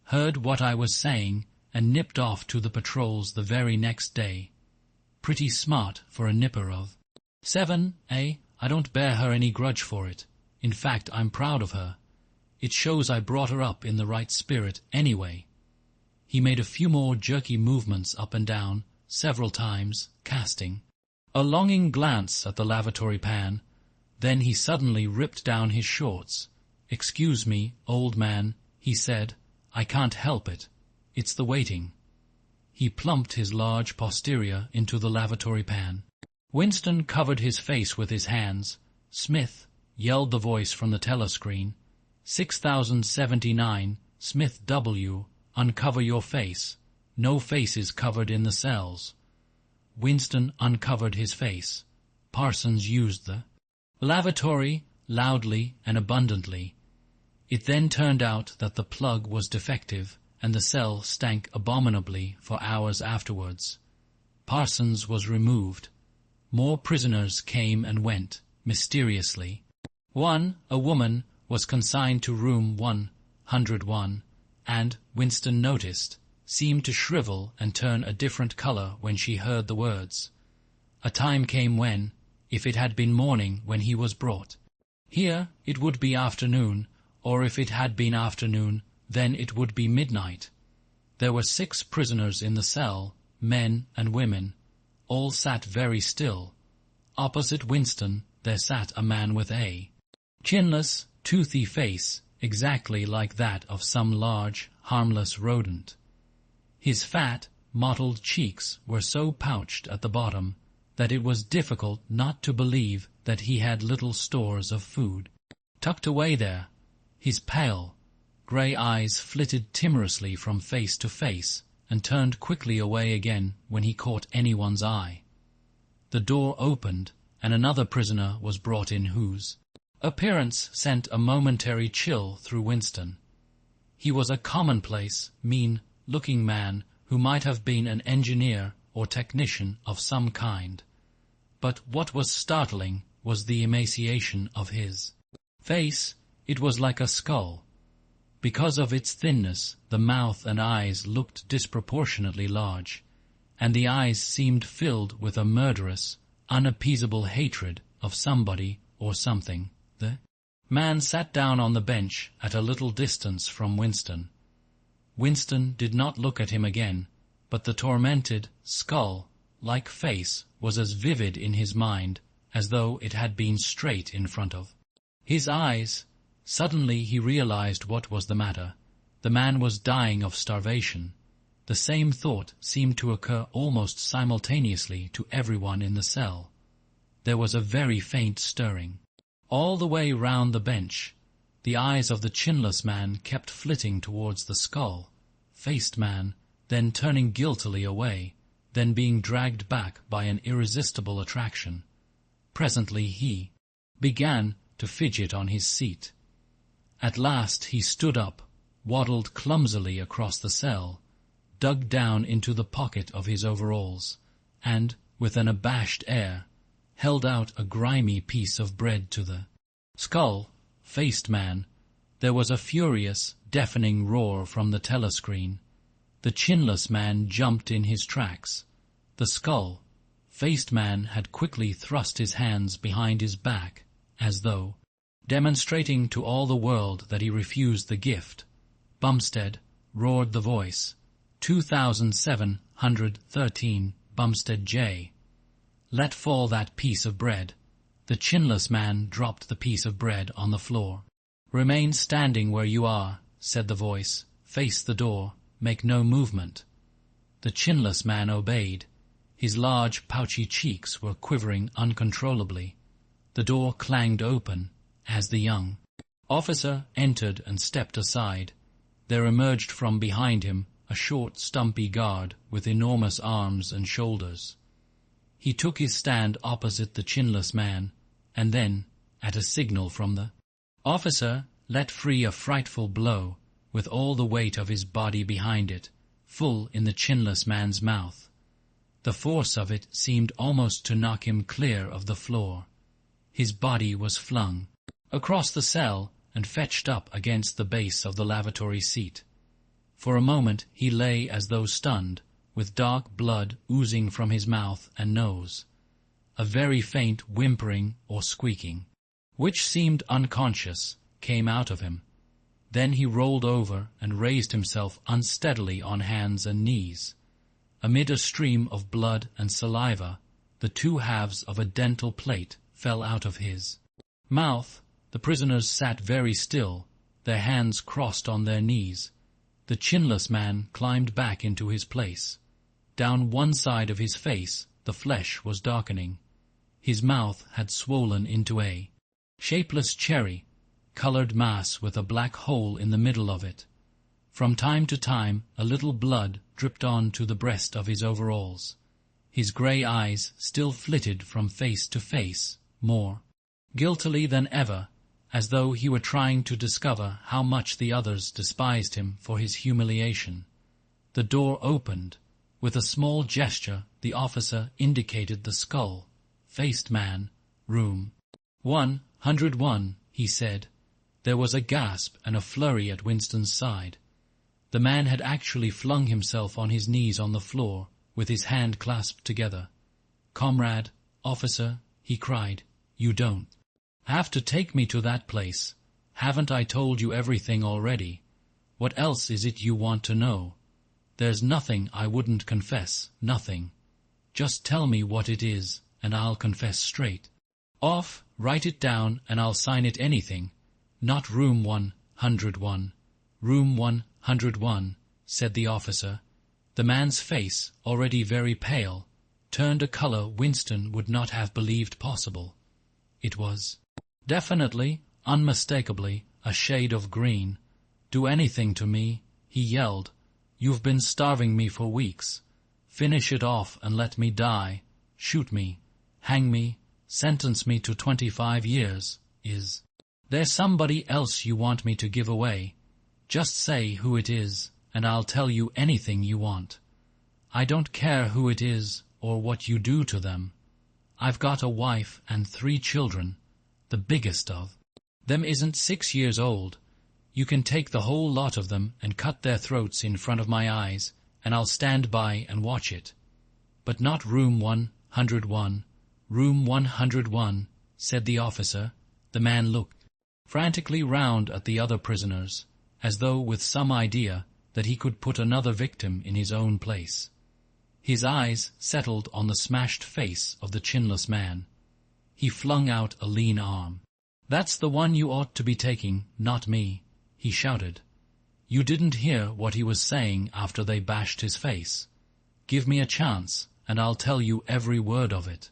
heard what I was saying, and nipped off to the patrols the very next day. Pretty smart for a nipper of 7, eh? I don't bear her any grudge for it. In fact, I'm proud of her. It shows I brought her up in the right spirit anyway. He made a few more jerky movements up and down, several times, casting a longing glance at the lavatory pan. Then he suddenly ripped down his shorts. "Excuse me, old man," he said. "I can't help it. It's the waiting." He plumped his large posterior into the lavatory pan. Winston covered his face with his hands. "Smith," yelled the voice from the telescreen. 6079, Smith W., uncover your face. No faces covered in the cells. Winston uncovered his face. Parsons used the lavatory loudly and abundantly. It then turned out that the plug was defective, and the cell stank abominably for hours afterwards. Parsons was removed. More prisoners came and went, mysteriously. One, a woman, was consigned to room 101, and, Winston noticed, seemed to shrivel and turn a different color when she heard the words. A time came when, if it had been morning when he was brought here, it would be afternoon, or if it had been afternoon, then it would be midnight. There were 6 prisoners in the cell, men and women. All sat very still. Opposite Winston there sat a man with a chinless, toothy face, exactly like that of some large, harmless rodent. His fat, mottled cheeks were so pouched at the bottom that it was difficult not to believe that he had little stores of food tucked away there. His pale, grey eyes flitted timorously from face to face and turned quickly away again when he caught anyone's eye. The door opened, and another prisoner was brought in whose appearance sent a momentary chill through Winston. He was a commonplace, mean-looking man who might have been an engineer or technician of some kind. But what was startling was the emaciation of his face. It was like a skull. Because of its thinness, the mouth and eyes looked disproportionately large, and the eyes seemed filled with a murderous, unappeasable hatred of somebody or something. The man sat down on the bench at a little distance from Winston. Winston did not look at him again, but the tormented, skull-like face was as vivid in his mind as though it had been straight in front of his eyes. Suddenly he realized what was the matter. The man was dying of starvation. The same thought seemed to occur almost simultaneously to everyone in the cell. There was a very faint stirring. All the way round the bench, the eyes of the chinless man kept flitting towards the skull-faced man, then turning guiltily away, then being dragged back by an irresistible attraction. Presently he began to fidget on his seat. At last he stood up, waddled clumsily across the cell, dug down into the pocket of his overalls, and, with an abashed air, held out a grimy piece of bread to the skull-faced man. There was a furious, deafening roar from the telescreen. The chinless man jumped in his tracks. The skull-faced man had quickly thrust his hands behind his back, as though demonstrating to all the world that he refused the gift. "Bumstead," roared the voice. 2713, Bumstead J. "Let fall that piece of bread." The chinless man dropped the piece of bread on the floor. "Remain standing where you are," said the voice. "Face the door. Make no movement." The chinless man obeyed. His large, pouchy cheeks were quivering uncontrollably. The door clanged open as the young officer entered and stepped aside. there emerged from behind him a short, stumpy guard with enormous arms and shoulders. He took his stand opposite the chinless man, and then, at a signal from the officer, let free a frightful blow, with all the weight of his body behind it, full in the chinless man's mouth. The force of it seemed almost to knock him clear of the floor. His body was flung across the cell and fetched up against the base of the lavatory seat. For a moment he lay as though stunned, with dark blood oozing from his mouth and nose, a very faint whimpering or squeaking, which seemed unconscious, came out of him. Then he rolled over and raised himself unsteadily on hands and knees. Amid a stream of blood and saliva, the two halves of a dental plate fell out of his mouth. The prisoners sat very still, their hands crossed on their knees. The chinless man climbed back into his place. Down one side of his face the flesh was darkening. His mouth had swollen into a shapeless cherry-colored mass with a black hole in the middle of it. From time to time a little blood dripped on to the breast of his overalls. His grey eyes still flitted from face to face, more guiltily than ever, as though he were trying to discover how much the others despised him for his humiliation. The door opened. With a small gesture the officer indicated the skull-faced man. "Room 101, he said. There was a gasp and a flurry at Winston's side. The man had actually flung himself on his knees on the floor, with his hand clasped together. "Comrade, officer," he cried, "you don't have to take me to that place. Haven't I told you everything already? What else is it you want to know? There's nothing I wouldn't confess, nothing. Just tell me what it is, and I'll confess straight off. Write it down, and I'll sign it anything. Not room 101. Room 101, said the officer. The man's face, already very pale, turned a color Winston would not have believed possible. It was definitely, unmistakably, a shade of green. "Do anything to me," he yelled. "You've been starving me for weeks. Finish it off and let me die. Shoot me. Hang me. Sentence me to 25 years. Is there somebody else you want me to give away? Just say who it is, and I'll tell you anything you want. I don't care who it is or what you do to them. I've got a wife and 3 children. The biggest of them isn't 6 years old. You can take the whole lot of them and cut their throats in front of my eyes, and I'll stand by and watch it. But not room 101. Room 101, said the officer. The man looked frantically round at the other prisoners, as though with some idea that he could put another victim in his own place. His eyes settled on the smashed face of the chinless man. He flung out a lean arm. "That's the one you ought to be taking, not me," he shouted. "You didn't hear what he was saying after they bashed his face. Give me a chance, and I'll tell you every word of it.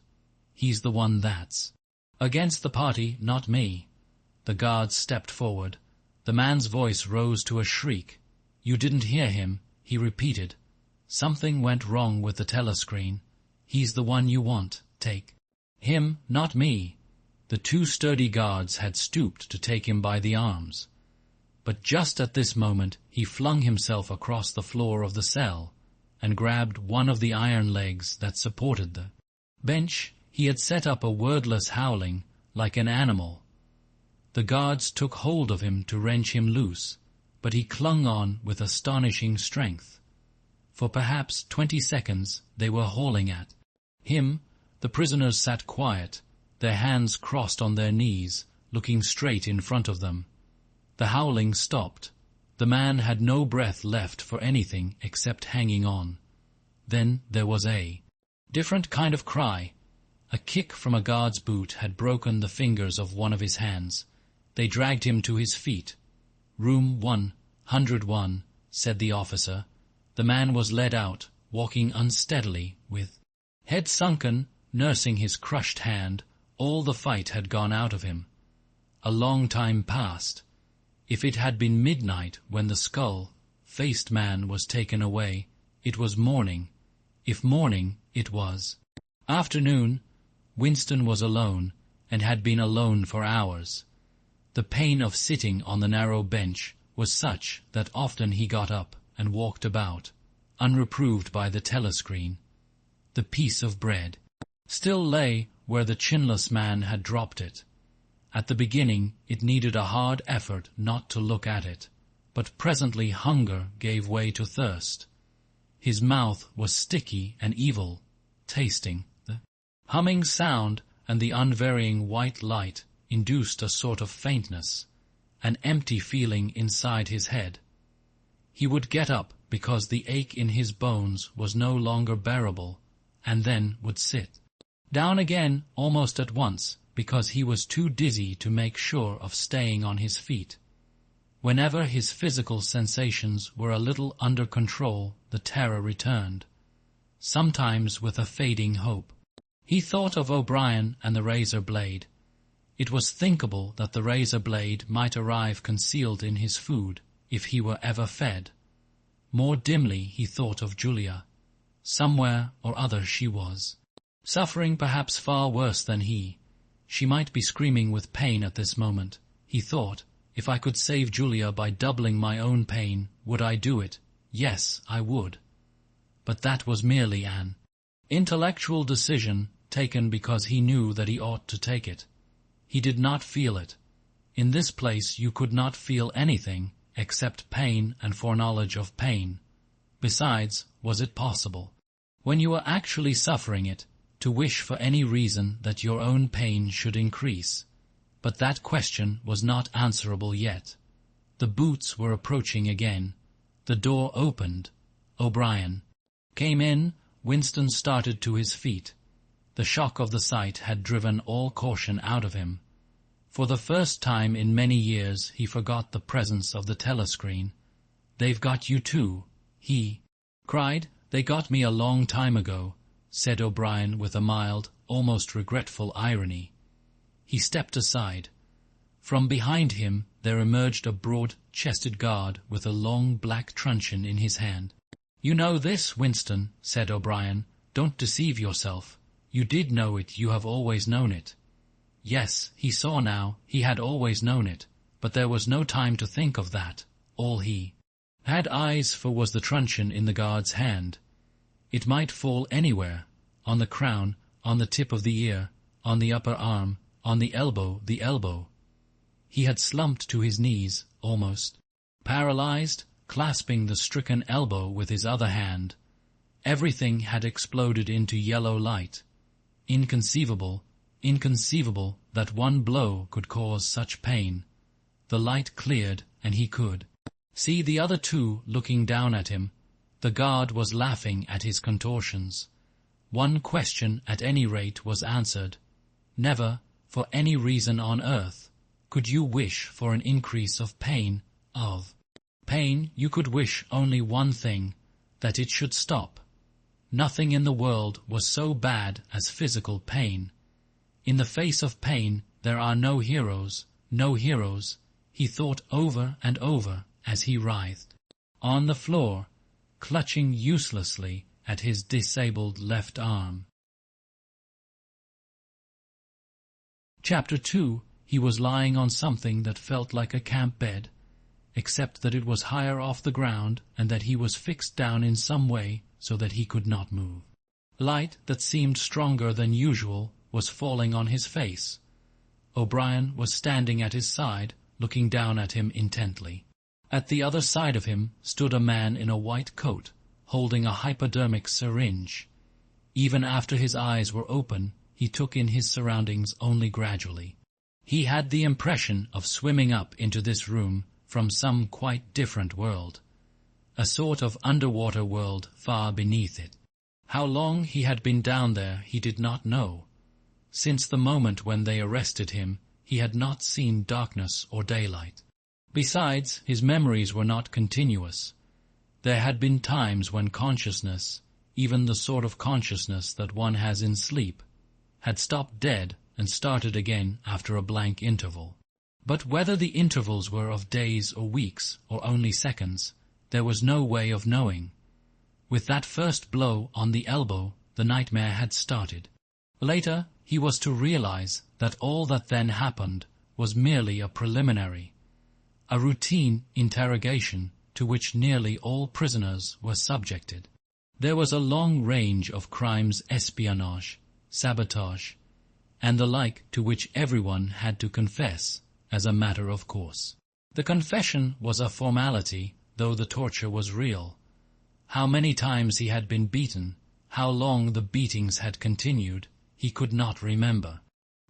He's the one that's against the party, not me." The guards stepped forward. The man's voice rose to a shriek. "You didn't hear him," he repeated. "Something went wrong with the telescreen. He's the one you want. Take him, not me." The 2 sturdy guards had stooped to take him by the arms. But just at this moment he flung himself across the floor of the cell and grabbed one of the iron legs that supported the bench. He had set up a wordless howling, like an animal. The guards took hold of him to wrench him loose, but he clung on with astonishing strength. For perhaps 20 seconds they were hauling at him. The prisoners sat quiet, their hands crossed on their knees, looking straight in front of them. The howling stopped. The man had no breath left for anything except hanging on. Then there was a different kind of cry. A kick from a guard's boot had broken the fingers of one of his hands. They dragged him to his feet. "Room 101, said the officer. The man was led out, walking unsteadily, with head sunken, nursing his crushed hand. All the fight had gone out of him. A long time passed. If it had been midnight when the skull-faced man was taken away, it was morning. If morning, it was afternoon. Winston was alone, and had been alone for hours. The pain of sitting on the narrow bench was such that often he got up and walked about, unreproved by the telescreen. The piece of bread still lay where the chinless man had dropped it. At the beginning it needed a hard effort not to look at it, but presently hunger gave way to thirst. His mouth was sticky and evil, tasting. The humming sound and the unvarying white light induced a sort of faintness, an empty feeling inside his head. He would get up because the ache in his bones was no longer bearable, and then would sit down again almost at once because he was too dizzy to make sure of staying on his feet. Whenever his physical sensations were a little under control, the terror returned, sometimes with a fading hope. He thought of O'Brien and the razor blade. It was thinkable that the razor blade might arrive concealed in his food, if he were ever fed. More dimly he thought of Julia. Somewhere or other she was, suffering perhaps far worse than he. She might be screaming with pain at this moment. He thought, if I could save Julia by doubling my own pain, would I do it? Yes, I would. But that was merely an intellectual decision taken because he knew that he ought to take it. He did not feel it. In this place you could not feel anything except pain and foreknowledge of pain. Besides, was it possible, when you were actually suffering it, to wish for any reason that your own pain should increase? But that question was not answerable yet. The boots were approaching again. The door opened. O'Brien came in. Winston started to his feet. The shock of the sight had driven all caution out of him. For the first time in many years he forgot the presence of the telescreen. "They've got you too," he cried. "They got me a long time ago," said O'Brien with a mild, almost regretful irony. He stepped aside. From behind him there emerged a broad-chested guard with a long black truncheon in his hand. "You know this, Winston," said O'Brien. "Don't deceive yourself. You did know it, you have always known it." Yes, he saw now, he had always known it, but there was no time to think of that. All he had eyes for was the truncheon in the guard's hand. It might fall anywhere, on the crown, on the tip of the ear, on the upper arm, on the elbow. He had slumped to his knees, almost paralyzed, clasping the stricken elbow with his other hand. Everything had exploded into yellow light. Inconceivable that one blow could cause such pain. The light cleared, and he could see the other two looking down at him. The guard was laughing at his contortions. One question, at any rate, was answered. Never, for any reason on earth, could you wish for an increase of pain. You could wish only one thing, that it should stop. Nothing in the world was so bad as physical pain. In the face of pain there are no heroes, he thought over and over as he writhed on the floor, clutching uselessly at his disabled left arm. Chapter 2. He was lying on something that felt like a camp bed, except that it was higher off the ground and that he was fixed down in some way so that he could not move. Light that seemed stronger than usual was falling on his face. O'Brien was standing at his side, looking down at him intently. At the other side of him stood a man in a white coat, holding a hypodermic syringe. Even after his eyes were open, he took in his surroundings only gradually. He had the impression of swimming up into this room from some quite different world, a sort of underwater world far beneath it. How long he had been down there he did not know. Since the moment when they arrested him, he had not seen darkness or daylight. Besides, his memories were not continuous. There had been times when consciousness, even the sort of consciousness that one has in sleep, had stopped dead and started again after a blank interval. But whether the intervals were of days or weeks or only seconds, there was no way of knowing. With that first blow on the elbow, the nightmare had started. Later, he was to realize that all that then happened was merely a preliminary, a routine interrogation to which nearly all prisoners were subjected. There was a long range of crimes, espionage, sabotage, and the like, to which everyone had to confess as a matter of course. The confession was a formality, though the torture was real. How many times he had been beaten, how long the beatings had continued, he could not remember.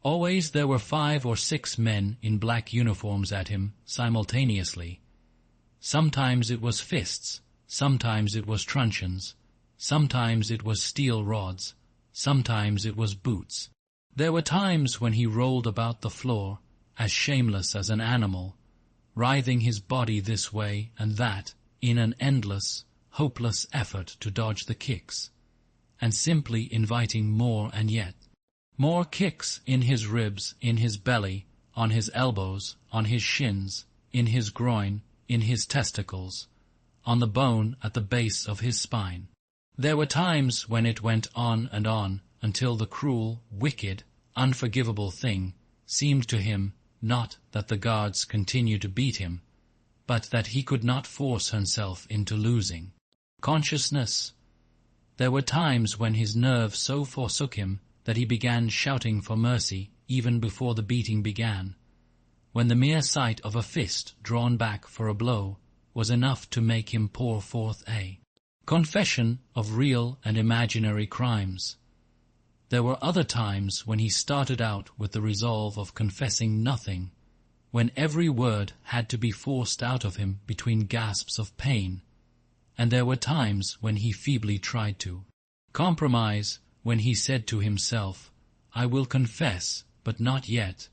Always there were 5 or 6 men in black uniforms at him simultaneously. Sometimes it was fists, sometimes it was truncheons, sometimes it was steel rods, sometimes it was boots. There were times when he rolled about the floor, as shameless as an animal, writhing his body this way and that in an endless, hopeless effort to dodge the kicks, and simply inviting more and yet more kicks in his ribs, in his belly, on his elbows, on his shins, in his groin, in his testicles, on the bone at the base of his spine. There were times when it went on until the cruel, wicked, unforgivable thing seemed to him not that the guards continued to beat him, but that he could not force himself into losing consciousness. There were times when his nerve so forsook him that he began shouting for mercy even before the beating began, when the mere sight of a fist drawn back for a blow was enough to make him pour forth a confession of real and imaginary crimes. There were other times when he started out with the resolve of confessing nothing, when every word had to be forced out of him between gasps of pain, and there were times when he feebly tried to compromise, when he said to himself, "I will confess, but not yet.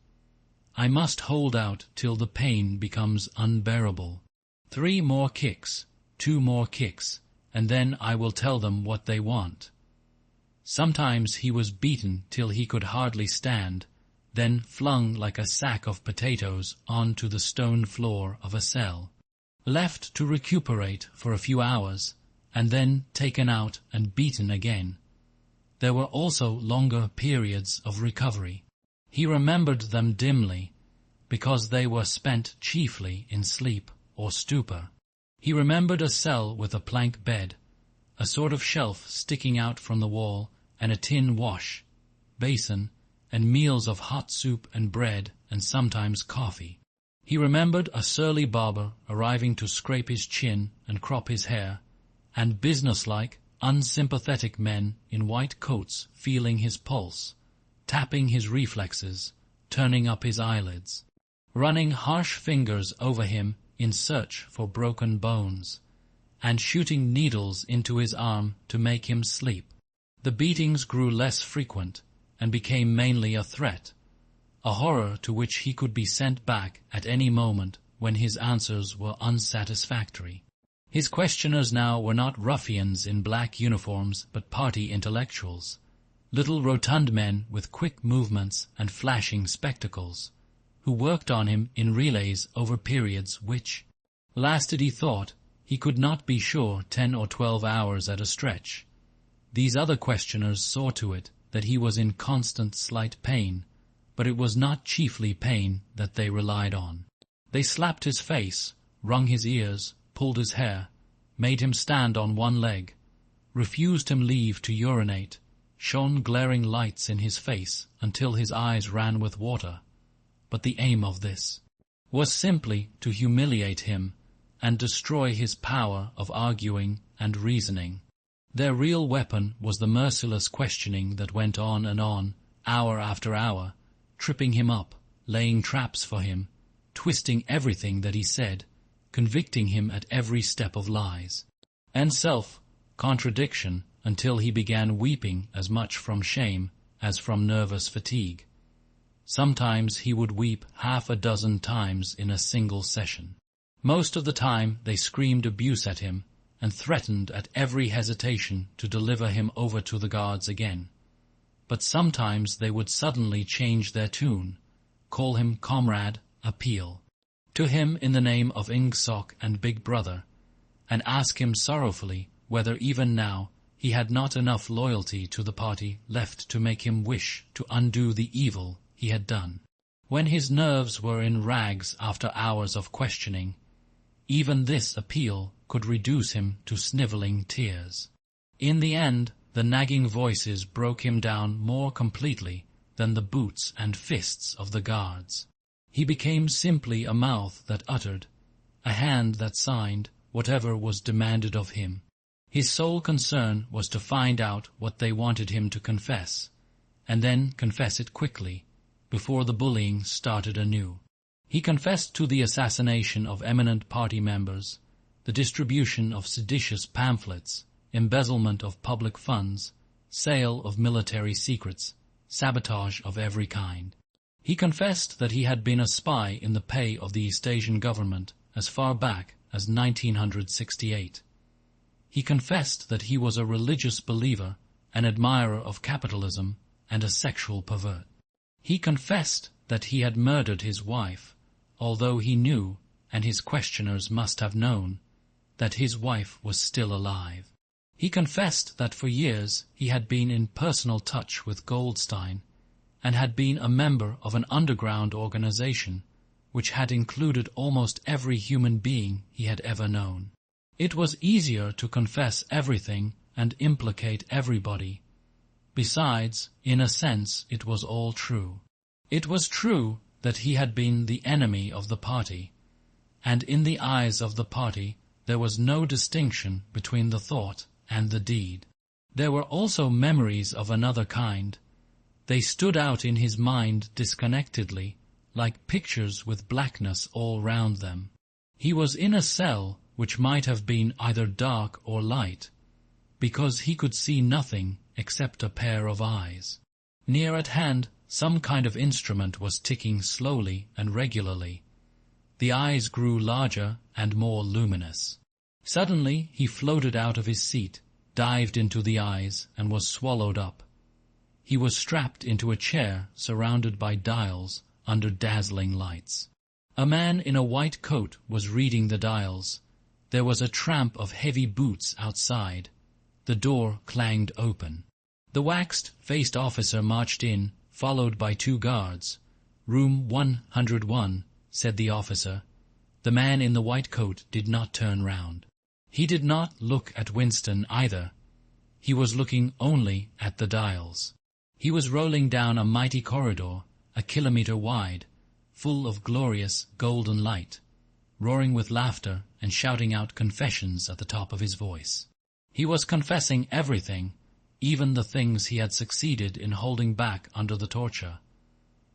I must hold out till the pain becomes unbearable. 3 more kicks, 2 more kicks, and then I will tell them what they want." Sometimes he was beaten till he could hardly stand, then flung like a sack of potatoes onto the stone floor of a cell, left to recuperate for a few hours, and then taken out and beaten again. There were also longer periods of recovery. He remembered them dimly, because they were spent chiefly in sleep or stupor. He remembered a cell with a plank bed, a sort of shelf sticking out from the wall, and a tin wash, basin, and meals of hot soup and bread and sometimes coffee. He remembered a surly barber arriving to scrape his chin and crop his hair, and businesslike, unsympathetic men in white coats feeling his pulse, tapping his reflexes, turning up his eyelids, running harsh fingers over him in search for broken bones, and shooting needles into his arm to make him sleep. The beatings grew less frequent and became mainly a threat, a horror to which he could be sent back at any moment when his answers were unsatisfactory. His questioners now were not ruffians in black uniforms, but party intellectuals, little rotund men with quick movements and flashing spectacles, who worked on him in relays over periods which lasted, he thought, he could not be sure, 10 or 12 hours at a stretch. These other questioners saw to it that he was in constant slight pain, but it was not chiefly pain that they relied on. They slapped his face, wrung his ears, pulled his hair, made him stand on one leg, refused him leave to urinate, shone glaring lights in his face until his eyes ran with water. But the aim of this was simply to humiliate him and destroy his power of arguing and reasoning. Their real weapon was the merciless questioning that went on, hour after hour, tripping him up, laying traps for him, twisting everything that he said, convicting him at every step of lies and self-contradiction until he began weeping as much from shame as from nervous fatigue. Sometimes he would weep 6 times in a single session. Most of the time they screamed abuse at him and threatened at every hesitation to deliver him over to the guards again. But sometimes they would suddenly change their tune, call him comrade, appeal to him in the name of Ingsoc and Big Brother, and ask him sorrowfully whether even now he had not enough loyalty to the party left to make him wish to undo the evil he had done. When his nerves were in rags after hours of questioning, even this appeal could reduce him to snivelling tears. In the end, the nagging voices broke him down more completely than the boots and fists of the guards. He became simply a mouth that uttered, a hand that signed whatever was demanded of him. His sole concern was to find out what they wanted him to confess, and then confess it quickly, before the bullying started anew. He confessed to the assassination of eminent party members, the distribution of seditious pamphlets, embezzlement of public funds, sale of military secrets, sabotage of every kind. He confessed that he had been a spy in the pay of the East Asian government as far back as 1968. He confessed that he was a religious believer, an admirer of capitalism, and a sexual pervert. He confessed that he had murdered his wife, although he knew, and his questioners must have known, that his wife was still alive. He confessed that for years he had been in personal touch with Goldstein, and had been a member of an underground organization which had included almost every human being he had ever known. It was easier to confess everything and implicate everybody. Besides, in a sense, it was all true. It was true that he had been the enemy of the party, and in the eyes of the party there was no distinction between the thought and the deed. There were also memories of another kind. They stood out in his mind disconnectedly, like pictures with blackness all round them. He was in a cell which might have been either dark or light, because he could see nothing except a pair of eyes. Near at hand, some kind of instrument was ticking slowly and regularly. The eyes grew larger and more luminous. Suddenly he floated out of his seat, dived into the eyes, and was swallowed up. He was strapped into a chair surrounded by dials under dazzling lights. A man in a white coat was reading the dials. There was a tramp of heavy boots outside. The door clanged open. The waxed-faced officer marched in, followed by 2 guards. "Room 101, said the officer. The man in the white coat did not turn round. He did not look at Winston either. He was looking only at the dials. He was rolling down a mighty corridor, a kilometre wide, full of glorious golden light, roaring with laughter and shouting out confessions at the top of his voice. He was confessing everything, even the things he had succeeded in holding back under the torture.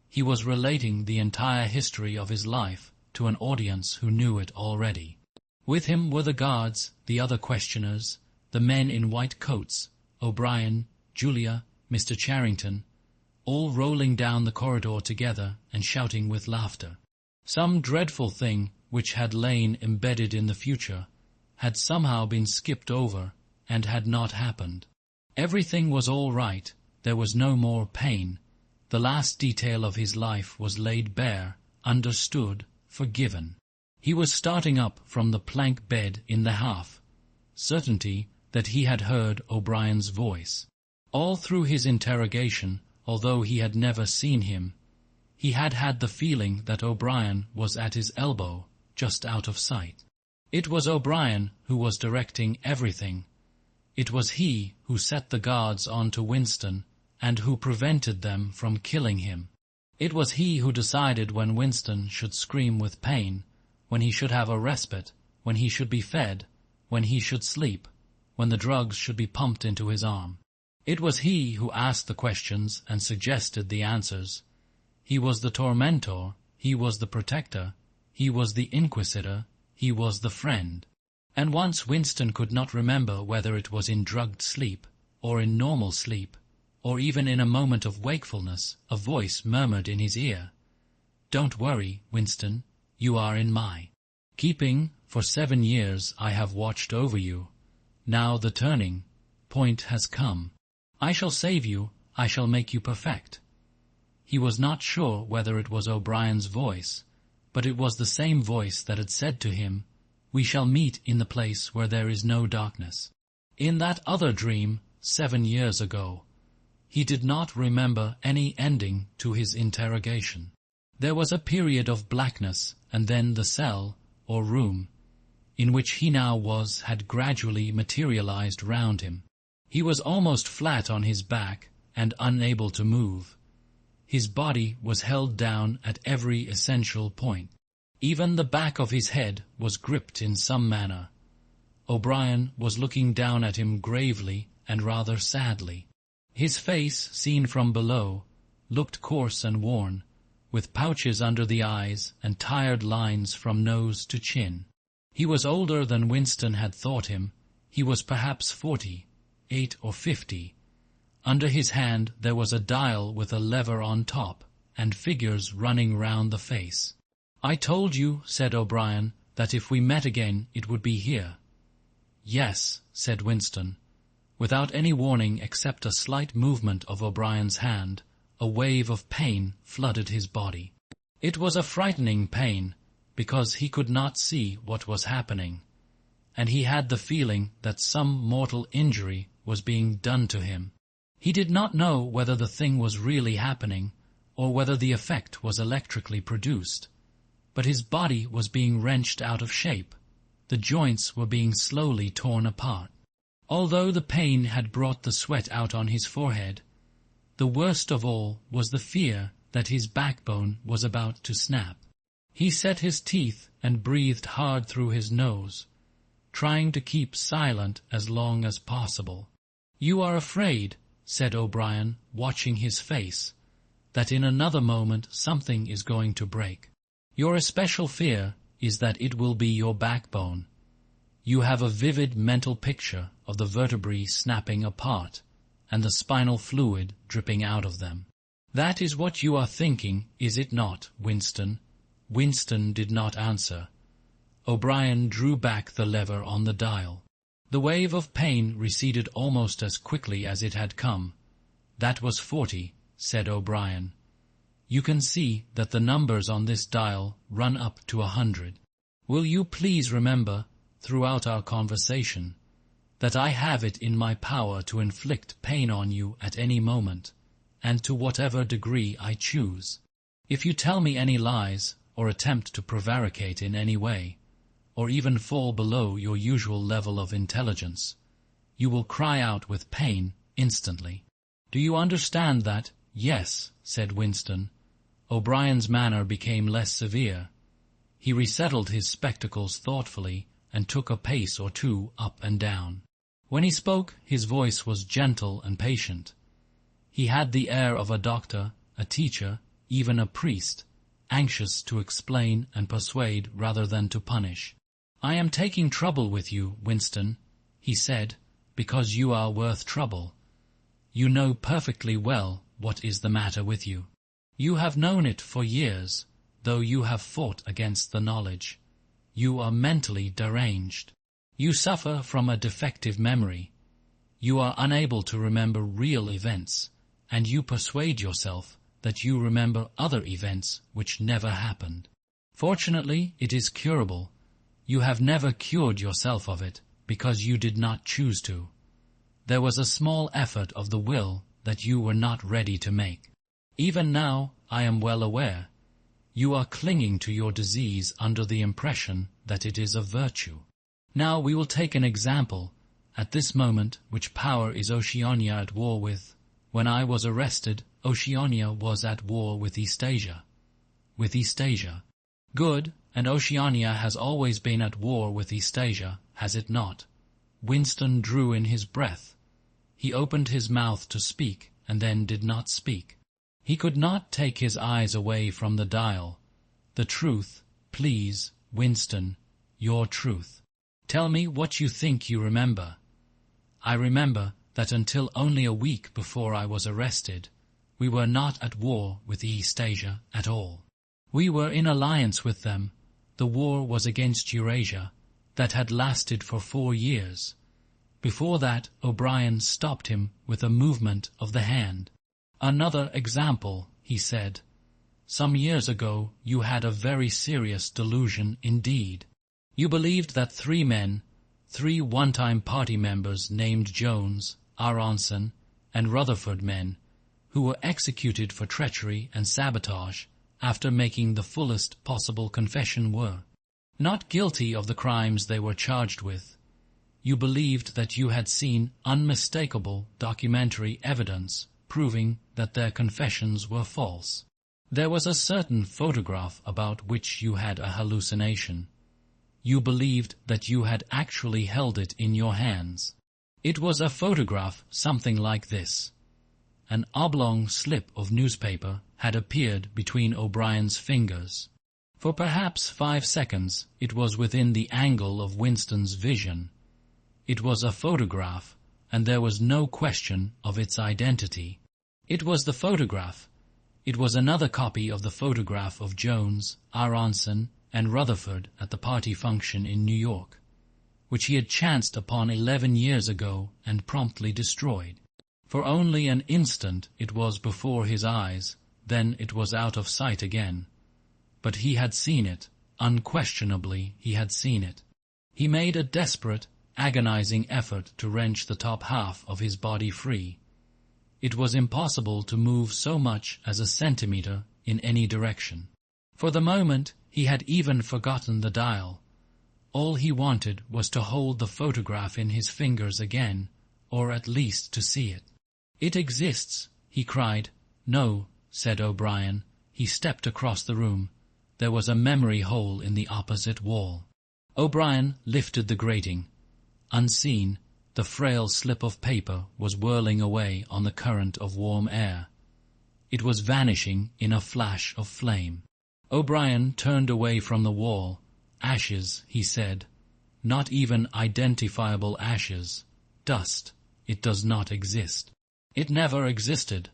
He was relating the entire history of his life to an audience who knew it already. With him were the guards, the other questioners, the men in white coats, O'Brien, Julia, Mr. Charrington, all rolling down the corridor together and shouting with laughter. Some dreadful thing which had lain embedded in the future had somehow been skipped over and had not happened. Everything was all right. There was no more pain. The last detail of his life was laid bare, understood, forgiven. He was starting up from the plank bed in the half certainty that he had heard O'Brien's voice. All through his interrogation, although he had never seen him, he had had the feeling that O'Brien was at his elbow, just out of sight. It was O'Brien who was directing everything. It was he who set the guards on to Winston and who prevented them from killing him. It was he who decided when Winston should scream with pain, when he should have a respite, when he should be fed, when he should sleep, when the drugs should be pumped into his arm. It was he who asked the questions and suggested the answers. He was the tormentor, he was the protector, he was the inquisitor, he was the friend. And once Winston could not remember whether it was in drugged sleep, or in normal sleep, or even in a moment of wakefulness, a voice murmured in his ear, "Don't worry, Winston, you are in my keeping. For 7 years I have watched over you. Now the turning point has come. I shall save you, I shall make you perfect." He was not sure whether it was O'Brien's voice, but it was the same voice that had said to him, "We shall meet in the place where there is no darkness." In that other dream, 7 years ago, he did not remember any ending to his interrogation. There was a period of blackness, and then the cell, or room, in which he now was had gradually materialized round him. He was almost flat on his back and unable to move. His body was held down at every essential point. Even the back of his head was gripped in some manner. O'Brien was looking down at him gravely and rather sadly. His face, seen from below, looked coarse and worn, with pouches under the eyes and tired lines from nose to chin. He was older than Winston had thought him. He was perhaps 48 or 50. Under his hand there was a dial with a lever on top, and figures running round the face. "I told you," said O'Brien, "that if we met again it would be here." "Yes," said Winston. Without any warning except a slight movement of O'Brien's hand, a wave of pain flooded his body. It was a frightening pain, because he could not see what was happening, and he had the feeling that some mortal injury was being done to him. He did not know whether the thing was really happening, or whether the effect was electrically produced, but his body was being wrenched out of shape. The joints were being slowly torn apart. Although the pain had brought the sweat out on his forehead, the worst of all was the fear that his backbone was about to snap. He set his teeth and breathed hard through his nose, trying to keep silent as long as possible. "You are afraid," said O'Brien, watching his face, "that in another moment something is going to break. Your especial fear is that it will be your backbone. You have a vivid mental picture of the vertebrae snapping apart and the spinal fluid dripping out of them. That is what you are thinking, is it not, Winston?" Winston did not answer. O'Brien drew back the lever on the dial. The wave of pain receded almost as quickly as it had come. "That was 40, said O'Brien. "You can see that the numbers on this dial run up to 100. Will you please remember, throughout our conversation, that I have it in my power to inflict pain on you at any moment, and to whatever degree I choose. If you tell me any lies, or attempt to prevaricate in any way, or even fall below your usual level of intelligence, you will cry out with pain instantly. Do you understand that?" "Yes," said Winston. O'Brien's manner became less severe. He resettled his spectacles thoughtfully and took a pace or two up and down. When he spoke, his voice was gentle and patient. He had the air of a doctor, a teacher, even a priest, anxious to explain and persuade rather than to punish. "I am taking trouble with you, Winston," he said, "because you are worth trouble. You know perfectly well what is the matter with you. You have known it for years, though you have fought against the knowledge. You are mentally deranged. You suffer from a defective memory. You are unable to remember real events, and you persuade yourself that you remember other events which never happened. Fortunately, it is curable. You have never cured yourself of it, because you did not choose to. There was a small effort of the will that you were not ready to make. Even now, I am well aware, you are clinging to your disease under the impression that it is a virtue. Now we will take an example. At this moment, which power is Oceania at war with? When I was arrested, Oceania was at war with Eastasia. With Eastasia. Good, and Oceania has always been at war with Eastasia, has it not? Winston drew in his breath. He opened his mouth to speak, and then did not speak. He could not take his eyes away from the dial. "The truth, please, Winston, your truth. Tell me what you think you remember." "I remember that until only a week before I was arrested, we were not at war with Eastasia at all. We were in alliance with them. The war was against Eurasia, that had lasted for 4 years. Before that, O'Brien stopped him with a movement of the hand. "Another example," he said. some years ago you had a very serious delusion indeed. You believed that 3 men, 3 one-time party members named Jones, Aronson, and Rutherford men, who were executed for treachery and sabotage after making the fullest possible confession, were not guilty of the crimes they were charged with. You believed that you had seen unmistakable documentary evidence proving that their confessions were false. There was a certain photograph about which you had a hallucination. You believed that you had actually held it in your hands. It was a photograph something like this. An oblong slip of newspaper had appeared between O'Brien's fingers. For perhaps 5 seconds it was within the angle of Winston's vision. It was a photograph, and there was no question of its identity. It was the photograph. It was another copy of the photograph of Jones, Aronson, and Rutherford at the party function in New York, which he had chanced upon 11 years ago and promptly destroyed. For only an instant it was before his eyes, then it was out of sight again. But he had seen it, unquestionably he had seen it. He made a desperate, agonizing effort to wrench the top half of his body free. It was impossible to move so much as a centimeter in any direction. For the moment he had even forgotten the dial. All he wanted was to hold the photograph in his fingers again, or at least to see it. "It exists," he cried. "No," said O'Brien. He stepped across the room. There was a memory hole in the opposite wall. O'Brien lifted the grating. Unseen, the frail slip of paper was whirling away on the current of warm air. It was vanishing in a flash of flame. O'Brien turned away from the wall. "Ashes," he said. "Not even identifiable ashes. Dust. It does not exist. It never existed.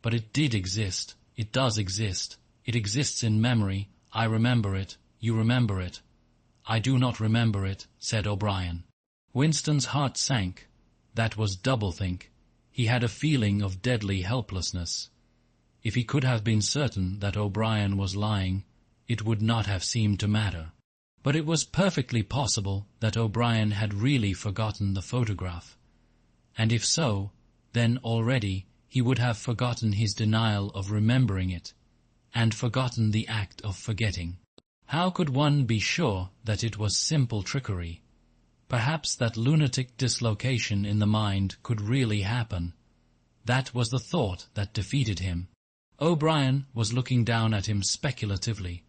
But it did exist. It does exist. It exists in memory. I remember it. You remember it." "I do not remember it," said O'Brien. Winston's heart sank. That was doublethink. He had a feeling of deadly helplessness. If he could have been certain that O'Brien was lying, it would not have seemed to matter. But it was perfectly possible that O'Brien had really forgotten the photograph. And if so, then already he would have forgotten his denial of remembering it, and forgotten the act of forgetting. How could one be sure that it was simple trickery? Perhaps that lunatic dislocation in the mind could really happen. That was the thought that defeated him. O'Brien was looking down at him speculatively.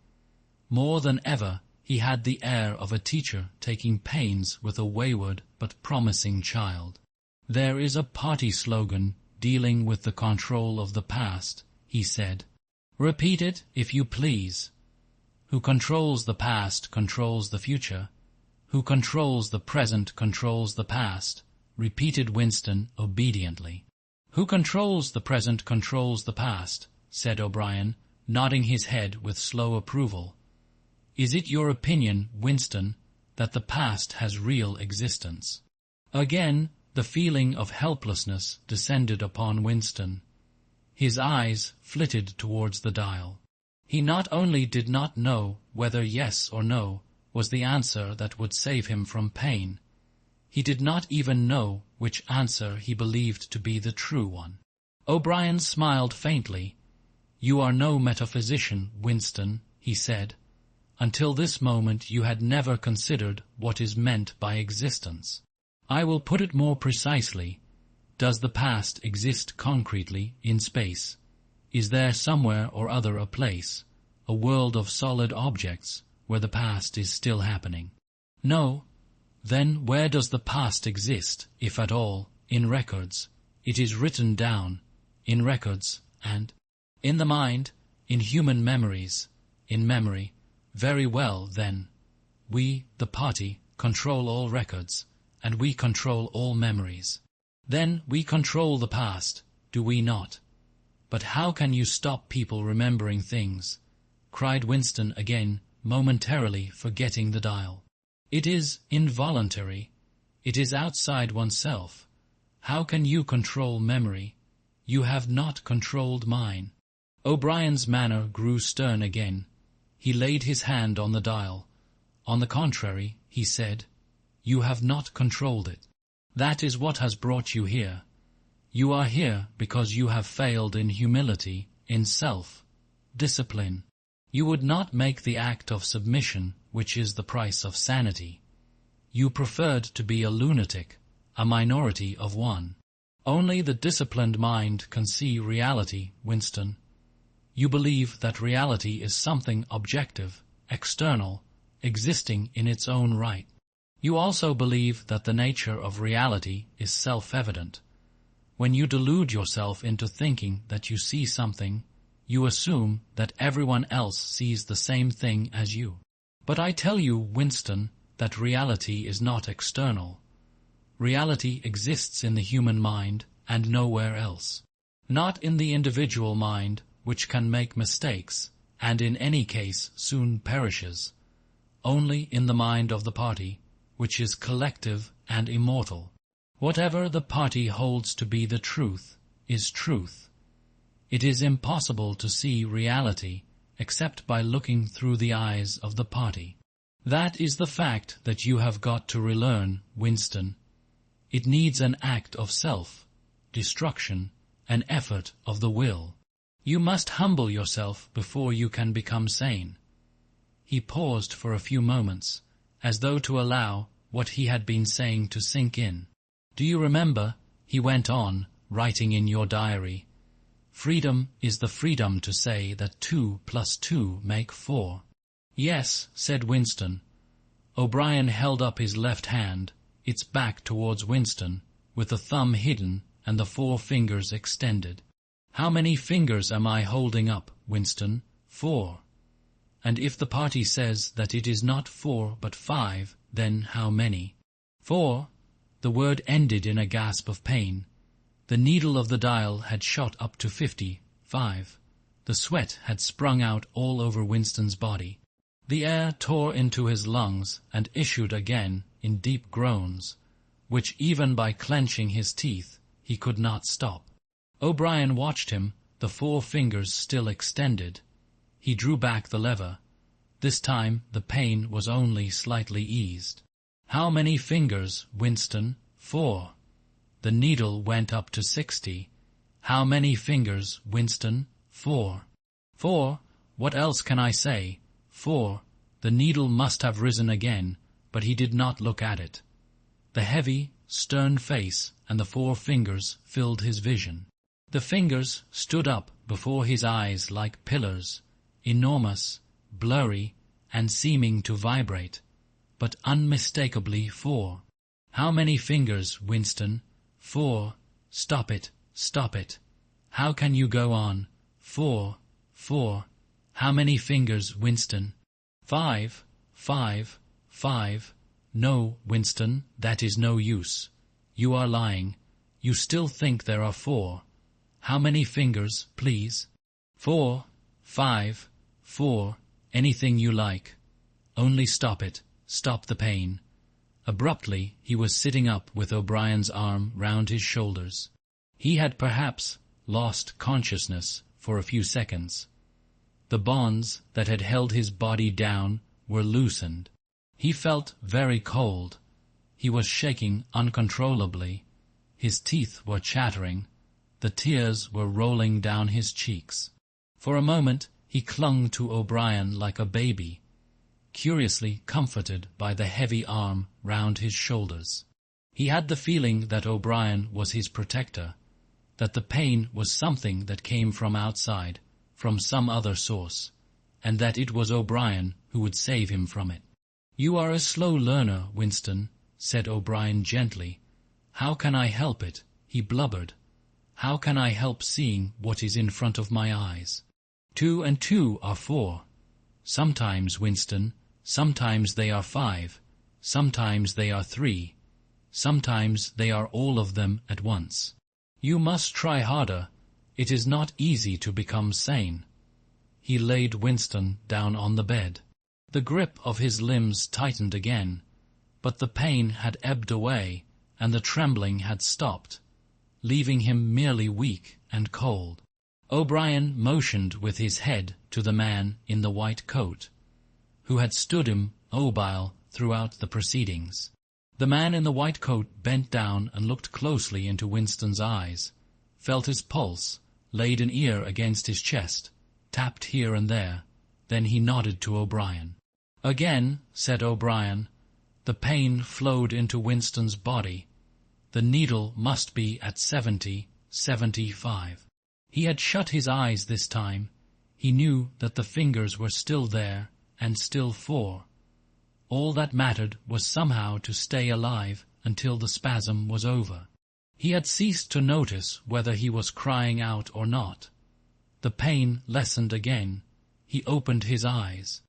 More than ever, he had the air of a teacher taking pains with a wayward but promising child. "There is a party slogan dealing with the control of the past," he said. "Repeat it, if you please." "Who controls the past controls the future. Who controls the present controls the past," repeated Winston obediently. "Who controls the present controls the past," said O'Brien, nodding his head with slow approval. "Is it your opinion, Winston, that the past has real existence?" Again the feeling of helplessness descended upon Winston. His eyes flitted towards the dial. He not only did not know whether yes or no was the answer that would save him from pain, he did not even know which answer he believed to be the true one. O'Brien smiled faintly. "You are no metaphysician, Winston," he said. "Until this moment you had never considered what is meant by existence. I will put it more precisely. Does the past exist concretely in space? Is there somewhere or other a place, a world of solid objects, where the past is still happening? No. Then where does the past exist, if at all? In records. It is written down. In records, and in the mind, in human memories, in memory. Very well, then. We, the party, control all records, and we control all memories. Then we control the past, do we not? But how can you stop people remembering things?" cried Winston again, momentarily forgetting the dial. "It is involuntary. It is outside oneself. How can you control memory? You have not controlled mine." O'Brien's manner grew stern again. He laid his hand on the dial. On the contrary, he said, "You have not controlled it. That is what has brought you here. You are here because you have failed in humility, in self-discipline. You would not make the act of submission, which is the price of sanity. You preferred to be a lunatic, a minority of one. Only the disciplined mind can see reality, Winston. You believe that reality is something objective, external, existing in its own right. You also believe that the nature of reality is self-evident. When you delude yourself into thinking that you see something, you assume that everyone else sees the same thing as you. But I tell you, Winston, that reality is not external. Reality exists in the human mind and nowhere else. Not in the individual mind, which can make mistakes, and in any case soon perishes. Only in the mind of the party, which is collective and immortal. Whatever the party holds to be the truth is truth. It is impossible to see reality except by looking through the eyes of the party. That is the fact that you have got to relearn, Winston. It needs an act of self-destruction, an effort of the will. You must humble yourself before you can become sane." He paused for a few moments, as though to allow what he had been saying to sink in. "Do you remember," he went on, writing in your diary, "freedom is the freedom to say that 2 + 2 make 4. "Yes," said Winston. O'Brien held up his left hand, its back towards Winston, with the thumb hidden and the 4 fingers extended. "How many fingers am I holding up, Winston? 4. And if the party says that it is not 4 but 5, then how many?" 4. The word ended in a gasp of pain. The needle of the dial had shot up to 55. The sweat had sprung out all over Winston's body. The air tore into his lungs and issued again in deep groans, which even by clenching his teeth he could not stop. O'Brien watched him, the 4 fingers still extended. He drew back the lever. This time the pain was only slightly eased. "How many fingers, Winston?" 4. The needle went up to 60. "How many fingers, Winston?" 4. 4. What else can I say? 4. The needle must have risen again, but he did not look at it. The heavy, stern face and the 4 fingers filled his vision. The fingers stood up before his eyes like pillars, enormous, blurry, and seeming to vibrate, but unmistakably 4. "How many fingers, Winston?" 4. "Stop it, stop it. How can you go on?" 4. 4. "How many fingers, Winston?" 5. 5. 5. "No, Winston, that is no use. You are lying. You still think there are 4. How many fingers, please?" 4. 5. 4. "Anything you like. Only stop it. Stop the pain." Abruptly he was sitting up with O'Brien's arm round his shoulders. He had perhaps lost consciousness for a few seconds. The bonds that had held his body down were loosened. He felt very cold. He was shaking uncontrollably. His teeth were chattering. The tears were rolling down his cheeks. For a moment he clung to O'Brien like a baby, curiously comforted by the heavy arm round his shoulders. He had the feeling that O'Brien was his protector, that the pain was something that came from outside, from some other source, and that it was O'Brien who would save him from it. "You are a slow learner, Winston," said O'Brien gently. "How can I help it?" he blubbered. "How can I help seeing what is in front of my eyes? 2 and 2 are 4. Sometimes, Winston, sometimes they are 5. Sometimes they are 3. Sometimes they are all of them at once. You must try harder. It is not easy to become sane." He laid Winston down on the bed. The grip of his limbs tightened again, but the pain had ebbed away and the trembling had stopped, leaving him merely weak and cold. O'Brien motioned with his head to the man in the white coat, who had stood immobile throughout the proceedings. The man in the white coat bent down and looked closely into Winston's eyes, felt his pulse, laid an ear against his chest, tapped here and there. Then he nodded to O'Brien. "Again," said O'Brien. The pain flowed into Winston's body. The needle must be at 75. He had shut his eyes this time. He knew that the fingers were still there, and still 4. All that mattered was somehow to stay alive until the spasm was over. He had ceased to notice whether he was crying out or not. The pain lessened again. He opened his eyes.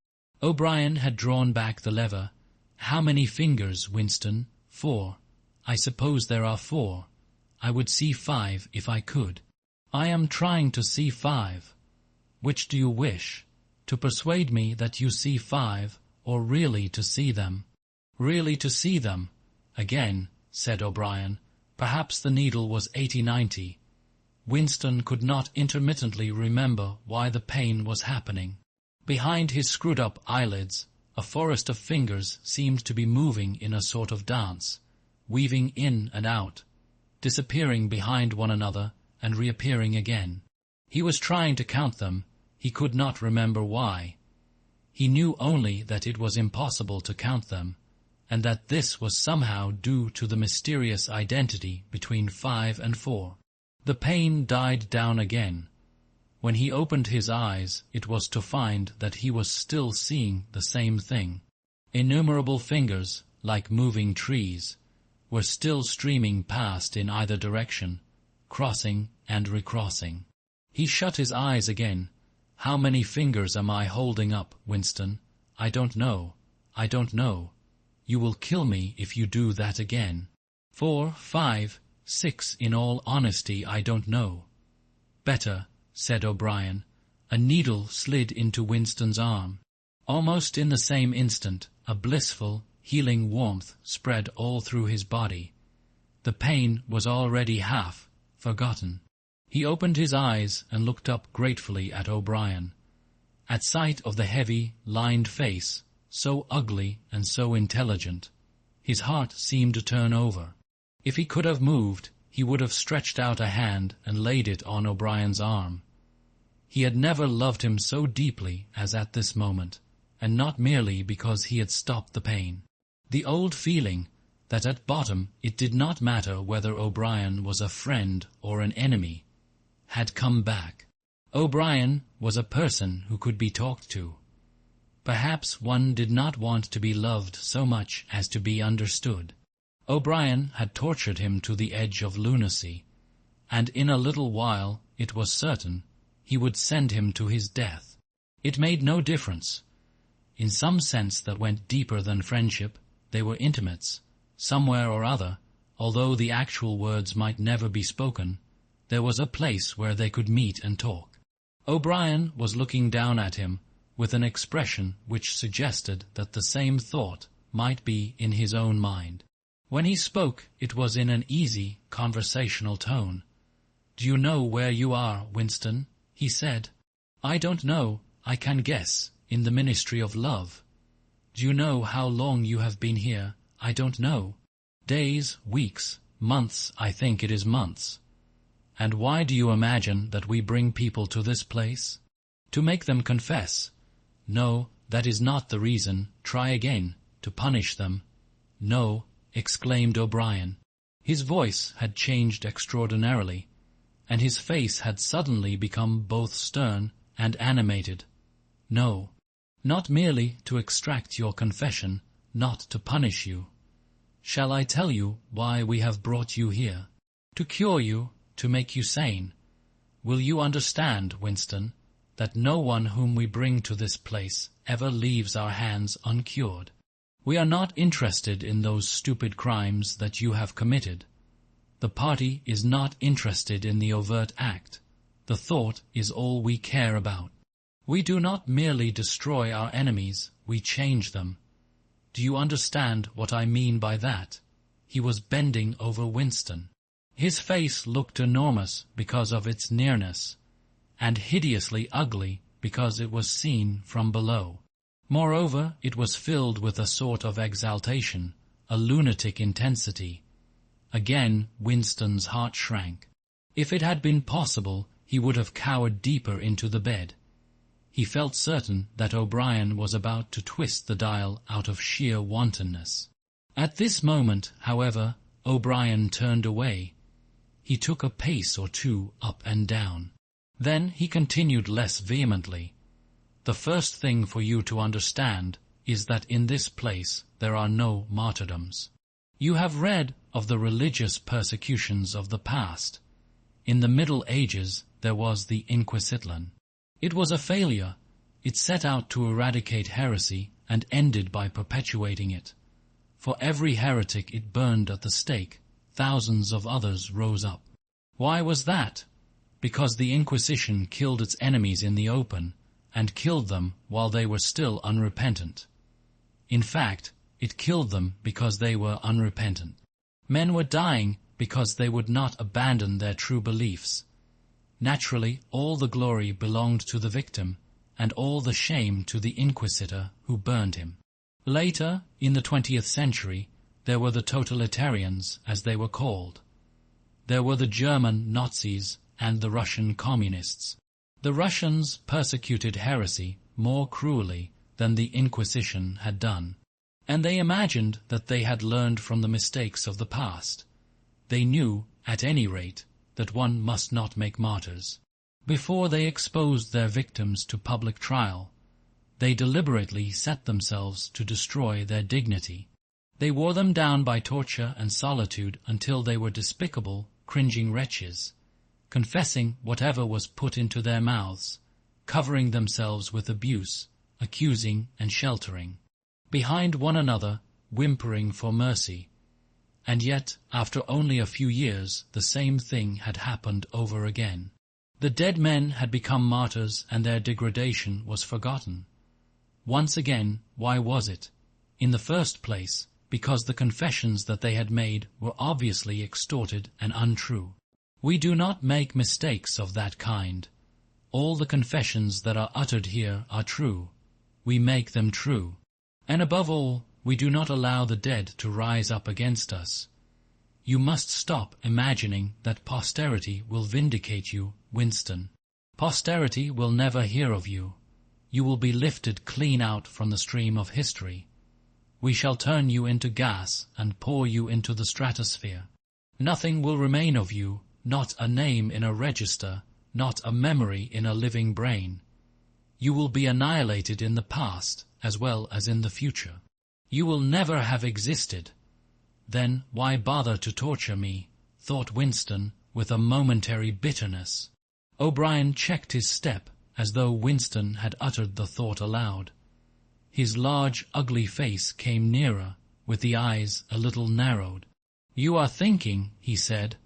O'Brien had drawn back the lever. "How many fingers, Winston?" "4. I suppose there are 4. I would see 5 if I could." "I am trying to see 5. Which do you wish? To persuade me that you see 5, or really to see them?" "Really to see them." "Again," said O'Brien. Perhaps the needle was 80-90. Winston could not intermittently remember why the pain was happening. Behind his screwed-up eyelids, a forest of fingers seemed to be moving in a sort of dance, weaving in and out, disappearing behind one another and reappearing again. He was trying to count them. He could not remember why. He knew only that it was impossible to count them, and that this was somehow due to the mysterious identity between 5 and 4. The pain died down again. When he opened his eyes, it was to find that he was still seeing the same thing. Innumerable fingers, like moving trees, were still streaming past in either direction, crossing and recrossing. He shut his eyes again. "How many fingers am I holding up, Winston? I don't know. I don't know. You will kill me if you do that again. 4, 5, 6, in all honesty, I don't know." "Better," said O'Brien. A needle slid into Winston's arm. Almost in the same instant, a blissful, healing warmth spread all through his body. The pain was already half forgotten. He opened his eyes and looked up gratefully at O'Brien. At sight of the heavy, lined face, so ugly and so intelligent, his heart seemed to turn over. If he could have moved, he would have stretched out a hand and laid it on O'Brien's arm. He had never loved him so deeply as at this moment, and not merely because he had stopped the pain. The old feeling that at bottom it did not matter whether O'Brien was a friend or an enemy had come back. O'Brien was a person who could be talked to. Perhaps one did not want to be loved so much as to be understood. O'Brien had tortured him to the edge of lunacy, and in a little while, it was certain, he would send him to his death. It made no difference. In some sense that went deeper than friendship, they were intimates. Somewhere or other, although the actual words might never be spoken, there was a place where they could meet and talk. O'Brien was looking down at him with an expression which suggested that the same thought might be in his own mind. When he spoke, it was in an easy, conversational tone. "Do you know where you are, Winston?" he said. "I don't know. I can guess. In the Ministry of Love." "Do you know how long you have been here?" "I don't know. Days, weeks, months. I think it is months." "And why do you imagine that we bring people to this place?" "To make them confess." "No, that is not the reason. Try again. To punish them." "No," exclaimed O'Brien. His voice had changed extraordinarily, and his face had suddenly become both stern and animated. "No, not merely to extract your confession, not to punish you. Shall I tell you why we have brought you here? To cure you, to make you sane. Will you understand, Winston, that no one whom we bring to this place ever leaves our hands uncured? We are not interested in those stupid crimes that you have committed. The party is not interested in the overt act. The thought is all we care about. We do not merely destroy our enemies, we change them. Do you understand what I mean by that?" He was bending over Winston. His face looked enormous because of its nearness, and hideously ugly because it was seen from below. Moreover, it was filled with a sort of exaltation, a lunatic intensity. Again Winston's heart shrank. If it had been possible, he would have cowered deeper into the bed. He felt certain that O'Brien was about to twist the dial out of sheer wantonness. At this moment, however, O'Brien turned away. He took a pace or two up and down. Then he continued less vehemently. "The first thing for you to understand is that in this place there are no martyrdoms. You have read of the religious persecutions of the past. In the Middle Ages there was the Inquisition. It was a failure. It set out to eradicate heresy and ended by perpetuating it. For every heretic it burned at the stake, thousands of others rose up. Why was that? Because the Inquisition killed its enemies in the open, and killed them while they were still unrepentant. In fact, it killed them because they were unrepentant. Men were dying because they would not abandon their true beliefs. Naturally, all the glory belonged to the victim, and all the shame to the inquisitor who burned him. Later, in the 20th century, there were the totalitarians, as they were called. There were the German Nazis and the Russian communists. The Russians persecuted heresy more cruelly than the Inquisition had done, and they imagined that they had learned from the mistakes of the past. They knew, at any rate, that one must not make martyrs. Before they exposed their victims to public trial, they deliberately set themselves to destroy their dignity. They wore them down by torture and solitude until they were despicable, cringing wretches, confessing whatever was put into their mouths, covering themselves with abuse, accusing and sheltering, behind one another, whimpering for mercy. And yet, after only a few years, the same thing had happened over again. The dead men had become martyrs, and their degradation was forgotten. Once again, why was it? In the first place, because the confessions that they had made were obviously extorted and untrue. We do not make mistakes of that kind. All the confessions that are uttered here are true. We make them true. And above all, we do not allow the dead to rise up against us. You must stop imagining that posterity will vindicate you, Winston. Posterity will never hear of you. You will be lifted clean out from the stream of history. We shall turn you into gas and pour you into the stratosphere. Nothing will remain of you, not a name in a register, not a memory in a living brain. You will be annihilated in the past as well as in the future. You will never have existed. Then why bother to torture me? Thought Winston with a momentary bitterness. O'Brien checked his step as though Winston had uttered the thought aloud. His large, ugly face came nearer, with the eyes a little narrowed. "You are thinking," he said,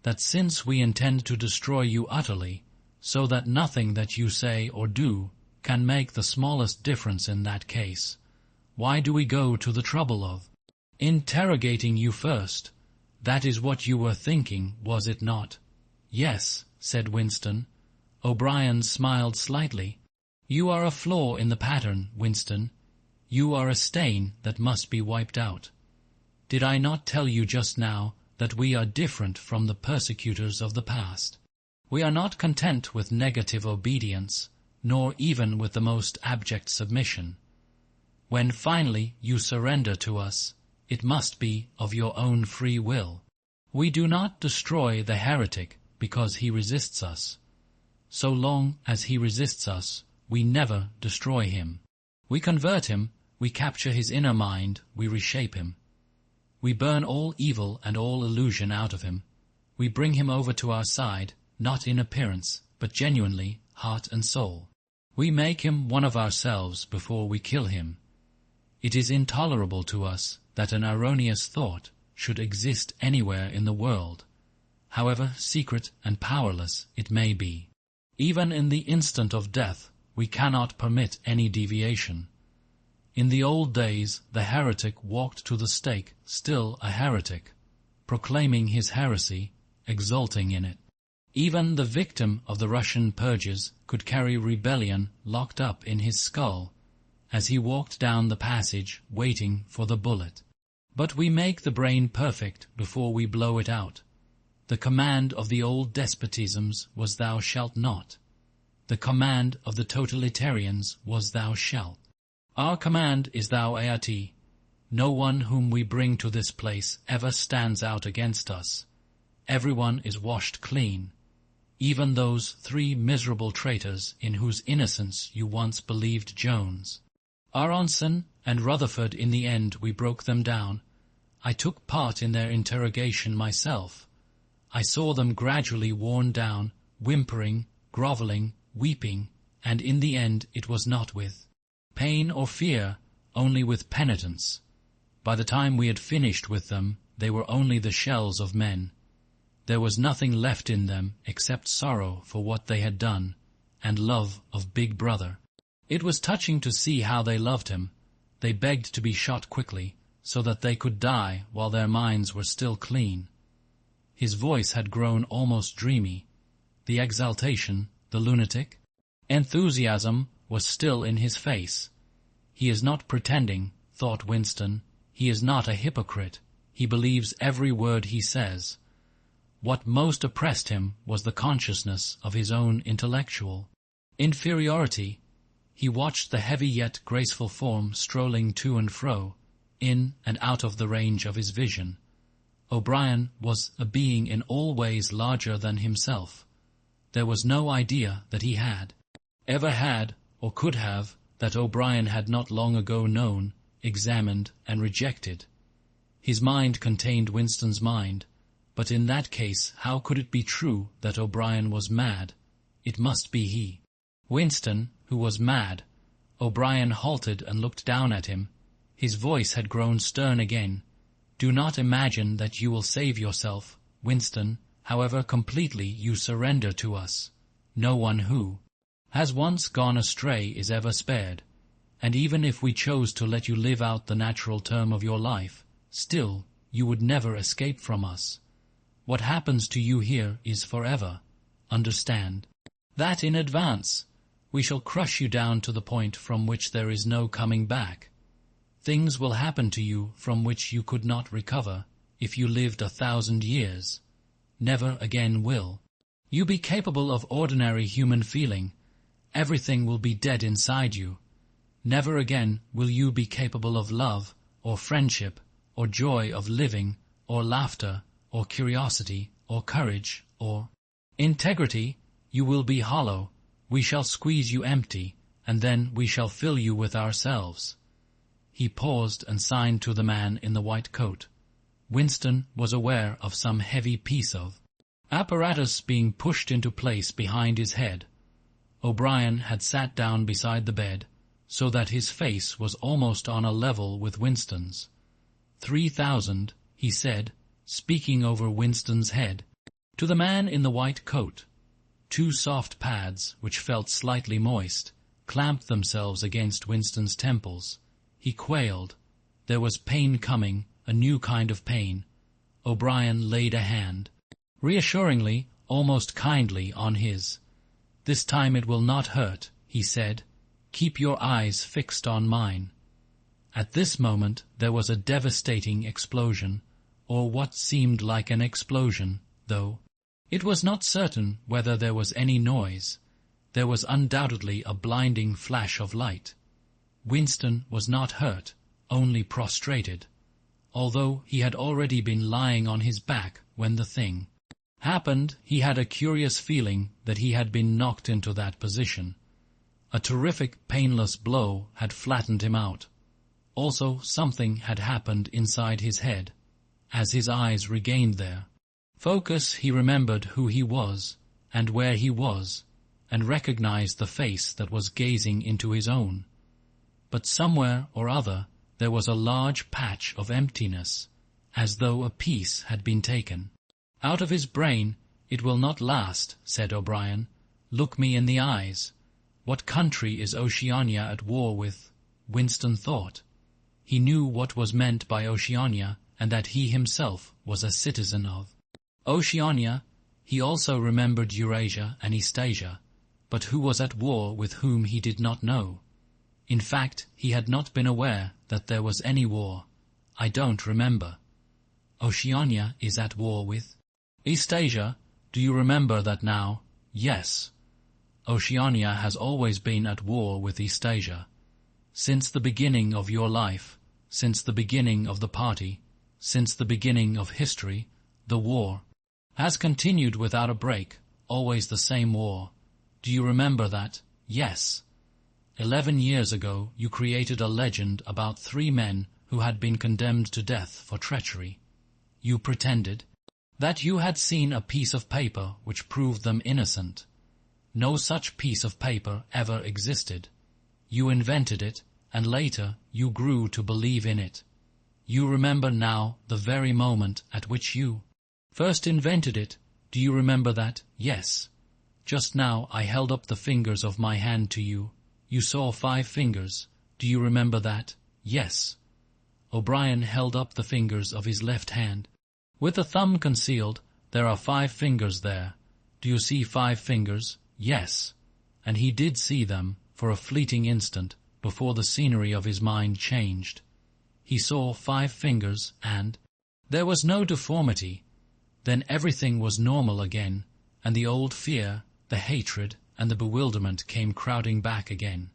"that since we intend to destroy you utterly, so that nothing that you say or do can make the smallest difference in that case, why do we go to the trouble of interrogating you first? That is what you were thinking, was it not?" "Yes," said Winston. O'Brien smiled slightly. "You are a flaw in the pattern, Winston. You are a stain that must be wiped out. Did I not tell you just now that we are different from the persecutors of the past? We are not content with negative obedience, nor even with the most abject submission. When finally you surrender to us, it must be of your own free will. We do not destroy the heretic because he resists us. So long as he resists us, we never destroy him. We convert him, we capture his inner mind, we reshape him. We burn all evil and all illusion out of him. We bring him over to our side, not in appearance, but genuinely, heart and soul. We make him one of ourselves before we kill him. It is intolerable to us that an erroneous thought should exist anywhere in the world, however secret and powerless it may be. Even in the instant of death, we cannot permit any deviation. In the old days, the heretic walked to the stake still a heretic, proclaiming his heresy, exulting in it. Even the victim of the Russian purges could carry rebellion locked up in his skull as he walked down the passage waiting for the bullet. But we make the brain perfect before we blow it out. The command of the old despotisms was thou shalt not. The command of the totalitarians was thou shalt. Our command is thou art. No one whom we bring to this place ever stands out against us. Everyone is washed clean. Even those 3 miserable traitors in whose innocence you once believed Jones. Aronson and Rutherford, in the end we broke them down. I took part in their interrogation myself. I saw them gradually worn down, whimpering, grovelling, weeping, and in the end it was not with pain or fear, only with penitence. By the time we had finished with them, they were only the shells of men. There was nothing left in them except sorrow for what they had done, and love of Big Brother. It was touching to see how they loved him. They begged to be shot quickly, so that they could die while their minds were still clean. His voice had grown almost dreamy. The exaltation, the lunatic enthusiasm was still in his face. He is not pretending, thought Winston. He is not a hypocrite. He believes every word he says. What most oppressed him was the consciousness of his own intellectual inferiority. He watched the heavy yet graceful form strolling to and fro, in and out of the range of his vision. O'Brien was a being in all ways larger than himself. There was no idea that he had, ever had, or could have, that O'Brien had not long ago known, examined, and rejected. His mind contained Winston's mind, but in that case how could it be true that O'Brien was mad? It must be he. Winston, who was mad. O'Brien halted and looked down at him. His voice had grown stern again. Do not imagine that you will save yourself, Winston, however completely you surrender to us. No one who has once gone astray is ever spared. And even if we chose to let you live out the natural term of your life, still you would never escape from us. What happens to you here is forever. Understand that in advance. We shall crush you down to the point from which there is no coming back. Things will happen to you from which you could not recover if you lived 1,000 years. Never again will you be capable of ordinary human feeling. Everything will be dead inside you. Never again will you be capable of love, or friendship, or joy of living, or laughter, or curiosity, or courage, or integrity. You will be hollow. We shall squeeze you empty, and then we shall fill you with ourselves. He paused and signed to the man in the white coat. Winston was aware of some heavy piece of apparatus being pushed into place behind his head. O'Brien had sat down beside the bed, so that his face was almost on a level with Winston's. 3,000, he said, speaking over Winston's head. To the man in the white coat, 2 soft pads, which felt slightly moist, clamped themselves against Winston's temples. He quailed. There was pain coming, a new kind of pain. O'Brien laid a hand, reassuringly, almost kindly, on his. This time it will not hurt, he said. Keep your eyes fixed on mine. At this moment there was a devastating explosion, or what seemed like an explosion, though it was not certain whether there was any noise. There was undoubtedly a blinding flash of light. Winston was not hurt, only prostrated, although he had already been lying on his back when the thing happened. He had a curious feeling that he had been knocked into that position. A terrific, painless blow had flattened him out. Also, something had happened inside his head. As his eyes regained their focus, he remembered who he was, and where he was, and recognized the face that was gazing into his own. But somewhere or other there was a large patch of emptiness, as though a piece had been taken out of his brain. It will not last, said O'Brien. Look me in the eyes. What country is Oceania at war with? Winston thought. He knew what was meant by Oceania, and that he himself was a citizen of Oceania. He also remembered Eurasia and Eastasia, but who was at war with whom he did not know. In fact, he had not been aware that there was any war. I don't remember. Oceania is at war with Eastasia. Do you remember that now? Yes. Oceania has always been at war with Eastasia. Since the beginning of your life, since the beginning of the party, since the beginning of history, the war has continued without a break, always the same war. Do you remember that? Yes. 11 years ago you created a legend about 3 men who had been condemned to death for treachery. You pretended that you had seen a piece of paper which proved them innocent. No such piece of paper ever existed. You invented it, and later you grew to believe in it. You remember now the very moment at which you first invented it. Do you remember that? Yes. Just now I held up the fingers of my hand to you. You saw 5 fingers. Do you remember that? Yes. O'Brien held up the fingers of his left hand. With the thumb concealed, there are 5 fingers there. Do you see 5 fingers? Yes. And he did see them for a fleeting instant before the scenery of his mind changed. He saw 5 fingers, and there was no deformity. Then everything was normal again, and the old fear, the hatred, and the bewilderment came crowding back again.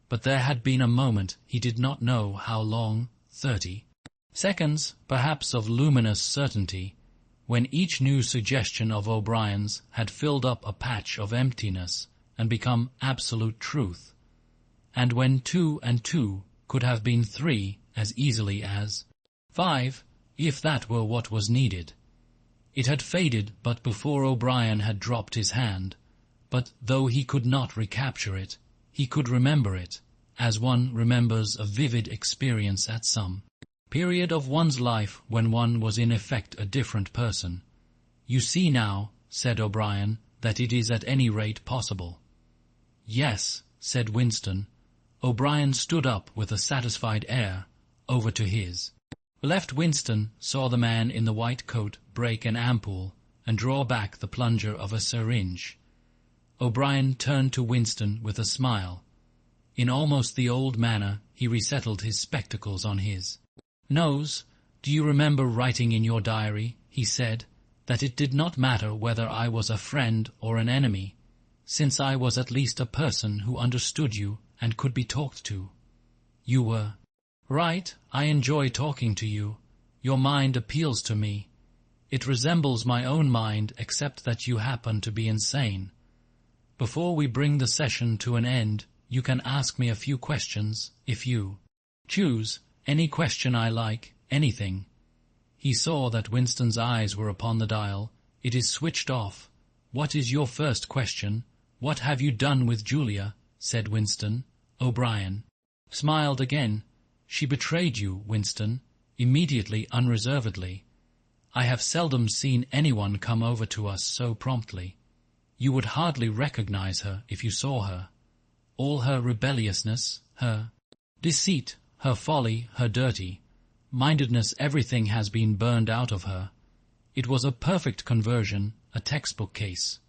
But there had been a moment, he did not know how long, 30 seconds, perhaps, of luminous certainty, when each new suggestion of O'Brien's had filled up a patch of emptiness and become absolute truth, and when 2 and 2 could have been 3 as easily as 5, if that were what was needed. It had faded but before O'Brien had dropped his hand, but though he could not recapture it, he could remember it, as one remembers a vivid experience at some period of one's life when one was in effect a different person. You see now, said O'Brien, that it is at any rate possible. Yes, said Winston. O'Brien stood up with a satisfied air, over to his left. Winston saw the man in the white coat break an ampoule and draw back the plunger of a syringe. O'Brien turned to Winston with a smile. In almost the old manner he resettled his spectacles on his nose. Do you remember writing in your diary, he said, that it did not matter whether I was a friend or an enemy, since I was at least a person who understood you and could be talked to? You were right. I enjoy talking to you. Your mind appeals to me. It resembles my own mind, except that you happen to be insane. Before we bring the session to an end, you can ask me a few questions, if you choose. Any question I like, anything. He saw that Winston's eyes were upon the dial. It is switched off. What is your first question? What have you done with Julia? Said Winston. O'Brien smiled again. She betrayed you, Winston, immediately, unreservedly. I have seldom seen anyone come over to us so promptly. You would hardly recognize her if you saw her. All her rebelliousness, her deceit, her folly, her dirty-mindedness, everything has been burned out of her. It was a perfect conversion, a textbook case.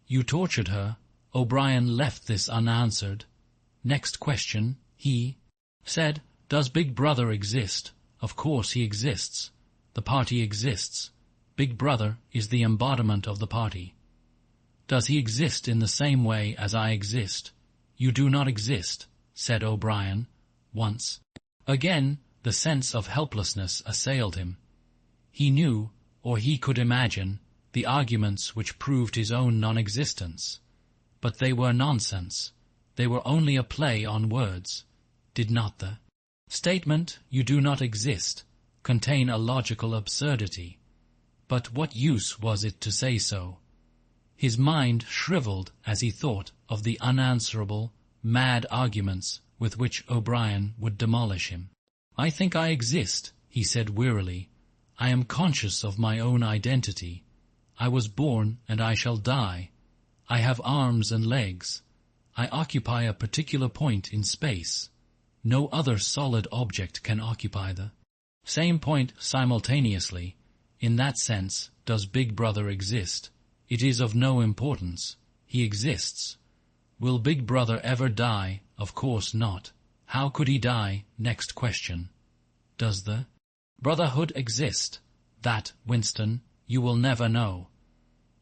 You tortured her. O'Brien left this unanswered. Next question, he said, does Big Brother exist? Of course he exists. The party exists. Big Brother is the embodiment of the party. Does he exist in the same way as I exist? You do not exist, said O'Brien. Once again the sense of helplessness assailed him. He knew, or he could imagine, the arguments which proved his own non-existence. But they were nonsense. They were only a play on words. Did not the statement, "You do not exist," contain a logical absurdity? But what use was it to say so? His mind shriveled as he thought of the unanswerable, mad arguments with which O'Brien would demolish him. I think I exist, he said wearily. I am conscious of my own identity. I was born and I shall die. I have arms and legs. I occupy a particular point in space. No other solid object can occupy the same point simultaneously. in that sense, does Big Brother exist. It is of no importance. He exists. Will Big Brother ever die? Of course not. How could he die? Next question. Does the Brotherhood exist? That, Winston, you will never know.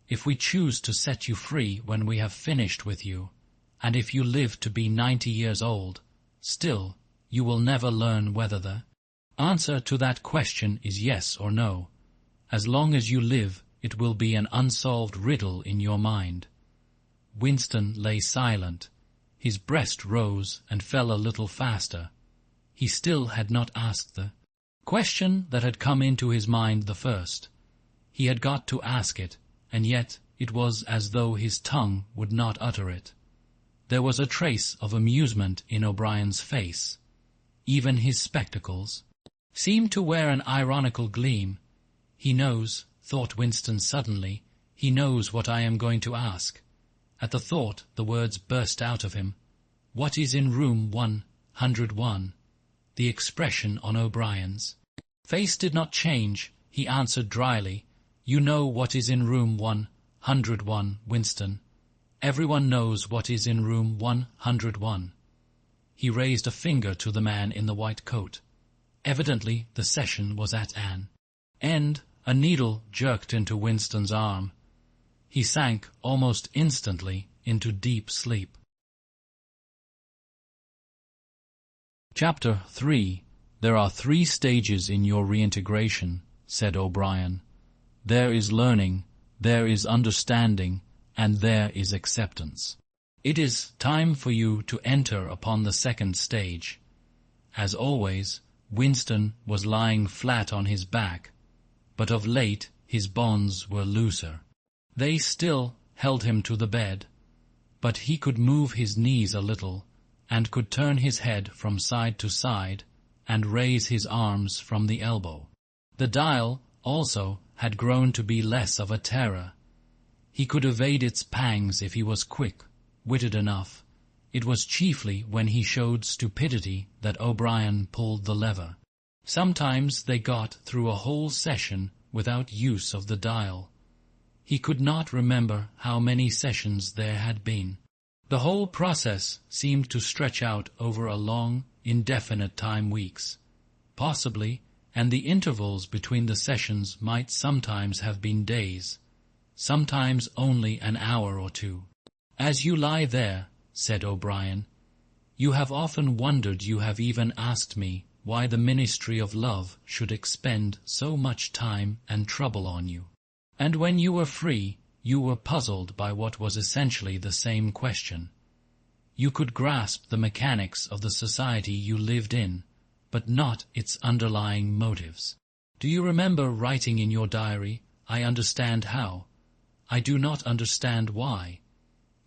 If we choose to set you free when we have finished with you, and if you live to be 90 years old, still, you will never learn whether the answer to that question is yes or no. As long as you live, it will be an unsolved riddle in your mind. Winston lay silent. His breast rose and fell a little faster. He still had not asked the question that had come into his mind the first. He had got to ask it, and yet it was as though his tongue would not utter it. There was a trace of amusement in O'Brien's face. Even his spectacles seemed to wear an ironical gleam. He knows, thought Winston suddenly, he knows what I am going to ask. At the thought, the words burst out of him. What is in room 101? The expression on O'Brien's face did not change. He answered dryly, You know what is in room 101, Winston. Everyone knows what is in room 101. He raised a finger to the man in the white coat. Evidently the session was at an end. A needle jerked into Winston's arm. He sank almost instantly into deep sleep. Chapter 3. There are 3 stages in your reintegration, said O'Brien. There is learning, there is understanding, and there is acceptance. It is time for you to enter upon the 2nd stage. As always, Winston was lying flat on his back, but of late his bonds were looser. They still held him to the bed, but he could move his knees a little, and could turn his head from side to side, and raise his arms from the elbow. The dial, also, had grown to be less of a terror. He could evade its pangs if he was quick-witted enough. It was chiefly when he showed stupidity that O'Brien pulled the lever. Sometimes they got through a whole session without use of the dial. He could not remember how many sessions there had been. The whole process seemed to stretch out over a long, indefinite time, weeks, possibly, and the intervals between the sessions might sometimes have been days, sometimes only an hour or 2. As you lie there, said O'Brien, you have often wondered, you have even asked me, why the ministry of love should expend so much time and trouble on you. And when you were free, you were puzzled by what was essentially the same question. You could grasp the mechanics of the society you lived in, but not its underlying motives. Do you remember writing in your diary, I understand how. I do not understand why.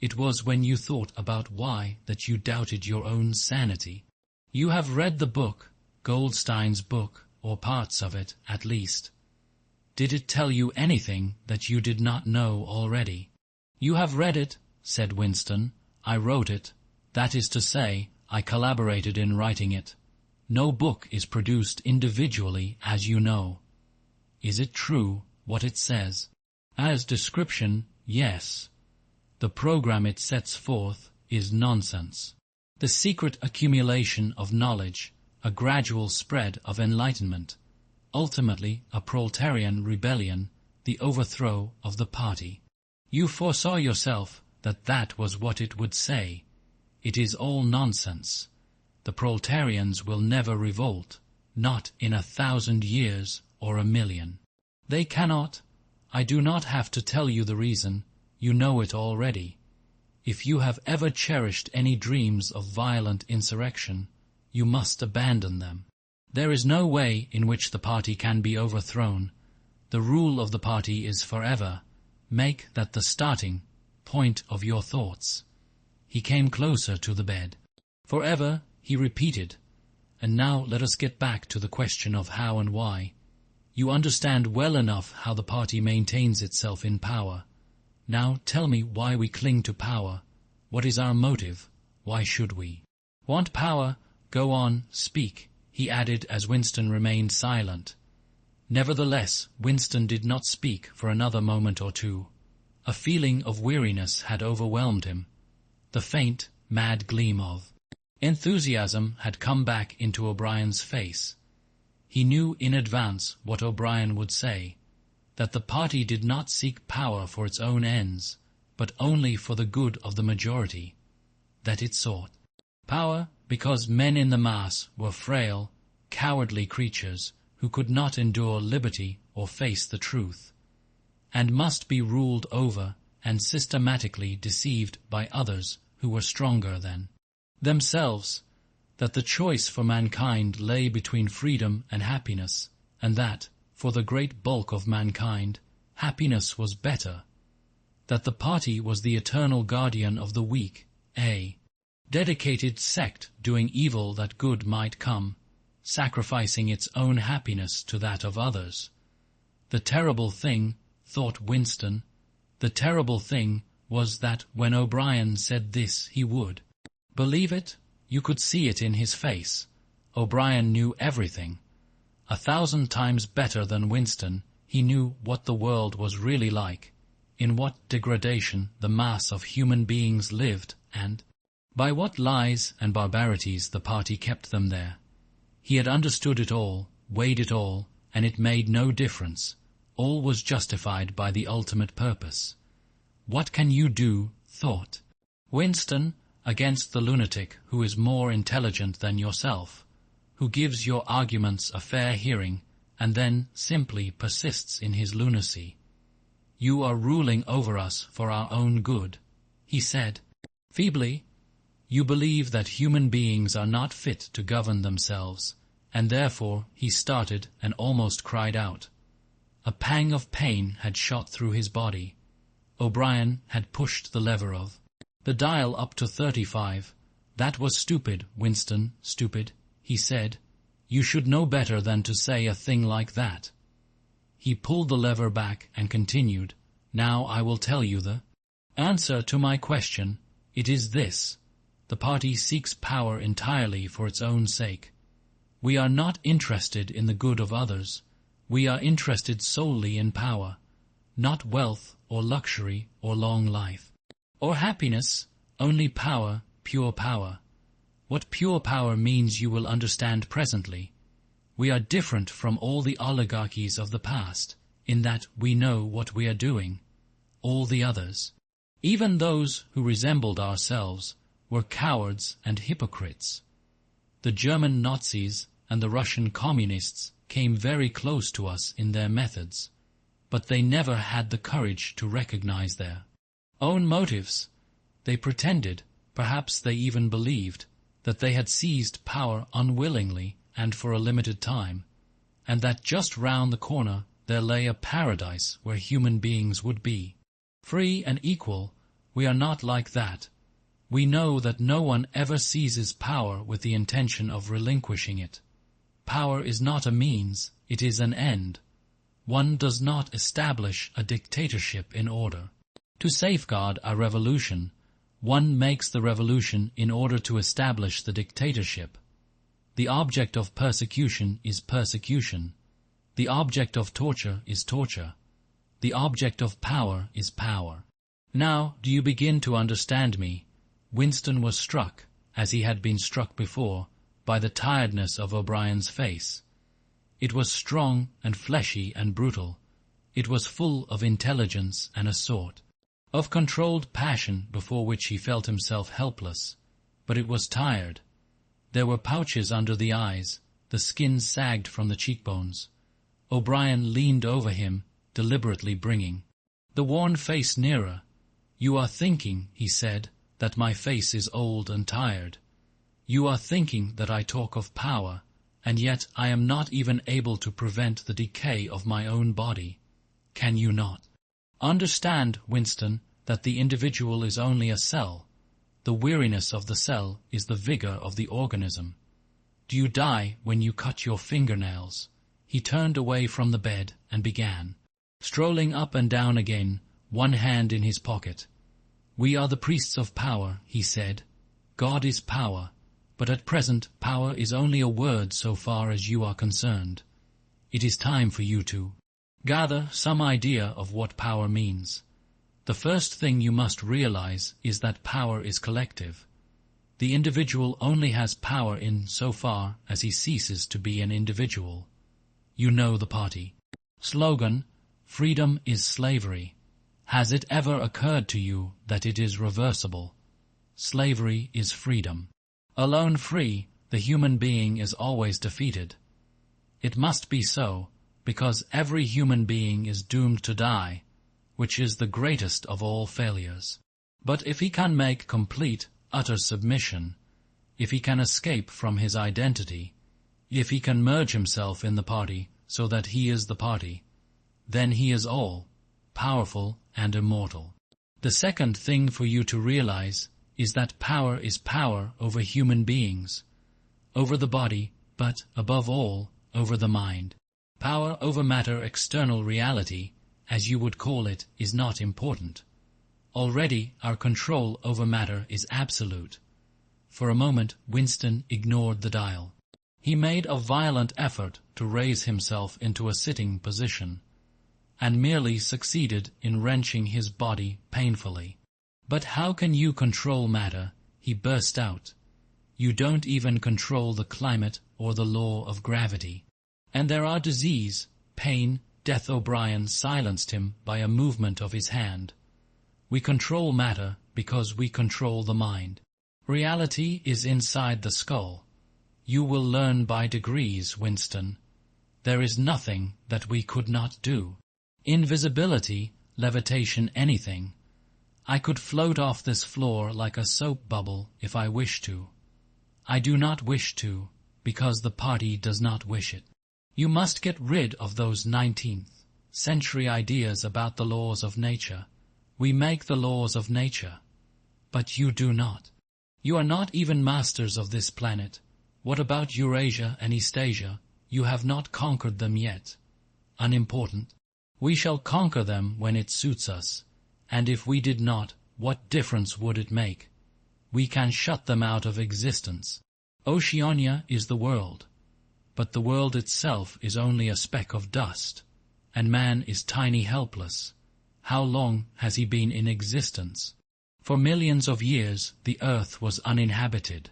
It was when you thought about why that you doubted your own sanity. You have read the book, Goldstein's book, or parts of it, at least. Did it tell you anything that you did not know already? You have read it, said Winston. I wrote it. That is to say, I collaborated in writing it. No book is produced individually, as you know. Is it true, what it says? As description, yes. The program it sets forth is nonsense. The secret accumulation of knowledge, a gradual spread of enlightenment, ultimately a proletarian rebellion, the overthrow of the party. You foresaw yourself that that was what it would say. It is all nonsense. The proletarians will never revolt, not in 1,000 years or 1,000,000. They cannot. I do not have to tell you the reason. You know it already. If you have ever cherished any dreams of violent insurrection, you must abandon them. There is no way in which the party can be overthrown. The rule of the party is forever. Make that the starting point of your thoughts. He came closer to the bed. Forever, he repeated. And now let us get back to the question of how and why. You understand well enough how the party maintains itself in power. Now tell me why we cling to power. What is our motive? Why should we? Want power? Go on, speak, he added as Winston remained silent. Nevertheless, Winston did not speak for another moment or two. A feeling of weariness had overwhelmed him. The faint, mad gleam of enthusiasm had come back into O'Brien's face. He knew in advance what O'Brien would say, that the party did not seek power for its own ends, but only for the good of the majority, that it sought power because men in the mass were frail, cowardly creatures who could not endure liberty or face the truth, and must be ruled over and systematically deceived by others who were stronger than themselves, that the choice for mankind lay between freedom and happiness, and that, for the great bulk of mankind, happiness was better, that the party was the eternal guardian of the weak, a dedicated sect doing evil that good might come, sacrificing its own happiness to that of others. The terrible thing, thought Winston, the terrible thing was that when O'Brien said this he would believe it. You could see it in his face. O'Brien knew everything. 1,000 times better than Winston, he knew what the world was really like, in what degradation the mass of human beings lived, and by what lies and barbarities the party kept them there. He had understood it all, weighed it all, and it made no difference. All was justified by the ultimate purpose. What can you do, thought Winston, against the lunatic who is more intelligent than yourself, who gives your arguments a fair hearing and then simply persists in his lunacy? You are ruling over us for our own good, he said, feebly. You believe that human beings are not fit to govern themselves, and therefore he started and almost cried out. A pang of pain had shot through his body. O'Brien had pushed the lever of the dial up to 35. That was stupid, Winston, stupid, he said. You should know better than to say a thing like that. He pulled the lever back and continued, Now I will tell you the answer to my question. It is this. The party seeks power entirely for its own sake. We are not interested in the good of others. We are interested solely in power, not wealth or luxury or long life or happiness, only power, pure power. What pure power means you will understand presently. We are different from all the oligarchies of the past, in that we know what we are doing. All the others, even those who resembled ourselves, were cowards and hypocrites. The German Nazis and the Russian communists came very close to us in their methods, but they never had the courage to recognize their own motives. They pretended, perhaps they even believed, that they had seized power unwillingly and for a limited time, and that just round the corner there lay a paradise where human beings would be free and equal. We are not like that. We know that no one ever seizes power with the intention of relinquishing it. Power is not a means, it is an end. One does not establish a dictatorship in order to safeguard a revolution. One makes the revolution in order to establish the dictatorship. The object of persecution is persecution. The object of torture is torture. The object of power is power. Now, do you begin to understand me? Winston was struck, as he had been struck before, by the tiredness of O'Brien's face. It was strong and fleshy and brutal. It was full of intelligence and a sort of controlled passion before which he felt himself helpless, but it was tired. There were pouches under the eyes, the skin sagged from the cheekbones. O'Brien leaned over him, deliberately bringing the worn face nearer. You are thinking, he said, that my face is old and tired. You are thinking that I talk of power, and yet I am not even able to prevent the decay of my own body. Can you not understand, Winston, that the individual is only a cell? The weariness of the cell is the vigor of the organism. Do you die when you cut your fingernails? He turned away from the bed and began strolling up and down again, one hand in his pocket. We are the priests of power, he said. God is power, but at present power is only a word so far as you are concerned. it is time for you to gather some idea of what power means. The first thing you must realize is that power is collective. The individual only has power in so far as he ceases to be an individual. You know the party slogan, "Freedom is slavery." Has it ever occurred to you that it is reversible? Slavery is freedom. Alone free, the human being is always defeated. It must be so, because every human being is doomed to die, which is the greatest of all failures. But if he can make complete, utter submission, if he can escape from his identity, if he can merge himself in the party so that he is the party, then he is all, powerful and immortal. The second thing for you to realize is that power is power over human beings, over the body, but, above all, over the mind. Power over matter, external reality, as you would call it, is not important. Already our control over matter is absolute. For a moment Winston ignored the dial. He made a violent effort to raise himself into a sitting position, and merely succeeded in wrenching his body painfully. "But how can you control matter?" he burst out. "You don't even control the climate or the law of gravity. And there are disease, pain, death." O'Brien silenced him by a movement of his hand. "We control matter because we control the mind. Reality is inside the skull. You will learn by degrees, Winston. There is nothing that we could not do. Invisibility, levitation, anything. I could float off this floor like a soap bubble if I wished to. I do not wish to, because the party does not wish it. You must get rid of those 19th century ideas about the laws of nature. We make the laws of nature. But you do not. You are not even masters of this planet. What about Eurasia and Eastasia? You have not conquered them yet. Unimportant. We shall conquer them when it suits us, and if we did not, what difference would it make? We can shut them out of existence. Oceania is the world, but the world itself is only a speck of dust, and man is tiny, helpless. How long has he been in existence? For millions of years the earth was uninhabited.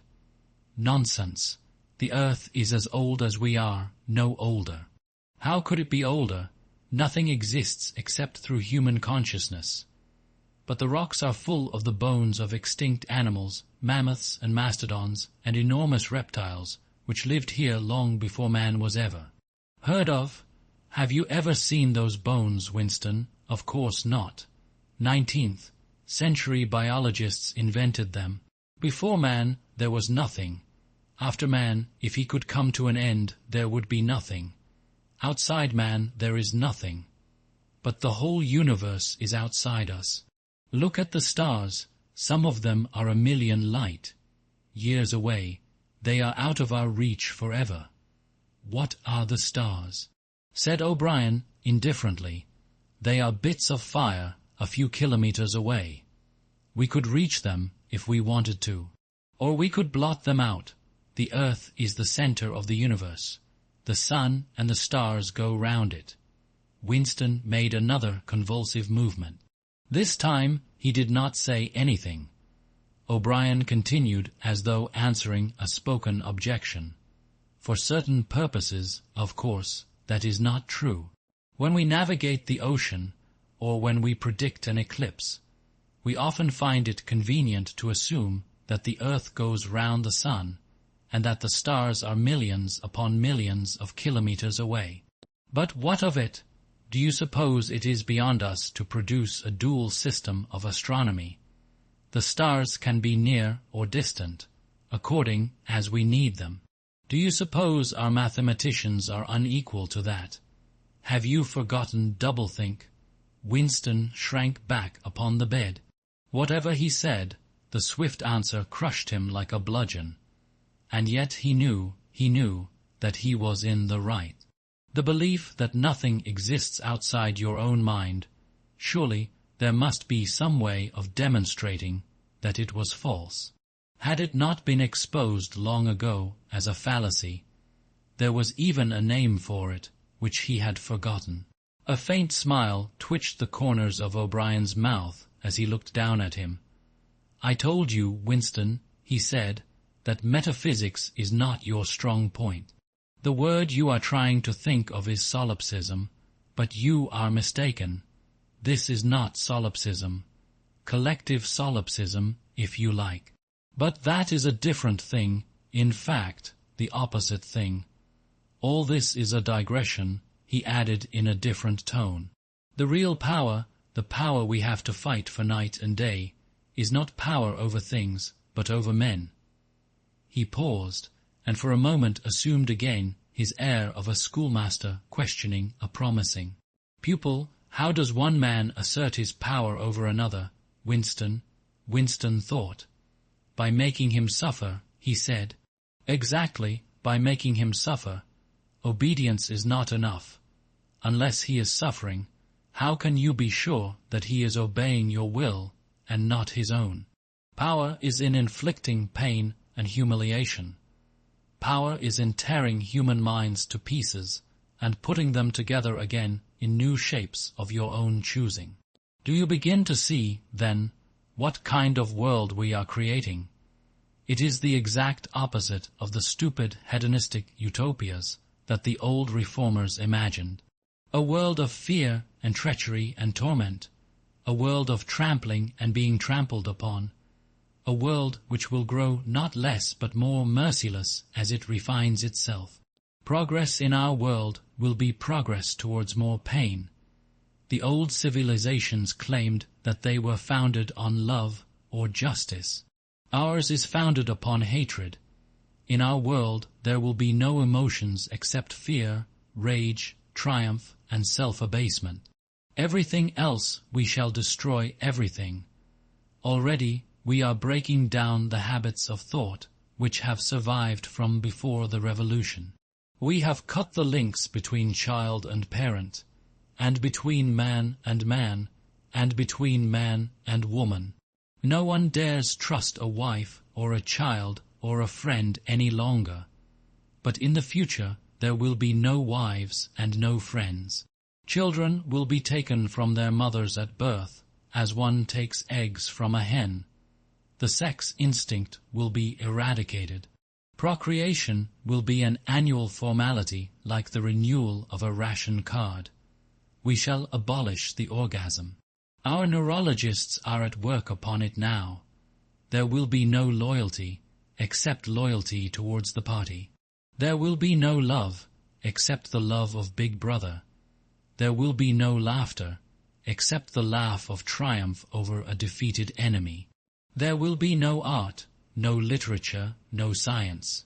Nonsense. The earth is as old as we are, no older. How could it be older? Nothing exists except through human consciousness. But the rocks are full of the bones of extinct animals, mammoths and mastodons, and enormous reptiles, which lived here long before man was ever heard of. Have you ever seen those bones, Winston? Of course not. 19th century biologists invented them. Before man, there was nothing. After man, if he could come to an end, there would be nothing. Outside man, there is nothing. But the whole universe is outside us. Look at the stars. Some of them are 1,000,000 light years away. They are out of our reach forever. What are the stars? Said O'Brien indifferently. They are bits of fire a few kilometers away. We could reach them if we wanted to. Or we could blot them out. The earth is the center of the universe. The sun and the stars go round it. Winston made another convulsive movement. This time he did not say anything. O'Brien continued as though answering a spoken objection. For certain purposes, of course, that is not true. When we navigate the ocean, or when we predict an eclipse, we often find it convenient to assume that the earth goes round the sun, and that the stars are millions upon millions of kilometers away. But what of it? Do you suppose it is beyond us to produce a dual system of astronomy? The stars can be near or distant, according as we need them. Do you suppose our mathematicians are unequal to that? Have you forgotten doublethink? Winston shrank back upon the bed. Whatever he said, the swift answer crushed him like a bludgeon. And yet he knew that he was in the right. The belief that nothing exists outside your own mind, surely there must be some way of demonstrating that it was false. Had it not been exposed long ago as a fallacy? There was even a name for it, which he had forgotten. A faint smile twitched the corners of O'Brien's mouth as he looked down at him. "I told you, Winston," he said, "that metaphysics is not your strong point. The word you are trying to think of is solipsism, but you are mistaken. This is not solipsism. Collective solipsism, if you like. But that is a different thing, in fact, the opposite thing. All this is a digression," he added in a different tone. "The real power, the power we have to fight for night and day, is not power over things, but over men." He paused, and for a moment assumed again his air of a schoolmaster questioning a promising pupil. "How does one man assert his power over another, Winston?" Winston thought. "By making him suffer," he said. "Exactly, by making him suffer. Obedience is not enough. Unless he is suffering, how can you be sure that he is obeying your will and not his own? Power is in inflicting pain and humiliation. Power is in tearing human minds to pieces and putting them together again in new shapes of your own choosing. Do you begin to see, then, what kind of world we are creating? It is the exact opposite of the stupid hedonistic utopias that the old reformers imagined. A world of fear and treachery and torment, a world of trampling and being trampled upon, a world which will grow not less but more merciless as it refines itself. Progress in our world will be progress towards more pain. The old civilizations claimed that they were founded on love or justice. Ours is founded upon hatred. In our world there will be no emotions except fear, rage, triumph, and self-abasement. Everything else we shall destroy everything. Already we are breaking down the habits of thought which have survived from before the revolution. We have cut the links between child and parent, and between man, and between man and woman. No one dares trust a wife or a child or a friend any longer. But in the future there will be no wives and no friends. Children will be taken from their mothers at birth, as one takes eggs from a hen. The sex instinct will be eradicated. Procreation will be an annual formality like the renewal of a ration card. We shall abolish the orgasm. Our neurologists are at work upon it now. There will be no loyalty, except loyalty towards the party. There will be no love, except the love of Big Brother. There will be no laughter, except the laugh of triumph over a defeated enemy. There will be no art, no literature, no science.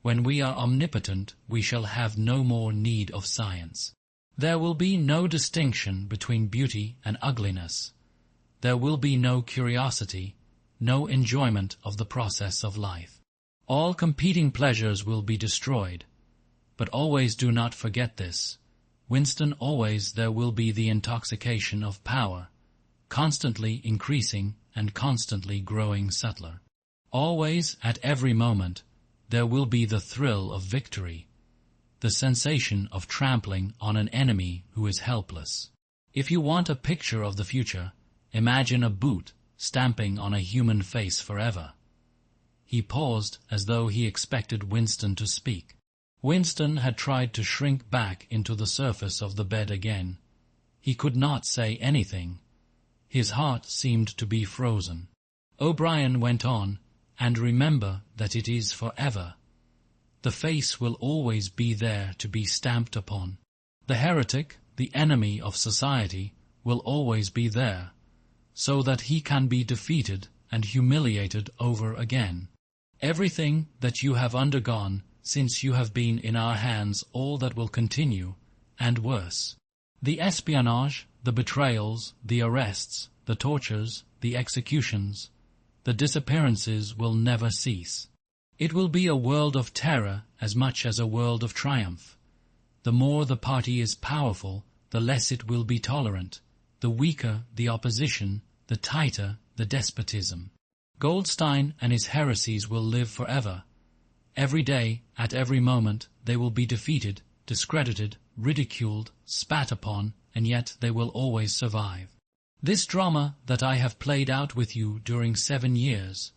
When we are omnipotent, we shall have no more need of science. There will be no distinction between beauty and ugliness. There will be no curiosity, no enjoyment of the process of life. All competing pleasures will be destroyed. But always do not forget this, Winston, always there will be the intoxication of power, constantly increasing and constantly growing subtler. Always, at every moment, there will be the thrill of victory, the sensation of trampling on an enemy who is helpless. If you want a picture of the future, imagine a boot stamping on a human face forever. He paused as though he expected Winston to speak. Winston had tried to shrink back into the surface of the bed again. He could not say anything. His heart seemed to be frozen. O'Brien went on, "And remember that it is forever. The face will always be there to be stamped upon. The heretic, the enemy of society, will always be there, so that he can be defeated and humiliated over again. Everything that you have undergone since you have been in our hands, all that will continue, and worse. The espionage, the betrayals, the arrests, the tortures, the executions, the disappearances will never cease. It will be a world of terror as much as a world of triumph. The more the party is powerful, the less it will be tolerant, the weaker the opposition, the tighter the despotism. Goldstein and his heresies will live forever. Every day, at every moment, they will be defeated, discredited, ridiculed, spat upon, and yet they will always survive. This drama that I have played out with you during 7 years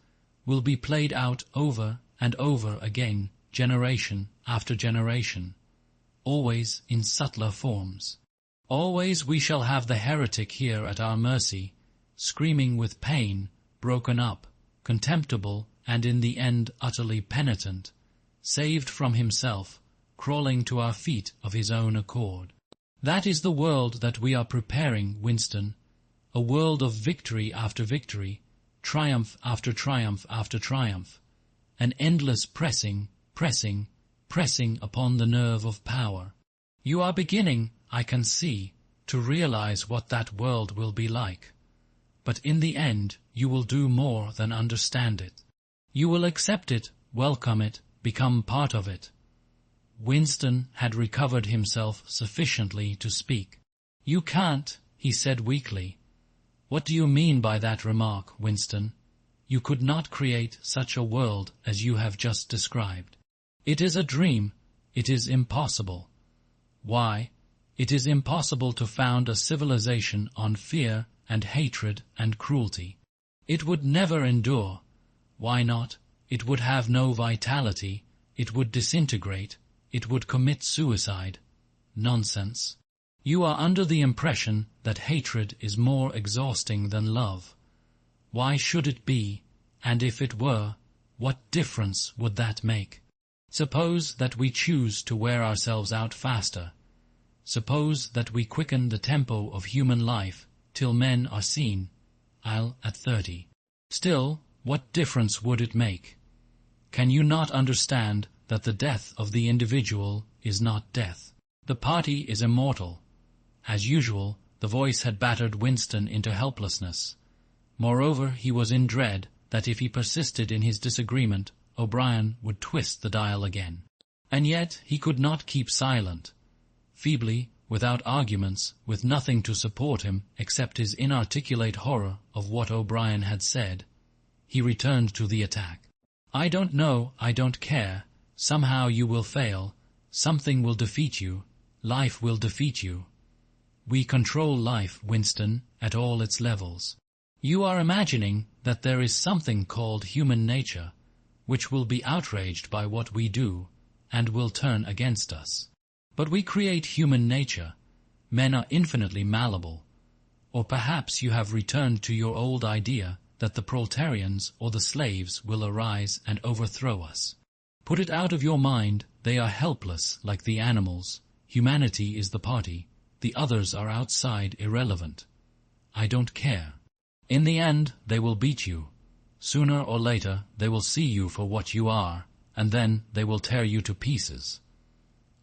will be played out over and over again, generation after generation, always in subtler forms. Always we shall have the heretic here at our mercy, screaming with pain, broken up, contemptible, and in the end utterly penitent, saved from himself, crawling to our feet of his own accord. That is the world that we are preparing, Winston, a world of victory after victory, triumph after triumph after triumph, an endless pressing upon the nerve of power. You are beginning, I can see, to realize what that world will be like. But in the end you will do more than understand it. You will accept it, welcome it, become part of it. Winston had recovered himself sufficiently to speak. "You can't," he said weakly. "What do you mean by that remark, Winston? You could not create such a world as you have just described. It is a dream. It is impossible." "Why? It is impossible to found a civilization on fear and hatred and cruelty. It would never endure. Why not? It would have no vitality. It would disintegrate. It would commit suicide." Nonsense. You are under the impression that hatred is more exhausting than love. Why should it be? And if it were, what difference would that make? Suppose that we choose to wear ourselves out faster. Suppose that we quicken the tempo of human life till men are seen, at 30. Still, what difference would it make? Can you not understand that the death of the individual is not death? The party is immortal. As usual, the voice had battered Winston into helplessness. Moreover, he was in dread that if he persisted in his disagreement, O'Brien would twist the dial again. And yet he could not keep silent. Feebly, without arguments, with nothing to support him except his inarticulate horror of what O'Brien had said, he returned to the attack. "I don't know, I don't care. Somehow you will fail. Something will defeat you. Life will defeat you. We control life, Winston, at all its levels. You are imagining that there is something called human nature, which will be outraged by what we do, and will turn against us. But we create human nature. Men are infinitely malleable. Or perhaps you have returned to your old idea that the proletarians or the slaves will arise and overthrow us. Put it out of your mind. They are helpless like the animals. Humanity is the party. The others are outside, irrelevant. I don't care. In the end, they will beat you. Sooner or later, they will see you for what you are, and then they will tear you to pieces.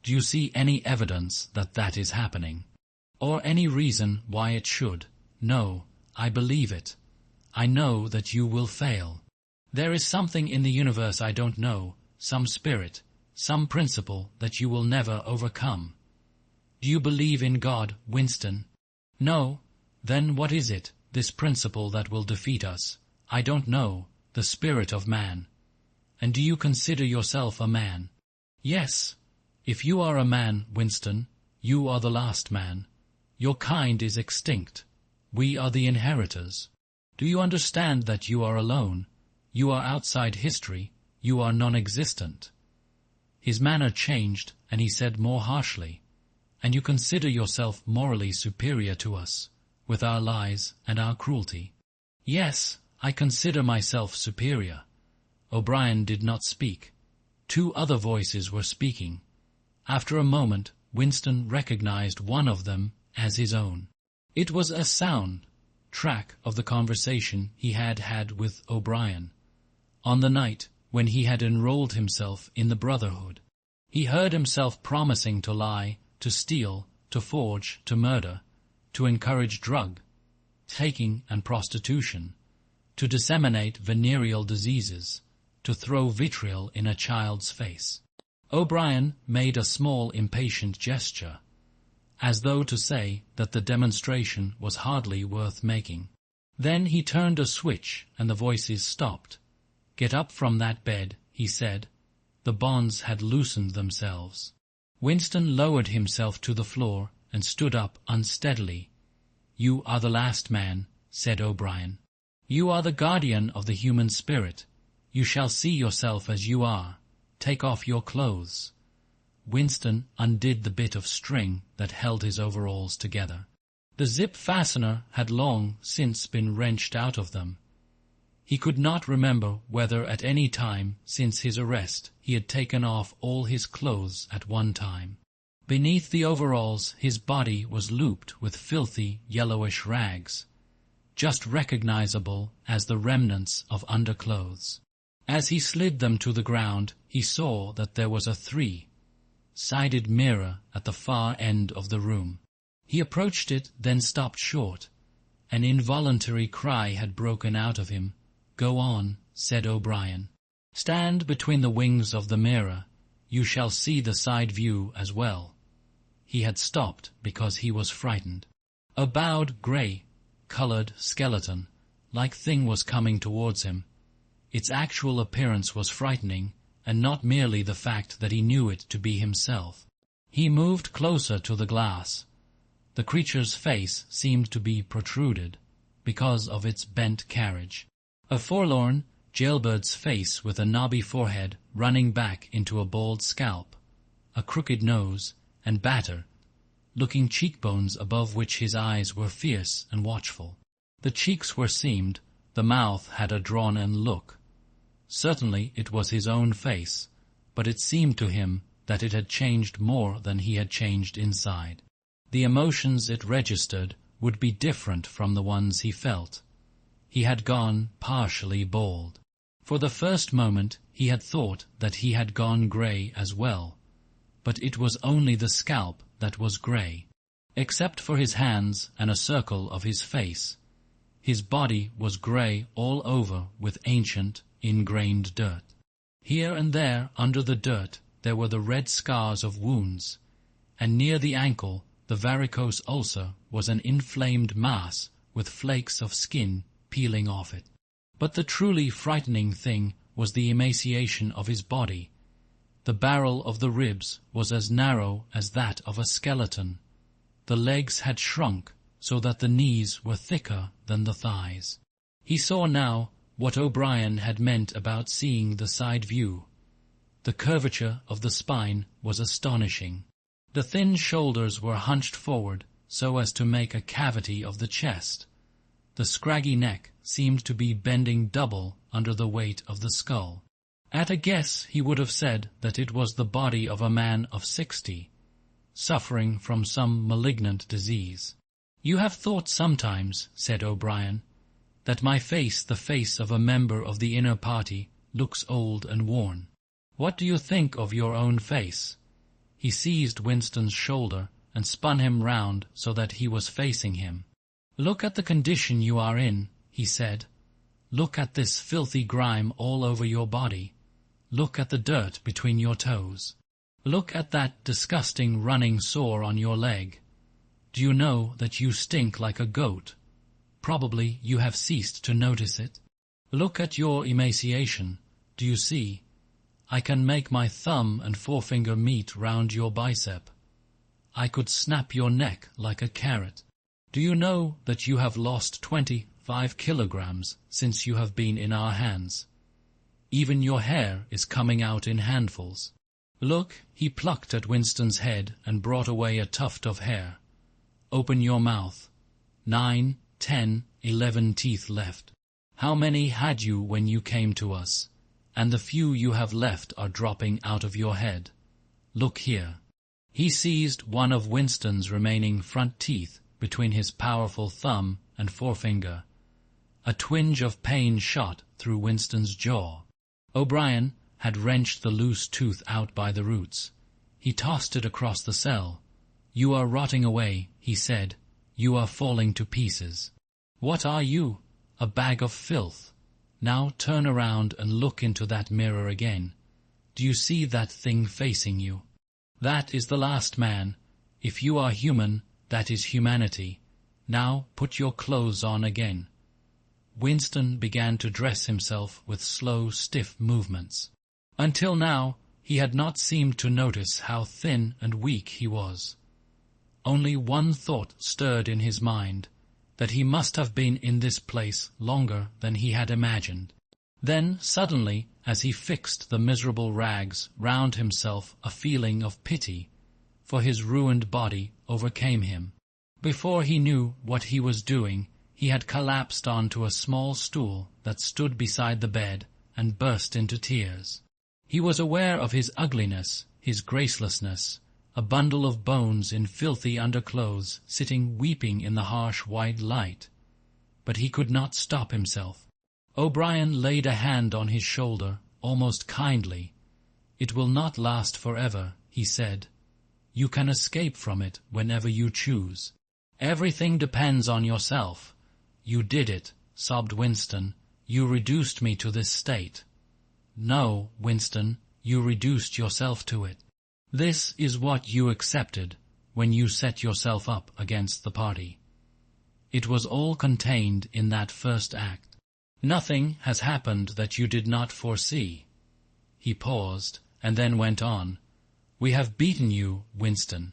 Do you see any evidence that that is happening? Or any reason why it should? No, I believe it. I know that you will fail. There is something in the universe I don't know, some spirit, some principle that you will never overcome. Do you believe in God, Winston? No? Then what is it, this principle that will defeat us? I don't know. The spirit of man. And do you consider yourself a man? Yes. If you are a man, Winston, you are the last man. Your kind is extinct. We are the inheritors. Do you understand that you are alone? You are outside history. You are non-existent. His manner changed, and he said more harshly, "And you consider yourself morally superior to us, with our lies and our cruelty?" "Yes, I consider myself superior." O'Brien did not speak. 2 other voices were speaking. After a moment, Winston recognized one of them as his own. It was a sound track of the conversation he had had with O'Brien on the night when he had enrolled himself in the Brotherhood. He heard himself promising to lie, to steal, to forge, to murder, to encourage drug taking and prostitution, to disseminate venereal diseases, to throw vitriol in a child's face. O'Brien made a small impatient gesture, as though to say that the demonstration was hardly worth making. Then he turned a switch and the voices stopped. "Get up from that bed," he said. The bonds had loosened themselves. Winston lowered himself to the floor and stood up unsteadily. "You are the last man," said O'Brien. "You are the guardian of the human spirit. You shall see yourself as you are. Take off your clothes." Winston undid the bit of string that held his overalls together. The zip fastener had long since been wrenched out of them. He could not remember whether at any time since his arrest he had taken off all his clothes at one time. Beneath the overalls his body was looped with filthy yellowish rags, just recognizable as the remnants of underclothes. As he slid them to the ground, he saw that there was a three-sided mirror at the far end of the room. He approached it, then stopped short. An involuntary cry had broken out of him. "Go on," said O'Brien. "Stand between the wings of the mirror. You shall see the side view as well." He had stopped because he was frightened. A bowed, grey-coloured skeleton-like thing was coming towards him. Its actual appearance was frightening, and not merely the fact that he knew it to be himself. He moved closer to the glass. The creature's face seemed to be protruded, because of its bent carriage. A forlorn, jailbird's face with a knobby forehead running back into a bald scalp, a crooked nose, and batter-looking cheekbones above which his eyes were fierce and watchful. The cheeks were seamed, the mouth had a drawn-in look. Certainly it was his own face, but it seemed to him that it had changed more than he had changed inside. The emotions it registered would be different from the ones he felt. He had gone partially bald. For the first moment he had thought that he had gone grey as well, but it was only the scalp that was grey. Except for his hands and a circle of his face, his body was grey all over with ancient, ingrained dirt. Here and there under the dirt there were the red scars of wounds, and near the ankle the varicose ulcer was an inflamed mass with flakes of skin peeling off it. But the truly frightening thing was the emaciation of his body. The barrel of the ribs was as narrow as that of a skeleton. The legs had shrunk so that the knees were thicker than the thighs. He saw now what O'Brien had meant about seeing the side view. The curvature of the spine was astonishing. The thin shoulders were hunched forward so as to make a cavity of the chest. The scraggy neck seemed to be bending double under the weight of the skull. At a guess he would have said that it was the body of a man of 60, suffering from some malignant disease. "You have thought sometimes," said O'Brien, "that my face, the face of a member of the inner party, looks old and worn. What do you think of your own face?" He seized Winston's shoulder and spun him round so that he was facing him. "Look at the condition you are in," he said. "Look at this filthy grime all over your body. Look at the dirt between your toes. Look at that disgusting running sore on your leg. Do you know that you stink like a goat? Probably you have ceased to notice it. Look at your emaciation. Do you see? I can make my thumb and forefinger meet round your bicep. I could snap your neck like a carrot. Do you know that you have lost 25 kilograms since you have been in our hands? Even your hair is coming out in handfuls. Look," he plucked at Winston's head and brought away a tuft of hair. "Open your mouth. 9, 10, 11 teeth left. How many had you when you came to us? And the few you have left are dropping out of your head. Look here." He seized one of Winston's remaining front teeth between his powerful thumb and forefinger. A twinge of pain shot through Winston's jaw. O'Brien had wrenched the loose tooth out by the roots. He tossed it across the cell. "You are rotting away," he said. "You are falling to pieces. What are you? A bag of filth. Now turn around and look into that mirror again. Do you see that thing facing you? That is the last man. If you are human, that is humanity. Now put your clothes on again." Winston began to dress himself with slow, stiff movements. Until now, He had not seemed to notice how thin and weak he was. Only one thought stirred in his mind, that he must have been in this place longer than he had imagined. Then, suddenly, as he fixed the miserable rags round himself, a feeling of pity for his ruined body overcame him. Before he knew what he was doing, he had collapsed onto a small stool that stood beside the bed and burst into tears. He was aware of his ugliness, his gracelessness, a bundle of bones in filthy underclothes sitting weeping in the harsh white light. But he could not stop himself. O'Brien laid a hand on his shoulder, almost kindly. "It will not last forever," he said. "You can escape from it whenever you choose. Everything depends on yourself." "You did it," sobbed Winston. "You reduced me to this state." "No, Winston, you reduced yourself to it. This is what you accepted when you set yourself up against the party. It was all contained in that first act. Nothing has happened that you did not foresee." He paused, and then went on. "We have beaten you, Winston.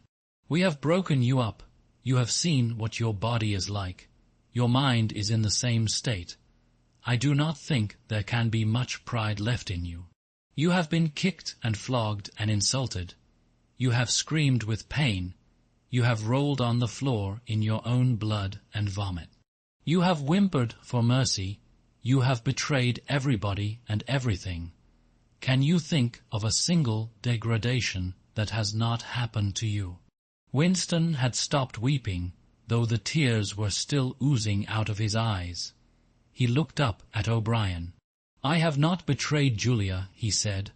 We have broken you up. You have seen what your body is like. Your mind is in the same state. I do not think there can be much pride left in you. You have been kicked and flogged and insulted. You have screamed with pain. You have rolled on the floor in your own blood and vomit. You have whimpered for mercy. You have betrayed everybody and everything. Can you think of a single degradation that has not happened to you?" Winston had stopped weeping, though the tears were still oozing out of his eyes. He looked up at O'Brien. "I have not betrayed Julia," he said.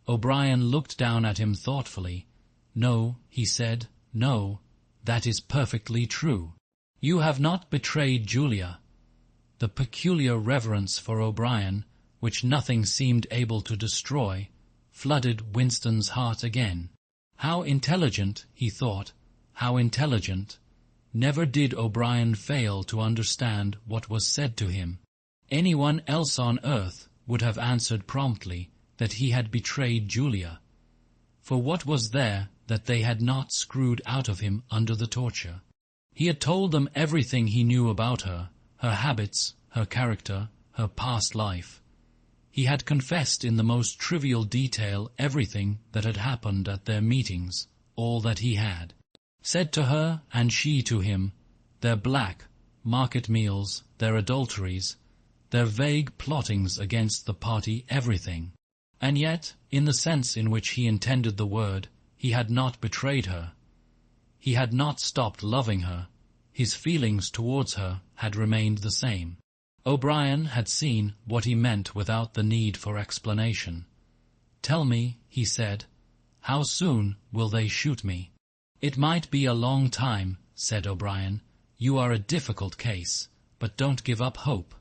O'Brien looked down at him thoughtfully. "No," he said, "no, that is perfectly true. You have not betrayed Julia." The peculiar reverence for O'Brien, which nothing seemed able to destroy, flooded Winston's heart again. How intelligent, he thought, how intelligent. Never did O'Brien fail to understand what was said to him. Anyone else on earth would have answered promptly that he had betrayed Julia. For what was there that they had not screwed out of him under the torture? He had told them everything he knew about her, her habits, her character, her past life. He had confessed in the most trivial detail everything that had happened at their meetings, all that he had said to her and she to him, their black market meals, their adulteries, their vague plottings against the party, everything. And yet, in the sense in which he intended the word, he had not betrayed her. He had not stopped loving her. His feelings towards her had remained the same. O'Brien had seen what he meant without the need for explanation. "Tell me," he said, "how soon will they shoot me?" "It might be a long time," said O'Brien. "You are a difficult case, but don't give up hope.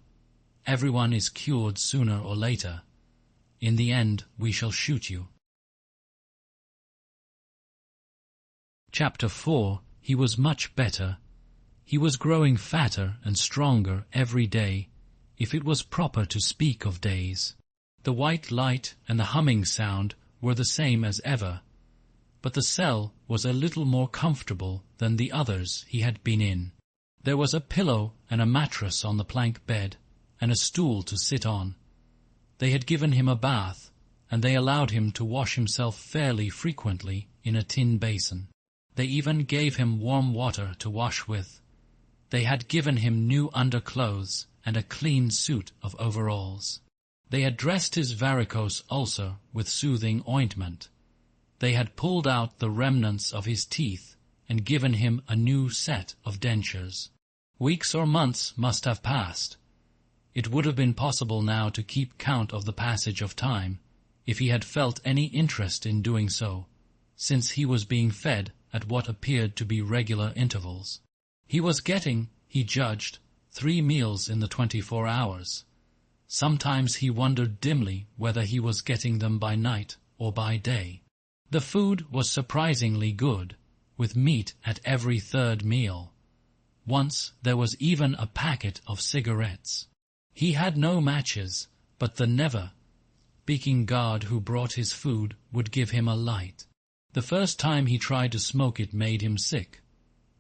Everyone is cured sooner or later. In the end, we shall shoot you." Chapter 4. He was much better. He was growing fatter and stronger every day, if it was proper to speak of days. The white light and the humming sound were the same as ever, but the cell was a little more comfortable than the others he had been in. There was a pillow and a mattress on the plank bed, and a stool to sit on. They had given him a bath, and they allowed him to wash himself fairly frequently in a tin basin. They even gave him warm water to wash with. They had given him new underclothes and a clean suit of overalls. They had dressed his varicose ulcer with soothing ointment. They had pulled out the remnants of his teeth and given him a new set of dentures. Weeks or months must have passed. It would have been possible now to keep count of the passage of time, if he had felt any interest in doing so, since he was being fed at what appeared to be regular intervals. He was getting, he judged, 3 meals in the 24 hours. Sometimes he wondered dimly whether he was getting them by night or by day. The food was surprisingly good, with meat at every 3rd meal. Once there was even a packet of cigarettes. He had no matches, but the never speaking guard who brought his food would give him a light. The first time he tried to smoke it made him sick,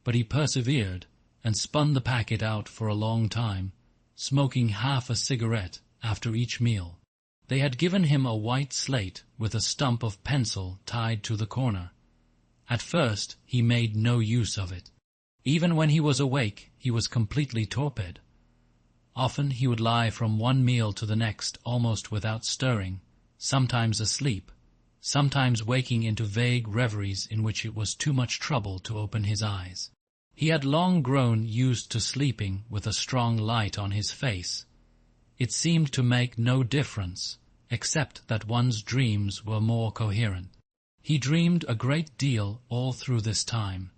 but he persevered and spun the packet out for a long time, smoking half a cigarette after each meal. They had given him a white slate with a stump of pencil tied to the corner. At first he made no use of it. Even when he was awake, he was completely torpid. Often he would lie from one meal to the next almost without stirring, sometimes asleep, sometimes waking into vague reveries in which it was too much trouble to open his eyes. He had long grown used to sleeping with a strong light on his face. It seemed to make no difference, except that one's dreams were more coherent. He dreamed a great deal all through this time,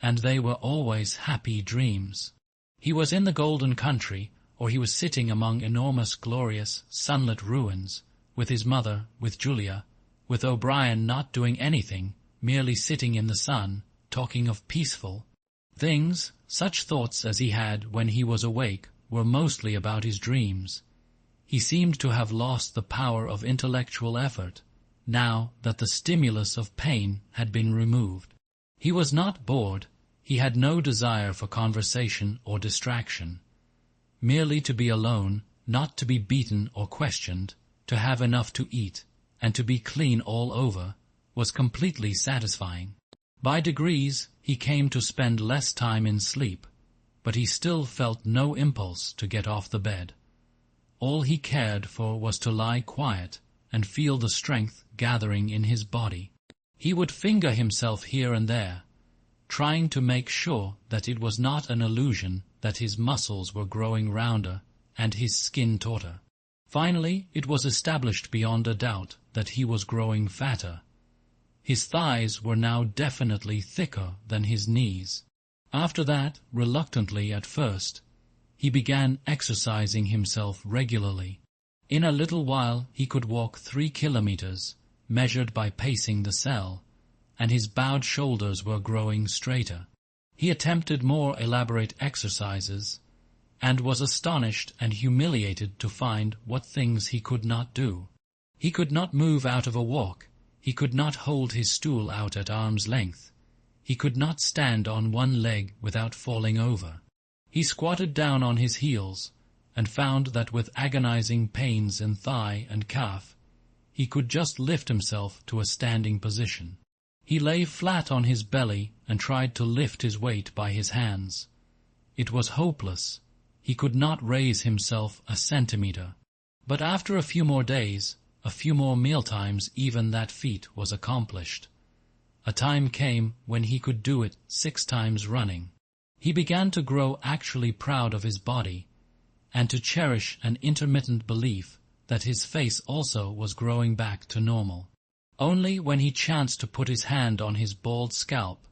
and they were always happy dreams. He was in the Golden Country, or he was sitting among enormous, glorious, sunlit ruins, with his mother, with Julia, with O'Brien not doing anything, merely sitting in the sun, talking of peaceful things. Such thoughts as he had when he was awake were mostly about his dreams. He seemed to have lost the power of intellectual effort, now that the stimulus of pain had been removed. He was not bored, he had no desire for conversation or distraction. Merely to be alone, not to be beaten or questioned, to have enough to eat, and to be clean all over, was completely satisfying. By degrees he came to spend less time in sleep, but he still felt no impulse to get off the bed. All he cared for was to lie quiet and feel the strength gathering in his body. He would finger himself here and there, trying to make sure that it was not an illusion that his muscles were growing rounder and his skin tauter. Finally, it was established beyond a doubt that he was growing fatter. His thighs were now definitely thicker than his knees. After that, reluctantly at first, he began exercising himself regularly. In a little while he could walk 3 kilometers, measured by pacing the cell, and his bowed shoulders were growing straighter. He attempted more elaborate exercises, and was astonished and humiliated to find what things he could not do. He could not move out of a walk, he could not hold his stool out at arm's length, he could not stand on one leg without falling over. He squatted down on his heels, and found that with agonizing pains in thigh and calf, he could just lift himself to a standing position. He lay flat on his belly and tried to lift his weight by his hands. It was hopeless. He could not raise himself a centimeter. But after a few more days, a few more mealtimes, even that feat was accomplished. A time came when he could do it 6 times running. He began to grow actually proud of his body, and to cherish an intermittent belief that his face also was growing back to normal. Only when he chanced to put his hand on his bald scalp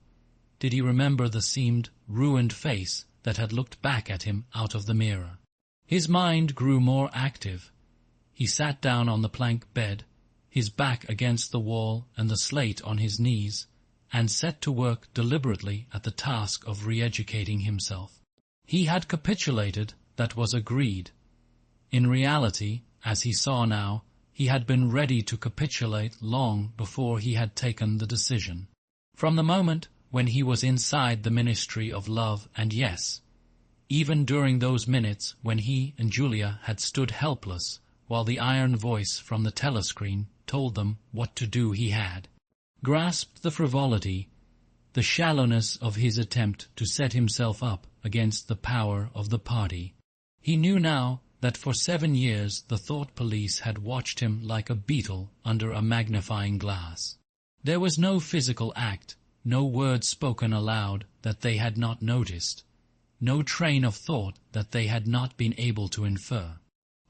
did he remember the seamed, ruined face that had looked back at him out of the mirror. His mind grew more active. He sat down on the plank bed, his back against the wall and the slate on his knees, and set to work deliberately at the task of re-educating himself. He had capitulated, that was agreed. In reality, as he saw now, he had been ready to capitulate long before he had taken the decision. From the moment when he was inside the ministry of love and yes, even during those minutes when he and Julia had stood helpless while the iron voice from the telescreen told them what to do, he had grasped the frivolity, the shallowness of his attempt to set himself up against the power of the party. He knew now that for 7 years the thought police had watched him like a beetle under a magnifying glass. There was no physical act, no word spoken aloud that they had not noticed, no train of thought that they had not been able to infer.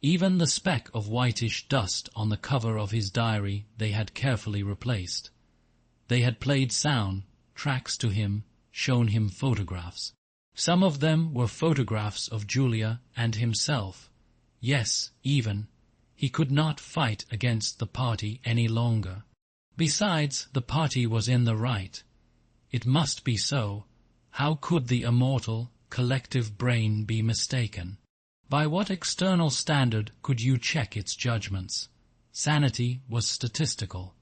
Even the speck of whitish dust on the cover of his diary they had carefully replaced. They had played sound tracks to him, shown him photographs. Some of them were photographs of Julia and himself. Yes, even, he could not fight against the party any longer. Besides, the party was in the right. It must be so. How could the immortal, collective brain be mistaken? By what external standard could you check its judgments? Sanity was statistical.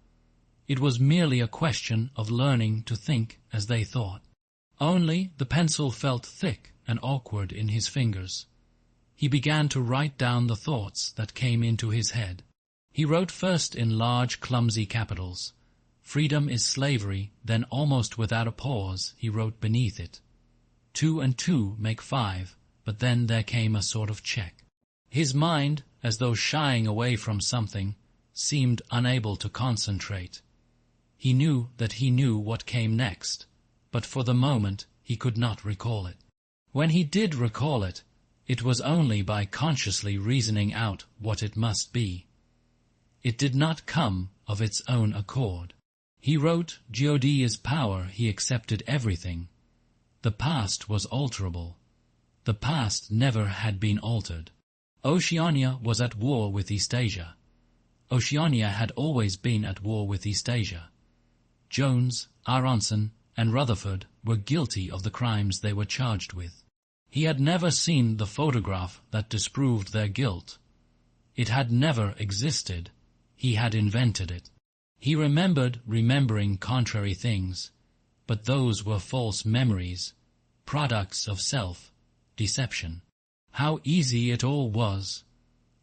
It was merely a question of learning to think as they thought. Only the pencil felt thick and awkward in his fingers. He began to write down the thoughts that came into his head. He wrote first in large, clumsy capitals. "Freedom is slavery," then almost without a pause he wrote beneath it. 2 and 2 make 5, but then there came a sort of check. His mind, as though shying away from something, seemed unable to concentrate. He knew that he knew what came next, but for the moment he could not recall it. When he did recall it, it was only by consciously reasoning out what it must be. It did not come of its own accord. He wrote, God is power, he accepted everything. The past was alterable. The past never had been altered. Oceania was at war with Eastasia. Oceania had always been at war with Eastasia. Jones, Aronson, and Rutherford were guilty of the crimes they were charged with. He had never seen the photograph that disproved their guilt. It had never existed. He had invented it. He remembered remembering contrary things, but those were false memories, products of self-deception. How easy it all was.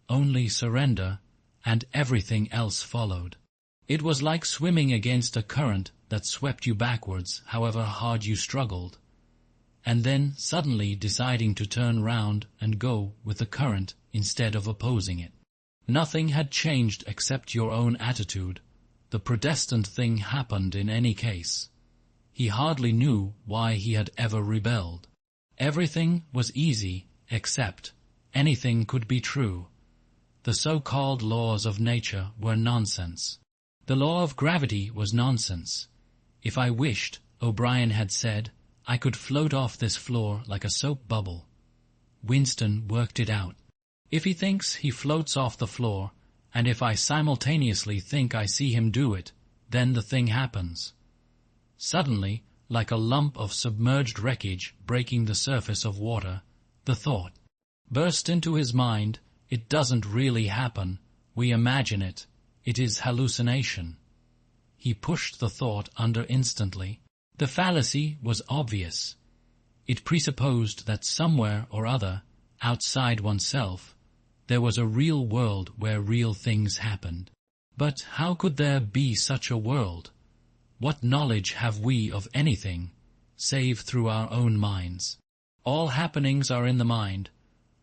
Only surrender, and everything else followed. It was like swimming against a current that swept you backwards, however hard you struggled, and then suddenly deciding to turn round and go with the current instead of opposing it. Nothing had changed except your own attitude. The predestined thing happened in any case. He hardly knew why he had ever rebelled. Everything was easy, except anything could be true. The so-called laws of nature were nonsense. The law of gravity was nonsense. If I wished, O'Brien had said, I could float off this floor like a soap bubble. Winston worked it out. If he thinks he floats off the floor, and if I simultaneously think I see him do it, then the thing happens. Suddenly, like a lump of submerged wreckage breaking the surface of water, the thought burst into his mind, it doesn't really happen, we imagine it, it is hallucination. He pushed the thought under instantly. The fallacy was obvious. It presupposed that somewhere or other, outside oneself, there was a real world where real things happened. But how could there be such a world? What knowledge have we of anything, save through our own minds? All happenings are in the mind.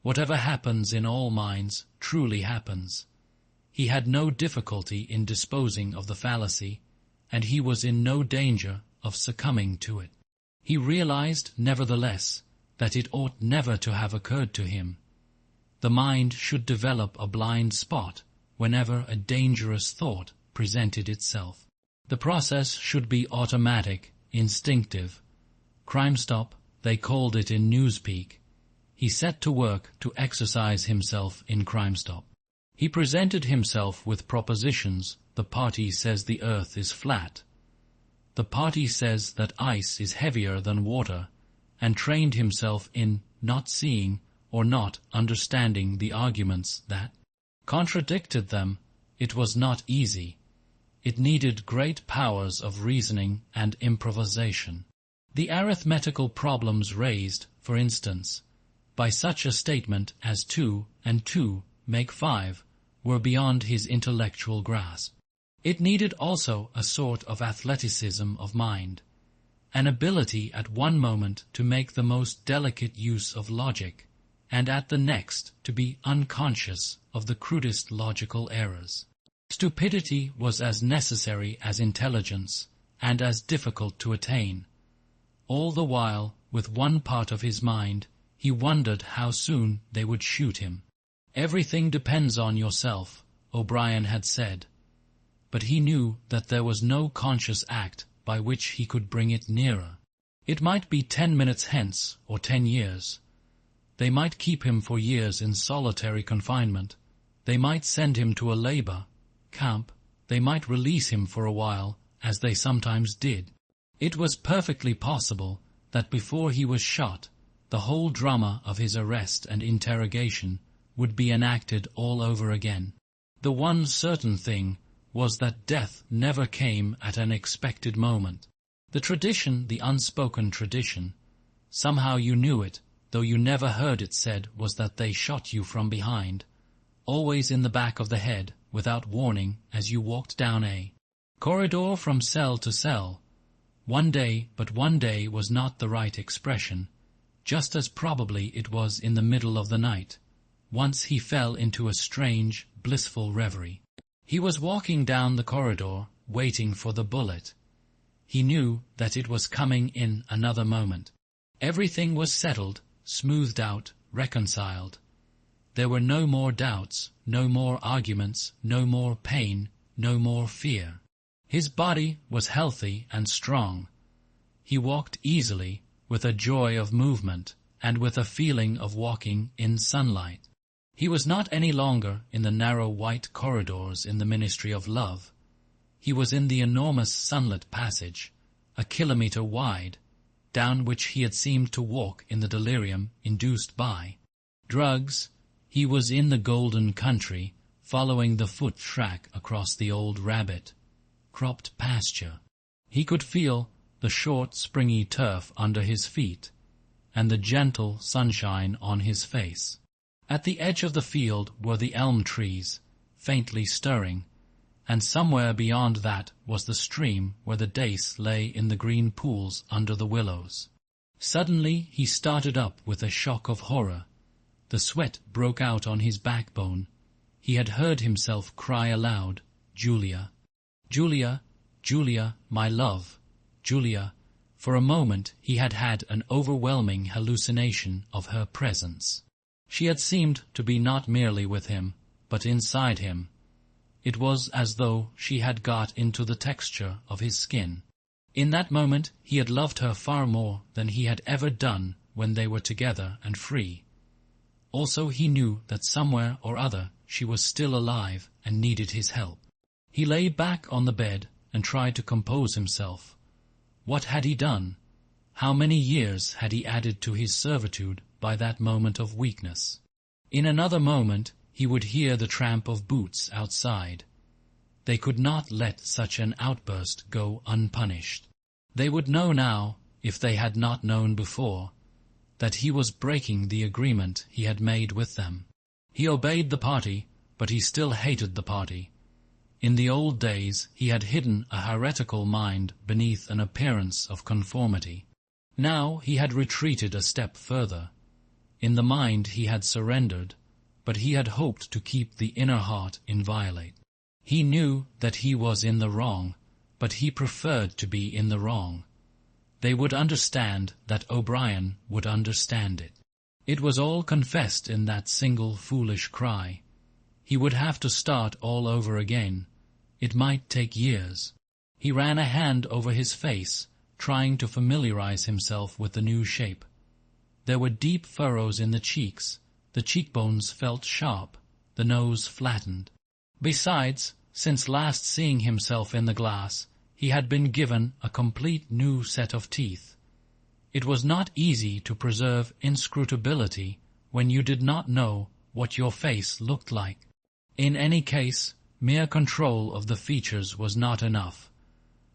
Whatever happens in all minds truly happens. He had no difficulty in disposing of the fallacy, and he was in no danger of succumbing to it. He realized, nevertheless, that it ought never to have occurred to him. The mind should develop a blind spot whenever a dangerous thought presented itself. The process should be automatic, instinctive. Crime Stop, they called it in Newspeak. He set to work to exercise himself in Crime Stop. He presented himself with propositions. The party says the earth is flat. The party says that ice is heavier than water, and trained himself in not seeing or not understanding the arguments that contradicted them. It was not easy. It needed great powers of reasoning and improvisation. The arithmetical problems raised, for instance, by such a statement as 2 and 2 make 5, were beyond his intellectual grasp. It needed also a sort of athleticism of mind, an ability at one moment to make the most delicate use of logic, and at the next to be unconscious of the crudest logical errors. Stupidity was as necessary as intelligence, and as difficult to attain. All the while, with one part of his mind, he wondered how soon they would shoot him. Everything depends on yourself, O'Brien had said. But he knew that there was no conscious act by which he could bring it nearer. It might be 10 minutes hence, or 10 years. They might keep him for years in solitary confinement. They might send him to a labor camp. They might release him for a while, as they sometimes did. It was perfectly possible that before he was shot, the whole drama of his arrest and interrogation would be enacted all over again. The one certain thing was that death never came at an expected moment. The tradition, the unspoken tradition, somehow you knew it, though you never heard it said, was that they shot you from behind, always in the back of the head, without warning, as you walked down a corridor from cell to cell. One day, but one day was not the right expression, just as probably it was in the middle of the night. Once he fell into a strange, blissful reverie. He was walking down the corridor, waiting for the bullet. He knew that it was coming in another moment. Everything was settled, smoothed out, reconciled. There were no more doubts, no more arguments, no more pain, no more fear. His body was healthy and strong. He walked easily, with a joy of movement, and with a feeling of walking in sunlight. He was not any longer in the narrow white corridors in the Ministry of Love. He was in the enormous sunlit passage, a kilometre wide, down which he had seemed to walk in the delirium induced by drugs. He was in the golden country, following the foot track across the old rabbit-cropped pasture. He could feel the short, springy turf under his feet, and the gentle sunshine on his face. At the edge of the field were the elm trees, faintly stirring, and somewhere beyond that was the stream where the dace lay in the green pools under the willows. Suddenly he started up with a shock of horror. The sweat broke out on his backbone. He had heard himself cry aloud, "Julia! Julia! Julia, my love! Julia!" For a moment he had had an overwhelming hallucination of her presence. She had seemed to be not merely with him, but inside him. It was as though she had got into the texture of his skin. In that moment he had loved her far more than he had ever done when they were together and free. Also he knew that somewhere or other she was still alive and needed his help. He lay back on the bed and tried to compose himself. What had he done? How many years had he added to his servitude by that moment of weakness? In another moment he would hear the tramp of boots outside. They could not let such an outburst go unpunished. They would know now, if they had not known before, that he was breaking the agreement he had made with them. He obeyed the party, but he still hated the party. In the old days he had hidden a heretical mind beneath an appearance of conformity. Now he had retreated a step further. In the mind he had surrendered, but he had hoped to keep the inner heart inviolate. He knew that he was in the wrong, but he preferred to be in the wrong. They would understand that O'Brien would understand it. It was all confessed in that single foolish cry. He would have to start all over again. It might take years. He ran a hand over his face, trying to familiarize himself with the new shape. There were deep furrows in the cheeks. The cheekbones felt sharp, the nose flattened. Besides, since last seeing himself in the glass, he had been given a complete new set of teeth. It was not easy to preserve inscrutability when you did not know what your face looked like. In any case, mere control of the features was not enough.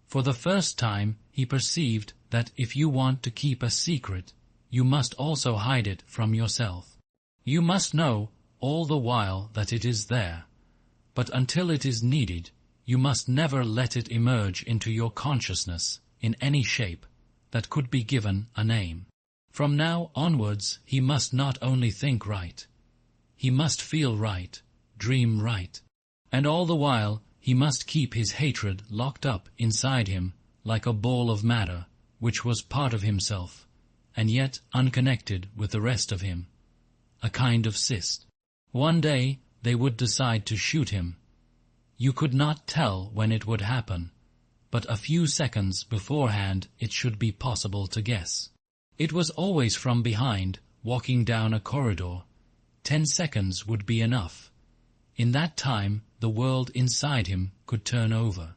For the first time he perceived that if you want to keep a secret, you must also hide it from yourself. You must know all the while that it is there, but until it is needed, you must never let it emerge into your consciousness in any shape that could be given a name. From now onwards he must not only think right, he must feel right, dream right, and all the while he must keep his hatred locked up inside him like a ball of matter which was part of himself, and yet unconnected with the rest of him, a kind of cyst. One day they would decide to shoot him. You could not tell when it would happen, but a few seconds beforehand it should be possible to guess. It was always from behind, walking down a corridor. 10 seconds would be enough. In that time the world inside him could turn over.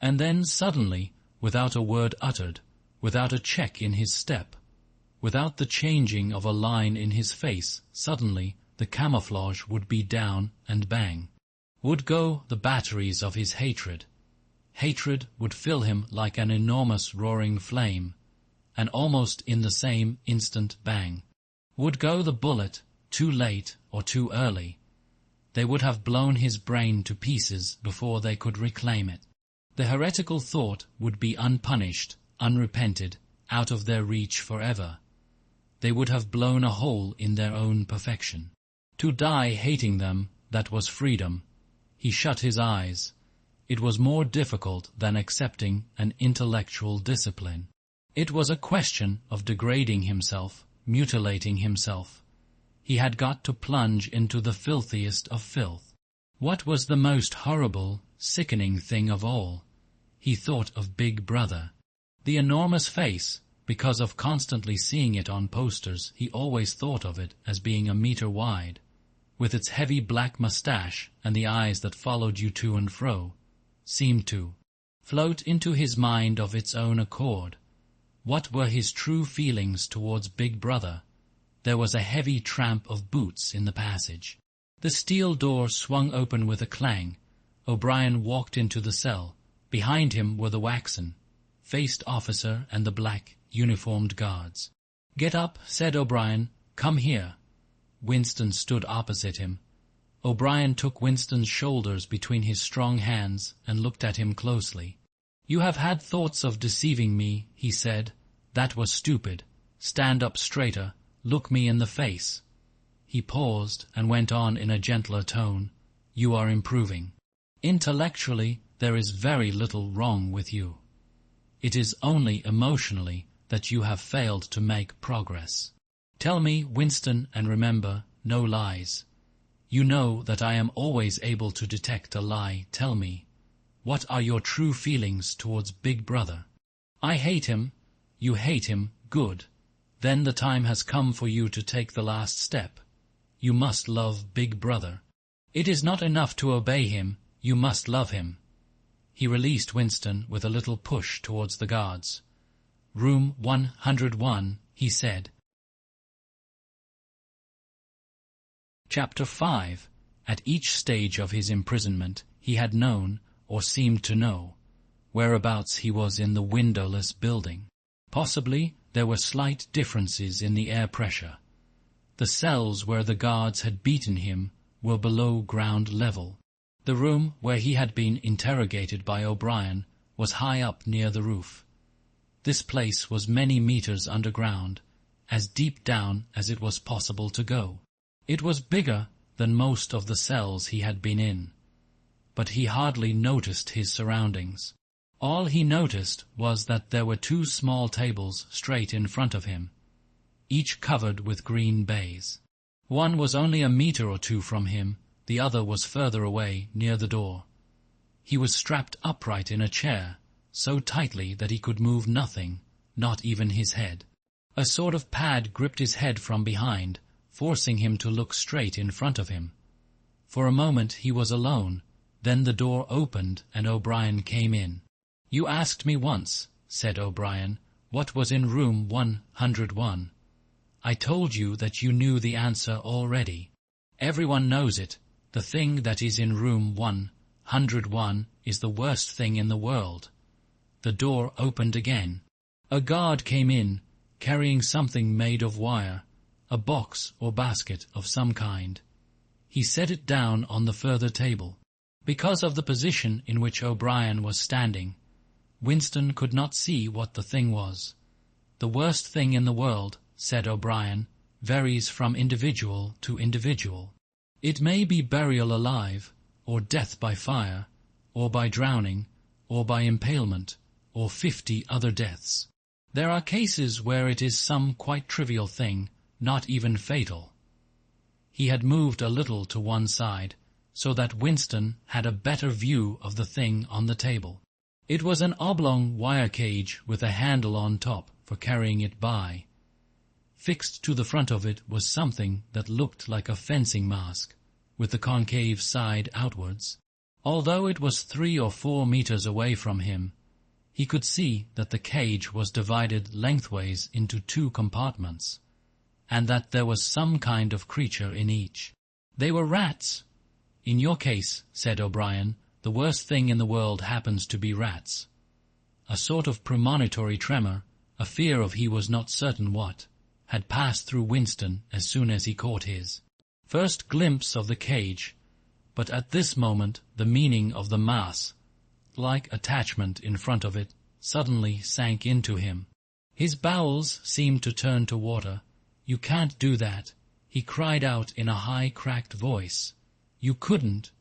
And then suddenly, without a word uttered, without a check in his step, without the changing of a line in his face, suddenly the camouflage would be down and bang. would go the batteries of his hatred. Hatred would fill him like an enormous roaring flame, and almost in the same instant bang would go the bullet, too late or too early. They would have blown his brain to pieces before they could reclaim it. The heretical thought would be unpunished, unrepented, out of their reach forever. They would have blown a hole in their own perfection. To die hating them, that was freedom. He shut his eyes. It was more difficult than accepting an intellectual discipline. It was a question of degrading himself, mutilating himself. He had got to plunge into the filthiest of filth. What was the most horrible, sickening thing of all? He thought of Big Brother. The enormous face, because of constantly seeing it on posters, he always thought of it as being a meter wide, with its heavy black mustache and the eyes that followed you to and fro, seemed to float into his mind of its own accord. What were his true feelings towards Big Brother? There was a heavy tramp of boots in the passage. The steel door swung open with a clang. O'Brien walked into the cell. Behind him were the waxen-faced officer and the black, uniformed guards. "Get up," said O'Brien. "Come here." Winston stood opposite him. O'Brien took Winston's shoulders between his strong hands and looked at him closely. "You have had thoughts of deceiving me," he said. "That was stupid. Stand up straighter. Look me in the face." He paused and went on in a gentler tone. "You are improving. Intellectually, there is very little wrong with you. It is only emotionally that you have failed to make progress. Tell me, Winston, and remember, no lies. You know that I am always able to detect a lie. Tell me, what are your true feelings towards Big Brother?" "I hate him." "You hate him? Good. Then the time has come for you to take the last step. You must love Big Brother. It is not enough to obey him, you must love him." He released Winston with a little push towards the guards. "Room 101, he said. Chapter 5. At each stage of his imprisonment he had known, or seemed to know, whereabouts he was in the windowless building. Possibly there were slight differences in the air pressure. The cells where the guards had beaten him were below ground level. The room where he had been interrogated by O'Brien was high up near the roof. This place was many meters underground, as deep down as it was possible to go. It was bigger than most of the cells he had been in, but he hardly noticed his surroundings. All he noticed was that there were 2 small tables straight in front of him, each covered with green baize. One was only a meter or 2 from him, the other was further away, near the door. He was strapped upright in a chair, so tightly that he could move nothing, not even his head. A sort of pad gripped his head from behind, forcing him to look straight in front of him. For a moment he was alone, then the door opened and O'Brien came in. "You asked me once," said O'Brien, "what was in room 101. I told you that you knew the answer already. Everyone knows it. The thing that is in room 101 is the worst thing in the world." The door opened again. A guard came in, carrying something made of wire, a box or basket of some kind. He set it down on the further table. Because of the position in which O'Brien was standing, Winston could not see what the thing was. "The worst thing in the world," said O'Brien, "varies from individual to individual. It may be burial alive, or death by fire, or by drowning, or by impalement, or 50 other deaths. There are cases where it is some quite trivial thing, not even fatal." He had moved a little to one side, so that Winston had a better view of the thing on the table. It was an oblong wire cage with a handle on top for carrying it by. Fixed to the front of it was something that looked like a fencing mask, with the concave side outwards. Although it was 3 or 4 meters away from him, he could see that the cage was divided lengthways into 2 compartments, and that there was some kind of creature in each. They were rats. "In your case," said O'Brien, "the worst thing in the world happens to be rats." A sort of premonitory tremor, a fear of he was not certain what, had passed through Winston as soon as he caught his first glimpse of the cage, but at this moment the meaning of the mass-like attachment in front of it suddenly sank into him. His bowels seemed to turn to water. "You can't do that," he cried out in a high, cracked voice. "You couldn't.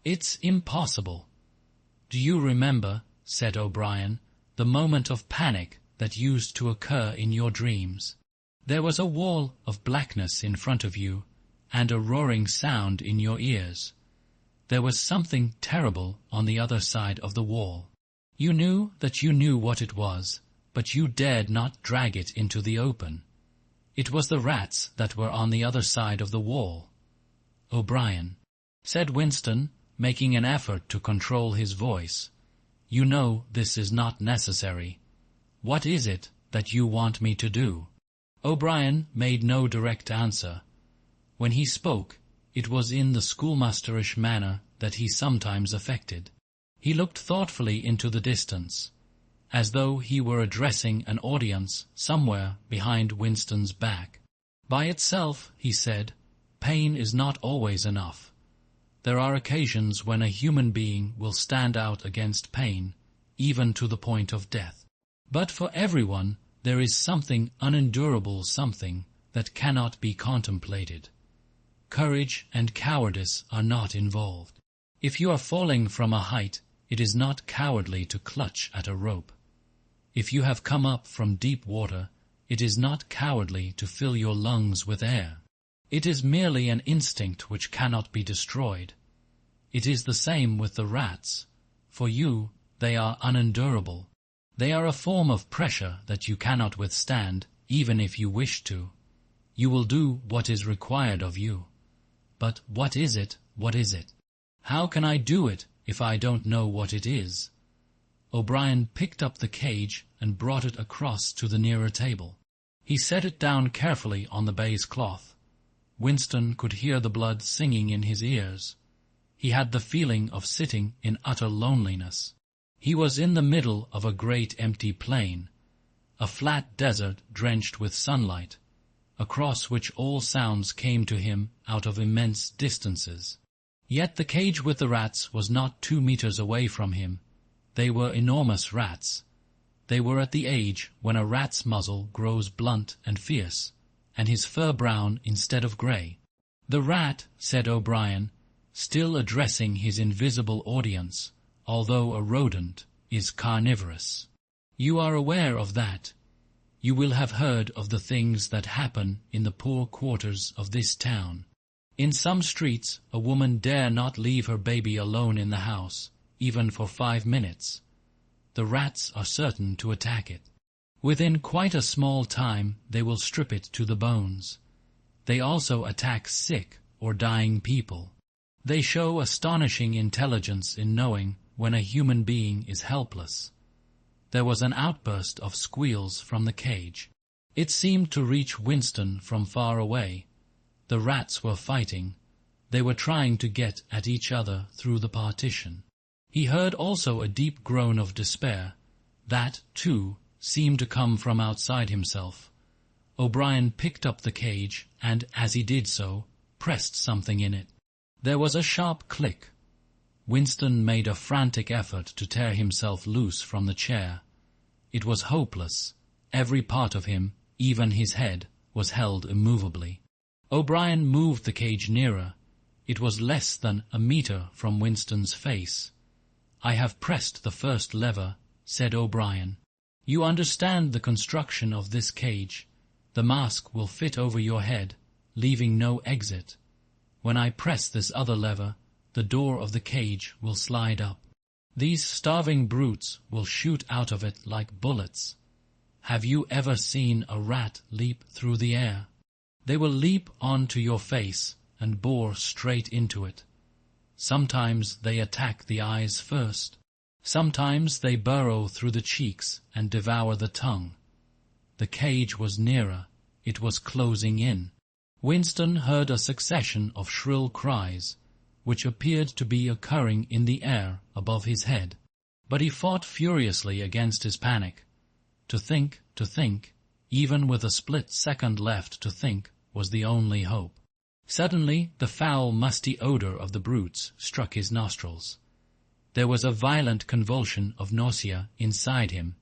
It's impossible." "Do you remember," said O'Brien, "the moment of panic that used to occur in your dreams? There was a wall of blackness in front of you, and a roaring sound in your ears. There was something terrible on the other side of the wall. You knew that you knew what it was, but you dared not drag it into the open. It was the rats that were on the other side of the wall." "O'Brien," said Winston, making an effort to control his voice, "you know this is not necessary. What is it that you want me to do?" O'Brien made no direct answer. When he spoke, it was in the schoolmasterish manner that he sometimes affected. He looked thoughtfully into the distance, as though he were addressing an audience somewhere behind Winston's back. "By itself," he said, "pain is not always enough. There are occasions when a human being will stand out against pain, even to the point of death. But for everyone there is something unendurable, something that cannot be contemplated. Courage and cowardice are not involved. If you are falling from a height, it is not cowardly to clutch at a rope. If you have come up from deep water, it is not cowardly to fill your lungs with air. It is merely an instinct which cannot be destroyed. It is the same with the rats. For you, they are unendurable. They are a form of pressure that you cannot withstand, even if you wish to. You will do what is required of you. But what is it? What is it? How can I do it if I don't know what it is?" O'Brien picked up the cage and brought it across to the nearer table. He set it down carefully on the baize cloth. Winston could hear the blood singing in his ears. He had the feeling of sitting in utter loneliness. He was in the middle of a great empty plain, a flat desert drenched with sunlight, across which all sounds came to him out of immense distances. Yet the cage with the rats was not 2 meters away from him. They were enormous rats. They were at the age when a rat's muzzle grows blunt and fierce, and his fur brown instead of grey. "The rat," said O'Brien, still addressing his invisible audience, although a rodent, "is carnivorous. You are aware of that. You will have heard of the things that happen in the poor quarters of this town. In some streets a woman dare not leave her baby alone in the house, even for 5 minutes. The rats are certain to attack it. Within quite a small time they will strip it to the bones. They also attack sick or dying people. They show astonishing intelligence in knowing when a human being is helpless." There was an outburst of squeals from the cage. It seemed to reach Winston from far away. The rats were fighting. They were trying to get at each other through the partition. He heard also a deep groan of despair. That, too, seemed to come from outside himself. O'Brien picked up the cage and, as he did so, pressed something in it. There was a sharp click. Winston made a frantic effort to tear himself loose from the chair. It was hopeless. Every part of him, even his head, was held immovably. O'Brien moved the cage nearer. It was less than a meter from Winston's face. "I have pressed the first lever," said O'Brien. "You understand the construction of this cage. The mask will fit over your head, leaving no exit. When I press this other lever, the door of the cage will slide up. These starving brutes will shoot out of it like bullets. Have you ever seen a rat leap through the air? They will leap onto your face and bore straight into it. Sometimes they attack the eyes first. Sometimes they burrow through the cheeks and devour the tongue." The cage was nearer. It was closing in. Winston heard a succession of shrill cries, which appeared to be occurring in the air above his head. But he fought furiously against his panic. To think, even with a split second left to think, was the only hope. Suddenly the foul, musty odor of the brutes struck his nostrils. There was a violent convulsion of nausea inside him,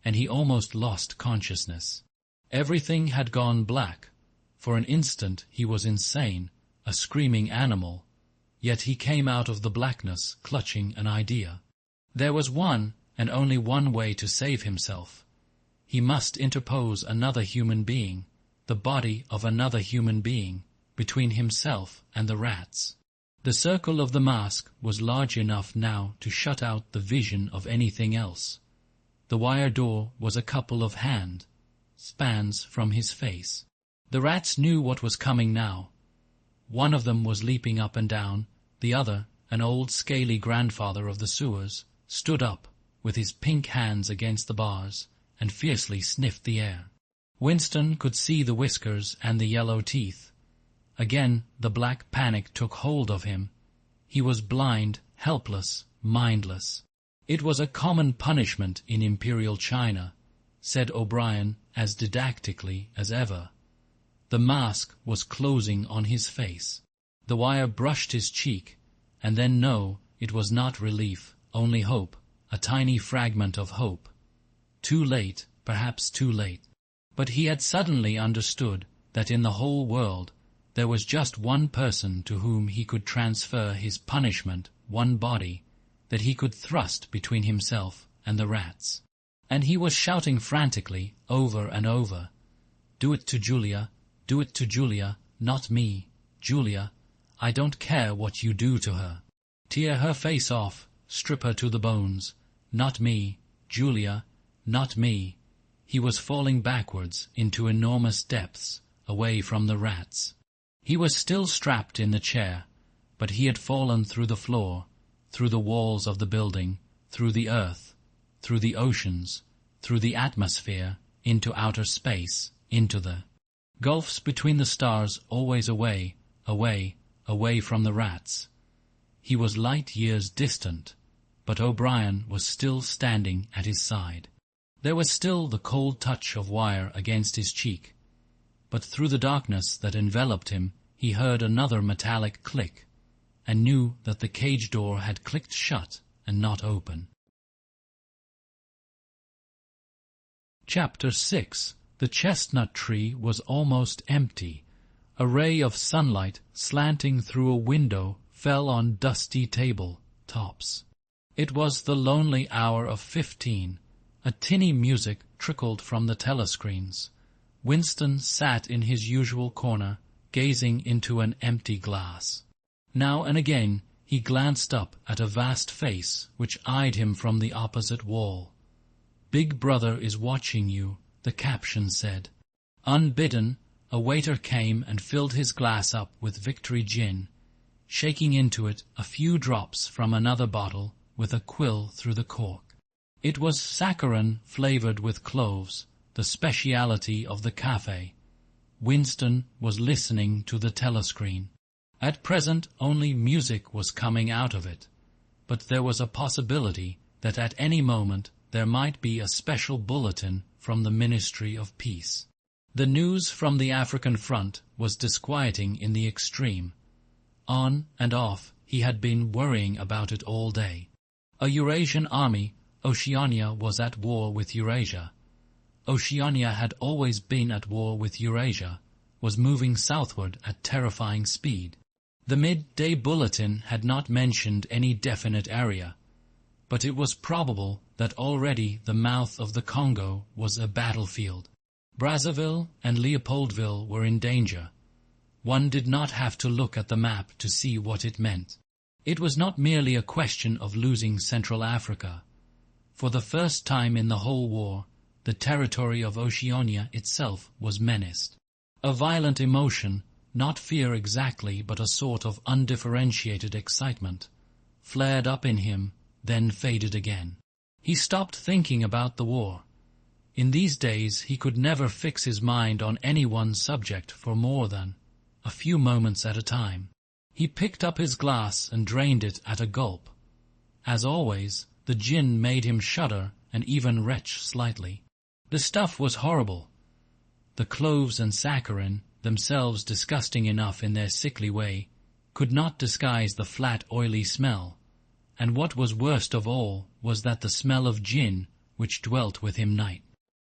and he almost lost consciousness. Everything had gone black. For an instant he was insane, a screaming animal, yet he came out of the blackness clutching an idea. There was one, and only one way to save himself. He must interpose another human being, the body of another human being, between himself and the rats. The circle of the mask was large enough now to shut out the vision of anything else. The wire door was a couple of spans from his face. The rats knew what was coming now. One of them was leaping up and down, the other, an old scaly grandfather of the sewers, stood up, with his pink hands against the bars, and fiercely sniffed the air. Winston could see the whiskers and the yellow teeth. Again the black panic took hold of him. He was blind, helpless, mindless. It was a common punishment in Imperial China, said O'Brien as didactically as ever. The mask was closing on his face. The wire brushed his cheek, and then no, it was not relief, only hope, a tiny fragment of hope. Too late, perhaps too late. But he had suddenly understood that in the whole world there was just one person to whom he could transfer his punishment, one body, that he could thrust between himself and the rats. And he was shouting frantically, over and over, "Do it to Julia, do it to Julia, not me, Julia. I don't care what you do to her. Tear her face off, strip her to the bones. Not me, Julia, not me." He was falling backwards into enormous depths, away from the rats. He was still strapped in the chair, but he had fallen through the floor, through the walls of the building, through the earth, through the oceans, through the atmosphere, into outer space, into the gulfs between the stars, always away, away, away from the rats. He was light years distant, but O'Brien was still standing at his side. There was still the cold touch of wire against his cheek, but through the darkness that enveloped him he heard another metallic click, and knew that the cage door had clicked shut and not open. Chapter 6. The chestnut tree was almost empty. A ray of sunlight slanting through a window fell on dusty table tops. It was the lonely hour of 15. A tinny music trickled from the telescreens. Winston sat in his usual corner, gazing into an empty glass. Now and again he glanced up at a vast face which eyed him from the opposite wall. "Big Brother is watching you," the caption said. Unbidden, a waiter came and filled his glass up with Victory gin, shaking into it a few drops from another bottle with a quill through the cork. It was saccharin flavoured with cloves, the speciality of the café. Winston was listening to the telescreen. At present only music was coming out of it, but there was a possibility that at any moment there might be a special bulletin from the Ministry of Peace. The news from the African front was disquieting in the extreme. On and off he had been worrying about it all day. A Eurasian army, Oceania, was at war with Eurasia. Oceania had always been at war with Eurasia, was moving southward at terrifying speed. The midday bulletin had not mentioned any definite area, but it was probable that already the mouth of the Congo was a battlefield. Brazzaville and Leopoldville were in danger. One did not have to look at the map to see what it meant. It was not merely a question of losing Central Africa. For the first time in the whole war, the territory of Oceania itself was menaced. A violent emotion, not fear exactly but a sort of undifferentiated excitement, flared up in him, then faded again. He stopped thinking about the war. In these days he could never fix his mind on any one subject for more than a few moments at a time. He picked up his glass and drained it at a gulp. As always, the gin made him shudder and even retch slightly. The stuff was horrible. The cloves and saccharin, themselves disgusting enough in their sickly way, could not disguise the flat, oily smell, and what was worst of all was that the smell of gin, which dwelt with him night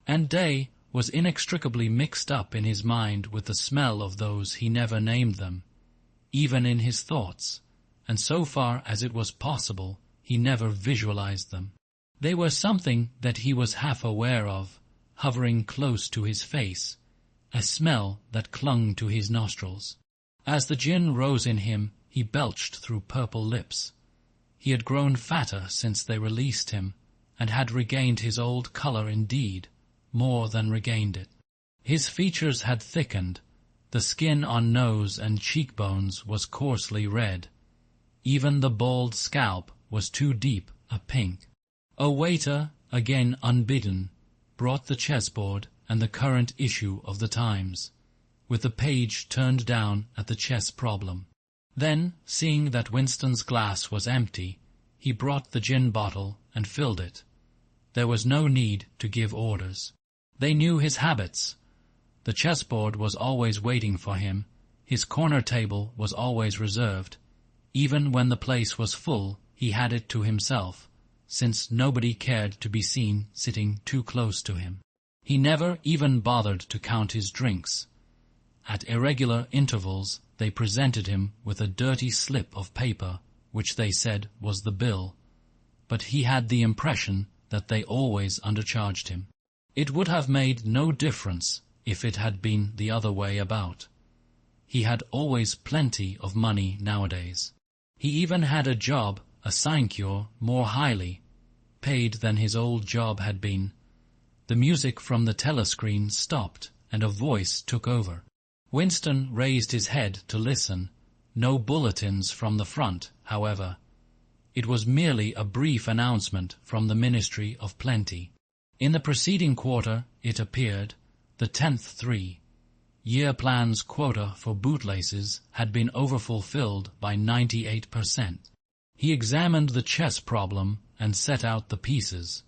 and day, was inextricably mixed up in his mind with the smell of those he never named them, even in his thoughts, and so far as it was possible, he never visualized them. They were something that he was half aware of, hovering close to his face, a smell that clung to his nostrils. As the gin rose in him, he belched through purple lips. He had grown fatter since they released him, and had regained his old color indeed, more than regained it. His features had thickened, the skin on nose and cheekbones was coarsely red. Even the bald scalp was too deep a pink. A waiter, again unbidden, brought the chessboard and the current issue of the Times, with the page turned down at the chess problem. Then, seeing that Winston's glass was empty, he brought the gin bottle and filled it. There was no need to give orders. They knew his habits. The chessboard was always waiting for him. His corner table was always reserved. Even when the place was full, he had it to himself, since nobody cared to be seen sitting too close to him. He never even bothered to count his drinks. At irregular intervals they presented him with a dirty slip of paper, which they said was the bill, but he had the impression that they always undercharged him. It would have made no difference if it had been the other way about. He had always plenty of money nowadays. He even had a job, a sinecure, more highly paid than his old job had been. The music from the telescreen stopped, and a voice took over. Winston raised his head to listen. No bulletins from the front, however. It was merely a brief announcement from the Ministry of Plenty. In the preceding quarter, it appeared, the 10th 3-year plan's quota for bootlaces had been overfulfilled by 98%. He examined the chess problem and set out the pieces.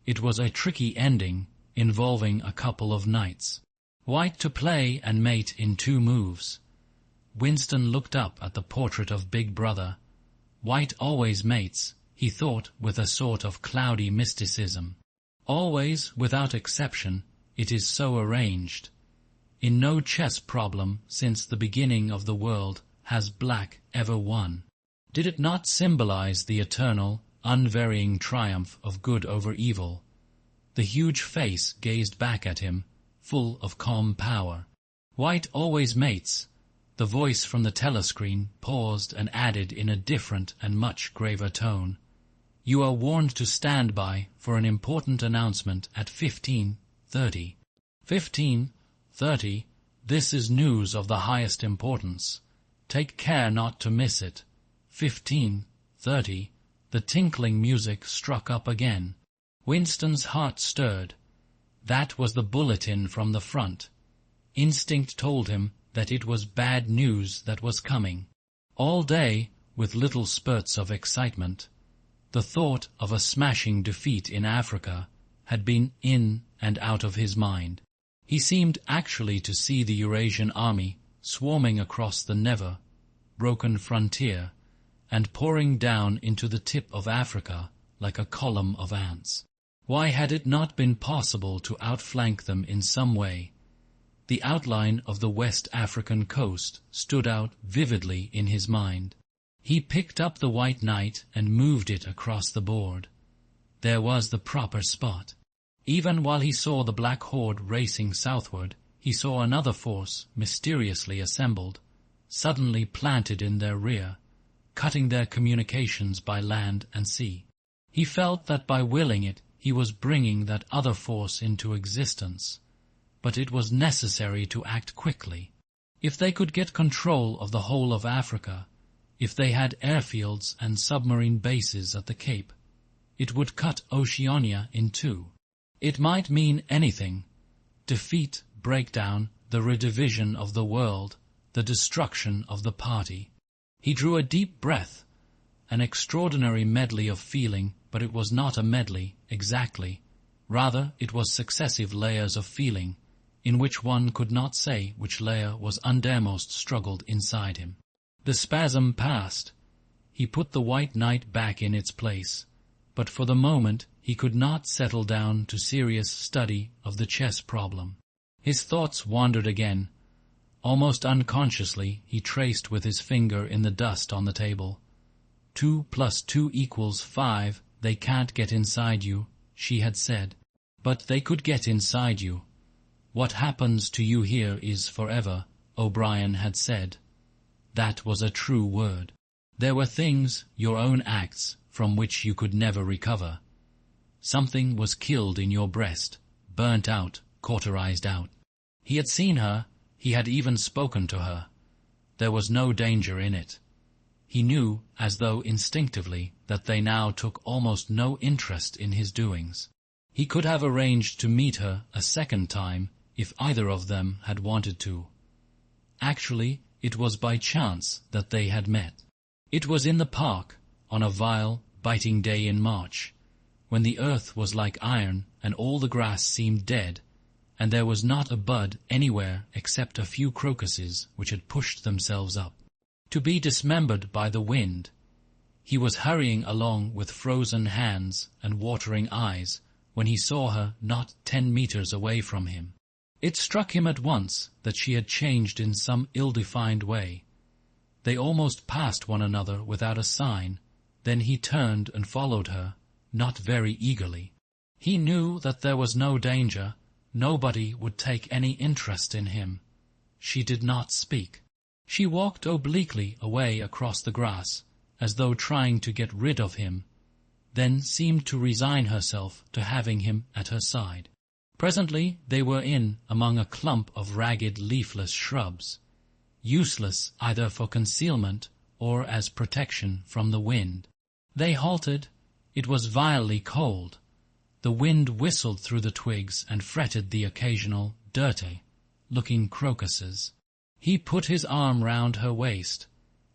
It was a tricky ending, involving a couple of knights. White to play and mate in 2 moves. Winston looked up at the portrait of Big Brother. White always mates, he thought with a sort of cloudy mysticism. Always, without exception, it is so arranged. In no chess problem since the beginning of the world has black ever won. Did it not symbolize the eternal, unvarying triumph of good over evil? The huge face gazed back at him, full of calm power. White always mates. The voice from the telescreen paused and added in a different and much graver tone. You are warned to stand by for an important announcement at 15:30. 15:30. This is news of the highest importance. Take care not to miss it. 15:30. The tinkling music struck up again. Winston's heart stirred. That was the bulletin from the front. Instinct told him that it was bad news that was coming. All day, with little spurts of excitement, the thought of a smashing defeat in Africa had been in and out of his mind. He seemed actually to see the Eurasian army swarming across the never-broken frontier and pouring down into the tip of Africa like a column of ants. Why had it not been possible to outflank them in some way? The outline of the West African coast stood out vividly in his mind. He picked up the white knight and moved it across the board. There was the proper spot. Even while he saw the black horde racing southward, he saw another force, mysteriously assembled, suddenly planted in their rear, cutting their communications by land and sea. He felt that by willing it, he was bringing that other force into existence. But it was necessary to act quickly. If they could get control of the whole of Africa, if they had airfields and submarine bases at the Cape, it would cut Oceania in 2. It might mean anything: defeat, breakdown, the redivision of the world, the destruction of the party. He drew a deep breath, an extraordinary medley of feeling, but it was not a medley, exactly. Rather, it was successive layers of feeling, in which one could not say which layer was undermost struggled inside him. The spasm passed. He put the white knight back in its place, but for the moment he could not settle down to serious study of the chess problem. His thoughts wandered again. Almost unconsciously he traced with his finger in the dust on the table. 2 + 2 = 5. They can't get inside you, she had said. But they could get inside you. What happens to you here is forever, O'Brien had said. That was a true word. There were things, your own acts, from which you could never recover. Something was killed in your breast, burnt out, cauterized out. He had seen her, he had even spoken to her. There was no danger in it. He knew, as though instinctively, that they now took almost no interest in his doings. He could have arranged to meet her a second time if either of them had wanted to. Actually, it was by chance that they had met. It was in the park, on a vile, biting day in March, when the earth was like iron and all the grass seemed dead, and there was not a bud anywhere except a few crocuses which had pushed themselves up, to be dismembered by the wind. He was hurrying along with frozen hands and watering eyes when he saw her not 10 meters away from him. It struck him at once that she had changed in some ill-defined way. They almost passed one another without a sign. Then he turned and followed her, not very eagerly. He knew that there was no danger. Nobody would take any interest in him. She did not speak. She walked obliquely away across the grass, as though trying to get rid of him, then seemed to resign herself to having him at her side. Presently they were in among a clump of ragged leafless shrubs, useless either for concealment or as protection from the wind. They halted. It was vilely cold. The wind whistled through the twigs and fretted the occasional, dirty-looking crocuses. He put his arm round her waist.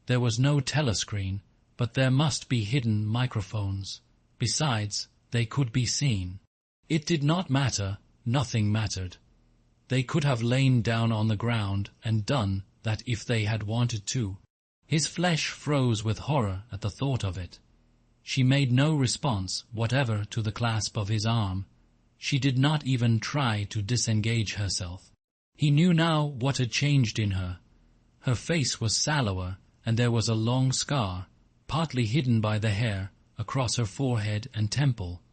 There was no telescreen, but there must be hidden microphones. Besides, they could be seen. It did not matter. Nothing mattered. They could have lain down on the ground and done that if they had wanted to. His flesh froze with horror at the thought of it. She made no response whatever to the clasp of his arm. She did not even try to disengage herself. He knew now what had changed in her. Her face was sallower, and there was a long scar, partly hidden by the hair, across her forehead and temple.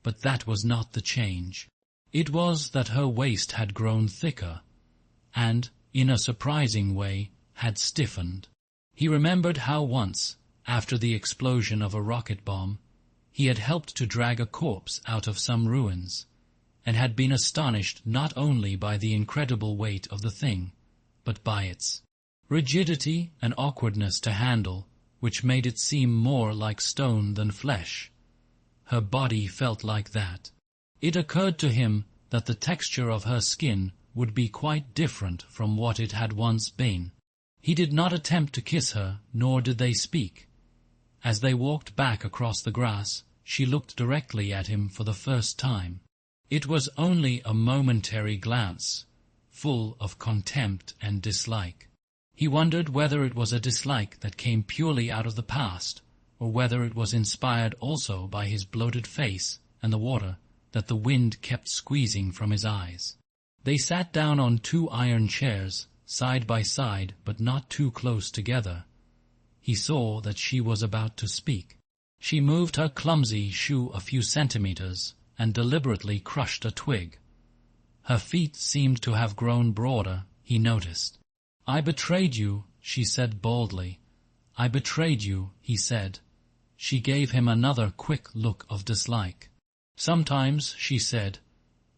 But that was not the change. It was that her waist had grown thicker, and, in a surprising way, had stiffened. He remembered how once, after the explosion of a rocket bomb, he had helped to drag a corpse out of some ruins, and had been astonished not only by the incredible weight of the thing, but by its rigidity and awkwardness to handle, which made it seem more like stone than flesh. Her body felt like that. It occurred to him that the texture of her skin would be quite different from what it had once been. He did not attempt to kiss her, nor did they speak. As they walked back across the grass, she looked directly at him for the first time. It was only a momentary glance, full of contempt and dislike. He wondered whether it was a dislike that came purely out of the past, or whether it was inspired also by his bloated face and the water that the wind kept squeezing from his eyes. They sat down on 2 iron chairs, side by side, but not too close together. He saw that she was about to speak. She moved her clumsy shoe a few centimeters and deliberately crushed a twig. Her feet seemed to have grown broader, he noticed. "I betrayed you," she said baldly. "I betrayed you," he said. She gave him another quick look of dislike. "Sometimes," she said,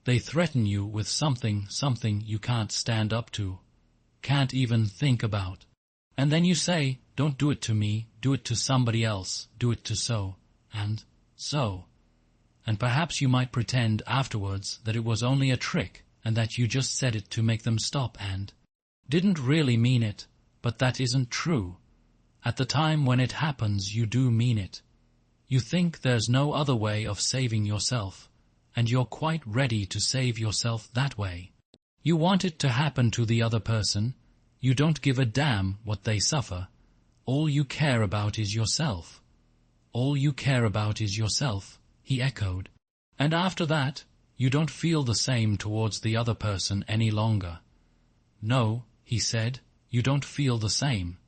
"they threaten you with something you can't stand up to, can't even think about. And then you say, 'Don't do it to me, do it to somebody else, do it to so, and so.' And perhaps you might pretend afterwards that it was only a trick and that you just said it to make them stop and didn't really mean it, But that isn't true. At the time when it happens, you do mean it. You think there's no other way of saving yourself, and you're quite ready to save yourself that way. You want it to happen to the other person. You don't give a damn what they suffer. All you care about is yourself. All you care about is yourself, he echoed. And after that, you don't feel the same towards the other person any longer. No, he said, you don't feel the same.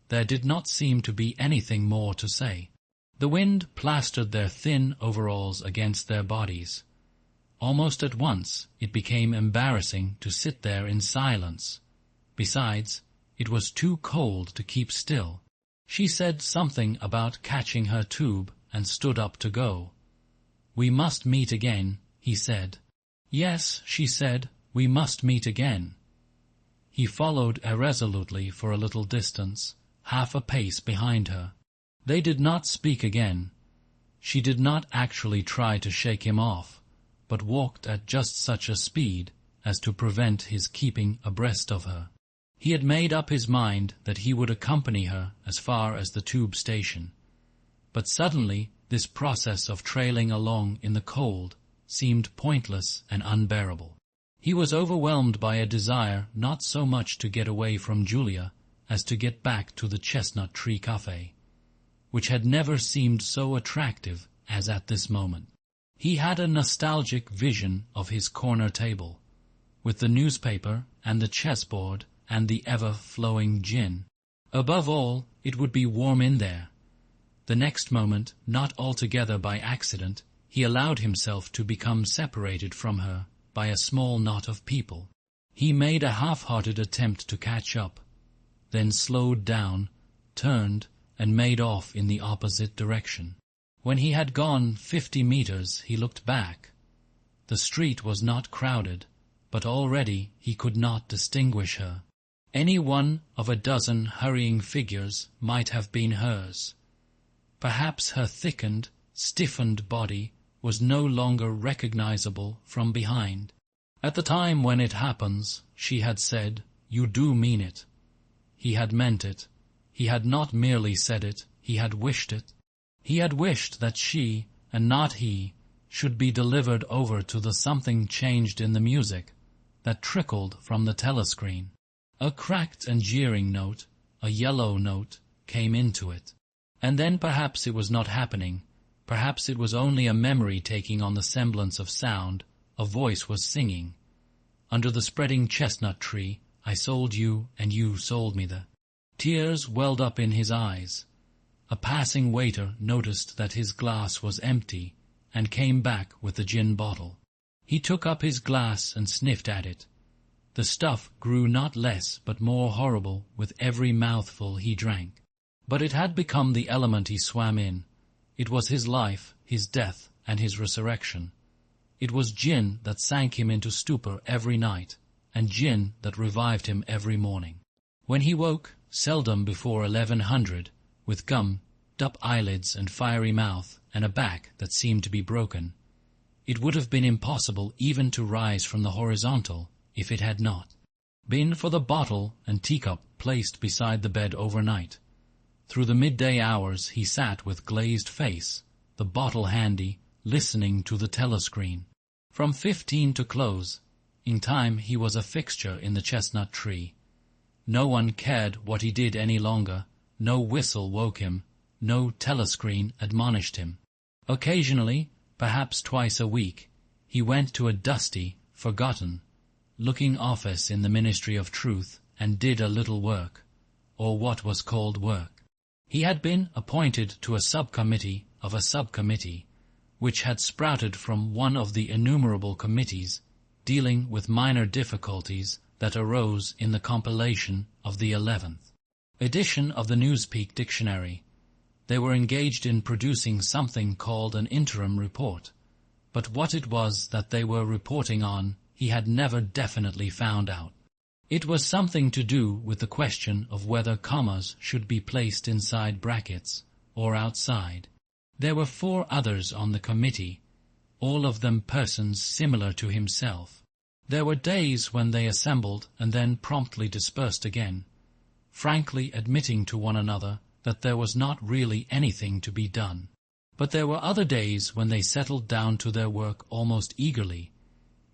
There did not seem to be anything more to say. The wind plastered their thin overalls against their bodies. Almost at once it became embarrassing to sit there in silence. Besides, it was too cold to keep still. She said something about catching her tube and stood up to go. "We must meet again," he said. "Yes," she said, "we must meet again." He followed irresolutely for a little distance, half a pace behind her. They did not speak again. She did not actually try to shake him off, but walked at just such a speed as to prevent his keeping abreast of her. He had made up his mind that he would accompany her as far as the tube station. But suddenly this process of trailing along in the cold seemed pointless and unbearable. He was overwhelmed by a desire not so much to get away from Julia as to get back to the Chestnut Tree Cafe, which had never seemed so attractive as at this moment. He had a nostalgic vision of his corner table, with the newspaper and the chessboard and the ever-flowing gin. Above all, it would be warm in there. The next moment, not altogether by accident, he allowed himself to become separated from her by a small knot of people. He made a half-hearted attempt to catch up, then slowed down, turned, and made off in the opposite direction. When he had gone 50 meters, he looked back. The street was not crowded, but already he could not distinguish her. Any one of a dozen hurrying figures might have been hers. Perhaps her thickened, stiffened body was no longer recognizable from behind. At the time when it happens, she had said, "You do mean it." He had meant it. He had not merely said it, he had wished it. He had wished that she, and not he, should be delivered over to the something changed in the music that trickled from the telescreen. A cracked and jeering note, a yellow note, came into it. And then perhaps it was not happening. Perhaps it was only a memory taking on the semblance of sound. A voice was singing. "Under the spreading chestnut tree, I sold you, and you sold me the..." Tears welled up in his eyes. A passing waiter noticed that his glass was empty and came back with the gin bottle. He took up his glass and sniffed at it. The stuff grew not less but more horrible with every mouthful he drank. But it had become the element he swam in. It was his life, his death, and his resurrection. It was gin that sank him into stupor every night, and gin that revived him every morning. When he woke, seldom before 1100, with gummed-up eyelids and fiery mouth and a back that seemed to be broken, it would have been impossible even to rise from the horizontal if it had not been for the bottle and teacup placed beside the bed overnight. Through the midday hours he sat with glazed face, the bottle handy, listening to the telescreen. From 15 to close, in time he was a fixture in the chestnut tree. No one cared what he did any longer, no whistle woke him, no telescreen admonished him. Occasionally, perhaps twice a week, he went to a dusty, forgotten, looking office in the Ministry of Truth and did a little work, or what was called work. He had been appointed to a subcommittee of a subcommittee, which had sprouted from one of the innumerable committees dealing with minor difficulties that arose in the compilation of the 11th edition of the Newspeak dictionary. They were engaged in producing something called an interim report, but what it was that they were reporting on he had never definitely found out. It was something to do with the question of whether commas should be placed inside brackets or outside. There were 4 others on the committee, all of them persons similar to himself. There were days when they assembled and then promptly dispersed again. frankly admitting to one another that there was not really anything to be done. But there were other days when they settled down to their work almost eagerly,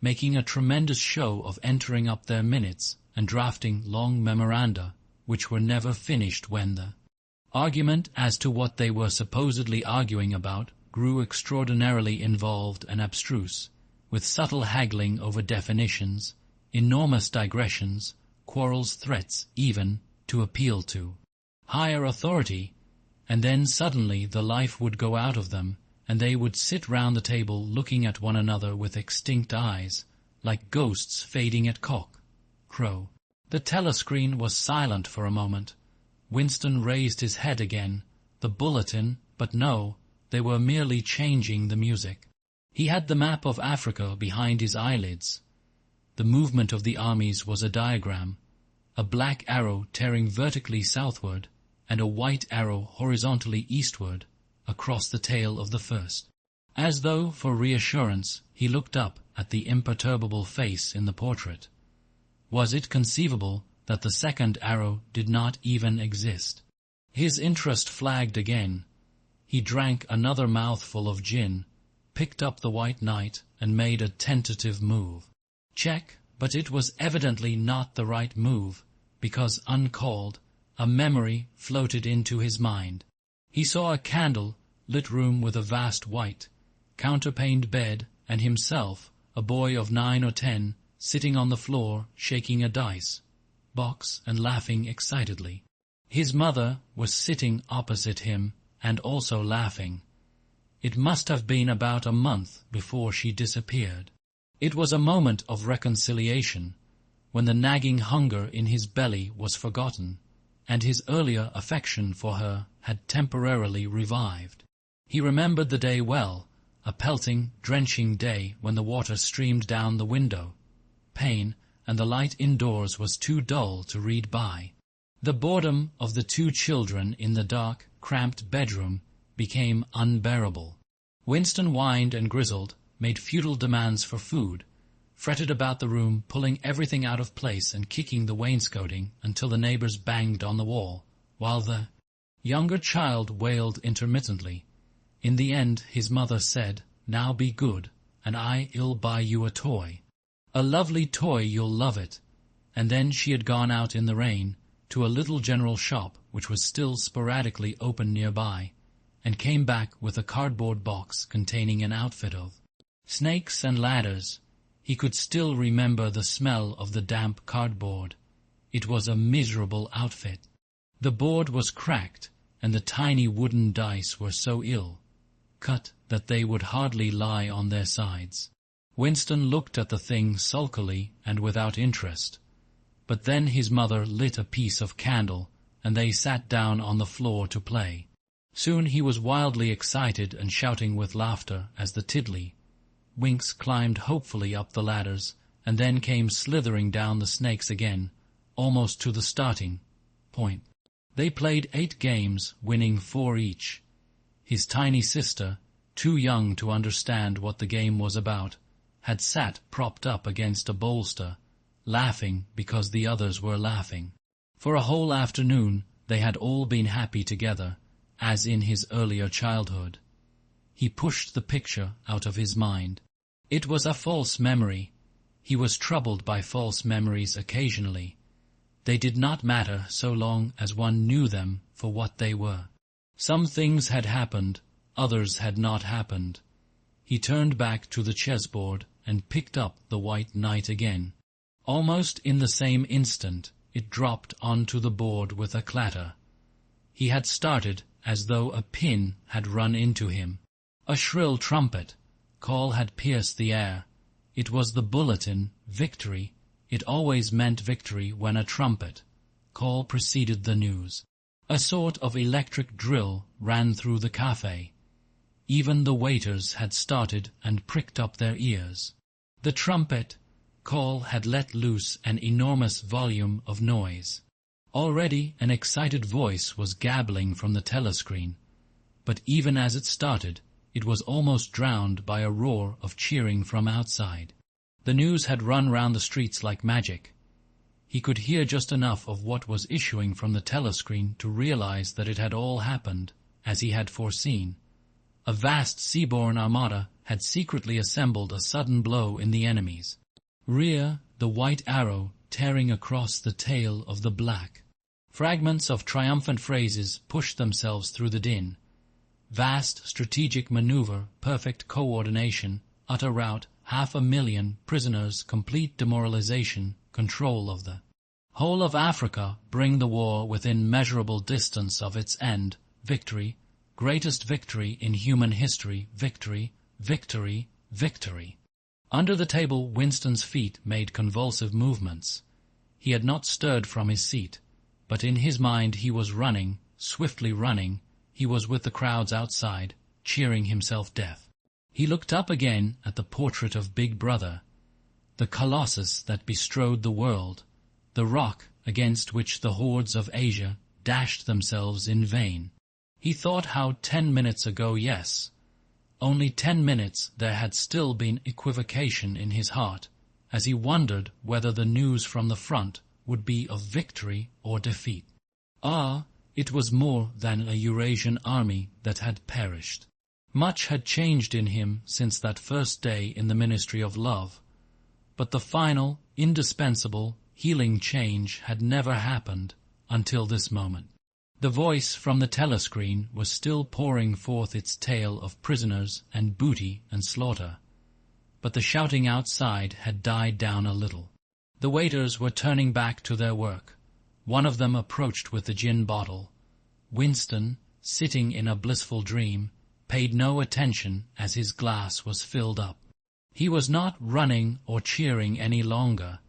making a tremendous show of entering up their minutes and drafting long memoranda, which were never finished when the argument as to what they were supposedly arguing about grew extraordinarily involved and abstruse, with subtle haggling over definitions, enormous digressions, quarrels, threats even, to appeal to higher authority, and then suddenly the life would go out of them, and they would sit round the table looking at one another with extinct eyes, like ghosts fading at cock-crow. The telescreen was silent for a moment. Winston raised his head again, the bulletin, but no, they were merely changing the music. He had the map of Africa behind his eyelids. The movement of the armies was a diagram, a black arrow tearing vertically southward, and a white arrow horizontally eastward, across the tail of the first. As though for reassurance, he looked up at the imperturbable face in the portrait. Was it conceivable that the second arrow did not even exist? His interest flagged again. He drank another mouthful of gin, picked up the White Knight, and made a tentative move. Check, but it was evidently not the right move, because uncalled, a memory floated into his mind. He saw a candle-lit room with a vast white, counterpaned bed, and himself, a boy of 9 or 10, sitting on the floor, shaking a dice box and laughing excitedly. His mother was sitting opposite him, and also laughing. It must have been about a month before she disappeared. It was a moment of reconciliation, when the nagging hunger in his belly was forgotten, and his earlier affection for her had temporarily revived. He remembered the day well, a pelting, drenching day when the water streamed down the window pane, and the light indoors was too dull to read by. The boredom of the two children in the dark, cramped bedroom became unbearable. Winston whined and grizzled, made futile demands for food, fretted about the room, pulling everything out of place and kicking the wainscoting until the neighbors banged on the wall, while the younger child wailed intermittently. In the end his mother said, "Now be good, and I'll buy you a toy. A lovely toy, you'll love it." And then she had gone out in the rain, to a little general shop which was still sporadically open nearby, and came back with a cardboard box containing an outfit of snakes and ladders. He could still remember the smell of the damp cardboard. It was a miserable outfit. The board was cracked, and the tiny wooden dice were so ill cut that they would hardly lie on their sides. Winston looked at the thing sulkily and without interest. But then his mother lit a piece of candle, and they sat down on the floor to play. Soon he was wildly excited and shouting with laughter as the tiddly winks climbed hopefully up the ladders, and then came slithering down the snakes again, almost to the starting point. They played 8 games, winning 4 each. His tiny sister, too young to understand what the game was about, had sat propped up against a bolster, laughing because the others were laughing. For a whole afternoon they had all been happy together, as in his earlier childhood. He pushed the picture out of his mind. It was a false memory. He was troubled by false memories occasionally. They did not matter so long as one knew them for what they were. Some things had happened, others had not happened. He turned back to the chessboard and picked up the White Knight again. Almost in the same instant it dropped onto the board with a clatter. He had started as though a pin had run into him. A shrill trumpet call had pierced the air. It was the bulletin, victory. It always meant victory when a trumpet call preceded the news. A sort of electric drill ran through the cafe. Even the waiters had started and pricked up their ears. The trumpet call had let loose an enormous volume of noise. Already an excited voice was gabbling from the telescreen, but even as it started, it was almost drowned by a roar of cheering from outside. The news had run round the streets like magic. He could hear just enough of what was issuing from the telescreen to realize that it had all happened, as he had foreseen. A vast seaborne armada had secretly assembled a sudden blow in the enemy's rear, the white arrow tearing across the tail of the black. Fragments of triumphant phrases pushed themselves through the din. Vast strategic maneuver, perfect coordination, utter rout, 500,000 prisoners, complete demoralization, control of the whole of Africa, bring the war within measurable distance of its end, victory, greatest victory in human history, victory, victory, victory. Under the table, Winston's feet made convulsive movements. He had not stirred from his seat, but in his mind he was running, swiftly running. He was with the crowds outside, cheering himself deaf. He looked up again at the portrait of Big Brother, the colossus that bestrode the world, the rock against which the hordes of Asia dashed themselves in vain. He thought how 10 minutes ago, yes, only 10 minutes, there had still been equivocation in his heart, as he wondered whether the news from the front would be of victory or defeat. It was more than a Eurasian army that had perished. Much had changed in him since that first day in the Ministry of Love, but the final, indispensable, healing change had never happened until this moment. The voice from the telescreen was still pouring forth its tale of prisoners and booty and slaughter, but the shouting outside had died down a little. The waiters were turning back to their work. One of them approached with the gin bottle. Winston, sitting in a blissful dream, paid no attention as his glass was filled up. He was not running or cheering any longer.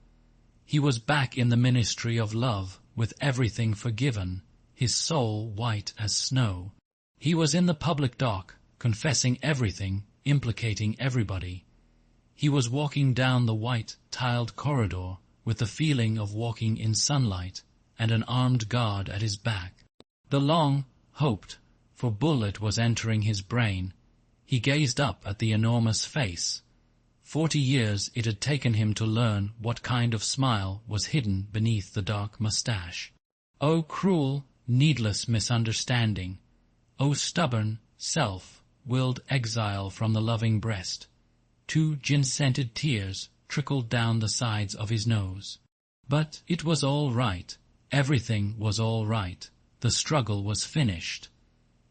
He was back in the Ministry of Love, with everything forgiven, his soul white as snow. He was in the public dock, confessing everything, implicating everybody. He was walking down the white, tiled corridor with the feeling of walking in sunlight and an armed guard at his back. The long, hoped for bullet was entering his brain. He gazed up at the enormous face. 40 years it had taken him to learn what kind of smile was hidden beneath the dark mustache. Oh, cruel, needless misunderstanding! Oh, stubborn, self-willed exile from the loving breast! 2 gin-scented tears trickled down the sides of his nose. But it was all right. Everything was all right. The struggle was finished.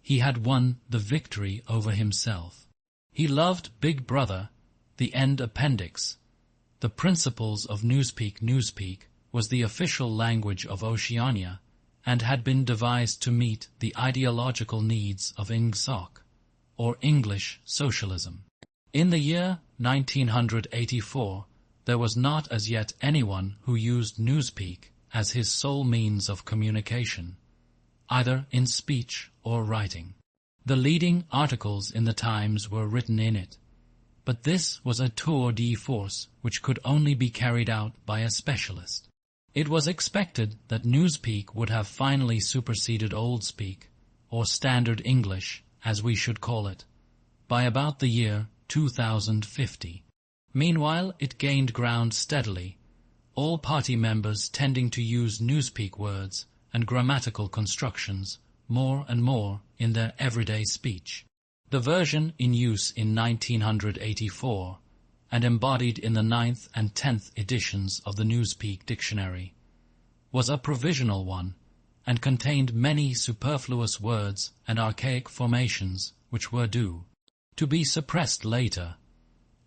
He had won the victory over himself. He loved Big Brother, the end appendix. The principles of Newspeak was the official language of Oceania and had been devised to meet the ideological needs of Ingsoc, or English socialism. In the year 1984, there was not as yet anyone who used Newspeak as his sole means of communication, either in speech or writing. The leading articles in the Times were written in it, but this was a tour de force which could only be carried out by a specialist. It was expected that Newspeak would have finally superseded Oldspeak, or Standard English, as we should call it, by about the year 2050. Meanwhile, it gained ground steadily, all party members tending to use Newspeak words and grammatical constructions more and more in their everyday speech. The version in use in 1984 and embodied in the 9th and 10th editions of the Newspeak Dictionary was a provisional one and contained many superfluous words and archaic formations which were due to be suppressed later.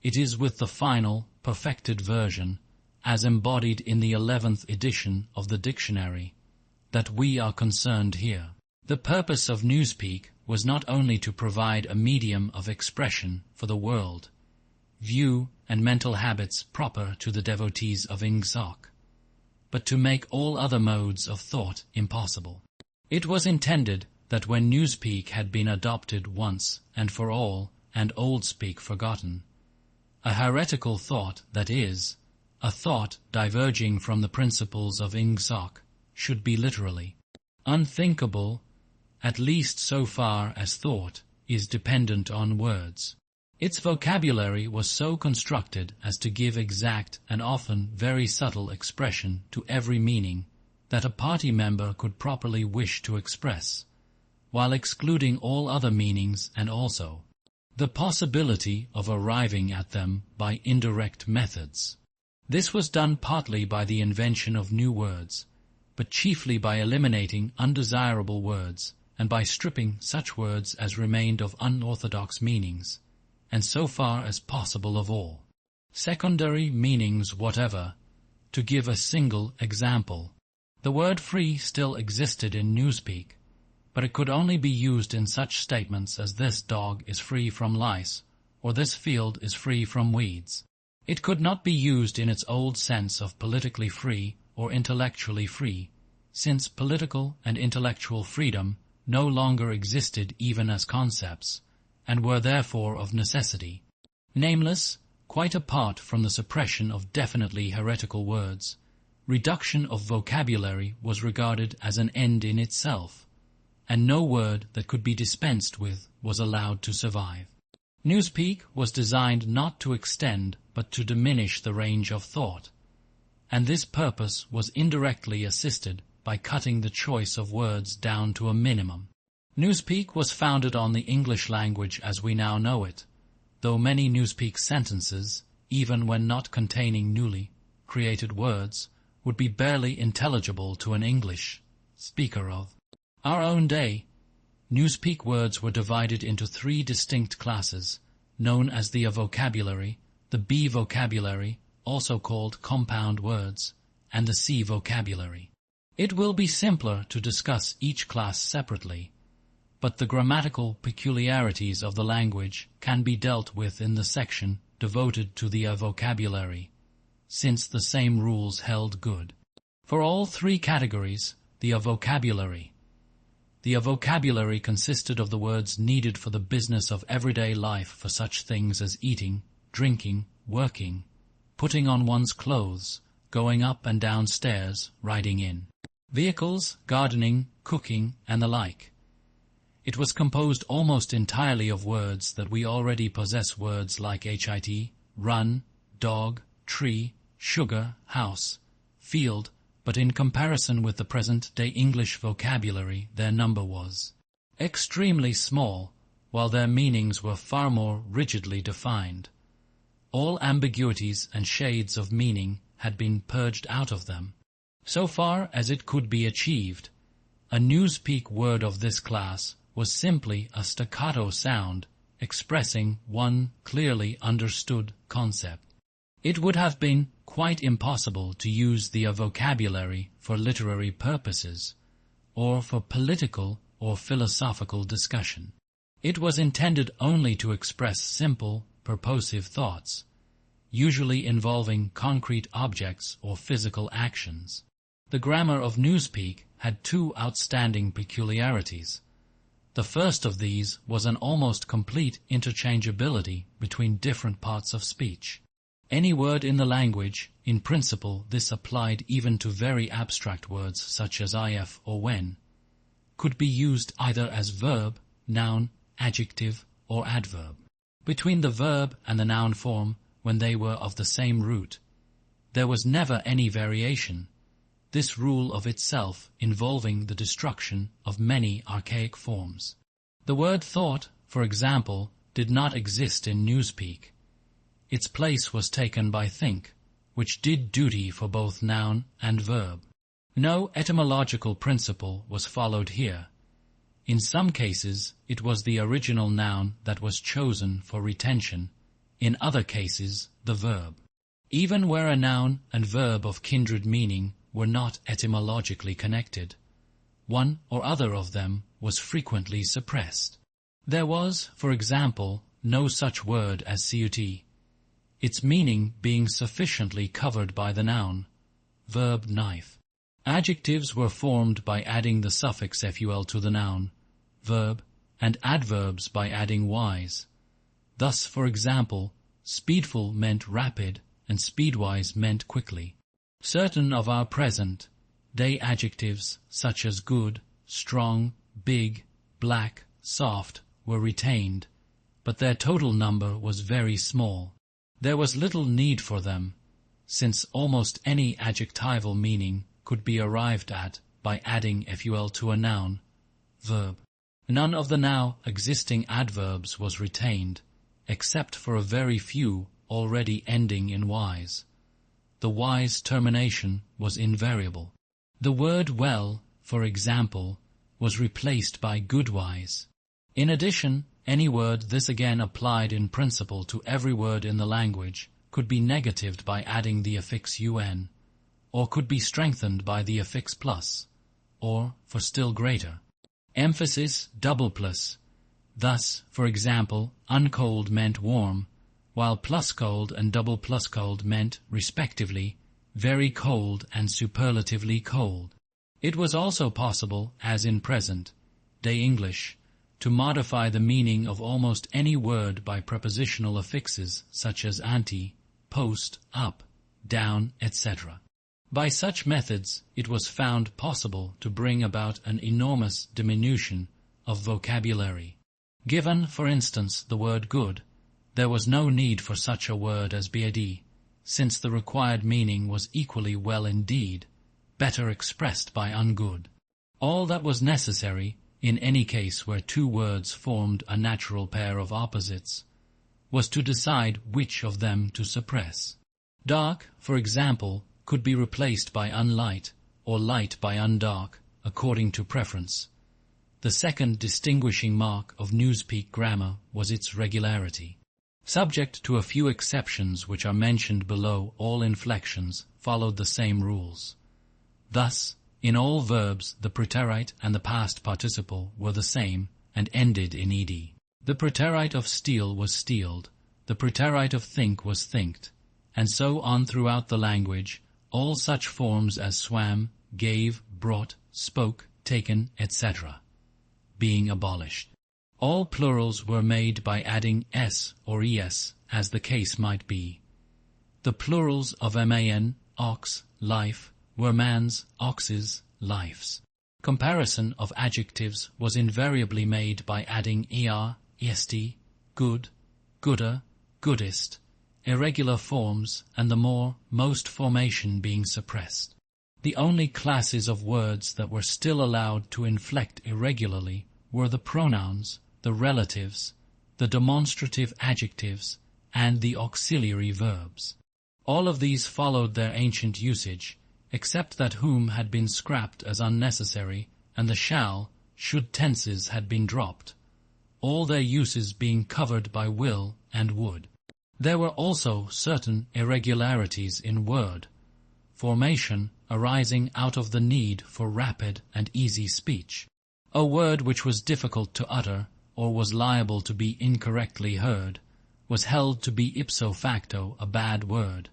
It is with the final, perfected version, as embodied in the 11th edition of the dictionary, that we are concerned here. The purpose of Newspeak was not only to provide a medium of expression for the world, view and mental habits proper to the devotees of Ingsoc, but to make all other modes of thought impossible. It was intended that when Newspeak had been adopted once and for all, and Oldspeak forgotten, a heretical thought, that is, a thought diverging from the principles of Ingsoc, should be literally unthinkable, at least so far as thought is dependent on words. Its vocabulary was so constructed as to give exact and often very subtle expression to every meaning that a party member could properly wish to express, while excluding all other meanings and also the possibility of arriving at them by indirect methods. This was done partly by the invention of new words, but chiefly by eliminating undesirable words and by stripping such words as remained of unorthodox meanings, and so far as possible of all secondary meanings whatever. To give a single example, the word free still existed in Newspeak, but it could only be used in such statements as this dog is free from lice, or this field is free from weeds. It could not be used in its old sense of politically free or intellectually free, since political and intellectual freedom no longer existed even as concepts, and were therefore of necessity nameless. Quite apart from the suppression of definitely heretical words, reduction of vocabulary was regarded as an end in itself, and no word that could be dispensed with was allowed to survive. Newspeak was designed not to extend but to diminish the range of thought, and this purpose was indirectly assisted by cutting the choice of words down to a minimum. Newspeak was founded on the English language as we now know it, though many Newspeak sentences, even when not containing newly created words, would be barely intelligible to an English speaker of our own day. Newspeak words were divided into three distinct classes, known as the A vocabulary, the B vocabulary, also called compound words, and the C vocabulary. It will be simpler to discuss each class separately, but the grammatical peculiarities of the language can be dealt with in the section devoted to the A vocabulary, since the same rules held good for all three categories. The A vocabulary. The A vocabulary consisted of the words needed for the business of everyday life, for such things as eating, drinking, working, putting on one's clothes, going up and down stairs, riding in vehicles, gardening, cooking, and the like. It was composed almost entirely of words that we already possess, words like hit, run, dog, tree, sugar, house, field, but in comparison with the present-day English vocabulary their number was extremely small, while their meanings were far more rigidly defined. All ambiguities and shades of meaning had been purged out of them, so far as it could be achieved. A Newspeak word of this class was simply a staccato sound expressing one clearly understood concept. It would have been quite impossible to use the vocabulary for literary purposes, or for political or philosophical discussion. It was intended only to express simple, purposive thoughts, usually involving concrete objects or physical actions. The grammar of Newspeak had two outstanding peculiarities. The first of these was an almost complete interchangeability between different parts of speech. Any word in the language, in principle this applied even to very abstract words such as if or when, could be used either as verb, noun, adjective, or adverb. Between the verb and the noun form, when they were of the same root, there was never any variation, this rule of itself involving the destruction of many archaic forms. The word thought, for example, did not exist in Newspeak. Its place was taken by think, which did duty for both noun and verb. No etymological principle was followed here. In some cases, it was the original noun that was chosen for retention, in other cases, the verb. Even where a noun and verb of kindred meaning were not etymologically connected, one or other of them was frequently suppressed. There was, for example, no such word as cut, its meaning being sufficiently covered by the noun, verb knife. Adjectives were formed by adding the suffix ful to the noun, verb, and adverbs by adding wise. Thus, for example, speedful meant rapid, and speedwise meant quickly. Certain of our present-day adjectives, such as good, strong, big, black, soft, were retained, but their total number was very small. There was little need for them, since almost any adjectival meaning could be arrived at by adding ful to a noun, verb. None of the now existing adverbs was retained, except for a very few already ending in wise. The wise termination was invariable. The word well, for example, was replaced by goodwise. In addition, any word this again applied in principle to every word in the language could be negatived by adding the affix un, or could be strengthened by the affix plus, or, for still greater emphasis, double plus. Thus, for example, uncold meant warm, while plus cold and double plus cold meant, respectively, very cold and superlatively cold. It was also possible, as in present-day English, to modify the meaning of almost any word by prepositional affixes such as ante, post, up, down, etc. By such methods it was found possible to bring about an enormous diminution of vocabulary. Given, for instance, the word good, there was no need for such a word as biedi, since the required meaning was equally well indeed, better expressed by ungood. All that was necessary, in any case where two words formed a natural pair of opposites, was to decide which of them to suppress. Dark, for example, could be replaced by unlight, or light by undark, according to preference. The second distinguishing mark of Newspeak grammar was its regularity. Subject to a few exceptions which are mentioned below, all inflections followed the same rules. Thus, in all verbs the preterite and the past participle were the same and ended in ed. The preterite of steal was stealed, the preterite of think was thinked, and so on throughout the language, all such forms as swam, gave, brought, spoke, taken, etc., being abolished. All plurals were made by adding s or es, as the case might be. The plurals of man, ox, life, were man's, ox's, life's. Comparison of adjectives was invariably made by adding er, est, good, gooder, goodest, irregular forms, and the most formation being suppressed. The only classes of words that were still allowed to inflect irregularly were the pronouns, the relatives, the demonstrative adjectives, and the auxiliary verbs. All of these followed their ancient usage, except that whom had been scrapped as unnecessary, and the shall, should tenses had been dropped, all their uses being covered by will and would. There were also certain irregularities in word formation arising out of the need for rapid and easy speech. A word which was difficult to utter, or was liable to be incorrectly heard, was held to be ipso facto a bad word.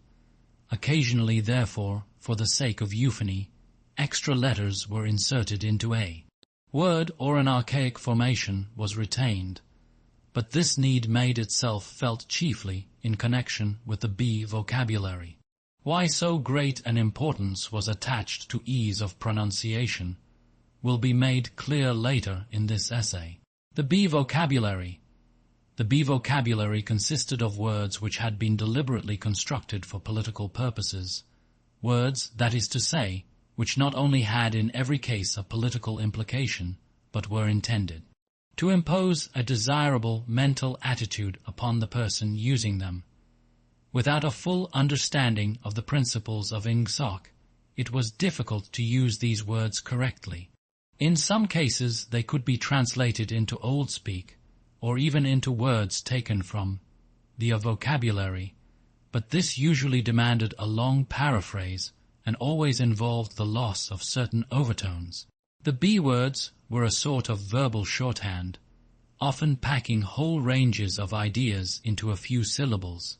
Occasionally, therefore, for the sake of euphony, extra letters were inserted into a word, or an archaic formation was retained, but this need made itself felt chiefly in connection with the B vocabulary. Why so great an importance was attached to ease of pronunciation will be made clear later in this essay. The B vocabulary. The B vocabulary consisted of words which had been deliberately constructed for political purposes, words, that is to say, which not only had in every case a political implication, but were intended to impose a desirable mental attitude upon the person using them. Without a full understanding of the principles of Ingsoc, it was difficult to use these words correctly. In some cases they could be translated into Old Speak, or even into words taken from the vocabulary, but this usually demanded a long paraphrase and always involved the loss of certain overtones. The B words were a sort of verbal shorthand, often packing whole ranges of ideas into a few syllables,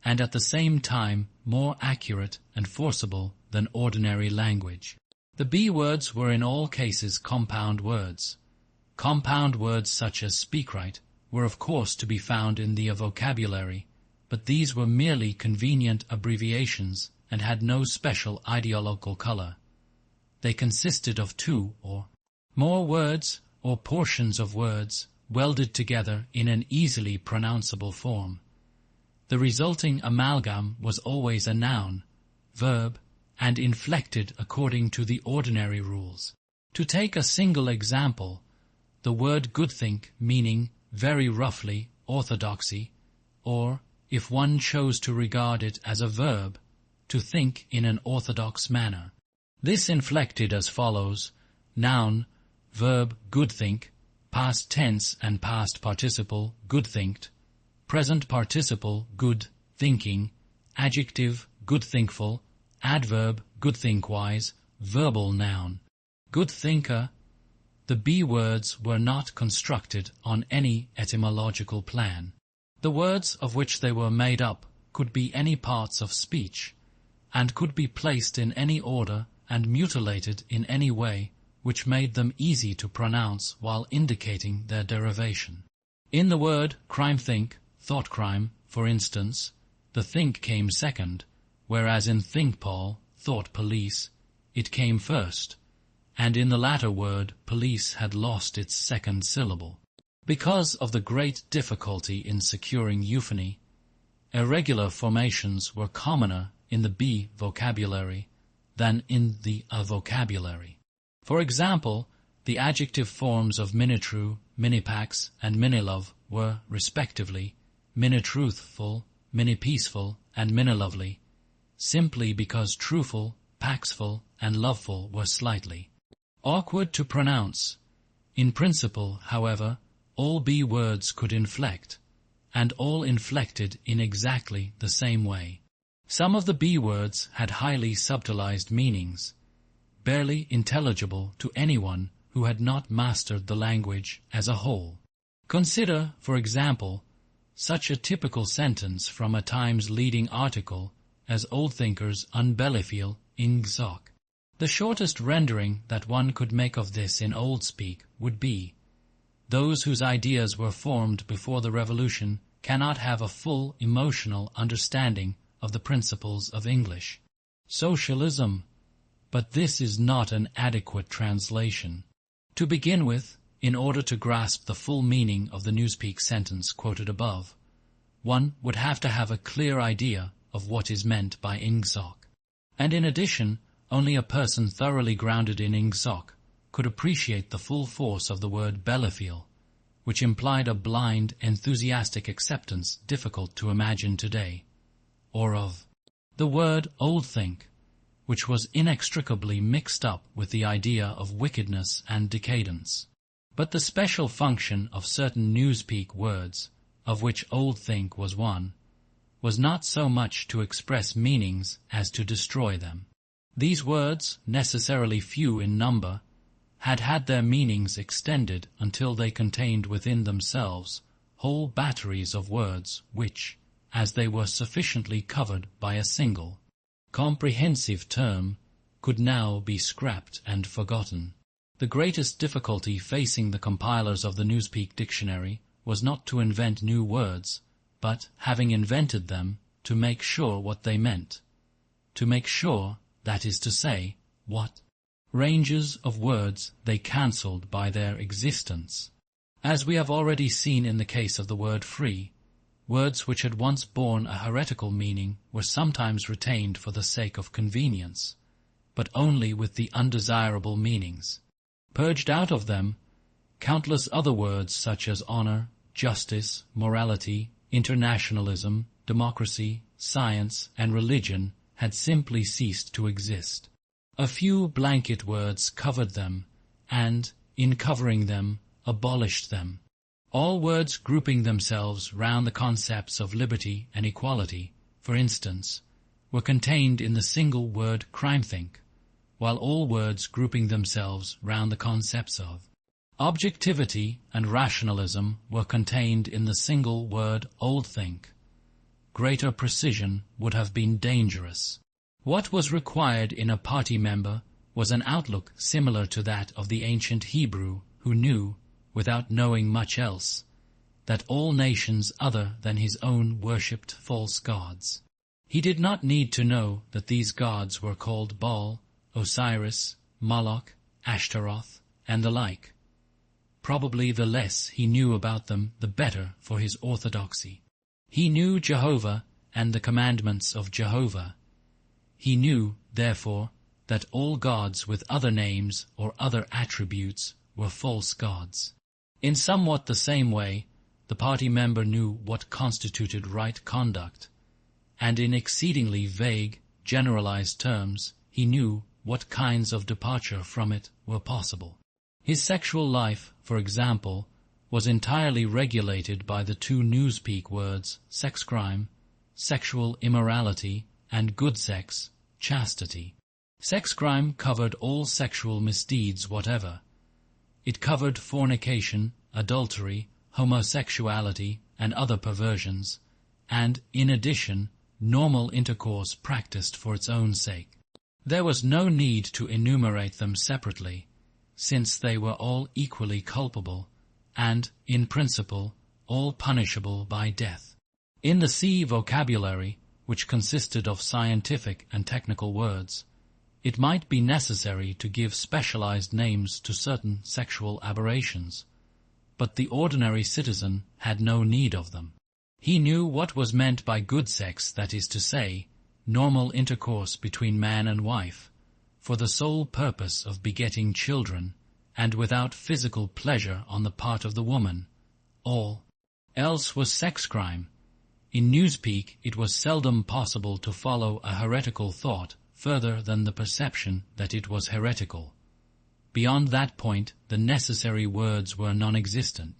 and at the same time more accurate and forcible than ordinary language. The B words were in all cases compound words. Compound words such as speakwrite were of course to be found in the vocabulary, but these were merely convenient abbreviations and had no special ideological color. They consisted of two or more words or portions of words welded together in an easily pronounceable form. The resulting amalgam was always a noun, verb, and inflected according to the ordinary rules. To take a single example, the word goodthink meaning, very roughly, orthodoxy, or, if one chose to regard it as a verb, to think in an orthodox manner. This inflected as follows: noun, verb goodthink, past tense and past participle goodthinked, present participle good thinking, adjective goodthinkful, adverb goodthinkwise, verbal noun. Good thinker. The B words were not constructed on any etymological plan. The words of which they were made up could be any parts of speech, and could be placed in any order and mutilated in any way which made them easy to pronounce while indicating their derivation. In the word crime-think, thought-crime, for instance, the think came second, whereas in think-pol, thought-police, it came first, and in the latter word police had lost its second syllable. Because of the great difficulty in securing euphony, irregular formations were commoner in the B vocabulary than in the A vocabulary. For example, the adjective forms of minitru, minipax, and minilove were, respectively, minitruthful, minipeaceful, and minilovely, simply because truthful, paxful, and loveful were slightly awkward to pronounce. In principle, however, all B words could inflect, and all inflected in exactly the same way. Some of the B words had highly subtilized meanings, barely intelligible to anyone who had not mastered the language as a whole. Consider, for example, such a typical sentence from a Times leading article as Oldthinker's Unbeliefeel Ingzok. The shortest rendering that one could make of this in old speak would be, those whose ideas were formed before the Revolution cannot have a full emotional understanding of the principles of English socialism. But this is not an adequate translation. To begin with, in order to grasp the full meaning of the Newspeak sentence quoted above, one would have to have a clear idea of what is meant by Ingzok. And in addition, only a person thoroughly grounded in Ingzok could appreciate the full force of the word Bellafeel, which implied a blind, enthusiastic acceptance difficult to imagine today, or of the word oldthink, which was inextricably mixed up with the idea of wickedness and decadence. But the special function of certain Newspeak words, of which oldthink was one, was not so much to express meanings as to destroy them. These words, necessarily few in number, had had their meanings extended until they contained within themselves whole batteries of words which, as they were sufficiently covered by a single, comprehensive term, could now be scrapped and forgotten. The greatest difficulty facing the compilers of the Newspeak Dictionary was not to invent new words, but, having invented them, to make sure what they meant. To make sure, that is to say, what ranges of words they cancelled by their existence. As we have already seen in the case of the word free, words which had once borne a heretical meaning were sometimes retained for the sake of convenience, but only with the undesirable meanings. Purged out of them, countless other words such as honor, justice, morality, internationalism, democracy, science, and religion had simply ceased to exist. A few blanket words covered them, and, in covering them, abolished them. All words grouping themselves round the concepts of liberty and equality, for instance, were contained in the single word crime-think, while all words grouping themselves round the concepts of objectivity and rationalism were contained in the single word oldthink. Greater precision would have been dangerous. What was required in a party member was an outlook similar to that of the ancient Hebrew who knew, without knowing much else, that all nations other than his own worshipped false gods. He did not need to know that these gods were called Baal, Osiris, Moloch, Ashtaroth, and the like. probably the less he knew about them the better for his orthodoxy. He knew Jehovah and the commandments of Jehovah. He knew, therefore, that all gods with other names or other attributes were false gods. In somewhat the same way, the party member knew what constituted right conduct, and in exceedingly vague, generalized terms, he knew what kinds of departure from it were possible. His sexual life, for example, was entirely regulated by the two Newspeak words sex crime, sexual immorality, and good sex, chastity. Sex crime covered all sexual misdeeds whatever. It covered fornication, adultery, homosexuality, and other perversions, and, in addition, normal intercourse practiced for its own sake. There was no need to enumerate them separately, since they were all equally culpable, and, in principle, all punishable by death. In the C vocabulary, which consisted of scientific and technical words, it might be necessary to give specialized names to certain sexual aberrations, but the ordinary citizen had no need of them. He knew what was meant by good sex, that is to say, normal intercourse between man and wife, for the sole purpose of begetting children, and without physical pleasure on the part of the woman. All else was sex crime. In Newspeak it was seldom possible to follow a heretical thought further than the perception that it was heretical. Beyond that point the necessary words were non-existent.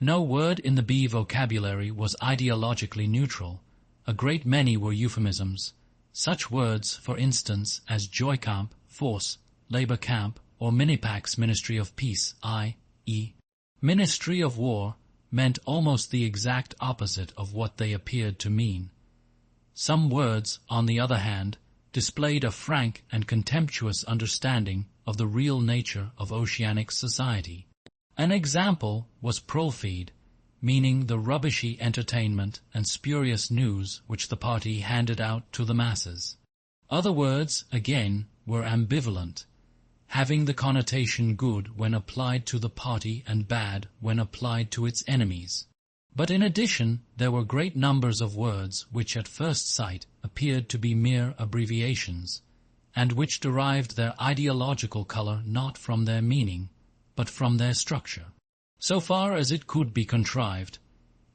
No word in the B vocabulary was ideologically neutral. A great many were euphemisms. Such words, for instance, as Joy Camp, Force, Labor Camp, or Minipax Ministry of Peace, i.e. Ministry of War, meant almost the exact opposite of what they appeared to mean. Some words, on the other hand, displayed a frank and contemptuous understanding of the real nature of oceanic society. An example was prolfeed, meaning the rubbishy entertainment and spurious news which the party handed out to the masses. Other words, again, were ambivalent, having the connotation good when applied to the party and bad when applied to its enemies. But in addition, there were great numbers of words which at first sight appeared to be mere abbreviations, and which derived their ideological color not from their meaning, but from their structure. So far as it could be contrived,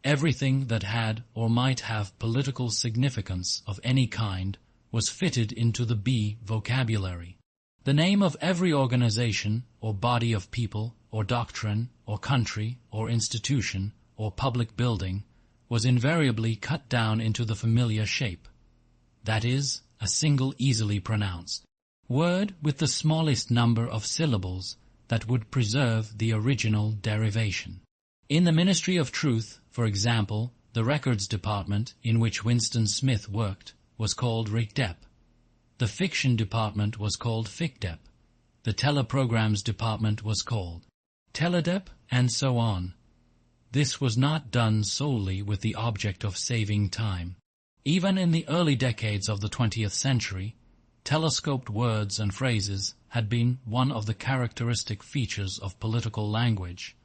everything that had or might have political significance of any kind was fitted into the B vocabulary. The name of every organization, or body of people, or doctrine, or country, or institution, or public building, was invariably cut down into the familiar shape. That is, a single easily pronounced word with the smallest number of syllables that would preserve the original derivation. In the Ministry of Truth, for example, the Records Department, in which Winston Smith worked, was called RICDEP. The Fiction Department was called FICDEP. The Teleprograms Department was called TELEDEP, and so on. This was not done solely with the object of saving time. Even in the early decades of the 20th century, telescoped words and phrases had been one of the characteristic features of political language,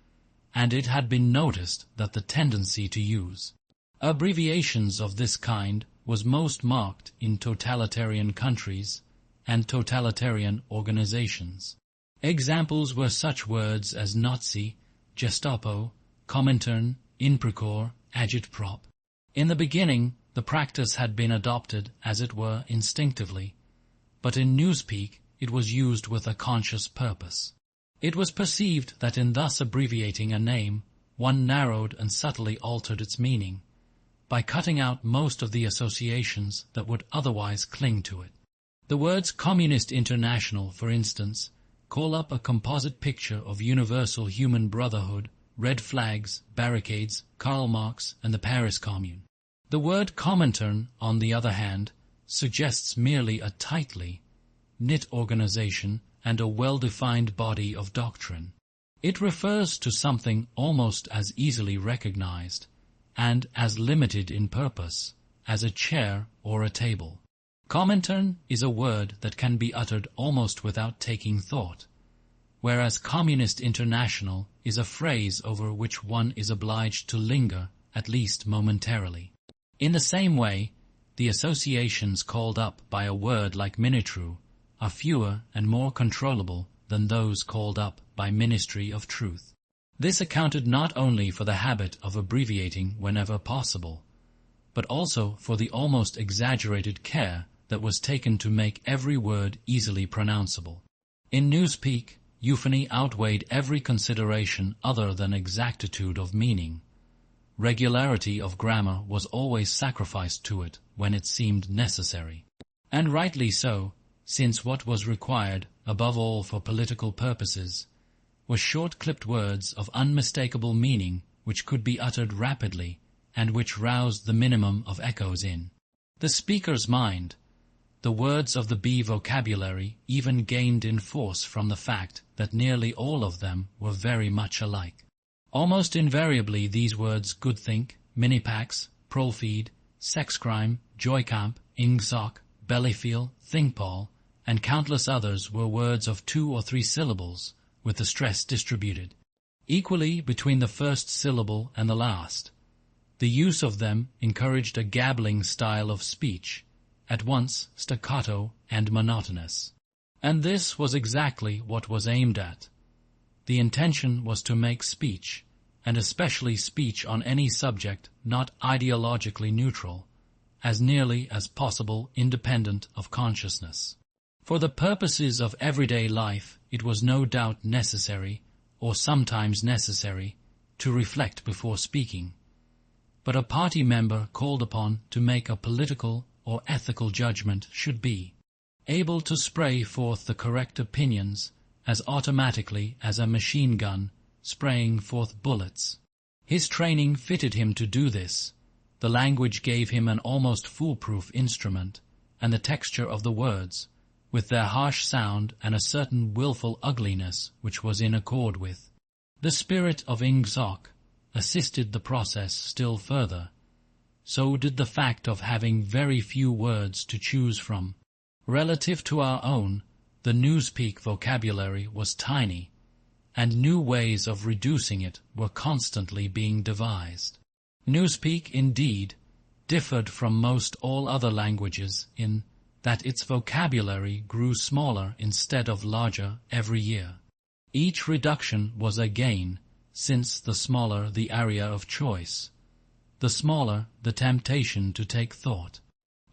and it had been noticed that the tendency to use abbreviations of this kind was most marked in totalitarian countries and totalitarian organizations. Examples were such words as Nazi, Gestapo, Comintern, Inprecore, Agitprop. In the beginning, the practice had been adopted, as it were, instinctively, but in Newspeak it was used with a conscious purpose. It was perceived that in thus abbreviating a name, one narrowed and subtly altered its meaning, by cutting out most of the associations that would otherwise cling to it. The words Communist International, for instance, call up a composite picture of universal human brotherhood, red flags, barricades, Karl Marx, and the Paris Commune. The word Comintern, on the other hand, suggests merely a tightly knit organization and a well-defined body of doctrine. It refers to something almost as easily recognized and as limited in purpose as a chair or a table. Comintern is a word that can be uttered almost without taking thought, whereas Communist International is a phrase over which one is obliged to linger, at least momentarily. In the same way, the associations called up by a word like minitru are fewer and more controllable than those called up by ministry of truth. This accounted not only for the habit of abbreviating whenever possible, but also for the almost exaggerated care that was taken to make every word easily pronounceable. In Newspeak, euphony outweighed every consideration other than exactitude of meaning. Regularity of grammar was always sacrificed to it when it seemed necessary. And rightly so, since what was required, above all for political purposes, was short-clipped words of unmistakable meaning which could be uttered rapidly and which roused the minimum of echoes in the speaker's mind. The words of the B vocabulary even gained in force from the fact that nearly all of them were very much alike. Almost invariably these words goodthink, minipax, prolfeed, sexcrime, joycamp, ingsoc, bellyfeel, thingpol, and countless others were words of 2 or 3 syllables, with the stress distributed equally between the first syllable and the last. The use of them encouraged a gabbling style of speech, at once staccato and monotonous. And this was exactly what was aimed at. The intention was to make speech, and especially speech on any subject not ideologically neutral, as nearly as possible independent of consciousness. For the purposes of everyday life, it was no doubt necessary, or sometimes necessary, to reflect before speaking. But a party member called upon to make a political or ethical judgment should be able to spray forth the correct opinions as automatically as a machine gun spraying forth bullets. His training fitted him to do this. The language gave him an almost foolproof instrument, and the texture of the words, with their harsh sound and a certain willful ugliness which was in accord with the spirit of Ingsoc, assisted the process still further. So did the fact of having very few words to choose from. Relative to our own, the Newspeak vocabulary was tiny, and new ways of reducing it were constantly being devised. Newspeak, indeed, differed from most all other languages in that its vocabulary grew smaller instead of larger every year. Each reduction was a gain, since the smaller the area of choice, the smaller the temptation to take thought.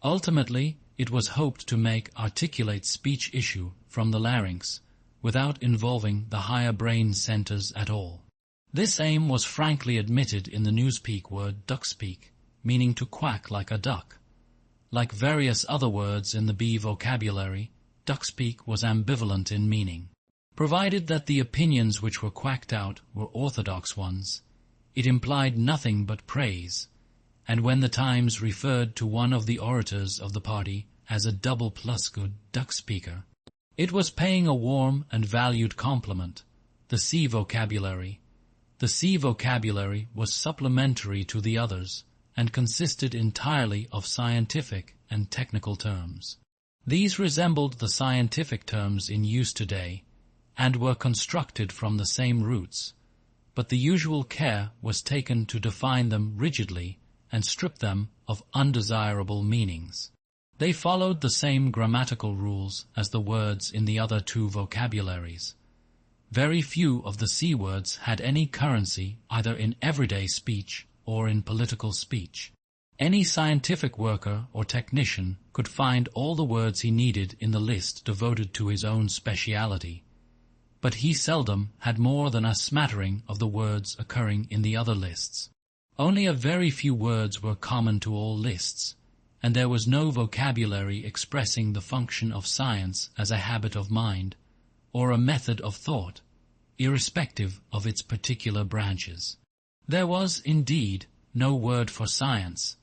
Ultimately, it was hoped to make articulate speech issue from the larynx, without involving the higher brain centers at all. This aim was frankly admitted in the Newspeak word duckspeak, meaning to quack like a duck. Like various other words in the B vocabulary, duckspeak was ambivalent in meaning. Provided that the opinions which were quacked out were orthodox ones, it implied nothing but praise, and when the Times referred to one of the orators of the party as a double plus good duck speaker, it was paying a warm and valued compliment. The C vocabulary was supplementary to the others, and consisted entirely of scientific and technical terms. These resembled the scientific terms in use today, and were constructed from the same roots, but the usual care was taken to define them rigidly and strip them of undesirable meanings. They followed the same grammatical rules as the words in the other 2 vocabularies. Very few of the C words had any currency either in everyday speech or in political speech. Any scientific worker or technician could find all the words he needed in the list devoted to his own speciality, but he seldom had more than a smattering of the words occurring in the other lists. Only a very few words were common to all lists, and there was no vocabulary expressing the function of science as a habit of mind, or a method of thought, irrespective of its particular branches. There was, indeed, no word for science,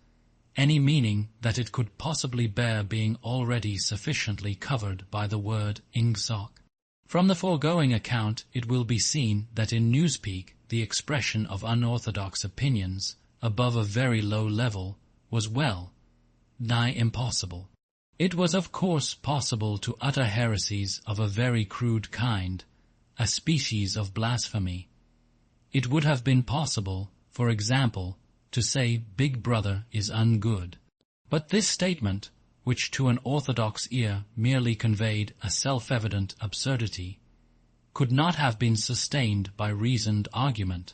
any meaning that it could possibly bear being already sufficiently covered by the word ingsoc. From the foregoing account it will be seen that in Newspeak the expression of unorthodox opinions above a very low level was nigh impossible. It was of course possible to utter heresies of a very crude kind, a species of blasphemy, It would have been possible, for example, to say Big Brother is ungood. But this statement, which to an orthodox ear merely conveyed a self-evident absurdity, could not have been sustained by reasoned argument,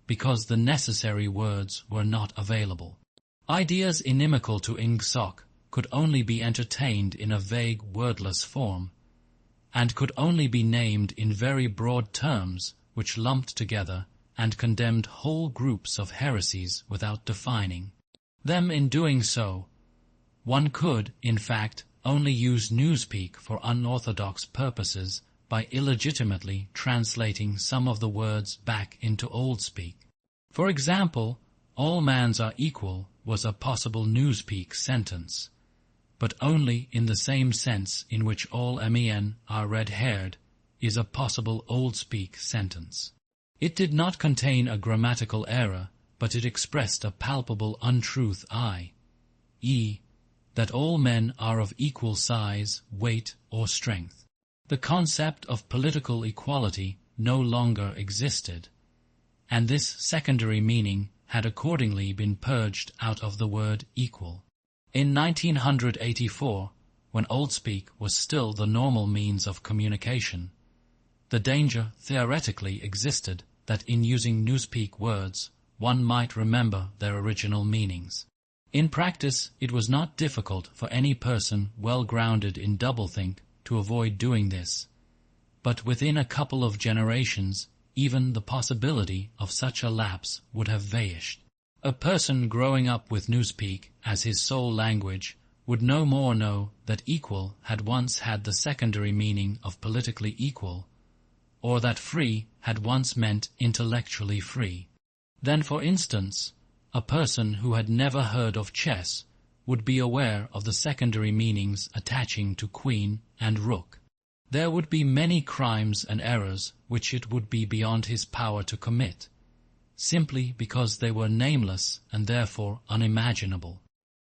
because the necessary words were not available. Ideas inimical to Ingsoc could only be entertained in a vague wordless form, and could only be named in very broad terms which lumped together and condemned whole groups of heresies without defining them. In doing so, one could, in fact, only use Newspeak for unorthodox purposes by illegitimately translating some of the words back into Oldspeak. For example, all mans are equal was a possible Newspeak sentence, but only in the same sense in which all men are red-haired is a possible Oldspeak sentence. It did not contain a grammatical error, but it expressed a palpable untruth, i.e., that all men are of equal size, weight, or strength. The concept of political equality no longer existed, and this secondary meaning had accordingly been purged out of the word equal. In 1984, when Oldspeak was still the normal means of communication, the danger theoretically existed that in using Newspeak words, one might remember their original meanings. In practice, it was not difficult for any person well grounded in doublethink to avoid doing this, but within a couple of generations, even the possibility of such a lapse would have vanished. A person growing up with Newspeak as his sole language would no more know that equal had once had the secondary meaning of politically equal, or that free had once meant intellectually free. Then, for instance, a person who had never heard of chess would be aware of the secondary meanings attaching to queen and rook. There would be many crimes and errors which it would be beyond his power to commit, simply because they were nameless and therefore unimaginable.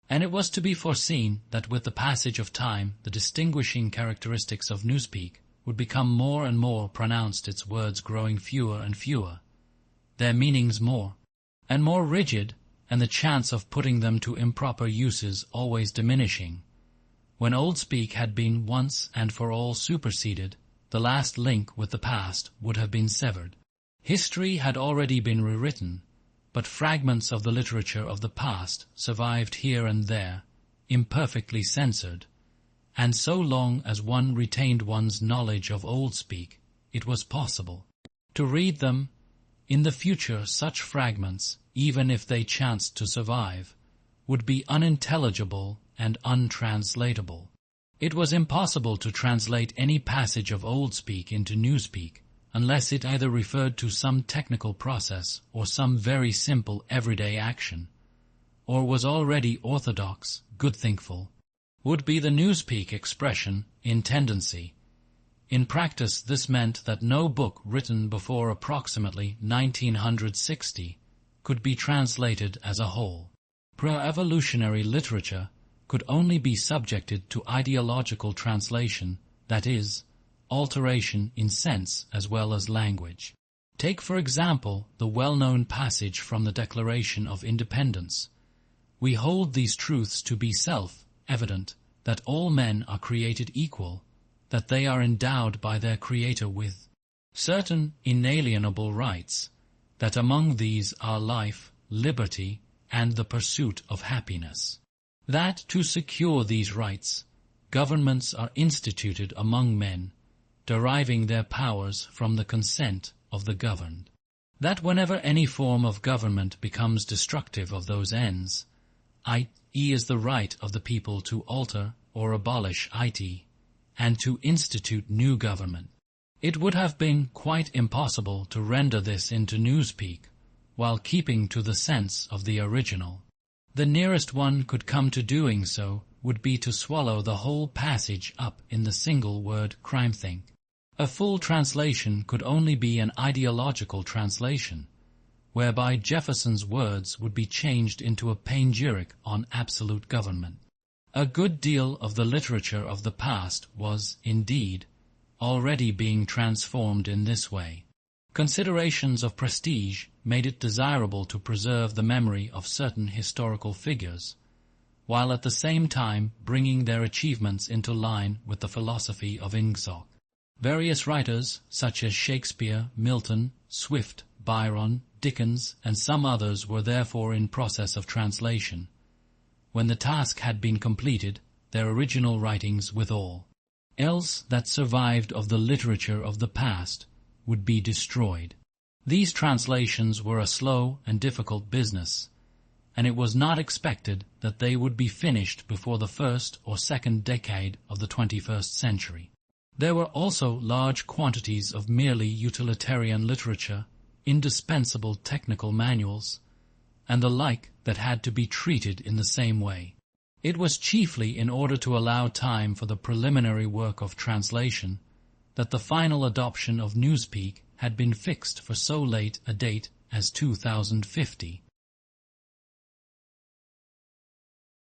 And it was to be foreseen that with the passage of time the distinguishing characteristics of Newspeak would become more and more pronounced, its words growing fewer and fewer, their meanings more and more rigid, and the chance of putting them to improper uses always diminishing. When Oldspeak had been once and for all superseded, the last link with the past would have been severed. History had already been rewritten, but fragments of the literature of the past survived here and there, imperfectly censored, and so long as one retained one's knowledge of Oldspeak, it was possible to read them. In the future, such fragments, even if they chanced to survive, would be unintelligible and untranslatable. It was impossible to translate any passage of Oldspeak into Newspeak unless it either referred to some technical process or some very simple everyday action, or was already orthodox, good-thinkful, would be the Newspeak expression in tendency. In practice, this meant that no book written before approximately 1960 could be translated as a whole. Pro-evolutionary literature could only be subjected to ideological translation, that is, alteration in sense as well as language. Take, for example, the well-known passage from the Declaration of Independence. We hold these truths to be self-evident, that all men are created equal, that they are endowed by their Creator with certain inalienable rights, that among these are life, liberty, and the pursuit of happiness. That to secure these rights, governments are instituted among men, deriving their powers from the consent of the governed. That whenever any form of government becomes destructive of those ends, i.e. is the right of the people to alter or abolish it, and to institute new government. It would have been quite impossible to render this into Newspeak, while keeping to the sense of the original. The nearest one could come to doing so would be to swallow the whole passage up in the single word crimethink. A full translation could only be an ideological translation, whereby Jefferson's words would be changed into a panegyric on absolute government. A good deal of the literature of the past was, indeed, already being transformed in this way. Considerations of prestige made it desirable to preserve the memory of certain historical figures, while at the same time bringing their achievements into line with the philosophy of Ingsoc. Various writers, such as Shakespeare, Milton, Swift, Byron, Dickens, and some others were therefore in process of translation. When the task had been completed, their original writings with all else that survived of the literature of the past would be destroyed. These translations were a slow and difficult business, and it was not expected that they would be finished before the first or second decade of the 21st century. There were also large quantities of merely utilitarian literature, indispensable technical manuals, and the like that had to be treated in the same way. It was chiefly in order to allow time for the preliminary work of translation that the final adoption of Newspeak had been fixed for so late a date as 2050.